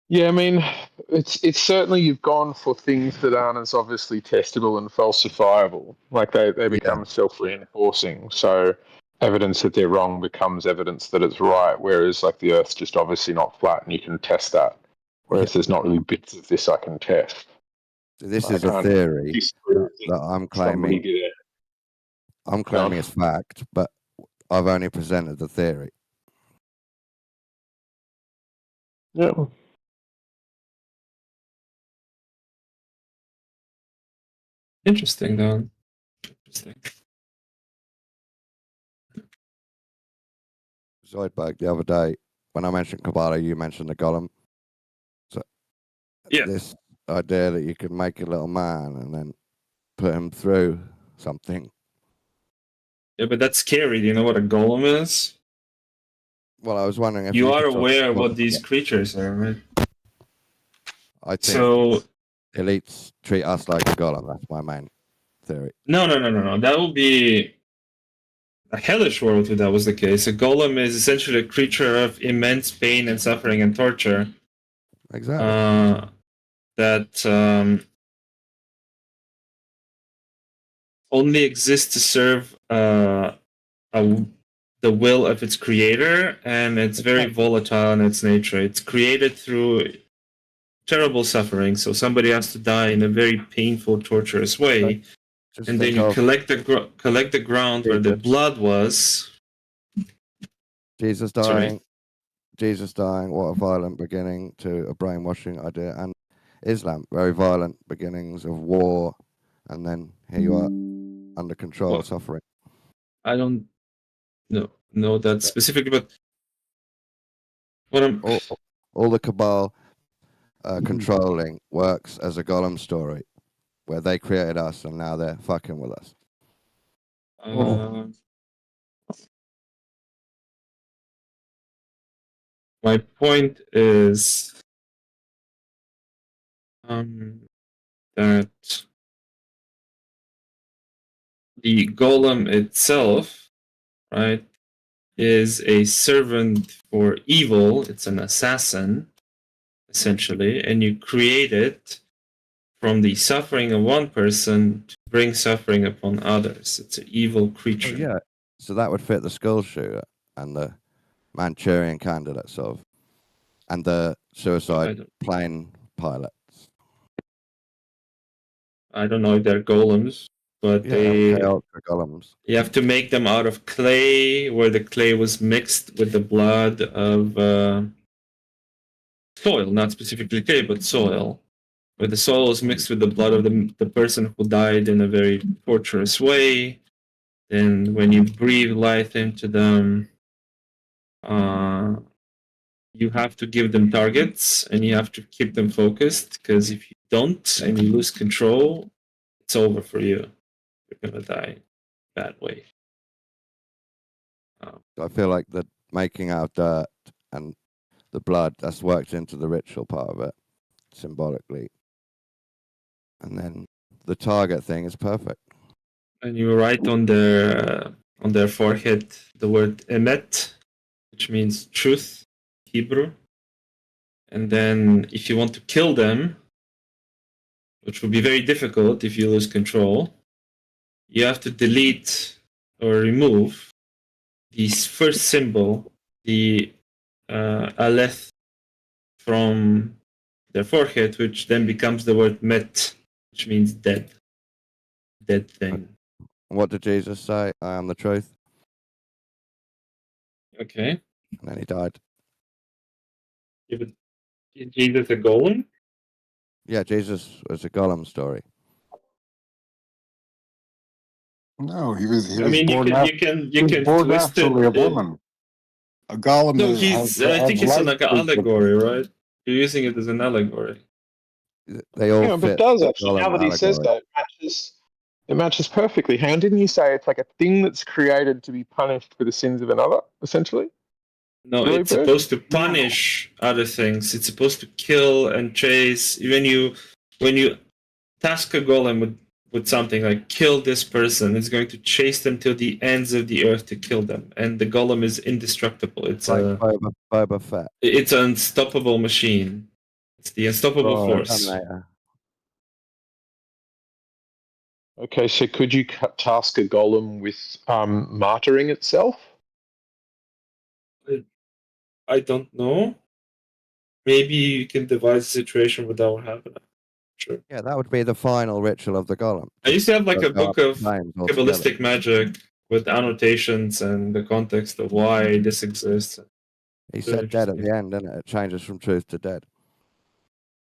B: Yeah, I mean, it's certainly you've gone for things that aren't as obviously testable and falsifiable. Like they become self-reinforcing. So evidence that they're wrong becomes evidence that it's right. Whereas like the Earth's just obviously not flat, and you can test that. Whereas there's not really bits of this I can test.
X: This is a theory that I'm claiming. I'm claiming it's fact, but I've only presented the theory.
B: Yeah.
O: Interesting, Don. Interesting.
X: Zoidberg, the other day, when I mentioned Kabbalah, you mentioned the golem. So this idea that you could make a little man and then put him through something.
O: Yeah, but that's scary. Do you know what a golem is?
X: Well, I was wondering if
O: you are aware of what these creatures are, right?
X: I think elites treat us like a golem. That's my main theory.
O: No. That would be a hellish world if that was the case. A golem is essentially a creature of immense pain and suffering and torture.
X: Exactly.
O: That only exists to serve the will of its creator, and it's very volatile in its nature. It's created through terrible suffering, so somebody has to die in a very painful, torturous way. And then you collect the ground where the blood was.
X: Jesus dying. What a violent beginning to a brainwashing idea. And Islam, very violent beginnings of war, and then here you are under control, suffering.
O: I don't know that specifically, but
X: all the cabal controlling works as a Golem story, where they created us and now they're fucking with us.
O: My point is that the golem itself, right, is a servant for evil. It's an assassin, essentially, and you create it from the suffering of one person to bring suffering upon others. It's an evil creature.
X: Oh, yeah, so that would fit the Skull Shooter and the Manchurian Candidate, sort of, and the suicide plane pilots.
O: I don't know if they're golems, but
X: they are golems.
O: You have to make them out of clay, where the clay was mixed with the blood of soil, not specifically clay, but soil. Where the soil is mixed with the blood of the person who died in a very torturous way. Then when you breathe life into them, you have to give them targets and you have to keep them focused, because if you don't and you lose control, it's over for you. You're gonna die that way.
X: I feel like the making out dirt and the blood, that's worked into the ritual part of it, symbolically. And then the target thing is perfect.
O: And you write on their forehead the word emet, which means truth, Hebrew. And then if you want to kill them, which will be very difficult if you lose control, you have to delete or remove the first symbol, the Aleph, from their forehead, which then becomes the word met, which means dead. Dead thing.
X: What did Jesus say? I am the truth.
O: Okay.
X: And then he died.
O: Is Jesus a golem?
X: Yeah, Jesus was a golem story.
F: No, he was.
O: I mean, you can
F: born
O: twist it.
F: naturally a woman. A golem
O: No,
F: is.
O: I think it's like an
F: life-
O: allegory, right? You're using it as an allegory.
X: They all
B: Yeah, but it does actually. Now that he says that, it matches perfectly. Hang on, didn't you say it's like a thing that's created to be punished for the sins of another, essentially?
O: No,
B: Really,
O: it's
B: Bird?
O: supposed to punish other things. It's supposed to kill and chase. When you task a golem with something like kill this person, it's going to chase them till the ends of the earth to kill them. And the golem is indestructible. It's
X: like Boba Fett.
O: It's an unstoppable machine. It's the unstoppable force.
B: Okay, so could you task a golem with martyring itself?
O: I don't know. Maybe you can devise a situation where that would happen. Sure.
X: Yeah, that would be the final ritual of the golem.
O: I used to have like a
X: Go
O: book
X: up
O: of
X: flames altogether.
O: Kabbalistic magic with annotations and the context of why this exists.
X: He said dead at the end, didn't it? It changes from truth to dead.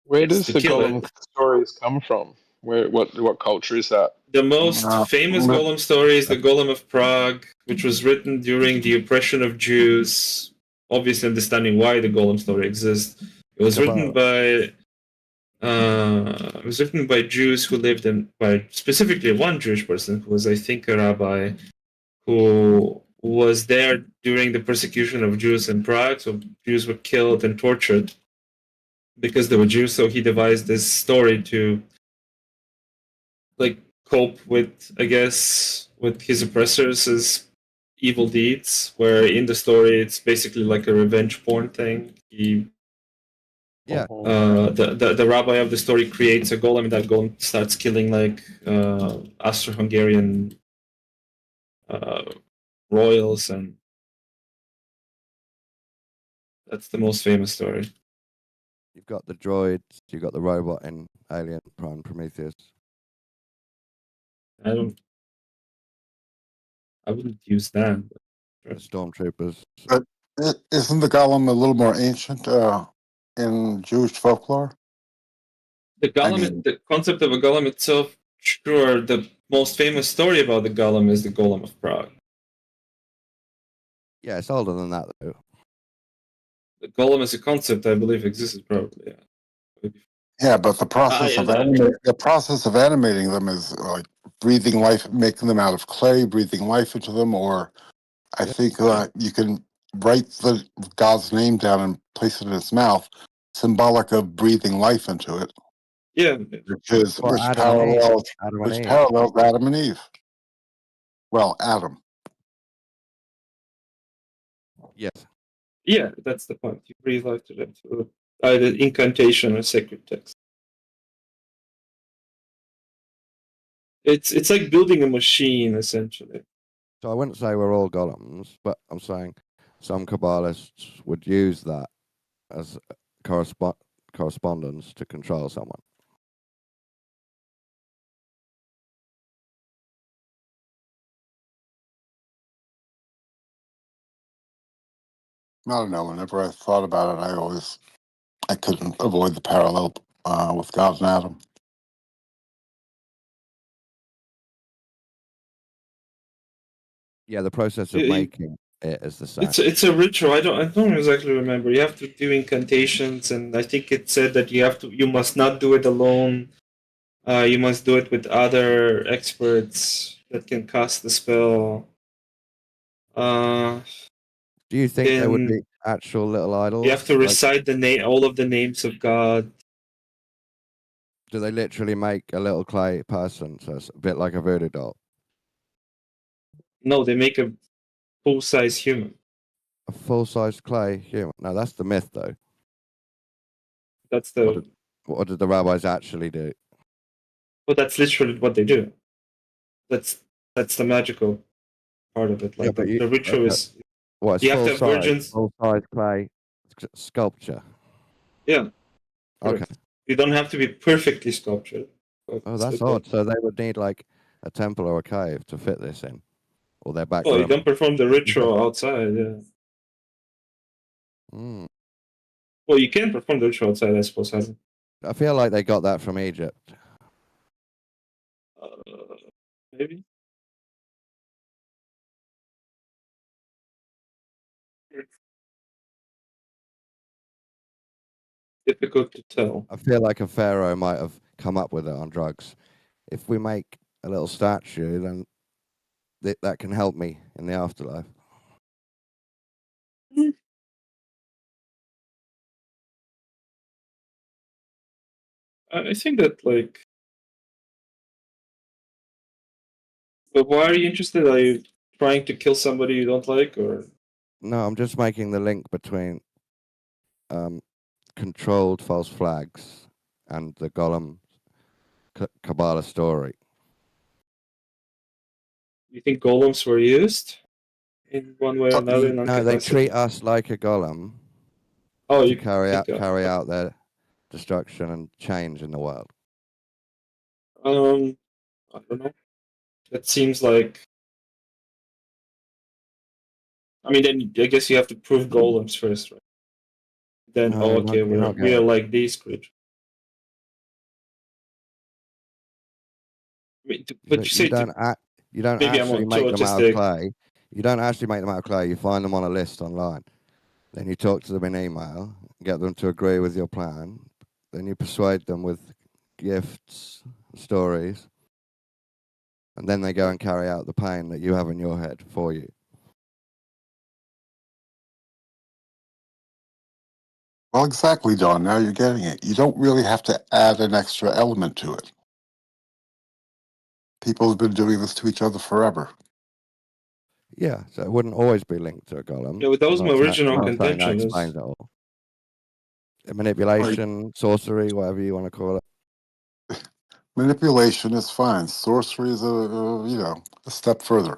B: Where does
O: to
B: the
O: kill
B: golem stories come from? What culture is that?
O: The most famous golem story is the Golem of Prague, which was written during the oppression of Jews. Obviously, understanding why the golem story exists. It was written by Jews who lived by specifically one Jewish person who was, I think, a rabbi who was there during the persecution of Jews in Prague. So Jews were killed and tortured because they were Jews. So he devised this story to cope with, I guess, with his oppressors' evil deeds, where in the story it's basically like a revenge porn thing. The rabbi of the story creates a golem, and that golem starts killing Austro-Hungarian royals, and that's the most famous story.
X: You've got the droids, you've got the robot in Alien Prime Prometheus.
O: I wouldn't use that.
X: The stormtroopers.
F: But isn't the golem a little more ancient in Jewish folklore?
O: The concept of a golem itself, sure. The most famous story about the golem is the Golem of Prague.
X: Yeah, it's older than that, though.
O: The golem as a concept, I believe, existed probably. Yeah.
F: Yeah, but the process of animating them is like breathing life, making them out of clay, breathing life into them, or I think you can write God's name down and place it in its mouth, symbolic of breathing life into it.
O: Yeah,
F: which parallels Adam and Eve. Well, Adam.
X: Yes.
O: Yeah, that's the point. You breathe life to them through either incantation or sacred text. It's like building a machine, essentially.
X: So I wouldn't say we're all golems, but I'm saying some Kabbalists would use that as correspondence to control someone.
F: I don't know. Whenever I thought about it, I couldn't avoid the parallel with God and Adam.
X: Yeah, the process of making it is the same.
O: It's a ritual. I don't exactly remember. You have to do incantations, and I think it said that you must not do it alone. You must do it with other experts that can cast the spell.
X: Do you think there would be actual little idols?
O: You have to recite all of the names of God.
X: Do they literally make a little clay person, so it's a bit like a voodoo doll?
O: No, they make a full-size human.
X: A full-size clay human? No, that's the myth, though.
O: That's the...
X: What did the rabbis actually do?
O: Well, that's literally what they do. That's the magical part of it. Like the ritual is...
X: What,
O: you have to have virgins...
X: Full-size clay sculpture?
O: Yeah.
X: Okay.
O: You don't have to be perfectly sculptured.
X: Oh, that's odd. So they would need like a temple or a cave to fit this in, or their back.
O: Oh, you don't perform the ritual outside, yeah. Well, you can perform the ritual outside, I suppose.
X: I feel like they got that from Egypt.
O: Maybe. Difficult to tell.
X: I feel like a pharaoh might have come up with it on drugs. If we make a little statue, then that can help me in the afterlife.
O: I think that, like... But why are you interested? Are you trying to kill somebody you don't like, or...?
X: No, I'm just making the link between controlled false flags and the Golem Kabbalah story.
O: You think golems were used in one way or another?
X: No, they treat us like a golem.
O: Oh,
X: to carry out their destruction and change in the world.
O: I don't know. That seems like... I mean, then I guess you have to prove golems first, right? Then, we are like these creatures. I mean, but
X: you don't actually make them out of clay. You don't actually make them out of clay. You find them on a list online. Then you talk to them in email, get them to agree with your plan. Then you persuade them with gifts, stories. And then they go and carry out the pain that you have in your head for you.
F: Well, exactly, Don. Now you're getting it. You don't really have to add an extra element to it. People have been doing this to each other forever.
X: Yeah, so it wouldn't always be linked to a golem.
O: Yeah, but that was my original contention.
X: That explains it all. Manipulation, sorcery, whatever you want to call it.
F: Manipulation is fine. Sorcery is a step further.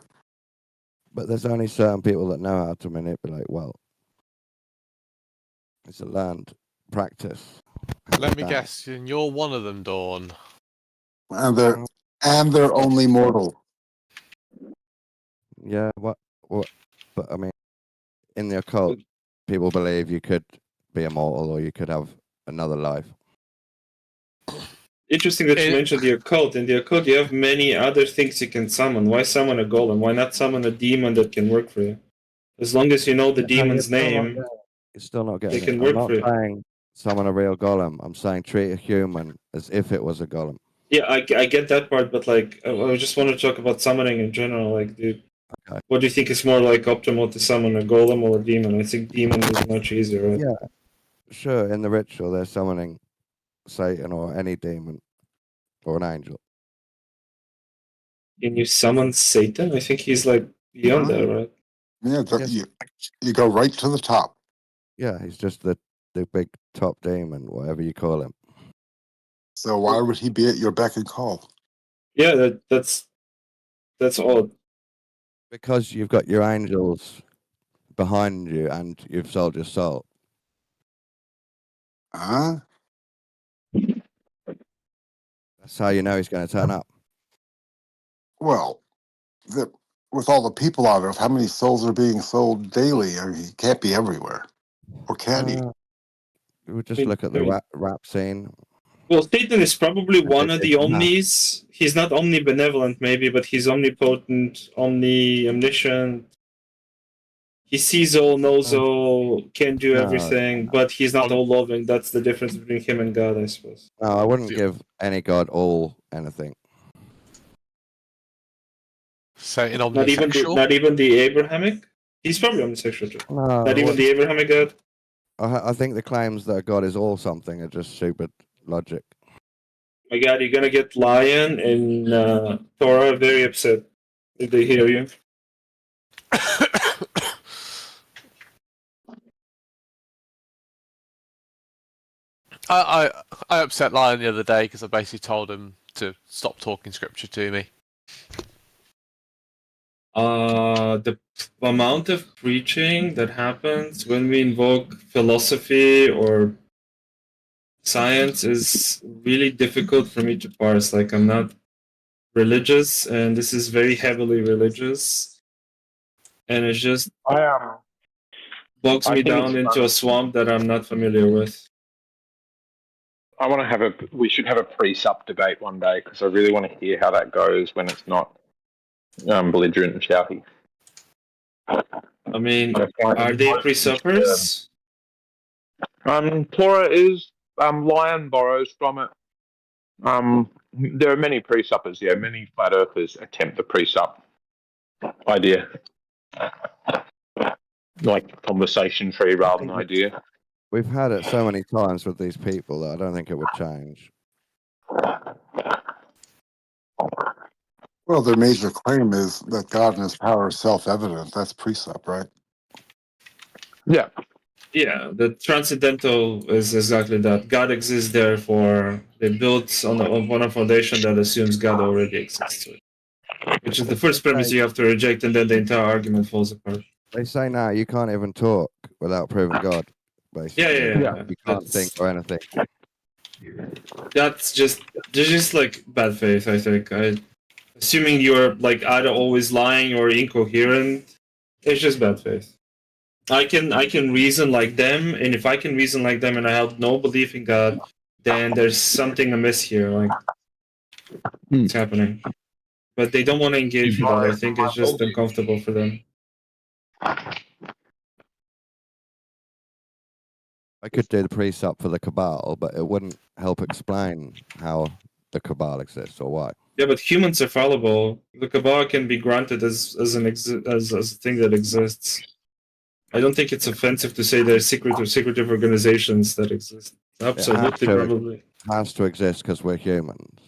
X: But there's only certain people that know how to manipulate well. It's a learned practice.
M: Let me guess, and you're one of them, Dawn.
F: And they're only mortal.
X: Yeah, what? But I mean, in the occult, people believe you could be immortal or you could have another life.
O: Interesting that you mentioned the occult. In the occult, you have many other things you can summon. Why summon a golem? Why not summon a demon that can work for you? As long as you know the demon's name.
X: You're still not
O: They
X: getting
O: can
X: it.
O: work
X: I'm
O: for
X: not
O: you.
X: saying summon a real golem. I'm saying treat a human as if it was a golem.
O: Yeah, I get that part, but like, I just want to talk about summoning in general. Like, dude, what do you think is more like optimal to summon, a golem or a demon? I think demon is much easier, right?
X: Yeah, sure. In the ritual, they're summoning Satan or any demon or an angel.
O: Can you summon Satan? I think he's like beyond that, right?
F: Yeah,
X: Yes.
F: you go right to the top.
X: Yeah, he's just the big top demon, whatever you call him.
F: So why would he be at your beck and call?
O: Yeah, that's odd.
X: Because you've got your angels behind you and you've sold your soul.
F: Huh?
X: That's how you know he's going to turn up.
F: Well, with all the people on Earth, how many souls are being sold daily? I mean, he can't be everywhere. Or can he?
X: We'll just look at the rap scene.
O: Well, Satan is probably one of the
X: it's not.
O: omnis. He's not omnibenevolent, maybe, but he's omnipotent, omniscient. He sees all, knows all, can do
X: No.
O: everything, but he's not all loving. That's the difference between him and God, I suppose.
X: No, I wouldn't give any god all anything.
M: Satan
O: Not even the Abrahamic. He's probably homosexual too.
X: No,
O: Not even the Abrahamic God.
X: I think the claims that God is all something are just stupid logic.
O: My God, you're gonna get Lion and Torah very upset if they hear you.
M: I upset Lion the other day because I basically told him to stop talking scripture to me.
O: The amount of preaching that happens when we invoke philosophy or science is really difficult for me to parse. Like, I'm not religious, and this is very heavily religious, and it just bogs me down into a swamp that I'm not familiar with.
B: I want to we should have a pre-sup debate one day because I really want to hear how that goes when it's not belligerent and shouty.
O: I mean, are they pre-suppers?
B: Torah is, Lion borrows from it. There are many pre-suppers, yeah. Many flat earthers attempt the pre-sup idea. Like conversation tree rather than idea.
X: We've had it so many times with these people that I don't think it would change.
F: Well, their major claim is that God and his power is self-evident. That's precept, right?
B: Yeah.
O: Yeah, the transcendental is exactly that. God exists, therefore they built on a foundation that assumes God already exists, which is the first premise you have to reject, and then the entire argument falls apart.
X: They say now you can't even talk without proving God. Basically,
O: Yeah.
X: You can't think or anything.
O: That's just like bad faith, I think. Assuming you're like either always lying or incoherent, it's just bad faith. I can reason like them, and if I can reason like them and I have no belief in God, then there's something amiss here. Like, it's happening. But they don't want to engage with that. I think it's just uncomfortable for them.
X: I could do the pre-sup for the Cabal, but it wouldn't help explain how the Cabal exists or why.
O: Yeah, but humans are fallible. The Cabal can be granted as a thing that exists. I don't think it's offensive to say there's secretive organizations that exist. Absolutely, probably.
X: It has to exist because we're humans.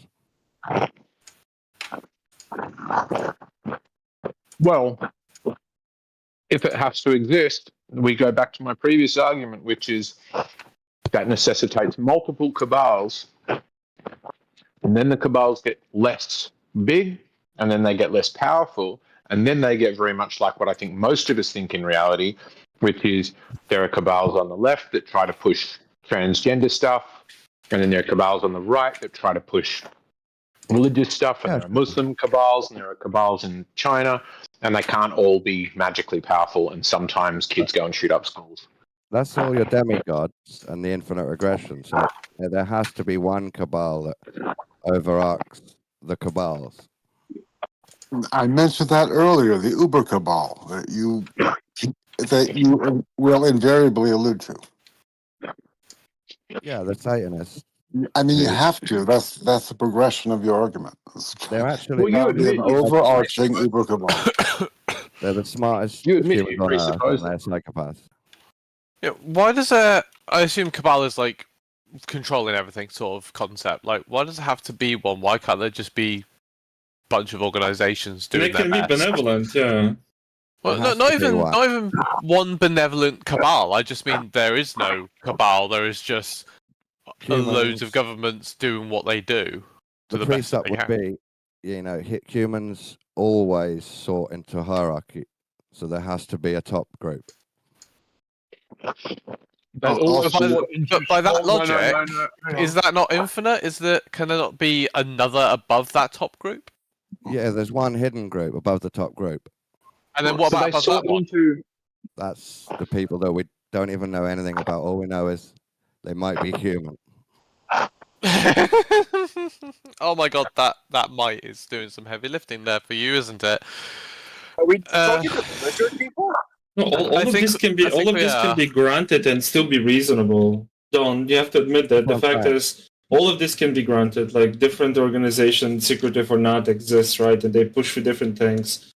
B: Well, if it has to exist, we go back to my previous argument, which is that necessitates multiple cabals, and then the cabals get less big, and then they get less powerful, and then they get very much like what I think most of us think in reality, which is there are cabals on the left that try to push transgender stuff, and then there are cabals on the right that try to push religious stuff, and there are Muslim cabals, and there are cabals in China, and they can't all be magically powerful, and sometimes kids go and shoot up schools.
X: That's all your demigods and the infinite regression. So there has to be one cabal that overarches the cabals.
F: I mentioned that earlier, the Uber cabal that you will invariably allude to.
X: Yeah, the Satanists.
F: I mean, you
X: who-
F: have to. That's the progression of your argument.
X: They're actually
F: Well, an overarching Uber cabal.
X: They're the smartest
B: You admit
X: humans
B: you
X: on Earth,
B: presuppose
X: and they're psychopaths.
M: Yeah, why does I assume cabal is like controlling everything sort of concept? Like, why does it have to be one? Why can't there just be a bunch of organizations
O: And
M: doing
O: it can
M: their
O: be
M: best?
O: benevolent, yeah.
M: Well, not even one benevolent cabal. I just mean there is no cabal. There is just loads of governments doing what they do to
X: The
M: the best that
X: precept
M: they
X: would
M: can.
X: be, humans always sort into hierarchy, so there has to be a top group.
M: But by that logic, is that not infinite? Can there not be another above that top group?
X: Yeah, there's one hidden group above the top group.
M: And then what about above that one?
X: That's the people that we don't even know anything about. All we know is they might be human.
M: Oh my god, that might is doing some heavy lifting there for you, isn't it?
H: Are we talking about lizard people?
O: No, all of this can be granted and still be reasonable. Don, you have to admit that the fact is all of this can be granted. Like different organizations, secretive or not, exist, right? And they push for different things,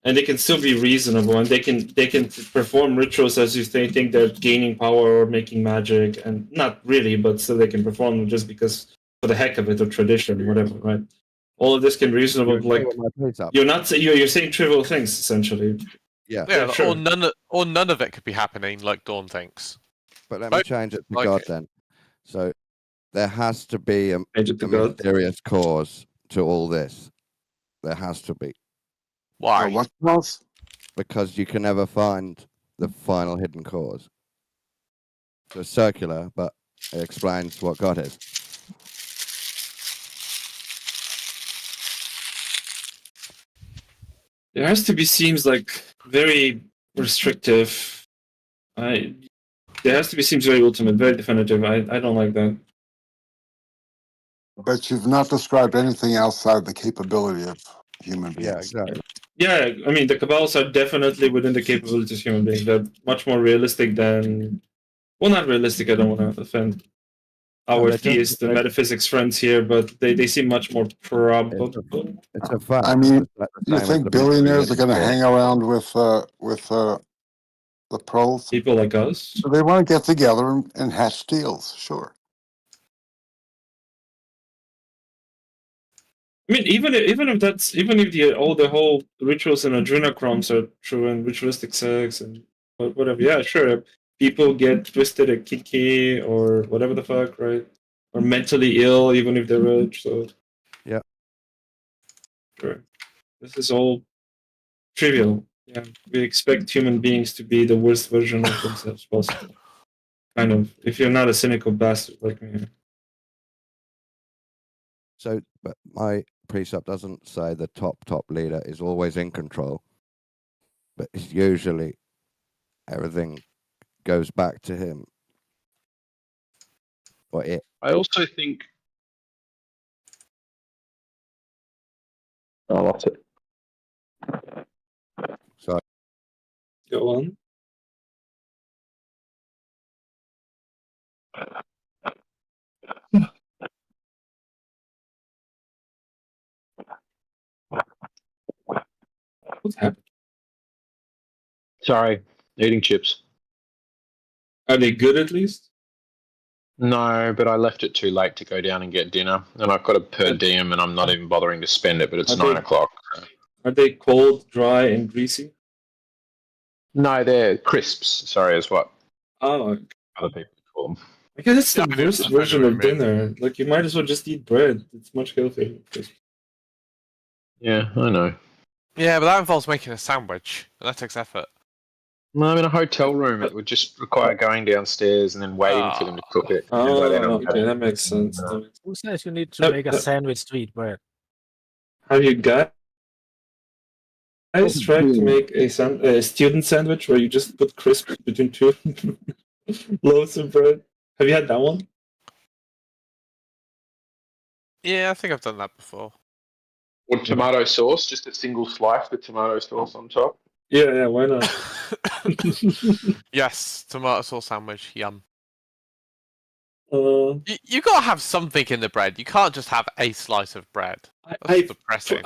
O: and they can still be reasonable. And they can perform rituals as if they think they're gaining power or making magic, and not really, but still they can perform them just because for the heck of it or tradition, or whatever, right? All of this can be reasonable. Like you're saying trivial things essentially.
X: Yeah,
M: sure. or none of it could be happening, like Dawn thinks.
X: But let me change it to God then. So there has to be a mysterious cause to all this. There has to be.
M: Why?
F: What cause?
X: Because you can never find the final hidden cause. So it's circular, but it explains what God is.
O: There has to be seems like very restrictive. There has to be seems very ultimate, very definitive. I don't like that.
F: But you've not described anything outside the capability of human beings.
X: Yeah, exactly.
O: Yeah, I mean the cabals are definitely within the capabilities of human beings. They're much more realistic than, well, not realistic. I don't want to offend our theist and metaphysics friends here, but they seem much more probable.
X: It's a fact.
F: I mean, you think billionaires are going to hang around with the pros?
O: People like us?
F: So they want to get together and hatch deals, sure.
O: I mean, even if all the whole rituals and adrenochrons are true and ritualistic sex and whatever, yeah, sure. People get twisted or kinky or whatever the fuck, right? Or mentally ill, even if they're rich. So
X: yeah,
O: sure. This is all trivial. Yeah, we expect human beings to be the worst version of themselves possible. Kind of, if you're not a cynical bastard like me.
X: So, but my precept doesn't say the top leader is always in control, but it's usually everything goes back to him or it.
B: I also think. I lost it.
X: Sorry.
O: Go on. What's happening?
B: Sorry, eating chips.
O: Are they good at least?
B: No, but I left it too late to go down and get dinner, and I've got a per diem, and I'm not even bothering to spend it. But it's 9 o'clock.
O: Are they cold, dry, and greasy?
B: No, they're crisps. Sorry, is what
O: other
B: people call them.
O: I guess it's the worst version of dinner. Like, you might as well just eat bread. It's much healthier.
B: Yeah, I know.
M: Yeah, but that involves making a sandwich, and that takes effort.
B: No, I'm in a hotel room. It would just require going downstairs and then waiting for them to cook it.
O: Okay, that makes sense.
A: Who says you need to make a sandwich to eat bread?
O: Have you guys tried to make a student sandwich where you just put crisps between two loaves of bread? Have you had that one?
M: Yeah, I think I've done that before.
B: Or tomato sauce, just a single slice with tomato sauce on top.
O: Yeah, why not?
M: Yes, tomato sauce sandwich. Yum.
O: Uh,
M: You gotta have something in the bread. You can't just have a slice of bread. That's depressing.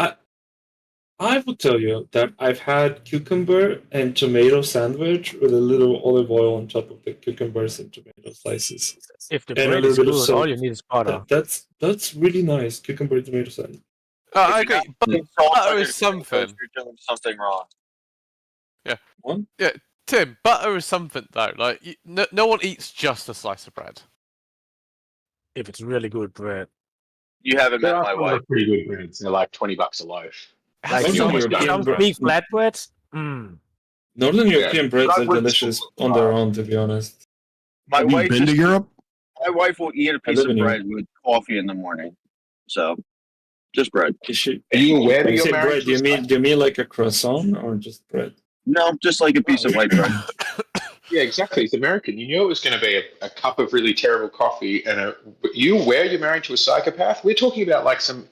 O: I would tell you that I've had cucumber and tomato sandwich with a little olive oil on top of the cucumbers and tomato slices.
A: If the
O: And a
A: bread
O: little
A: is
O: bit of
A: good,
O: salt.
A: all you need is butter.
O: That's really nice. Cucumber and tomato sandwich.
M: I agree. Butter is something.
H: You're doing something wrong.
M: Yeah.
O: One?
M: Yeah, Tim. Butter is something though. Like no one eats just a slice of bread.
A: If it's really good bread.
H: You haven't met
B: There
H: my
B: are
H: wife.
B: pretty good breads. They're like $20 a loaf.
A: Like some big flatbreads.
O: Northern European breads
H: I
O: are
H: would-
O: delicious on their own, to be honest.
H: My
K: Have you
H: wife
K: been to
H: just-
K: Europe?
H: My wife will eat a piece
O: live
H: of
O: in
H: bread with coffee in the morning. So, just bread.
B: Are you aware that
O: When you
B: you're
O: say
B: married
O: bread,
B: to
O: do you mean like a croissant or just bread?
H: No, just like a piece of white bread.
B: Yeah, exactly. It's American. You knew it was going to be a cup of really terrible coffee, and you aware you're married to a psychopath? We're talking about like some,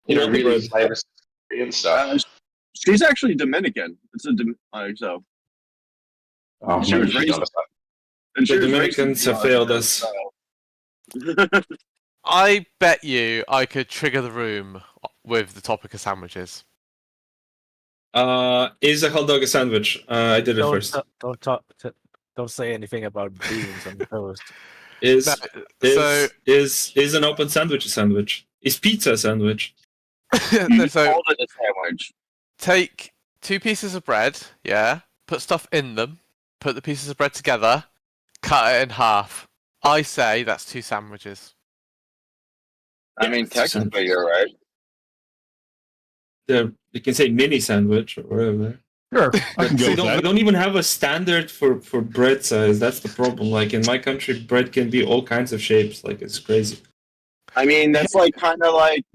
B: really flavors and stuff.
H: She's actually Dominican. It's so.
B: Oh,
H: She
B: maybe
H: was
B: she's
H: raised.
B: not a psychopath.
H: And she
O: The
H: was raised
O: Dominicans
H: in
O: have failed us.
M: I bet you I could trigger the room with the topic of sandwiches.
O: Is a hot dog a sandwich? I did it first.
A: Don't say anything about beans on the toast.
O: Is an open sandwich a sandwich? Is pizza a sandwich?
M: So
H: called it a sandwich.
M: Take 2 pieces of bread, yeah, put stuff in them, put the pieces of bread together, cut it in half. I say that's 2 sandwiches.
H: I mean, technically, you're right.
O: You can say mini sandwich or whatever.
K: Sure, I can go
O: we
K: with that.
O: don't even have a standard for bread size. That's the problem. Like in my country, bread can be all kinds of shapes. Like it's crazy.
H: I mean, that's like kind of like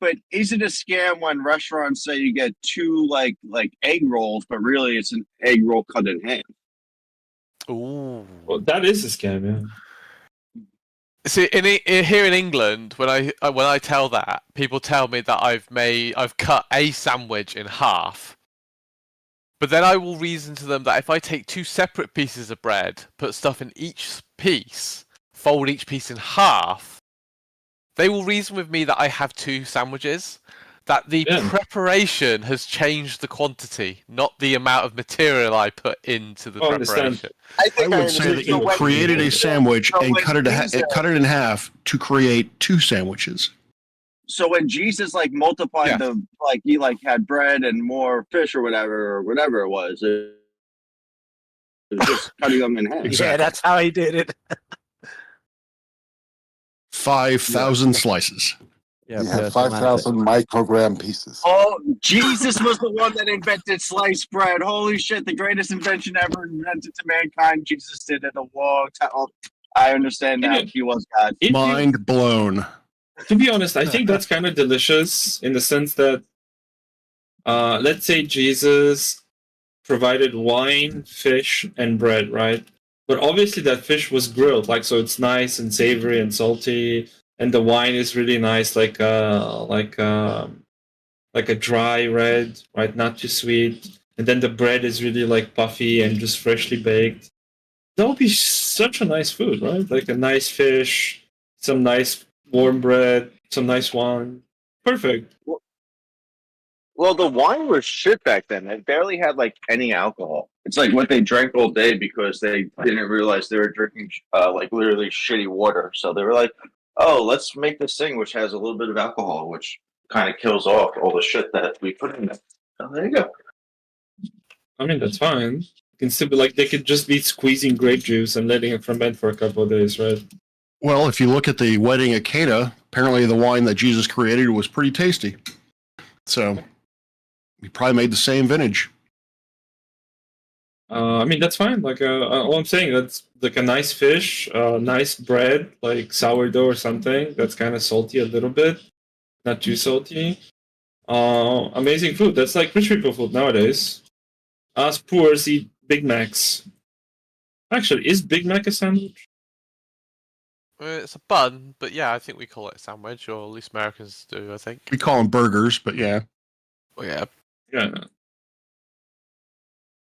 H: but is it a scam when restaurants say you get 2 like egg rolls, but really it's an egg roll cut in half?
M: Ooh.
O: Well, that is a scam, yeah.
M: See, here in England, when I tell that, people tell me that I've cut a sandwich in half. But then I will reason to them that if I take 2 separate pieces of bread, put stuff in each piece, fold each piece in half, they will reason with me that I have 2 sandwiches. That the preparation has changed the quantity, not the amount of material I put into the preparation.
K: I would say that you created a sandwich and cut it in half to create 2 sandwiches.
H: So when Jesus multiplied he had bread and more fish or whatever it was, it was just cutting them in half.
K: Exactly.
A: Yeah, that's how he did it.
K: 5,000 slices.
F: Yeah, 5,000 microgram pieces.
H: Oh, Jesus was the one that invented sliced bread. Holy shit, the greatest invention ever invented to mankind. Jesus did it a long time. Oh, I understand now. He was God.
K: Mind blown.
O: To be honest, I think that's kind of delicious in the sense that, let's say Jesus provided wine, fish, and bread, right? But obviously that fish was grilled, so it's nice and savory and salty, and the wine is really nice, like a dry red, right? Not too sweet. And then the bread is really puffy and just freshly baked. That would be such a nice food, right? Like a nice fish, some nice warm bread, some nice wine. Perfect.
H: Well, the wine was shit back then. It barely had any alcohol. It's like what they drank all day because they didn't realize they were drinking literally shitty water. So they were like, "Oh, let's make this thing which has a little bit of alcohol, which kind of kills off all the shit that we put in it." So there you go.
O: I mean, that's fine. It can still be they could just be squeezing grape juice and letting it ferment for a couple of days, right?
K: Well, if you look at the wedding at Cana, apparently the wine that Jesus created was pretty tasty. So he probably made the same vintage.
O: I mean, that's fine. All I'm saying, that's a nice fish, nice bread, like sourdough or something. That's kind of salty a little bit, not too salty. Amazing food. That's like rich people food nowadays. Us poors eat Big Macs. Actually, is Big Mac a sandwich?
M: It's a bun, but yeah, I think we call it a sandwich, or at least Americans do, I think.
S: We call them burgers, but yeah.
M: Oh, yeah.
O: Yeah.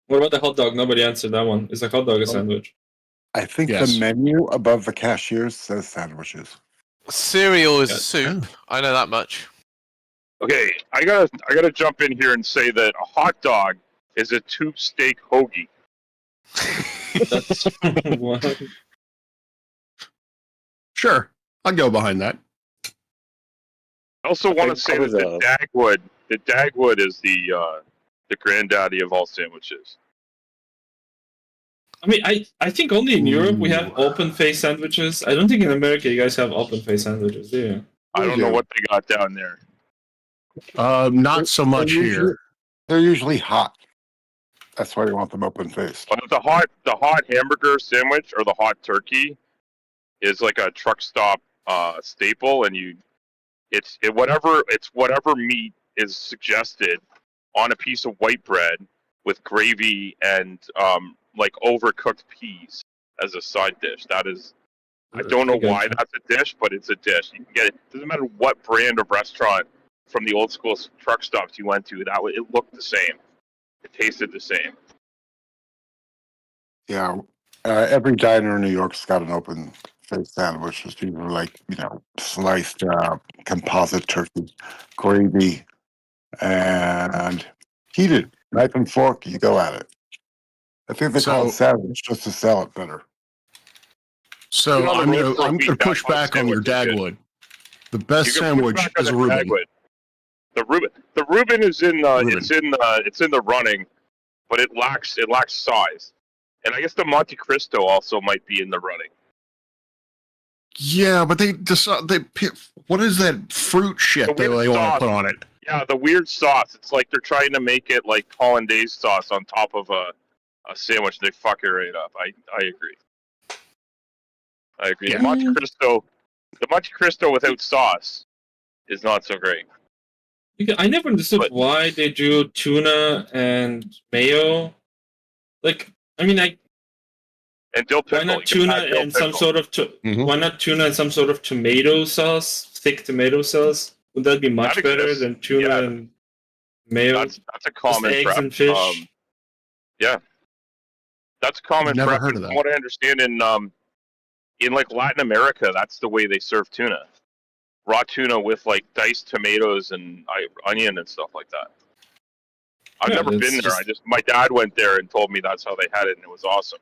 O: What about the hot dog? Nobody answered that one. Is a hot dog a sandwich?
F: I think
S: Yes.
F: the menu above the cashiers says sandwiches.
M: Cereal is a soup. I know that much.
T: Okay, I gotta jump in here and say that a hot dog is a tube steak hoagie.
O: What?
S: Sure, I'll go behind that.
T: I also want to say that the Dagwood is the granddaddy of all sandwiches.
O: I mean, I think only in Europe we have open face sandwiches. I don't think in America you guys have open face sandwiches, do you?
T: I don't know what they got down there.
S: Not so much here.
F: They're usually hot. That's why you want them open faced.
T: But the hot hamburger sandwich or the hot turkey is like a truck stop staple, and it's whatever meat is suggested on a piece of white bread with gravy and like overcooked peas as a side dish. That is, I don't know why that's a dish, but it's a dish. You can get it. Doesn't matter what brand of restaurant from the old school truck stops you went to. It looked the same. It tasted the same.
F: Yeah, every diner in New York's got an open face sandwich. It's usually like, sliced composite turkey, gravy, and heated. Knife and fork, you go at it. I think they call it sandwich just to sell it better.
S: So I'm gonna push back on your Dagwood. The best sandwich is a Reuben.
T: The Reuben is in it's in the running, but it lacks size. And I guess the Monte Cristo also might be in the running.
S: Yeah, but they what is that fruit shit they want to put on it?
T: Yeah, the weird sauce. It's like they're trying to make it like hollandaise sauce on top of a sandwich. They fuck it right up. I agree.
S: Yeah.
T: The Monte Cristo without sauce is not so great.
O: I never understood why they do tuna and mayo. Like, I mean,
T: and dill pickle.
O: Why not tuna and some sort of why not tuna and some sort of tomato sauce, thick tomato sauce? Would that be much better than tuna and mayo?
T: That's a common
O: eggs
T: prep.
O: and fish.
T: Yeah, that's a common
S: Never
T: prep.
S: heard of that.
T: From what I understand in like Latin America, that's the way they serve tuna. Raw tuna with like diced tomatoes and onion and stuff like that. I've never been there. My dad went there and told me that's how they had it, and it was awesome.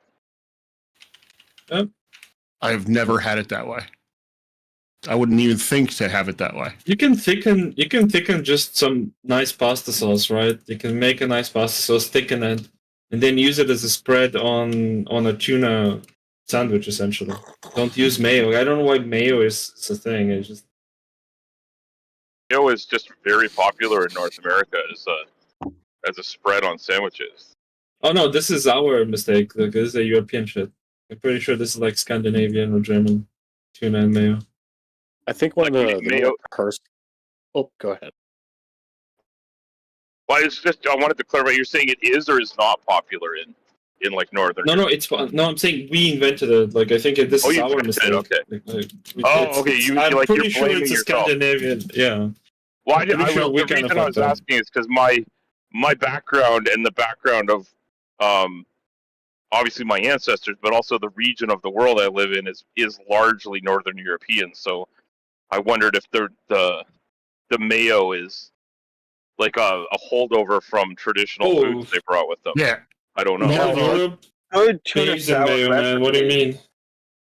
S: I've never had it that way. I wouldn't even think to have it that way.
O: You can thicken just some nice pasta sauce, right? You can make a nice pasta sauce, thicken it, and then use it as a spread on a tuna sandwich. Essentially, don't use mayo. I don't know why mayo is a thing. It's just
T: Mayo is just very popular in North America as a spread on sandwiches.
O: Oh no, this is our mistake. Look, this is a European shit. I'm pretty sure this is like Scandinavian or German tuna and mayo.
U: I think one of the
T: mayo.
U: Oh, go ahead.
T: Well, it's just I wanted to clarify. You're saying it is or is not popular in like northern?
O: No, it's fun. No, I'm saying we invented it. Like I think this is our mistake.
T: Okay.
O: I'm pretty sure it's a Scandinavian. Yeah.
T: Well, the reason I was asking is because my background and the background of obviously my ancestors, but also the region of the world I live in is largely Northern European. So I wondered if the mayo is like a holdover from traditional foods they brought with them.
S: Yeah,
T: I don't know.
H: Good tuna
O: Mayo's
H: salad
O: mayo, man. What do you mean?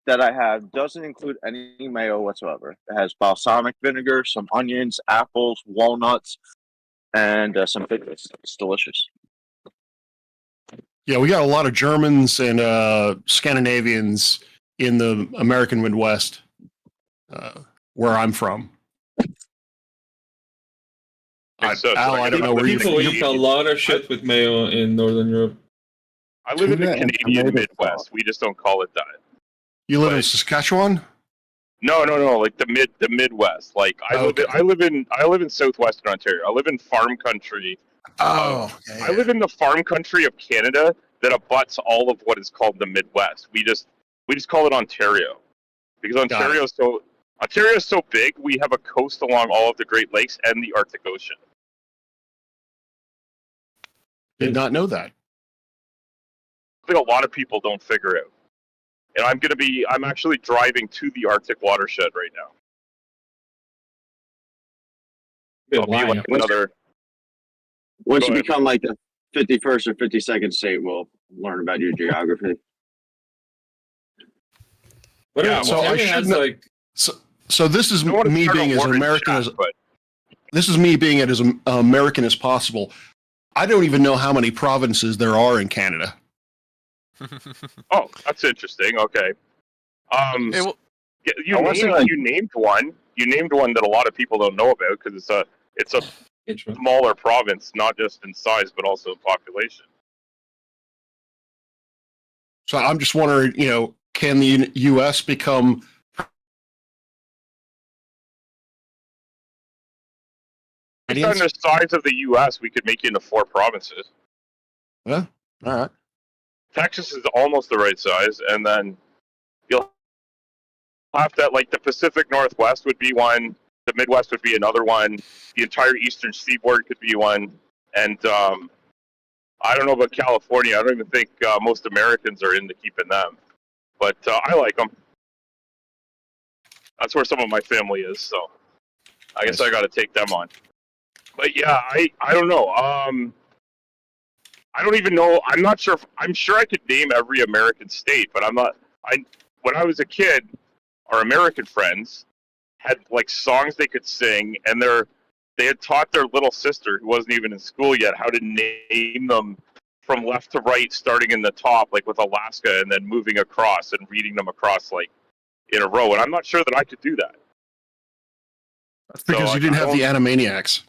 H: that I have doesn't include any mayo whatsoever. It has balsamic vinegar, some onions, apples, walnuts, and some pickles. It's delicious.
S: Yeah, we got a lot of Germans and Scandinavians in the American Midwest, where I'm from. I don't know where
O: people eat a lot of shit with mayo in Northern Europe.
T: I live in the Canadian Midwest. We just don't call it that.
S: You live in Saskatchewan?
T: No. Like the Midwest. Like I live in southwestern Ontario. I live in farm country. I live in the farm country of Canada that abuts all of what is called the Midwest. We just call it Ontario. because Ontario's so big. We have a coast along all of the Great Lakes and the Arctic Ocean.
S: Did not know that.
T: I think a lot of people don't figure out. And I'm actually driving to the Arctic watershed right now.
H: Good
T: I'll be like another.
H: Once
T: Go
H: you
T: ahead.
H: become like the 51st or 52nd state, we'll learn about your geography.
T: Yeah,
S: so I should know. So this is
T: don't wanna
S: me
T: start a
S: being as
T: war in
S: American
T: chat,
S: as
T: but
S: this is me being as American as possible. I don't even know how many provinces there are in Canada.
T: oh, that's interesting. Okay. You named one. You named one that a lot of people don't know about because it's a smaller province, not just in size but also in population.
S: So I'm just wondering, can the U.S. become
T: Based on the size of the U.S., we could make it into 4 provinces.
S: Yeah. All right.
T: Texas is almost the right size, and then you'll have to, like, the Pacific Northwest would be one, the Midwest would be another one, the entire Eastern Seaboard could be one, and I don't know about California. I don't even think most Americans are into keeping them, but I like them. That's where some of my family is, so I guess I got to take them on. But yeah, I don't know. I don't even know. I'm not sure. I'm sure I could name every American state, but I'm not. When I was a kid, our American friends had like songs they could sing, and they had taught their little sister, who wasn't even in school yet, how to name them from left to right, starting in the top, like with Alaska, and then moving across and reading them across like in a row. And I'm not sure that I could do that.
S: That's because you didn't have the Animaniacs.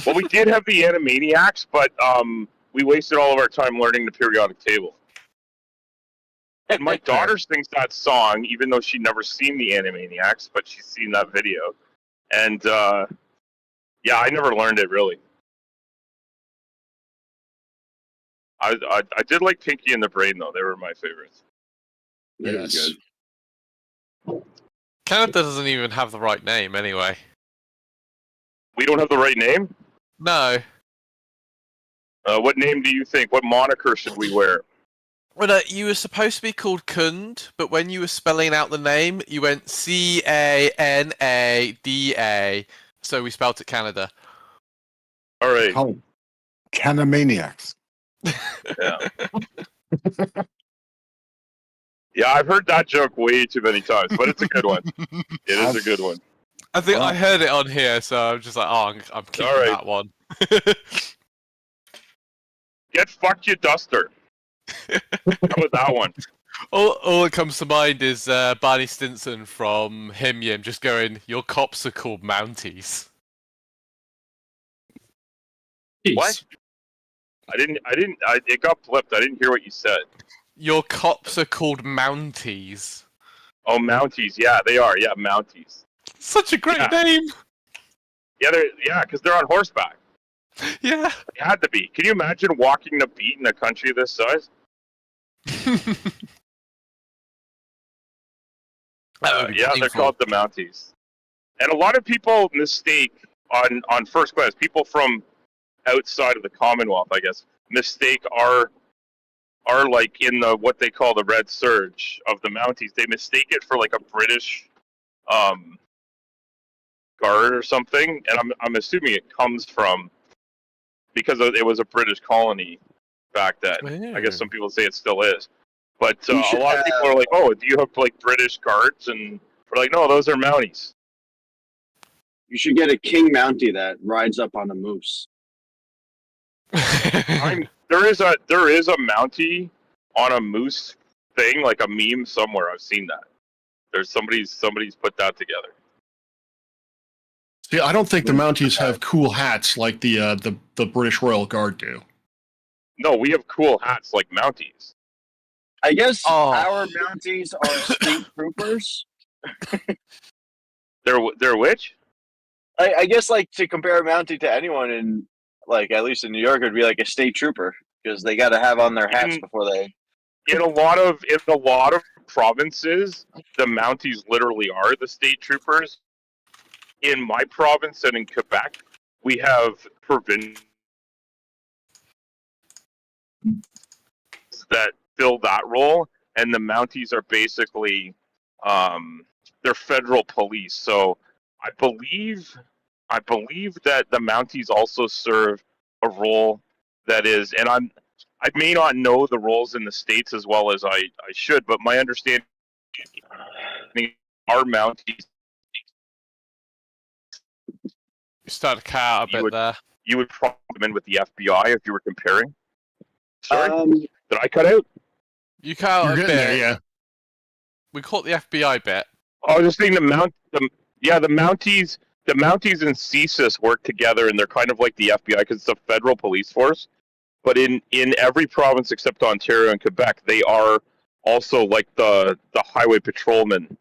T: Well, we did have the Animaniacs, but we wasted all of our time learning the periodic table. And my daughter sings that song, even though she'd never seen the Animaniacs, but she's seen that video. And yeah, I never learned it really. I did like Pinky and the Brain though; they were my favorites.
S: Yes.
M: Canada doesn't even have the right name anyway.
T: We don't have the right name?
M: No.
T: What name do you think? What moniker should we wear?
M: Well, you were supposed to be called Kund, but when you were spelling out the name, you went Canada. So we spelled it Canada.
T: All right.
F: Oh, Canamaniacs.
T: Yeah. Yeah, I've heard that joke way too many times, but it's a good one. It is a good one.
M: I think I heard it on here, so I'm just like, oh, I'm keeping that one.
T: Get fucked, you duster. How about that one?
M: All that comes to mind is Barney Stinson from Him Yim just going, "Your cops are called Mounties."
T: What? It got flipped. I didn't hear what you said.
M: Your cops are called Mounties.
T: Oh, Mounties. Yeah, they are. Yeah, Mounties.
M: Such a great name.
T: Yeah, because they're on horseback.
M: Yeah.
T: They had to be. Can you imagine walking the beat in a country this size? Yeah, they're called the Mounties. And a lot of people mistake on first class, people from outside of the Commonwealth, I guess, mistake are like in the what they call the Red Surge of the Mounties. They mistake it for like a British guard or something, and I'm assuming it comes from because it was a British colony back then. I guess some people say it still is, but a lot of people are like, "Oh, do you have like British guards?" And we're like, "No, those are Mounties."
H: You should get a king Mountie that rides up on a moose.
T: There is a Mountie on a moose thing, like a meme somewhere. I've seen that. There's somebody's put that together.
S: See, I don't think the Mounties have cool hats like the British Royal Guard do.
T: No, we have cool hats like Mounties.
H: I guess our Mounties are state troopers.
T: They're which?
H: I guess like to compare a Mountie to anyone in like at least in New York, it would be like a state trooper because they got to have on their hats before they.
T: In a lot of provinces, the Mounties literally are the state troopers. In my province and in Quebec, we have provincials that fill that role, and the Mounties are basically they're federal police. So I believe that the Mounties also serve a role that is, and I may not know the roles in the states as well as I should, but my understanding are Mounties.
M: You started to cut out a bit there.
T: You would probably them in with the FBI if you were comparing. Sorry, did I cut out?
M: You cut out
T: You're
M: a
T: getting
M: bit.
T: there, yeah.
M: We caught the FBI bit.
T: I was just saying the Mounties and CSIS work together, and they're kind of like the FBI because it's a federal police force. But in every province except Ontario and Quebec, they are also like the highway patrolmen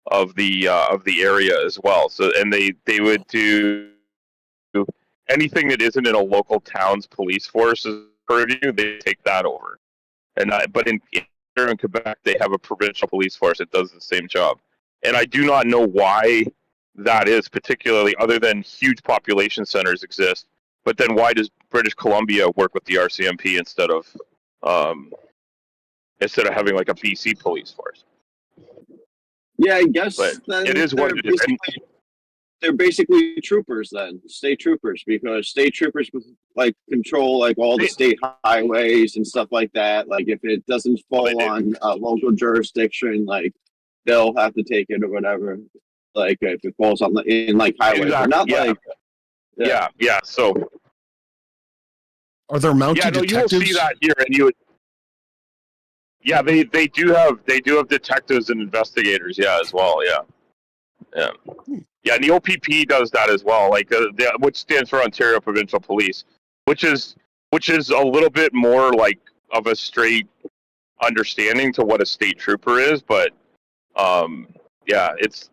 T: of the area as well. So and they would do anything that isn't in a local town's police force's purview, they take that over. And but in Quebec, they have a provincial police force that does the same job. And I do not know why that is particularly, other than huge population centers exist. But then why does British Columbia work with the RCMP instead of having like a BC police force?
H: Yeah, I guess
T: But
H: then
T: it is what it is.
H: They're basically troopers then, state troopers, because state troopers like control like all the state highways and stuff like that. Like if it doesn't fall on local jurisdiction, like they'll have to take it or whatever. Like if it falls on in like highways,
T: Exactly,
H: not
T: yeah.
H: like
T: Yeah. So
S: Are there mounted
T: you will
S: detectives?
T: see that here, and you would. Yeah, they do have detectives and investigators, yeah, as well, yeah. Yeah, and the OPP does that as well, like which stands for Ontario Provincial Police, which is a little bit more like of a straight understanding to what a state trooper is, but yeah, it's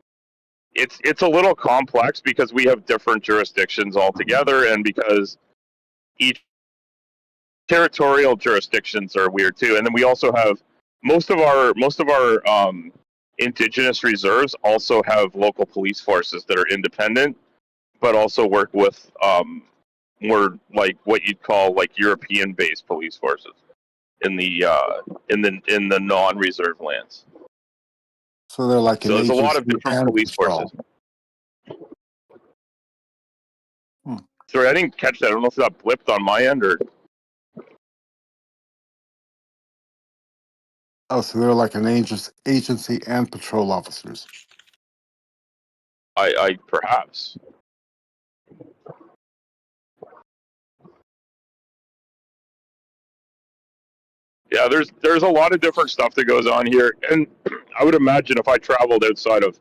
T: a little complex because we have different jurisdictions altogether, and because each territorial jurisdictions are weird too, and then we also have most of our Indigenous reserves also have local police forces that are independent, but also work with more like what you'd call like European-based police forces in the non-reserve lands.
F: So they're like
T: So there's a lot of
F: agency
T: different
F: and
T: police
F: patrol.
T: forces. Sorry, I didn't catch that. I don't know if that blipped on my end or.
F: Oh, so they're like an agency and patrol officers.
T: I perhaps. Yeah, there's a lot of different stuff that goes on here, and I would imagine if I traveled outside of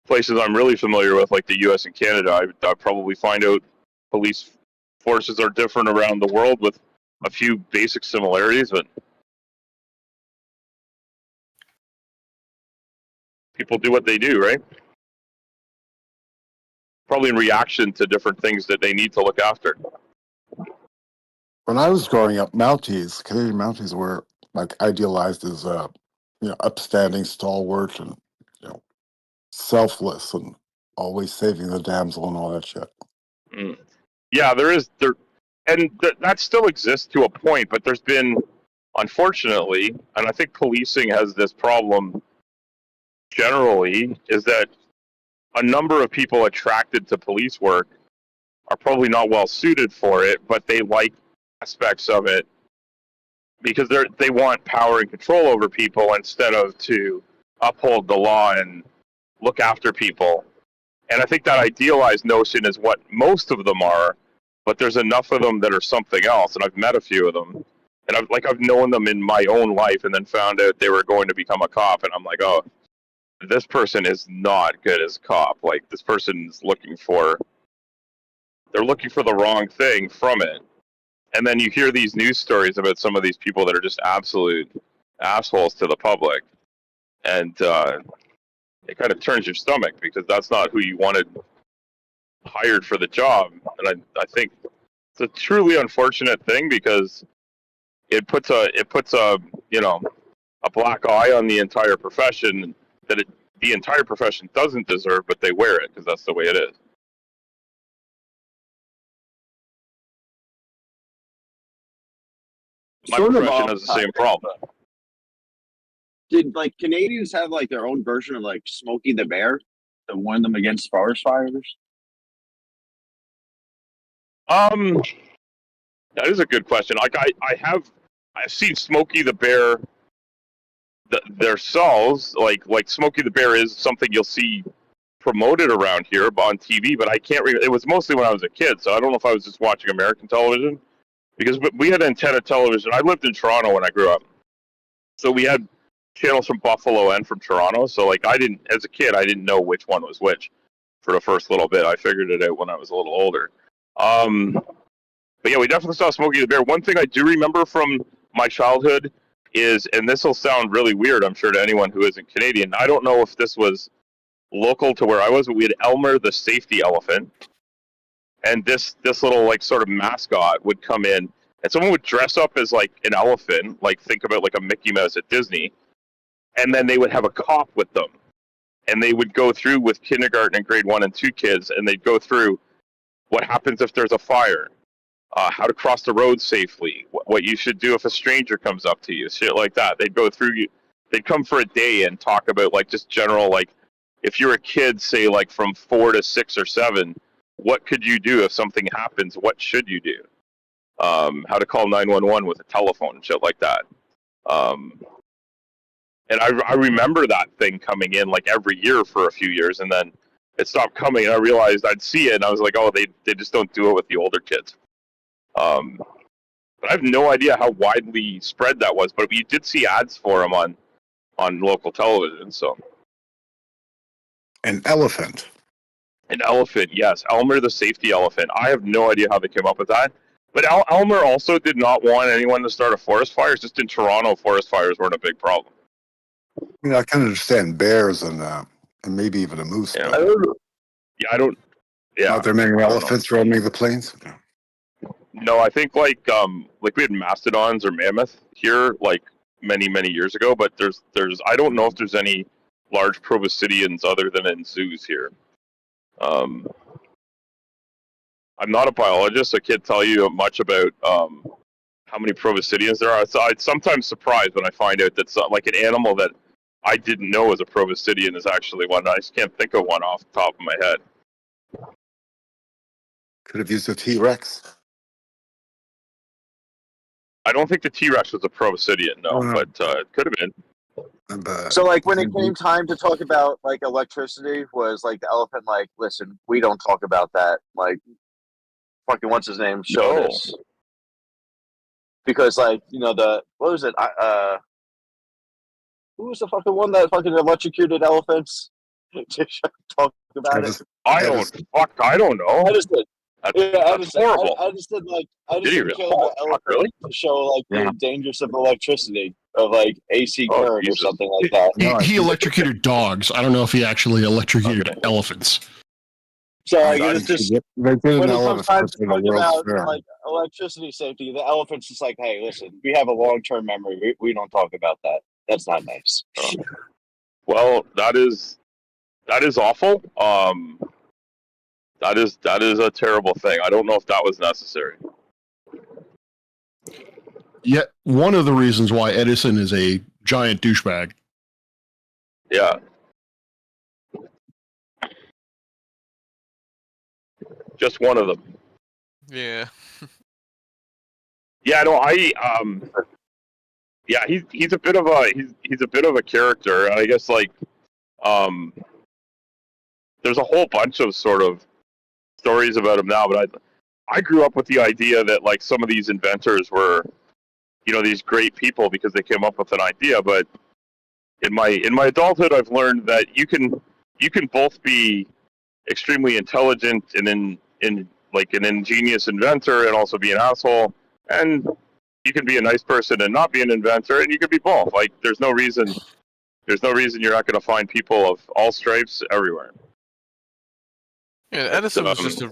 T: places I'm really familiar with, like the U.S. and Canada, I'd probably find out police forces are different around the world with a few basic similarities, but people do what they do, right? Probably in reaction to different things that they need to look after.
F: When I was growing up, Mounties, Canadian Mounties were like idealized as upstanding, stalwart, and selfless, and always saving the damsel and all that shit.
T: Yeah, that still exists to a point, but there's been, unfortunately, and I think policing has this problem generally, is that a number of people attracted to police work are probably not well suited for it, but they like aspects of it because they want power and control over people instead of to uphold the law and look after people. And I think that idealized notion is what most of them are, but there's enough of them that are something else, and I've met a few of them, and I've known them in my own life, and then found out they were going to become a cop, and I'm like, oh, this person is not good as a cop. Like, this person's looking for the wrong thing from it. And then you hear these news stories about some of these people that are just absolute assholes to the public, and it kind of turns your stomach because that's not who you wanted hired for the job. And I think it's a truly unfortunate thing because it puts a a black eye on the entire profession that the entire profession doesn't deserve, but they wear it because that's the way it is. My profession has the same problem.
H: Did like Canadians have like their own version of like Smokey the Bear to warn them against forest fires?
T: That is a good question. Like I've seen Smokey the Bear themselves. Like Smokey the Bear is something you'll see promoted around here on TV, but I can't remember. It was mostly when I was a kid, so I don't know if I was just watching American television because we had antenna television. I lived in Toronto when I grew up, so we had channels from Buffalo and from Toronto. So like as a kid, I didn't know which one was which for the first little bit. I figured it out when I was a little older. But yeah, we definitely saw Smokey the Bear. One thing I do remember from my childhood is, and this will sound really weird, I'm sure, to anyone who isn't Canadian. I don't know if this was local to where I was, but we had Elmer the safety elephant. And this little like sort of mascot would come in, and someone would dress up as like an elephant, like think about like a Mickey Mouse at Disney, and then they would have a cop with them. And they would go through with kindergarten and grade 1 and 2 kids, and they'd go through what happens if there's a fire. How to cross the road safely, what you should do if a stranger comes up to you, shit like that. They'd go through, they'd come for a day and talk about like just general, like if you're a kid, say like from 4 to 6 or 7, what could you do if something happens? What should you do? How to call 911 with a telephone and shit like that. And I remember that thing coming in like every year for a few years, and then it stopped coming, and I realized I'd see it, and I was like, oh, they just don't do it with the older kids. But I have no idea how widely spread that was, but you did see ads for them on local television. So,
F: an elephant,
T: yes, Elmer the safety elephant. I have no idea how they came up with that. But Elmer also did not want anyone to start a forest fire. Just in Toronto, forest fires weren't a big problem.
F: I mean, I can understand bears and maybe even a moose.
T: Yeah, I don't. Yeah,
F: are there many elephants roaming the plains?
T: No, I think like we had mastodons or mammoth here like many years ago, but there's I don't know if there's any large proboscideans other than in zoos here. I'm not a biologist, so I can't tell you much about how many proboscideans there are. So I'm sometimes surprised when I find out that like an animal that I didn't know was a proboscidean is actually one. I just can't think of one off the top of my head.
F: Could have used a T-Rex.
T: I don't think the T-Rex was a proboscidean, no, but it could have been.
H: So, like, when it came time to talk about, like, electricity, was, like, the elephant, like, listen, we don't talk about that. Like, fucking, what's his name? Showed us. Because, like, you know, what was it? Who was the fucking one that fucking electrocuted elephants? To talk about it.
T: I don't know. That's horrible.
H: I just did kill the elephant to show like the dangers of electricity, of like AC current or something like that.
S: He electrocuted dogs. I don't know if he actually electrocuted elephants.
H: So like, it's just when it comes time to talk about like electricity safety, the elephant's just like, hey, listen, we have a long-term memory. We don't talk about that. That's not nice.
T: Well, that is awful. That is a terrible thing. I don't know if that was necessary.
S: Yet one of the reasons why Edison is a giant douchebag.
T: Yeah. Just one of them.
M: Yeah.
T: Yeah, no, yeah, he's a bit of a character, and I guess like there's a whole bunch of sort of stories about him now, but I grew up with the idea that like some of these inventors were, you know, these great people because they came up with an idea. But in my adulthood, I've learned that you can both be extremely intelligent and in like an ingenious inventor and also be an asshole, and you can be a nice person and not be an inventor, and you can be both. Like there's no reason you're not going to find people of all stripes everywhere.
M: Yeah, Edison was just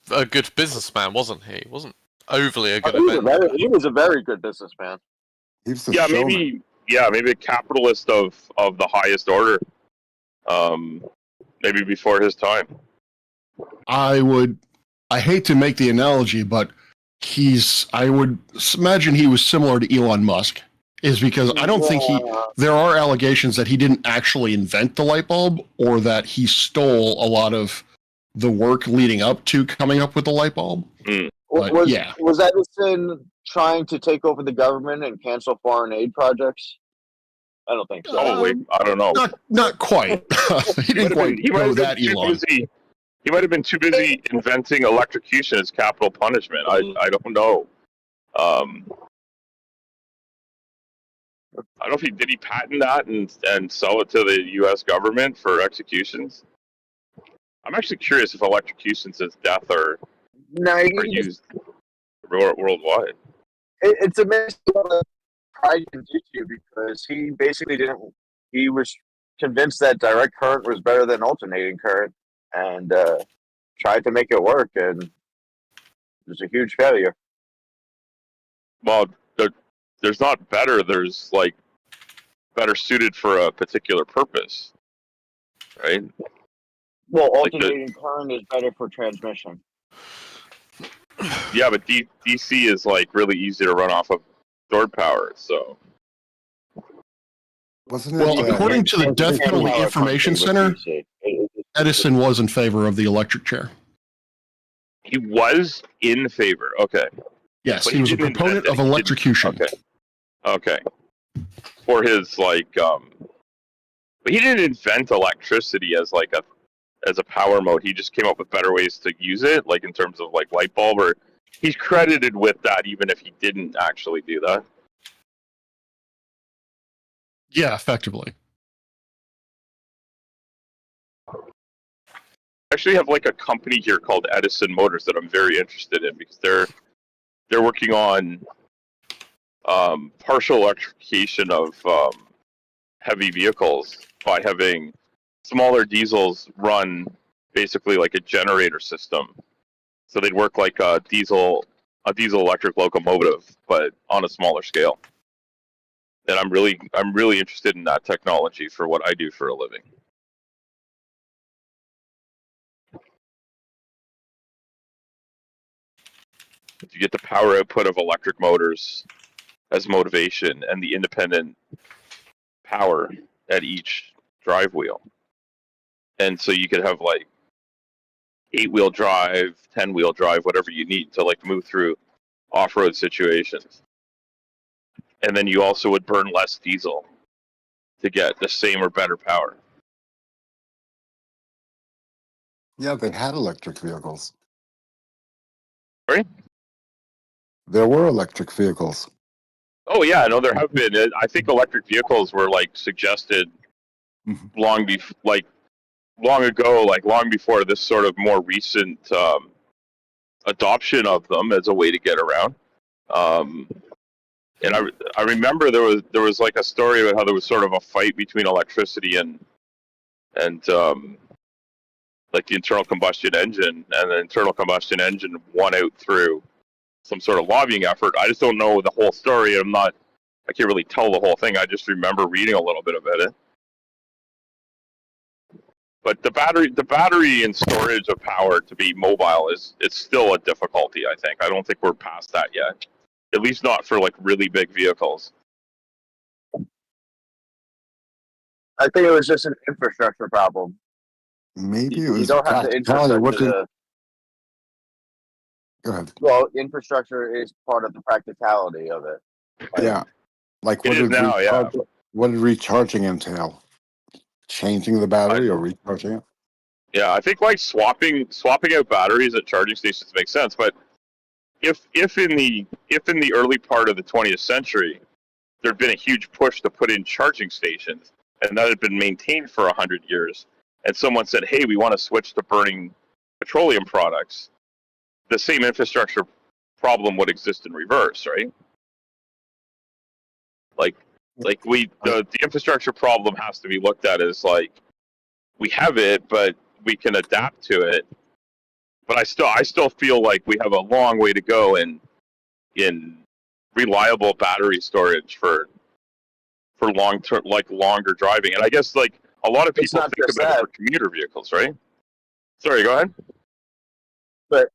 M: a good businessman, wasn't he? He wasn't overly a good inventor.
H: He was a very good businessman.
T: Yeah, maybe maybe a capitalist of the highest order. Maybe before his time.
S: I hate to make the analogy, but I would imagine he was similar to Elon Musk, is because I don't think there are allegations that he didn't actually invent the light bulb or that he stole a lot of the work leading up to coming up with the light bulb. But,
D: was Edison trying to take over the government and cancel foreign aid projects? I don't think so.
T: I don't know.
S: Not quite. He didn't quite go that Elon.
T: He might have been too busy inventing electrocution as capital punishment. I don't know. I don't know if did he patent that and sell it to the U.S. government for executions. I'm actually curious if electrocutions as death are used worldwide.
D: It's amazing what pride can do to you, because he basically he was convinced that direct current was better than alternating current and tried to make it work, and it was a huge failure.
T: Well, there's not better, there's like better suited for a particular purpose, right?
D: Well, alternating current is better for transmission.
T: Yeah, but DC is like really easy to run off of stored power, so.
S: According to the Death Penalty Information Center, Edison was in favor of the electric chair.
T: He was in favor. Okay.
S: Yes, he was a proponent of electrocution.
T: Okay. For his but he didn't invent electricity as a power mode. He just came up with better ways to use it, like in terms of like light bulb, or he's credited with that even if he didn't actually do that.
S: Yeah, effectively.
T: I actually have like a company here called Edison Motors that I'm very interested in, because they're working on partial electrification of heavy vehicles by having smaller diesels run basically like a generator system. So they'd work like a diesel electric locomotive, but on a smaller scale. And I'm really interested in that technology for what I do for a living. If you get the power output of electric motors as motivation and the independent power at each drive wheel. And so you could have like 8-wheel drive, 10-wheel drive, whatever you need to like move through off-road situations. And then you also would burn less diesel to get the same or better power.
F: Yeah, they had electric vehicles.
T: Sorry?
F: There were electric vehicles.
T: Oh yeah, no, there have been. I think electric vehicles were like suggested long ago, like long before this sort of more recent adoption of them as a way to get around. And I remember there was like a story about how there was sort of a fight between electricity and like the internal combustion engine, and the internal combustion engine won out through some sort of lobbying effort. I just don't know the whole story. I can't really tell the whole thing. I just remember reading a little bit about it. But the battery and storage of power to be mobile it's still a difficulty, I think. I don't think we're past that yet. At least not for like really big vehicles.
D: I think it was just an infrastructure problem.
F: Maybe it was
D: you don't have the infrastructure.
F: Go ahead.
D: Well, infrastructure is part of the practicality of it.
F: Yeah. Like what did recharging entail? Changing the battery or recharging it?
T: Yeah, I think like swapping out batteries at charging stations makes sense, but if in the early part of the 20th century there'd been a huge push to put in charging stations, and that had been maintained for 100 years, and someone said, "Hey, we want to switch to burning petroleum products," the same infrastructure problem would exist in reverse, right? Like the infrastructure problem has to be looked at as like, we have it, but we can adapt to it. But I still feel like we have a long way to go in reliable battery storage for for longer driving. And I guess like a lot of
D: It's
T: people
D: not
T: think
D: just
T: about it
D: that.
T: for commuter vehicles, right? Sorry, go ahead.
D: But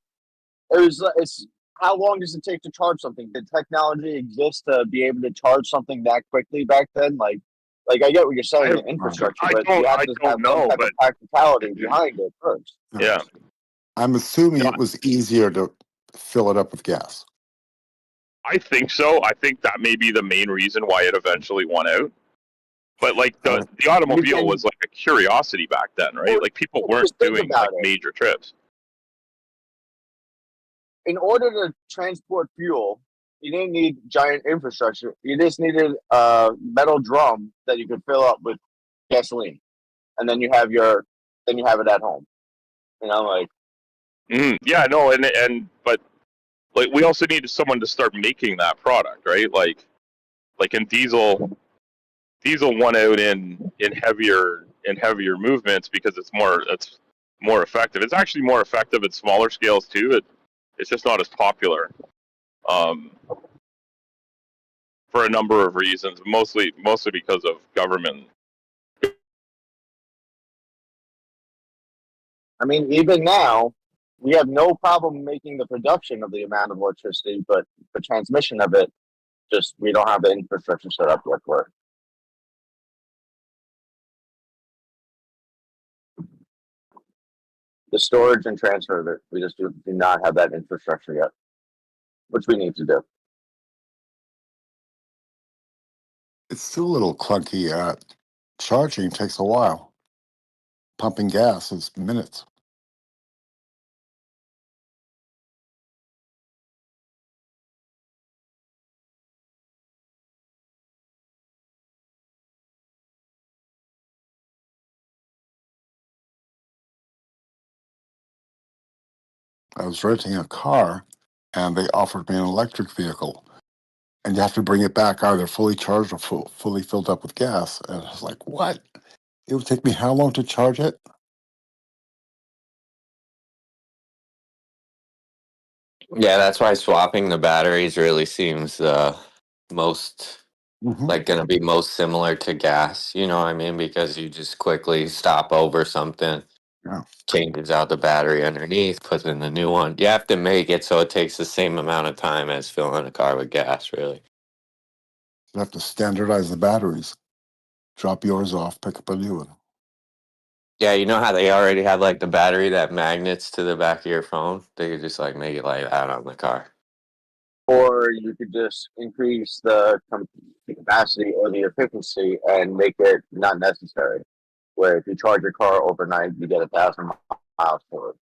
D: it's how long does it take to charge something? Did technology exist to be able to charge something that quickly back then? Like I get what you're saying, the infrastructure, but you have to have some type of practicality behind it first.
T: Yeah.
F: I'm assuming it was easier to fill it up with gas.
T: I think so. I think that may be the main reason why it eventually won out. But like the automobile was like a curiosity back then, right? Like people weren't doing like major trips.
D: In order to transport fuel, you didn't need giant infrastructure. You just needed a metal drum that you could fill up with gasoline, and then you have it at home. You know, like
T: yeah, no, but like we also needed someone to start making that product, right? Like in diesel won out in heavier movements because it's more effective. It's actually more effective at smaller scales too. It's just not as popular for a number of reasons, mostly because of government.
D: I mean, even now, we have no problem making the production of the amount of electricity, but the transmission of it, just we don't have the infrastructure set up yet for it. The storage and transfer of it, we just do not have that infrastructure yet, which we need to do.
F: It's still a little clunky. Charging takes a while. Pumping gas is minutes. I was renting a car, and they offered me an electric vehicle. And you have to bring it back either fully charged or fully filled up with gas. And I was like, what? It would take me how long to charge it?
L: Yeah, that's why swapping the batteries really seems most like going to be most similar to gas. You know what I mean? Because you just quickly stop over something, changes out the battery underneath, puts in the new one. You have to make it so it takes the same amount of time as filling a car with gas, really.
F: You have to standardize the batteries. Drop yours off, pick up a new one.
L: Yeah, you know how they already have like the battery that magnets to the back of your phone? They could just like make it like that on the car.
D: Or you could just increase the capacity or the efficiency and make it not necessary. Where if you charge your car overnight, you get 1,000 miles for it.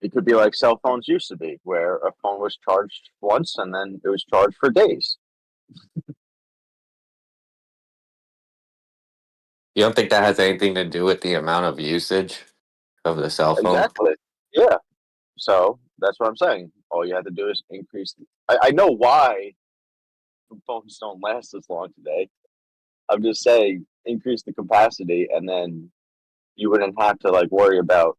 D: It could be like cell phones used to be, where a phone was charged once and then it was charged for days.
L: You don't think that has anything to do with the amount of usage of the cell phone?
D: Exactly. Yeah. So that's what I'm saying. All you have to do is increase. I know why phones don't last as long today. I'm just saying, increase the capacity, and then you wouldn't have to like worry about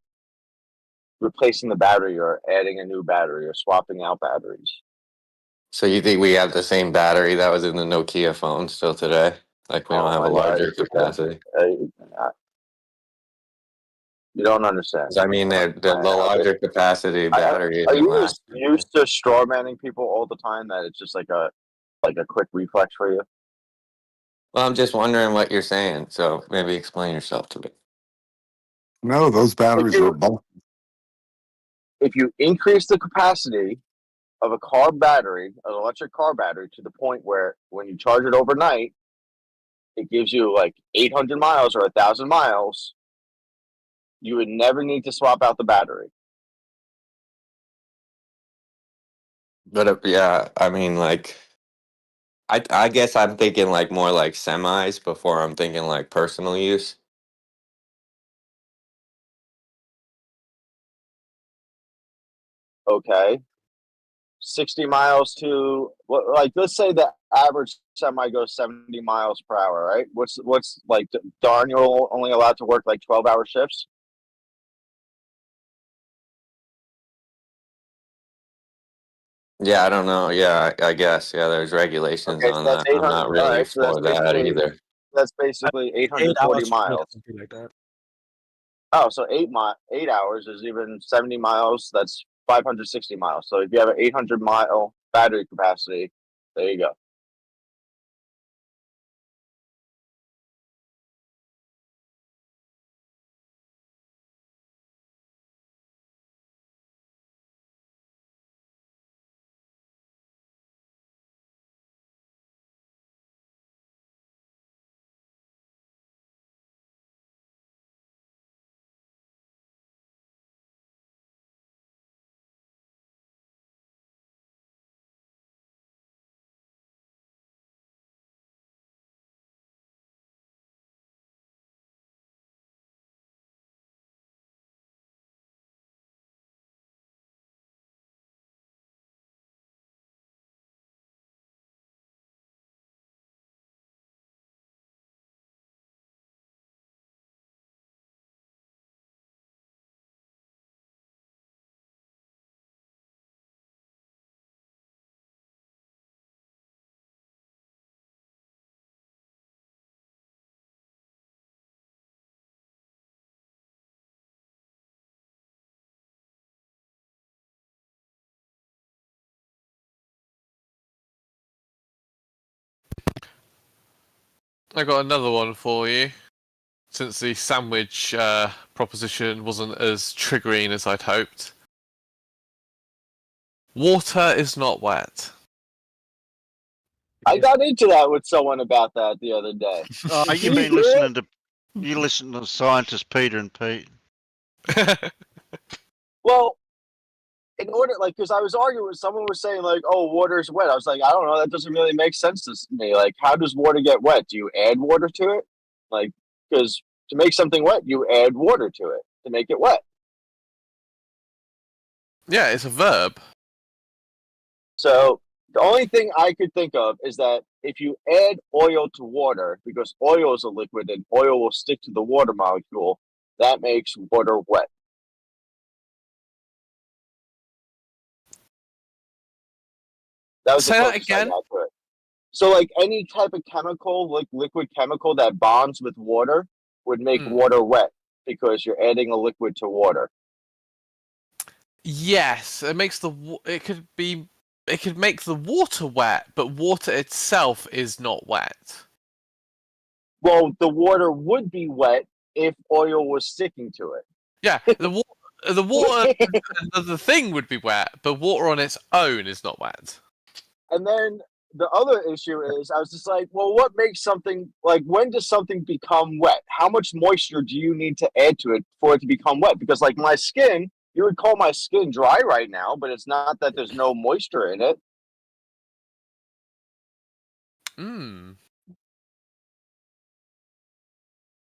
D: replacing the battery or adding a new battery or swapping out batteries.
L: So you think we have the same battery that was in the Nokia phone still today? Like we don't have a larger capacity?
D: You don't understand.
L: I mean, the larger capacity battery.
D: Are you just used to straw manning people all the time that it's just like a quick reflex for you?
L: Well, I'm just wondering what you're saying, so maybe explain yourself to me.
F: No, those batteries are bulky.
D: If you increase the capacity of a car battery, an electric car battery, to the point where when you charge it overnight, it gives you like 800 miles or 1,000 miles, you would never need to swap out the battery.
L: But yeah, I mean, like, I guess I'm thinking like more like semis before I'm thinking like personal use.
D: Okay. 60 miles to like let's say the average semi goes 70 miles per hour, right? What's like darn you're only allowed to work like 12-hour shifts?
L: Yeah, I don't know. Yeah, I guess. Yeah, there's regulations
D: Okay, so
L: on
D: that's
L: that. I'm
D: 800.
L: not
D: All
L: really
D: right, so
L: for that either.
D: that's basically
A: 8
D: 840
A: hours straight or
D: miles.
A: something like that.
D: Oh, so 8 hours is even 70 miles. That's 560 miles. So if you have an 800-mile battery capacity, there you go.
M: I got another one for you. Since the sandwich proposition wasn't as triggering as I'd hoped. Water is not wet.
D: I got into that with someone about that the other day.
P: Oh, you've been listening to scientists Peter and Pete.
D: Well, in order, like, because I was arguing with someone was saying like, "Oh, water's wet." I was like, I don't know. That doesn't really make sense to me. Like, how does water get wet? Do you add water to it? Like, because to make something wet, you add water to it to make it wet.
M: Yeah, it's a verb.
D: So the only thing I could think of is that if you add oil to water, because oil is a liquid and oil will stick to the water molecule, that makes water wet. That was
M: Say
D: the
M: that
D: closest I
M: again.
D: got to it. So, like any type of chemical, like liquid chemical that bonds with water, would make water wet because you're adding a liquid to water.
M: Yes, it makes it could make the water wet, but water itself is not wet.
D: Well, the water would be wet if oil was sticking to it.
M: Yeah, the water, the thing would be wet, but water on its own is not wet.
D: And then the other issue is, I was just like, well, what makes something, like, when does something become wet? How much moisture do you need to add to it for it to become wet? Because, like, my skin, you would call my skin dry right now, but it's not that there's no moisture in it.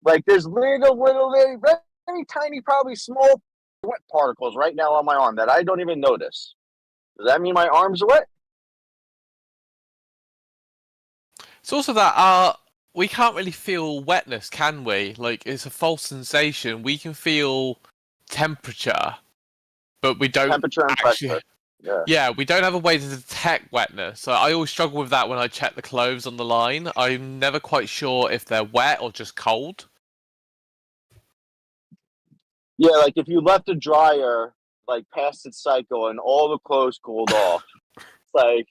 D: Like, there's little, very tiny, probably small wet particles right now on my arm that I don't even notice. Does that mean my arm's wet?
M: It's also that we can't really feel wetness, can we? Like, it's a false sensation. We can feel temperature, but we don't
D: temperature and
M: actually.
D: pressure.
M: Yeah, we don't have a way to detect wetness. So I always struggle with that when I check the clothes on the line. I'm never quite sure if they're wet or just cold.
D: Yeah, like if you left a dryer like past its cycle and all the clothes cooled off, it's like,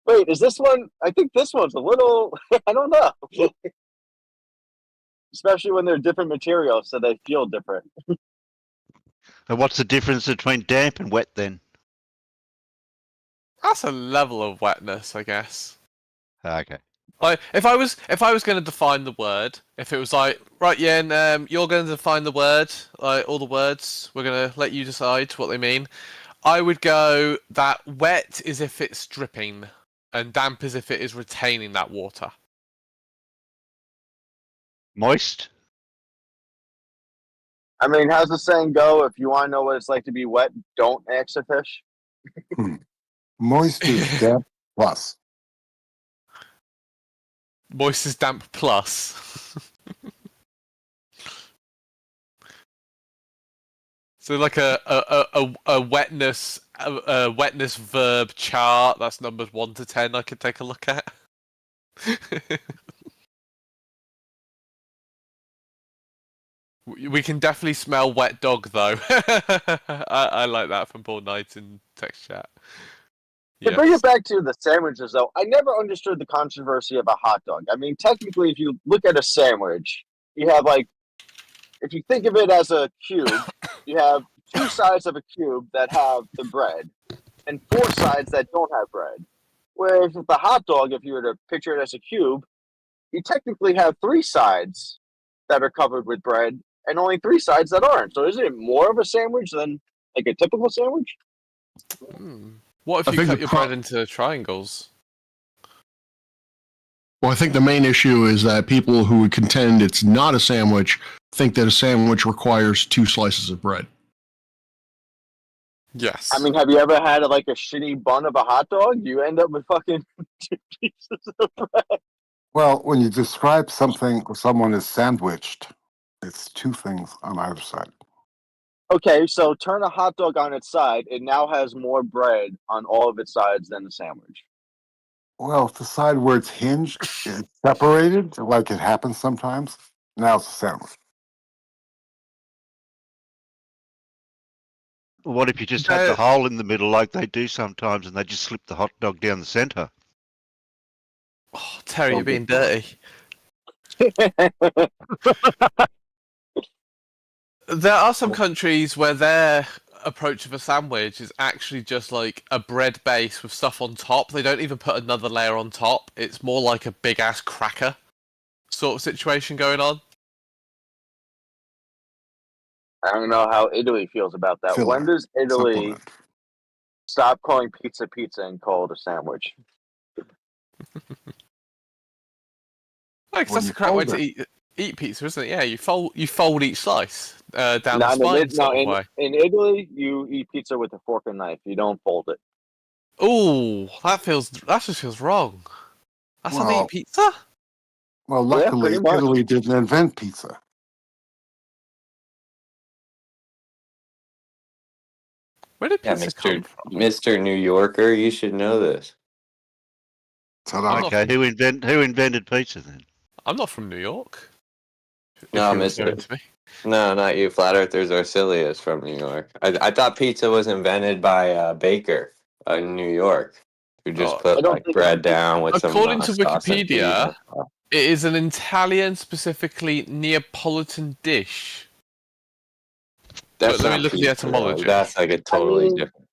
D: wait, is this one? I think this one's a little. I don't know. Especially when they're different materials, so they feel different.
P: And what's the difference between damp and wet then?
M: That's a level of wetness, I guess.
P: Okay.
M: Like if I was going to define the word, if it was like, right, Yen, you're going to define the word, like all the words, we're going to let you decide what they mean. I would go that wet is if it's dripping, and damp is if it is retaining that water.
P: Moist?
D: I mean, how's the saying go? If you want to know what it's like to be wet, don't ask a fish.
F: Moist is damp plus.
M: Moist is damp plus. So like a wetness wetness verb chart that's numbers 1 to 10. I could take a look at. We can definitely smell wet dog though. I like that from Paul Knight in text chat.
D: To bring it back to the sandwiches, though, I never understood the controversy of a hot dog. I mean, technically, if you look at a sandwich, you have like, if you think of it as a cube, you have 2 sides of a cube that have the bread, and 4 sides that don't have bread. Whereas with the hot dog, if you were to picture it as a cube, you technically have 3 sides that are covered with bread, and only 3 sides that aren't. So isn't it more of a sandwich than like a typical sandwich?
M: What if you cut your bread into triangles?
S: Well, I think the main issue is that people who would contend it's not a sandwich think that a sandwich requires 2 slices of bread.
M: Yes.
D: I mean, have you ever had like a shitty bun of a hot dog? You end up with fucking 2 pieces of bread.
F: Well, when you describe something or someone is sandwiched, it's 2 things on either side.
D: Okay, so turn a hot dog on its side. It now has more bread on all of its sides than the sandwich.
F: Well, if the side where it's hinged is separated, like it happens sometimes, now it's a sandwich.
P: What if you just had the hole in the middle like they do sometimes and they just slip the hot dog down the centre?
M: Oh, Terry, you're being dirty. There are some countries where their approach of a sandwich is actually just like a bread base with stuff on top. They don't even put another layer on top. It's more like a big ass cracker sort of situation going on.
D: I don't know how Italy feels about that.
F: Filler.
D: When does Italy
F: Supplement.
D: stop calling pizza pizza and call it a sandwich?
M: Like, that's a crap way to eat pizza, isn't it? Yeah, you fold each slice down the
D: No,
M: spine sort of way.
D: in Italy, you eat pizza with a fork and knife. You don't fold it.
M: Ooh, that just feels wrong. That's how they eat pizza?
F: Well, luckily, Italy didn't invent pizza.
M: Where did
L: Yeah,
M: pizza come from?
L: Mr. New Yorker, you should know this.
P: Okay, who invented pizza then?
M: I'm not from New York.
L: No,
M: you were going
L: Mr.
M: to me.
L: No, not you. Flat Earthers Arcelius from New York. I thought pizza was invented by a baker in New York who just put like bread down with
M: According
L: some
M: to
L: sauce and cheese
M: Wikipedia,
L: on top.
M: it is an Italian, specifically Neapolitan dish.
L: That's
M: But let me
L: not
M: look at the
L: pizza, though.
M: etymology.
L: That's like a totally
D: mean,
L: different.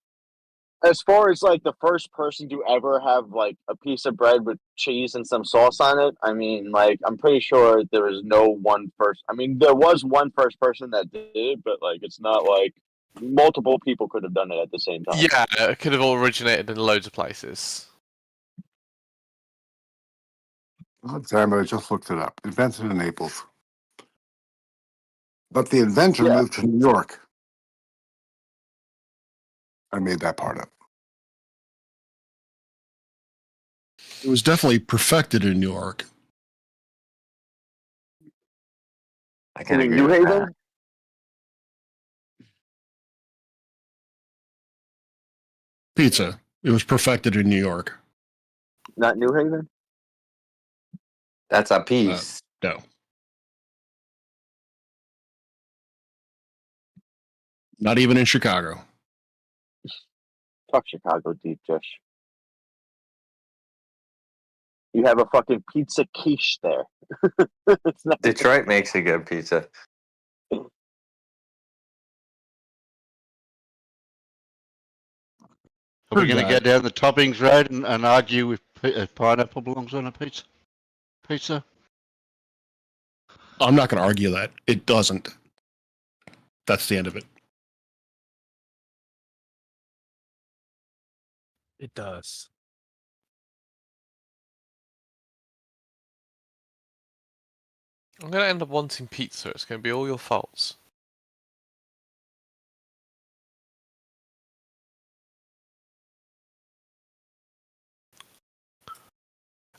D: As far as like the first person to ever have like a piece of bread with cheese and some sauce on it, I mean, like I'm pretty sure there was no one first. I mean, there was one first person that did it, but like it's not like multiple people could have done it at the same time.
M: Yeah, it could have all originated in loads of places.
F: Oh, damn it, I just looked it up. Invented in Naples. But the inventor moved to New York. I made that part up.
S: It was definitely perfected in New York.
L: I can agree
D: New
L: with
D: Haven?
L: that.
S: Pizza. It was perfected in New York.
D: Not New Haven?
L: That's a piece.
S: No. Not even in Chicago.
D: Fuck Chicago deep dish. You have a fucking pizza quiche there.
L: Detroit makes a good pizza.
P: Are we going to go down the toppings road and argue if pineapple belongs on a pizza?
S: I'm not going to argue that. It doesn't. That's the end of it.
A: It does.
M: I'm going to end up wanting pizza. It's going to be all your faults.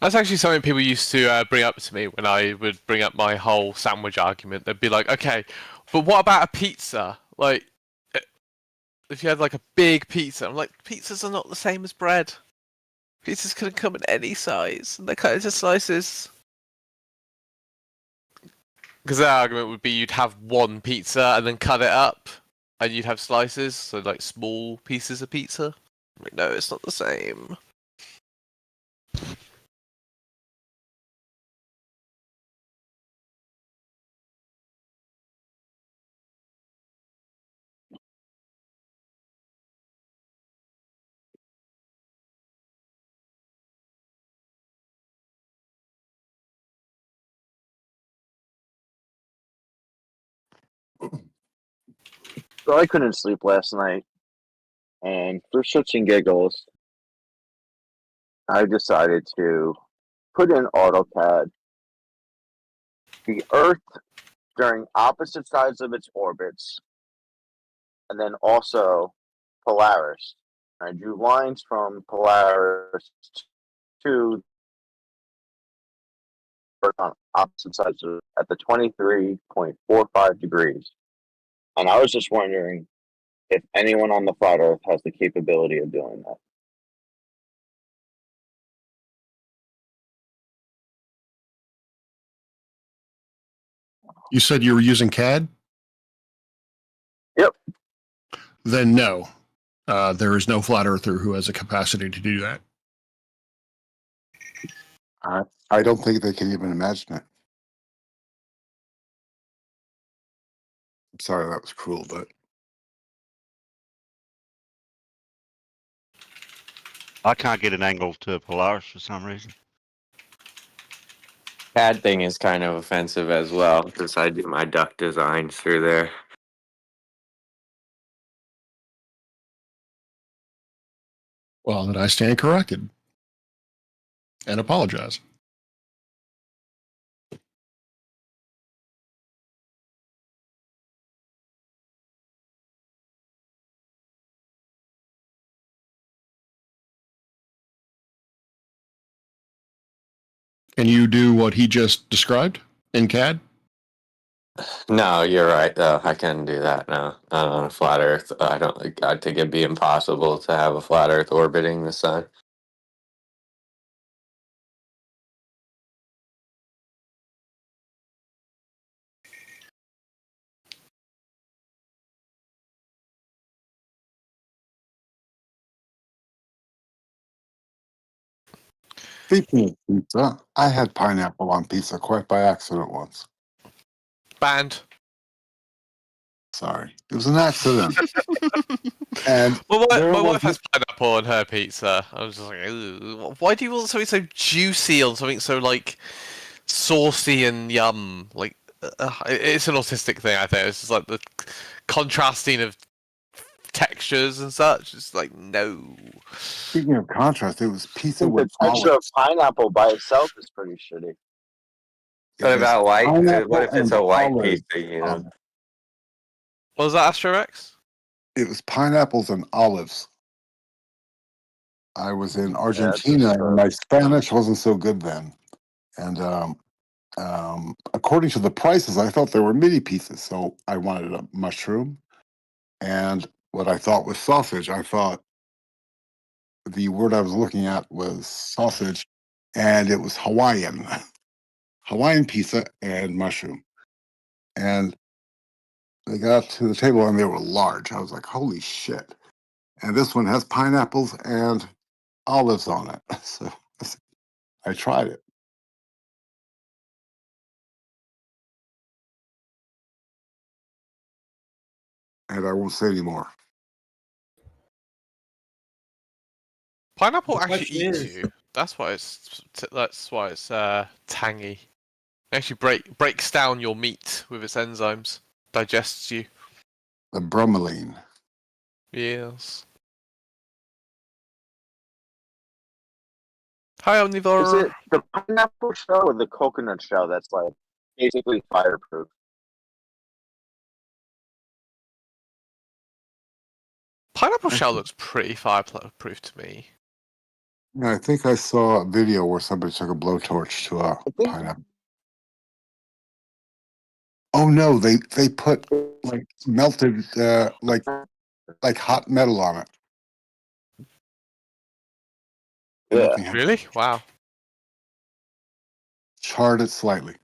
M: That's actually something people used to bring up to me when I would bring up my whole sandwich argument. They'd be like, okay, but what about a pizza? Like, if you had like a big pizza, I'm like, pizzas are not the same as bread. Pizzas can come in any size, and they're cut into slices. Because their argument would be you'd have one pizza and then cut it up, and you'd have slices, so like small pieces of pizza. I'm like, no, it's not the same.
D: So I couldn't sleep last night, and for shits and giggles, I decided to put in AutoCAD the Earth during opposite sides of its orbits, and then also Polaris. I drew lines from Polaris to Earth on opposite sides of at the 23.45 degrees. And I was just wondering if anyone on the flat Earth has the capability of doing that.
S: You said you were using CAD?
D: Yep.
S: Then no. There is no flat earther who has a capacity to do that.
F: I don't think they can even imagine it. I'm sorry, that was cruel, but
P: I can't get an angle to Polaris for some reason.
L: CAD thing is kind of offensive as well because I do my duct designs through there.
S: Well, then I stand corrected and apologize. Can you do what he just described in CAD?
L: No, you're right. I can do that now. Not on a flat Earth. I don't. I think it'd be impossible to have a flat Earth orbiting the sun.
F: speaking of pizza, I had pineapple on pizza quite by accident once.
M: Banned.
F: Sorry, it was an accident. And
M: my wife has pineapple on her pizza. I was just like, ooh, why do you want something so juicy on something so like saucy and yum? Like, it's an autistic thing. I think it's just like the contrasting of textures and such. It's like no.
F: Speaking of contrast, it was pizza
D: The
F: with
D: texture of
F: olives.
D: pineapple by itself is pretty shitty.
L: What about white?
F: pineapple
L: What if it's
F: and
L: a white
F: olives
L: pizza? You
F: on
L: know.
F: it.
M: What was that, Astro X?
F: It was pineapples and olives. I was in
D: that's
F: Argentina, and my Spanish wasn't so good then. And according to the prices, I thought they were mini pizzas. So I wanted a mushroom and what I thought was sausage. I thought the word I was looking at was sausage, and it was Hawaiian. Hawaiian pizza and mushroom. And they got to the table and they were large. I was like, holy shit. And this one has pineapples and olives on it. So I tried it. And I won't say anymore.
M: Pineapple
A: The
M: actually
A: question
M: eats
A: is-
M: you. That's why it's tangy. It actually breaks down your meat with its enzymes, digests you.
F: The bromelain.
M: Yes. Hi, Omnivore.
D: Is it the pineapple shell or the coconut shell that's like basically fireproof?
M: Pineapple shell looks pretty fireproof to me.
F: Yeah, I think I saw a video where somebody took a blowtorch to a pineapple. Oh no, they put like melted like hot metal on it. And
D: Yeah.
F: nothing happened.
M: Really? Wow.
F: Charred it slightly.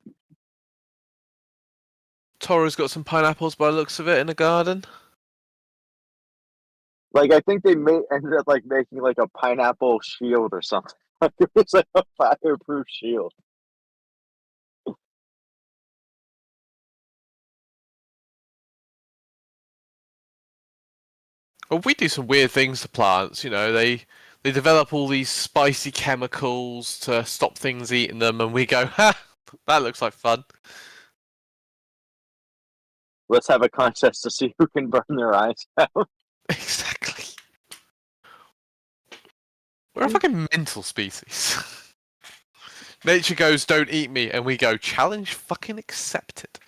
M: Tora's got some pineapples by the looks of it in the garden.
D: Like I think they ended up like making like a pineapple shield or something. Like it was like a fireproof shield.
M: Well, we do some weird things to plants. You know, they develop all these spicy chemicals to stop things eating them, and we go, "Ha, that looks like fun."
D: Let's have a contest to see who can burn their eyes out.
M: Exactly. We're a fucking mental species. Nature goes, "Don't eat me," and we go, "Challenge fucking accepted."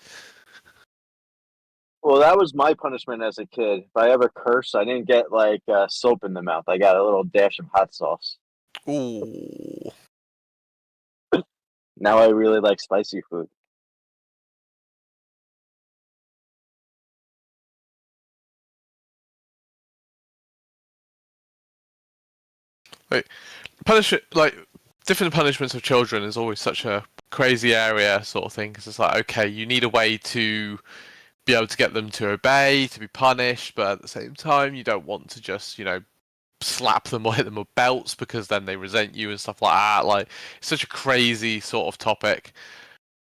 D: Well, that was my punishment as a kid. If I ever cursed, I didn't get like soap in the mouth. I got a little dash of hot sauce.
M: Ooh.
D: Now I really like spicy food.
M: Like different punishments of children is always such a crazy area sort of thing, because it's like, okay, you need a way to be able to get them to obey, to be punished, but at the same time you don't want to just, you know, slap them or hit them with belts, because then they resent you and stuff like that. Like, it's such a crazy sort of topic.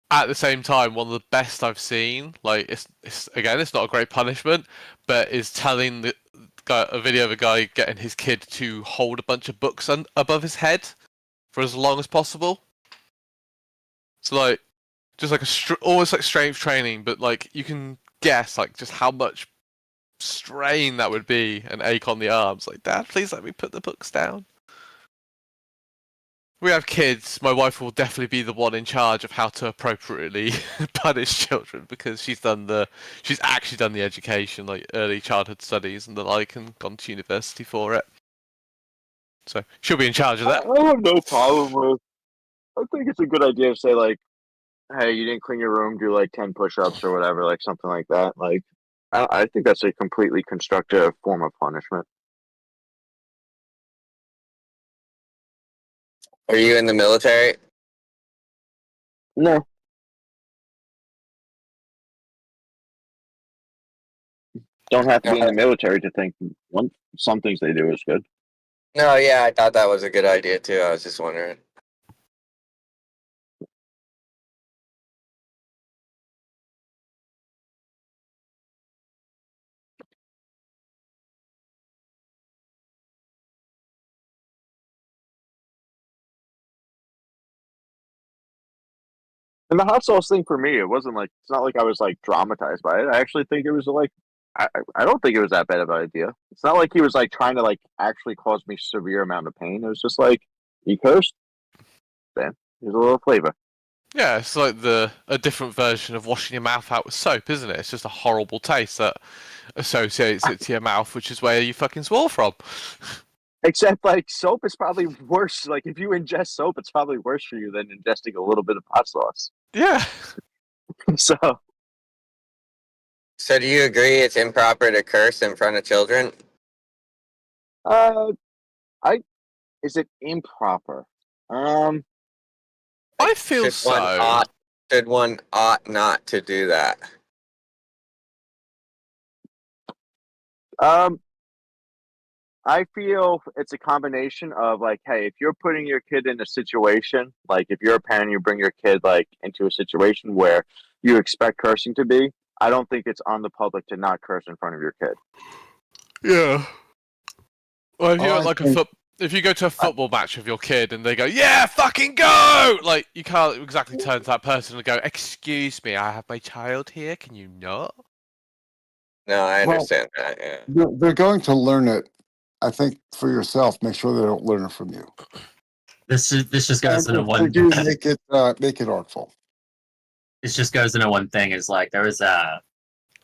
M: At the same time, one of the best I've seen, like, it's again, it's not a great punishment, but is telling a video of a guy getting his kid to hold a bunch of books above his head for as long as possible. So like, just like almost like strength training, but like you can guess like just how much strain that would be, and ache on the arms. Like, Dad, please let me put the books down. We have kids. My wife will definitely be the one in charge of how to appropriately punish children, because she's actually done the education, like early childhood studies and the like, and gone to university for it. So she'll be in charge of that.
D: I have no problem with. I think it's a good idea to say like, "Hey, you didn't clean your room. Do like 10 push-ups or whatever, like something like that." Like, I think that's a completely constructive form of punishment.
L: Are you in the military?
D: No. Don't have to be in the military to think some things they do is good.
L: No, yeah, I thought that was a good idea too. I was just wondering.
D: And the hot sauce thing for me, it's not like I was like traumatized by it. I actually think it was like, I don't think it was that bad of an idea. It's not like he was like trying to like actually cause me severe amount of pain. It was just like, he cursed. Then there's a little flavor.
M: Yeah, it's like a different version of washing your mouth out with soap, isn't it? It's just a horrible taste that associates it to your mouth, which is where you fucking swore from.
D: Except like soap is probably worse. Like if you ingest soap, it's probably worse for you than ingesting a little bit of hot sauce.
M: Yeah.
D: So
L: do you agree it's improper to curse in front of children?
D: Is it improper?
M: I feel so.
L: Should one ought not to do that?
D: I feel it's a combination of like, hey, if you're putting your kid in a situation, like if you're a parent, you bring your kid like into a situation where you expect cursing to be, I don't think it's on the public to not curse in front of your kid.
M: Yeah. Well, if you're if you go to a football match with your kid and they go, "Yeah, fucking go!" Like, you can't exactly turn to that person and go, "Excuse me, I have my child here. Can you not?"
L: No, I understand that. Yeah.
F: They're going to learn it. I think for yourself, make sure they don't learn it from you.
N: This just goes into one.
F: Make it artful.
N: This just goes into one thing. Is like there was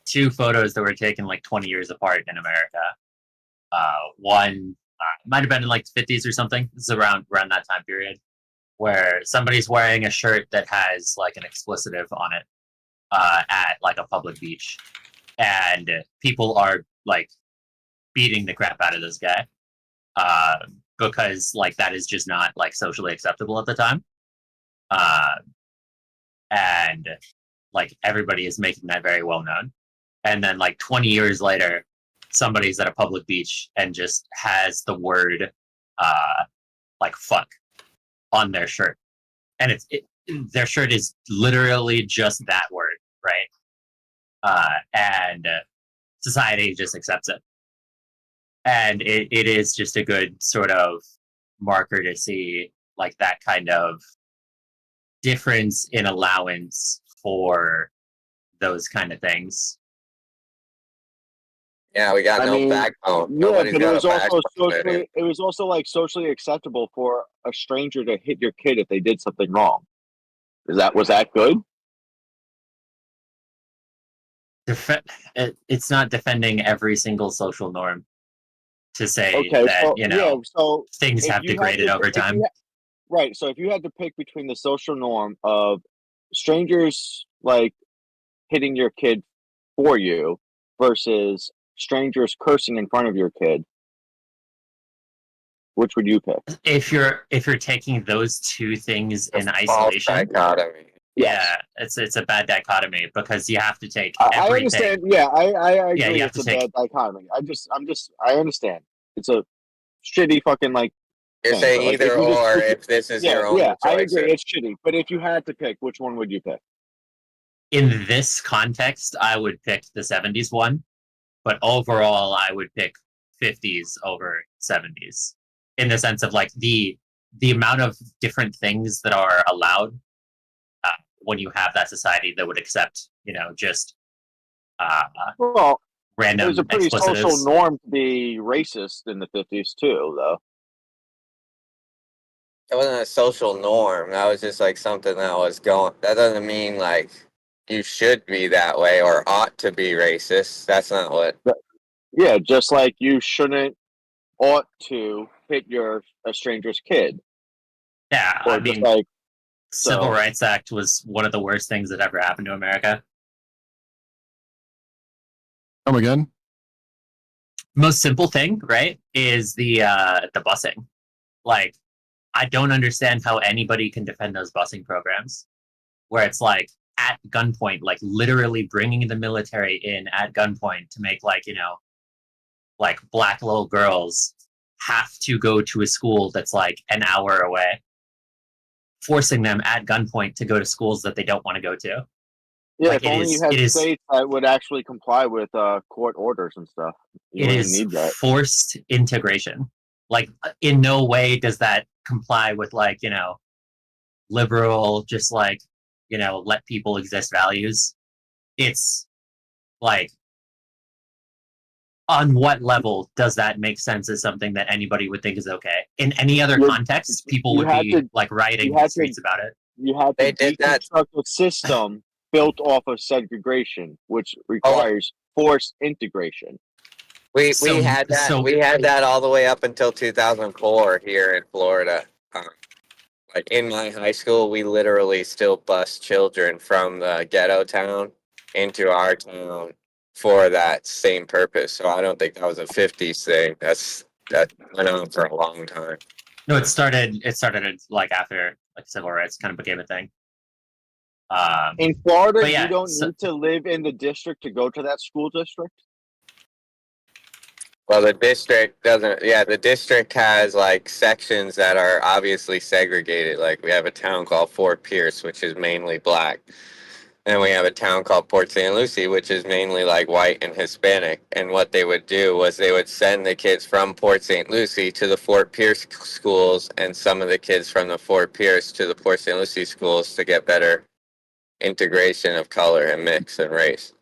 N: two photos that were taken like 20 years apart in America. One might have been in like the 50s or something. This is around that time period where somebody's wearing a shirt that has like an explicitive on it at like a public beach, and people are like beating the crap out of this guy because like that is just not like socially acceptable at the time, and like everybody is making that very well known. And then like 20 years later, somebody's at a public beach and just has the word like fuck on their shirt, and their shirt is literally just that word, right? And society just accepts it, and it is just a good sort of marker to see like that kind of difference in allowance for those kind of things.
L: Yeah, we got no backbone.
H: Yeah,
L: Nobody's
H: but it
L: got
H: was
L: a
H: also
L: backbone.
H: it was also like socially acceptable for a stranger to hit your kid if they did something wrong. Was that good?
N: It's not defending every single social norm to say
H: Okay,
N: that
H: so
N: things
H: if
N: have
H: you had
N: degraded
H: to-
N: over
H: if you
N: time.
H: Right. So if you had to pick between the social norm of strangers like hitting your kid for you versus strangers cursing in front of your kid, which would you pick?
N: If you're taking those two things in
L: False
N: isolation,
L: dichotomy.
N: yeah, it's a bad dichotomy because you have to take
H: I
N: everything.
H: understand. Yeah, I agree.
N: Yeah, you have
H: It's
N: to
H: a bad dichotomy. I understand. It's a shitty fucking like.
L: You're
H: thing,
L: saying
H: but, like,
L: either
H: if you just-
L: or if this is your own
H: Yeah, I
L: choice.
H: agree. It's shitty. But if you had to pick, which one would you pick?
N: In this context, I would pick the 70s one, but overall, I would pick 50s over 70s in the sense of like the amount of different things that are allowed when you have that society that would accept, just
H: Well,
N: random
H: it was a pretty
N: explicitives.
H: social norm to be racist in the 50s too, though.
L: It wasn't a social norm. That was just like something that was going. That doesn't mean like you should be that way or ought to be racist. That's not what.
H: Yeah, just like you ought to hit a stranger's kid.
N: Yeah,
H: Or
N: I
H: just
N: mean,
H: like
N: Civil Rights Act was one of the worst things that ever happened to America.
S: Come again?
N: Most simple thing, right, is the busing. Like, I don't understand how anybody can defend those busing programs, where it's like at gunpoint, like literally bringing the military in at gunpoint to make like like black little girls have to go to a school that's like an hour away, forcing them at gunpoint to go to schools that they don't want to go to.
H: Yeah,
N: Like,
H: if only you had states that would actually comply with court orders and stuff. You
N: It
H: wouldn't
N: is
H: need that.
N: forced integration. Like, in no way does that comply with like liberal, just like let people exist values. It's like, on what level does that make sense as something that anybody would think is okay? In any other context, people would be like rioting in the streets about it.
H: You have to deconstruct a system built off of segregation, which requires forced integration.
L: We had that all the way up until 2004 here in Florida. Like in my high school, we literally still bus children from the ghetto town into our town for that same purpose. So I don't think that was a 50s thing. That went on for a long time.
N: No, it started like after like civil rights kind of became a thing.
H: In Florida,
N: but yeah,
H: you don't need to live in the district to go to that school district.
L: Well, the district doesn't. Yeah, the district has like sections that are obviously segregated. Like we have a town called Fort Pierce, which is mainly black. And we have a town called Port St. Lucie, which is mainly like white and Hispanic. And what they would do was they would send the kids from Port St. Lucie to the Fort Pierce schools and some of the kids from the Fort Pierce to the Port St. Lucie schools to get better integration of color and mix and race.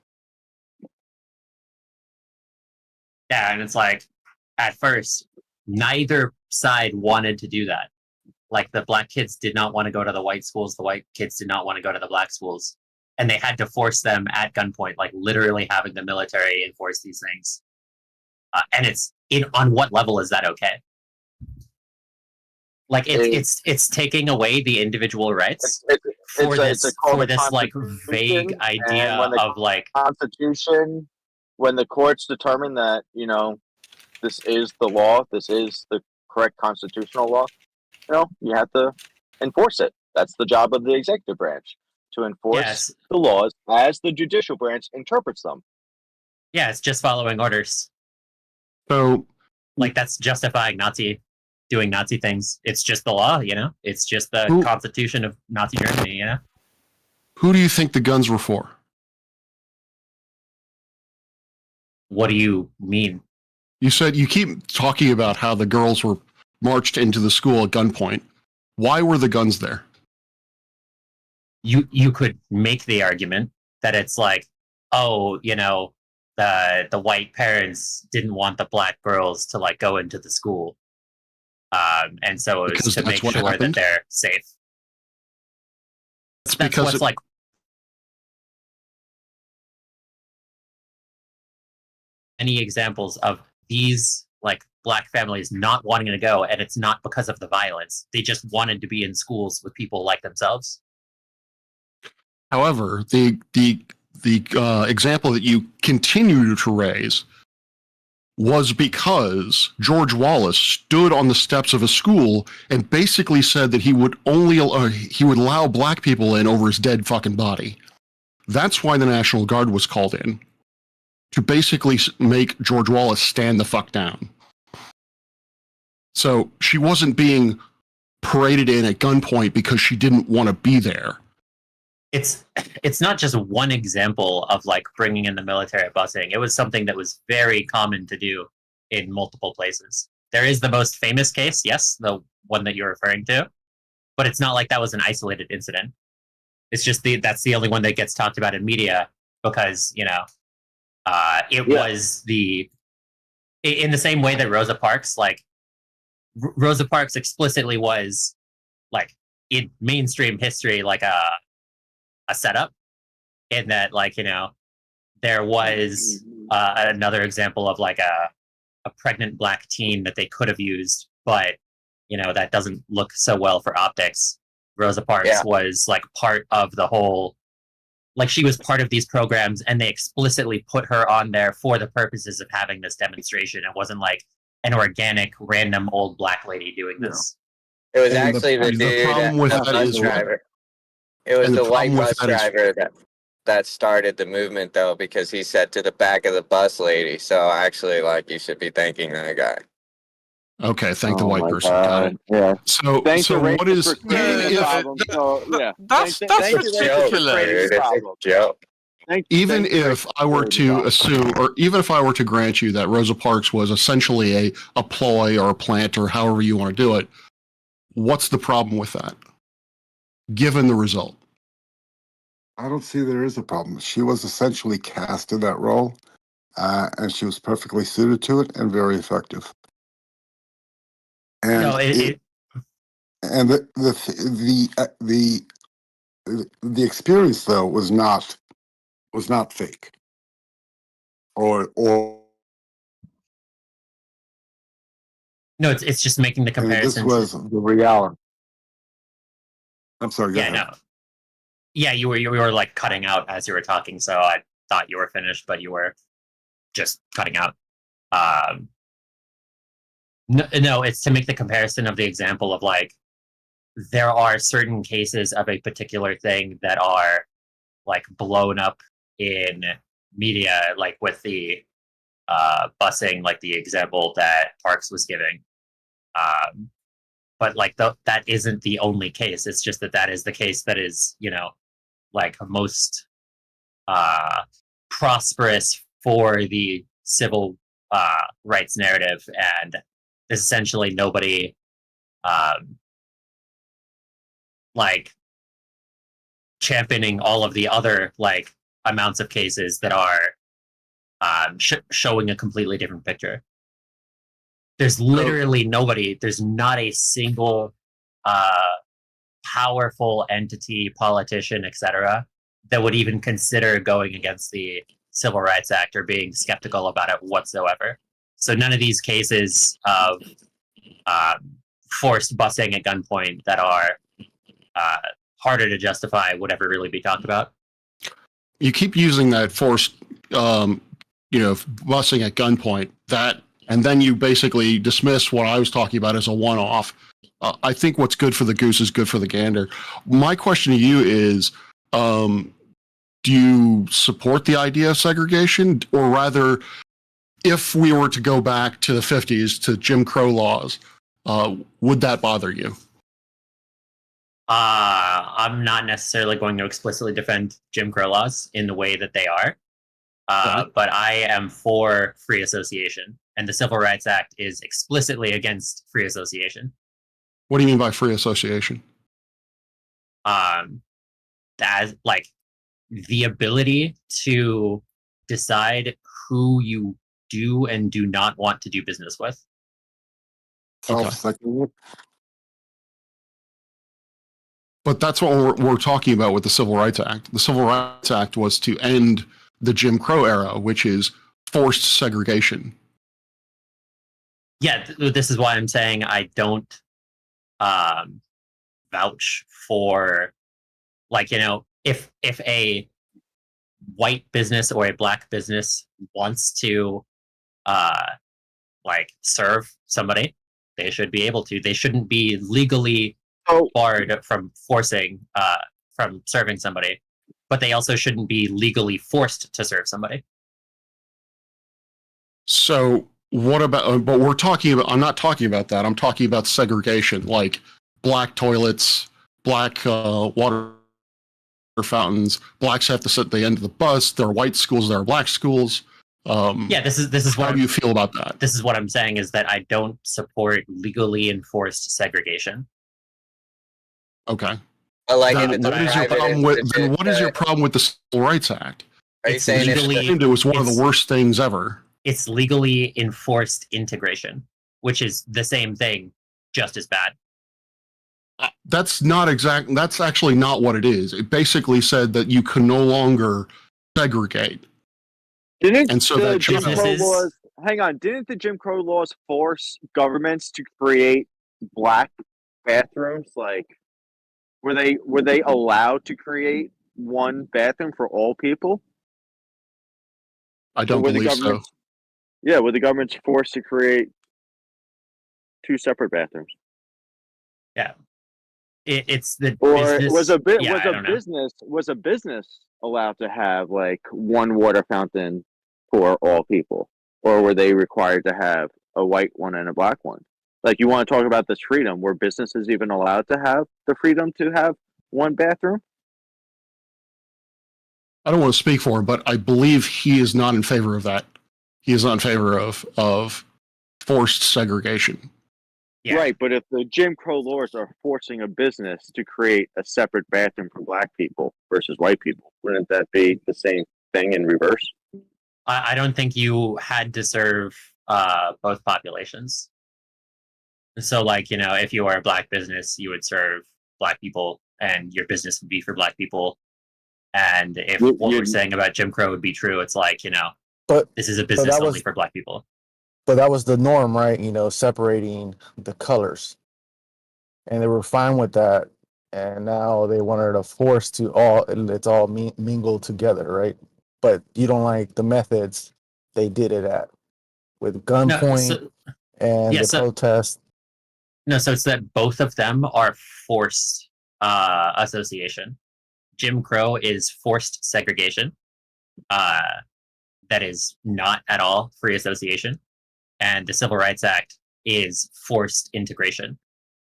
N: Yeah, and it's like, at first, neither side wanted to do that. Like, the black kids did not want to go to the white schools, the white kids did not want to go to the black schools. And they had to force them at gunpoint, like literally having the military enforce these things. And on what level is that okay? Like it's taking away the individual rights for this like vague idea of like
D: Constitution. When the courts determine that this is the law, this is the correct constitutional law, you have to enforce it. That's the job of the executive branch, to enforce the laws as the judicial branch interprets them.
N: Yeah, it's just following orders.
S: So,
N: like, that's justifying doing Nazi things. It's just the law, It's just the Constitution of Nazi Germany,
S: Who do you think the guns were for?
N: What do you mean?
S: You said you keep talking about how the girls were marched into the school at gunpoint. Why were the guns there?
N: You could make the argument that it's like, the white parents didn't want the black girls to like go into the school, and so it was to make sure that they're safe.
S: That's because
N: what's like. Any examples of these like black families not wanting to go, and it's not because of the violence. They just wanted to be in schools with people like themselves.
S: However, the example that you continue to raise was because George Wallace stood on the steps of a school and basically said that he would allow black people in over his dead fucking body. That's why the National Guard was called in, to basically make George Wallace stand the fuck down. So she wasn't being paraded in at gunpoint because she didn't want to be there.
N: It's not just one example of like bringing in the military busing. It was something that was very common to do in multiple places. There is the most famous case, yes, the one that you're referring to, but it's not like that was an isolated incident. It's just that's the only one that gets talked about in media because was in the same way that Rosa Parks, like Rosa Parks explicitly was like in mainstream history, like a setup, in that like, there was another example of like a pregnant black teen that they could have used, but that doesn't look so well for optics. Rosa Parks was like part of the whole, like she was part of these programs, and they explicitly put her on there for the purposes of having this demonstration. It wasn't like an organic, random old black lady doing this.
L: It was actually the dude, the bus driver. It was the white bus driver that started the movement, though, because he said to the back of the bus lady. So actually, like, you should be thanking that guy.
S: Okay, thank the white person. Got it.
D: Yeah.
S: So what is?
M: That's ridiculous.
L: It's a joke.
S: Even if I were to assume, or even if I were to grant you that Rosa Parks was essentially a ploy or a plant or however you want to do it, what's the problem with that, given the result?
F: I don't see there is a problem. She was essentially cast in that role, and she was perfectly suited to it and very effective. And the experience though was not fake, or
N: no, it's just making the comparison.
F: This was the reality. I'm sorry.
N: Yeah, you were like cutting out as you were talking, so I thought you were finished, but you were just cutting out. No, it's to make the comparison of the example of like, there are certain cases of a particular thing that are like blown up in media, like with the busing, like the example that Parks was giving. But like that isn't the only case. It's just that is the case that is, like most prosperous for the civil rights narrative, and there's essentially nobody like championing all of the other like amounts of cases that are showing a completely different picture. There's literally nobody. There's not a single powerful entity, politician, etc., that would even consider going against the Civil Rights Act or being skeptical about it whatsoever. So none of these cases of forced busing at gunpoint that are harder to justify would ever really be talked about.
S: You keep using that forced, busing at gunpoint, and then you basically dismiss what I was talking about as a one-off. I think what's good for the goose is good for the gander. My question to you is, do you support the idea of segregation? Or rather, if we were to go back to the 50s, to Jim Crow laws, would that bother you?
N: I'm not necessarily going to explicitly defend Jim Crow laws in the way that they are, but I am for free association, and the Civil Rights Act is explicitly against free association.
S: What do you mean by free association?
N: As like the ability to decide who you do and do not want to do business with.
S: But that's what we're talking about with the Civil Rights Act. The Civil Rights Act was to end the Jim Crow era, which is forced segregation.
N: Yeah, this is why I'm saying I don't vouch for, if a white business or a black business wants to serve somebody, they should be able to. They shouldn't be legally barred from from serving somebody, but they also shouldn't be legally forced to serve somebody.
S: So what about, but we're talking about, I'm not talking about that. I'm talking about segregation, like black toilets, black water fountains. Blacks have to sit at the end of the bus. There are white schools, there are black schools.
N: This is
S: how do you feel about that?
N: This is what I'm saying, is that I don't support legally enforced segregation.
S: Okay.
J: But like,
S: then what is your problem with the Civil Rights Act?
J: Are you saying
S: it was one of the worst things ever?
N: It's legally enforced integration, which is the same thing, just as bad.
S: That's not exact. That's actually not what it is. It basically said that you can no longer segregate.
D: Didn't
S: and so
D: the
S: that
D: Jim Crow laws? Hang on. Didn't the Jim Crow laws force governments to create black bathrooms? Like, were they allowed to create one bathroom for all people?
S: I don't believe so.
D: Yeah, were the governments forced to create two separate bathrooms?
N: Yeah, it's the
D: or
N: business.
D: Was a business allowed to have like one water fountain for all people, or were they required to have a white one and a black one? Like, you want to talk about this freedom? Were businesses even allowed to have the freedom to have one bathroom?
S: I don't want to speak for him, but I believe he is not in favor of that. He is not in favor of forced segregation.
N: Yeah.
D: Right, but if the Jim Crow laws are forcing a business to create a separate bathroom for black people versus white people, wouldn't that be the same thing in reverse?
N: I don't think you had to serve both populations. So, if you are a black business, you would serve black people, and your business would be for black people. And if what we're saying about Jim Crow would be true, it's
Q: but
N: this is a business only for black people.
Q: But that was the norm, right? Separating the colors, and they were fine with that. And now they wanted to force it's all mingled together, right? But you don't like the methods they did it at, with gunpoint and the protest.
N: No, so it's that both of them are forced association. Jim Crow is forced segregation. That is not at all free association. And the Civil Rights Act is forced integration,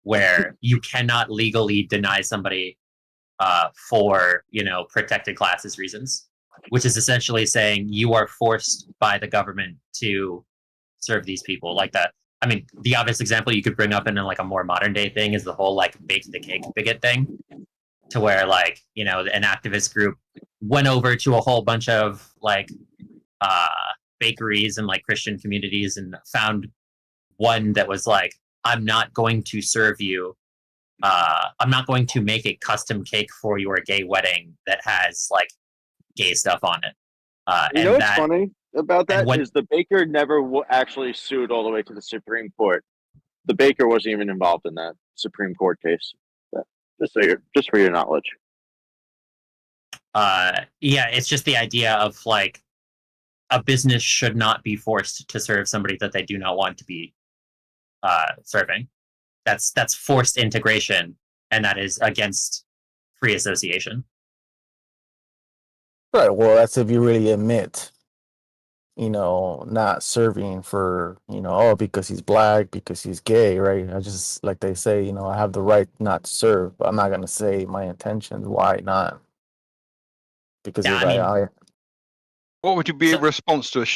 N: where you cannot legally deny somebody for, protected classes reasons, which is essentially saying you are forced by the government to serve these people like that. I mean, the obvious example you could bring up in a more modern day thing is the whole bake the cake bigot thing, to where an activist group went over to a whole bunch of bakeries and Christian communities and found one that was I'm not going to serve you. I'm not going to make a custom cake for your gay wedding that has gay stuff on it.
D: You know what's funny about that is the baker never actually sued all the way to the Supreme Court. the baker wasn't even involved in that Supreme Court case. Just for your knowledge.
N: Yeah, it's just the idea of like a business should not be forced to serve somebody that they do not want to be serving. That's forced integration, and that is against free association.
Q: Right. Well, that's if you really admit, not serving for, because he's black, because he's gay, right? I just, like they say, I have the right not to serve, but I'm not going to say my intentions. Why not? Because
I: what would you be a response to a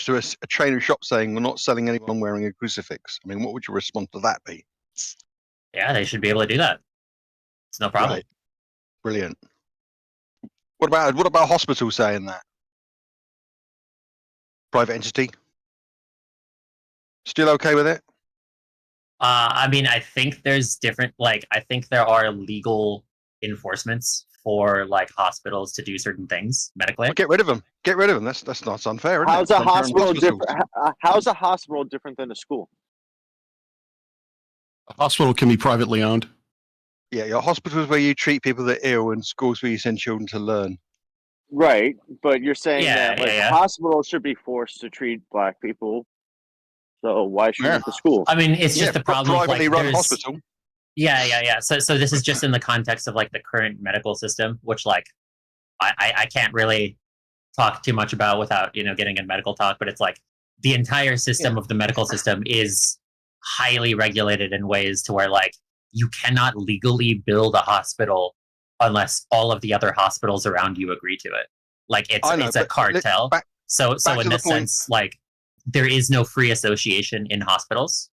I: chain of shops saying we're not selling anyone wearing a crucifix? I mean, what would your response to that be?
N: Yeah, they should be able to do that. It's no problem.
I: Right. Brilliant. What about hospitals saying that? Private entity? Still okay with it?
N: I mean, I think there's different. Like, I think there are legal enforcements for like hospitals to do certain things medically.
I: Well, get rid of them. Get rid of them. That's not unfair. Isn't
D: How's
I: it?
D: a hospital different? How's a hospital different than a school?
S: A hospital can be privately owned.
I: Yeah, your hospitals where you treat people that are ill and schools where you send children to learn.
D: Right, but you're saying that
N: yeah.
D: hospitals should be forced to treat black people. So why shouldn't the school?
N: I mean, it's just the problem.
I: Privately
N: like,
I: run hospital.
N: Yeah. So this is just in the context of like the current medical system, which like I can't really talk too much about without getting in medical talk. But it's like the entire system of the medical system is highly regulated in ways to where like you cannot legally build a hospital unless all of the other hospitals around you agree to it. Like it's a cartel. So in this sense, like there is no free association in hospitals,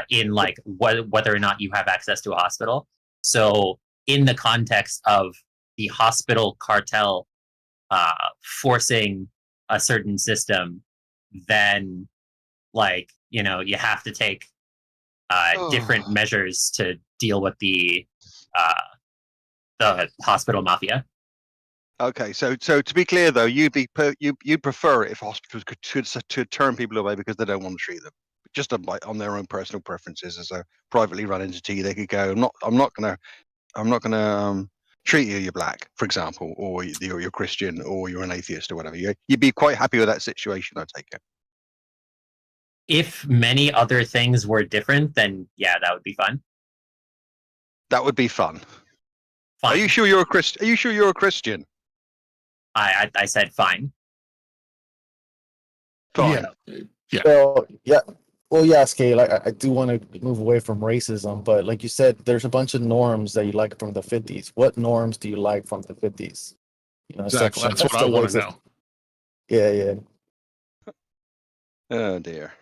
N: in like whether or not you have access to a hospital. So in the context of the hospital cartel forcing a certain system, then like you have to take different measures to deal with the hospital mafia.
I: Okay, so to be clear though, you'd prefer it if hospitals could turn people away because they don't want to treat them, just on their own personal preferences. As a privately run entity, they could go, I'm not gonna treat you. You're black, for example, or you're Christian, or you're an atheist, or whatever. You'd be quite happy with that situation, I take it.
N: If many other things were different, then yeah, that would be fun.
I: That would be fun.
N: Fine.
I: Are you sure you're a Christian? Are you sure you're a Christian?
N: I said fine.
I: Fine.
S: Yeah.
Q: Well, yeah, Skate. Like, I do want to move away from racism, but like you said, there's a bunch of norms that you like from the 50s. What norms do you like from the 50s?
S: Exactly. That's what I want to know.
Q: Yeah.
I: Oh dear.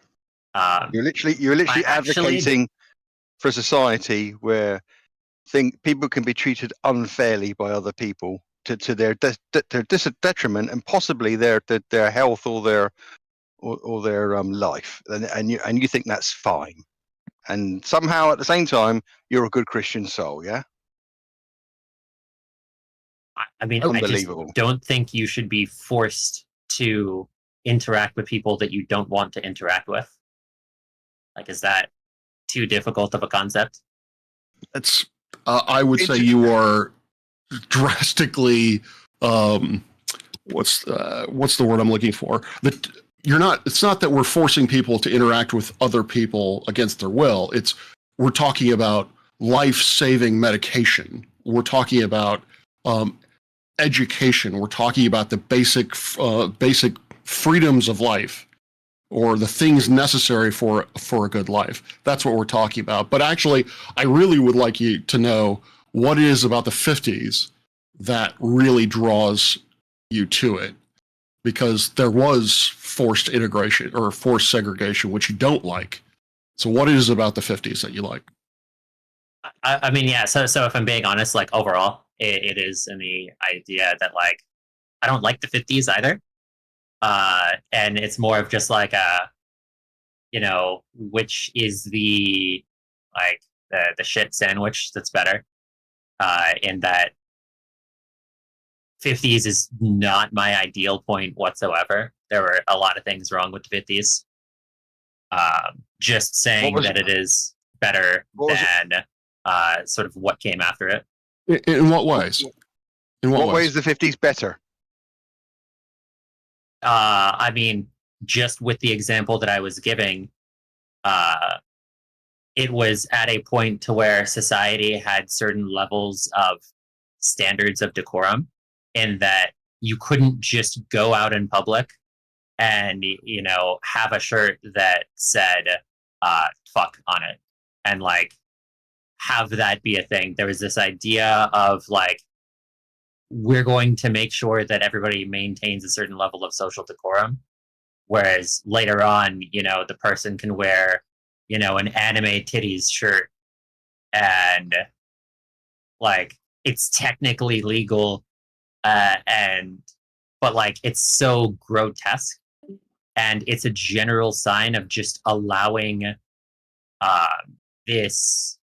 I: You're literally advocating for a society where people can be treated unfairly by other people to their detriment and possibly their health or their life, and you think that's fine, and somehow at the same time you're a good Christian soul, yeah?
N: I mean, I just don't think you should be forced to interact with people that you don't want to interact with. Like, is that too difficult of a concept?
S: It's I would say you are drastically what's the word I'm looking for? It's not that we're forcing people to interact with other people against their will. We're talking about life-saving medication. We're talking about education. We're talking about the basic freedoms of life, or the things necessary for a good life. That's what we're talking about. But actually, I really would like you to know what it is about the 50s that really draws you to it, because there was forced integration or forced segregation, which you don't like. So what is it about the 50s that you like?
N: I mean, yeah. So if I'm being honest, like overall, it is in the idea that like I don't like the 50s either. And it's more of just like which is the shit sandwich that's better. In that 50s is not my ideal point whatsoever. There were a lot of things wrong with the 50s. Just saying that it is better than sort of what came after it.
S: In what ways? In what
I: way is the 50s better?
N: I mean, just with the example that I was giving, it was at a point to where society had certain levels of standards of decorum, in that you couldn't just go out in public and, you know, have a shirt that said fuck on it and like have that be a thing. There was this idea of like, we're going to make sure that everybody maintains a certain level of social decorum. Whereas later on, you know, the person can wear, you know, an anime titties shirt and like it's technically legal, but like it's so grotesque, and it's a general sign of just allowing this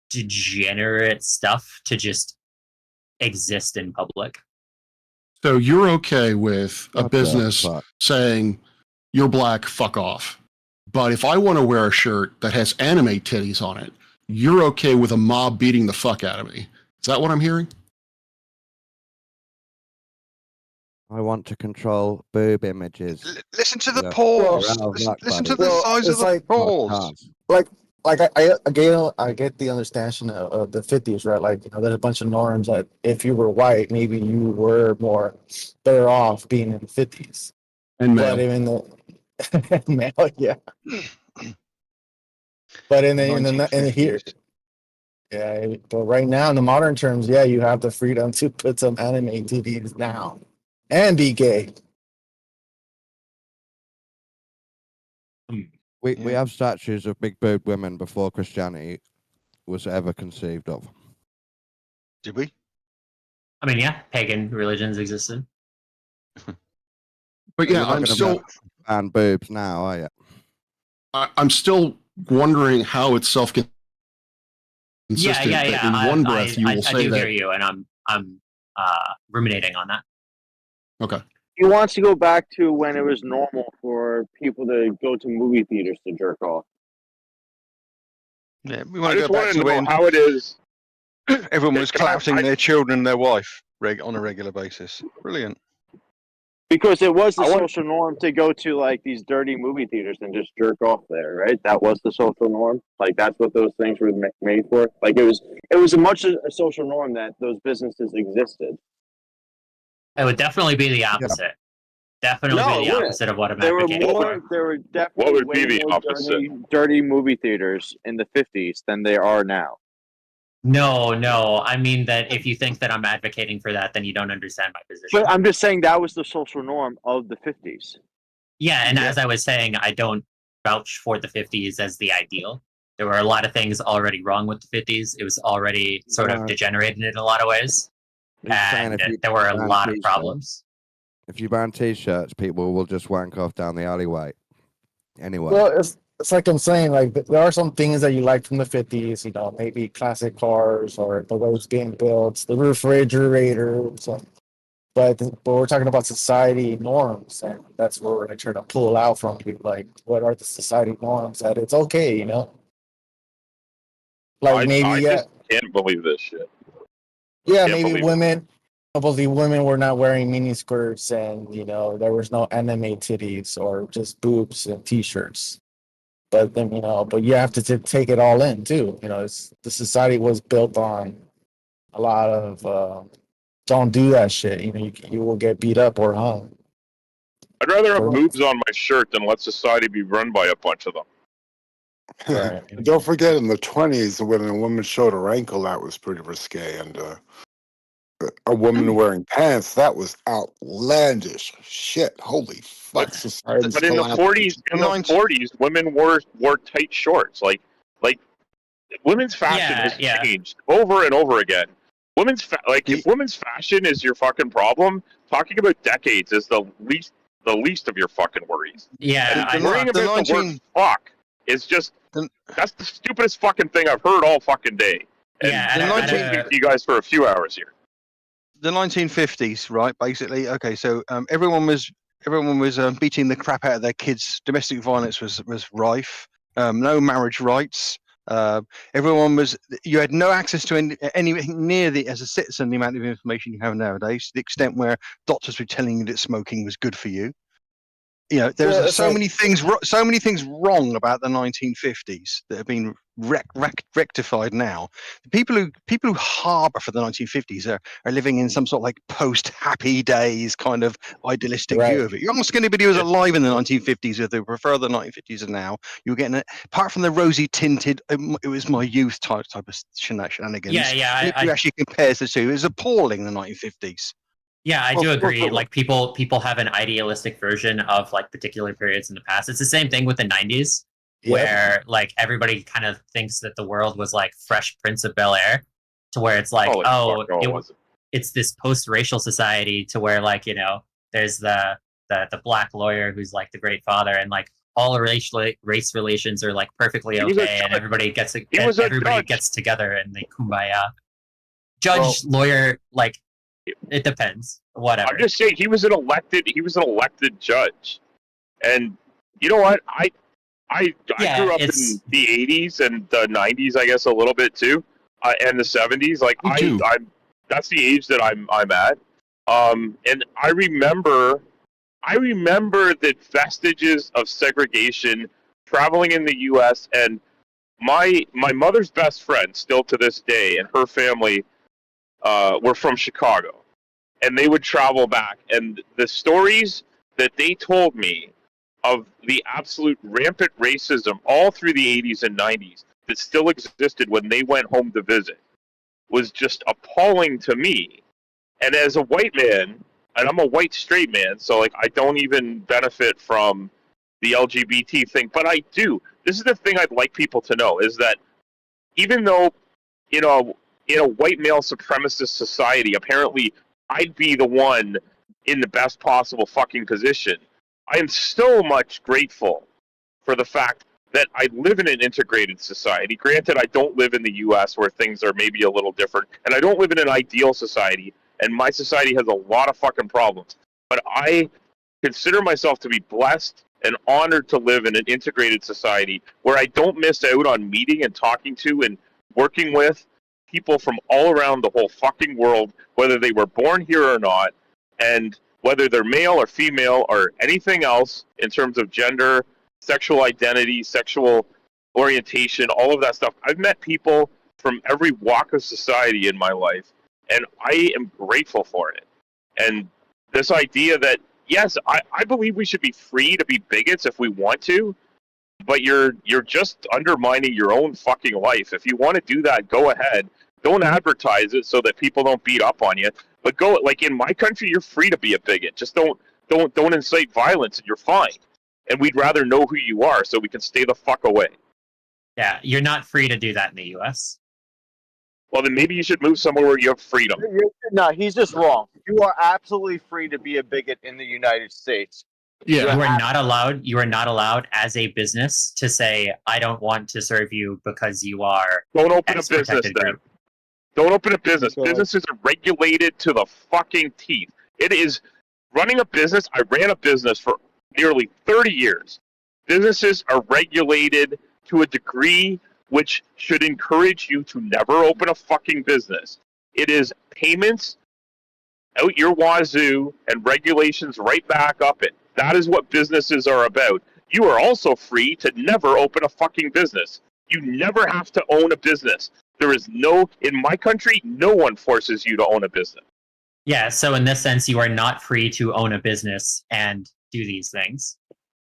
N: degenerate stuff to just exist in public.
S: So you're okay with a business saying you're black, fuck off. But if I want to wear a shirt that has anime titties on it, you're okay with a mob beating the fuck out of me. Is that what I'm hearing?
X: I want to control boob images.
I: Listen to the pause. Listen to the size of the pause.
Q: I get the understanding of the 50s, right? Like, you know, there's a bunch of norms that if you were white, maybe you were more better off being in the 50s.
S: And male.
Q: But even the male, yeah. But in the here, yeah. But right now, in the modern terms, yeah, you have the freedom to put some anime TVs now and be gay.
X: We have statues of big boob women before Christianity was ever conceived of.
I: Did we?
N: I mean, yeah, pagan religions existed.
S: But yeah, I'm still
X: and boobs now, are you?
S: I'm still wondering how it's self-consistent.
N: Yeah.
S: In one breath, you will say
N: I do
S: that.
N: hear you, and I'm ruminating on that.
S: Okay.
D: He wants to go back to when it was normal for people to go to movie theaters to jerk off.
I: Yeah, we
T: I
I: want to
T: just
I: go back
T: want
I: to
T: to know
I: when
T: how it is.
I: everyone was clouting their children and their wife on a regular basis. Brilliant.
D: Because it was the social norm to go to like these dirty movie theaters and just jerk off there, right? That was the social norm. Like that's what those things were made for. Like it was a social norm that those businesses existed.
N: It would definitely be the opposite. Definitely be the opposite of what I'm advocating for.
D: There were definitely
T: What would be
D: way
T: the
D: more
T: opposite?
D: dirty movie theaters in the 50s than there are now.
N: No. I mean that if you think that I'm advocating for that, then you don't understand my position.
D: But I'm just saying that was the social norm of the 50s.
N: Yeah, and as I was saying, I don't vouch for the 50s as the ideal. There were a lot of things already wrong with the 50s. It was already sort of degenerated in a lot of ways. And there were a lot of problems.
X: If you ban t-shirts, people will just wank off down the alleyway. Anyway.
Q: Well, it's like I'm saying, like there are some things that you like from the 50s, you know, maybe classic cars or the way it's being built, the refrigerator. But we're talking about society norms, and that's where we're going to try to pull out from people. Like, what are the society norms that it's okay, you know? Like
T: I just can't believe this shit.
Q: Yeah, maybe women. Probably women were not wearing mini skirts, and you know there was no anime titties or just boobs and t-shirts. But then but you have to take it all in too. You know, the society was built on a lot of don't do that shit. You know, you will get beat up or hung.
T: I'd rather have boobs on my shirt than let society be run by a bunch of them.
F: Right. Don't forget, in the 20s, when a woman showed her ankle, that was pretty risque, and a woman wearing pants, that was outlandish shit. Holy fuck!
T: But in the 40s, women wore tight shorts. Like women's fashion has changed over and over again. If women's fashion is your fucking problem, talking about decades is the least of your fucking worries.
N: Yeah,
T: and worrying about the word fuck is just that's the stupidest fucking thing I've heard all fucking day. And I'm speak to you guys for a few hours here.
I: The 1950s, right? Basically, okay. So everyone was beating the crap out of their kids. Domestic violence was rife. no marriage rights. Everyone was. You had no access to anything near as a citizen, the amount of information you have nowadays. To the extent where doctors were telling you that smoking was good for you. You know, there's so many things wrong about the 1950s that have been rectified now. The people who harbour for the 1950s are living in some sort of like post-happy days kind of idealistic view of it. You ask anybody who was alive in the 1950s if they prefer the 1950s and now, you're getting it. Apart from the rosy tinted, it was my youth type of shenanigans. If you actually compares the two, it's appalling, the 1950s.
N: Yeah, I do agree. Like people have an idealistic version of like particular periods in the past. It's the same thing with the 90s, where like everybody kind of thinks that the world was like Fresh Prince of Bel-Air, to where it's like, it's this post-racial society, to where like, you know, there's the black lawyer who's like the great father, and like all race relations are like perfectly okay, and everybody gets together and they kumbaya. Judge, lawyer, like. It depends. Whatever.
T: I'm just saying he was an elected judge, and you know what? I grew up in the 80s and the 90s, I guess a little bit too, and the 70s. Like I'm that's the age that I'm at. And I remember the vestiges of segregation traveling in the U.S. and my mother's best friend, still to this day, and her family. Were from Chicago, and they would travel back, and the stories that they told me of the absolute rampant racism all through the 80s and 90s that still existed when they went home to visit was just appalling to me. And as a white man, and I'm a white straight man, so like I don't even benefit from the LGBT thing, but I do. This is the thing I'd like people to know, is that even though, you know, in a white male supremacist society, apparently I'd be the one in the best possible fucking position. I am so much grateful for the fact that I live in an integrated society. Granted, I don't live in the U.S. where things are maybe a little different, and I don't live in an ideal society, and my society has a lot of fucking problems. But I consider myself to be blessed and honored to live in an integrated society where I don't miss out on meeting and talking to and working with people from all around the whole fucking world, whether they were born here or not, and whether they're male or female or anything else in terms of gender, sexual identity, sexual orientation, all of that stuff. I've met people from every walk of society in my life, and I am grateful for it. And this idea that, yes, I believe we should be free to be bigots if we want to, but you're just undermining your own fucking life. If you want to do that, go ahead. Don't advertise it so that people don't beat up on you. But go, like in my country, you're free to be a bigot. Just don't incite violence, and you're fine. And we'd rather know who you are so we can stay the fuck away.
N: Yeah, you're not free to do that in the U.S.
T: Well, then maybe you should move somewhere where you have freedom.
H: No, he's just wrong. You are absolutely free to be a bigot in the United States.
N: Yeah. You are not allowed as a business to say, I don't want to serve you because you are.
T: Don't open a business then. Don't open a business. Businesses are regulated to the fucking teeth. It is running a business. I ran a business for nearly 30 years. Businesses are regulated to a degree which should encourage you to never open a fucking business. It is payments out your wazoo and regulations right back up it. That is what businesses are about. You are also free to never open a fucking business. You never have to own a business. There is in my country, no one forces you to own a business.
N: Yeah, so in this sense, you are not free to own a business and do these things.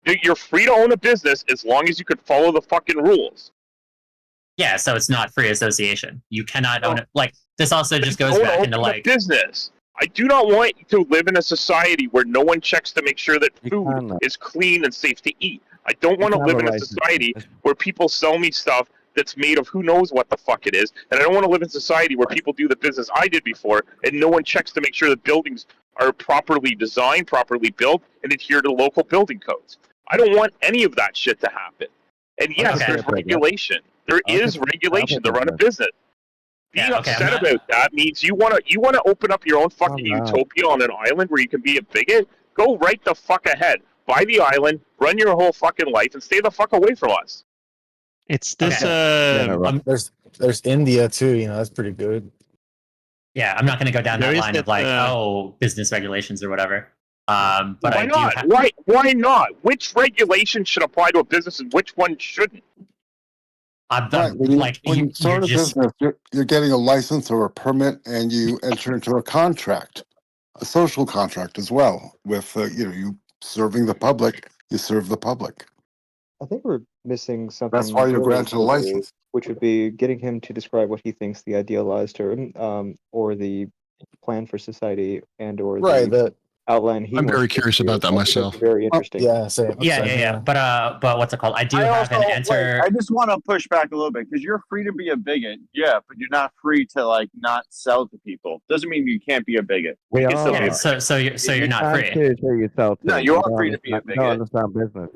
T: You're free to own a business as long as you could follow the fucking rules.
N: Yeah, so it's not free association. You cannot own it. Like, this also just goes back into like
T: business. I do not want to live in a society where no one checks to make sure that food is clean and safe to eat. I don't want to live in a society where people sell me stuff that's made of who knows what the fuck it is. And I don't want to live in a society where people do the business I did before and no one checks to make sure that buildings are properly designed, properly built, and adhere to local building codes. I don't want any of that shit to happen. And yes, there's regulation. There is regulation to run a business. Being upset about that means you want to open up your own fucking utopia on an island where you can be a bigot. Go right the fuck ahead. Buy the island, run your whole fucking life, and stay the fuck away from us.
G: It's this.
Q: There's India too. You know, that's pretty good.
N: Yeah, I'm not going to go down
G: There
N: that
G: is
N: line of
G: that,
N: business regulations or whatever. But
T: Why
N: I
T: not?
N: do.
T: Why not? Which regulation should apply to a business and which one shouldn't?
F: Right. When you start a business, you're getting a license or a permit, and you enter into a contract, a social contract as well, with you serving the public. You serve the public.
J: I think we're missing something.
F: That's why you're
J: really
F: granted a
J: important,
F: license.
J: which would be getting him to describe what he thinks the idealized term, or the plan for society, and or
Q: Right,
J: the outline he
S: I'm
J: wants
S: very
J: to
S: curious
J: do.
S: about that
J: I think
S: myself.
J: that's very interesting.
Q: Yeah, same.
N: Yeah. But what's it called? I do have an answer.
H: I just want to push back a little bit because you're free to be a bigot, yeah, but you're not free to like not sell to people. Doesn't mean you can't be a bigot. You can still be a bigot.
N: So you're not free.
H: No, you are free to be a bigot.
X: I don't understand business.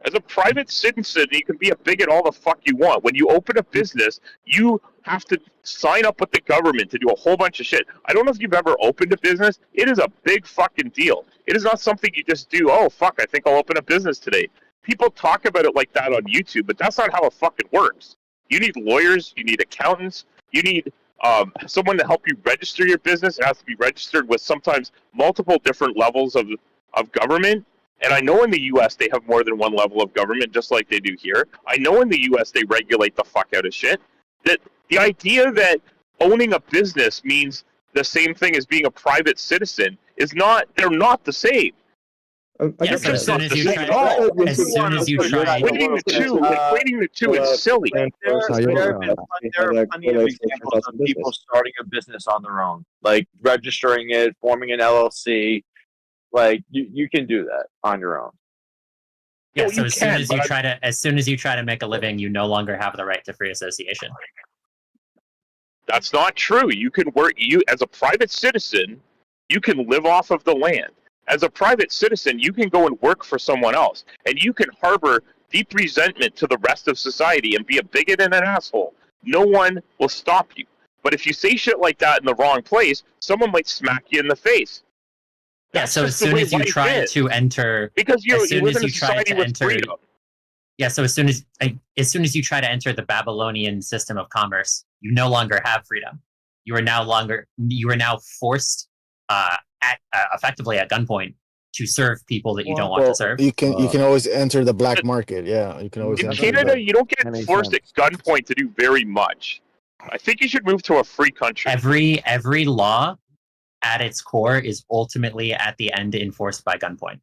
T: As a private citizen, you can be a bigot all the fuck you want. When you open a business, you have to sign up with the government to do a whole bunch of shit. I don't know if you've ever opened a business. It is a big fucking deal. It is not something you just do, oh, fuck, I think I'll open a business today. People talk about it like that on YouTube, but that's not how it fucking works. You need lawyers. You need accountants. You need someone to help you register your business. It has to be registered with sometimes multiple different levels of government. And I know in the U.S. they have more than one level of government, just like they do here. I know in the U.S. they regulate the fuck out of shit. That the idea that owning a business means the same thing as being a private citizen is not. They're not the same.
N: Yes, as soon as you try,
T: equating the two is silly.
H: There are plenty of examples of people starting a business on their own, like registering it, forming an LLC. Like you can do that on your own.
N: Yeah, so as soon as you try to make a living, you no longer have the right to free association.
T: That's not true. You can work. You as a private citizen, you can live off of the land. As a private citizen, you can go and work for someone else, and you can harbor deep resentment to the rest of society and be a bigot and an asshole. No one will stop you. But if you say shit like that in the wrong place, someone might smack you in the face.
N: Yeah, so as soon as you try to enter,
T: because you live in a society with freedom.
N: Yeah, so as soon as you try to enter the Babylonian system of commerce, you no longer have freedom. You are now forced effectively at gunpoint to serve people that you don't want to serve.
Q: You can always enter the black market. Yeah, you can always.
T: In Canada, you don't get forced at gunpoint to do very much. I think you should move to a free country.
N: Every law at its core is ultimately at the end enforced by gunpoint,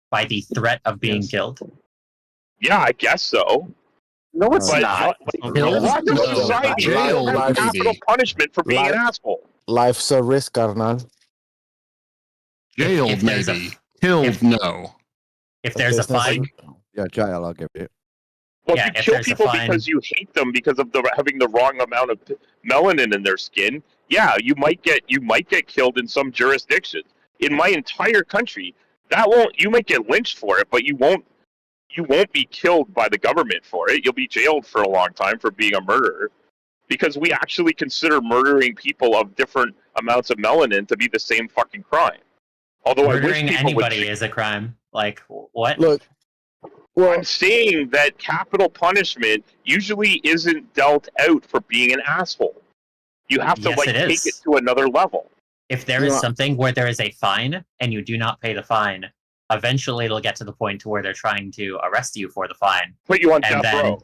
N: by the threat of being killed.
T: Yeah, I guess so.
H: No, it's not.
T: Lots of society have capital punishment for being an asshole.
Q: Life's a risk, carnal.
S: Jailed, maybe. Killed, no.
N: If there's a fine.
X: Yeah, jail, I'll give you.
T: Well, if you kill people because you hate them because of having the wrong amount of melanin in their skin, yeah, you might get killed in some jurisdictions. In my entire country, you might get lynched for it, but you won't be killed by the government for it. You'll be jailed for a long time for being a murderer, because we actually consider murdering people of different amounts of melanin to be the same fucking crime. Although
N: murdering
T: I wish people
N: anybody is a crime. Like what?
Q: Look.
T: Well, I'm saying that capital punishment usually isn't dealt out for being an asshole. You have to take it to another level.
N: If there is something where there is a fine and you do not pay the fine, eventually it'll get to the point to where they're trying to arrest you for the fine.
T: Put you on death row.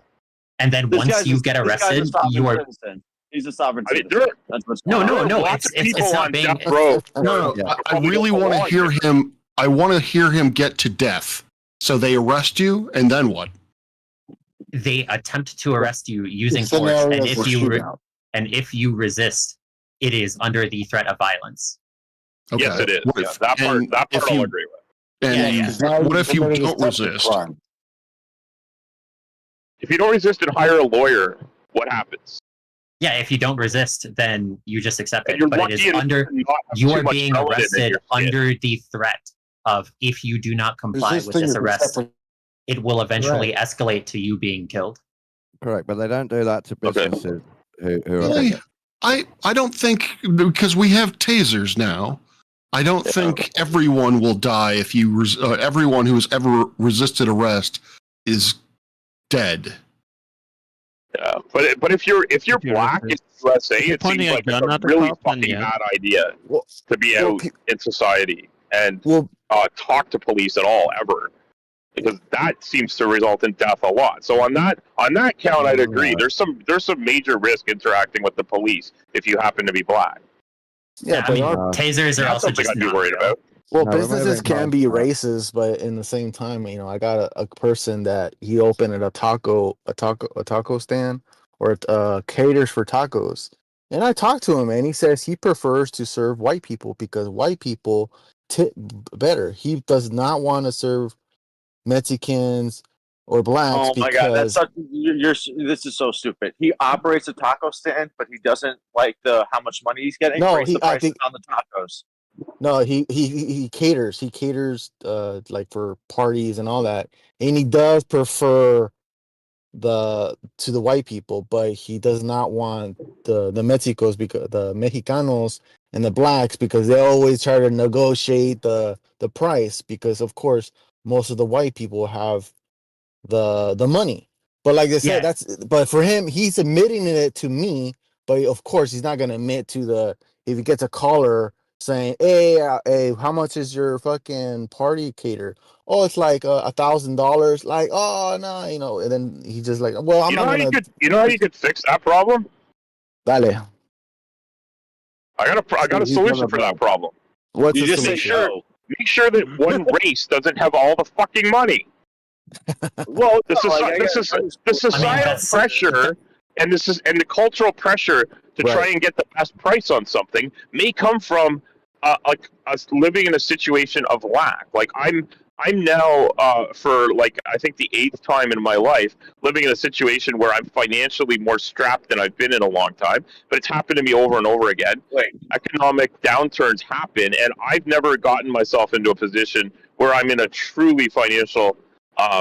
N: And then once you get arrested, you are.
H: He's a sovereign citizen. That's what's
N: No.
T: It's
N: not being.
S: No. I really want to hear him. I want to hear him get to death. So they arrest you, and then what?
N: They attempt to arrest you using force, and if you resist, it is under the threat of violence.
S: Okay.
T: Yes, it is. Yeah, that part I'll agree with.
S: And what if you don't resist?
T: If you don't resist and hire a lawyer, what happens?
N: Yeah, if you don't resist, then you just accept it.
T: You're
N: but it is
T: lucky
N: you are being arrested under the threat of, if you do not comply with this arrest, it will eventually escalate to you being killed.
X: Correct, but they don't do that to businesses who
S: really? I don't think, because we have tasers now, I don't think everyone will die if you everyone who has ever resisted arrest is dead.
T: But if you're black in the USA,
C: If you're
T: it seems
C: pointing a
T: like it's
C: gun
T: a
C: at the
T: really
C: cop, then
T: fucking
C: yeah.
T: bad idea to be out in society and talk to police at all ever, because that seems to result in death a lot. So on that count, I'd agree. There's some major risk interacting with the police if you happen to be black.
Q: Yeah,
N: I mean,
Q: but
N: tasers are
T: That's
N: also
T: something
N: just
T: I'd be
N: not
T: worried
N: real.
T: about.
Q: well,
X: No, it might have
Q: businesses
X: been
Q: can be
X: called-
Q: racist, but in the same time, I got a person that he opened a taco stand or caters for tacos, and I talked to him, and he says he prefers to serve white people because white people tip better. He does not want to serve Mexicans or blacks
D: Oh my god, that's
Q: because
D: such, this is so stupid. He operates a taco stand, but he doesn't like how much money he's getting.
Q: No,
D: Raise the
Q: I
D: prices
Q: think
D: on the tacos.
Q: no, he caters. He caters like for parties and all that. And he does prefer to the white people, but he does not want the Mexicos because the Mexicanos and the blacks because they always try to negotiate the price because of course most of the white people have the money. But like I said,
N: Yeah.
Q: but for him, he's admitting it to me, but of course he's not gonna admit to if he gets a caller saying, hey, how much is your fucking party cater? Oh, it's like $1,000. Like, oh no, and then he just like, well, I'm
T: You know
Q: not
T: how
Q: gonna.
T: you know how you could fix that problem?
Q: Dale.
T: I got a solution for that problem.
Q: What's
D: You
Q: the
D: just say
Q: solution?
T: Make sure that one race doesn't have all the fucking money.
D: Well,
T: The societal
N: that's-
T: pressure and the cultural pressure to try
Q: Right.
T: and get the best price on something may come from like us living in a situation of lack. Like I'm now for like I think the 8th time in my life living in a situation where I'm financially more strapped than I've been in a long time. But it's happened to me over and over again. Economic downturns happen, and I've never gotten myself into a position where I'm in a truly financial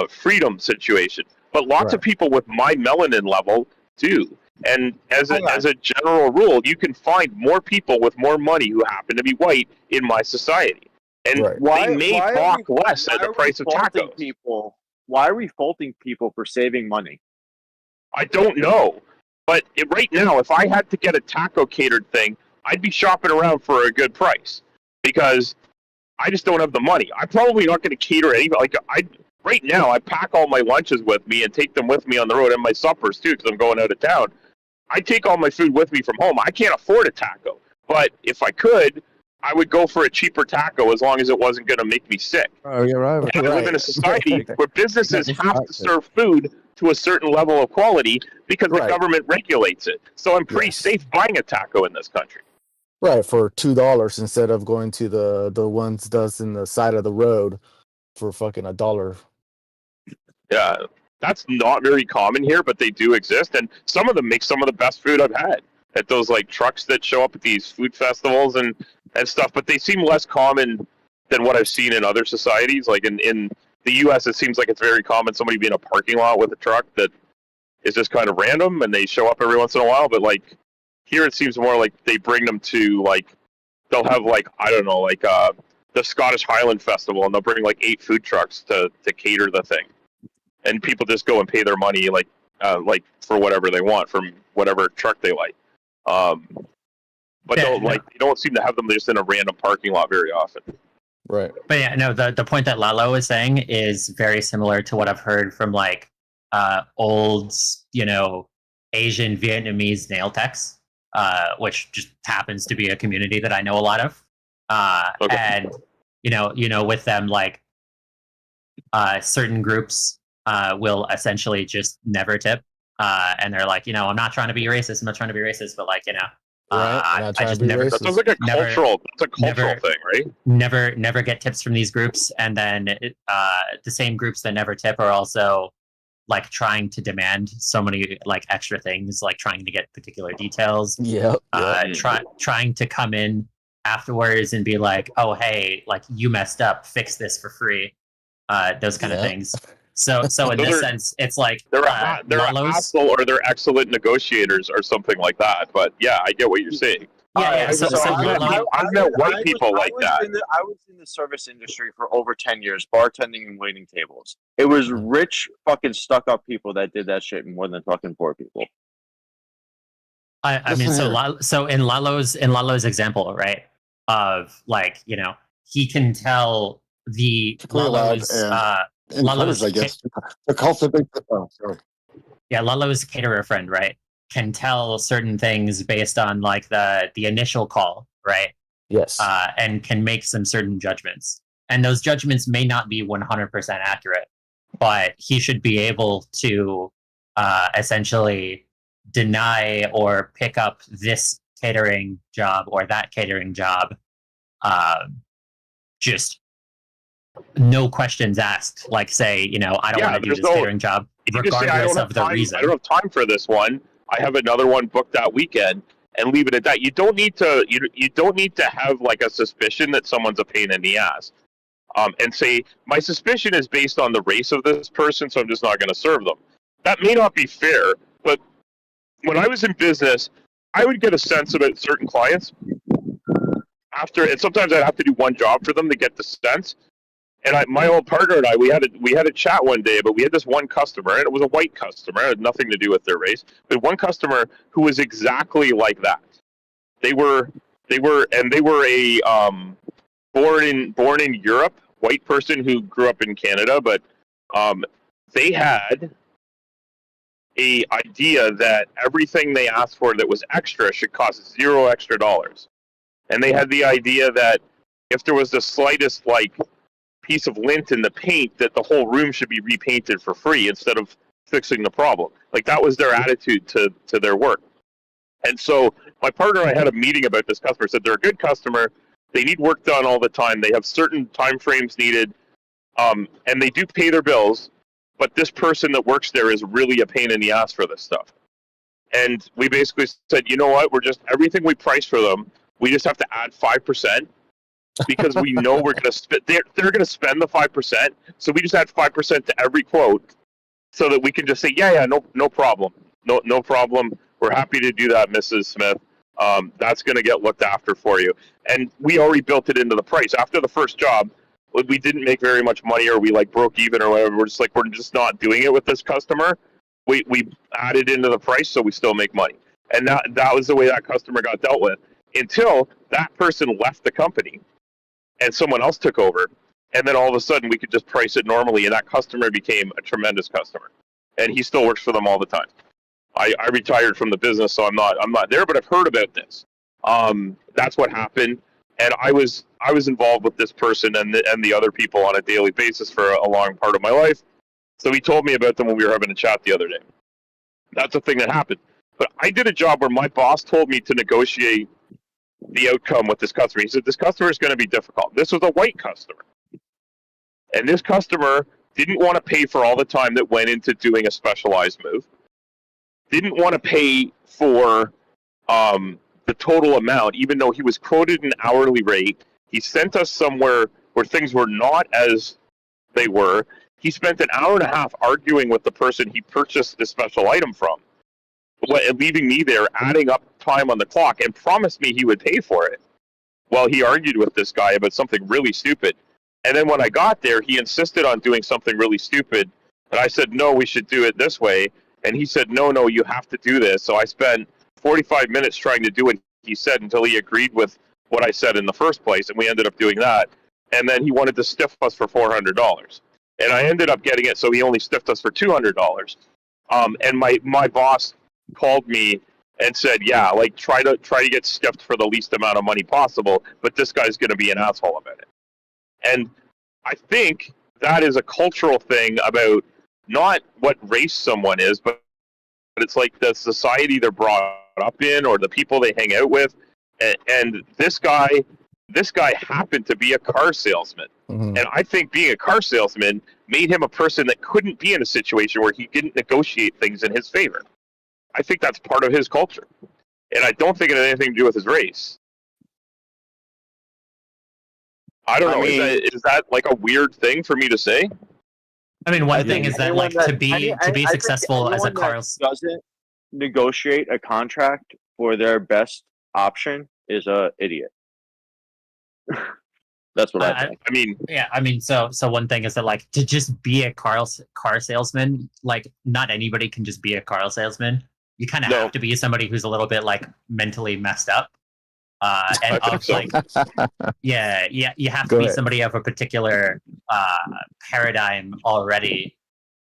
T: freedom situation. But lots of people with my melanin level do. And as a general rule, you can find more people with more money who happen to be white in my society. And they may talk less at the price of tacos.
D: Why are we faulting people for saving money?
T: I don't know. But right now, if I had to get a taco catered thing, I'd be shopping around for a good price. Because I just don't have the money. I'm probably not going to cater anybody. Right now, I pack all my lunches with me and take them with me on the road, and my suppers too, because I'm going out of town. I take all my food with me from home. I can't afford a taco, but if I could, I would go for a cheaper taco as long as it wasn't going to make me sick.
X: Oh, you're right.
T: And I live in a society where businesses have to serve food to a certain level of quality because the government regulates it. So I'm pretty safe buying a taco in this country.
Q: Right, for $2 instead of going to the ones that's in the side of the road for fucking $1.
T: Yeah, that's not very common here, but they do exist, and some of them make some of the best food I've had at those like trucks that show up at these food festivals and stuff. But they seem less common than what I've seen in other societies. Like in the U.S., it seems like it's very common somebody be in a parking lot with a truck that is just kind of random, and they show up every once in a while. But like here, it seems more like they bring them to like they'll have like I don't know like the Scottish Highland Festival, and they'll bring like 8 food trucks to cater the thing. And people just go and pay their money like for whatever they want from whatever truck they like. But they don't seem to have them just in a random parking lot very often.
Q: Right.
N: But yeah, no, the point that Lalo is saying is very similar to what I've heard from like old, Asian Vietnamese nail techs, which just happens to be a community that I know a lot of. And with them, like certain groups will essentially just never tip, and they're like, I'm not trying to be racist. I'm not trying to be racist, but like, I just never.
T: That sounds like a cultural. That's a cultural thing, right?
N: Never get tips from these groups, and then the same groups that never tip are also like trying to demand so many like extra things, like trying to get particular details. Trying to come in afterwards and be like, oh hey, like you messed up, fix this for free. Those kind of things. So in this sense, it's like
T: they're asshole or they're excellent negotiators or something like that. But yeah, I get what you're saying. I've met white people like that.
D: I was in the service industry for over 10 years, bartending and waiting tables. It was rich, fucking stuck-up people that did that shit more than fucking poor people.
N: I mean, so in Lalo's example, right? Of like, he can tell Lalo's
F: encouraged, I guess, to cultivate the. Oh, sorry.
N: Yeah, Lalo's caterer friend, right, can tell certain things based on like the initial call, right?
Q: Yes.
N: And can make some certain judgments, and those judgments may not be 100% accurate, but he should be able to essentially deny or pick up this catering job or that catering job, just no questions asked. Like, say, I don't want to do this catering job, regardless of the reason.
T: I don't have time for this one. I have another one booked that weekend, and leave it at that. You don't need to. You don't need to have like a suspicion that someone's a pain in the ass, and say my suspicion is based on the race of this person, so I'm just not going to serve them. That may not be fair, but when I was in business, I would get a sense about certain clients and sometimes I'd have to do one job for them to get the sense. And my old partner and I, we had a chat one day, but we had this one customer, and it was a white customer. It had nothing to do with their race, but one customer who was exactly like that. They were a born in Europe white person who grew up in Canada, but they had a idea that everything they asked for that was extra should cost $0 extra. And they had the idea that if there was the slightest piece of lint in the paint, that the whole room should be repainted for free instead of fixing the problem. Like, that was their attitude to their work. And so my partner and I had a meeting about this customer. Said they're a good customer. They need work done all the time. They have certain time frames needed, and they do pay their bills. But this person that works there is really a pain in the ass for this stuff. And we basically said, you know what? Everything we price for them, we just have to add 5%, because we know we're going to they're going to spend the 5%. So we just add 5% to every quote, so that we can just say, yeah, no problem, no problem. We're happy to do that, Mrs. Smith. That's going to get looked after for you. And we already built it into the price. After the first job, we didn't make very much money, or we broke even or whatever. We're just not doing it with this customer. We added into the price, so we still make money. And that was the way that customer got dealt with, until that person left the company and someone else took over. And then all of a sudden we could just price it normally, and that customer became a tremendous customer. And he still works for them all the time. I retired from the business, so I'm not there, but I've heard about this. That's what happened. And I was involved with this person and the other people on a daily basis for a long part of my life. So he told me about them when we were having a chat the other day. That's a thing that happened. But I did a job where my boss told me to negotiate the outcome with this customer. He said, this customer is going to be difficult. This was a white customer. And this customer didn't want to pay for all the time that went into doing a specialized move. Didn't want to pay for the total amount, even though he was quoted an hourly rate. He sent us somewhere where things were not as they were. He spent an hour and a half arguing with the person he purchased this special item from, leaving me there adding up time on the clock, and promised me he would pay for it while he argued with this guy about something really stupid. And then when I got there, he insisted on doing something really stupid. And I said, no, we should do it this way. And he said, no, you have to do this. So I spent 45 minutes trying to do what he said until he agreed with what I said in the first place. And we ended up doing that. And then he wanted to stiff us for $400. And I ended up getting it, so he only stiffed us for $200. And my boss called me and said, yeah, try to get stiffed for the least amount of money possible, but this guy's going to be an asshole about it. And I think that is a cultural thing about not what race someone is, but it's like the society they're brought up in or the people they hang out with. And this guy happened to be a car salesman. Mm-hmm. And I think being a car salesman made him a person that couldn't be in a situation where he didn't negotiate things in his favor. I think that's part of his culture. And I don't think it had anything to do with his race. I don't know. Is that a weird thing for me to say?
N: I mean, one thing is that to be successful as a car
H: doesn't negotiate a contract for their best option is a idiot. That's what I think.
N: So one thing is that to just be a car salesman, not anybody can just be a car salesman. you kind of have to be somebody who's a little bit like mentally messed up. And of like, you have to
Q: Go
N: be
Q: ahead.
N: somebody of a particular paradigm already,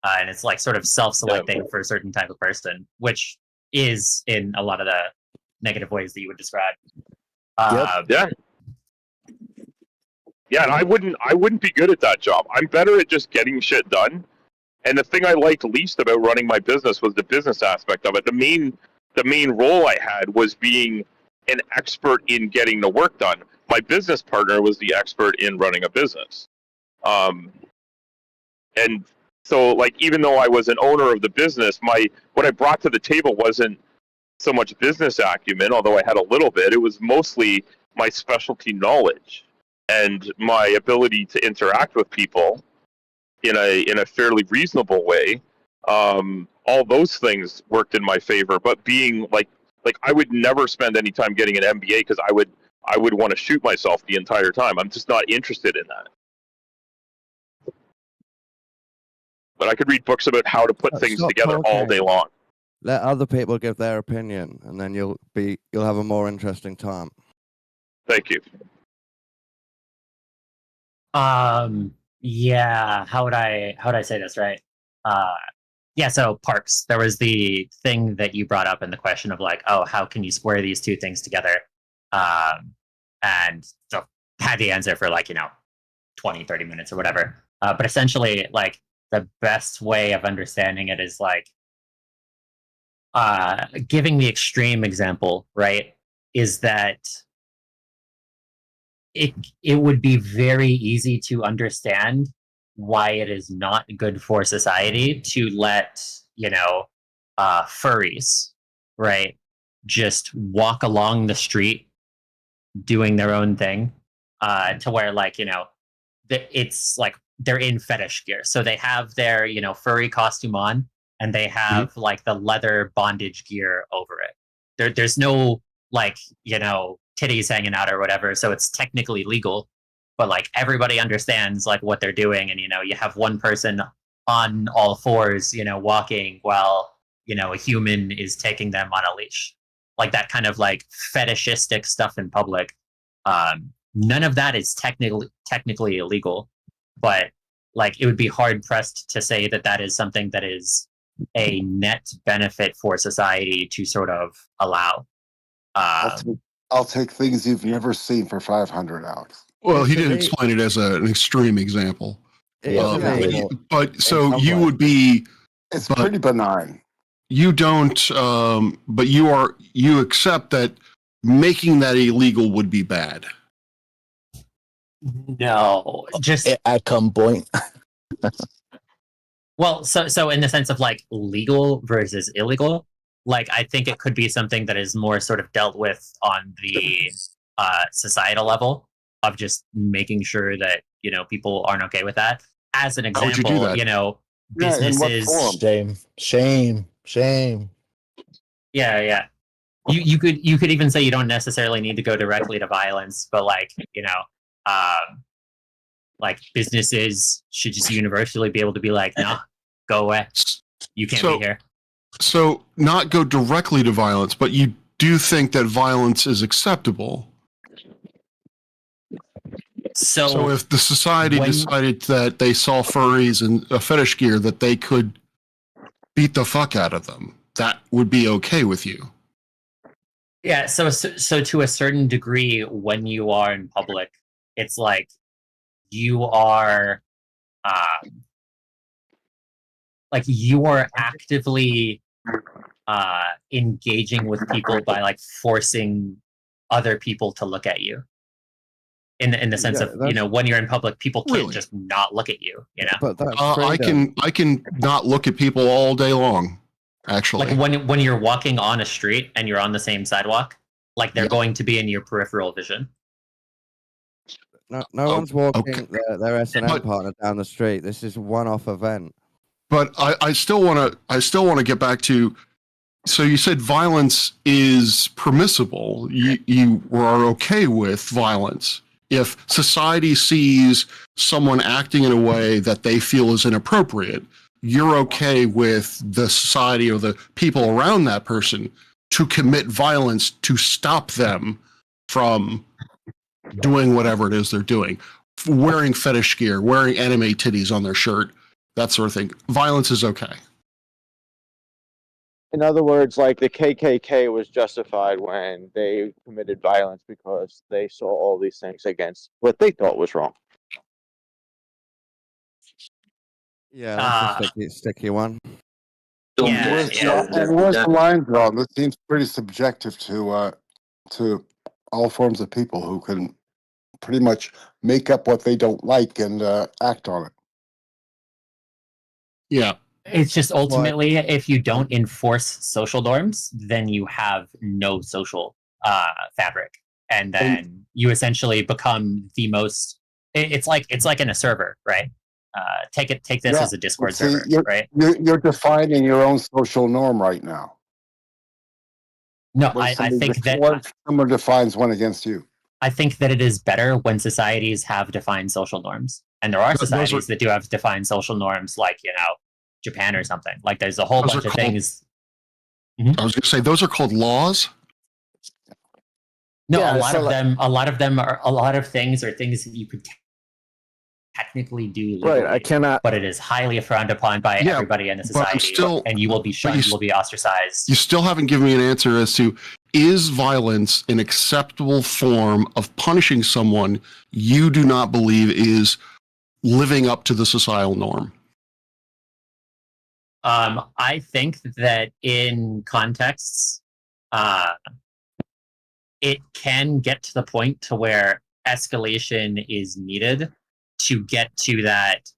N: and it's like sort of self-selecting for a certain type of person, which is in a lot of the negative ways that you would describe.
T: Yeah, and I wouldn't be good at that job. I'm better at just getting shit done. And the thing I liked least about running my business was the business aspect of it. The main role I had was being an expert in getting the work done. My business partner was the expert in running a business. And so, like, even though I was an owner of the business, what I brought to the table wasn't so much business acumen, although I had a little bit. It was mostly my specialty knowledge and my ability to interact with people in a fairly reasonable way. All those things worked in my favor. But being like I would never spend any time getting an MBA because I would want to shoot myself the entire time. I'm just not interested in that. But I could read books about how to put things
X: Stop
T: together all
X: talking.
T: day long.
X: Let other people give their opinion, and then you'll have a more interesting time.
T: Thank you.
N: Yeah, how would I say this right? Yeah, so parks. There was the thing that you brought up in the question of like, oh, how can you square these two things together? And so had the answer for like, 20, 30 minutes or whatever. But essentially, like, the best way of understanding it is like giving the extreme example, right? Is that it would be very easy to understand why it is not good for society to let furries, right, just walk along the street doing their own thing, to where like it's like they're in fetish gear, so they have their furry costume on, and they have like the leather bondage gear over it. There's no like titties hanging out or whatever, so it's technically legal, but like everybody understands like what they're doing, and you have one person on all fours walking while a human is taking them on a leash, like that kind of like fetishistic stuff in public. None of that is technically illegal, but like it would be hard pressed to say that that is something that is a net benefit for society to sort of allow.
F: I'll take things you've never seen for 500, Alex.
S: Well, he didn't explain it as an extreme example. But so you would be.
F: It's pretty benign.
S: You don't, but you accept that making that illegal would be bad.
N: No, just
Q: at some point.
N: Well, so in the sense of like legal versus illegal, like I think it could be something that is more sort of dealt with on the societal level of just making sure that people aren't okay with that. As an
Q: How would you do
N: example,
Q: that?
N: businesses.
Q: Shame.
N: Yeah. You could even say you don't necessarily need to go directly to violence, but like like businesses should just universally be able to be like, nah, go away. You can't be here.
S: So not go directly to violence, but you do think that violence is acceptable. So if the society decided that they saw furries and fetish gear, that they could beat the fuck out of them, that would be okay with you.
N: Yeah, so to a certain degree, when you are in public, it's like you are actively engaging with people by like forcing other people to look at you. In the sense of when you're in public, people can't just not look at you.
X: But that's
S: I can not look at people all day long. Actually,
N: like when you're walking on a street and you're on the same sidewalk, like they're going to be in your peripheral vision.
X: No one's walking their S&M partner down the street. This is a one-off event.
S: But I still want to get back to. So you said violence is permissible. You are okay with violence if society sees someone acting in a way that they feel is inappropriate. you're okay with the society or the people around that person to commit violence to stop them from doing whatever it is they're doing. Wearing fetish gear, wearing anime titties on their shirt, that sort of thing. Violence is okay.
D: In other words, like the KKK was justified when they committed violence because they saw all these things against what they thought was wrong.
X: Yeah, that's a sticky one.
F: Where's the line drawn? This seems pretty subjective to all forms of people who can pretty much make up what they don't like and act on it.
S: Yeah.
C: It's just ultimately, if you don't enforce social norms, then you have no social fabric, and then you essentially become the most. It's like in a server, right? Take this as a Discord server, right?
F: You're defining your own social norm right now.
C: No, I think that
F: someone defines one against you.
C: I think that it is better when societies have defined social norms, and there are societies that do have defined social norms, like Japan or something. Like there's a whole bunch of things.
S: I was going to say those are called laws.
C: No, a lot of things are things that you could technically do legally,
Q: right. I cannot,
C: but it is highly frowned upon by everybody in the society, and you will be shunned, you will be ostracized.
S: You still haven't given me an answer as to, is violence an acceptable form of punishing someone you do not believe is living up to the societal norm?
C: I think that in contexts, it can get to the point to where escalation is needed to get to that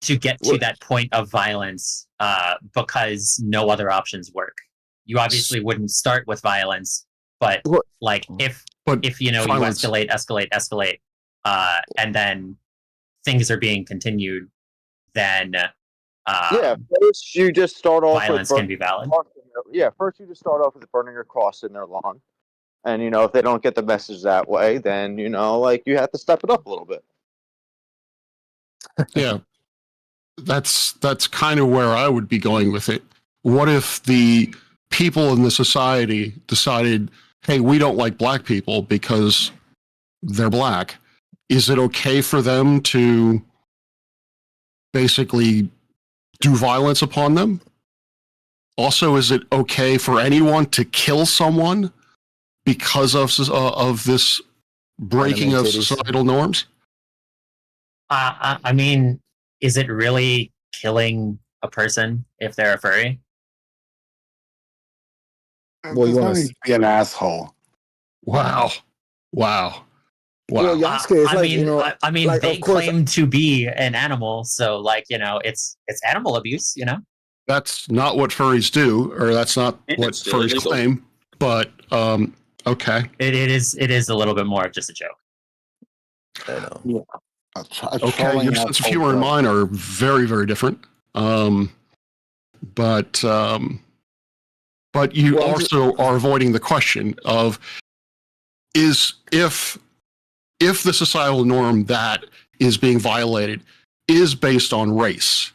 C: that point of violence, because no other options work. You obviously wouldn't start with violence, but like if you escalate, and then things are being continued, then
D: first you just start off
C: violence
D: with
C: can be valid.
D: First you just start off with burning your cross in their lawn, and if they don't get the message that way, then you have to step it up a little bit.
S: Yeah, that's kind of where I would be going with it. What if the people in the society decided, hey, we don't like black people because they're black? Is it okay for them to basically do violence upon them? Also, is it okay for anyone to kill someone because of this breaking of societal norms?
C: I mean, is it really killing a person if they're a furry?
F: Well, you want to be an asshole.
S: Wow.
Q: Well, Yasuke is
C: I mean,
Q: like,
C: they claim to be an animal, so it's animal abuse,
S: That's not what furries do, or that's not what furries claim. But okay,
C: it is a little bit more of just a joke.
Q: I know.
F: Yeah.
S: Okay, your sense of humor and mine are very, very different. But you also are avoiding the question of if the societal norm that is being violated is based on race,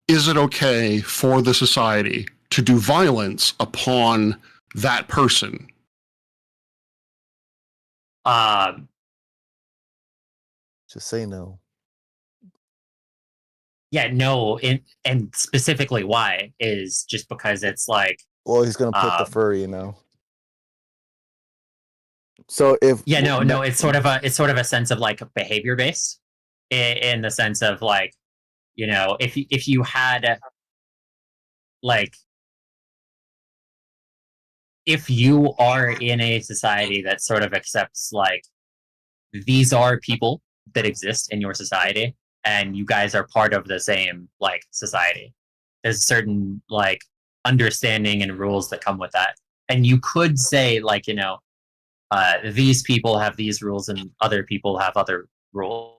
S: is it okay for the society to do violence upon that person?
Q: Just say no.
C: Yeah, no, and specifically why is just because it's like.
Q: Well, he's gonna put the furry, So if
C: no, it's sort of a sense of like behavior based, in the sense of like, if you had like, if you are in a society that sort of accepts like these are people that exist in your society and you guys are part of the same like society, there's a certain like understanding and rules that come with that, and you could say like these people have these rules and other people have other rules.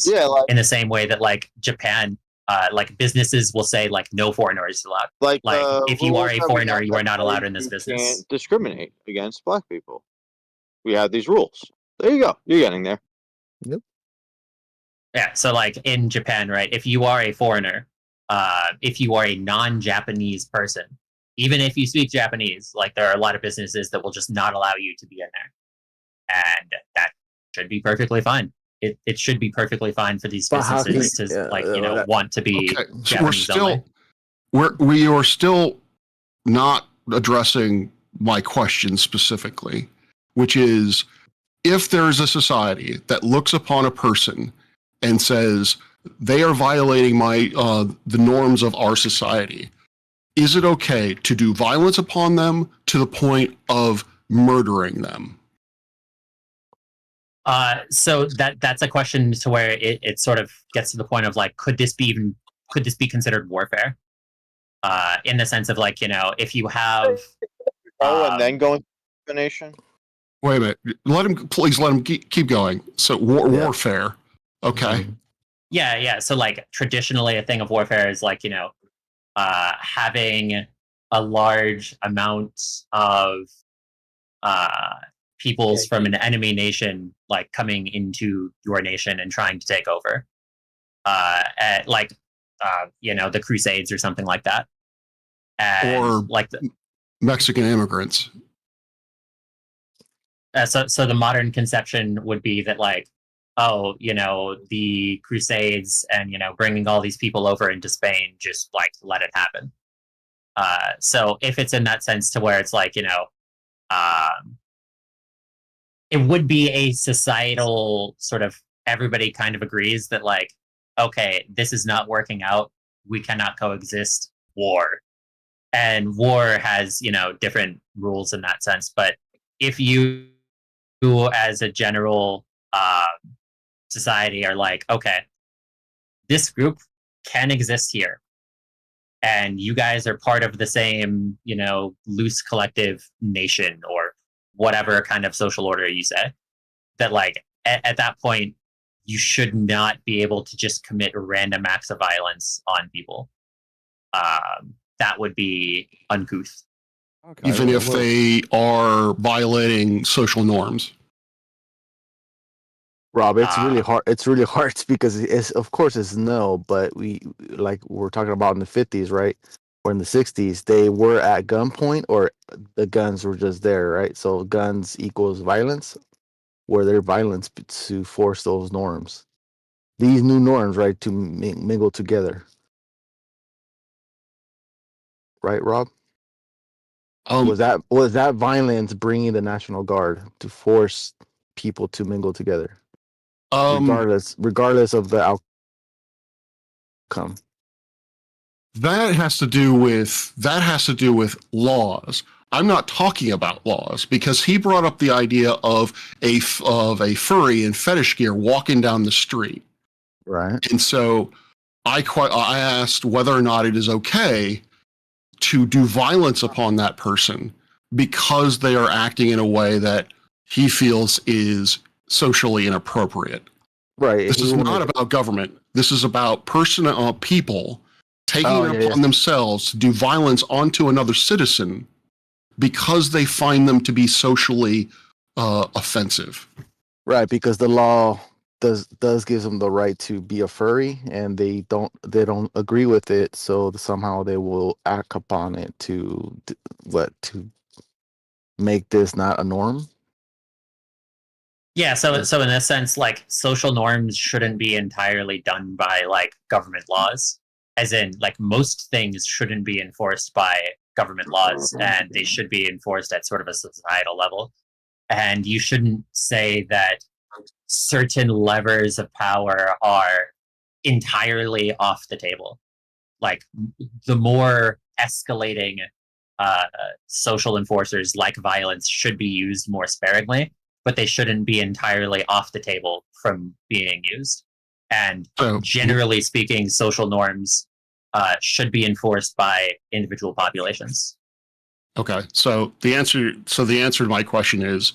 D: Yeah, like,
C: in the same way that like Japan, like businesses will say like no foreigners allowed.
D: Like
C: if you are a foreigner, you are not allowed in this business.
D: You can't discriminate against black people. We have these rules. There you go. You're getting there.
Q: Yep.
N: Yeah, so like in Japan, right? If you are a foreigner, if you are a non-Japanese person, even if you speak Japanese, like there are a lot of businesses that will just not allow you to be in there, and that should be perfectly fine. It should be perfectly fine for these businesses to want to be Japanese only.
S: We are still not addressing my question specifically, which is if there is a society that looks upon a person and says they are violating the norms of our society, is it okay to do violence upon them to the point of murdering them?
N: So that's a question to where it sort of gets to the point of like, could this be considered warfare? In the sense of like, if you have
H: and then go into detonation.
S: Wait a minute. Let him keep going. So warfare. Okay.
N: Yeah. So like traditionally a thing of warfare is like, having a large amount of peoples from an enemy nation like coming into your nation and trying to take over. The Crusades or something like that. And
S: or
N: like
S: Mexican immigrants.
N: So the modern conception would be that like, the Crusades and, bringing all these people over into Spain, just like let it happen. So if it's in that sense to where it's like, it would be a societal sort of, everybody kind of agrees that like, okay, this is not working out. We cannot coexist. War. And war has, different rules in that sense. But if you, as a general society, are like, okay, this group can exist here, and you guys are part of the same, loose collective nation or whatever kind of social order you say, that like at that point, you should not be able to just commit random acts of violence on people. That would be uncouth.
S: Okay, even if they are violating social norms.
Q: Rob, it's really hard. It's really hard because of course it's no, but we're talking about in the 50s, right? Or in the 60s, they were at gunpoint, or the guns were just there, right? So guns equals violence, where their violence to force those norms, these new norms, right, to mingle together. Right, Rob? Was that violence bringing the National Guard to force people to mingle together, regardless of the outcome?
S: That has to do with laws. I'm not talking about laws, because he brought up the idea of a furry in fetish gear walking down the street,
Q: right?
S: And so I asked whether or not it is okay to do violence upon that person because they are acting in a way that he feels is socially inappropriate.
Q: Right.
S: This is not about government. This is about people taking it upon themselves to do violence onto another citizen because they find them to be socially offensive.
Q: Right, because the law does give them the right to be a furry, and they don't agree with it, so somehow they will act upon it to make this not a norm.
N: Yeah, so in a sense, like social norms shouldn't be entirely done by like government laws, as in like most things shouldn't be enforced by government laws, and they should be enforced at sort of a societal level. And you shouldn't say that certain levers of power are entirely off the table. Like the more escalating social enforcers like violence should be used more sparingly, but they shouldn't be entirely off the table from being used. And generally speaking, social norms should be enforced by individual populations.
S: Okay, so the answer to my question is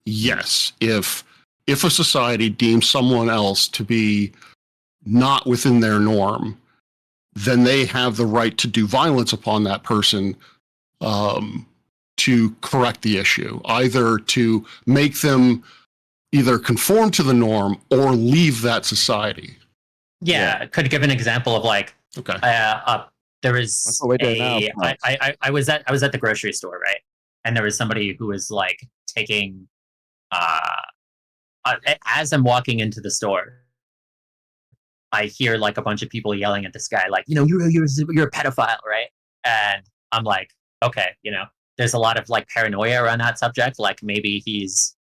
S: yes. If a society deems someone else to be not within their norm, then they have the right to do violence upon that person to correct the issue, either to make them either conform to the norm or leave that society.
N: Yeah, could give an example of like,
S: okay,
N: there was
X: That's what we do now,
N: I was at the grocery store, right, and there was somebody who was like taking, as I'm walking into the store, I hear like a bunch of people yelling at this guy, like, you know, you're a pedophile, right? And I'm like, okay, you know, there's a lot of like paranoia around that subject, like maybe he's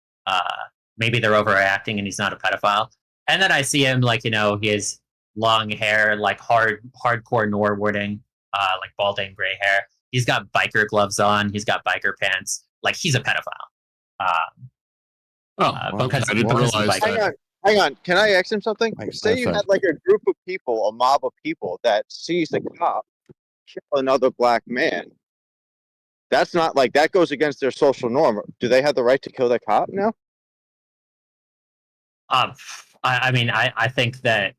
N: maybe they're overreacting and he's not a pedophile. And then I see him, like, you know, he has long hair, like hardcore Norwooding, like balding gray hair. He's got biker gloves on. He's got biker pants. Like, he's a pedophile.
S: Okay. I didn't realize that.
D: Hang on. Can I ask him something? Say you
X: sense.
D: had like a group of people, a mob of people that sees a cop kill another black man. That's not like, that goes against their social norm. Do they have the right to kill the cop now?
N: I mean, I think that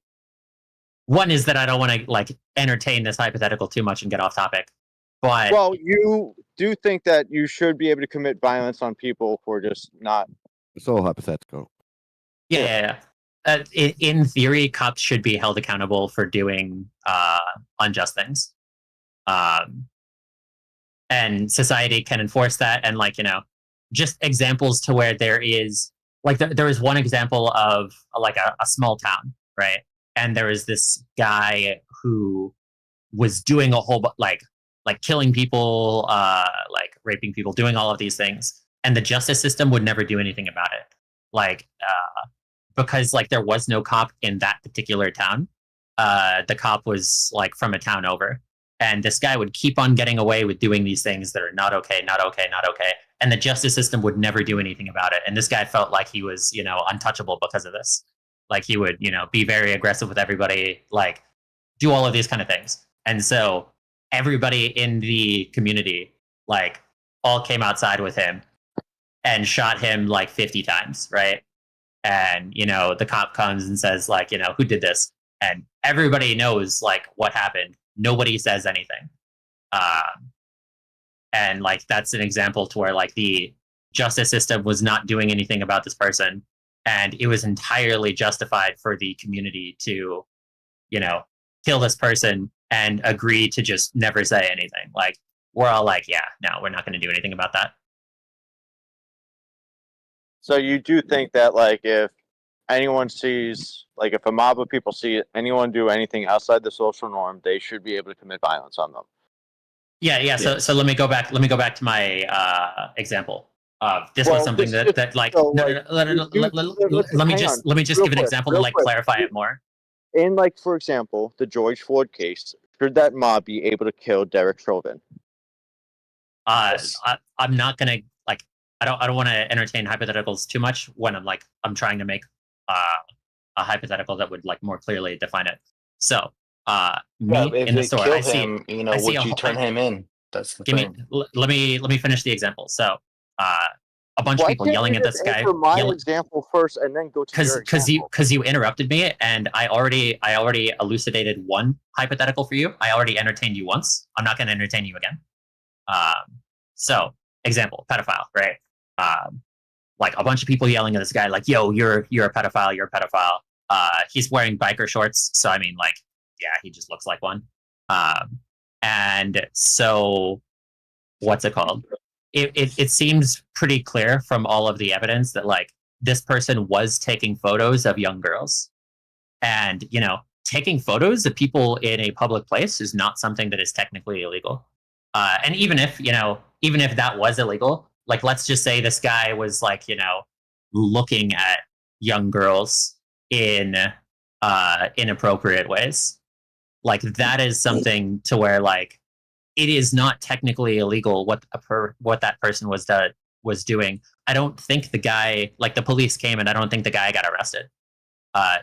N: one is that I don't want to like entertain this hypothetical too much and get off topic. But
D: well, you do think that you should be able to commit violence on people for just not.
X: It's all hypothetical.
N: Yeah. In theory, cops should be held accountable for doing unjust things. And society can enforce that. And like, you know, just examples to where there is, like, there was one example of like a small town, right? And there was this guy who was doing a whole, like killing people, like raping people, doing all of these things. And the justice system would never do anything about it. Like, because like there was no cop in that particular town. The cop was like from a town over. And this guy would keep on getting away with doing these things that are not okay, not okay, not okay. And the justice system would never do anything about it. And this guy felt like he was, you know, untouchable because of this. Like, he would, you know, be very aggressive with everybody, like do all of these kind of things. And so everybody in the community, like, all came outside with him and shot him like 50 times, right? And, you know, the cop comes and says, like, you know, who did this? And everybody knows like what happened. Nobody says anything. And like, that's an example to where like the justice system was not doing anything about this person. And it was entirely justified for the community to, you know, kill this person and agree to just never say anything. Like, we're all like, yeah, no, we're not going to do anything about that.
D: So you do think that like if anyone sees, like if a mob of people see anyone do anything outside the social norm, they should be able to commit violence on them.
N: Yeah. So let me go back to my example. This was something that like,
D: so,
N: let me just give an example to like clarify it more.
D: In like, for example, the George Floyd case, should that mob be able to kill Derek Chauvin?
N: I'm not gonna like. I don't want to entertain hypotheticals too much when I'm trying to make a hypothetical that would like more clearly define it. So in the store, I see him.
E: You know, would you turn him in? That's the thing.
N: Let me finish the example. So a bunch of people yelling at this guy.
D: My example first, and then go to your example.
N: Because you interrupted me, and I already elucidated one hypothetical for you. I already entertained you once. I'm not going to entertain you again. So example, pedophile, right? Like a bunch of people yelling at this guy, like, "Yo, you're a pedophile. You're a pedophile." He's wearing biker shorts, so I mean, like, yeah, he just looks like one. And so, what's it called? It seems pretty clear from all of the evidence that like this person was taking photos of young girls, and you know, taking photos of people in a public place is not something that is technically illegal. And even if that was illegal, like let's just say this guy was like, you know, looking at young girls in inappropriate ways, like that is something to where like it is not technically illegal what that person was doing. I don't think the guy, like the police came and I don't think the guy got arrested,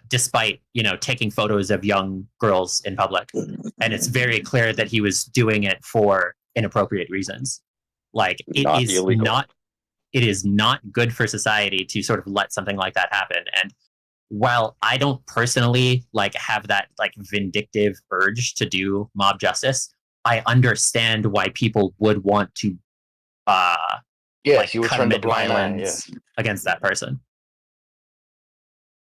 N: despite, you know, taking photos of young girls in public. And it's very clear that he was doing it for inappropriate reasons. Like it is not good for society to sort of let something like that happen. And while I don't personally like have that like vindictive urge to do mob justice, I understand why people would want to
E: you would turn the blind eye
N: against that person.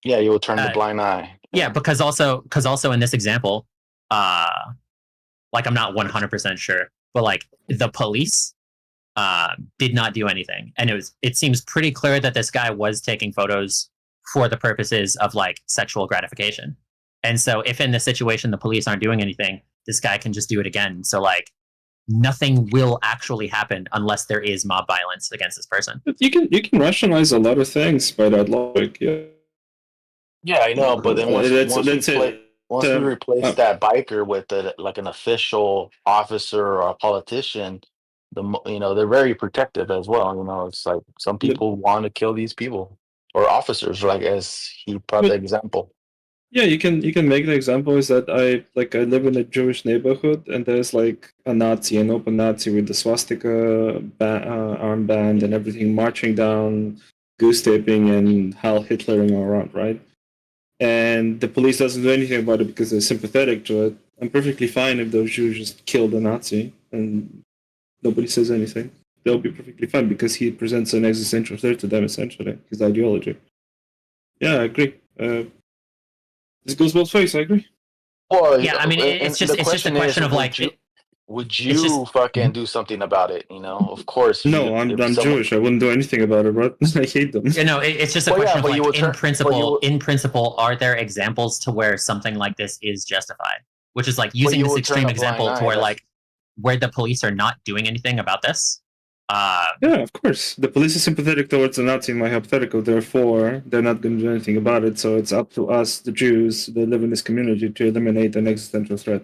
E: Yeah, you will turn a blind eye.
C: Yeah, because also in this example, like I'm not 100% sure, but like the police did not do anything, and it seems pretty clear that this guy was taking photos for the purposes of like sexual gratification. And so if in this situation the police aren't doing anything, this guy can just do it again. So like nothing will actually happen unless there is mob violence against this person.
O: But you can rationalize a lot of things by that logic. Yeah.
E: Yeah, I know, but then once we replace
O: uh,
E: that biker with like an official officer or a politician, they're very protective as well. It's like some people want to kill these people or officers, like as he brought the example.
O: Yeah, you can make the example is that I live in a Jewish neighborhood and there's like a Nazi, an open Nazi with the swastika armband and everything marching down, goose taping and Heil Hitlering all around, right? And the police doesn't do anything about it because they're sympathetic to it. I'm perfectly fine if those Jews just killed a Nazi and nobody says anything. They'll be perfectly fine because he presents an existential threat to them, essentially, his ideology. Yeah, I agree. This goes both ways, I agree.
E: Well,
C: yeah, I mean, it's just a question of like...
E: Would you fucking do something about it? Of course.
O: No, I'm Jewish. I wouldn't do anything about it, bro. I hate them.
C: It's just a question of like, in principle, are there examples to where something like this is justified? Which is like using this extreme example to where like where the police are not doing anything about this.
O: Yeah, of course. The police is sympathetic towards the Nazi in my hypothetical, therefore they're not going to do anything about it. So it's up to us, the Jews that live in this community, to eliminate an existential threat.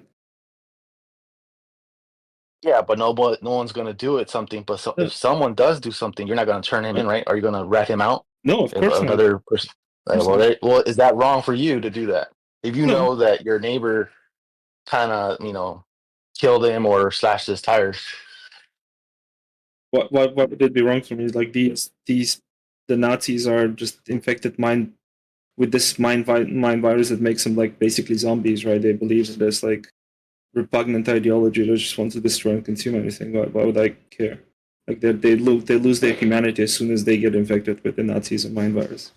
E: Yeah, but no one's going to do it. But if someone does do something, you're not going to turn him in, right? Are you going to rat him out?
O: No, of course not.
E: Another person. Well, is that wrong for you to do that? If you know that your neighbor kind of, killed him or slashed his tires.
O: What would it be wrong for me? Like the Nazis are just infected with this mind virus that makes them like basically zombies, right? They believe in this like repugnant ideology. They just want to destroy and consume anything. Why would I care? Like they lose their humanity as soon as they get infected with the Nazis and mind virus.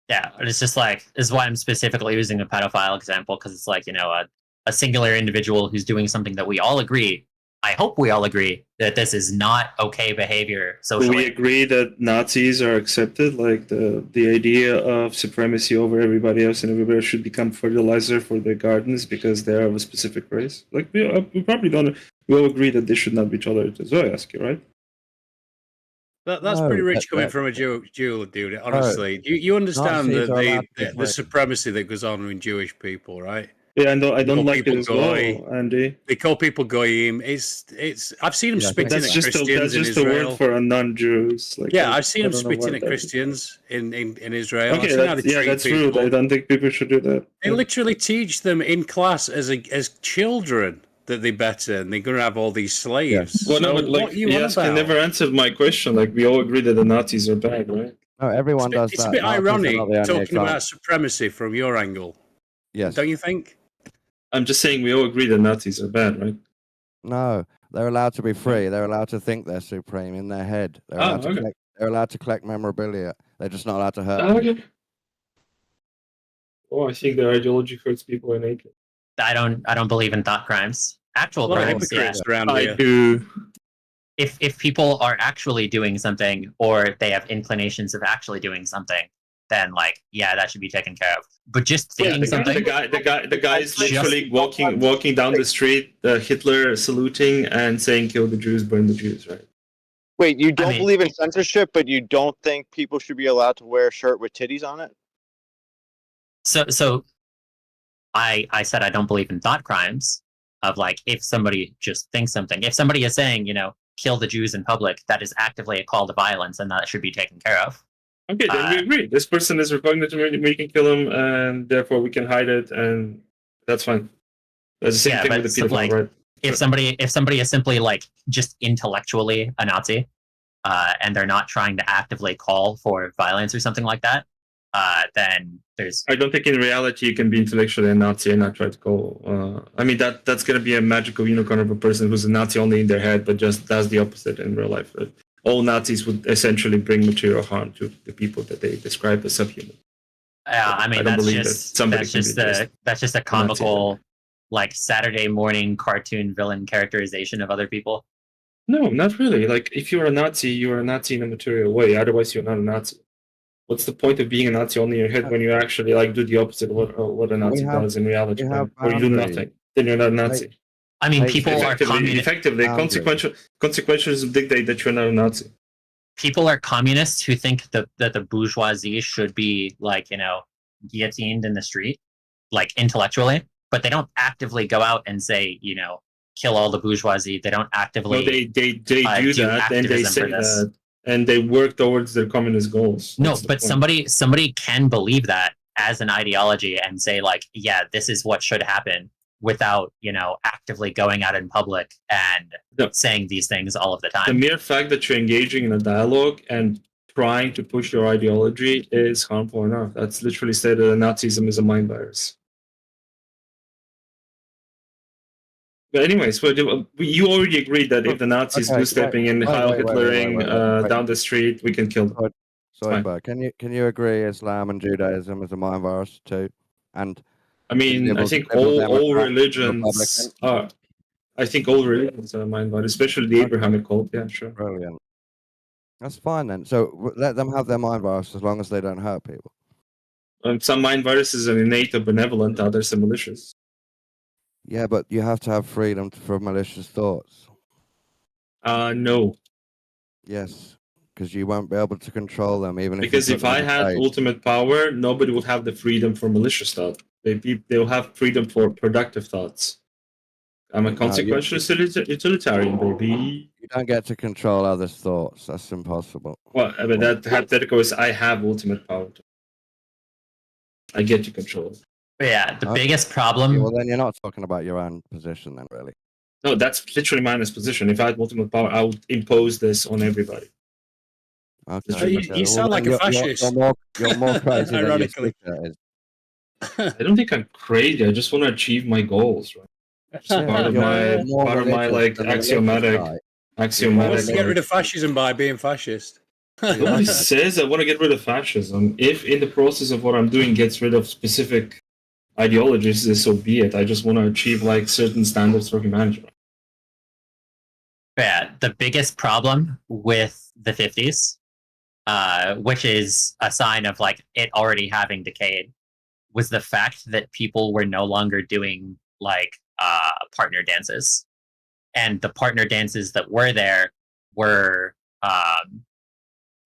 C: Yeah, it's just like this is why I'm specifically using a pedophile example, because it's like a singular individual who's doing something that we all agree. I hope we all agree that this is not okay behavior socially.
O: Do we agree that Nazis are accepted? Like the idea of supremacy over everybody else, and everybody should become fertilizer for their gardens because they are of a specific race? Like we probably don't. We all agree that they should not be tolerated. So I ask you, right?
G: That's pretty rich coming from a Jew, dude. Honestly, you understand the supremacy that goes on in Jewish people, right?
O: Yeah, I don't like it as well, Andy.
G: They call people goyim. It's. I've seen them spitting at Christians
O: that's just
G: in
O: a
G: Israel.
O: word for a non-Jews. Like,
G: I've seen them spitting at Christians in Israel.
O: Okay, that's rude. I don't think people should do that.
G: They literally teach them in class as children that they better, and they're going to have all these slaves.
O: Yeah. Well, no, but like, you never answered my question. Like, we all agree that the Nazis are bad, right?
X: No, everyone does that.
G: It's a bit ironic talking about supremacy from your angle.
X: Yes.
G: Don't you think?
O: I'm just saying we all agree that Nazis are bad, right?
X: No, they're allowed to be free. They're allowed to think they're supreme in their head. They're allowed to collect memorabilia. They're just not allowed to hurt.
O: Okay. Oh, I think their ideology hurts people innately.
C: I don't believe in thought crimes. Actual crimes, yeah.
O: I do.
C: If people are actually doing something, or they have inclinations of actually doing something, then that should be taken care of. But just thinking something.
O: The guy is literally walking down the street, Hitler saluting and saying, "Kill the Jews, burn the Jews," right?
D: Wait, you don't believe in censorship, but you don't think people should be allowed to wear a shirt with titties on it?
C: So I said I don't believe in thought crimes of if somebody just thinks something. If somebody is saying, kill the Jews in public, that is actively a call to violence, and that should be taken care of.
O: Okay, then we agree. This person is repugnant to me, we can kill him, and therefore we can hide it, and that's fine. That's the same thing with the pedophile, right?
C: If somebody is simply just intellectually a Nazi, and they're not trying to actively call for violence or something like that, then there's.
O: I don't think in reality you can be intellectually a Nazi and not try to call. That's going to be a magical unicorn of a person who's a Nazi only in their head, but just does the opposite in real life. All Nazis would essentially bring material harm to the people that they describe as subhuman.
N: I mean,
O: don't
N: that's
O: believe that
N: just
O: somebody
N: that's
O: can
N: just
O: be just
N: the that's just a
O: a Nazi.
N: comical, like Saturday morning cartoon villain characterization of other people.
O: No, not really. Like, if you're a Nazi, you're a Nazi in a material way. Otherwise, you're not a Nazi. What's the point of being a Nazi only in your head when you actually like do the opposite of what a Nazi does in reality, or you do nothing? Then you're not a Nazi.
N: I mean, people are
O: effectively consequentialism dictate that you're not a Nazi.
N: People are communists who think that the bourgeoisie should be like, guillotined in the street, like intellectually, but they don't actively go out and say, kill all the bourgeoisie. They don't actively.
O: No, they do that, and they say that, and they work towards their communist goals.
N: No, but somebody can believe that as an ideology and say like, yeah, this is what should happen, without actively going out in public and saying these things all of the time.
O: The mere fact that you're engaging in a dialogue and trying to push your ideology is harmful enough. That's literally stated that Nazism is a mind virus. But anyways, you already agreed that if the Nazis blue stepping and Heil Hitlering down the street, we can kill them.
X: Sorry, but can you agree Islam and Judaism is a mind virus too? And
O: I mean, I think all religions are. I think all religions are mind virus, especially the Abrahamic cult. Yeah, sure.
X: Brilliant. That's fine then. So let them have their mind virus as long as they don't hurt people.
O: Some mind viruses are innate or benevolent, others are malicious.
X: Yeah, but you have to have freedom for malicious thoughts.
O: No.
X: Yes, because you won't be able to control them, even
O: because if I had ultimate power, nobody would have the freedom for malicious thought. They'll have freedom for productive thoughts. I'm a consequential utilitarian, baby.
X: You don't get to control others' thoughts. That's impossible.
O: Well, I mean, that hypothetical is I have ultimate power. I get to control it.
N: Yeah, the biggest problem.
X: Yeah, well, then you're not talking about your own position, then, really.
O: No, that's literally my position. If I had ultimate power, I would impose this on everybody.
X: Okay.
G: You sound like a fascist.
X: You're more crazy
G: ironically.
O: I don't think I'm crazy. I just want to achieve my goals, right? It's part of my like axiomatic.
G: You want to get rid of fascism by being fascist.
O: Nobody says I want to get rid of fascism. If in the process of what I'm doing gets rid of specific ideologies, so be it. I just want to achieve like certain standards for humanity.
N: Yeah, the biggest problem with the 50s, which is a sign of like it already having decayed, was the fact that people were no longer doing like partner dances, and the partner dances that were there were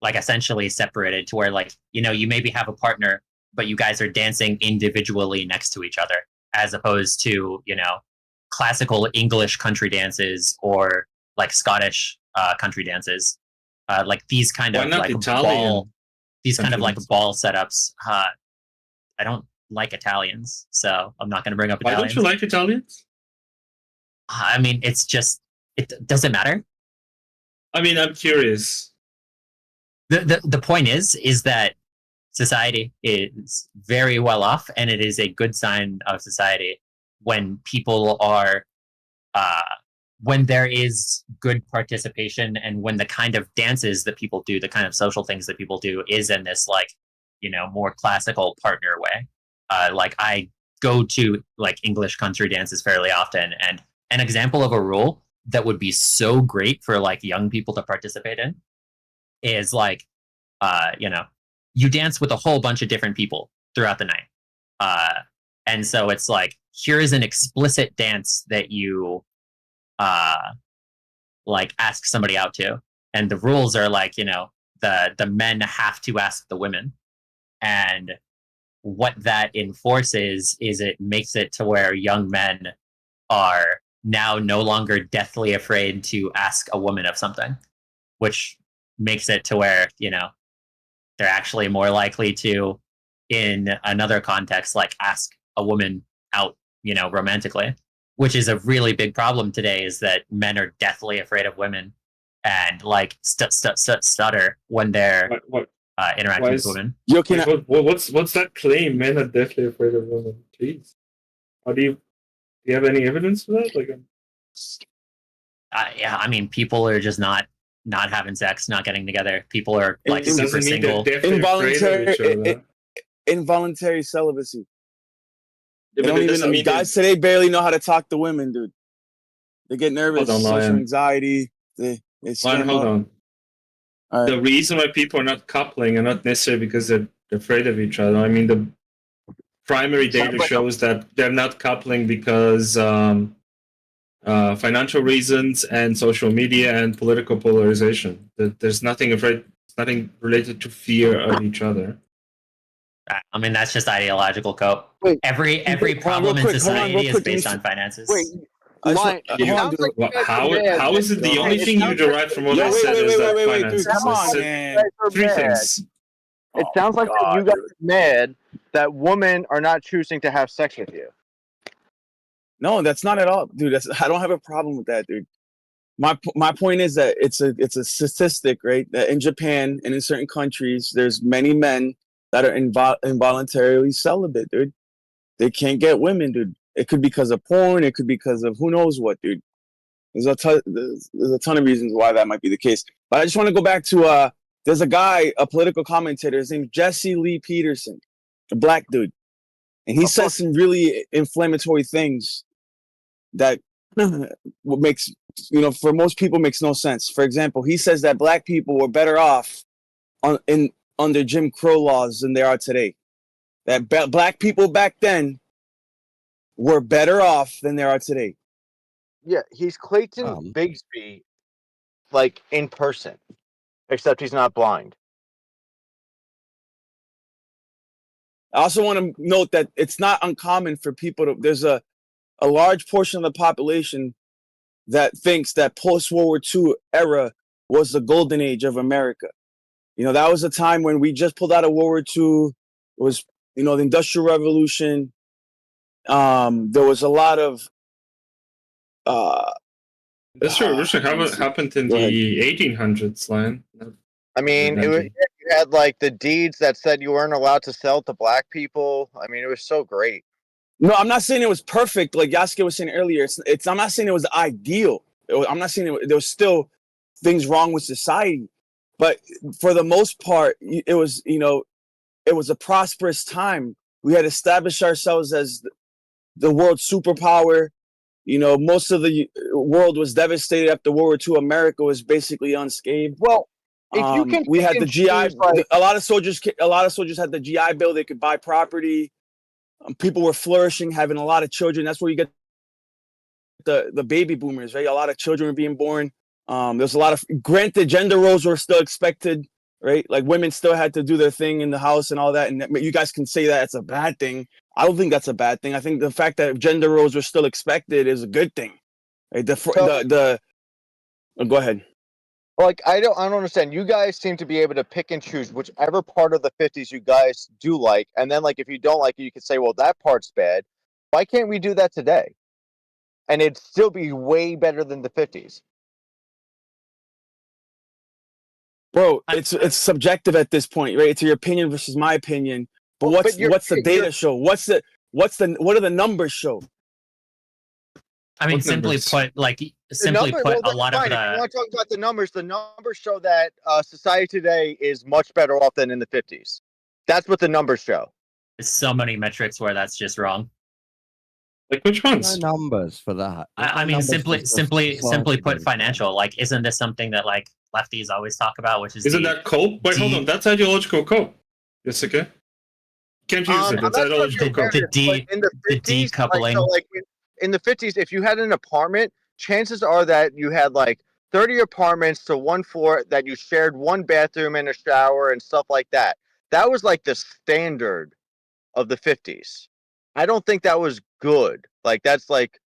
N: like essentially separated to where like you maybe have a partner, but you guys are dancing individually next to each other, as opposed to classical English country dances or like Scottish country dances, like these kind of like ball setups. I don't like Italians, so I'm not going to bring up Italians.
O: Why don't you like Italians?
N: I mean, it's just it doesn't matter.
O: I mean, I'm curious.
N: The point is that society is very well off, and it is a good sign of society when people are when there is good participation, and when the kind of dances that people do, the kind of social things that people do, is in this like more classical partner way. Like I go to like English country dances fairly often, and an example of a rule that would be so great for like young people to participate in is like you dance with a whole bunch of different people throughout the night, and so it's like, here is an explicit dance that you like ask somebody out to, and the rules are like the men have to ask the women, and what that enforces is it makes it to where young men are now no longer deathly afraid to ask a woman of something, which makes it to where they're actually more likely to, in another context, like ask a woman out romantically, which is a really big problem today, is that men are deathly afraid of women and like stutter when they're interacting with women.
O: What's that claim? Men are deathly afraid of women. Jeez. How do you have any evidence for that? Like,
N: yeah, I mean, people are just not having sex, not getting together. People are like super single.
B: Involuntary. involuntary celibacy.
O: Yeah,
B: They don't
O: but it doesn't
B: even
O: mean
B: guys today barely know how to talk to women, dude. They get nervous,
O: Hold on,
B: social
O: Lion.
B: anxiety. They
O: Lion,
B: scam
O: hold
B: up.
O: on.
B: All right.
O: The reason why people are not coupling are not necessarily because they're afraid of each other. I mean, the primary data shows that they're not coupling because financial reasons and social media and political polarization. There's nothing related to fear of each other.
N: I mean, that's just ideological cope.
B: Wait,
N: every problem in society is based on finances.
B: Wait,
O: How is it the only thing you derive from what I said is that finances?
B: Come
O: I
B: on,
O: said
B: man.
O: three things.
H: It sounds like that you guys are mad that women are not choosing to have sex with you.
B: No, that's not at all, dude. I don't have a problem with that, dude. My point is that it's a statistic, right? That in Japan and in certain countries, there's many men that are involuntarily celibate, dude. They can't get women, dude. It could be because of porn. It could be because of who knows what, dude. There's a ton of reasons why that might be the case. But I just want to go back to there's a guy, a political commentator. His name's Jesse Lee Peterson, a black dude, and he says some really inflammatory things that what makes, for most people makes no sense. For example, he says that black people were better off under Jim Crow laws than they are today. That black people back then were better off than they are today.
H: Yeah, he's Clayton Bigsby, like in person, except he's not blind.
B: I also want to note that it's not uncommon for people to. There's a large portion of the population that thinks that post-World War II era was the golden age of America. That was a time when we just pulled out of World War II. It was, the Industrial Revolution. There was a lot of.
O: That's true. What happened in the 1800s, Lion?
H: I mean, you had like the deeds that said you weren't allowed to sell to black people. I mean, it was so great.
B: No, I'm not saying it was perfect, like Yasuke was saying earlier. I'm not saying it was ideal. I'm not saying there was still things wrong with society, but for the most part, it was it was a prosperous time. We had established ourselves as the world superpower. Most of the world was devastated after World War II. America was basically unscathed.
H: Well, if you can,
B: we had the GI. A lot of soldiers had the GI Bill. They could buy property. People were flourishing, having a lot of children. That's where you get the baby boomers, right? A lot of children were being born. There's a lot of, granted, gender roles were still expected, right? Like women still had to do their thing in the house and all that. And you guys can say that it's a bad thing. I don't think that's a bad thing. I think the fact that gender roles were still expected is a good thing. Right? Go ahead.
H: Like I don't understand. You guys seem to be able to pick and choose whichever part of the 50s you guys do like, and then like if you don't like it, you could say, well, that part's bad. Why can't we do that today? And it'd still be way better than the 50s.
B: Bro, it's subjective at this point, right? It's your opinion versus my opinion. But what's the data show? What do the numbers show?
N: I mean, simply put, a lot of
H: If you want to talk about the numbers show that society today is much better off than in the 50s. That's what the numbers show.
N: There's so many metrics where that's just wrong.
O: Like which ones?
X: No numbers for that.
N: I mean, simply put, financial. Like, isn't this something that like lefties always talk about? Which is
O: isn't that cope? Wait, hold on. That's ideological cope. Yes, okay. Can't use it. It's ideological cope.
N: The decoupling.
H: In the 50s, if you had an apartment, chances are that you had like 30 apartments to one floor that you shared one bathroom and a shower and stuff like that. That was like the standard of the 50s. I don't think that was good. Like that's like,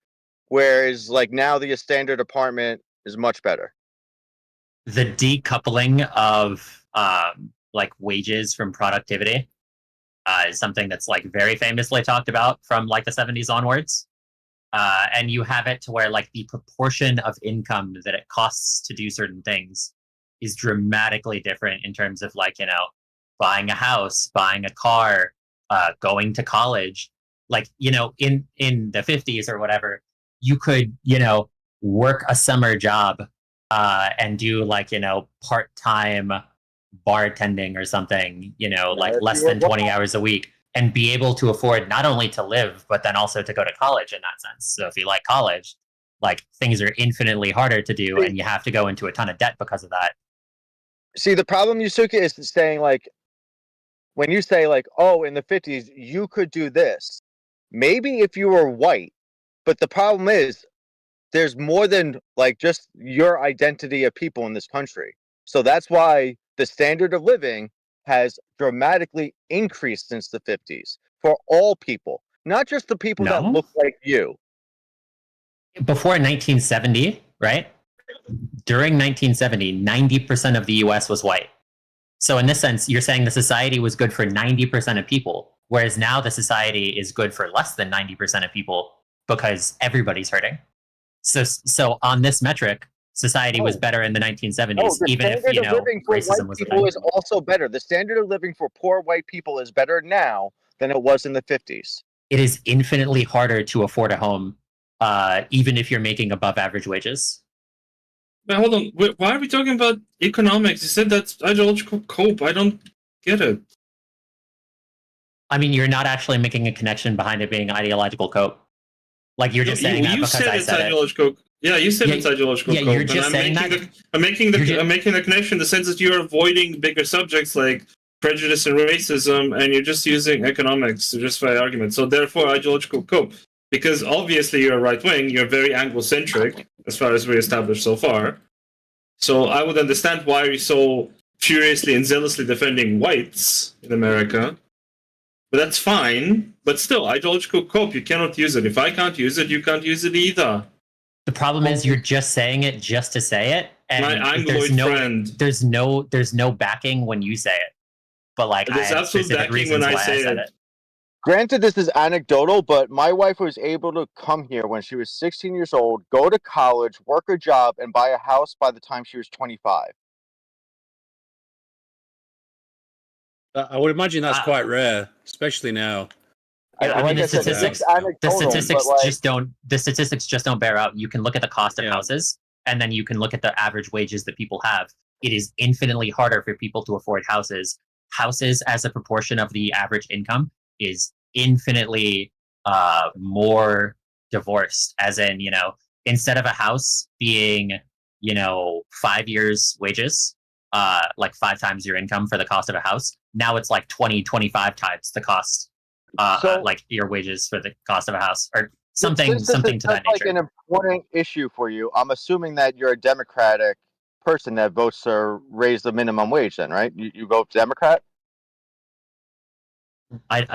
H: whereas like now the standard apartment is much better.
N: The decoupling of like wages from productivity is something that's like very famously talked about from like the 70s onwards. And you have it to where like the proportion of income that it costs to do certain things is dramatically different in terms of like, buying a house, buying a car, going to college. Like, in the 50s or whatever, you could, work a summer job and do like, part-time
C: bartending or something, you know, like
D: if
C: less
D: you were
C: than 20 hours a week, and be able to afford not only to live, but then also to go to college in that sense. So if you like college, like things are infinitely harder to do, and you have to go into a ton of debt because of that.
D: See, the problem, Yusuke, is saying like, when you say like, oh, in the 50s, you could do this. Maybe if you were white, but the problem is there's more than like just your identity of people in this country. So that's why the standard of living has dramatically increased since the 50s for all people, not just the people that look like you.
C: Before 1970, right? During 1970, 90% of the US was white. So in this sense, you're saying the society was good for 90% of people, whereas now the society is good for less than 90% of people because everybody's hurting. So on this metric, society was better in the 1970s, even if, you know, racism was a thing.
D: Is also better. The standard of living for poor white people is better now than it was in the 50s.
C: It is infinitely harder to afford a home, even if you're making above average wages.
O: But hold on, why are we talking about economics? You said that's ideological cope. I don't get it.
C: I mean, you're not actually making a connection behind it being ideological cope. Like you're just saying that because I said it.
O: Yeah, you said it's ideological cope.
C: You're just saying that.
O: I'm making the connection in the sense that you're avoiding bigger subjects like prejudice and racism, and you're just using economics to justify argument. So therefore, ideological cope. Because obviously you're right wing, you're very Anglo-centric as far as we established so far. So I would understand why you're so furiously and zealously defending whites in America. But that's fine. But still, ideological cope, you cannot use it. If I can't use it, you can't use it either.
C: The problem is you're just saying it just to say it, and
O: my Angloid friend.
C: There's no backing when you say it. But like
O: There's
C: I have specific reasons why I said it.
D: Granted, this is anecdotal, but my wife was able to come here when she was 16 years old, go to college, work a job, and buy a house by the time she was 25.
G: I would imagine that's quite rare, especially now.
C: I mean, the statistics just don't bear out. You can look at the cost of houses, and then you can look at the average wages that people have. It is infinitely harder for people to afford houses. Houses as a proportion of the average income is infinitely more divorced, as in, you know, instead of a house being, you know, 5 years wages, like 5 times your income for the cost of a house, now it's like 25 times the cost, like your wages for the cost of a house, or something to that nature.
D: Like an important issue for you. I'm assuming that you're a Democratic person that votes to raise the minimum wage then, right? You vote Democrat?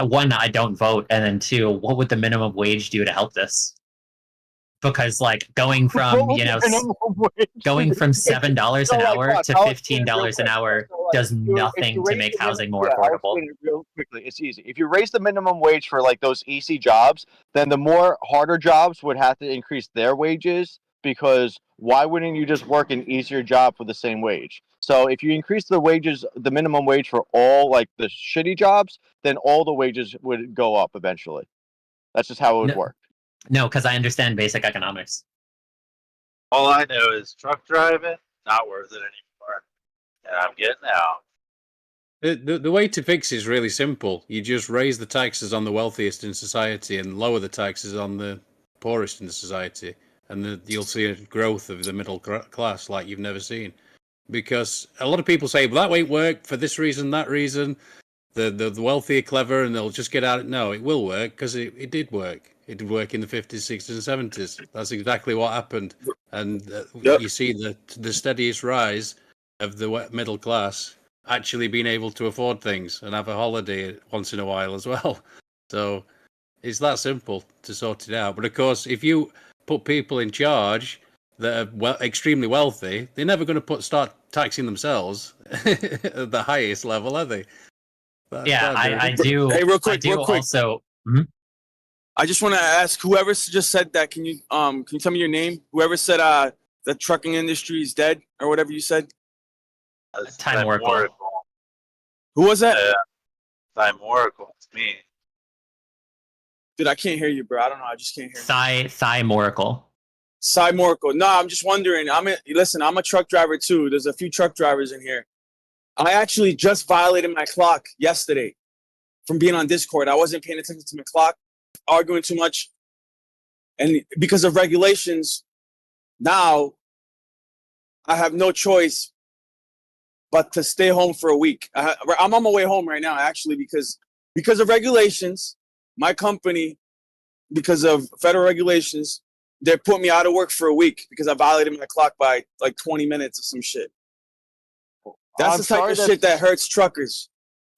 C: One, I don't vote, and then two, what would the minimum wage do to help this? Because like going from, you know, going from $7 an hour to $15 an hour does nothing to make housing more affordable.
D: Real quickly, it's easy. If you raise the minimum wage for like those easy jobs, then the more harder jobs would have to increase their wages, because why wouldn't you just work an easier job for the same wage? So if you increase the wages, the minimum wage for all like the shitty jobs, then all the wages would go up eventually. That's just how it would work.
C: No, because I understand basic economics.
K: All I know is truck driving, not worth it anymore. And I'm getting out.
G: The way to fix it is really simple. You just raise the taxes on the wealthiest in society and lower the taxes on the poorest in the society. And you'll see a growth of the middle class like you've never seen. Because a lot of people say, well, that won't work for this reason, that reason. The wealthy are clever and they'll just get out. No, it will work because it did work. It did work in the 50s, 60s, and 70s. That's exactly what happened. And you see the steadiest rise of the middle class actually being able to afford things and have a holiday once in a while as well. So it's that simple to sort it out. But of course, if you put people in charge that are extremely wealthy, they're never going to start taxing themselves at the highest level, are they?
C: I do.
B: Hey, real quick.
C: Also,
B: I just want to ask whoever just said that. Can you tell me your name? Whoever said the trucking industry is dead or whatever you said.
C: Time Oracle.
B: Who was that?
K: Time Oracle. It's me.
B: Dude, I can't hear you, bro. I don't know. I just can't hear you.
C: Thigh Oracle.
B: Cy Moracle. No, I'm just wondering. I'm a truck driver too. There's a few truck drivers in here. I actually just violated my clock yesterday from being on Discord. I wasn't paying attention to my clock, arguing too much. And because of regulations, now I have no choice but to stay home for a week. I'm on my way home right now, actually, because of regulations, my company, because of federal regulations, they put me out of work for a week because I violated my clock by like 20 minutes or some shit. That's the type of shit that hurts truckers.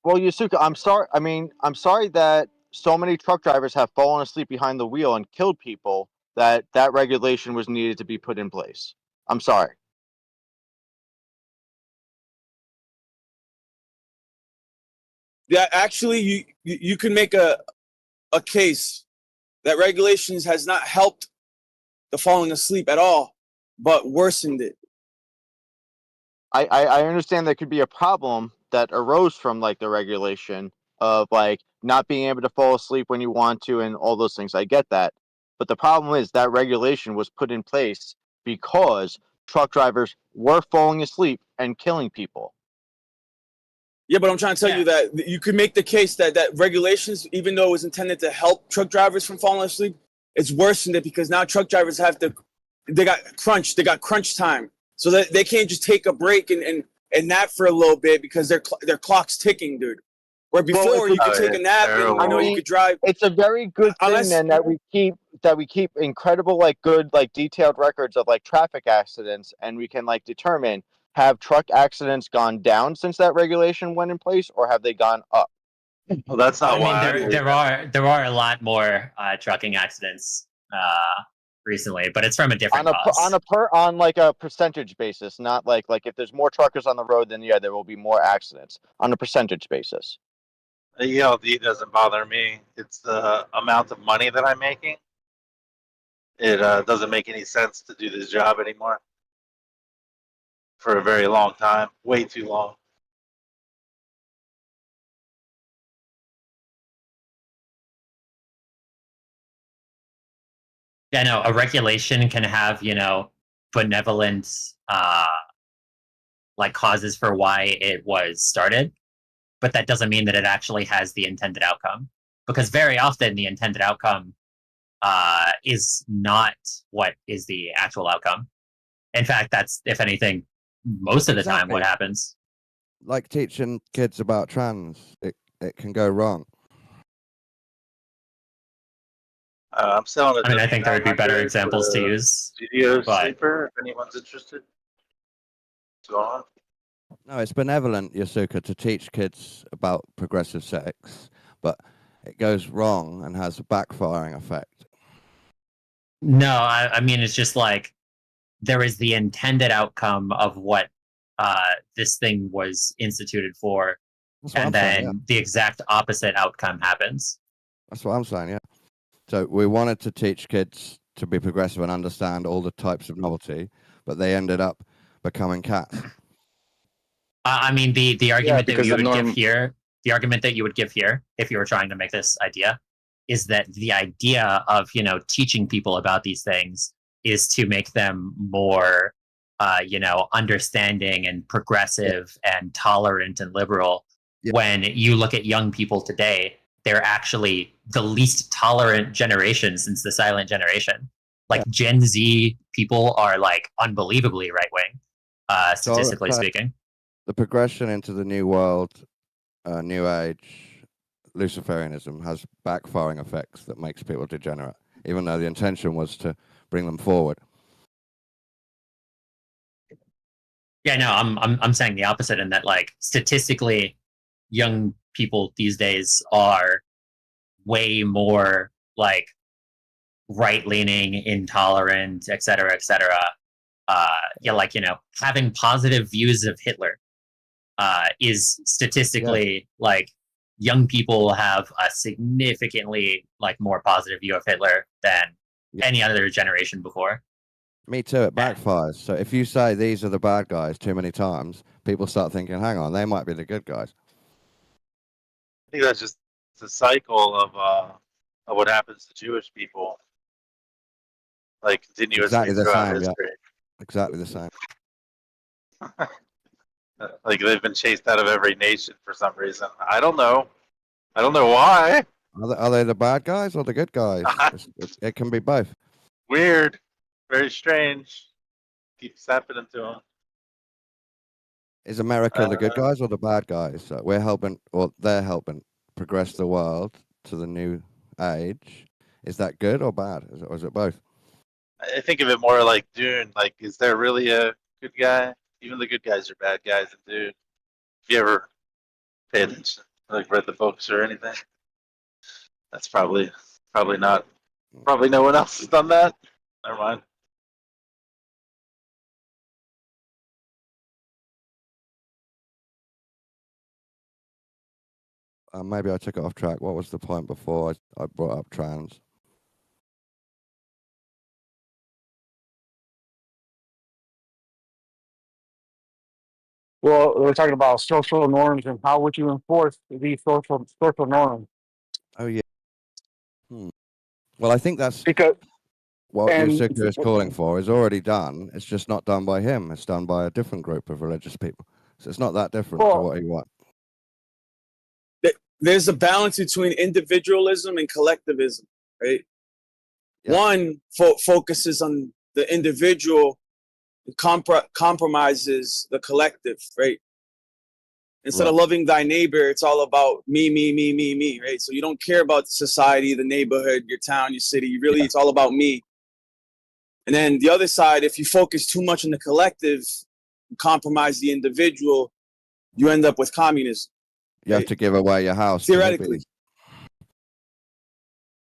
D: Well, Yasuka, I'm sorry. I mean, I'm sorry that so many truck drivers have fallen asleep behind the wheel and killed people. That regulation was needed to be put in place. I'm sorry.
B: Yeah, actually, you can make a case that regulations has not helped the falling asleep at all, but worsened it.
D: I understand there could be a problem that arose from like the regulation of like not being able to fall asleep when you want to and all those things. I get that. But the problem is that regulation was put in place because truck drivers were falling asleep and killing people.
B: Yeah, but I'm trying to tell you that you could make the case that regulations, even though it was intended to help truck drivers from falling asleep, it's worsened it because now truck drivers they got crunch time. So that they can't just take a break and nap for a little bit because their clock's ticking, dude. Where before you could take a nap and you could drive.
D: It's a very good thing then that we keep incredible like good like detailed records of like traffic accidents, and we can like determine, have truck accidents gone down since that regulation went in place, or have they gone up?
K: Well, that's not
N: I mean, there are a lot more trucking accidents recently, but it's from a different cause.
D: On like a percentage basis, not like if there's more truckers on the road, then yeah, there will be more accidents on a percentage basis.
K: The ELD doesn't bother me. It's the amount of money that I'm making. It doesn't make any sense to do this job anymore for a very long time, way too long.
N: Yeah, no, a regulation can have, benevolent like causes for why it was started, but that doesn't mean that it actually has the intended outcome. Because very often the intended outcome is not what is the actual outcome. In fact, that's, if anything, most of the time what happens.
X: Like teaching kids about trans, it can go wrong.
K: I'm selling it.
N: I mean, I think there would be better examples to use.
K: Studio Sleeper, if anyone's interested. Go on.
X: No, it's benevolent, Yasuka, to teach kids about progressive sex, but it goes wrong and has a backfiring effect.
N: No, I mean, it's just like there is the intended outcome of what this thing was instituted for, and then the exact opposite outcome happens.
X: That's what I'm saying, yeah. So we wanted to teach kids to be progressive and understand all the types of novelty, but they ended up becoming cats.
N: I mean, the argument that you would give here, the argument that you would give here, if you were trying to make this idea, is that the idea of teaching people about these things is to make them more, understanding and progressive and tolerant and liberal. Yeah. When you look at young people today, they're actually the least tolerant generation since the silent generation. Like Gen Z people are like unbelievably right wing, statistically speaking.
X: The progression into the new world, new age, Luciferianism has backfiring effects that makes people degenerate, even though the intention was to bring them forward.
N: Yeah, no, I'm saying the opposite in that, like, statistically, young people these days are way more like right-leaning, intolerant, et cetera, having positive views of Hitler is statistically like young people have a significantly like more positive view of Hitler than any other generation before.
X: Me too, it backfires. So if you say these are the bad guys too many times, people start thinking, hang on, they might be the good guys.
K: I think that's just the cycle of what happens to Jewish people. Like continuously
X: exactly the
K: throughout
X: same,
K: history.
X: Yeah. Exactly the same.
K: Like they've been chased out of every nation for some reason. I don't know. I don't know why.
X: Are they the bad guys or the good guys? It can be both.
K: Weird. Very strange. Keeps happening to them.
X: Is America the good guys or the bad guys? We're helping, or they're helping progress the world to the new age. Is that good or bad? Or is it both?
K: I think of it more like Dune. Like, is there really a good guy? Even the good guys are bad guys in Dune. If you ever pay attention, like read the books or anything, that's probably not. Probably no one else has done that. Never mind.
X: Maybe I took it off track. What was the point before I brought up trans?
R: Well, we're talking about social norms and how would you enforce these social norms?
X: Oh yeah. Well, I think that's
R: because
X: what Yusuke is calling for is already done. It's just not done by him. It's done by a different group of religious people. So it's not that different to what he wants.
B: There's a balance between individualism and collectivism, right?
X: Yeah.
B: One focuses on the individual, compromises the collective, right? Instead of loving thy neighbor, it's all about me, right? So you don't care about the society, the neighborhood, your town, your city. Really, it's all about me. And then the other side, if you focus too much on the collective, compromise the individual, you end up with communism.
X: You have to give away your house.
B: Theoretically.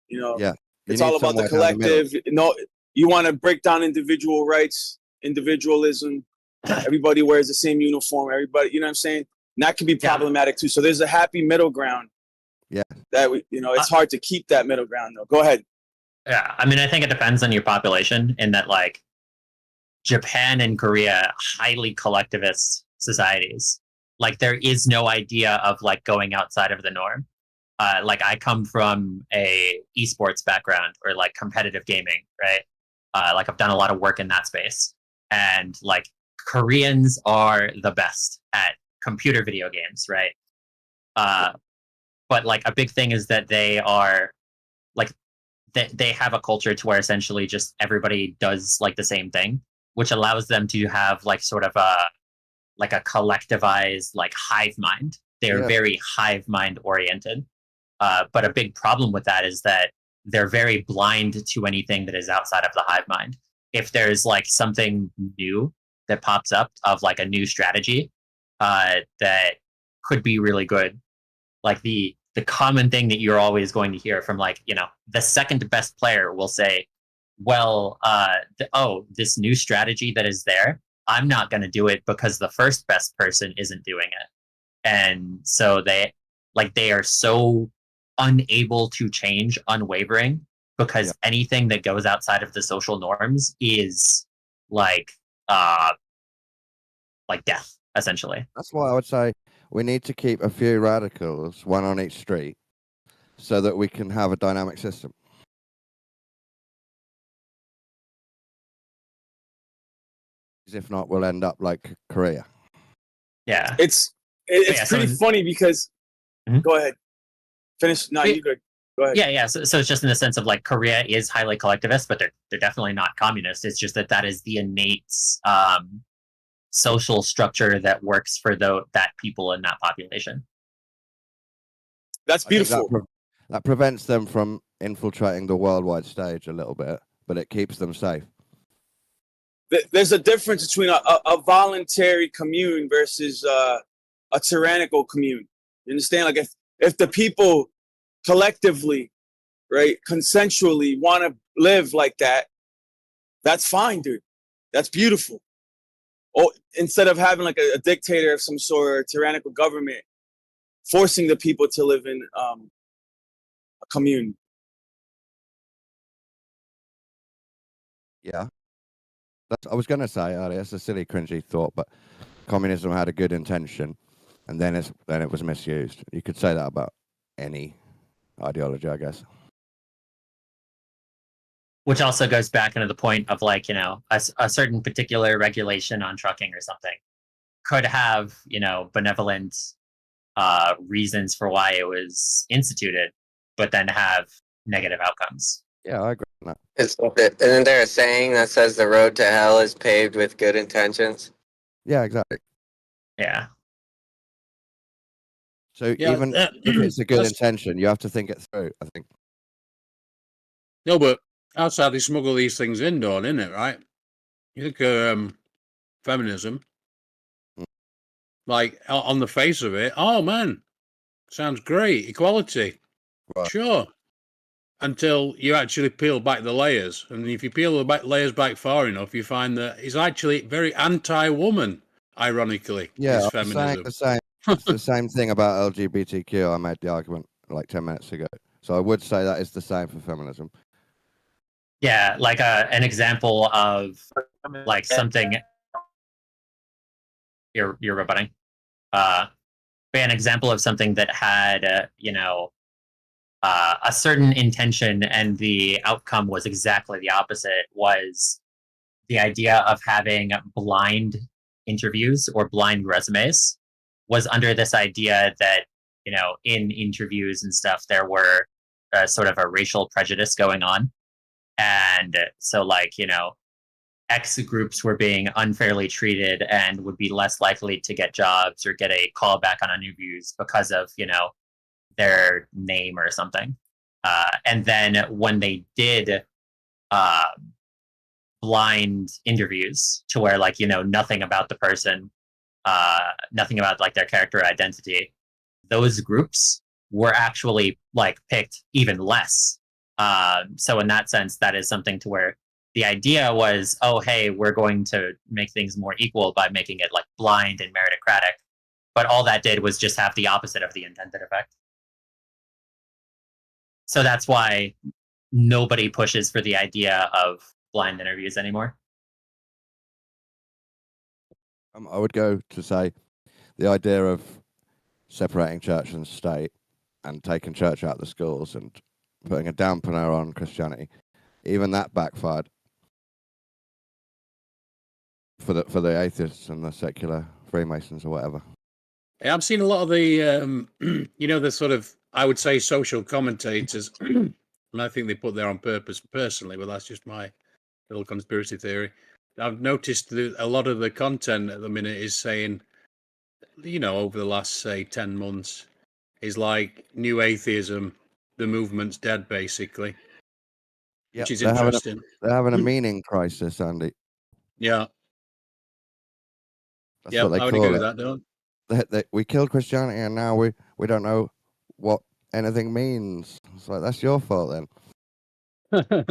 B: You know,
X: yeah.
B: It's all about the collective. No, you want to break down individual rights, individualism. Everybody wears the same uniform. Everybody, you know what I'm saying? And that can be problematic too. So there's a happy middle ground.
X: Yeah.
B: That we, you know, it's hard to keep that middle ground though. Go ahead.
C: Yeah, I mean, I think it depends on your population in that, like, Japan and Korea, highly collectivist societies. Like, there is no idea of, like, going outside of the norm. Like, I come from a esports background or, like, competitive gaming, right? Like, I've done a lot of work in that space. And, like, Koreans are the best at computer video games, right? But, like, a big thing is that they are, like, they have a culture to where essentially just everybody does like the same thing, which allows them to have like sort of a collectivized like hive mind. They're very hive mind oriented. But a big problem with that is that they're very blind to anything that is outside of the hive mind. If there's like something new that pops up of like a new strategy that could be really good, like the common thing that you're always going to hear from, like, you know, the second best player will say, well, this new strategy that is there, I'm not going to do it because the first best person isn't doing it. And so they are so unable to change, unwavering, because anything that goes outside of the social norms is like death, essentially.
X: That's why I would say we need to keep a few radicals, one on each street, so that we can have a dynamic system. If not, we'll end up like Korea.
C: Yeah.
B: It's pretty funny because go ahead. Finish. No, you good. Go ahead.
C: Yeah. So it's just in the sense of like Korea is highly collectivist, but they're definitely not communist. It's just that is the innate social structure that works for that people in that population.
B: That's beautiful.
X: That prevents them from infiltrating the worldwide stage a little bit, but it keeps them safe.
B: There's a difference between a voluntary commune versus a tyrannical commune. You understand? Like if the people collectively, right, consensually want to live like that, that's fine, dude. That's beautiful. Or instead of having like a dictator of some sort, or a tyrannical government forcing the people to live in a commune.
X: Yeah. I was going to say, it's a silly, cringy thought, but communism had a good intention, and then it was misused. You could say that about any ideology, I guess.
C: Which also goes back into the point of, like, you know, a certain particular regulation on trucking or something.
N: could have, benevolent reasons for why it was instituted, but then have negative outcomes.
X: Yeah, I agree on that.
L: Isn't there a saying that says the road to hell is paved with good intentions?
X: Yeah, exactly.
N: Yeah.
X: So
G: Yeah,
X: even if it's a good intention, you have to think it through, I think.
G: No, but outside they smuggle these things in, don't, isn't it, right? You think feminism, like on the face of it, oh man, sounds great, equality, sure. Until you actually peel back the layers, and if you peel the layers back far enough, you find that it's actually very anti-woman. Ironically,
X: Yeah,
G: is
X: I'm saying
G: feminism.
X: it's the same thing about LGBTQ. I made the argument like 10 minutes ago. So I would say that is the same for feminism.
N: Yeah, like an example of like something you're rebutting. An example of something that had a certain intention and the outcome was exactly the opposite was the idea of having blind interviews or blind resumes. Was under this idea that in interviews and stuff there were sort of a racial prejudice going on. And so, X groups were being unfairly treated and would be less likely to get jobs or get a call back on interviews because of, their name or something. And then when they did blind interviews to where, nothing about the person, nothing about, their character identity, those groups were actually, picked even less. So in that sense, that is something to where the idea was, oh, hey, we're going to make things more equal by making it blind and meritocratic. But all that did was just have the opposite of the intended effect. So that's why nobody pushes for the idea of blind interviews anymore.
X: I would go to say the idea of separating church and state and taking church out of the schools and putting a dampener on Christianity, even that backfired for the atheists and the secular Freemasons or whatever.
G: Yeah, I've seen a lot of the, the sort of, I would say, social commentators, and I think they put there on purpose personally, but that's just my little conspiracy theory. I've noticed that a lot of the content at the minute is saying, over the last, say, 10 months, is like new atheism, the movement's dead, basically.
X: Yeah,
G: which is interesting.
X: They're having a meaning crisis, Andy.
G: Yeah.
X: That's
G: Yeah,
X: what they
G: I would
X: call
G: agree
X: it.
G: with that, Dylan.
X: We killed Christianity, and now we don't know what anything means. It's like, that's your fault then.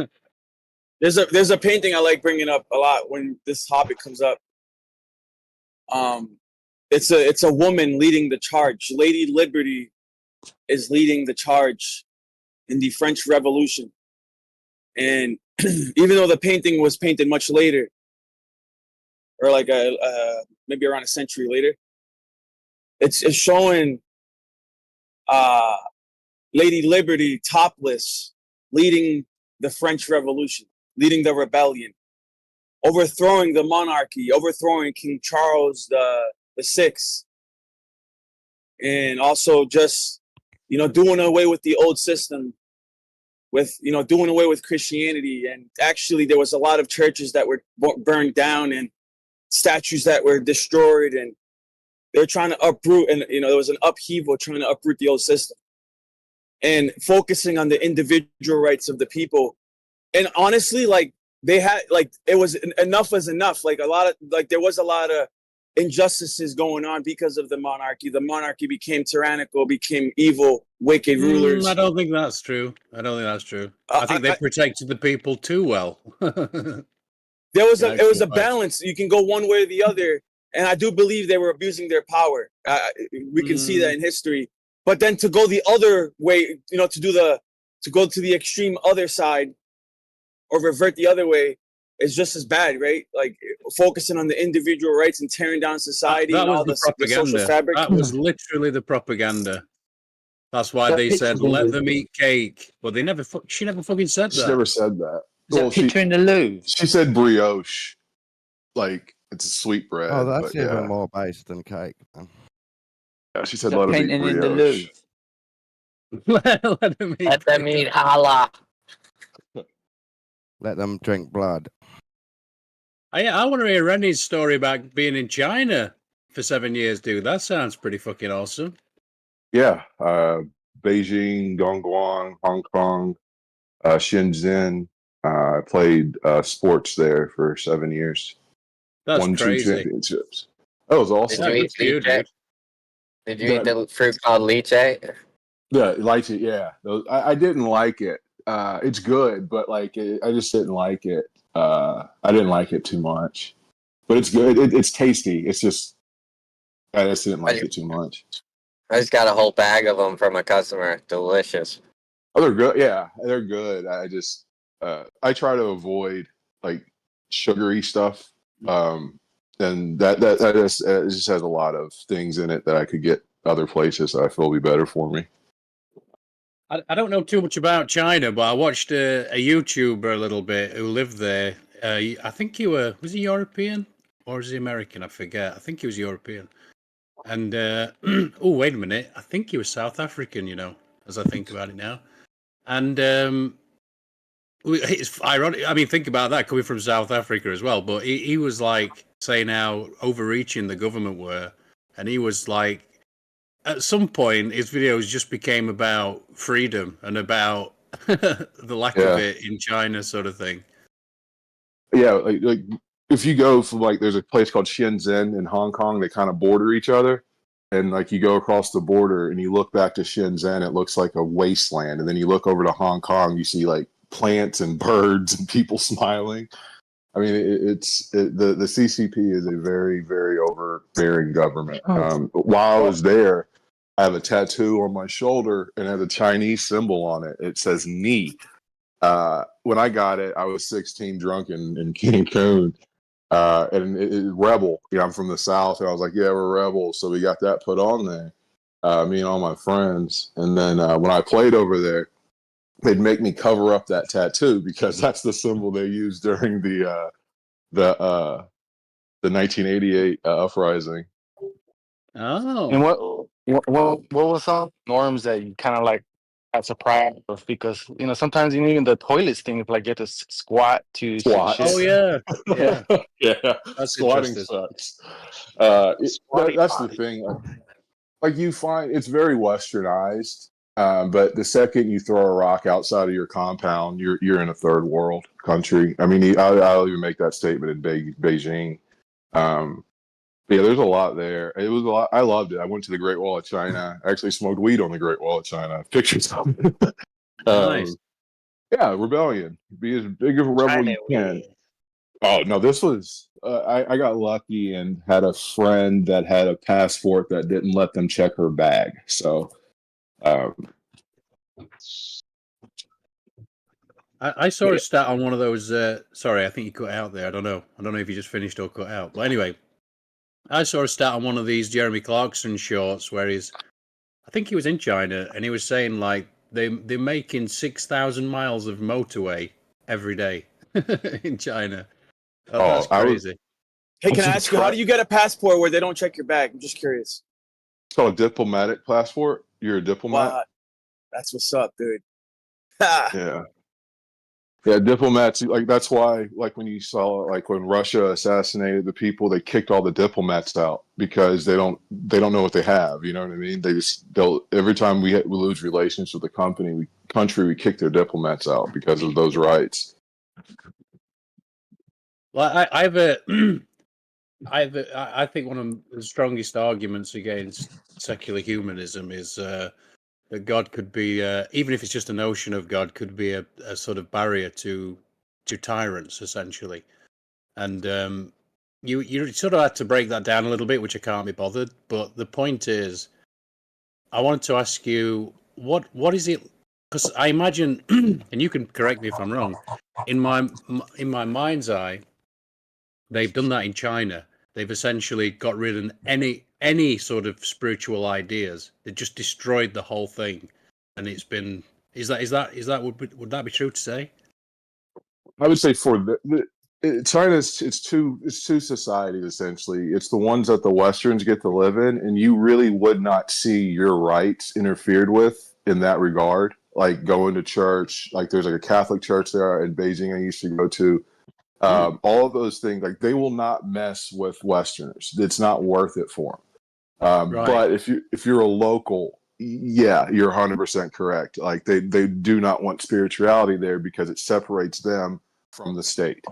B: There's a painting I like bringing up a lot when this topic comes up. It's a woman leading the charge. Lady Liberty is leading the charge in the French Revolution. And even though the painting was painted much later, or maybe around a century later, it's showing Lady Liberty topless, leading the French Revolution, leading the rebellion, overthrowing the monarchy, overthrowing King Charles the Sixth, and also just doing away with the old system, with doing away with Christianity. And actually, there was a lot of churches that were burned down and statues that were destroyed, and they're trying to uproot. And there was an upheaval trying to uproot the old system, and focusing on the individual rights of the people. And honestly, they had it was enough was enough. There was a lot of injustices going on because of the monarchy. The monarchy became tyrannical, became evil, wicked rulers.
G: I don't think that's true. I think they protected the people too well.
B: There was a balance. You can go one way or the other, and I do believe they were abusing their power. We can see that in history. But then to go the other way, to go to the extreme other side, or revert the other way, is just as bad, right? Focusing on the individual rights and tearing down society and all the social fabric.
G: That was literally the propaganda. That's why they said, let them eat cake. But she never fucking said that.
P: She never said that.
E: Is that picture in the Louvre?
P: She said brioche.
F: It's a sweet bread.
X: Oh, that's
F: but
X: even
F: yeah.
X: more base than cake. Man.
F: Yeah, she said let them eat
L: Painting in the
F: brioche.
A: Let them
L: Let them eat Allah.
X: Let them drink blood.
G: I want to hear Rennie's story about being in China for 7 years, dude. That sounds pretty fucking awesome.
F: Yeah, Beijing, Dongguan, Hong Kong, Shenzhen. I played sports there for 7 years.
G: That's
F: Won 2
G: crazy.
F: championships. That was awesome.
L: Did you eat lychee? Did you eat the fruit called lychee?
F: Yeah, lychee. Yeah, I didn't like it. It's good, but like I just didn't like it. I didn't like it too much, but it's good. It's tasty. It's just I just didn't like it too much.
L: I just got a whole bag of them from a customer. Delicious.
F: Oh, they're good. Yeah, they're good. I just I try to avoid like sugary stuff, and that just, it just has a lot of things in it that I could get other places that I feel will be better for me.
G: I don't know too much about China, but I watched a YouTuber a little bit who lived there. I think was he European or is he American? I forget. I think he was European. And oh, wait a minute. I think he was South African, you know, as I think about it now. And it's ironic. I mean, think about that coming from South Africa as well. But he was like saying how overreaching the government were. And he was like, at some point, his videos just became about freedom and about the lack of it in China, sort of thing.
F: Yeah, like if you go from like there's a place called Shenzhen in Hong Kong, they kind of border each other, and like you go across the border and you look back to Shenzhen, it looks like a wasteland, and then you look over to Hong Kong, you see like plants and birds and people smiling. I mean, the CCP is a very, very overbearing government. While I was there, I have a tattoo on my shoulder and it has a Chinese symbol on it. It says "Ni." When I got it, I was 16, drunk in Cancun, and it rebel. You know, I'm from the South, and I was like, "Yeah, we're rebels." So we got that put on there, me and all my friends. And then when I played over there, they'd make me cover up that tattoo because that's the symbol they used during the 1988 uprising.
G: Oh.
R: And what was some norms that you kind of like had surprise of? Because you know sometimes even the toilets thing, if like you have to squat to
F: Squat.
R: shit.
G: Oh yeah, yeah,
F: yeah.
G: That's
F: Squatting
G: interesting.
F: sucks. That's the thing. Like you find it's very westernized, but the second you throw a rock outside of your compound, you're in a third world country. I mean, I'll even make that statement in Beijing. But yeah, there's a lot there. It was a lot. I loved it. I went to the Great Wall of China. I actually smoked weed on the Great Wall of China. Pictures of it.
G: Nice.
F: Yeah, rebellion. Be as big of a rebel you can. Oh no, this was. I got lucky and had a friend that had a passport that didn't let them check her bag. So,
G: I saw a stat on one of those. Sorry, I think you cut out there. I don't know if you just finished or cut out. But anyway, I saw a stat on one of these Jeremy Clarkson shorts where I think he was in China, and he was saying like they're making 6,000 miles of motorway every day in China. That's crazy.
B: Hey, can I ask you, how do you get a passport where they don't check your bag? I'm just curious.
F: It's called a diplomatic passport. You're a diplomat.
B: Wow. That's what's up, dude.
F: Yeah, diplomats, like that's why, like when you saw, like when Russia assassinated the people, they kicked all the diplomats out because they don't know what they have. You know what I mean? They'll every time we lose relations with the country, we kick their diplomats out because of those rights.
G: Well, I think one of the strongest arguments against secular humanism is that God could be, even if it's just a notion of God, could be a sort of barrier to tyrants, essentially. And you sort of had to break that down a little bit, which I can't be bothered. But the point is, I wanted to ask you, what is it? Because I imagine, and you can correct me if I'm wrong, in my mind's eye, they've done that in China. They've essentially got rid of any sort of spiritual ideas. They just destroyed the whole thing, and it's been. Would that be true to say?
F: I would say for China's it's two societies essentially. It's the ones that the Westerns get to live in, and you really would not see your rights interfered with in that regard. Like going to church, like there's like a Catholic church there in Beijing I used to go to. All of those things, like they will not mess with Westerners. It's not worth it for them.
G: Right.
F: But if you're a local, yeah, you're 100% correct. Like they do not want spirituality there because it separates them from the state.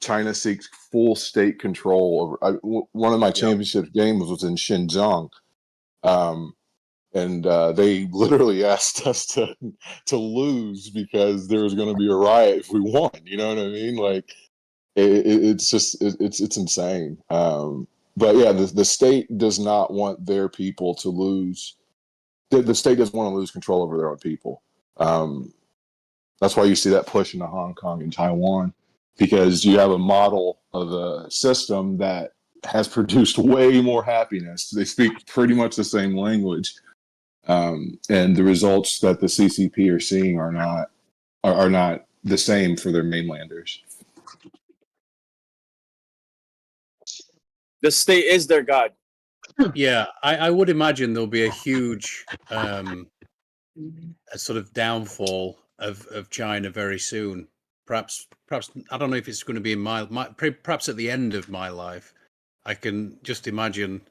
F: China seeks full state control over. One of my championship games was in Xinjiang, and they literally asked us to lose because there was going to be a riot if we won. You know what I mean? Like it's just it's insane. But yeah, the state does not want their people to lose. The state doesn't want to lose control over their own people. That's why you see that push into Hong Kong and Taiwan, because you have a model of a system that has produced way more happiness. They speak pretty much the same language, and the results that the CCP are seeing are not the same for their mainlanders.
B: The state is their god.
G: Yeah, I would imagine there'll be a huge a sort of downfall of China very soon. Perhaps I don't know if it's going to be in my perhaps at the end of my life. I can just imagine,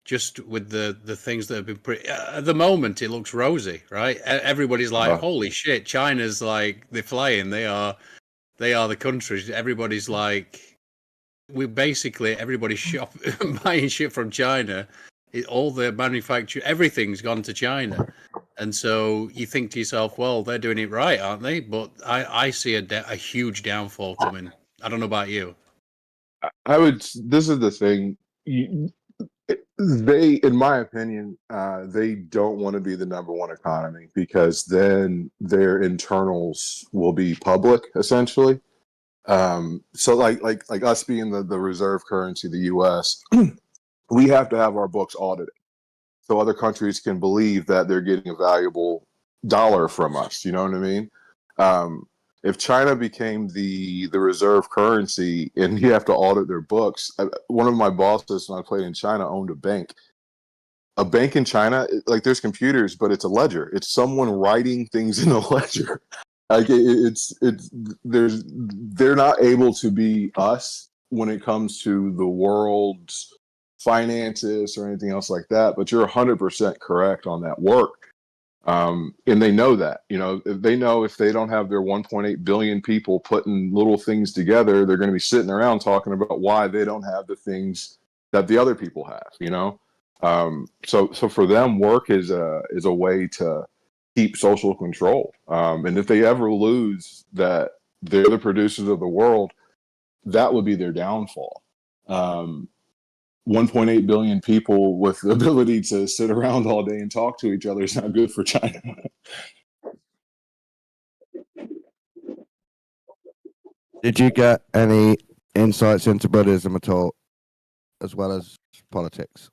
G: just with the things that have been pretty at the moment, it looks rosy, right? Everybody's like, holy shit, China's like, they're flying, they are the countries. Everybody's like, everybody's buying shit from China. All the manufacture, everything's gone to China. And so you think to yourself, well, they're doing it right, aren't they? But I see a huge downfall coming. I don't know about you.
F: This is the thing. They, in my opinion, they don't want to be the number one economy, because then their internals will be public, essentially. So like us being the reserve currency, the U.S., we have to have our books audited, so other countries can believe that they're getting a valuable dollar from us. You know what I mean? If China became the reserve currency and you have to audit their books, one of my bosses when I played in China owned a bank. A bank in China, like there's computers, but it's a ledger. It's someone writing things in a ledger. Like they're not able to be us when it comes to the world's finances or anything else like that. But you're 100% correct on that work. And they know that, they know if they don't have their 1.8 billion people putting little things together, they're going to be sitting around talking about why they don't have the things that the other people have, So for them, work is a way to keep social control. And if they ever lose that they're the producers of the world, that would be their downfall. 1.8 billion people with the ability to sit around all day and talk to each other is not good for China.
X: Did you get any insights into Buddhism at all, as well as politics?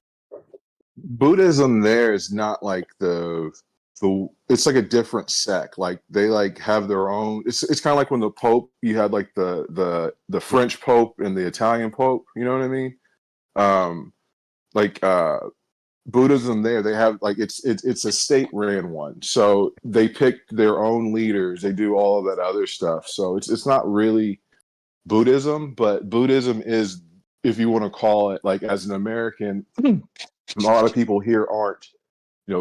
F: Buddhism there is not like it's like a different sect. Like they like have their own. It's kind of like when the Pope, you had like the French Pope and the Italian Pope. You know what I mean? Buddhism there, they have like it's a state ran one, so they pick their own leaders, they do all of that other stuff. So it's not really Buddhism, but Buddhism is, if you want to call it, like as an American, a lot of people here aren't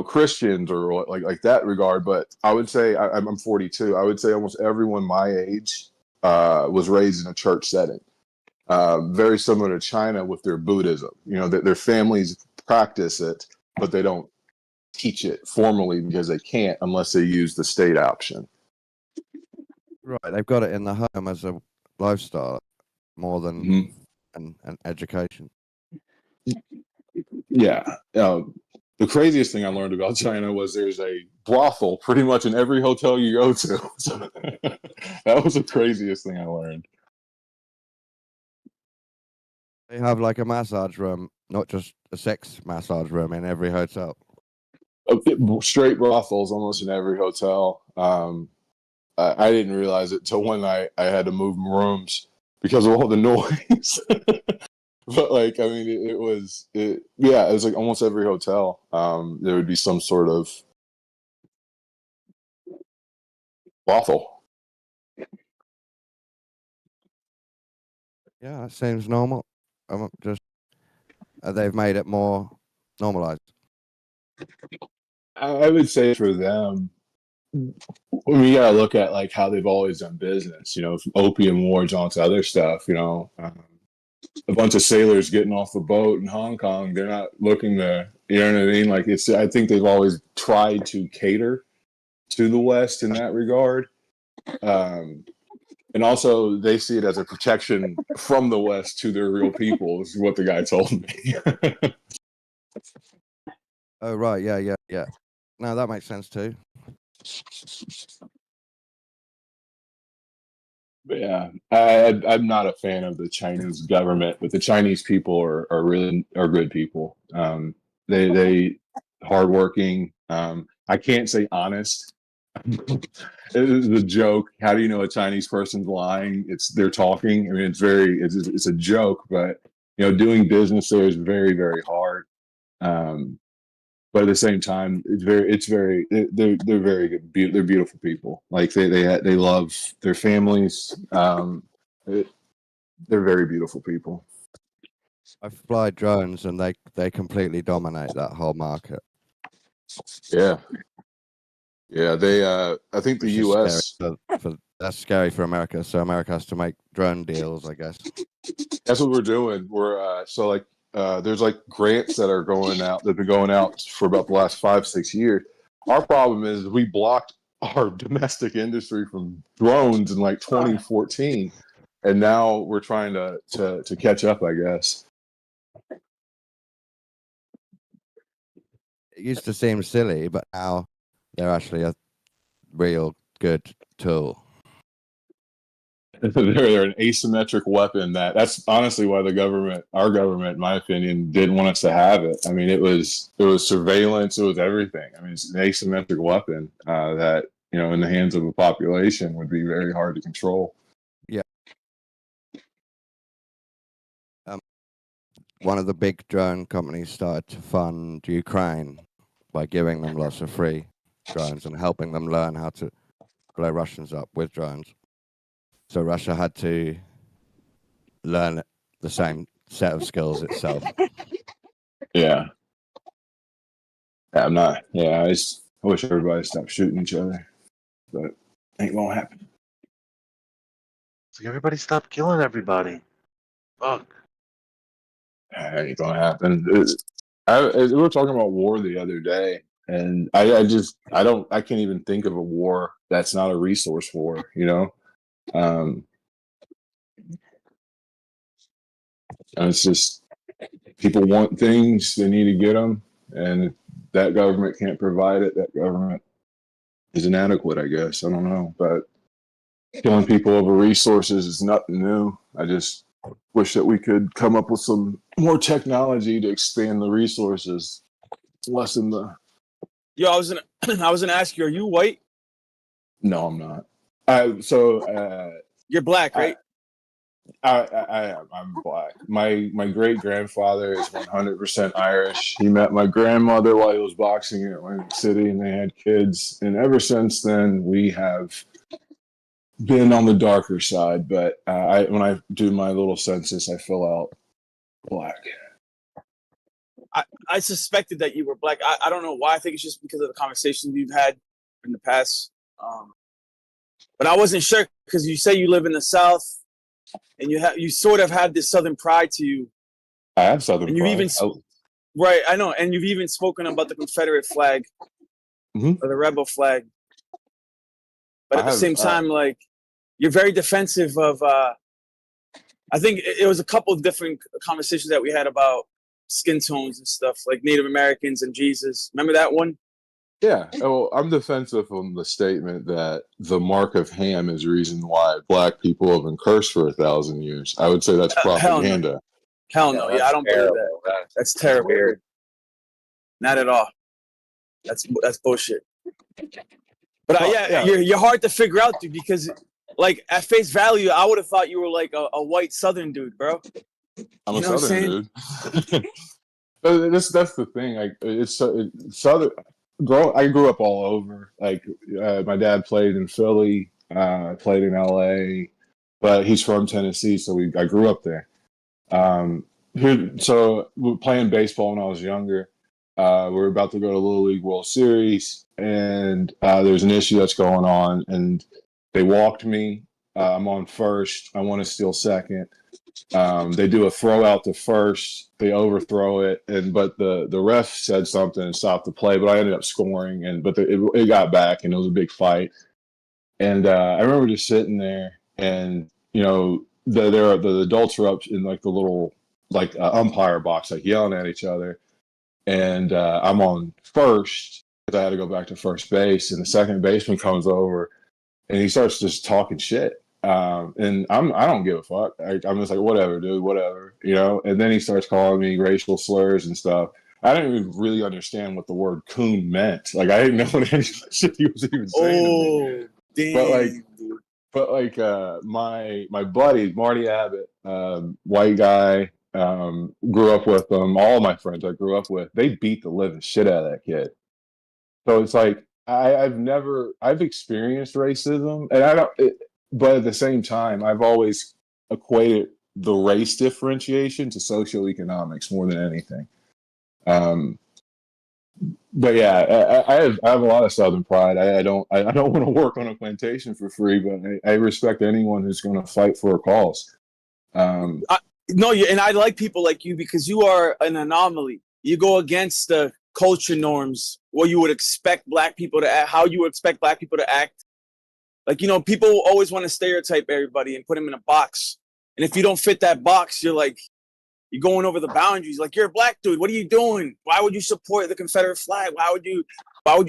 F: Christians or like that regard. But I would say I'm 42. I would say almost everyone my age was raised in a church setting. Very similar to China with their Buddhism. Their families practice it, but they don't teach it formally because they can't unless they use the state option.
X: Right, they've got it in the home as a lifestyle more than an education.
F: Yeah. The craziest thing I learned about China was there's a brothel pretty much in every hotel you go to. So that was the craziest thing I learned.
X: They have like a massage room, not just a sex massage room, in every hotel.
F: Straight brothels almost in every hotel.
P: I didn't realize it till one night I had to move rooms because of all the noise. But like, I mean, it was like almost every hotel. There would be some sort of brothel.
X: Yeah, that seems normal. I'm just they've made it more normalized.
P: I would say for them, we gotta look at like how they've always done business. You know, from opium wars on to other stuff. You know, a bunch of sailors getting off the boat in Hong Kong. They're not looking to, you know what I mean? Like it's. I think they've always tried to cater to the West in that regard. And also, they see it as a protection from the West to their real people, is what the guy told me.
X: Oh, right. Yeah. No, that makes sense too.
P: But yeah, I'm not a fan of the Chinese government, but the Chinese people are good people. They hardworking. I can't say honest. It is a joke. How do you know a Chinese person's lying? They're talking. I mean, it's a joke, but you know, doing business there is very, very hard. But at the same time, they're very good. They're beautiful people. Like they love their families. They're very beautiful people.
X: I fly drones, and they completely dominate that whole market.
P: Yeah. They. I think the U.S.
X: That's scary for America. So America has to make drone deals, I guess.
P: That's what we're doing. We're there's like grants that are going out. That've been going out for about the last 5-6 years. Our problem is we blocked our domestic industry from drones in like 2014, and now we're trying to catch up, I guess.
X: It used to seem silly, but now they're actually a real good tool.
P: They're an asymmetric weapon. That's honestly why our government, in my opinion, didn't want us to have it. I mean, it was surveillance, it was everything. I mean, it's an asymmetric weapon that, you know, in the hands of a population would be very hard to control.
X: Yeah. One of the big drone companies started to fund Ukraine by giving them lots of free drones and helping them learn how to blow Russians up with drones. So Russia had to learn the same set of skills itself.
P: Yeah. I wish everybody stopped shooting each other, but ain't gonna happen.
K: So everybody stop killing everybody. Fuck.
P: Ain't gonna happen. We were talking about war the other day, and I can't even think of a war that's not a resource war, you know? And it's just people want things, they need to get them, and if that government can't provide it, that government is inadequate, I guess. I don't know, but killing people over resources is nothing new. I just wish that we could come up with some more technology to expand the resources, lessen the.
B: Yo, I was gonna ask you, are you white?
P: No, I'm not.
B: You're black, right?
P: I am. I'm black. My great grandfather is 100% Irish. He met my grandmother while he was boxing in Atlantic City, and they had kids. And ever since then, we have been on the darker side. But when I do my little census, I fill out black.
B: I suspected that you were black. I don't know why. I think it's just because of the conversations we've had in the past. But I wasn't sure because you say you live in the South, and you sort of had this Southern pride to you.
P: I have Southern
B: and you've
P: pride.
B: even right, I know, and you've even spoken about the Confederate flag or the Rebel flag. But at the same time, like you're very defensive of. I think it was a couple of different conversations that we had about skin tones and stuff, like Native Americans and Jesus. Remember that one?
P: Yeah. Well, I'm defensive on the statement that the mark of Ham is the reason why black people have been cursed for 1,000 years. I would say that's propaganda.
B: Hell no. Yeah, I don't believe that. That's terrible. Weird. Not at all. That's bullshit. But you're hard to figure out, dude, because like at face value, I would have thought you were like a white Southern dude, bro.
P: I'm
B: You
P: a
B: know what I'm
P: Southern dude. That's the thing. Like it's Southern. I grew up all over. Like my dad played in Philly, played in LA, but he's from Tennessee, so I grew up there. So we were playing baseball when I was younger. We were about to go to Little League World Series, and there's an issue that's going on, and they walked me. I'm on first. I want to steal second. They do a throw out to first. They overthrow it, but the ref said something and stopped the play. But I ended up scoring, but it got back, and it was a big fight. And I remember just sitting there, and the adults are up in like the little umpire box, like yelling at each other. And I'm on first because I had to go back to first base, and the second baseman comes over, and he starts just talking shit. And I don't give a fuck. I'm just like, whatever, dude, whatever, And then he starts calling me racial slurs and stuff. I didn't even really understand what the word coon meant. Like, I didn't know what any shit he was even saying to me. Damn. My buddy Marty Abbott, white guy, grew up with them. All my friends I grew up with, they beat the living shit out of that kid. So it's like I've experienced racism, and but at the same time, I've always equated the race differentiation to socioeconomics more than anything. But yeah, I have a lot of Southern pride. I don't want to work on a plantation for free, but I respect anyone who's going to fight for a cause.
B: And I like people like you because you are an anomaly. You go against the culture norms, what you would expect Black people to act, how you would expect Black people to act. Like, people always want to stereotype everybody and put them in a box. And if you don't fit that box, you're going over the boundaries. Like, you're a Black dude. What are you doing? Why would you support the Confederate flag? Why would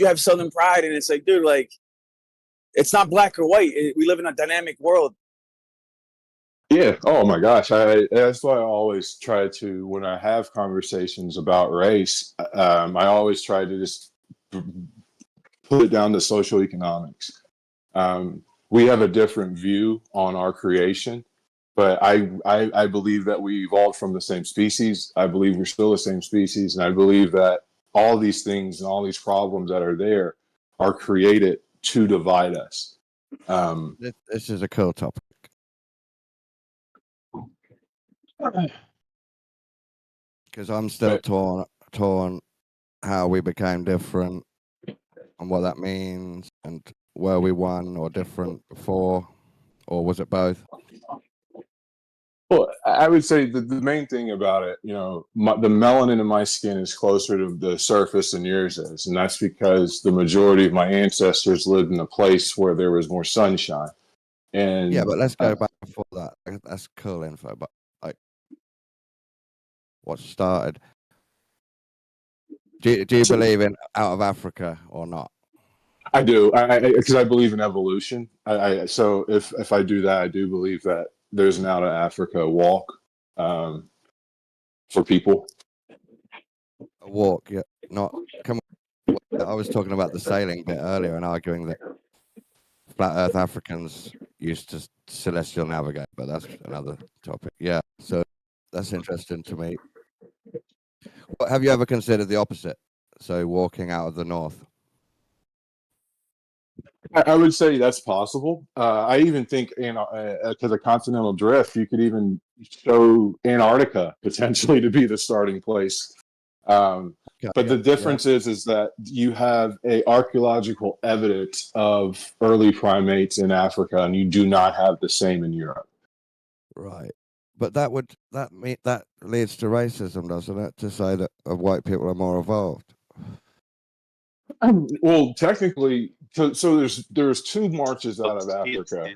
B: you have Southern pride? And it's like, dude, like, it's not black or white. We live in a dynamic world.
P: Yeah. Oh my gosh. That's why I always try to, when I have conversations about race, I always try to just put it down to social economics. We have a different view on our creation, but I believe that we evolved from the same species. I believe we're still the same species. And I believe that all these things and all these problems that are there are created to divide us.
X: This is a cool topic. Because I'm still torn how we became different and what that means, and were we one or different before, or was it both?
P: Well, I would say the main thing about it, the melanin in my skin is closer to the surface than yours is, and that's because the majority of my ancestors lived in a place where there was more sunshine. And
X: yeah, but let's go back before that. That's cool info, but what started? Do you believe in out of Africa or not?
P: I do, because I believe in evolution. So if I do that, I do believe that there's an out of Africa walk for people.
X: A walk, yeah. Not come on. I was talking about the sailing bit earlier and arguing that flat Earth Africans used to celestial navigate, but that's another topic. Yeah, so that's interesting to me. Have you ever considered the opposite? So walking out of the north?
P: I would say that's possible. I even think, because of continental drift, you could even show Antarctica potentially to be the starting place. But the difference is that you have archaeological evidence of early primates in Africa, and you do not have the same in Europe.
X: Right. But that leads to racism, doesn't it? To say that white people are more evolved.
P: Well, technically, so there's two marches out of Africa.